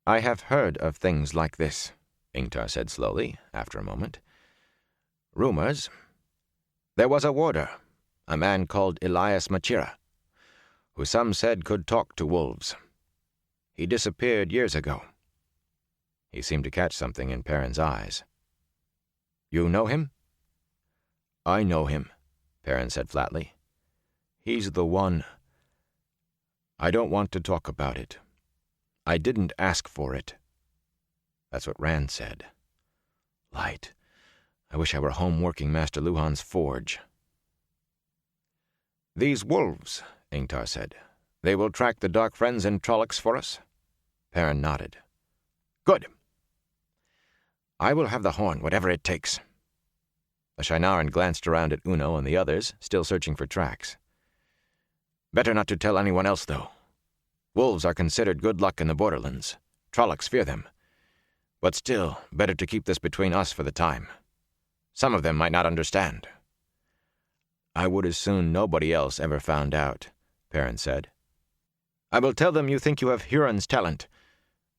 I have heard of things like this, Ingtar said slowly, after a moment. Rumors. There was a warder, a man called Elias Machira, who some said could talk to wolves. He disappeared years ago. He seemed to catch something in Perrin's eyes. You know him? I know him, Perrin said flatly. He's the one. I don't want to talk about it. I didn't ask for it. That's what Rand said. Light. I wish I were home working Master Luhan's forge. These wolves, Ingtar said. They will track the Dark Friends and Trollocs for us? Perrin nodded. Good. I will have the horn, whatever it takes. The Shienaran glanced around at Uno and the others, still searching for tracks. Better not to tell anyone else, though. Wolves are considered good luck in the borderlands. Trollocs fear them. But still, better to keep this between us for the time. Some of them might not understand. I would as soon nobody else ever found out, Perrin said. I will tell them you think you have Huron's talent,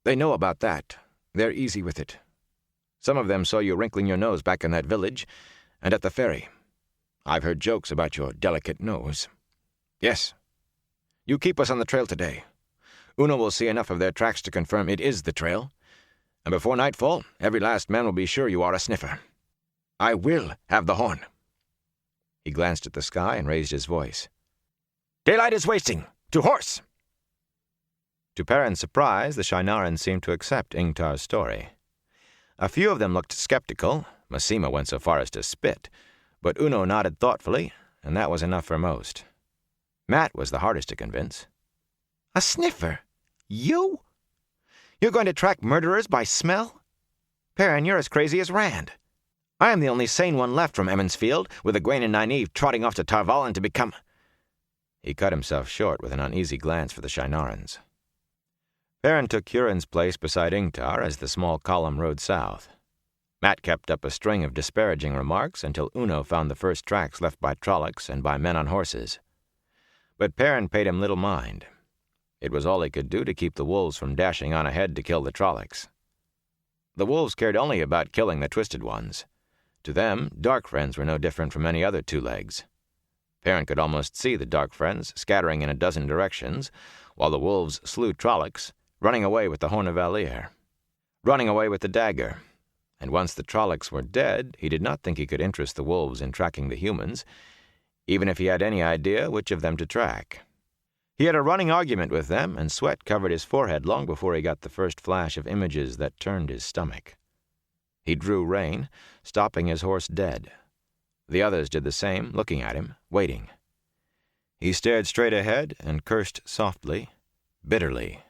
They know about that. They're easy with it. Some of them saw you wrinkling your nose back in that village and at the ferry. I've heard jokes about your delicate nose. Yes. You keep us on the trail today. Uno will see enough of their tracks to confirm it is the trail, and before nightfall, every last man will be sure you are a sniffer. I will have the horn." He glanced at the sky and raised his voice. "Daylight is wasting! To horse!" To Perrin's surprise, the Shinaran seemed to accept Ingtar's story. A few of them looked skeptical. Masema went so far as to spit, but Uno nodded thoughtfully, and that was enough for most. Matt was the hardest to convince. "A sniffer? You? You're going to track murderers by smell? Perrin, you're as crazy as Rand. I am the only sane one left from Emmons Field, with Egwene and Nynaeve trotting off to Tarvalin to become—" He cut himself short with an uneasy glance for the Shinarans. Perrin took Huron's place beside Ingtar as the small column rode south. Matt kept up a string of disparaging remarks until Uno found the first tracks left by Trollocs and by men on horses. But Perrin paid him little mind. It was all he could do to keep the wolves from dashing on ahead to kill the Trollocs. The wolves cared only about killing the Twisted Ones. To them, Dark Friends were no different from any other two-legs. Perrin could almost see the Dark Friends scattering in a dozen directions, while the wolves slew Trollocs, running away with the Horn of Valir, running away with the dagger. And once the Trollocs were dead, he did not think he could interest the wolves in tracking the humans, even if he had any idea which of them to track. He had a running argument with them, and sweat covered his forehead long before he got the first flash of images that turned his stomach. He drew rein, stopping his horse dead. The others did the same, looking at him, waiting. He stared straight ahead and cursed softly, bitterly.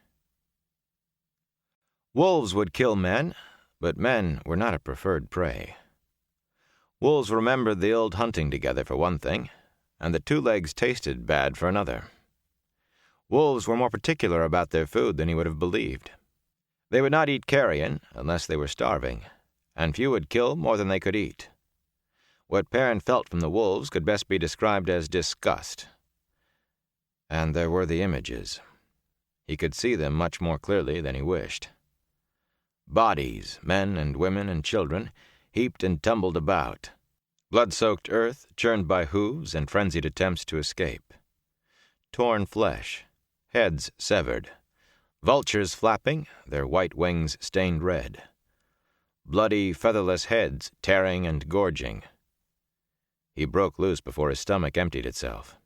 Wolves would kill men, but men were not a preferred prey. Wolves remembered the old hunting together for one thing, and the two legs tasted bad for another. Wolves were more particular about their food than he would have believed. They would not eat carrion unless they were starving, and few would kill more than they could eat. What Perrin felt from the wolves could best be described as disgust. And there were the images. He could see them much more clearly than he wished. Bodies, men and women and children, heaped and tumbled about. Blood-soaked earth churned by hooves and frenzied attempts to escape. Torn flesh, heads severed. Vultures flapping, their white wings stained red. Bloody, featherless heads tearing and gorging. He broke loose before his stomach emptied itself.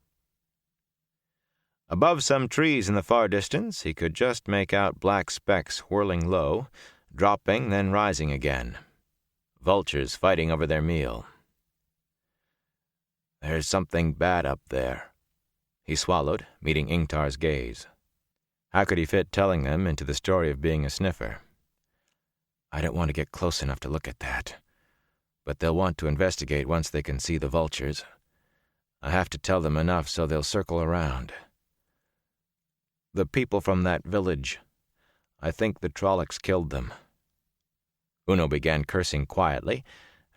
Above some trees in the far distance, he could just make out black specks whirling low, dropping, then rising again. Vultures fighting over their meal. "There's something bad up there," he swallowed, meeting Ingtar's gaze. How could he fit telling them into the story of being a sniffer? "I don't want to get close enough to look at that. But they'll want to investigate once they can see the vultures. I have to tell them enough so they'll circle around. The people from that village, I think the Trollocs killed them." Uno began cursing quietly,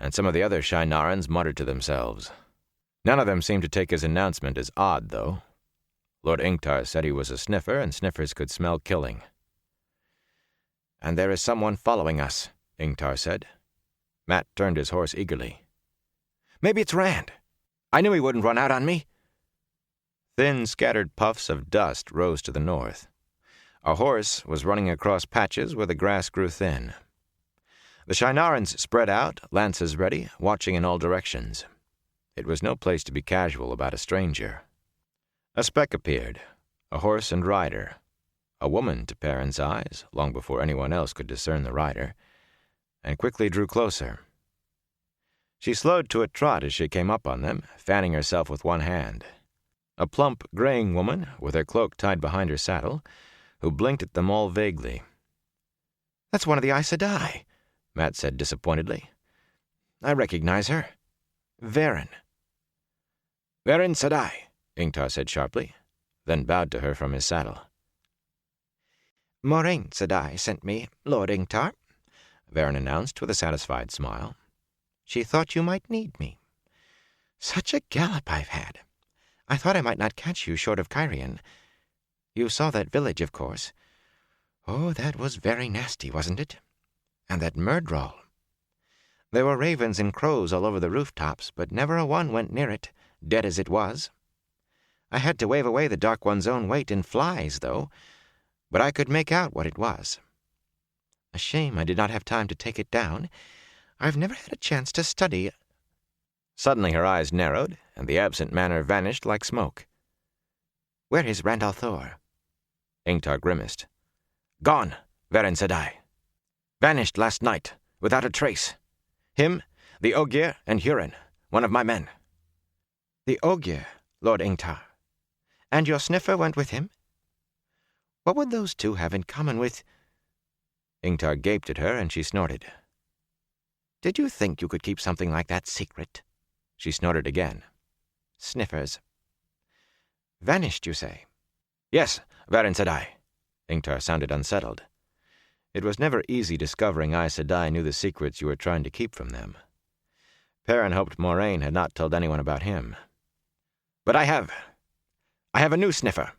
and some of the other Shinarans muttered to themselves. None of them seemed to take his announcement as odd, though. Lord Ingtar said he was a sniffer, and sniffers could smell killing. "And there is someone following us," Ingtar said. Matt turned his horse eagerly. "Maybe it's Rand. I knew he wouldn't run out on me." Thin, scattered puffs of dust rose to the north. A horse was running across patches where the grass grew thin. The Shinarans spread out, lances ready, watching in all directions. It was no place to be casual about a stranger. A speck appeared, a horse and rider. A woman to Perrin's eyes, long before anyone else could discern the rider, and quickly drew closer. She slowed to a trot as she came up on them, fanning herself with one hand. A plump, graying woman, with her cloak tied behind her saddle, who blinked at them all vaguely. "That's one of the Aes Sedai," Matt said disappointedly. "I recognize her. Verin." "Verin Sedai," Ingtar said sharply, then bowed to her from his saddle. "Moraine Sedai sent me, Lord Ingtar," Verin announced with a satisfied smile. "She thought you might need me. Such a gallop I've had. I thought I might not catch you short of Cairhien. You saw that village, of course. Oh, that was very nasty, wasn't it? And that Myrddraal. There were ravens and crows all over the rooftops, but never a one went near it, dead as it was. I had to wave away the Dark One's own weight in flies, though, but I could make out what it was. A shame I did not have time to take it down. I've never had a chance to study. Suddenly her eyes narrowed, and the absent manner vanished like smoke. Where is Rand al'Thor? Ingtar grimaced. Gone, Varen Sedai. Vanished last night, without a trace. Him, the Ogier, and Hurin, one of my men. The Ogier, Lord Ingtar. And your sniffer went with him? What would those two have in common with... Ingtar gaped at her, and she snorted. Did you think you could keep something like that secret? She snorted again. Sniffers. Vanished, you say? Yes, Varen Sedai. Ingtar sounded unsettled. It was never easy discovering Aes Sedai knew the secrets you were trying to keep from them. Perrin hoped Moiraine had not told anyone about him. But I have a new sniffer.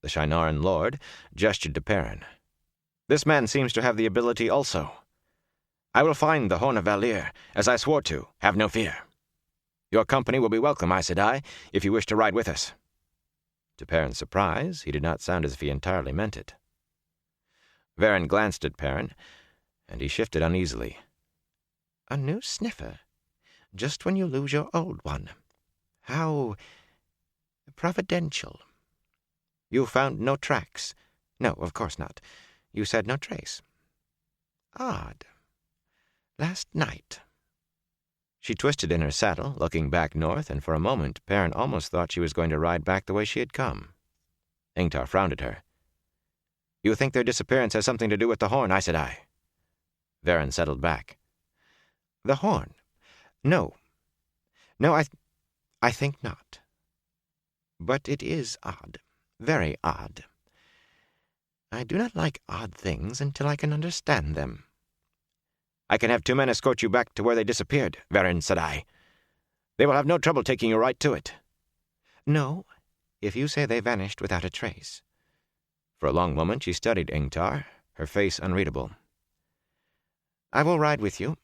The Shienaran lord gestured to Perrin. This man seems to have the ability also. I will find the Horn of Valere, as I swore to, have no fear. Your company will be welcome, Aes Sedai, if you wish to ride with us. To Perrin's surprise, he did not sound as if he entirely meant it. Varen glanced at Perrin, and he shifted uneasily. A new sniffer? Just when you lose your old one. How... providential. You found no tracks? No, of course not. You said no trace. Odd. Last night. She twisted in her saddle, looking back north, and for a moment Perrin almost thought she was going to ride back the way she had come. Ingtar frowned at her. You think their disappearance has something to do with the horn, Aes Sedai? Varen settled back. The horn? No. No, I think not. But it is odd. Very odd. I do not like odd things until I can understand them. I can have 2 men escort you back to where they disappeared, Varen Sedai. They will have no trouble taking you right to it. No, if you say they vanished without a trace. For a long moment she studied Ingtar, her face unreadable. I will ride with you.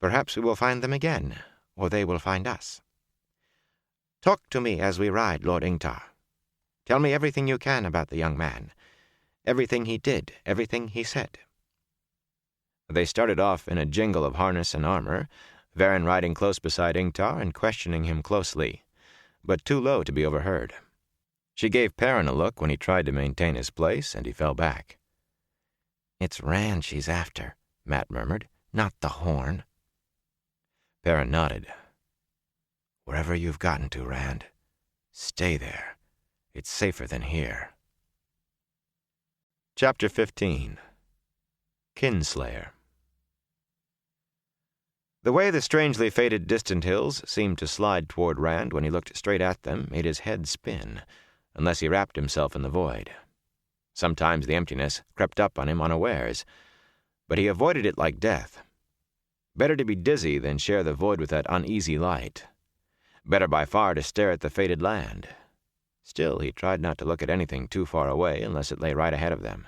Perhaps we will find them again, or they will find us. Talk to me as we ride, Lord Ingtar. Tell me everything you can about the young man. Everything he did, everything he said. They started off in a jingle of harness and armor, Varen riding close beside Ingtar and questioning him closely, but too low to be overheard. She gave Perrin a look when he tried to maintain his place, and he fell back. It's Rand she's after, Mat murmured, not the horn. Perrin nodded. Wherever you've gotten to, Rand, stay there. It's safer than here. Chapter 15. Kinslayer. The way the strangely faded distant hills seemed to slide toward Rand when he looked straight at them made his head spin, unless he wrapped himself in the void. Sometimes the emptiness crept up on him unawares, but he avoided it like death. Better to be dizzy than share the void with that uneasy light. Better by far to stare at the faded land. Still, he tried not to look at anything too far away unless it lay right ahead of them.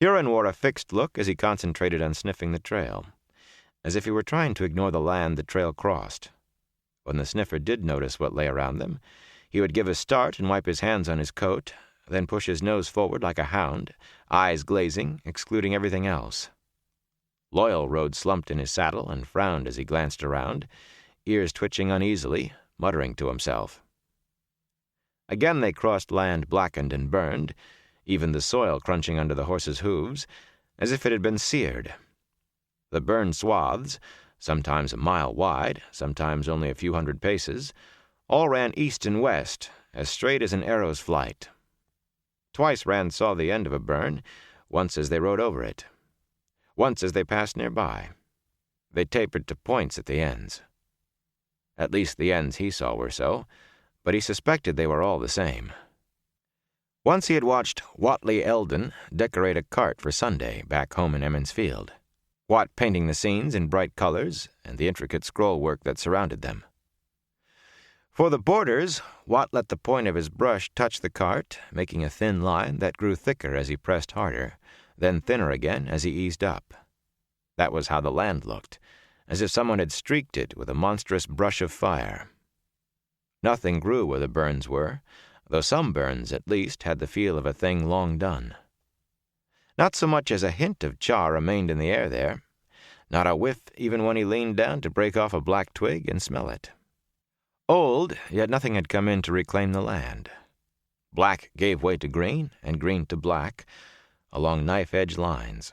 Hurin wore a fixed look as he concentrated on sniffing the trail, as if he were trying to ignore the land the trail crossed. When the sniffer did notice what lay around them, he would give a start and wipe his hands on his coat, then push his nose forward like a hound, eyes glazing, excluding everything else. Loyal rode slumped in his saddle and frowned as he glanced around, ears twitching uneasily, muttering to himself. Again they crossed land blackened and burned, even the soil crunching under the horses' hooves, as if it had been seared. The burned swaths, sometimes a mile wide, sometimes only a few hundred paces, all ran east and west, as straight as an arrow's flight. Twice Rand saw the end of a burn, once as they rode over it, once as they passed nearby. They tapered to points at the ends. At least the ends he saw were so, but he suspected they were all the same. Once he had watched Watley Eldon decorate a cart for Sunday back home in Emond's Field, Wat painting the scenes in bright colors and the intricate scroll work that surrounded them. For the borders, Watt let the point of his brush touch the cart, making a thin line that grew thicker as he pressed harder, then thinner again as he eased up. That was how the land looked, as if someone had streaked it with a monstrous brush of fire. Nothing grew where the burns were, though some burns, at least, had the feel of a thing long done. Not so much as a hint of char remained in the air there, not a whiff even when he leaned down to break off a black twig and smell it. Old, yet nothing had come in to reclaim the land. Black gave way to green, and green to black, along knife-edge lines.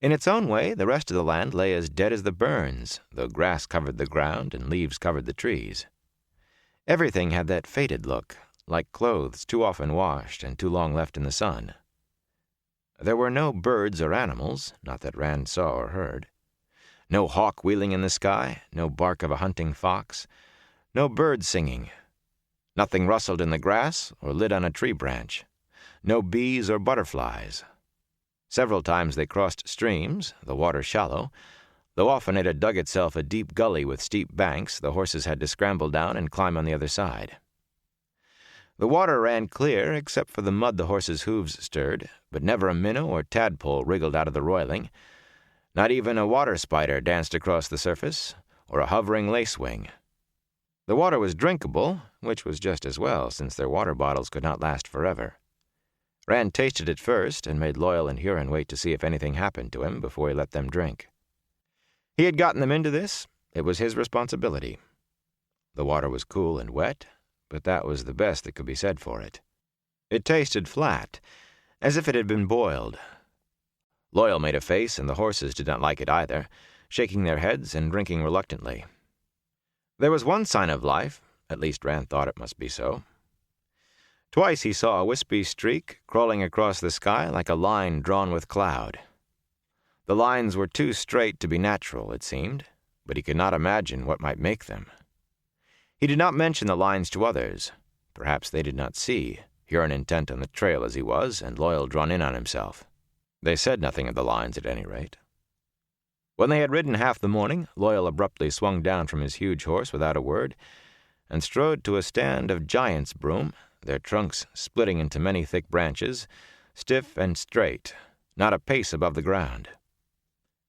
In its own way, the rest of the land lay as dead as the burns, though grass covered the ground and leaves covered the trees. Everything had that faded look, like clothes too often washed and too long left in the sun. There were no birds or animals, not that Rand saw or heard. No hawk wheeling in the sky, no bark of a hunting fox, no bird singing. Nothing rustled in the grass or lit on a tree branch. No bees or butterflies. Several times they crossed streams, the water shallow, though often it had dug itself a deep gully with steep banks the horses had to scramble down and climb on the other side. The water ran clear except for the mud the horses' hooves stirred, but never a minnow or tadpole wriggled out of the roiling. Not even a water spider danced across the surface, or a hovering lacewing. The water was drinkable, which was just as well, since their water bottles could not last forever. Rand tasted it first, and made Loyal and Huron wait to see if anything happened to him before he let them drink. He had gotten them into this. It was his responsibility. The water was cool and wet, but that was the best that could be said for it. It tasted flat, as if it had been boiled. Loyal made a face, and the horses did not like it either, shaking their heads and drinking reluctantly. There was one sign of life, at least Rand thought it must be so. Twice he saw a wispy streak crawling across the sky like a line drawn with cloud. The lines were too straight to be natural, it seemed, but he could not imagine what might make them. He did not mention the lines to others. Perhaps they did not see, Huron intent on the trail as he was, and Loyal drawn in on himself. They said nothing of the lines, at any rate. When they had ridden half the morning, Loyal abruptly swung down from his huge horse without a word, and strode to a stand of giant's broom, their trunks splitting into many thick branches, stiff and straight, not a pace above the ground.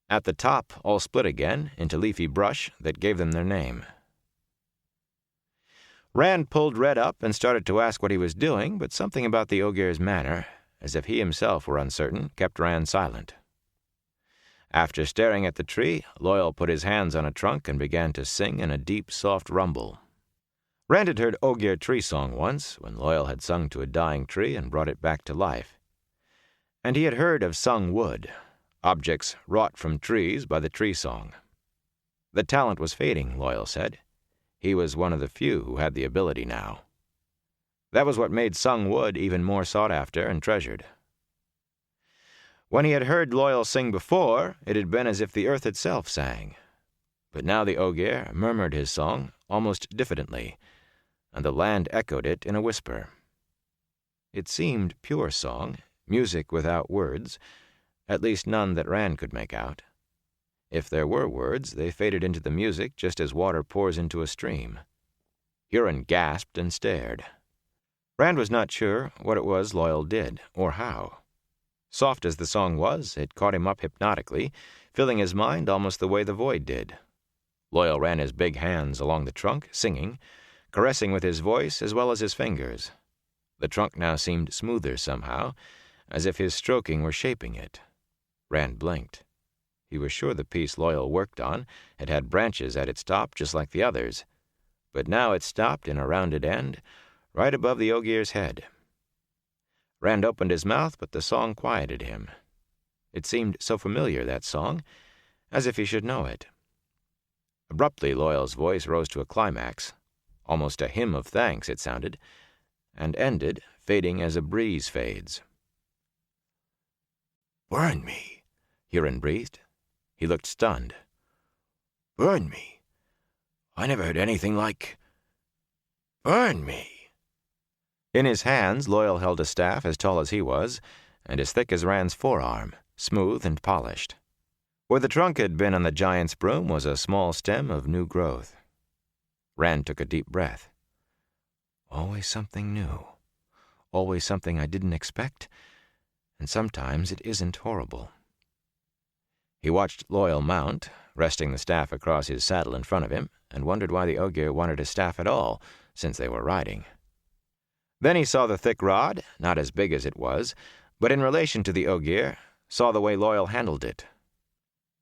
At the top, all split again, into leafy brush that gave them their name. Rand pulled Red up and started to ask what he was doing, but something about the Ogier's manner, as if he himself were uncertain, kept Rand silent. After staring at the tree, Loyal put his hands on a trunk and began to sing in a deep, soft rumble. Rand had heard Ogier tree song once, when Loyal had sung to a dying tree and brought it back to life. And he had heard of sung wood, objects wrought from trees by the tree song. The talent was fading, Loyal said. He was one of the few who had the ability now. That was what made sung wood even more sought after and treasured. When he had heard Loyal sing before, it had been as if the earth itself sang. But now the Ogier murmured his song almost diffidently, and the land echoed it in a whisper. It seemed pure song, music without words, at least none that Rand could make out. If there were words, they faded into the music just as water pours into a stream. Huron gasped and stared. Rand was not sure what it was Loyal did, or how. Soft as the song was, it caught him up hypnotically, filling his mind almost the way the void did. Loyal ran his big hands along the trunk, singing, caressing with his voice as well as his fingers. The trunk now seemed smoother somehow, as if his stroking were shaping it. Rand blinked. He was sure the piece Loyal worked on had branches at its top just like the others, but now it stopped in a rounded end, right above the Ogier's head. Rand opened his mouth, but the song quieted him. It seemed so familiar, that song, as if he should know it. Abruptly, Loyal's voice rose to a climax. Almost a hymn of thanks, it sounded, and ended, fading as a breeze fades. "Burn me," Huron breathed. He looked stunned. "Burn me. I never heard anything like... Burn me." In his hands, Loyal held a staff as tall as he was, and as thick as Rand's forearm, smooth and polished. Where the trunk had been on the giant's broom was a small stem of new growth. Rand took a deep breath. Always something new. Always something I didn't expect, and sometimes it isn't horrible. He watched Loyal mount, resting the staff across his saddle in front of him, and wondered why the Ogier wanted a staff at all, since they were riding. Then he saw the thick rod, not as big as it was, but in relation to the Ogier, saw the way Loyal handled it.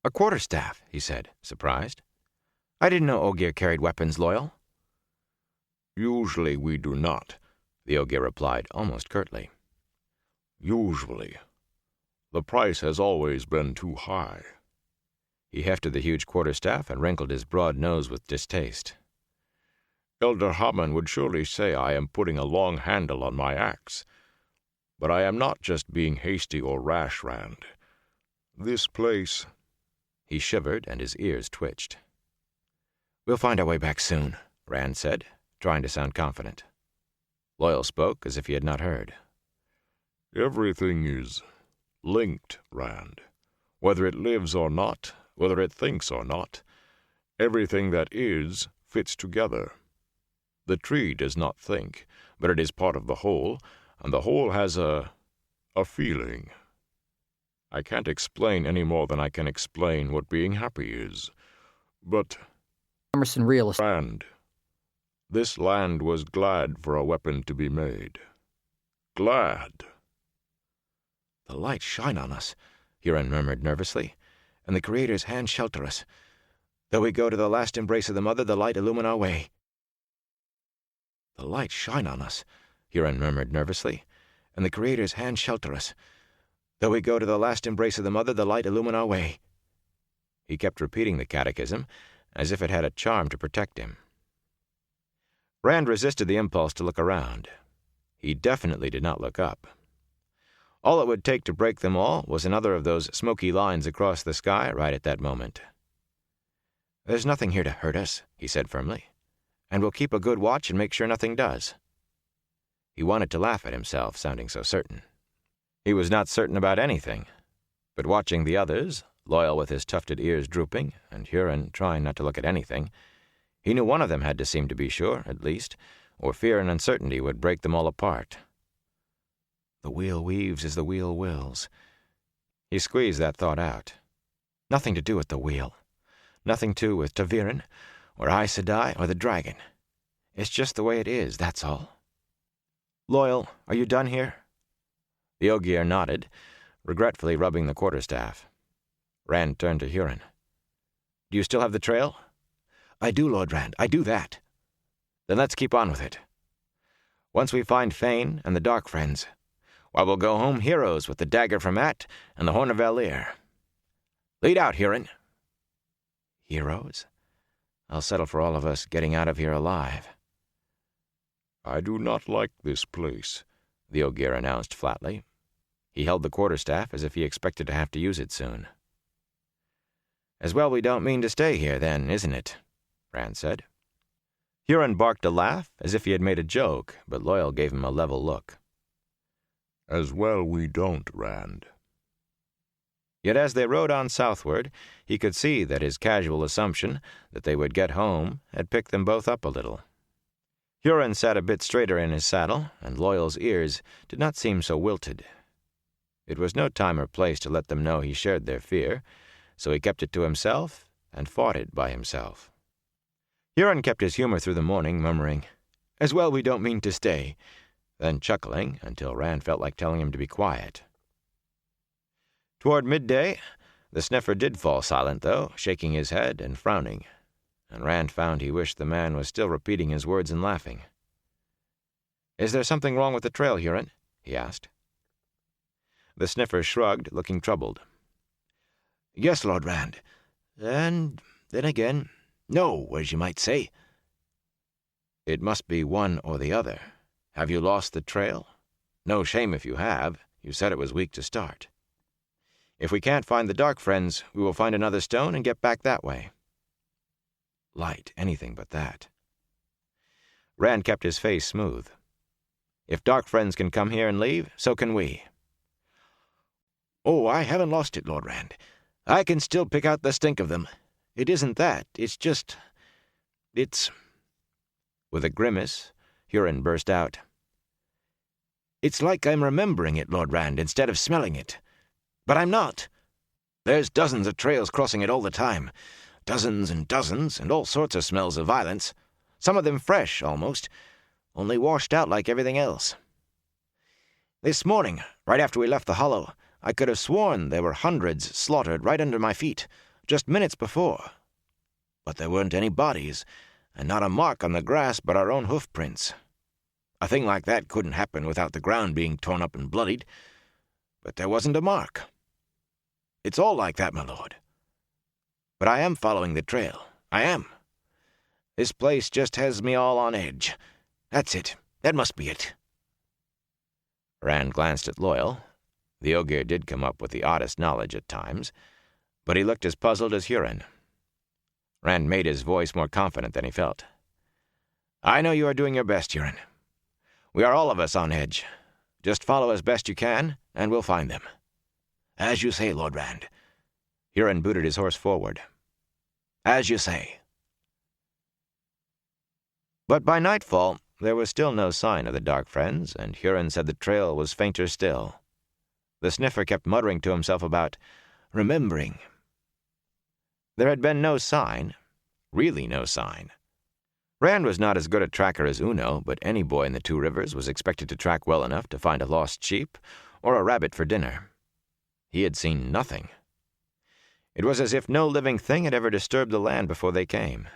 "A quarterstaff," he said, surprised. "I didn't know Ogier carried weapons, Loyal." "Usually we do not," the Ogier replied almost curtly. "Usually. The price has always been too high." He hefted the huge quarterstaff and wrinkled his broad nose with distaste. "Elder Haman would surely say I am putting a long handle on my axe. But I am not just being hasty or rash, Rand. This place—" He shivered and his ears twitched. "We'll find our way back soon," Rand said, trying to sound confident. Loyal spoke as if he had not heard. "Everything is linked, Rand. Whether it lives or not, whether it thinks or not, everything that is fits together. The tree does not think, but it is part of the whole, and the whole has a feeling. I can't explain any more than I can explain what being happy is. But, Emerson Realist. Rand, this land was glad for a weapon to be made. Glad." "The light shine on us," Huron murmured nervously, "and the Creator's hand shelter us. Though we go to the last embrace of the Mother, the light illumine our way." "The light shine on us," Huron murmured nervously, "and the Creator's hand shelter us. Though we go to the last embrace of the Mother, the light illumine our way." He kept repeating the catechism, as if it had a charm to protect him. Rand resisted the impulse to look around. He definitely did not look up. All it would take to break them all was another of those smoky lines across the sky right at that moment. "There's nothing here to hurt us," he said firmly, "and we'll keep a good watch and make sure nothing does." He wanted to laugh at himself, sounding so certain. He was not certain about anything, but watching the others, Loyal with his tufted ears drooping, and Huron trying not to look at anything, he knew one of them had to seem to be sure, at least, or fear and uncertainty would break them all apart. The wheel weaves as the wheel wills. He squeezed that thought out. Nothing to do with the wheel. Nothing to with ta'veren, or Aes Sedai, or the dragon. It's just the way it is, that's all. "Loyal, are you done here?" The Ogier nodded, regretfully rubbing the quarterstaff. Rand turned to Huron. "Do you still have the trail?" "I do, Lord Rand, I do that." "Then let's keep on with it. Once we find Fane and the Dark Friends, why, we'll go home heroes with the dagger from At and the horn of Valir. Lead out, Huron." "Heroes? I'll settle for all of us getting out of here alive." "I do not like this place," the Ogier announced flatly. He held the quarterstaff as if he expected to have to use it soon. "As well we don't mean to stay here, then, isn't it?" Rand said. Huron barked a laugh, as if he had made a joke, but Loyal gave him a level look. "As well we don't, Rand." Yet as they rode on southward, he could see that his casual assumption that they would get home had picked them both up a little. Huron sat a bit straighter in his saddle, and Loyal's ears did not seem so wilted. It was no time or place to let them know he shared their fear, so he kept it to himself and fought it by himself. Huron kept his humor through the morning, murmuring, "As well we don't mean to stay," then chuckling until Rand felt like telling him to be quiet. Toward midday, the sniffer did fall silent, though, shaking his head and frowning, and Rand found he wished the man was still repeating his words and laughing. "Is there something wrong with the trail, Huron?" he asked. The sniffer shrugged, looking troubled. "Yes, Lord Rand. And then again, no, as you might say." "It must be one or the other. Have you lost the trail? No shame if you have. You said it was weak to start. If we can't find the Dark Friends, we will find another stone and get back that way." Light, anything but that. Rand kept his face smooth. "If Dark Friends can come here and leave, so can we." "Oh, I haven't lost it, Lord Rand. I can still pick out the stink of them. It isn't that. It's just... With a grimace, Huron burst out, "It's like I'm remembering it, Lord Rand, instead of smelling it. But I'm not. There's dozens of trails crossing it all the time. Dozens, and all sorts of smells of violence. Some of them fresh, almost, only washed out like everything else. This morning, right after we left the hollow, I could have sworn there were hundreds slaughtered right under my feet, just minutes before. But there weren't any bodies, and not a mark on the grass but our own hoof prints. A thing like that couldn't happen without the ground being torn up and bloodied. But there wasn't a mark. It's all like that, my lord. But I am following the trail. I am. This place just has me all on edge. That's it. That must be it." Rand glanced at Loyal. The Ogier did come up with the oddest knowledge at times, but he looked as puzzled as Huron. Rand made his voice more confident than he felt. "I know you are doing your best, Huron. We are all of us on edge. Just follow as best you can, and we'll find them." "As you say, Lord Rand." Huron booted his horse forward. "As you say." But by nightfall, there was still no sign of the Dark Friends, and Huron said the trail was fainter still. The sniffer kept muttering to himself about remembering. There had been no sign, really no sign. Rand was not as good a tracker as Uno, but any boy in the Two Rivers was expected to track well enough to find a lost sheep or a rabbit for dinner. He had seen nothing. It was as if no living thing had ever disturbed the land before they came.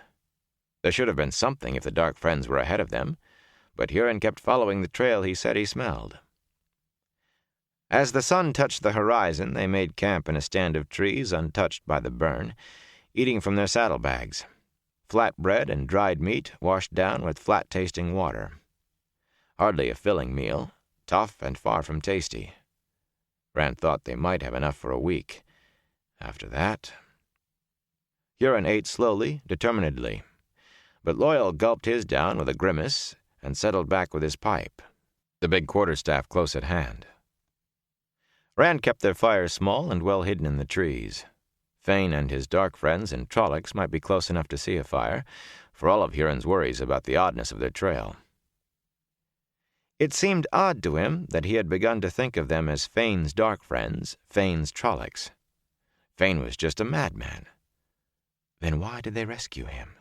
There should have been something if the Dark Friends were ahead of them, but Huron kept following the trail he said he smelled. As the sun touched the horizon, they made camp in a stand of trees untouched by the burn, eating from their saddlebags, flat bread and dried meat washed down with flat-tasting water. Hardly a filling meal, tough and far from tasty. Rand thought they might have enough for a week. After that... Huron ate slowly, determinedly, but Loyal gulped his down with a grimace and settled back with his pipe, the big quarterstaff close at hand. Rand kept their fire small and well hidden in the trees. Fane and his Dark Friends and Trollocs might be close enough to see a fire, for all of Huron's worries about the oddness of their trail. It seemed odd to him that he had begun to think of them as Fane's Dark Friends, Fane's Trollocs. Fane was just a madman. Then why did they rescue him?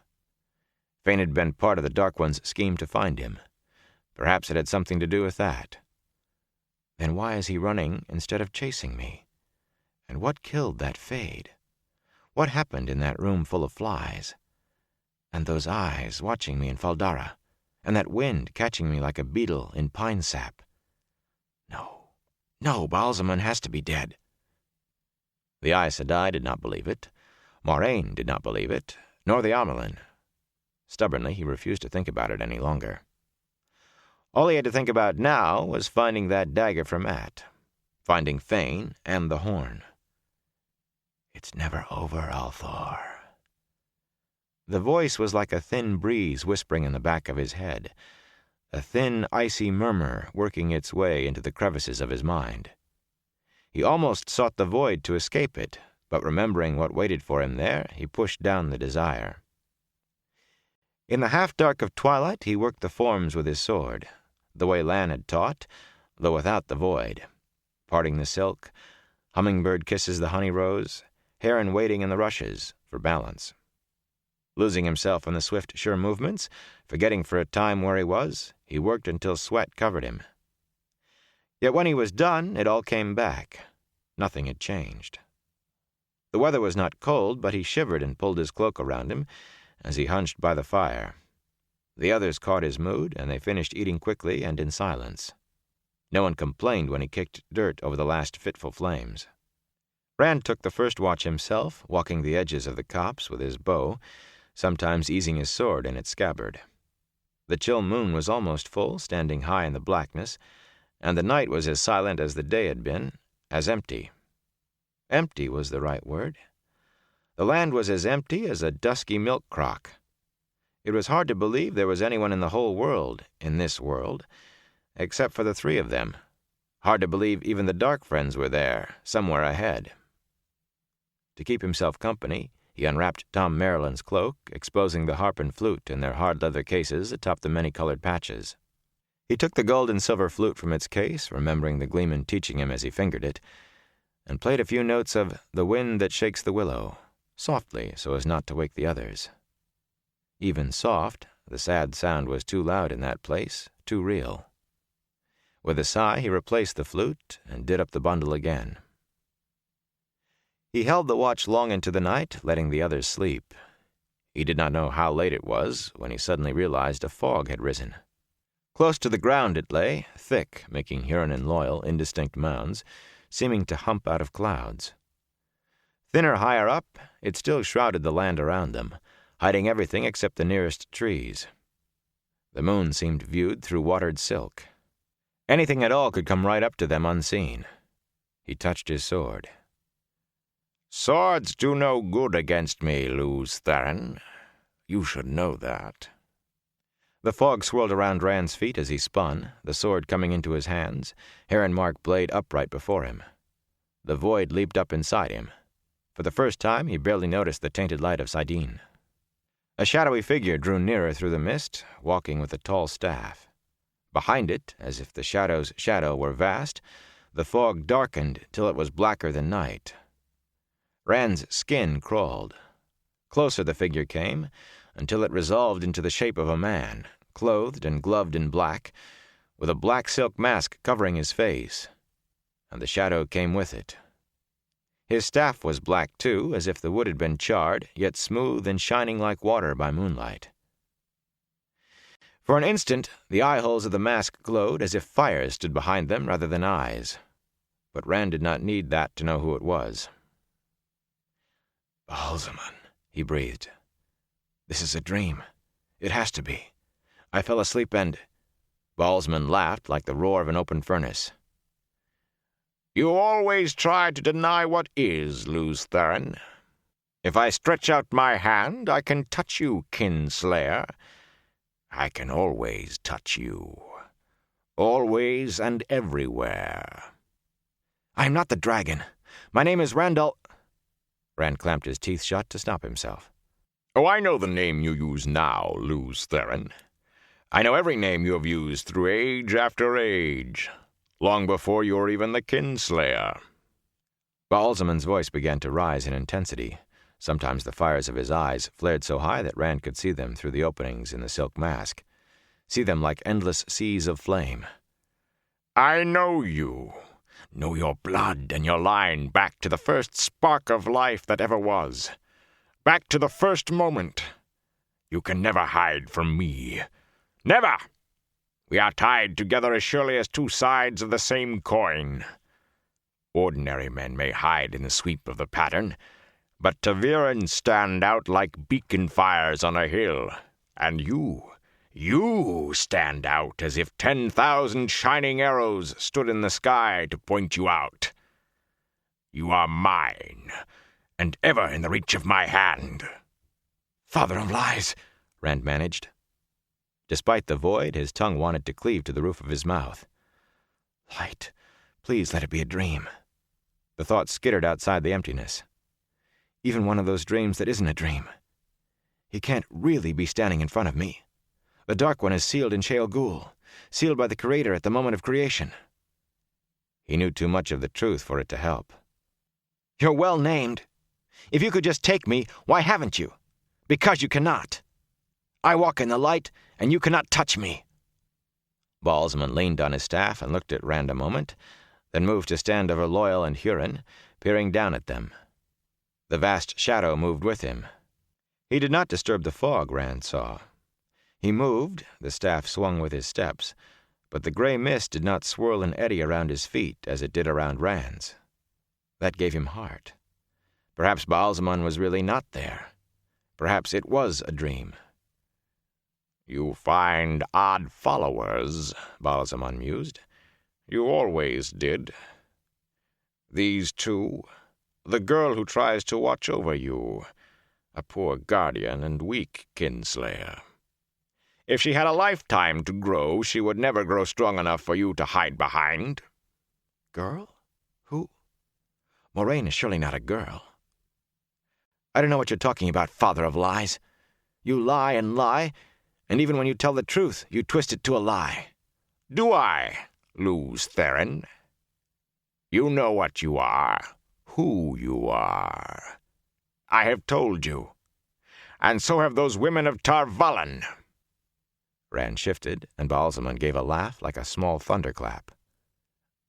Fane had been part of the Dark One's scheme to find him. Perhaps it had something to do with that. Then why is he running instead of chasing me? And what killed that Fade? What happened in that room full of flies? And those eyes watching me in Faldara? And that wind catching me like a beetle in pine sap? No, Ba'alzamon has to be dead. The Aes Sedai did not believe it. Moiraine did not believe it, nor the Amyrlin. Stubbornly, he refused to think about it any longer. All he had to think about now was finding that dagger for Mat, finding Fane and the horn. It's never over, Althor. The voice was like a thin breeze whispering in the back of his head, a thin, icy murmur working its way into the crevices of his mind. He almost sought the void to escape it, but remembering what waited for him there, he pushed down the desire. In the half-dark of twilight, he worked the forms with his sword, the way Lan had taught, though without the void, parting the silk, hummingbird kisses the honey rose, heron waiting in the rushes for balance. Losing himself in the swift, sure movements, forgetting for a time where he was, he worked until sweat covered him. Yet when he was done, it all came back. Nothing had changed. The weather was not cold, but he shivered and pulled his cloak around him as he hunched by the fire. The others caught his mood, and they finished eating quickly and in silence. No one complained when he kicked dirt over the last fitful flames. Rand took the first watch himself, walking the edges of the copse with his bow, sometimes easing his sword in its scabbard. The chill moon was almost full, standing high in the blackness, and the night was as silent as the day had been, as empty. Empty was the right word. The land was as empty as a dusky milk crock. It was hard to believe there was anyone in the whole world, in this world, except for the three of them. Hard to believe even the Dark Friends were there, somewhere ahead. To keep himself company, He unwrapped Tom Maryland's cloak, exposing the harp and flute in their hard leather cases atop the many-colored patches. He took the gold and silver flute from its case, remembering the gleeman teaching him as he fingered it, and played a few notes of The Wind That Shakes the Willow, softly so as not to wake the others. Even soft, the sad sound was too loud in that place, too real. With a sigh, he replaced the flute and did up the bundle again. He held the watch long into the night, letting the others sleep. He did not know how late it was when he suddenly realized a fog had risen. Close to the ground it lay, thick, making Huron and Loyal indistinct mounds, seeming to hump out of clouds. Thinner higher up, it still shrouded the land around them, hiding everything except the nearest trees. The moon seemed viewed through watered silk. Anything at all could come right up to them unseen. He touched his sword. "Swords do no good against me, Lews Therin. You should know that." The fog swirled around Rand's feet as he spun, the sword coming into his hands, heron mark blade upright before him. The void leaped up inside him. For the first time, he barely noticed the tainted light of Sidene. A shadowy figure drew nearer through the mist, walking with a tall staff. Behind it, as if the shadow's shadow were vast, the fog darkened till it was blacker than night. Rand's skin crawled. Closer the figure came, until it resolved into the shape of a man, clothed and gloved in black, with a black silk mask covering his face, and the shadow came with it. His staff was black, too, as if the wood had been charred, yet smooth and shining like water by moonlight. For an instant, the eye-holes of the mask glowed as if fires stood behind them rather than eyes, but Rand did not need that to know who it was. "Ba'alzamon," he breathed. "This is a dream. It has to be. I fell asleep and—" Ba'alzamon laughed like the roar of an open furnace. "You always try to deny what is, Lews Therin. If I stretch out my hand, I can touch you, Kinslayer. I can always touch you. Always and everywhere." "I am not the dragon. My name is Randall—" Rand clamped his teeth shut to stop himself. "Oh, I know the name you use now, Lews Therin. I know every name you have used through age after age, long before you were even the Kinslayer." Ba'alzamon's voice began to rise in intensity. Sometimes the fires of his eyes flared so high that Rand could see them through the openings in the silk mask, see them like endless seas of flame. "I know you. Know your blood and your line back to the first spark of life that ever was. Back to the first moment. You can never hide from me. Never! We are tied together as surely as two sides of the same coin. Ordinary men may hide in the sweep of the pattern, but Ta'Veren stand out like beacon fires on a hill, and you stand out as if 10,000 shining arrows stood in the sky to point you out. You are mine, and ever in the reach of my hand." "Father of lies," Rand managed. Despite the void, his tongue wanted to cleave to the roof of his mouth. "Light, please let it be a dream." The thought skittered outside the emptiness. Even one of those dreams that isn't a dream. He can't really be standing in front of me. The Dark One is sealed in Shale Ghul, sealed by the Creator at the moment of creation. He knew too much of the truth for it to help. "You're well named. If you could just take me, why haven't you? Because you cannot. I walk in the light, and you cannot touch me." Ba'alzamon leaned on his staff and looked at Rand a moment, then moved to stand over Loyal and Huron, peering down at them. The vast shadow moved with him. He did not disturb the fog, Rand saw. He moved, the staff swung with his steps, but the gray mist did not swirl and eddy around his feet as it did around Rand's. That gave him heart. Perhaps Ba'alzamon was really not there. Perhaps it was a dream. "You find odd followers," Ba'alzamon mused. "You always did. These two, the girl who tries to watch over you, a poor guardian and weak Kinslayer. If she had a lifetime to grow, she would never grow strong enough for you to hide behind." "Girl? Who? Moraine is surely not a girl." I don't know what you're talking about, father of lies. You lie and lie, and even when you tell the truth, you twist it to a lie. Do I, Lews Therin? You know what you are, who you are. I have told you, and so have those women of Tar Valon. Rand shifted, and Ba'alzamon gave a laugh like a small thunderclap.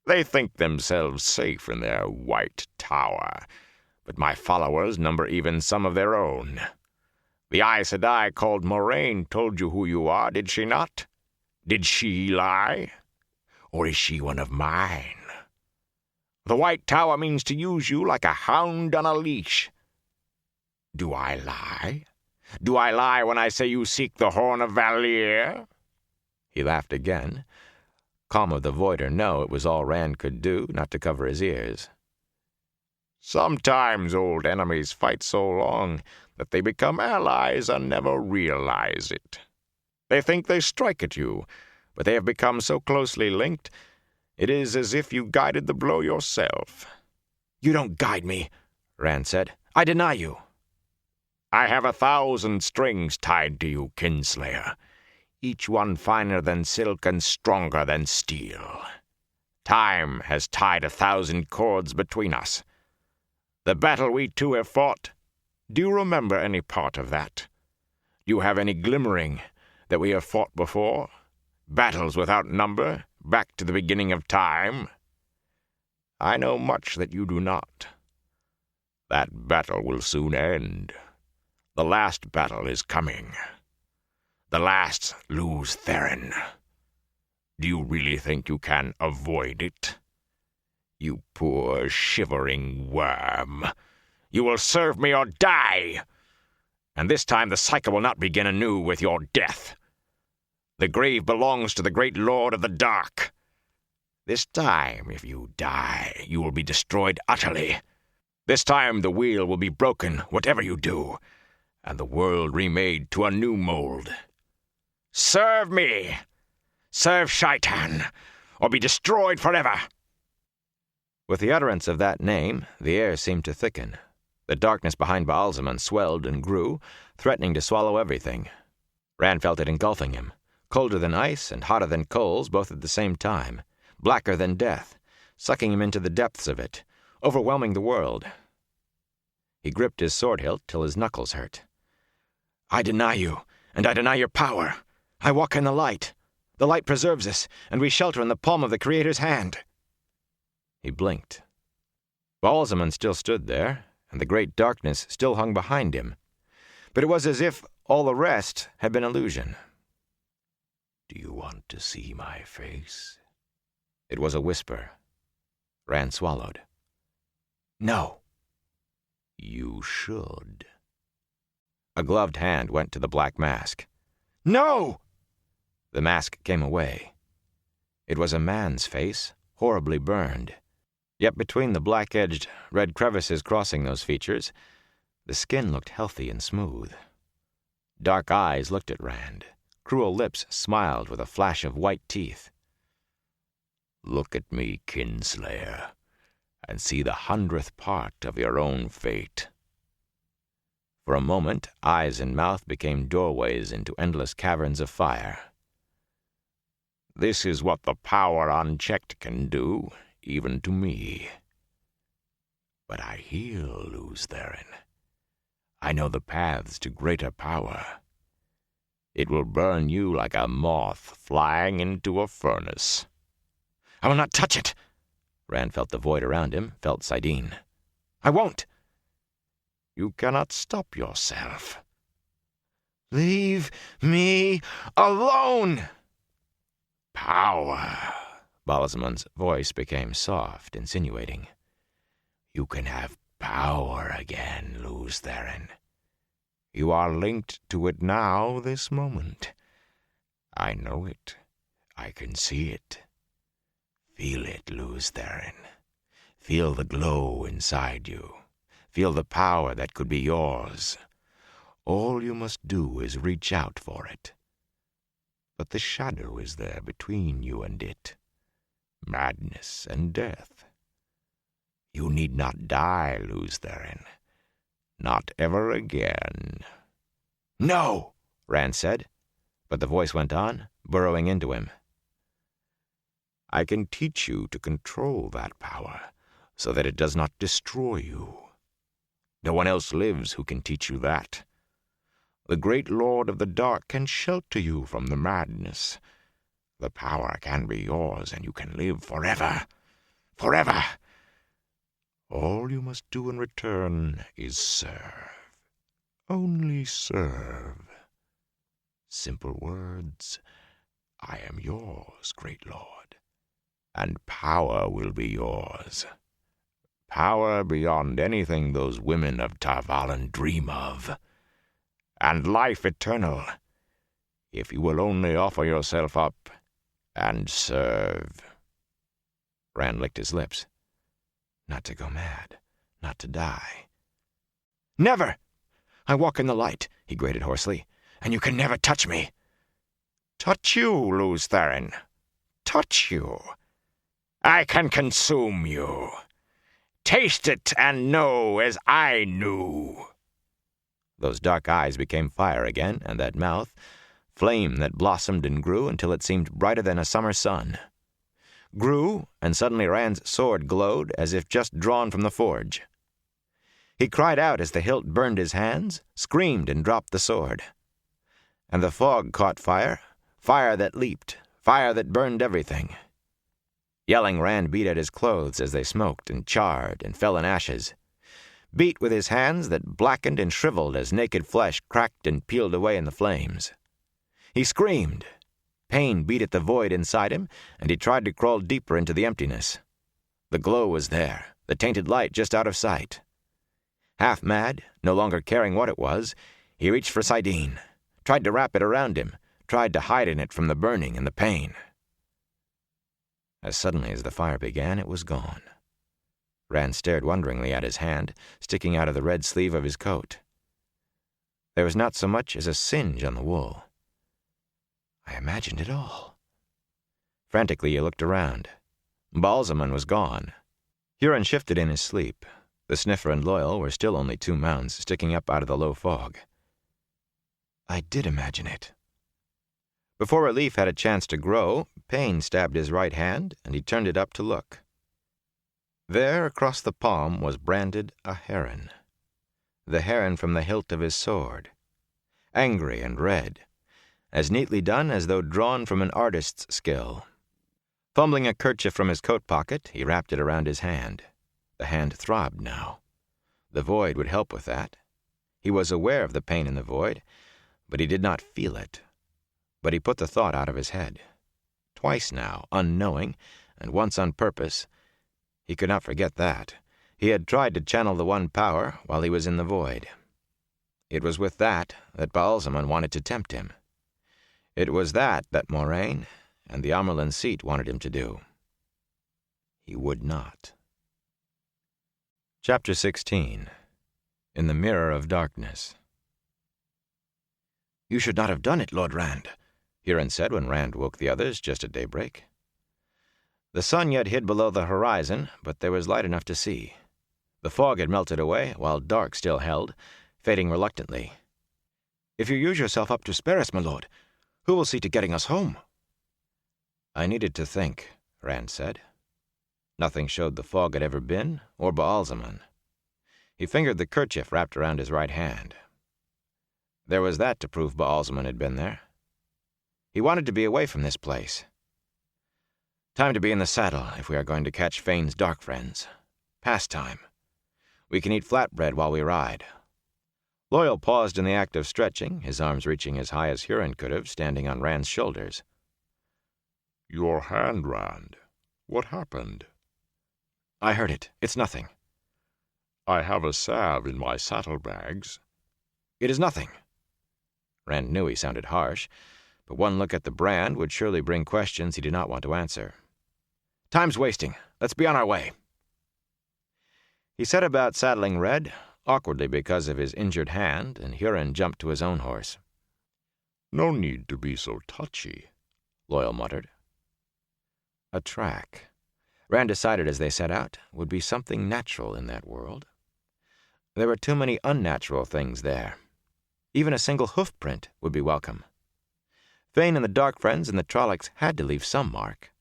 They think themselves safe in their white tower, but my followers number even some of their own. The Aes Sedai called Moraine told you who you are, did she not? Did she lie? Or is she one of mine? The White Tower means to use you like a hound on a leash. Do I lie? Do I lie when I say you seek the Horn of Valere? He laughed again. Calm of the Void or no, it was all Rand could do not to cover his ears. Sometimes old enemies fight so long that they become allies and never realize it. They think they strike at you, but they have become so closely linked, it is as if you guided the blow yourself. You don't guide me, Rand said. I deny you. I have 1,000 strings tied to you, Kinslayer, each one finer than silk and stronger than steel. Time has tied 1,000 cords between us. The battle we two have fought, do you remember any part of that? Do you have any glimmering that we have fought before? Battles without number, back to the beginning of time? I know much that you do not. That battle will soon end. The last battle is coming. The last Lews Therin. Do you really think you can avoid it? You poor, shivering worm. You will serve me or die. And this time the cycle will not begin anew with your death. The grave belongs to the great Lord of the Dark. This time, if you die, you will be destroyed utterly. This time the wheel will be broken, whatever you do, and the world remade to a new mold. Serve me! Serve Shaitan, or be destroyed forever! With the utterance of that name, the air seemed to thicken. The darkness behind Ba'alzamon swelled and grew, threatening to swallow everything. Rand felt it engulfing him, colder than ice and hotter than coals both at the same time, blacker than death, sucking him into the depths of it, overwhelming the world. He gripped his sword hilt till his knuckles hurt. I deny you, and I deny your power. I walk in the light. The light preserves us, and we shelter in the palm of the Creator's hand. He blinked. Ba'alzamon still stood there, and the great darkness still hung behind him, but it was as if all the rest had been illusion. Do you want to see my face? It was a whisper. Rand swallowed. No. You should. A gloved hand went to the black mask. No! The mask came away. It was a man's face, horribly burned. Yet between the black-edged red crevices crossing those features, the skin looked healthy and smooth. Dark eyes looked at Rand. Cruel lips smiled with a flash of white teeth. Look at me, Kinslayer, and see the 100th part of your own fate. For a moment, eyes and mouth became doorways into endless caverns of fire. This is what the power unchecked can do, even to me. But I heal, Lews Therin. I know the paths to greater power. It will burn you like a moth flying into a furnace. I will not touch it. Rand felt the void around him, felt Saidin. I won't. You cannot stop yourself. Leave me alone! Power. Ba'alzamon's voice became soft, insinuating. You can have power again, Lews Therin. You are linked to it now, this moment. I know it. I can see it. Feel it, Lews Therin. Feel the glow inside you. Feel the power that could be yours. All you must do is reach out for it. But the shadow is there between you and it. Madness and death. You need not die, Lews Therin. Not ever again. No, Rand said, but the voice went on, burrowing into him. I can teach you to control that power, so that it does not destroy you. No one else lives who can teach you that. The great Lord of the Dark can shelter you from the madness. The power can be yours, and you can live forever. Forever! All you must do in return is serve. Only serve. Simple words. I am yours, great Lord, and power will be yours. Power beyond anything those women of Tar Valon dream of. And life eternal, if you will only offer yourself up and serve. Rand licked his lips. Not to go mad, not to die. Never! I walk in the light, he grated hoarsely, and you can never touch me. Touch you, Lews Therin. Touch you. I can consume you. Taste it and know as I knew. Those dark eyes became fire again, and that mouth, flame that blossomed and grew until it seemed brighter than a summer sun. Grew, and suddenly Rand's sword glowed as if just drawn from the forge. He cried out as the hilt burned his hands, screamed and dropped the sword. And the fog caught fire, fire that leaped, fire that burned everything. Yelling, Rand beat at his clothes as they smoked and charred and fell in ashes. Beat with his hands that blackened and shriveled as naked flesh cracked and peeled away in the flames. He screamed. Pain beat at the void inside him, and he tried to crawl deeper into the emptiness. The glow was there, the tainted light just out of sight. Half mad, no longer caring what it was, he reached for Saidin, tried to wrap it around him, tried to hide in it from the burning and the pain. As suddenly as the fire began, it was gone. Rand stared wonderingly at his hand, sticking out of the red sleeve of his coat. There was not so much as a singe on the wool. I imagined it all. Frantically he looked around. Ba'alzamon was gone. Huron shifted in his sleep. The sniffer and Loyal were still only 2 mounds sticking up out of the low fog. I did imagine it. Before relief had a chance to grow, pain stabbed his right hand, and he turned it up to look. There, across the palm, was branded a heron. The heron from the hilt of his sword. Angry and red, as neatly done as though drawn from an artist's skill. Fumbling a kerchief from his coat pocket, he wrapped it around his hand. The hand throbbed now. The void would help with that. He was aware of the pain in the void, but he did not feel it. But he put the thought out of his head. Twice now, unknowing, and once on purpose. He could not forget that. He had tried to channel the one power while he was in the void. It was with that Ba'alzamon wanted to tempt him. It was that Moiraine and the Amyrlin seat wanted him to do. He would not. Chapter 16. In the Mirror of Darkness. You should not have done it, Lord Rand, Huron said when Rand woke the others just at daybreak. The sun yet hid below the horizon, but there was light enough to see. The fog had melted away, while dark still held, fading reluctantly. If you use yourself up to spare us, my lord, who will see to getting us home? I needed to think, Rand said. Nothing showed the fog had ever been, or Ba'alzamon. He fingered the kerchief wrapped around his right hand. There was that to prove Ba'alzamon had been there. He wanted to be away from this place. Time to be in the saddle if we are going to catch Fane's dark friends. Pastime. We can eat flatbread while we ride. Loyal paused in the act of stretching, his arms reaching as high as Huron could have, standing on Rand's shoulders. Your hand, Rand. What happened? I heard it. It's nothing. I have a salve in my saddlebags. It is nothing. Rand knew he sounded harsh, but one look at the brand would surely bring questions he did not want to answer. Time's wasting. Let's be on our way. He set about saddling Red, awkwardly because of his injured hand, and Huron jumped to his own horse. No need to be so touchy, Loyal muttered. A track, Rand decided as they set out, would be something natural in that world. There were too many unnatural things there. Even a single hoof print would be welcome. Fane and the Dark Friends and the Trollocs had to leave some mark.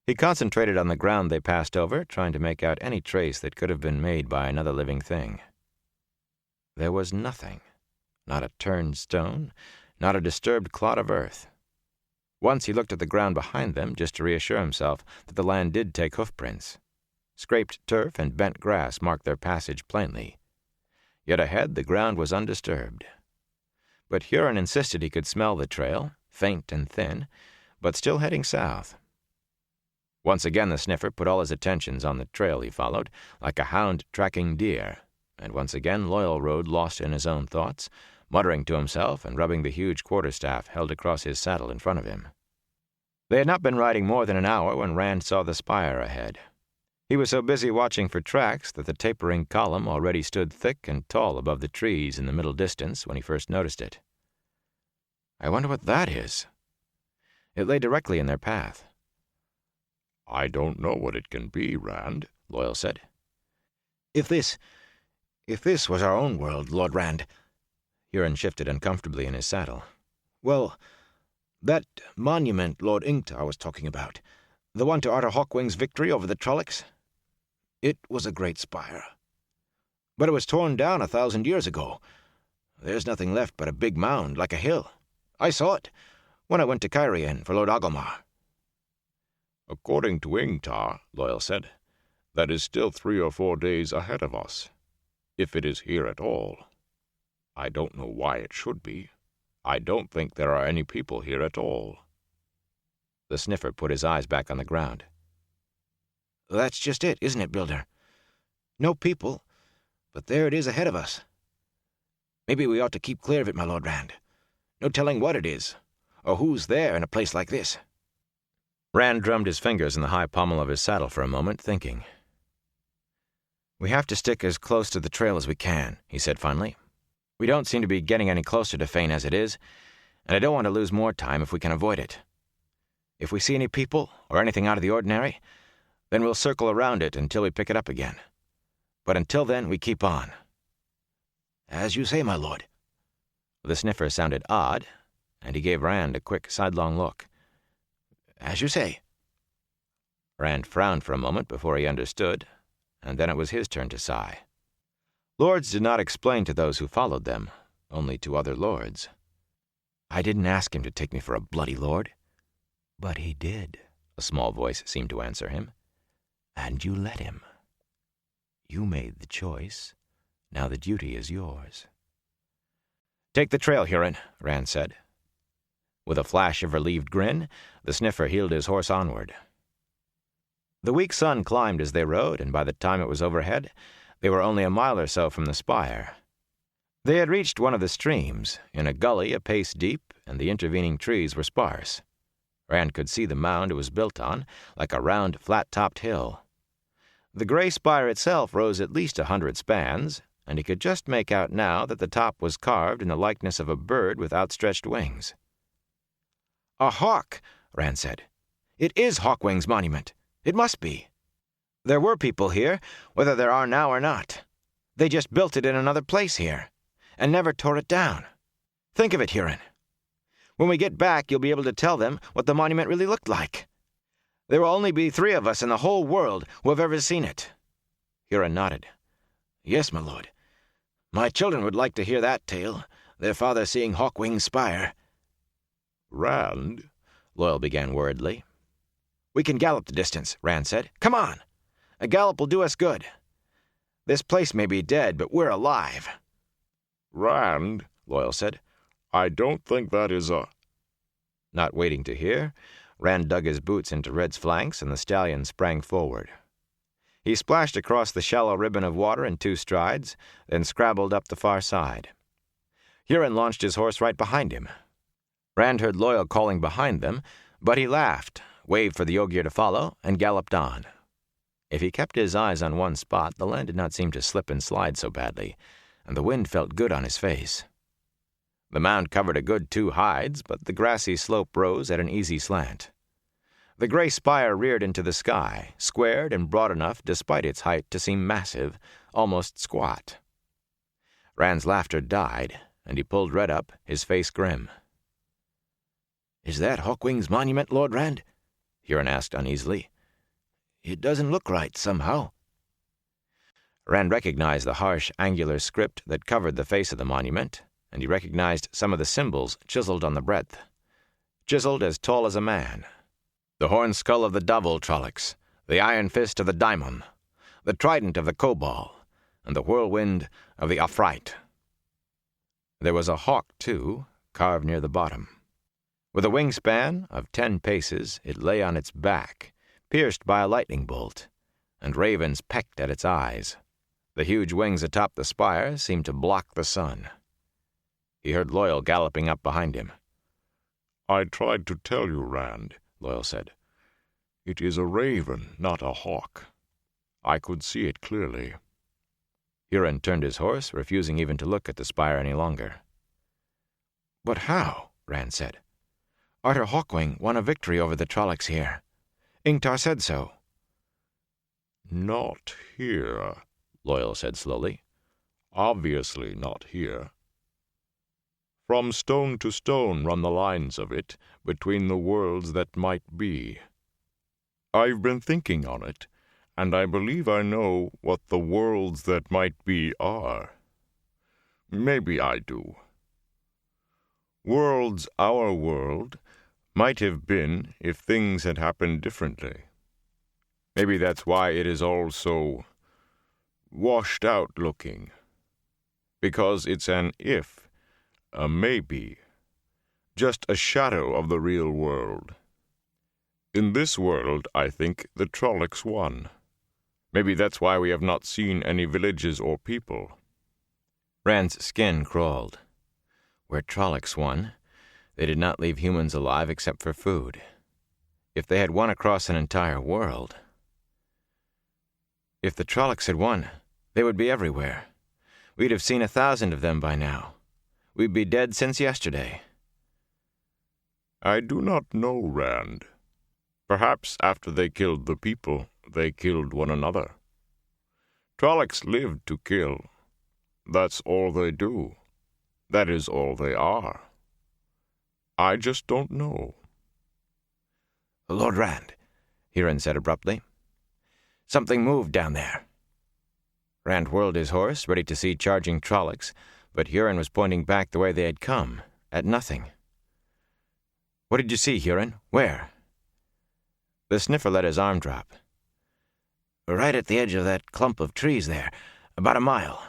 He concentrated on the ground they passed over, trying to make out any trace that could have been made by another living thing. There was nothing. Not a turned stone, not a disturbed clod of earth. Once he looked at the ground behind them just to reassure himself that the land did take hoof prints. Scraped turf and bent grass marked their passage plainly. Yet ahead the ground was undisturbed. But Huron insisted he could smell the trail, faint and thin, but still heading south. Once again the sniffer put all his attentions on the trail he followed, like a hound tracking deer, and once again Loyal rode lost in his own thoughts, muttering to himself and rubbing the huge quarterstaff held across his saddle in front of him. They had not been riding more than an hour when Rand saw the spire ahead. He was so busy watching for tracks that the tapering column already stood thick and tall above the trees in the middle distance when he first noticed it. "I wonder what that is." It lay directly in their path. "I don't know what it can be, Rand," Loyal said. If this was our own world, Lord Rand," Huron shifted uncomfortably in his saddle. "Well, that monument Lord Ingtar was talking about, the one to Arthur Hawkwing's victory over the Trollocs, it was a great spire. But it was torn down 1,000 years ago. There's nothing left but a big mound, like a hill. I saw it when I went to Cairhien for Lord Agilmar." "According to Ingtar," Loyal said, "that is still 3 or 4 days ahead of us, if it is here at all. I don't know why it should be. I don't think there are any people here at all." The sniffer put his eyes back on the ground. "That's just it, isn't it, Builder? No people, but there it is ahead of us. Maybe we ought to keep clear of it, my Lord Rand. No telling what it is, or who's there in a place like this." Rand drummed his fingers in the high pommel of his saddle for a moment, thinking. "We have to stick as close to the trail as we can," he said finally. "We don't seem to be getting any closer to Fane as it is, and I don't want to lose more time if we can avoid it. If we see any people, or anything out of the ordinary, then we'll circle around it until we pick it up again. But until then, we keep on." "As you say, my lord." The sniffer sounded odd, and he gave Rand a quick sidelong look. "As you say." Rand frowned for a moment before he understood, and then it was his turn to sigh. Lords did not explain to those who followed them, only to other lords. "I didn't ask him to take me for a bloody lord." "But he did," a small voice seemed to answer him. "And you let him. You made the choice. Now the duty is yours." "Take the trail, Huron," Rand said. With a flash of relieved grin, the sniffer heeled his horse onward. The weak sun climbed as they rode, and by the time it was overhead, they were only a mile or so from the spire. They had reached one of the streams, in a gully a pace deep, and the intervening trees were sparse. Rand could see the mound it was built on, like a round, flat-topped hill. The gray spire itself rose at least 100 spans, and he could just make out now that the top was carved in the likeness of a bird with outstretched wings. "A hawk," Rand said. "It is Hawkwing's monument. It must be. There were people here, whether there are now or not. They just built it in another place here, and never tore it down. Think of it, Huron. When we get back, you'll be able to tell them what the monument really looked like. There will only be 3 of us in the whole world who have ever seen it." Huron nodded. "Yes, my lord. My children would like to hear that tale, their father seeing Hawkwing's spire." "Rand," Loyal began worriedly. "We can gallop the distance," Rand said. "Come on. A gallop will do us good. This place may be dead, but we're alive." "Rand," Loyal said, "I don't think that is a—" Not waiting to hear, Rand dug his boots into Red's flanks, and the stallion sprang forward. He splashed across the shallow ribbon of water in 2 strides, then scrabbled up the far side. Huron launched his horse right behind him. Rand heard Loyal calling behind them, but he laughed, waved for the Ogier to follow, and galloped on. If he kept his eyes on one spot, the land did not seem to slip and slide so badly, and the wind felt good on his face. The mound covered a good 2 hides, but the grassy slope rose at an easy slant. The gray spire reared into the sky, squared and broad enough despite its height to seem massive, almost squat. Rand's laughter died, and he pulled Red up, his face grim. "Is that Hawkwing's monument, Lord Rand?" Huron asked uneasily. "It doesn't look right, somehow." Rand recognized the harsh, angular script that covered the face of the monument, and he recognized some of the symbols chiseled on the breadth. Chiseled as tall as a man. The horn skull of the Davul Trollocs, the iron fist of the Daimon, the trident of the Kobal, and the whirlwind of the Afrite. There was a hawk, too, carved near the bottom. With a wingspan of 10 paces, it lay on its back, pierced by a lightning bolt, and ravens pecked at its eyes. The huge wings atop the spire seemed to block the sun. He heard Loyal galloping up behind him. "I tried to tell you, Rand," Loyal said. "It is a raven, not a hawk. I could see it clearly." Huron turned his horse, refusing even to look at the spire any longer. "But how?" Rand said. "Arthur Hawkwing won a victory over the Trollocs here. Ingtar said so." "Not here," Loyal said slowly. "Obviously not here. From stone to stone run the lines of it, between the worlds that might be. I've been thinking on it, and I believe I know what the worlds that might be are. Maybe I do. Worlds our world might have been if things had happened differently. Maybe that's why it is all so washed out looking. Because it's an if, a maybe, just a shadow of the real world. In this world, I think, the Trollocs won. Maybe that's why we have not seen any villages or people." Rand's skin crawled. Where Trollocs won, they did not leave humans alive except for food. If they had won across an entire world... If the Trollocs had won, they would be everywhere. We'd have seen 1,000 of them by now. We'd be dead since yesterday. "I do not know, Rand. Perhaps after they killed the people, they killed one another. Trollocs live to kill. That's all they do. That is all they are. I just don't know." "Lord Rand," Huron said abruptly. "Something moved down there." Rand whirled his horse, ready to see charging Trollocs, but Huron was pointing back the way they had come, at nothing. "What did you see, Huron? Where?" The sniffer let his arm drop. "Right at the edge of that clump of trees there, about a mile.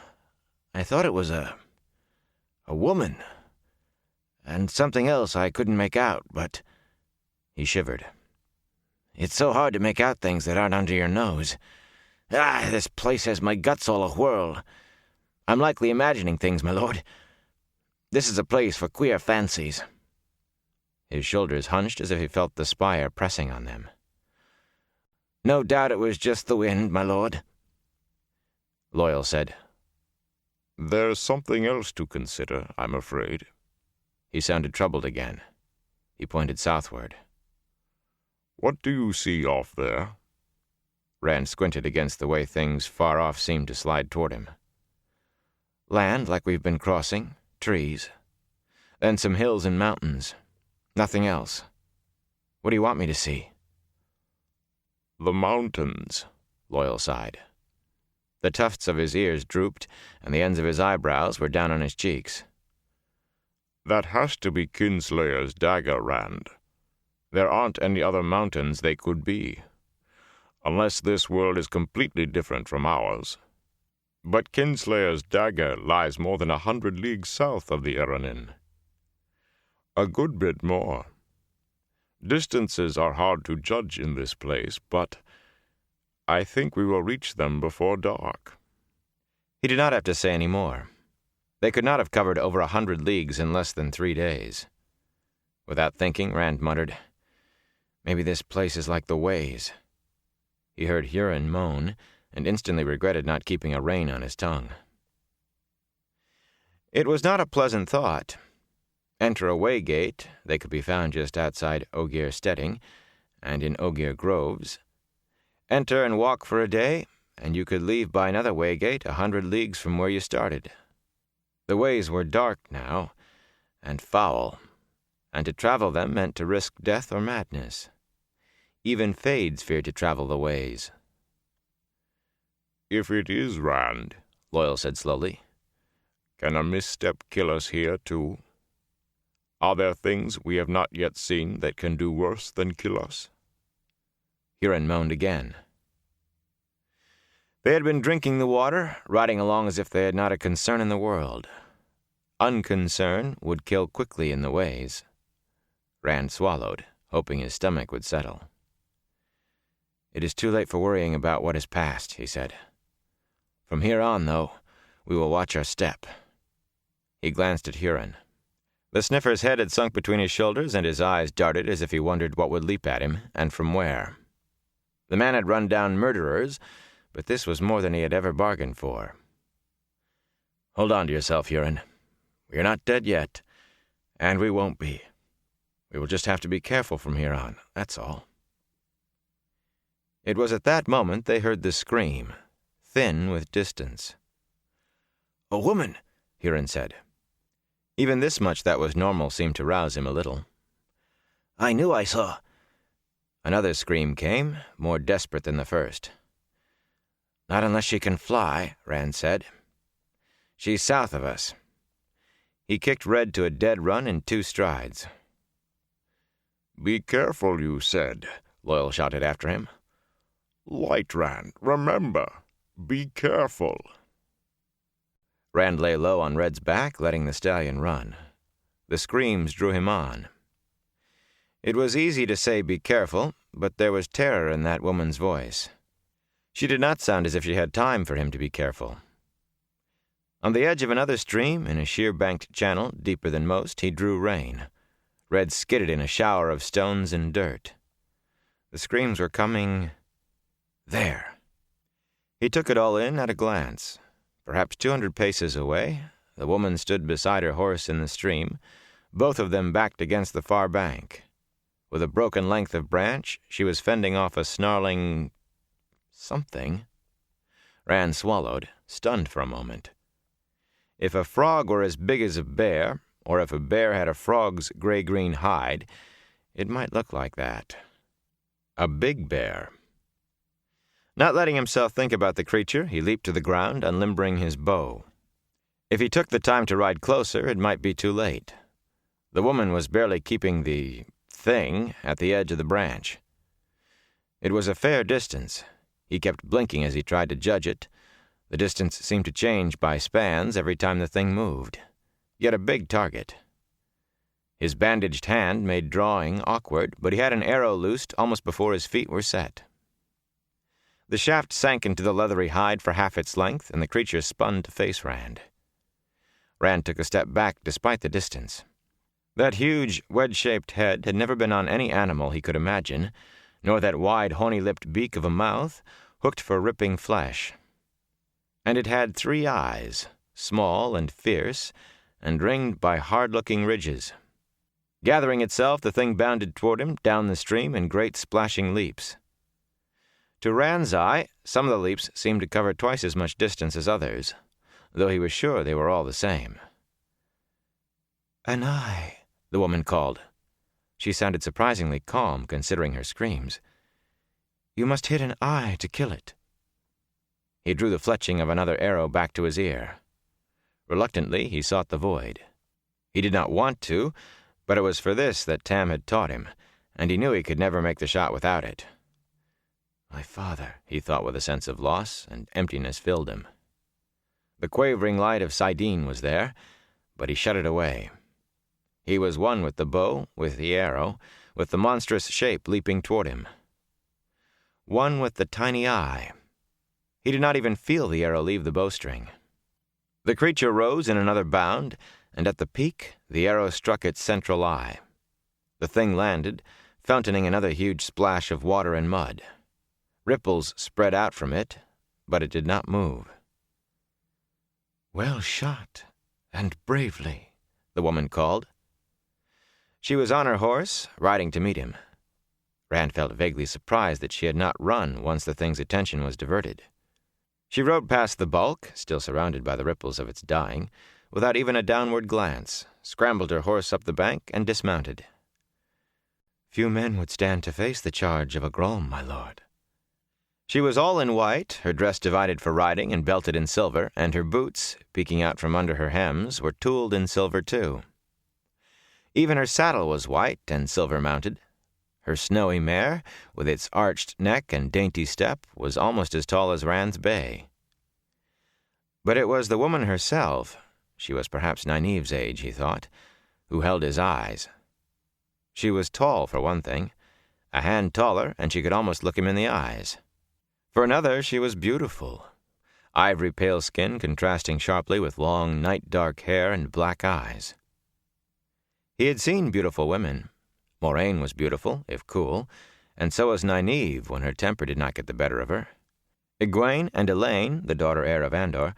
I thought it was a woman. And something else I couldn't make out, but..." He shivered. "It's so hard to make out things that aren't under your nose. This place has my guts all a-whirl. I'm likely imagining things, my lord. This is a place for queer fancies." His shoulders hunched as if he felt the spire pressing on them. "No doubt it was just the wind, my lord." Loyal said, "There's something else to consider, I'm afraid." He sounded troubled again. He pointed southward. "What do you see off there?" Rand squinted against the way things far off seemed to slide toward him. "Land like we've been crossing, trees. Then some hills and mountains. Nothing else. What do you want me to see?" "The mountains," Loyal sighed. The tufts of his ears drooped, and the ends of his eyebrows were down on his cheeks. "That has to be Kinslayer's dagger, Rand. There aren't any other mountains they could be. Unless this world is completely different from ours. But Kinslayer's dagger lies more than 100 leagues south of the Eranin. A good bit more. Distances are hard to judge in this place, but I think we will reach them before dark." He did not have to say any more. They could not have covered over 100 leagues in less than 3 days. Without thinking, Rand muttered, "Maybe this place is like the Ways." He heard Huron moan, and instantly regretted not keeping a rein on his tongue. It was not a pleasant thought. Enter a way gate, they could be found just outside Ogier Steading, and in Ogier Groves. Enter and walk for a day, and you could leave by another way gate 100 leagues from where you started. The ways were dark now, and foul, and to travel them meant to risk death or madness. Even Fades feared to travel the ways. "If it is Rand," Loyal said slowly, "can a misstep kill us here, too? Are there things we have not yet seen that can do worse than kill us?" Huron moaned again. They had been drinking the water, riding along as if they had not a concern in the world. Unconcern would kill quickly in the ways. Rand swallowed, hoping his stomach would settle. "It is too late for worrying about what is past," he said. "From here on, though, we will watch our step." He glanced at Huron. The sniffer's head had sunk between his shoulders, and his eyes darted as if he wondered what would leap at him, and from where. The man had run down murderers, but this was more than he had ever bargained for. "Hold on to yourself, Huron. We are not dead yet, and we won't be. We will just have to be careful from here on, that's all." It was at that moment they heard the scream, thin with distance. "A woman," Huron said. Even this much that was normal seemed to rouse him a little. "I knew I saw." Another scream came, more desperate than the first. "Not unless she can fly," Rand said. "She's south of us." He kicked Red to a dead run in 2 strides. "Be careful, you said," Loyal shouted after him. "Light, Rand, remember. Be careful." Rand lay low on Red's back, letting the stallion run. The screams drew him on. It was easy to say be careful, but there was terror in that woman's voice. She did not sound as if she had time for him to be careful. On the edge of another stream, in a sheer-banked channel deeper than most, he drew rein. Red skidded in a shower of stones and dirt. The screams were coming... there. He took it all in at a glance. Perhaps 200 paces away, the woman stood beside her horse in the stream, both of them backed against the far bank. With a broken length of branch, she was fending off a snarling... something. Rand swallowed, stunned for a moment. If a frog were as big as a bear, or if a bear had a frog's gray-green hide, it might look like that. A big bear. Not letting himself think about the creature, he leaped to the ground, unlimbering his bow. If he took the time to ride closer, it might be too late. The woman was barely keeping the thing at the edge of the branch. It was a fair distance. He kept blinking as he tried to judge it. The distance seemed to change by spans every time the thing moved. Yet a big target. His bandaged hand made drawing awkward, but he had an arrow loosed almost before his feet were set. The shaft sank into the leathery hide for half its length, and the creature spun to face Rand. Rand took a step back despite the distance. That huge, wedge-shaped head had never been on any animal he could imagine, nor that wide, horny-lipped beak of a mouth, hooked for ripping flesh. And it had 3 eyes, small and fierce, and ringed by hard-looking ridges. Gathering itself, the thing bounded toward him down the stream in great splashing leaps. To Rand's eye, some of the leaps seemed to cover twice as much distance as others, though he was sure they were all the same. "An eye," the woman called. She sounded surprisingly calm, considering her screams. "You must hit an eye to kill it." He drew the fletching of another arrow back to his ear. Reluctantly, he sought the void. He did not want to, but it was for this that Tam had taught him, and he knew he could never make the shot without it. My father, he thought with a sense of loss, and emptiness filled him. The quavering light of Sidene was there, but he shut it away. He was one with the bow, with the arrow, with the monstrous shape leaping toward him. One with the tiny eye. He did not even feel the arrow leave the bowstring. The creature rose in another bound, and at the peak, the arrow struck its central eye. The thing landed, fountaining another huge splash of water and mud. Ripples spread out from it, but it did not move. "Well shot, and bravely," the woman called. She was on her horse, riding to meet him. Rand felt vaguely surprised that she had not run once the thing's attention was diverted. She rode past the bulk, still surrounded by the ripples of its dying, without even a downward glance, scrambled her horse up the bank, and dismounted. Few men would stand to face the charge of a Grom, my lord. She was all in white, her dress divided for riding and belted in silver, and her boots, peeking out from under her hems, were tooled in silver too. Even her saddle was white and silver-mounted. Her snowy mare, with its arched neck and dainty step, was almost as tall as Rand's bay. But it was the woman herself, she was perhaps Nynaeve's age, he thought, who held his eyes. She was tall, for one thing, a hand taller, and she could almost look him in the eyes. For another, she was beautiful, ivory pale skin contrasting sharply with long, night-dark hair and black eyes. He had seen beautiful women. Moraine was beautiful, if cool, and so was Nynaeve when her temper did not get the better of her. Egwene and Elaine, the daughter heir of Andor,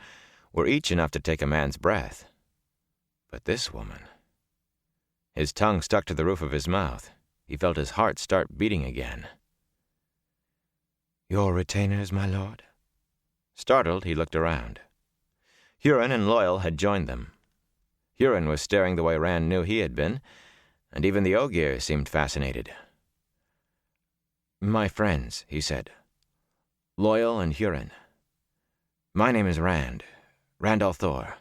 were each enough to take a man's breath. But this woman... His tongue stuck to the roof of his mouth. He felt his heart start beating again. Your retainers, my lord? Startled, he looked around. Huron and Loial had joined them. Huron was staring the way Rand knew he had been, and even the Ogier seemed fascinated. My friends, he said. Loial and Huron. My name is Rand. Rand al'Thor.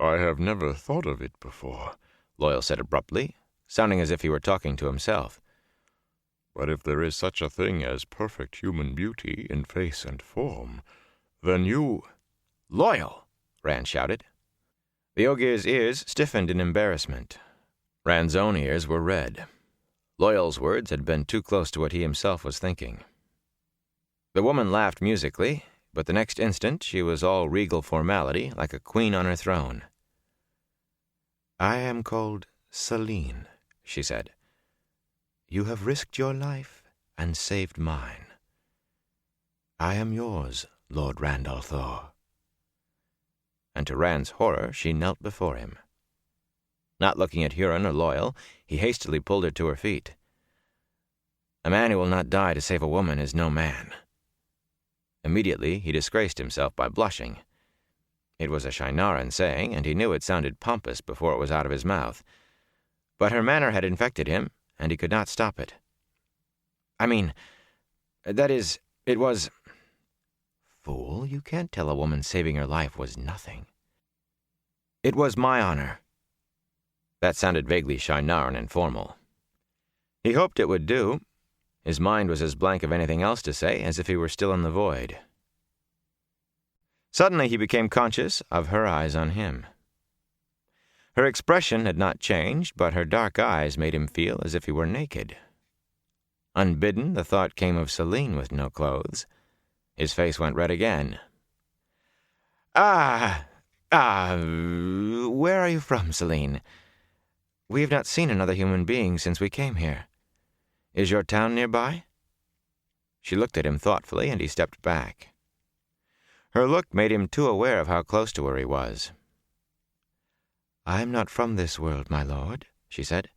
I have never thought of it before, Loial said abruptly, sounding as if he were talking to himself. But if there is such a thing as perfect human beauty in face and form, then you... Loial! Rand shouted. The Ogier's ears stiffened in embarrassment. Rand's own ears were red. Loial's words had been too close to what he himself was thinking. The woman laughed musically, but the next instant she was all regal formality, like a queen on her throne. I am called Selene, she said. You have risked your life and saved mine. I am yours, Lord Rand al'Thor. And to Rand's horror, she knelt before him. Not looking at Huron or Loial, he hastily pulled her to her feet. A man who will not die to save a woman is no man. Immediately, he disgraced himself by blushing. It was a Shienaran saying, and he knew it sounded pompous before it was out of his mouth. But her manner had infected him, and he could not stop it. It was... Fool, you can't tell a woman saving her life was nothing. It was my honor. That sounded vaguely Shienaran and formal. He hoped it would do. His mind was as blank of anything else to say as if he were still in the void. Suddenly he became conscious of her eyes on him. Her expression had not changed, but her dark eyes made him feel as if he were naked. Unbidden, the thought came of Selene with no clothes. His face went red again. Where are you from, Selene? We have not seen another human being since we came here. Is your town nearby? She looked at him thoughtfully, and he stepped back. Her look made him too aware of how close to her he was. I am not from this world, my lord, she said.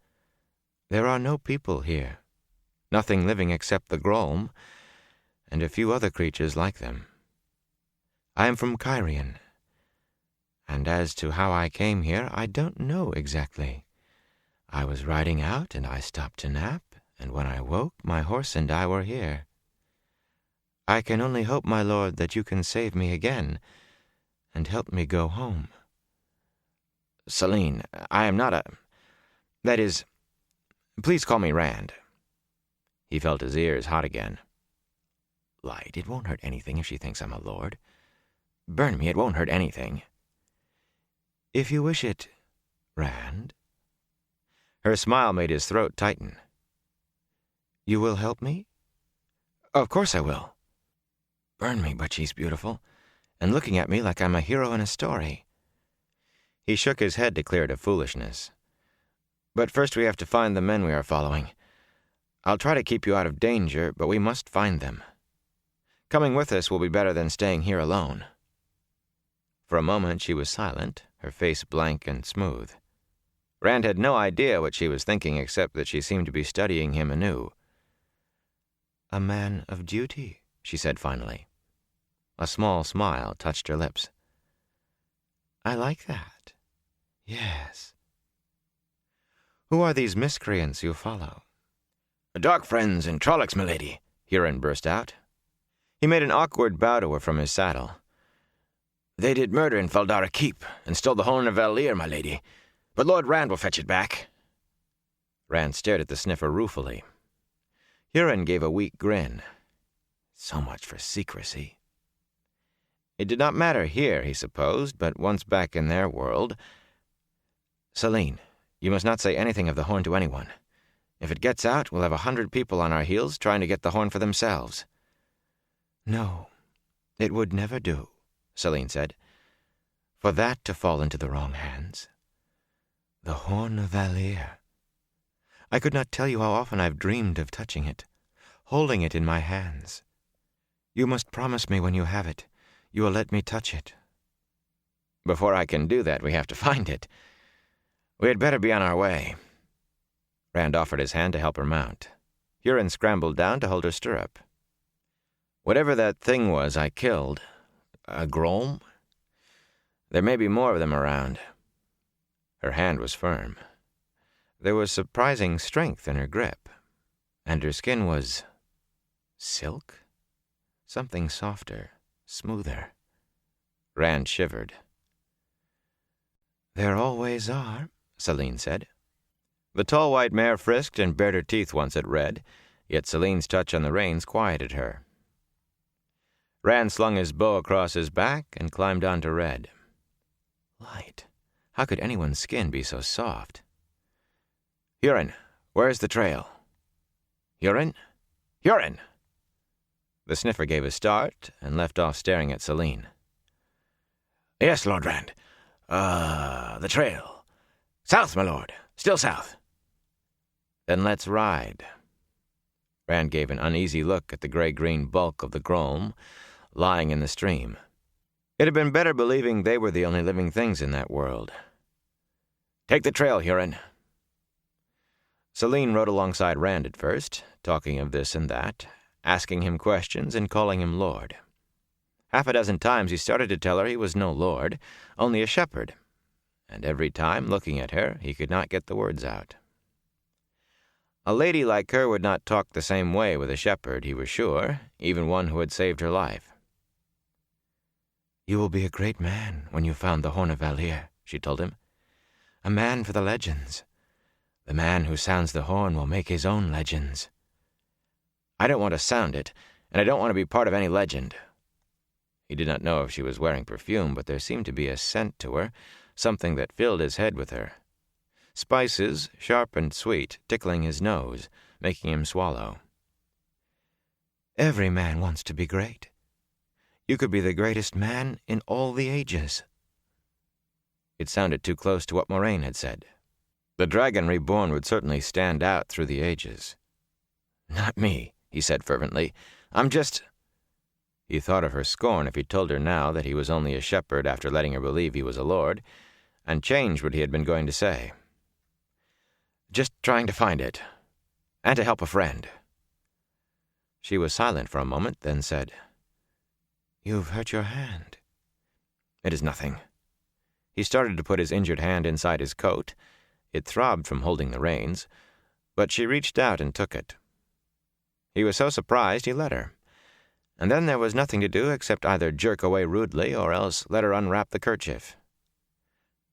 There are no people here, nothing living except the Grolm, and a few other creatures like them. I am from Cairhien, and as to how I came here, I don't know exactly. I was riding out, and I stopped to nap, and when I woke, my horse and I were here. I can only hope, my lord, that you can save me again, and help me go home. Selene, I am not a... That is... Please call me Rand. He felt his ears hot again. Light, it won't hurt anything if she thinks I'm a lord. Burn me, it won't hurt anything. If you wish it, Rand. Her smile made his throat tighten. You will help me? Of course I will. Burn me, but she's beautiful, and looking at me like I'm a hero in a story. He shook his head to clear it of foolishness. But first we have to find the men we are following. I'll try to keep you out of danger, but we must find them. Coming with us will be better than staying here alone. For a moment she was silent, her face blank and smooth. Rand had no idea what she was thinking except that she seemed to be studying him anew. A man of duty, she said finally. A small smile touched her lips. I like that. Yes. Who are these miscreants you follow? Dark friends and Trollocs, milady, Huron burst out. He made an awkward bow to her from his saddle. They did murder in Faldara Keep, and stole the horn of Valere, my lady. But Lord Rand will fetch it back. Rand stared at the sniffer ruefully. Huron gave a weak grin. So much for secrecy. It did not matter here, he supposed, but once back in their world... Selene, you must not say anything of the horn to anyone. If it gets out, we'll have 100 people on our heels trying to get the horn for themselves. No, it would never do, Selene said, for that to fall into the wrong hands. The horn of Valere. I could not tell you how often I've dreamed of touching it, holding it in my hands. You must promise me when you have it, you will let me touch it. Before I can do that, we have to find it. We had better be on our way. Rand offered his hand to help her mount. Huron scrambled down to hold her stirrup. Whatever that thing was I killed, a Grolm? There may be more of them around. Her hand was firm. There was surprising strength in her grip, and her skin was silk? Something softer, smoother. Rand shivered. There always are, Selene said. The tall white mare frisked and bared her teeth once at Red, yet Selene's touch on the reins quieted her. Rand slung his bow across his back and climbed onto Red. Light. How could anyone's skin be so soft? Huron, where's the trail? Huron? Huron! The sniffer gave a start and left off staring at Selene. Yes, Lord Rand. The trail. South, my lord. Still south. Then let's ride. Rand gave an uneasy look at the gray-green bulk of the Grolm lying in the stream. It had been better believing they were the only living things in that world. Take the trail, Huron. Selene rode alongside Rand at first, talking of this and that, asking him questions and calling him lord. Half a dozen times he started to tell her he was no lord, only a shepherd, and every time, looking at her, he could not get the words out. A lady like her would not talk the same way with a shepherd, he was sure, even one who had saved her life. You will be a great man when you found the Horn of Valere, she told him. A man for the legends. The man who sounds the horn will make his own legends. I don't want to sound it, and I don't want to be part of any legend. He did not know if she was wearing perfume, but there seemed to be a scent to her, something that filled his head with her. Spices, sharp and sweet, tickling his nose, making him swallow. Every man wants to be great. You could be the greatest man in all the ages. It sounded too close to what Moraine had said. The dragon reborn would certainly stand out through the ages. Not me, he said fervently. I'm just... He thought of her scorn if he told her now that he was only a shepherd after letting her believe he was a lord, and changed what he had been going to say. Just trying to find it, and to help a friend. She was silent for a moment, then said, You've hurt your hand. It is nothing. He started to put his injured hand inside his coat. It throbbed from holding the reins, but she reached out and took it. He was so surprised he let her, and then there was nothing to do except either jerk away rudely or else let her unwrap the kerchief.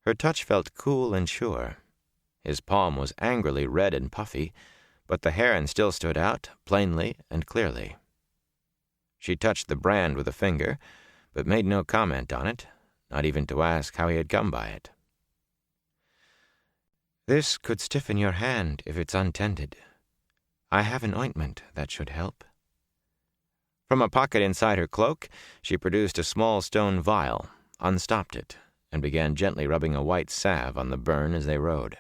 Her touch felt cool and sure. His palm was angrily red and puffy, but the heron still stood out, plainly and clearly. She touched the brand with a finger, but made no comment on it, not even to ask how he had come by it. This could stiffen your hand if it's untended. I have an ointment that should help. From a pocket inside her cloak, she produced a small stone vial, unstopped it, and began gently rubbing a white salve on the burn as they rode.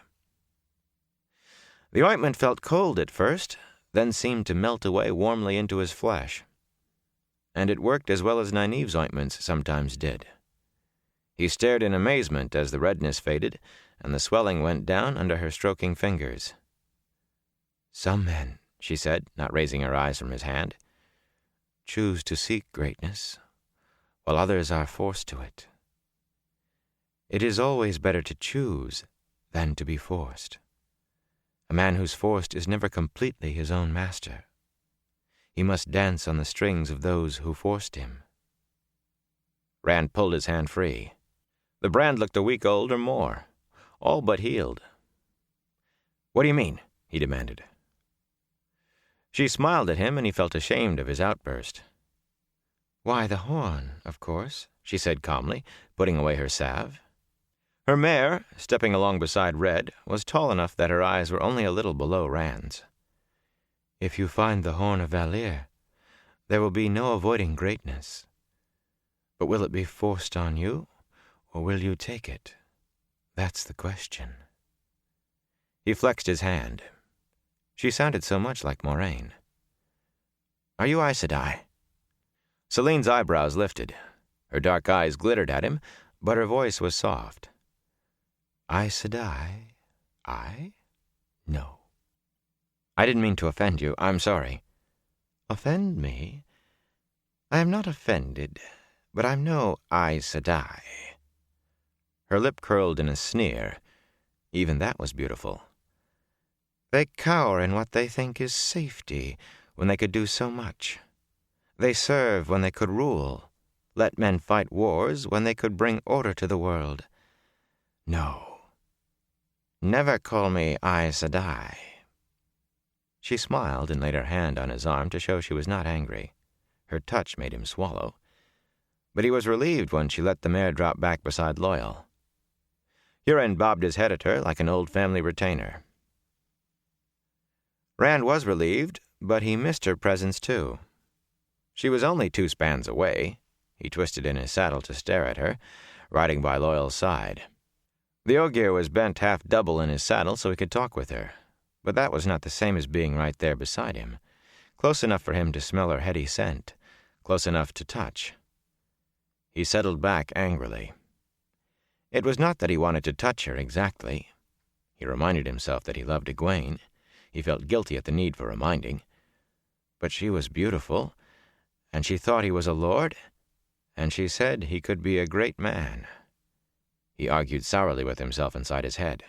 The ointment felt cold at first, then seemed to melt away warmly into his flesh. And it worked as well as Nynaeve's ointments sometimes did. He stared in amazement as the redness faded, and the swelling went down under her stroking fingers. Some men, she said, not raising her eyes from his hand, choose to seek greatness, while others are forced to it. It is always better to choose than to be forced. A man who's forced is never completely his own master. He must dance on the strings of those who forced him. Rand pulled his hand free. The brand looked a week old or more, all but healed. "What do you mean?" he demanded. She smiled at him, and he felt ashamed of his outburst. "Why, the horn, of course," she said calmly, putting away her salve. Her mare, stepping along beside Red, was tall enough that her eyes were only a little below Rand's. "If you find the horn of Valir, there will be no avoiding greatness. But will it be forced on you, or will you take it? That's the question." He flexed his hand. She sounded so much like Moraine. "Are you Aes Sedai?" Celine's eyebrows lifted. Her dark eyes glittered at him, but her voice was soft. "Aes Sedai? I? No." "I didn't mean to offend you. I'm sorry." "Offend me? I am not offended, but I'm no Aes Sedai." Her lip curled in a sneer. Even that was beautiful. "They cower in what they think is safety when they could do so much. They serve when they could rule, let men fight wars when they could bring order to the world. No. Never call me Aes Sedai." She smiled and laid her hand on his arm to show she was not angry. Her touch made him swallow. But he was relieved when she let the mare drop back beside Loyal. Hurin bobbed his head at her like an old family retainer. Rand was relieved, but he missed her presence too. She was only 2 spans away. He twisted in his saddle to stare at her, riding by Loyal's side. The Ogier was bent half double in his saddle so he could talk with her, but that was not the same as being right there beside him, close enough for him to smell her heady scent, close enough to touch. He settled back angrily. It was not that he wanted to touch her exactly. He reminded himself that he loved Egwene. He felt guilty at the need for reminding. But she was beautiful, and she thought he was a lord, and she said he could be a great man. He argued sourly with himself inside his head.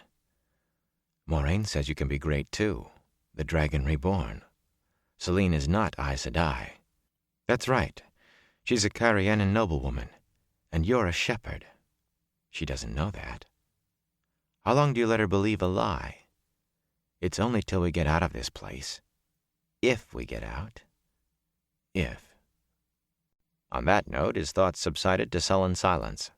"Moraine says you can be great too, the dragon reborn. Selene is not Aes Sedai." "That's right. She's a Carianan noblewoman, and you're a shepherd. She doesn't know that. How long do you let her believe a lie? It's only till we get out of this place. If we get out. If." On that note, his thoughts subsided to sullen silence.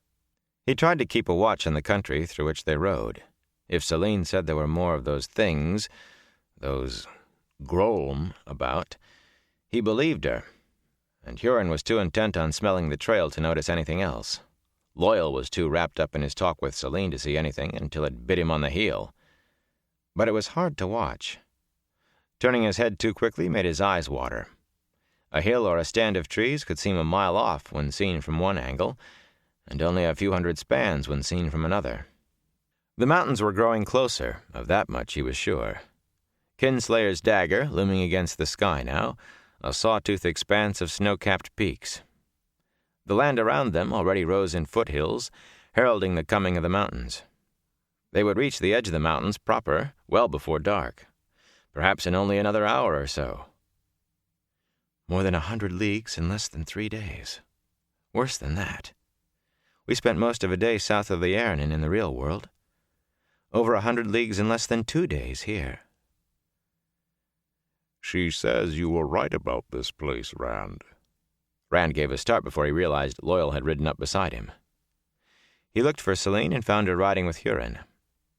He tried to keep a watch on the country through which they rode. If Selene said there were more of those things, those Grolm, about, he believed her, and Hurin was too intent on smelling the trail to notice anything else. Loyal was too wrapped up in his talk with Selene to see anything until it bit him on the heel. But it was hard to watch. Turning his head too quickly made his eyes water. A hill or a stand of trees could seem a mile off when seen from one angle, and only a few hundred spans when seen from another. The mountains were growing closer, of that much he was sure. Kinslayer's dagger, looming against the sky now, a sawtooth expanse of snow-capped peaks. The land around them already rose in foothills, heralding the coming of the mountains. They would reach the edge of the mountains proper well before dark, perhaps in only another hour or so. More than 100 leagues in less than 3 days. Worse than that. We spent most of a day south of the Eärnen in the real world. Over 100 leagues in less than 2 days here. "She says you were right about this place, Rand." Rand gave a start before he realized Loyal had ridden up beside him. He looked for Selene and found her riding with Hurin.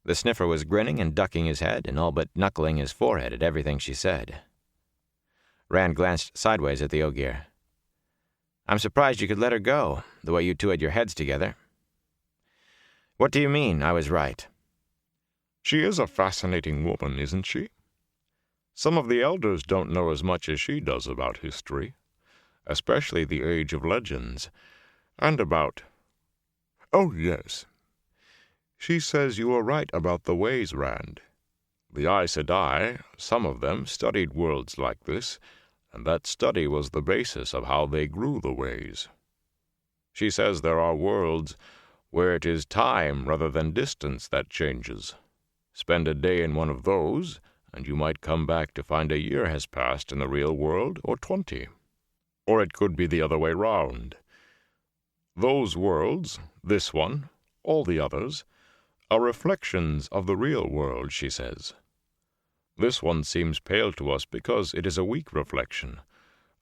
The sniffer was grinning and ducking his head and all but knuckling his forehead at everything she said. Rand glanced sideways at the Ogier. "I'm surprised you could let her go, the way you two had your heads together." "What do you mean, I was right?" "She is a fascinating woman, isn't she? Some of the elders don't know as much as she does about history, especially the Age of Legends, and about... Oh, yes. She says you were right about the ways, Rand. The Aes Sedai, some of them, studied worlds like this, and that study was the basis of how they grew the ways. She says there are worlds where it is time rather than distance that changes. Spend a day in one of those, and you might come back to find a year has passed in the real world, or 20. Or it could be the other way round. Those worlds, this one, all the others, are reflections of the real world, she says. This one seems pale to us because it is a weak reflection,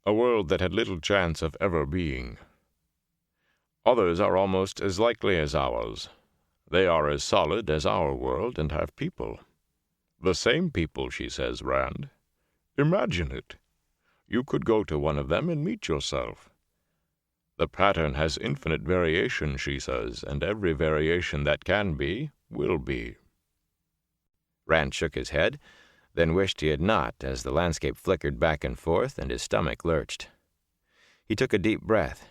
a world that had little chance of ever being. Others are almost as likely as ours. They are as solid as our world and have people. The same people, she says, Rand. Imagine it. You could go to one of them and meet yourself. The pattern has infinite variation, she says, and every variation that can be, will be. Rand shook his head, then wished he had not, as the landscape flickered back and forth and his stomach lurched. He took a deep breath.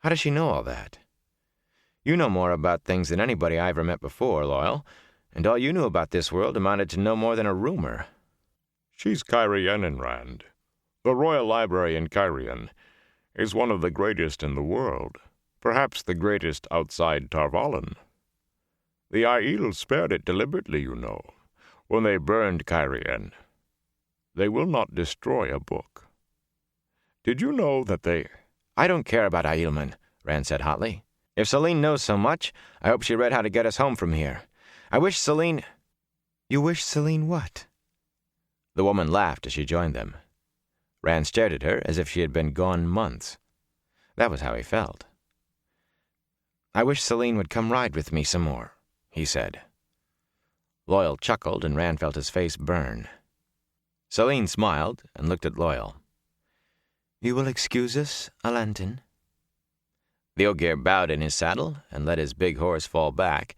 How does she know all that? You know more about things than anybody I ever met before, Loyal, and all you knew about this world amounted to no more than a rumor. She's Cairienin, Rand. The Royal Library in Cairien is one of the greatest in the world, perhaps the greatest outside Tarvalon. The Aiel spared it deliberately, you know, when they burned Cairien. They will not destroy a book. Did you know that they... I don't care about Aielman, Rand said hotly. If Selene knows so much, I hope she read how to get us home from here. I wish Selene... You wish Selene what? The woman laughed as she joined them. Rand stared at her as if she had been gone months. That was how he felt. I wish Selene would come ride with me some more, he said. Loyal chuckled, and Rand felt his face burn. Selene smiled and looked at Loyal. You will excuse us, Alantin? The Ogier bowed in his saddle and let his big horse fall back,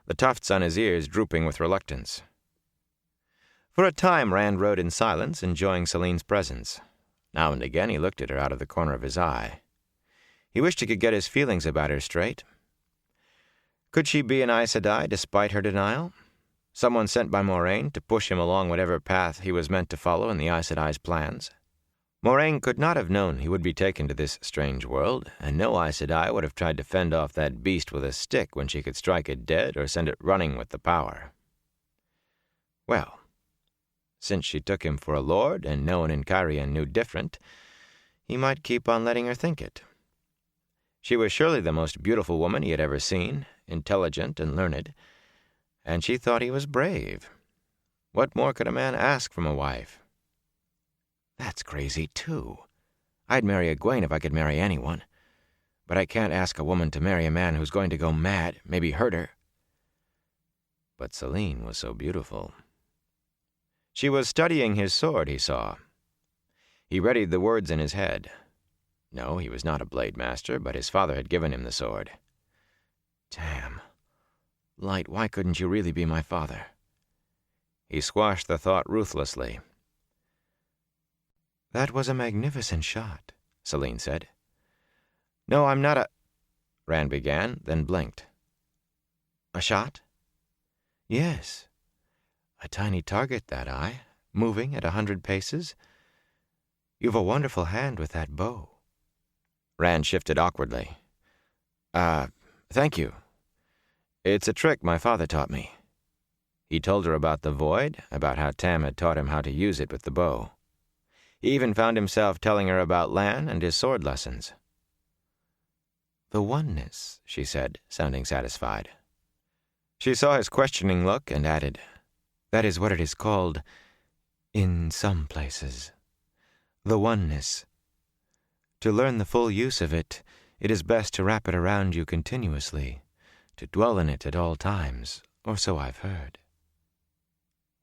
the tufts on his ears drooping with reluctance. For a time Rand rode in silence, enjoying Selene's presence. Now and again he looked at her out of the corner of his eye. He wished he could get his feelings about her straight. Could she be an Aes Sedai despite her denial? Someone sent by Moraine to push him along whatever path he was meant to follow in the Aes Sedai's plans? Moraine could not have known he would be taken to this strange world, and no Aes Sedai would have tried to fend off that beast with a stick when she could strike it dead or send it running with the power. Well, since she took him for a lord, and no one in Cairien knew different, he might keep on letting her think it. She was surely the most beautiful woman he had ever seen, intelligent and learned, and she thought he was brave. What more could a man ask from a wife? That's crazy, too. I'd marry Egwene if I could marry anyone. But I can't ask a woman to marry a man who's going to go mad, maybe hurt her. But Selene was so beautiful. She was studying his sword, he saw. He readied the words in his head. No, he was not a blade master, but his father had given him the sword. Damn. Light, why couldn't you really be my father? He squashed the thought ruthlessly. That was a magnificent shot, Selene said. No, I'm not a... Rand began, then blinked. A shot? Yes. A tiny target, that eye, moving at 100 paces. You've a wonderful hand with that bow. Rand shifted awkwardly. Thank you. It's a trick my father taught me. He told her about the void, about how Tam had taught him how to use it with the bow. He even found himself telling her about Lan and his sword lessons. The oneness, she said, sounding satisfied. She saw his questioning look and added, That is what it is called in some places. The oneness. To learn the full use of it, it is best to wrap it around you continuously, to dwell in it at all times, or so I've heard.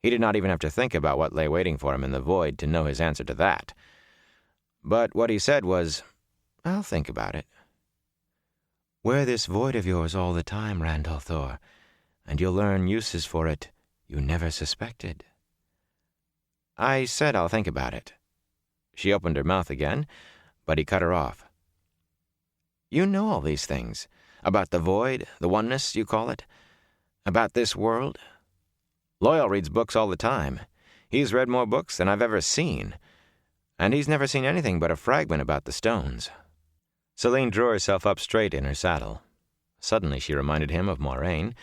He did not even have to think about what lay waiting for him in the void to know his answer to that. But what he said was, I'll think about it. Wear this void of yours all the time, Rand al'Thor, and you'll learn uses for it you never suspected. I said I'll think about it. She opened her mouth again, but he cut her off. You know all these things, about the void, the oneness, you call it, about this world. Loyal reads books all the time. He's read more books than I've ever seen, and he's never seen anything but a fragment about the stones. Selene drew herself up straight in her saddle. Suddenly she reminded him of Moiraine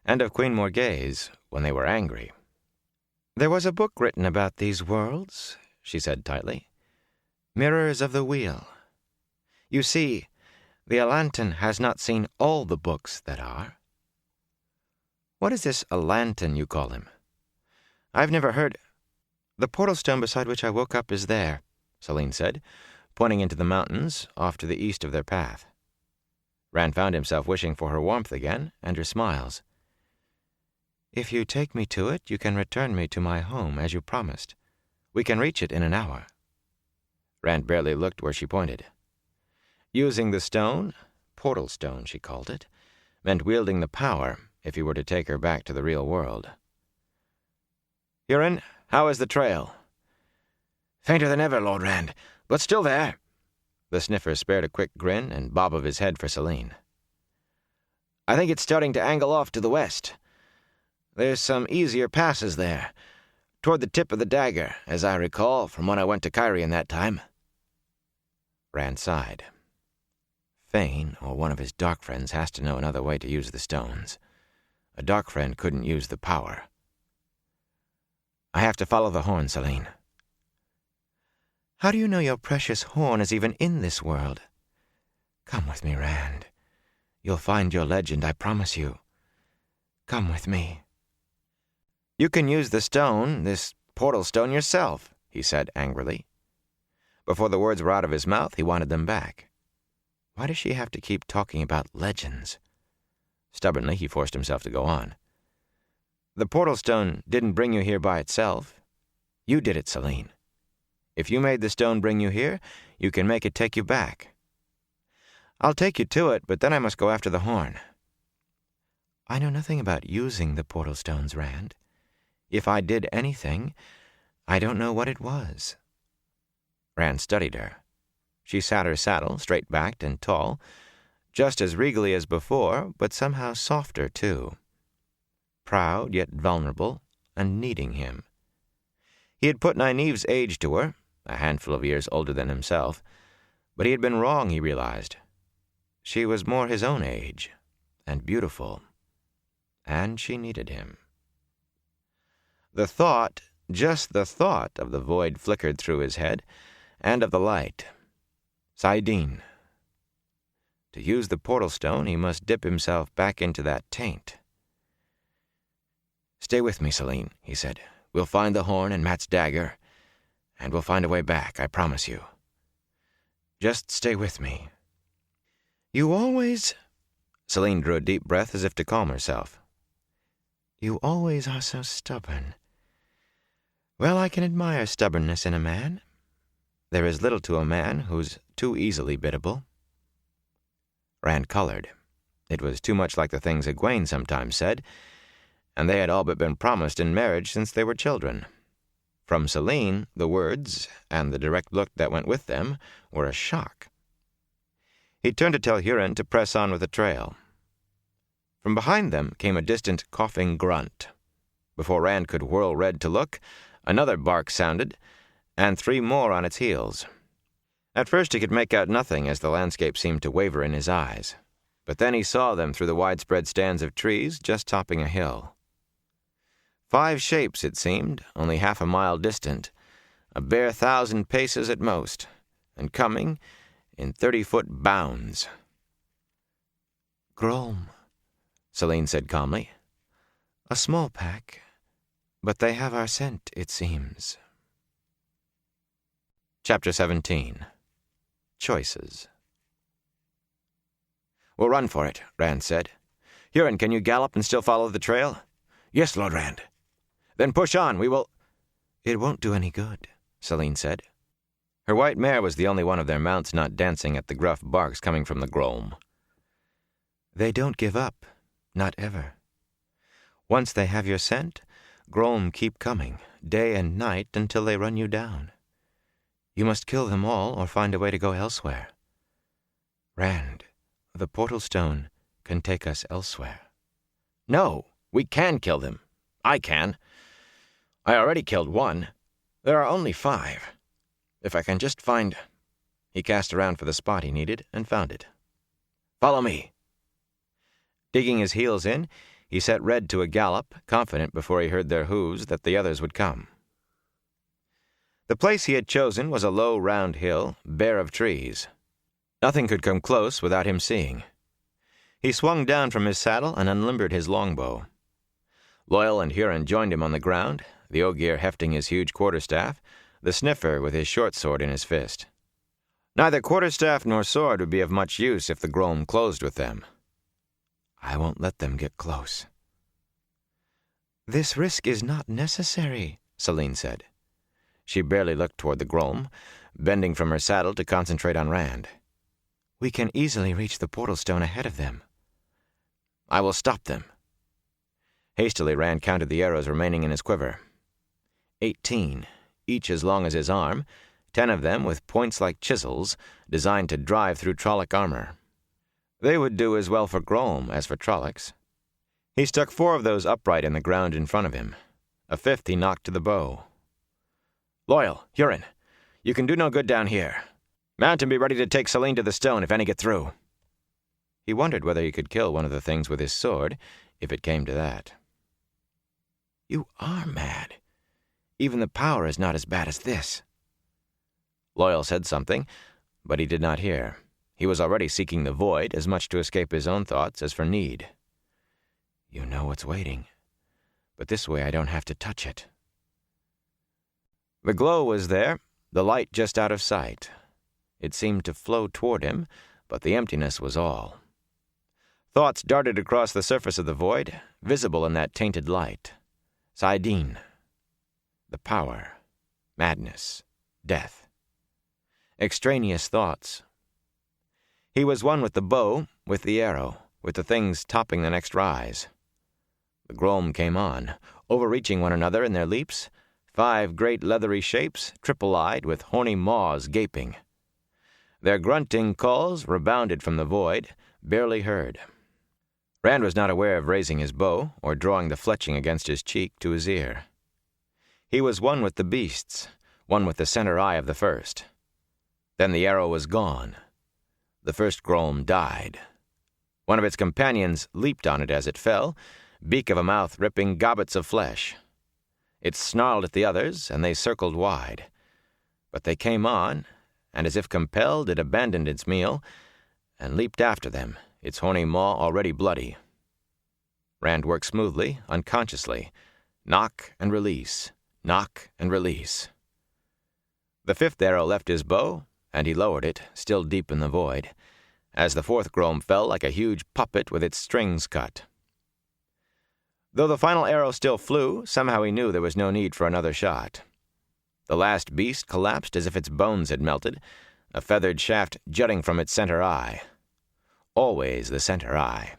and of Queen Morgase when they were angry. "There was a book written about these worlds," she said tightly. "Mirrors of the Wheel. You see, the Atlantan has not seen all the books that are." "What is this Atlantan you call him? I've never heard—" "The portal stone beside which I woke up is there," Selene said, pointing into the mountains off to the east of their path. Rand found himself wishing for her warmth again and her smiles. "If you take me to it, you can return me to my home, as you promised. We can reach it in an hour." Rand barely looked where she pointed. Using the stone, portal stone she called it, meant wielding the power if he were to take her back to the real world. "Huron, how is the trail?" "Fainter than ever, Lord Rand, but still there." The sniffer spared a quick grin and bob of his head for Selene. "I think it's starting to angle off to the west. There's some easier passes there, toward the tip of the dagger, as I recall from when I went to Cairhien that time." Rand sighed. Fane, or one of his dark friends, has to know another way to use the stones. A dark friend couldn't use the power. "I have to follow the horn, Selene." "How do you know your precious horn is even in this world? Come with me, Rand. You'll find your legend, I promise you. Come with me." "You can use the stone, this portal stone, yourself," he said angrily. Before the words were out of his mouth, he wanted them back. Why does she have to keep talking about legends? Stubbornly, he forced himself to go on. "The portal stone didn't bring you here by itself. You did it, Selene. If you made the stone bring you here, you can make it take you back. I'll take you to it, but then I must go after the horn." "I know nothing about using the portal stones, Rand. If I did anything, I don't know what it was." Rand studied her. She sat her saddle, straight-backed and tall, just as regally as before, but somehow softer, too. Proud, yet vulnerable, and needing him. He had put Nynaeve's age to her, a handful of years older than himself, but he had been wrong, he realized. She was more his own age, and beautiful, and she needed him. The thought, just the thought of the void flickered through his head, and of the light. saidin. To use the portal stone, he must dip himself back into that taint. "Stay with me, Selene," he said. "We'll find the horn and Mat's dagger, and we'll find a way back, I promise you. Just stay with me." "You always—" Selene drew a deep breath as if to calm herself. "You always are so stubborn. Well, I can admire stubbornness in a man. There is little to a man who's too easily biddable." Rand colored. It was too much like the things Egwene sometimes said, and they had all but been promised in marriage since they were children. From Selene, the words, and the direct look that went with them, were a shock. He turned to tell Huron to press on with the trail. From behind them came a distant coughing grunt. Before Rand could whirl red to look, another bark sounded, and 3 more on its heels. At first he could make out nothing as the landscape seemed to waver in his eyes, but then he saw them through the widespread stands of trees just topping a hill. 5 shapes, it seemed, only half a mile distant, a bare 1,000 paces at most, and coming in 30-foot bounds. "Grolm," Selene said calmly. "A small pack, but they have our scent, it seems." Chapter 17. Choices. "We'll run for it," Rand said. "Huron, can you gallop and still follow the trail?" "Yes, Lord Rand." "Then push on, we will—" "It won't do any good," Selene said. Her white mare was the only one of their mounts not dancing at the gruff barks coming from the Grolm. "They don't give up, not ever. Once they have your scent, Grolm keep coming, day and night, until they run you down. You must kill them all or find a way to go elsewhere. Rand, the portal stone can take us elsewhere." "No, we can kill them. I can. I already killed 1. There are only 5. If I can just find—" He cast around for the spot he needed and found it. "Follow me." Digging his heels in, he set Red to a gallop, confident before he heard their hoofs that the others would come. The place he had chosen was a low, round hill, bare of trees. Nothing could come close without him seeing. He swung down from his saddle and unlimbered his longbow. Loyal and Huron joined him on the ground, the Ogier hefting his huge quarterstaff, the Sniffer with his short sword in his fist. Neither quarterstaff nor sword would be of much use if the Grom closed with them. I won't let them get close. This risk is not necessary, Selene said. She barely looked toward the Grom, bending from her saddle to concentrate on Rand. We can easily reach the portal stone ahead of them. I will stop them. Hastily, Rand counted the arrows remaining in his quiver. 18, each as long as his arm, 10 of them with points like chisels, designed to drive through Trolloc armor. They would do as well for Grom as for Trollocs. He stuck 4 of those upright in the ground in front of him. A 5th he knocked to the bow. Loyal, Huron, you can do no good down here. Mount and be ready to take Selene to the stone if any get through. He wondered whether he could kill one of the things with his sword, if it came to that. You are mad. Even the power is not as bad as this. Loyal said something, but he did not hear. He was already seeking the void, as much to escape his own thoughts as for need. You know what's waiting, but this way I don't have to touch it. The glow was there, the light just out of sight. It seemed to flow toward him, but the emptiness was all. Thoughts darted across the surface of the void, visible in that tainted light. saidin, the power, madness, death. Extraneous thoughts. He was one with the bow, with the arrow, with the things topping the next rise. The Grom came on, overreaching one another in their leaps, 5 great leathery shapes, triple-eyed, with horny maws gaping. Their grunting calls rebounded from the void, barely heard. Rand was not aware of raising his bow or drawing the fletching against his cheek to his ear. He was one with the beasts, one with the center eye of the first. Then the arrow was gone. The first Grom died. One of its companions leaped on it as it fell, beak of a mouth ripping gobbets of flesh. It snarled at the others, and they circled wide. But they came on, and as if compelled, it abandoned its meal and leaped after them, its horny maw already bloody. Rand worked smoothly, unconsciously. Knock and release, knock and release. The 5th arrow left his bow, and he lowered it, still deep in the void, as the 4th Grom fell like a huge puppet with its strings cut. Though the final arrow still flew, somehow he knew there was no need for another shot. The last beast collapsed as if its bones had melted, a feathered shaft jutting from its center eye. Always the center eye.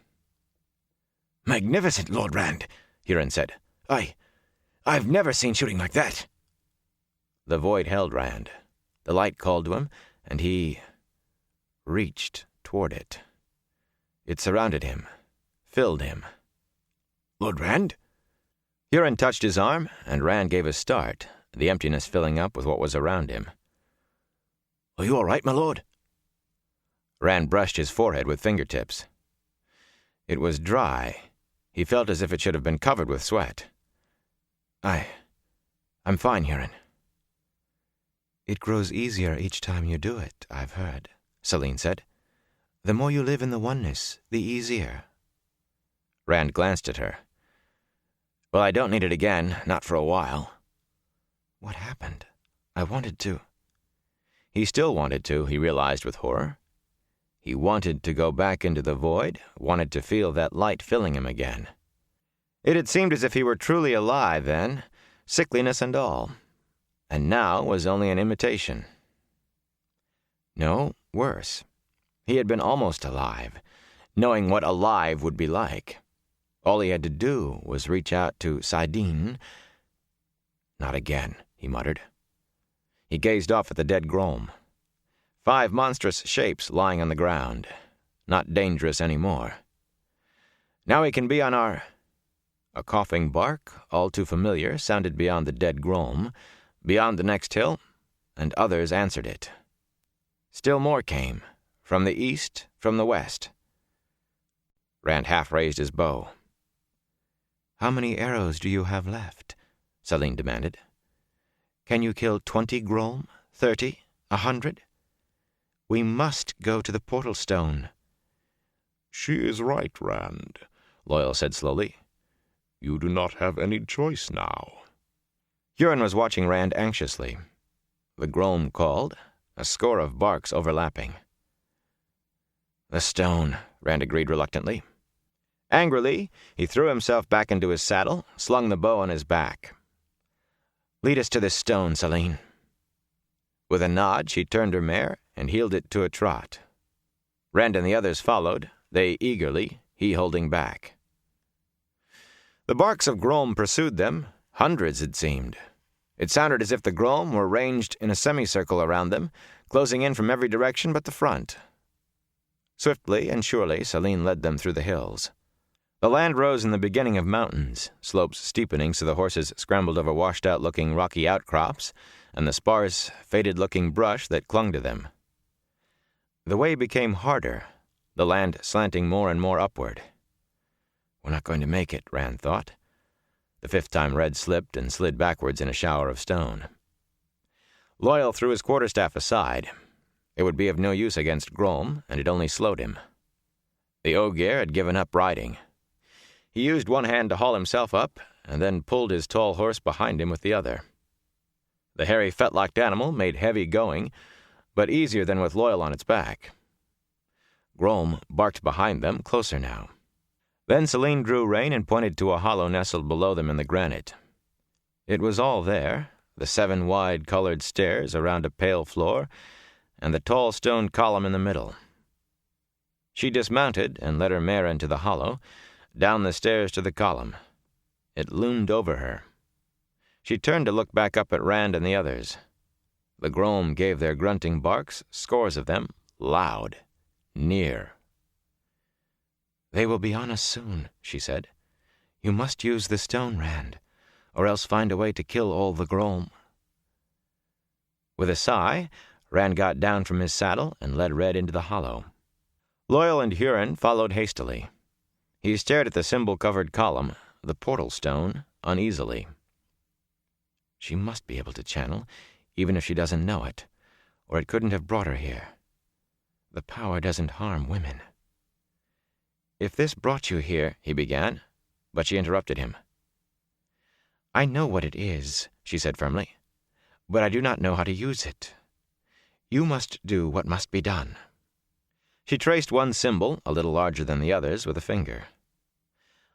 Magnificent, Lord Rand, Huron said. I've never seen shooting like that. The void held Rand. The light called to him, and he reached toward it. It surrounded him, filled him. Lord Rand? Huron touched his arm, and Rand gave a start, the emptiness filling up with what was around him. Are you all right, my lord? Rand brushed his forehead with fingertips. It was dry. He felt as if it should have been covered with sweat. I'm fine, Huron. It grows easier each time you do it, I've heard, Selene said. The more you live in the oneness, the easier. Rand glanced at her. Well, I don't need it again, not for a while. What happened? I wanted to. He still wanted to, he realized with horror. He wanted to go back into the void, wanted to feel that light filling him again. It had seemed as if he were truly alive then, sickliness and all, and now was only an imitation. No, worse. He had been almost alive, knowing what alive would be like. All he had to do was reach out to saidin. Not again, he muttered. He gazed off at the dead Grom. 5 monstrous shapes lying on the ground, not dangerous any more. Now he can be on our... A coughing bark, all too familiar, sounded beyond the dead Grom, beyond the next hill, and others answered it. Still more came, from the east, from the west. Rand half raised his bow. "How many arrows do you have left?" Selene demanded. "Can you kill 20 Grolm? 30? 100? We must go to the portal stone." "She is right, Rand," Loial said slowly. "You do not have any choice now." Huron was watching Rand anxiously. The Grolm called, a score of barks overlapping. "The stone," Rand agreed reluctantly. Angrily, he threw himself back into his saddle, slung the bow on his back. "Lead us to this stone, Selene." With a nod, she turned her mare and heeled it to a trot. Rand and the others followed, they eagerly, he holding back. The barks of Grolm pursued them, hundreds it seemed. It sounded as if the Grolm were ranged in a semicircle around them, closing in from every direction but the front. Swiftly and surely, Selene led them through the hills. The land rose in the beginning of mountains, slopes steepening so the horses scrambled over washed-out-looking rocky outcrops and the sparse, faded-looking brush that clung to them. The way became harder, the land slanting more and more upward. We're not going to make it, Rand thought. The fifth time Red slipped and slid backwards in a shower of stone. Loial threw his quarterstaff aside. It would be of no use against Grolm, and it only slowed him. The Ogier had given up riding. He used one hand to haul himself up, and then pulled his tall horse behind him with the other. The hairy fetlocked animal made heavy going, but easier than with Loial on its back. Grolm barked behind them, closer now. Then Selene drew rein and pointed to a hollow nestled below them in the granite. It was all there, the 7 wide colored stairs around a pale floor, and the tall stone column in the middle. She dismounted and led her mare into the hollow, down the stairs to the column. It loomed over her. She turned to look back up at Rand and the others. The Grolm gave their grunting barks, scores of them, loud, near. "They will be on us soon," she said. "You must use the stone, Rand, or else find a way to kill all the Grolm." With a sigh, Rand got down from his saddle and led Red into the hollow. Loial and Huron followed hastily. He stared at the symbol-covered column, the portal stone, uneasily. She must be able to channel, even if she doesn't know it, or it couldn't have brought her here. The power doesn't harm women. "If this brought you here," he began, but she interrupted him. "I know what it is," she said firmly, "but I do not know how to use it. You must do what must be done." She traced one symbol, a little larger than the others, with a finger.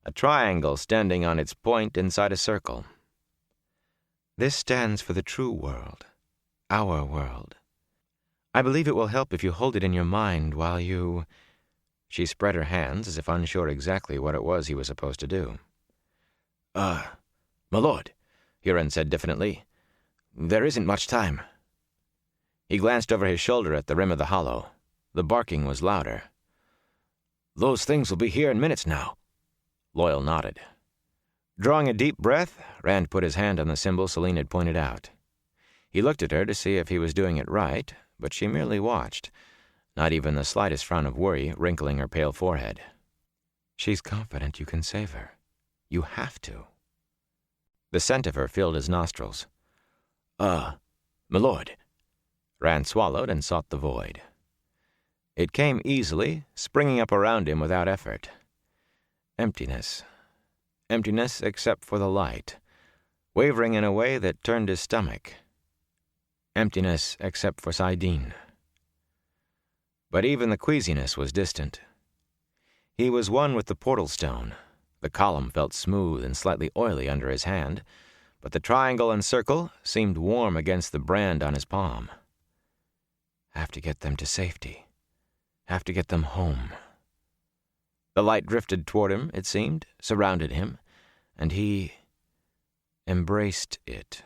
A triangle standing on its point inside a circle. "This stands for the true world, our world. I believe it will help if you hold it in your mind while you—" She spread her hands as if unsure exactly what it was he was supposed to do. My lord," Huron said diffidently, "there isn't much time." He glanced over his shoulder at the rim of the hollow. The barking was louder. "Those things will be here in minutes now." Loial nodded. Drawing a deep breath, Rand put his hand on the symbol Selene had pointed out. He looked at her to see if he was doing it right, but she merely watched, not even the slightest frown of worry wrinkling her pale forehead. "She's confident you can save her. You have to." The scent of her filled his nostrils. My lord." Rand swallowed and sought the void. It came easily, springing up around him without effort. Emptiness. Emptiness except for the light, wavering in a way that turned his stomach. Emptiness except for Saidin. But even the queasiness was distant. He was one with the portal stone. The column felt smooth and slightly oily under his hand, but the triangle and circle seemed warm against the brand on his palm. Have to get them to safety. Have to get them home. The light drifted toward him, it seemed, surrounded him, and he embraced it.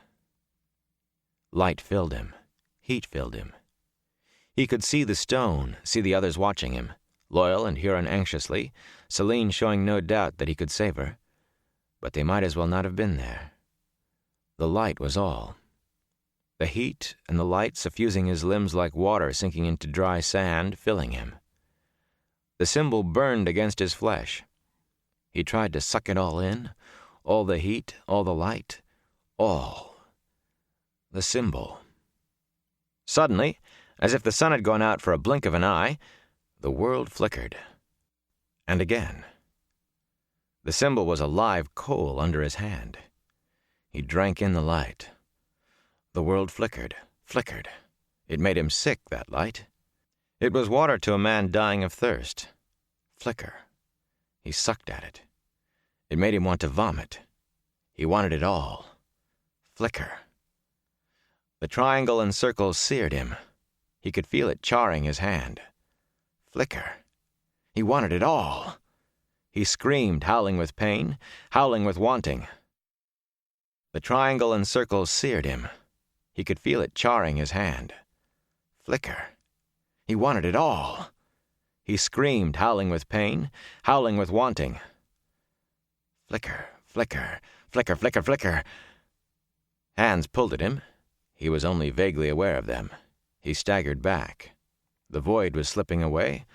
Light filled him. Heat filled him. He could see the stone, see the others watching him, Loial and Huron anxiously, Selene showing no doubt that he could save her. But they might as well not have been there. The light was all. The heat and the light suffusing his limbs like water sinking into dry sand, filling him. The symbol burned against his flesh. He tried to suck it all in, all the heat, all the light, all. The symbol. Suddenly, as if the sun had gone out for a blink of an eye, the world flickered. And again. The symbol was a live coal under his hand. He drank in the light. The world flickered, flickered. It made him sick, that light. It was water to a man dying of thirst. Flicker. He sucked at it. It made him want to vomit. He wanted it all. Flicker. The triangle and circle seared him. He could feel it charring his hand. Flicker. He wanted it all. He screamed, howling with pain, howling with wanting. The triangle and circle seared him. He could feel it charring his hand. Flicker. He wanted it all. He screamed, howling with pain, howling with wanting. Flicker, flicker, flicker, flicker, flicker. Hands pulled at him. He was only vaguely aware of them. He staggered back. The void was slipping away,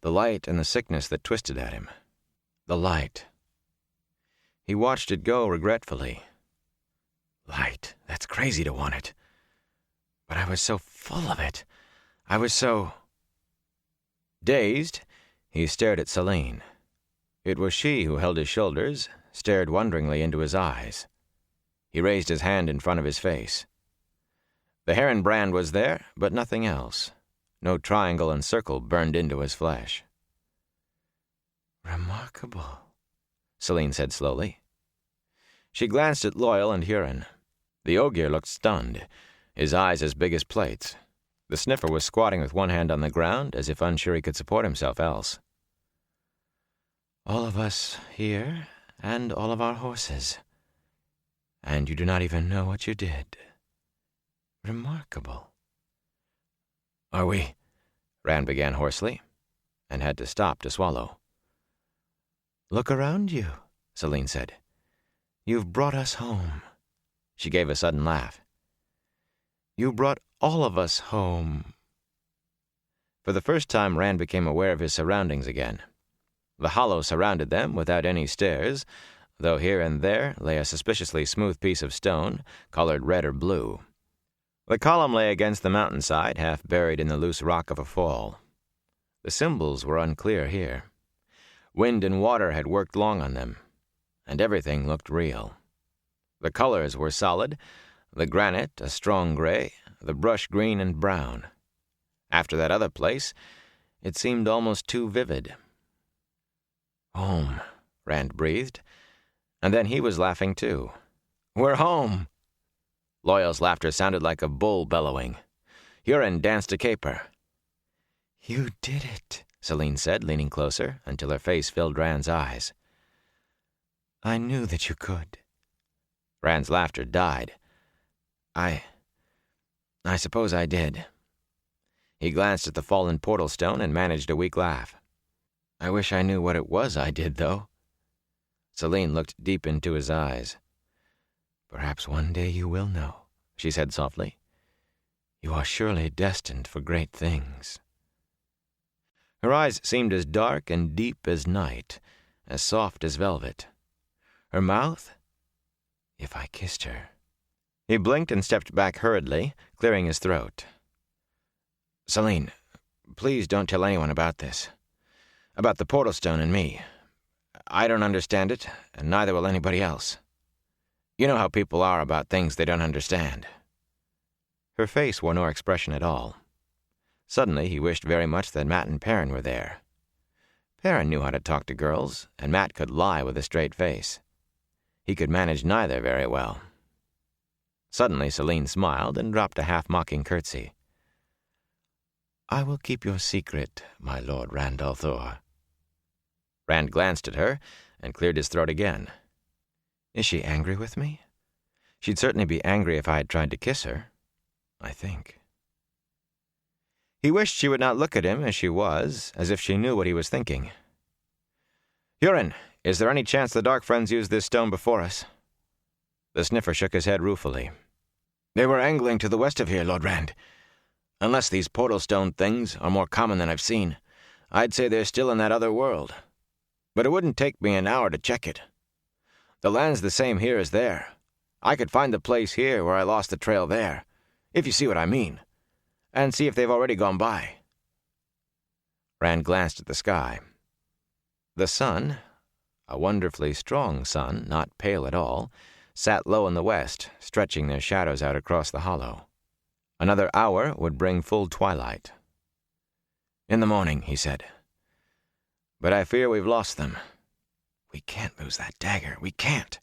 the light and the sickness that twisted at him. The light. He watched it go regretfully. Light, that's crazy to want it. But I was so full of it. I was so... Dazed, he stared at Celine. It was she who held his shoulders, stared wonderingly into his eyes. He raised his hand in front of his face. The heron brand was there, but nothing else. No triangle and circle burned into his flesh. Remarkable, Celine said slowly. She glanced at Loyal and Huron. The Ogier looked stunned, his eyes as big as plates. The sniffer was squatting with one hand on the ground, as if unsure he could support himself else. All of us here, and all of our horses. And you do not even know what you did. Remarkable. Are we? Rand began hoarsely, and had to stop to swallow. Look around you, Celine said. You've brought us home. She gave a sudden laugh. You brought all of us home. For the first time, Rand became aware of his surroundings again. The hollow surrounded them without any stairs, though here and there lay a suspiciously smooth piece of stone, colored red or blue. The column lay against the mountainside, half buried in the loose rock of a fall. The symbols were unclear here. Wind and water had worked long on them, and everything looked real. The colors were solid, the granite a strong gray, the brush green and brown. After that other place, it seemed almost too vivid. Home, Rand breathed, and then he was laughing too. We're home! Loyal's laughter sounded like a bull bellowing. Huron danced a caper. You did it, Celine said, leaning closer, until her face filled Rand's eyes. I knew that you could. Rand's laughter died. I suppose I did. He glanced at the fallen portal stone and managed a weak laugh. I wish I knew what it was I did, though. Celine looked deep into his eyes. Perhaps one day you will know, she said softly. You are surely destined for great things. Her eyes seemed as dark and deep as night, as soft as velvet. Her mouth? If I kissed her. He blinked and stepped back hurriedly, clearing his throat. Celine, please don't tell anyone about this. About the portal stone and me. I don't understand it, and neither will anybody else. You know how people are about things they don't understand. Her face wore no expression at all. Suddenly, he wished very much that Matt and Perrin were there. Perrin knew how to talk to girls, and Matt could lie with a straight face. He could manage neither very well. Suddenly, Celine smiled and dropped a half-mocking curtsy. I will keep your secret, my Lord Randolph Thor. Rand glanced at her and cleared his throat again. Is she angry with me? She'd certainly be angry if I had tried to kiss her, I think. He wished she would not look at him as she was, as if she knew what he was thinking. Huron, is there any chance the Dark Friends used this stone before us? The sniffer shook his head ruefully. They were angling to the west of here, Lord Rand. Unless these portal stone things are more common than I've seen, I'd say they're still in that other world. But it wouldn't take me an hour to check it. The land's the same here as there. I could find the place here where I lost the trail there, if you see what I mean, and see if they've already gone by. Rand glanced at the sky. The sun, a wonderfully strong sun, not pale at all, sat low in the west, stretching their shadows out across the hollow. Another hour would bring full twilight. In the morning, he said. But I fear we've lost them. We can't lose that dagger. We can't.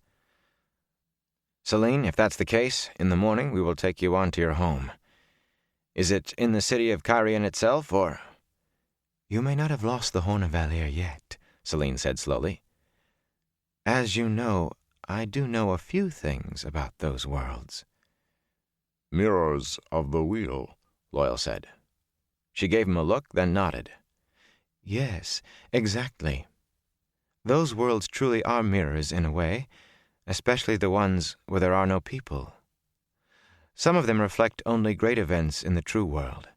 Selene, if that's the case, in the morning we will take you on to your home. Is it in the city of Cairhien itself, or... You may not have lost the Horn of Valere yet, Selene said slowly. As you know, I do know a few things about those worlds. Mirrors of the wheel, Loyal said. She gave him a look, then nodded. Yes, exactly. Those worlds truly are mirrors in a way, especially the ones where there are no people. Some of them reflect only great events in the true world,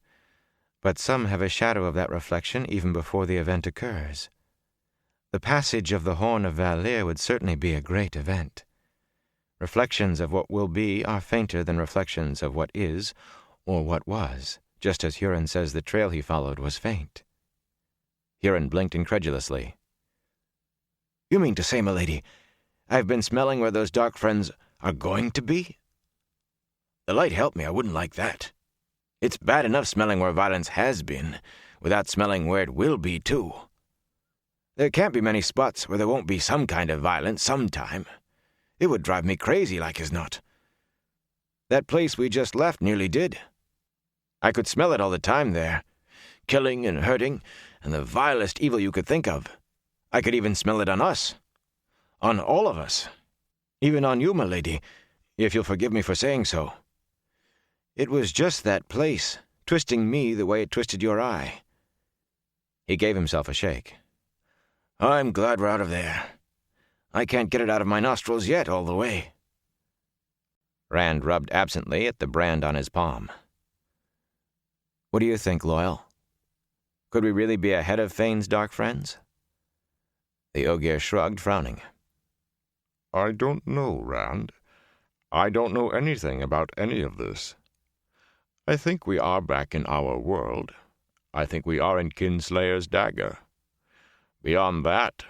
but some have a shadow of that reflection even before the event occurs. The passage of the Horn of Valere would certainly be a great event. Reflections of what will be are fainter than reflections of what is or what was, just as Huron says the trail he followed was faint. Huron blinked incredulously. You mean to say, milady, I've been smelling where those dark friends are going to be? The light help me, I wouldn't like that. It's bad enough smelling where violence has been, without smelling where it will be, too. There can't be many spots where there won't be some kind of violence sometime. It would drive me crazy like as not. That place we just left nearly did. I could smell it all the time there, killing and hurting, and the vilest evil you could think of. I could even smell it on us. On all of us. Even on you, my lady, if you'll forgive me for saying so. It was just that place, twisting me the way it twisted your eye. He gave himself a shake. I'm glad we're out of there. I can't get it out of my nostrils yet all the way. Rand rubbed absently at the brand on his palm. What do you think, Loyal? Could we really be ahead of Fane's dark friends? The Ogier shrugged, frowning. I don't know, Rand. I don't know anything about any of this. I think we are back in our world. I think we are in Kinslayer's dagger. Beyond that...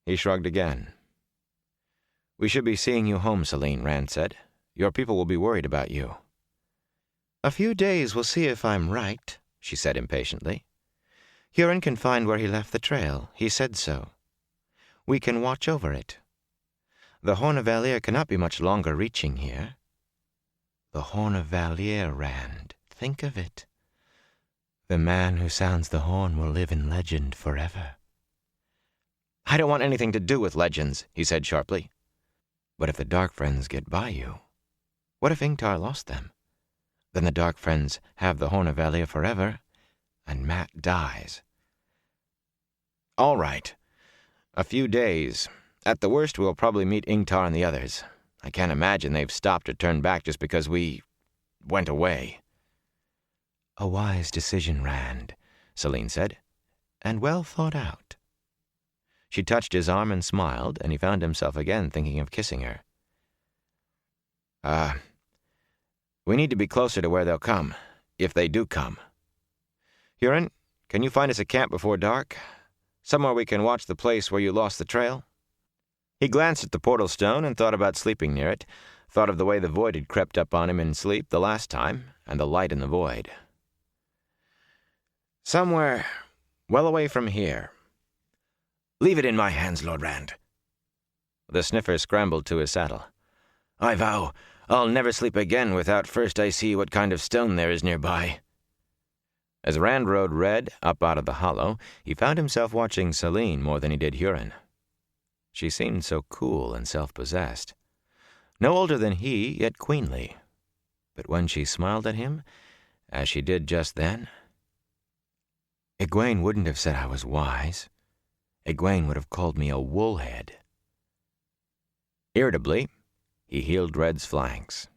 He shrugged again. We should be seeing you home, Selene, Rand said. Your people will be worried about you. A few days will see if I'm right, she said impatiently. Huron can find where he left the trail. He said so. We can watch over it. The Horn of Valere cannot be much longer reaching here. The Horn of Valere, Rand. Think of it. The man who sounds the horn will live in legend forever. I don't want anything to do with legends, he said sharply. But if the Dark Friends get by you, what if Ingtar lost them? Then the Dark Friends have the Horn of Valere forever, and Matt dies. All right. A few days. At the worst, we'll probably meet Ingtar and the others. I can't imagine they've stopped or turned back just because we went away. A wise decision, Rand, Selene said, and well thought out. She touched his arm and smiled, and he found himself again thinking of kissing her. We need to be closer to where they'll come, if they do come. Huron, can you find us a camp before dark? Somewhere we can watch the place where you lost the trail? He glanced at the portal stone and thought about sleeping near it, thought of the way the void had crept up on him in sleep the last time, and the light in the void. Somewhere well away from here. Leave it in my hands, Lord Rand. The sniffer scrambled to his saddle. I vow I'll never sleep again without first I see what kind of stone there is nearby. As Rand rode Red up out of the hollow, he found himself watching Selene more than he did Huron. She seemed so cool and self-possessed. No older than he, yet queenly. But when she smiled at him, as she did just then... Egwene wouldn't have said I was wise. Egwene would have called me a woolhead. Irritably, he heeled Red's flanks.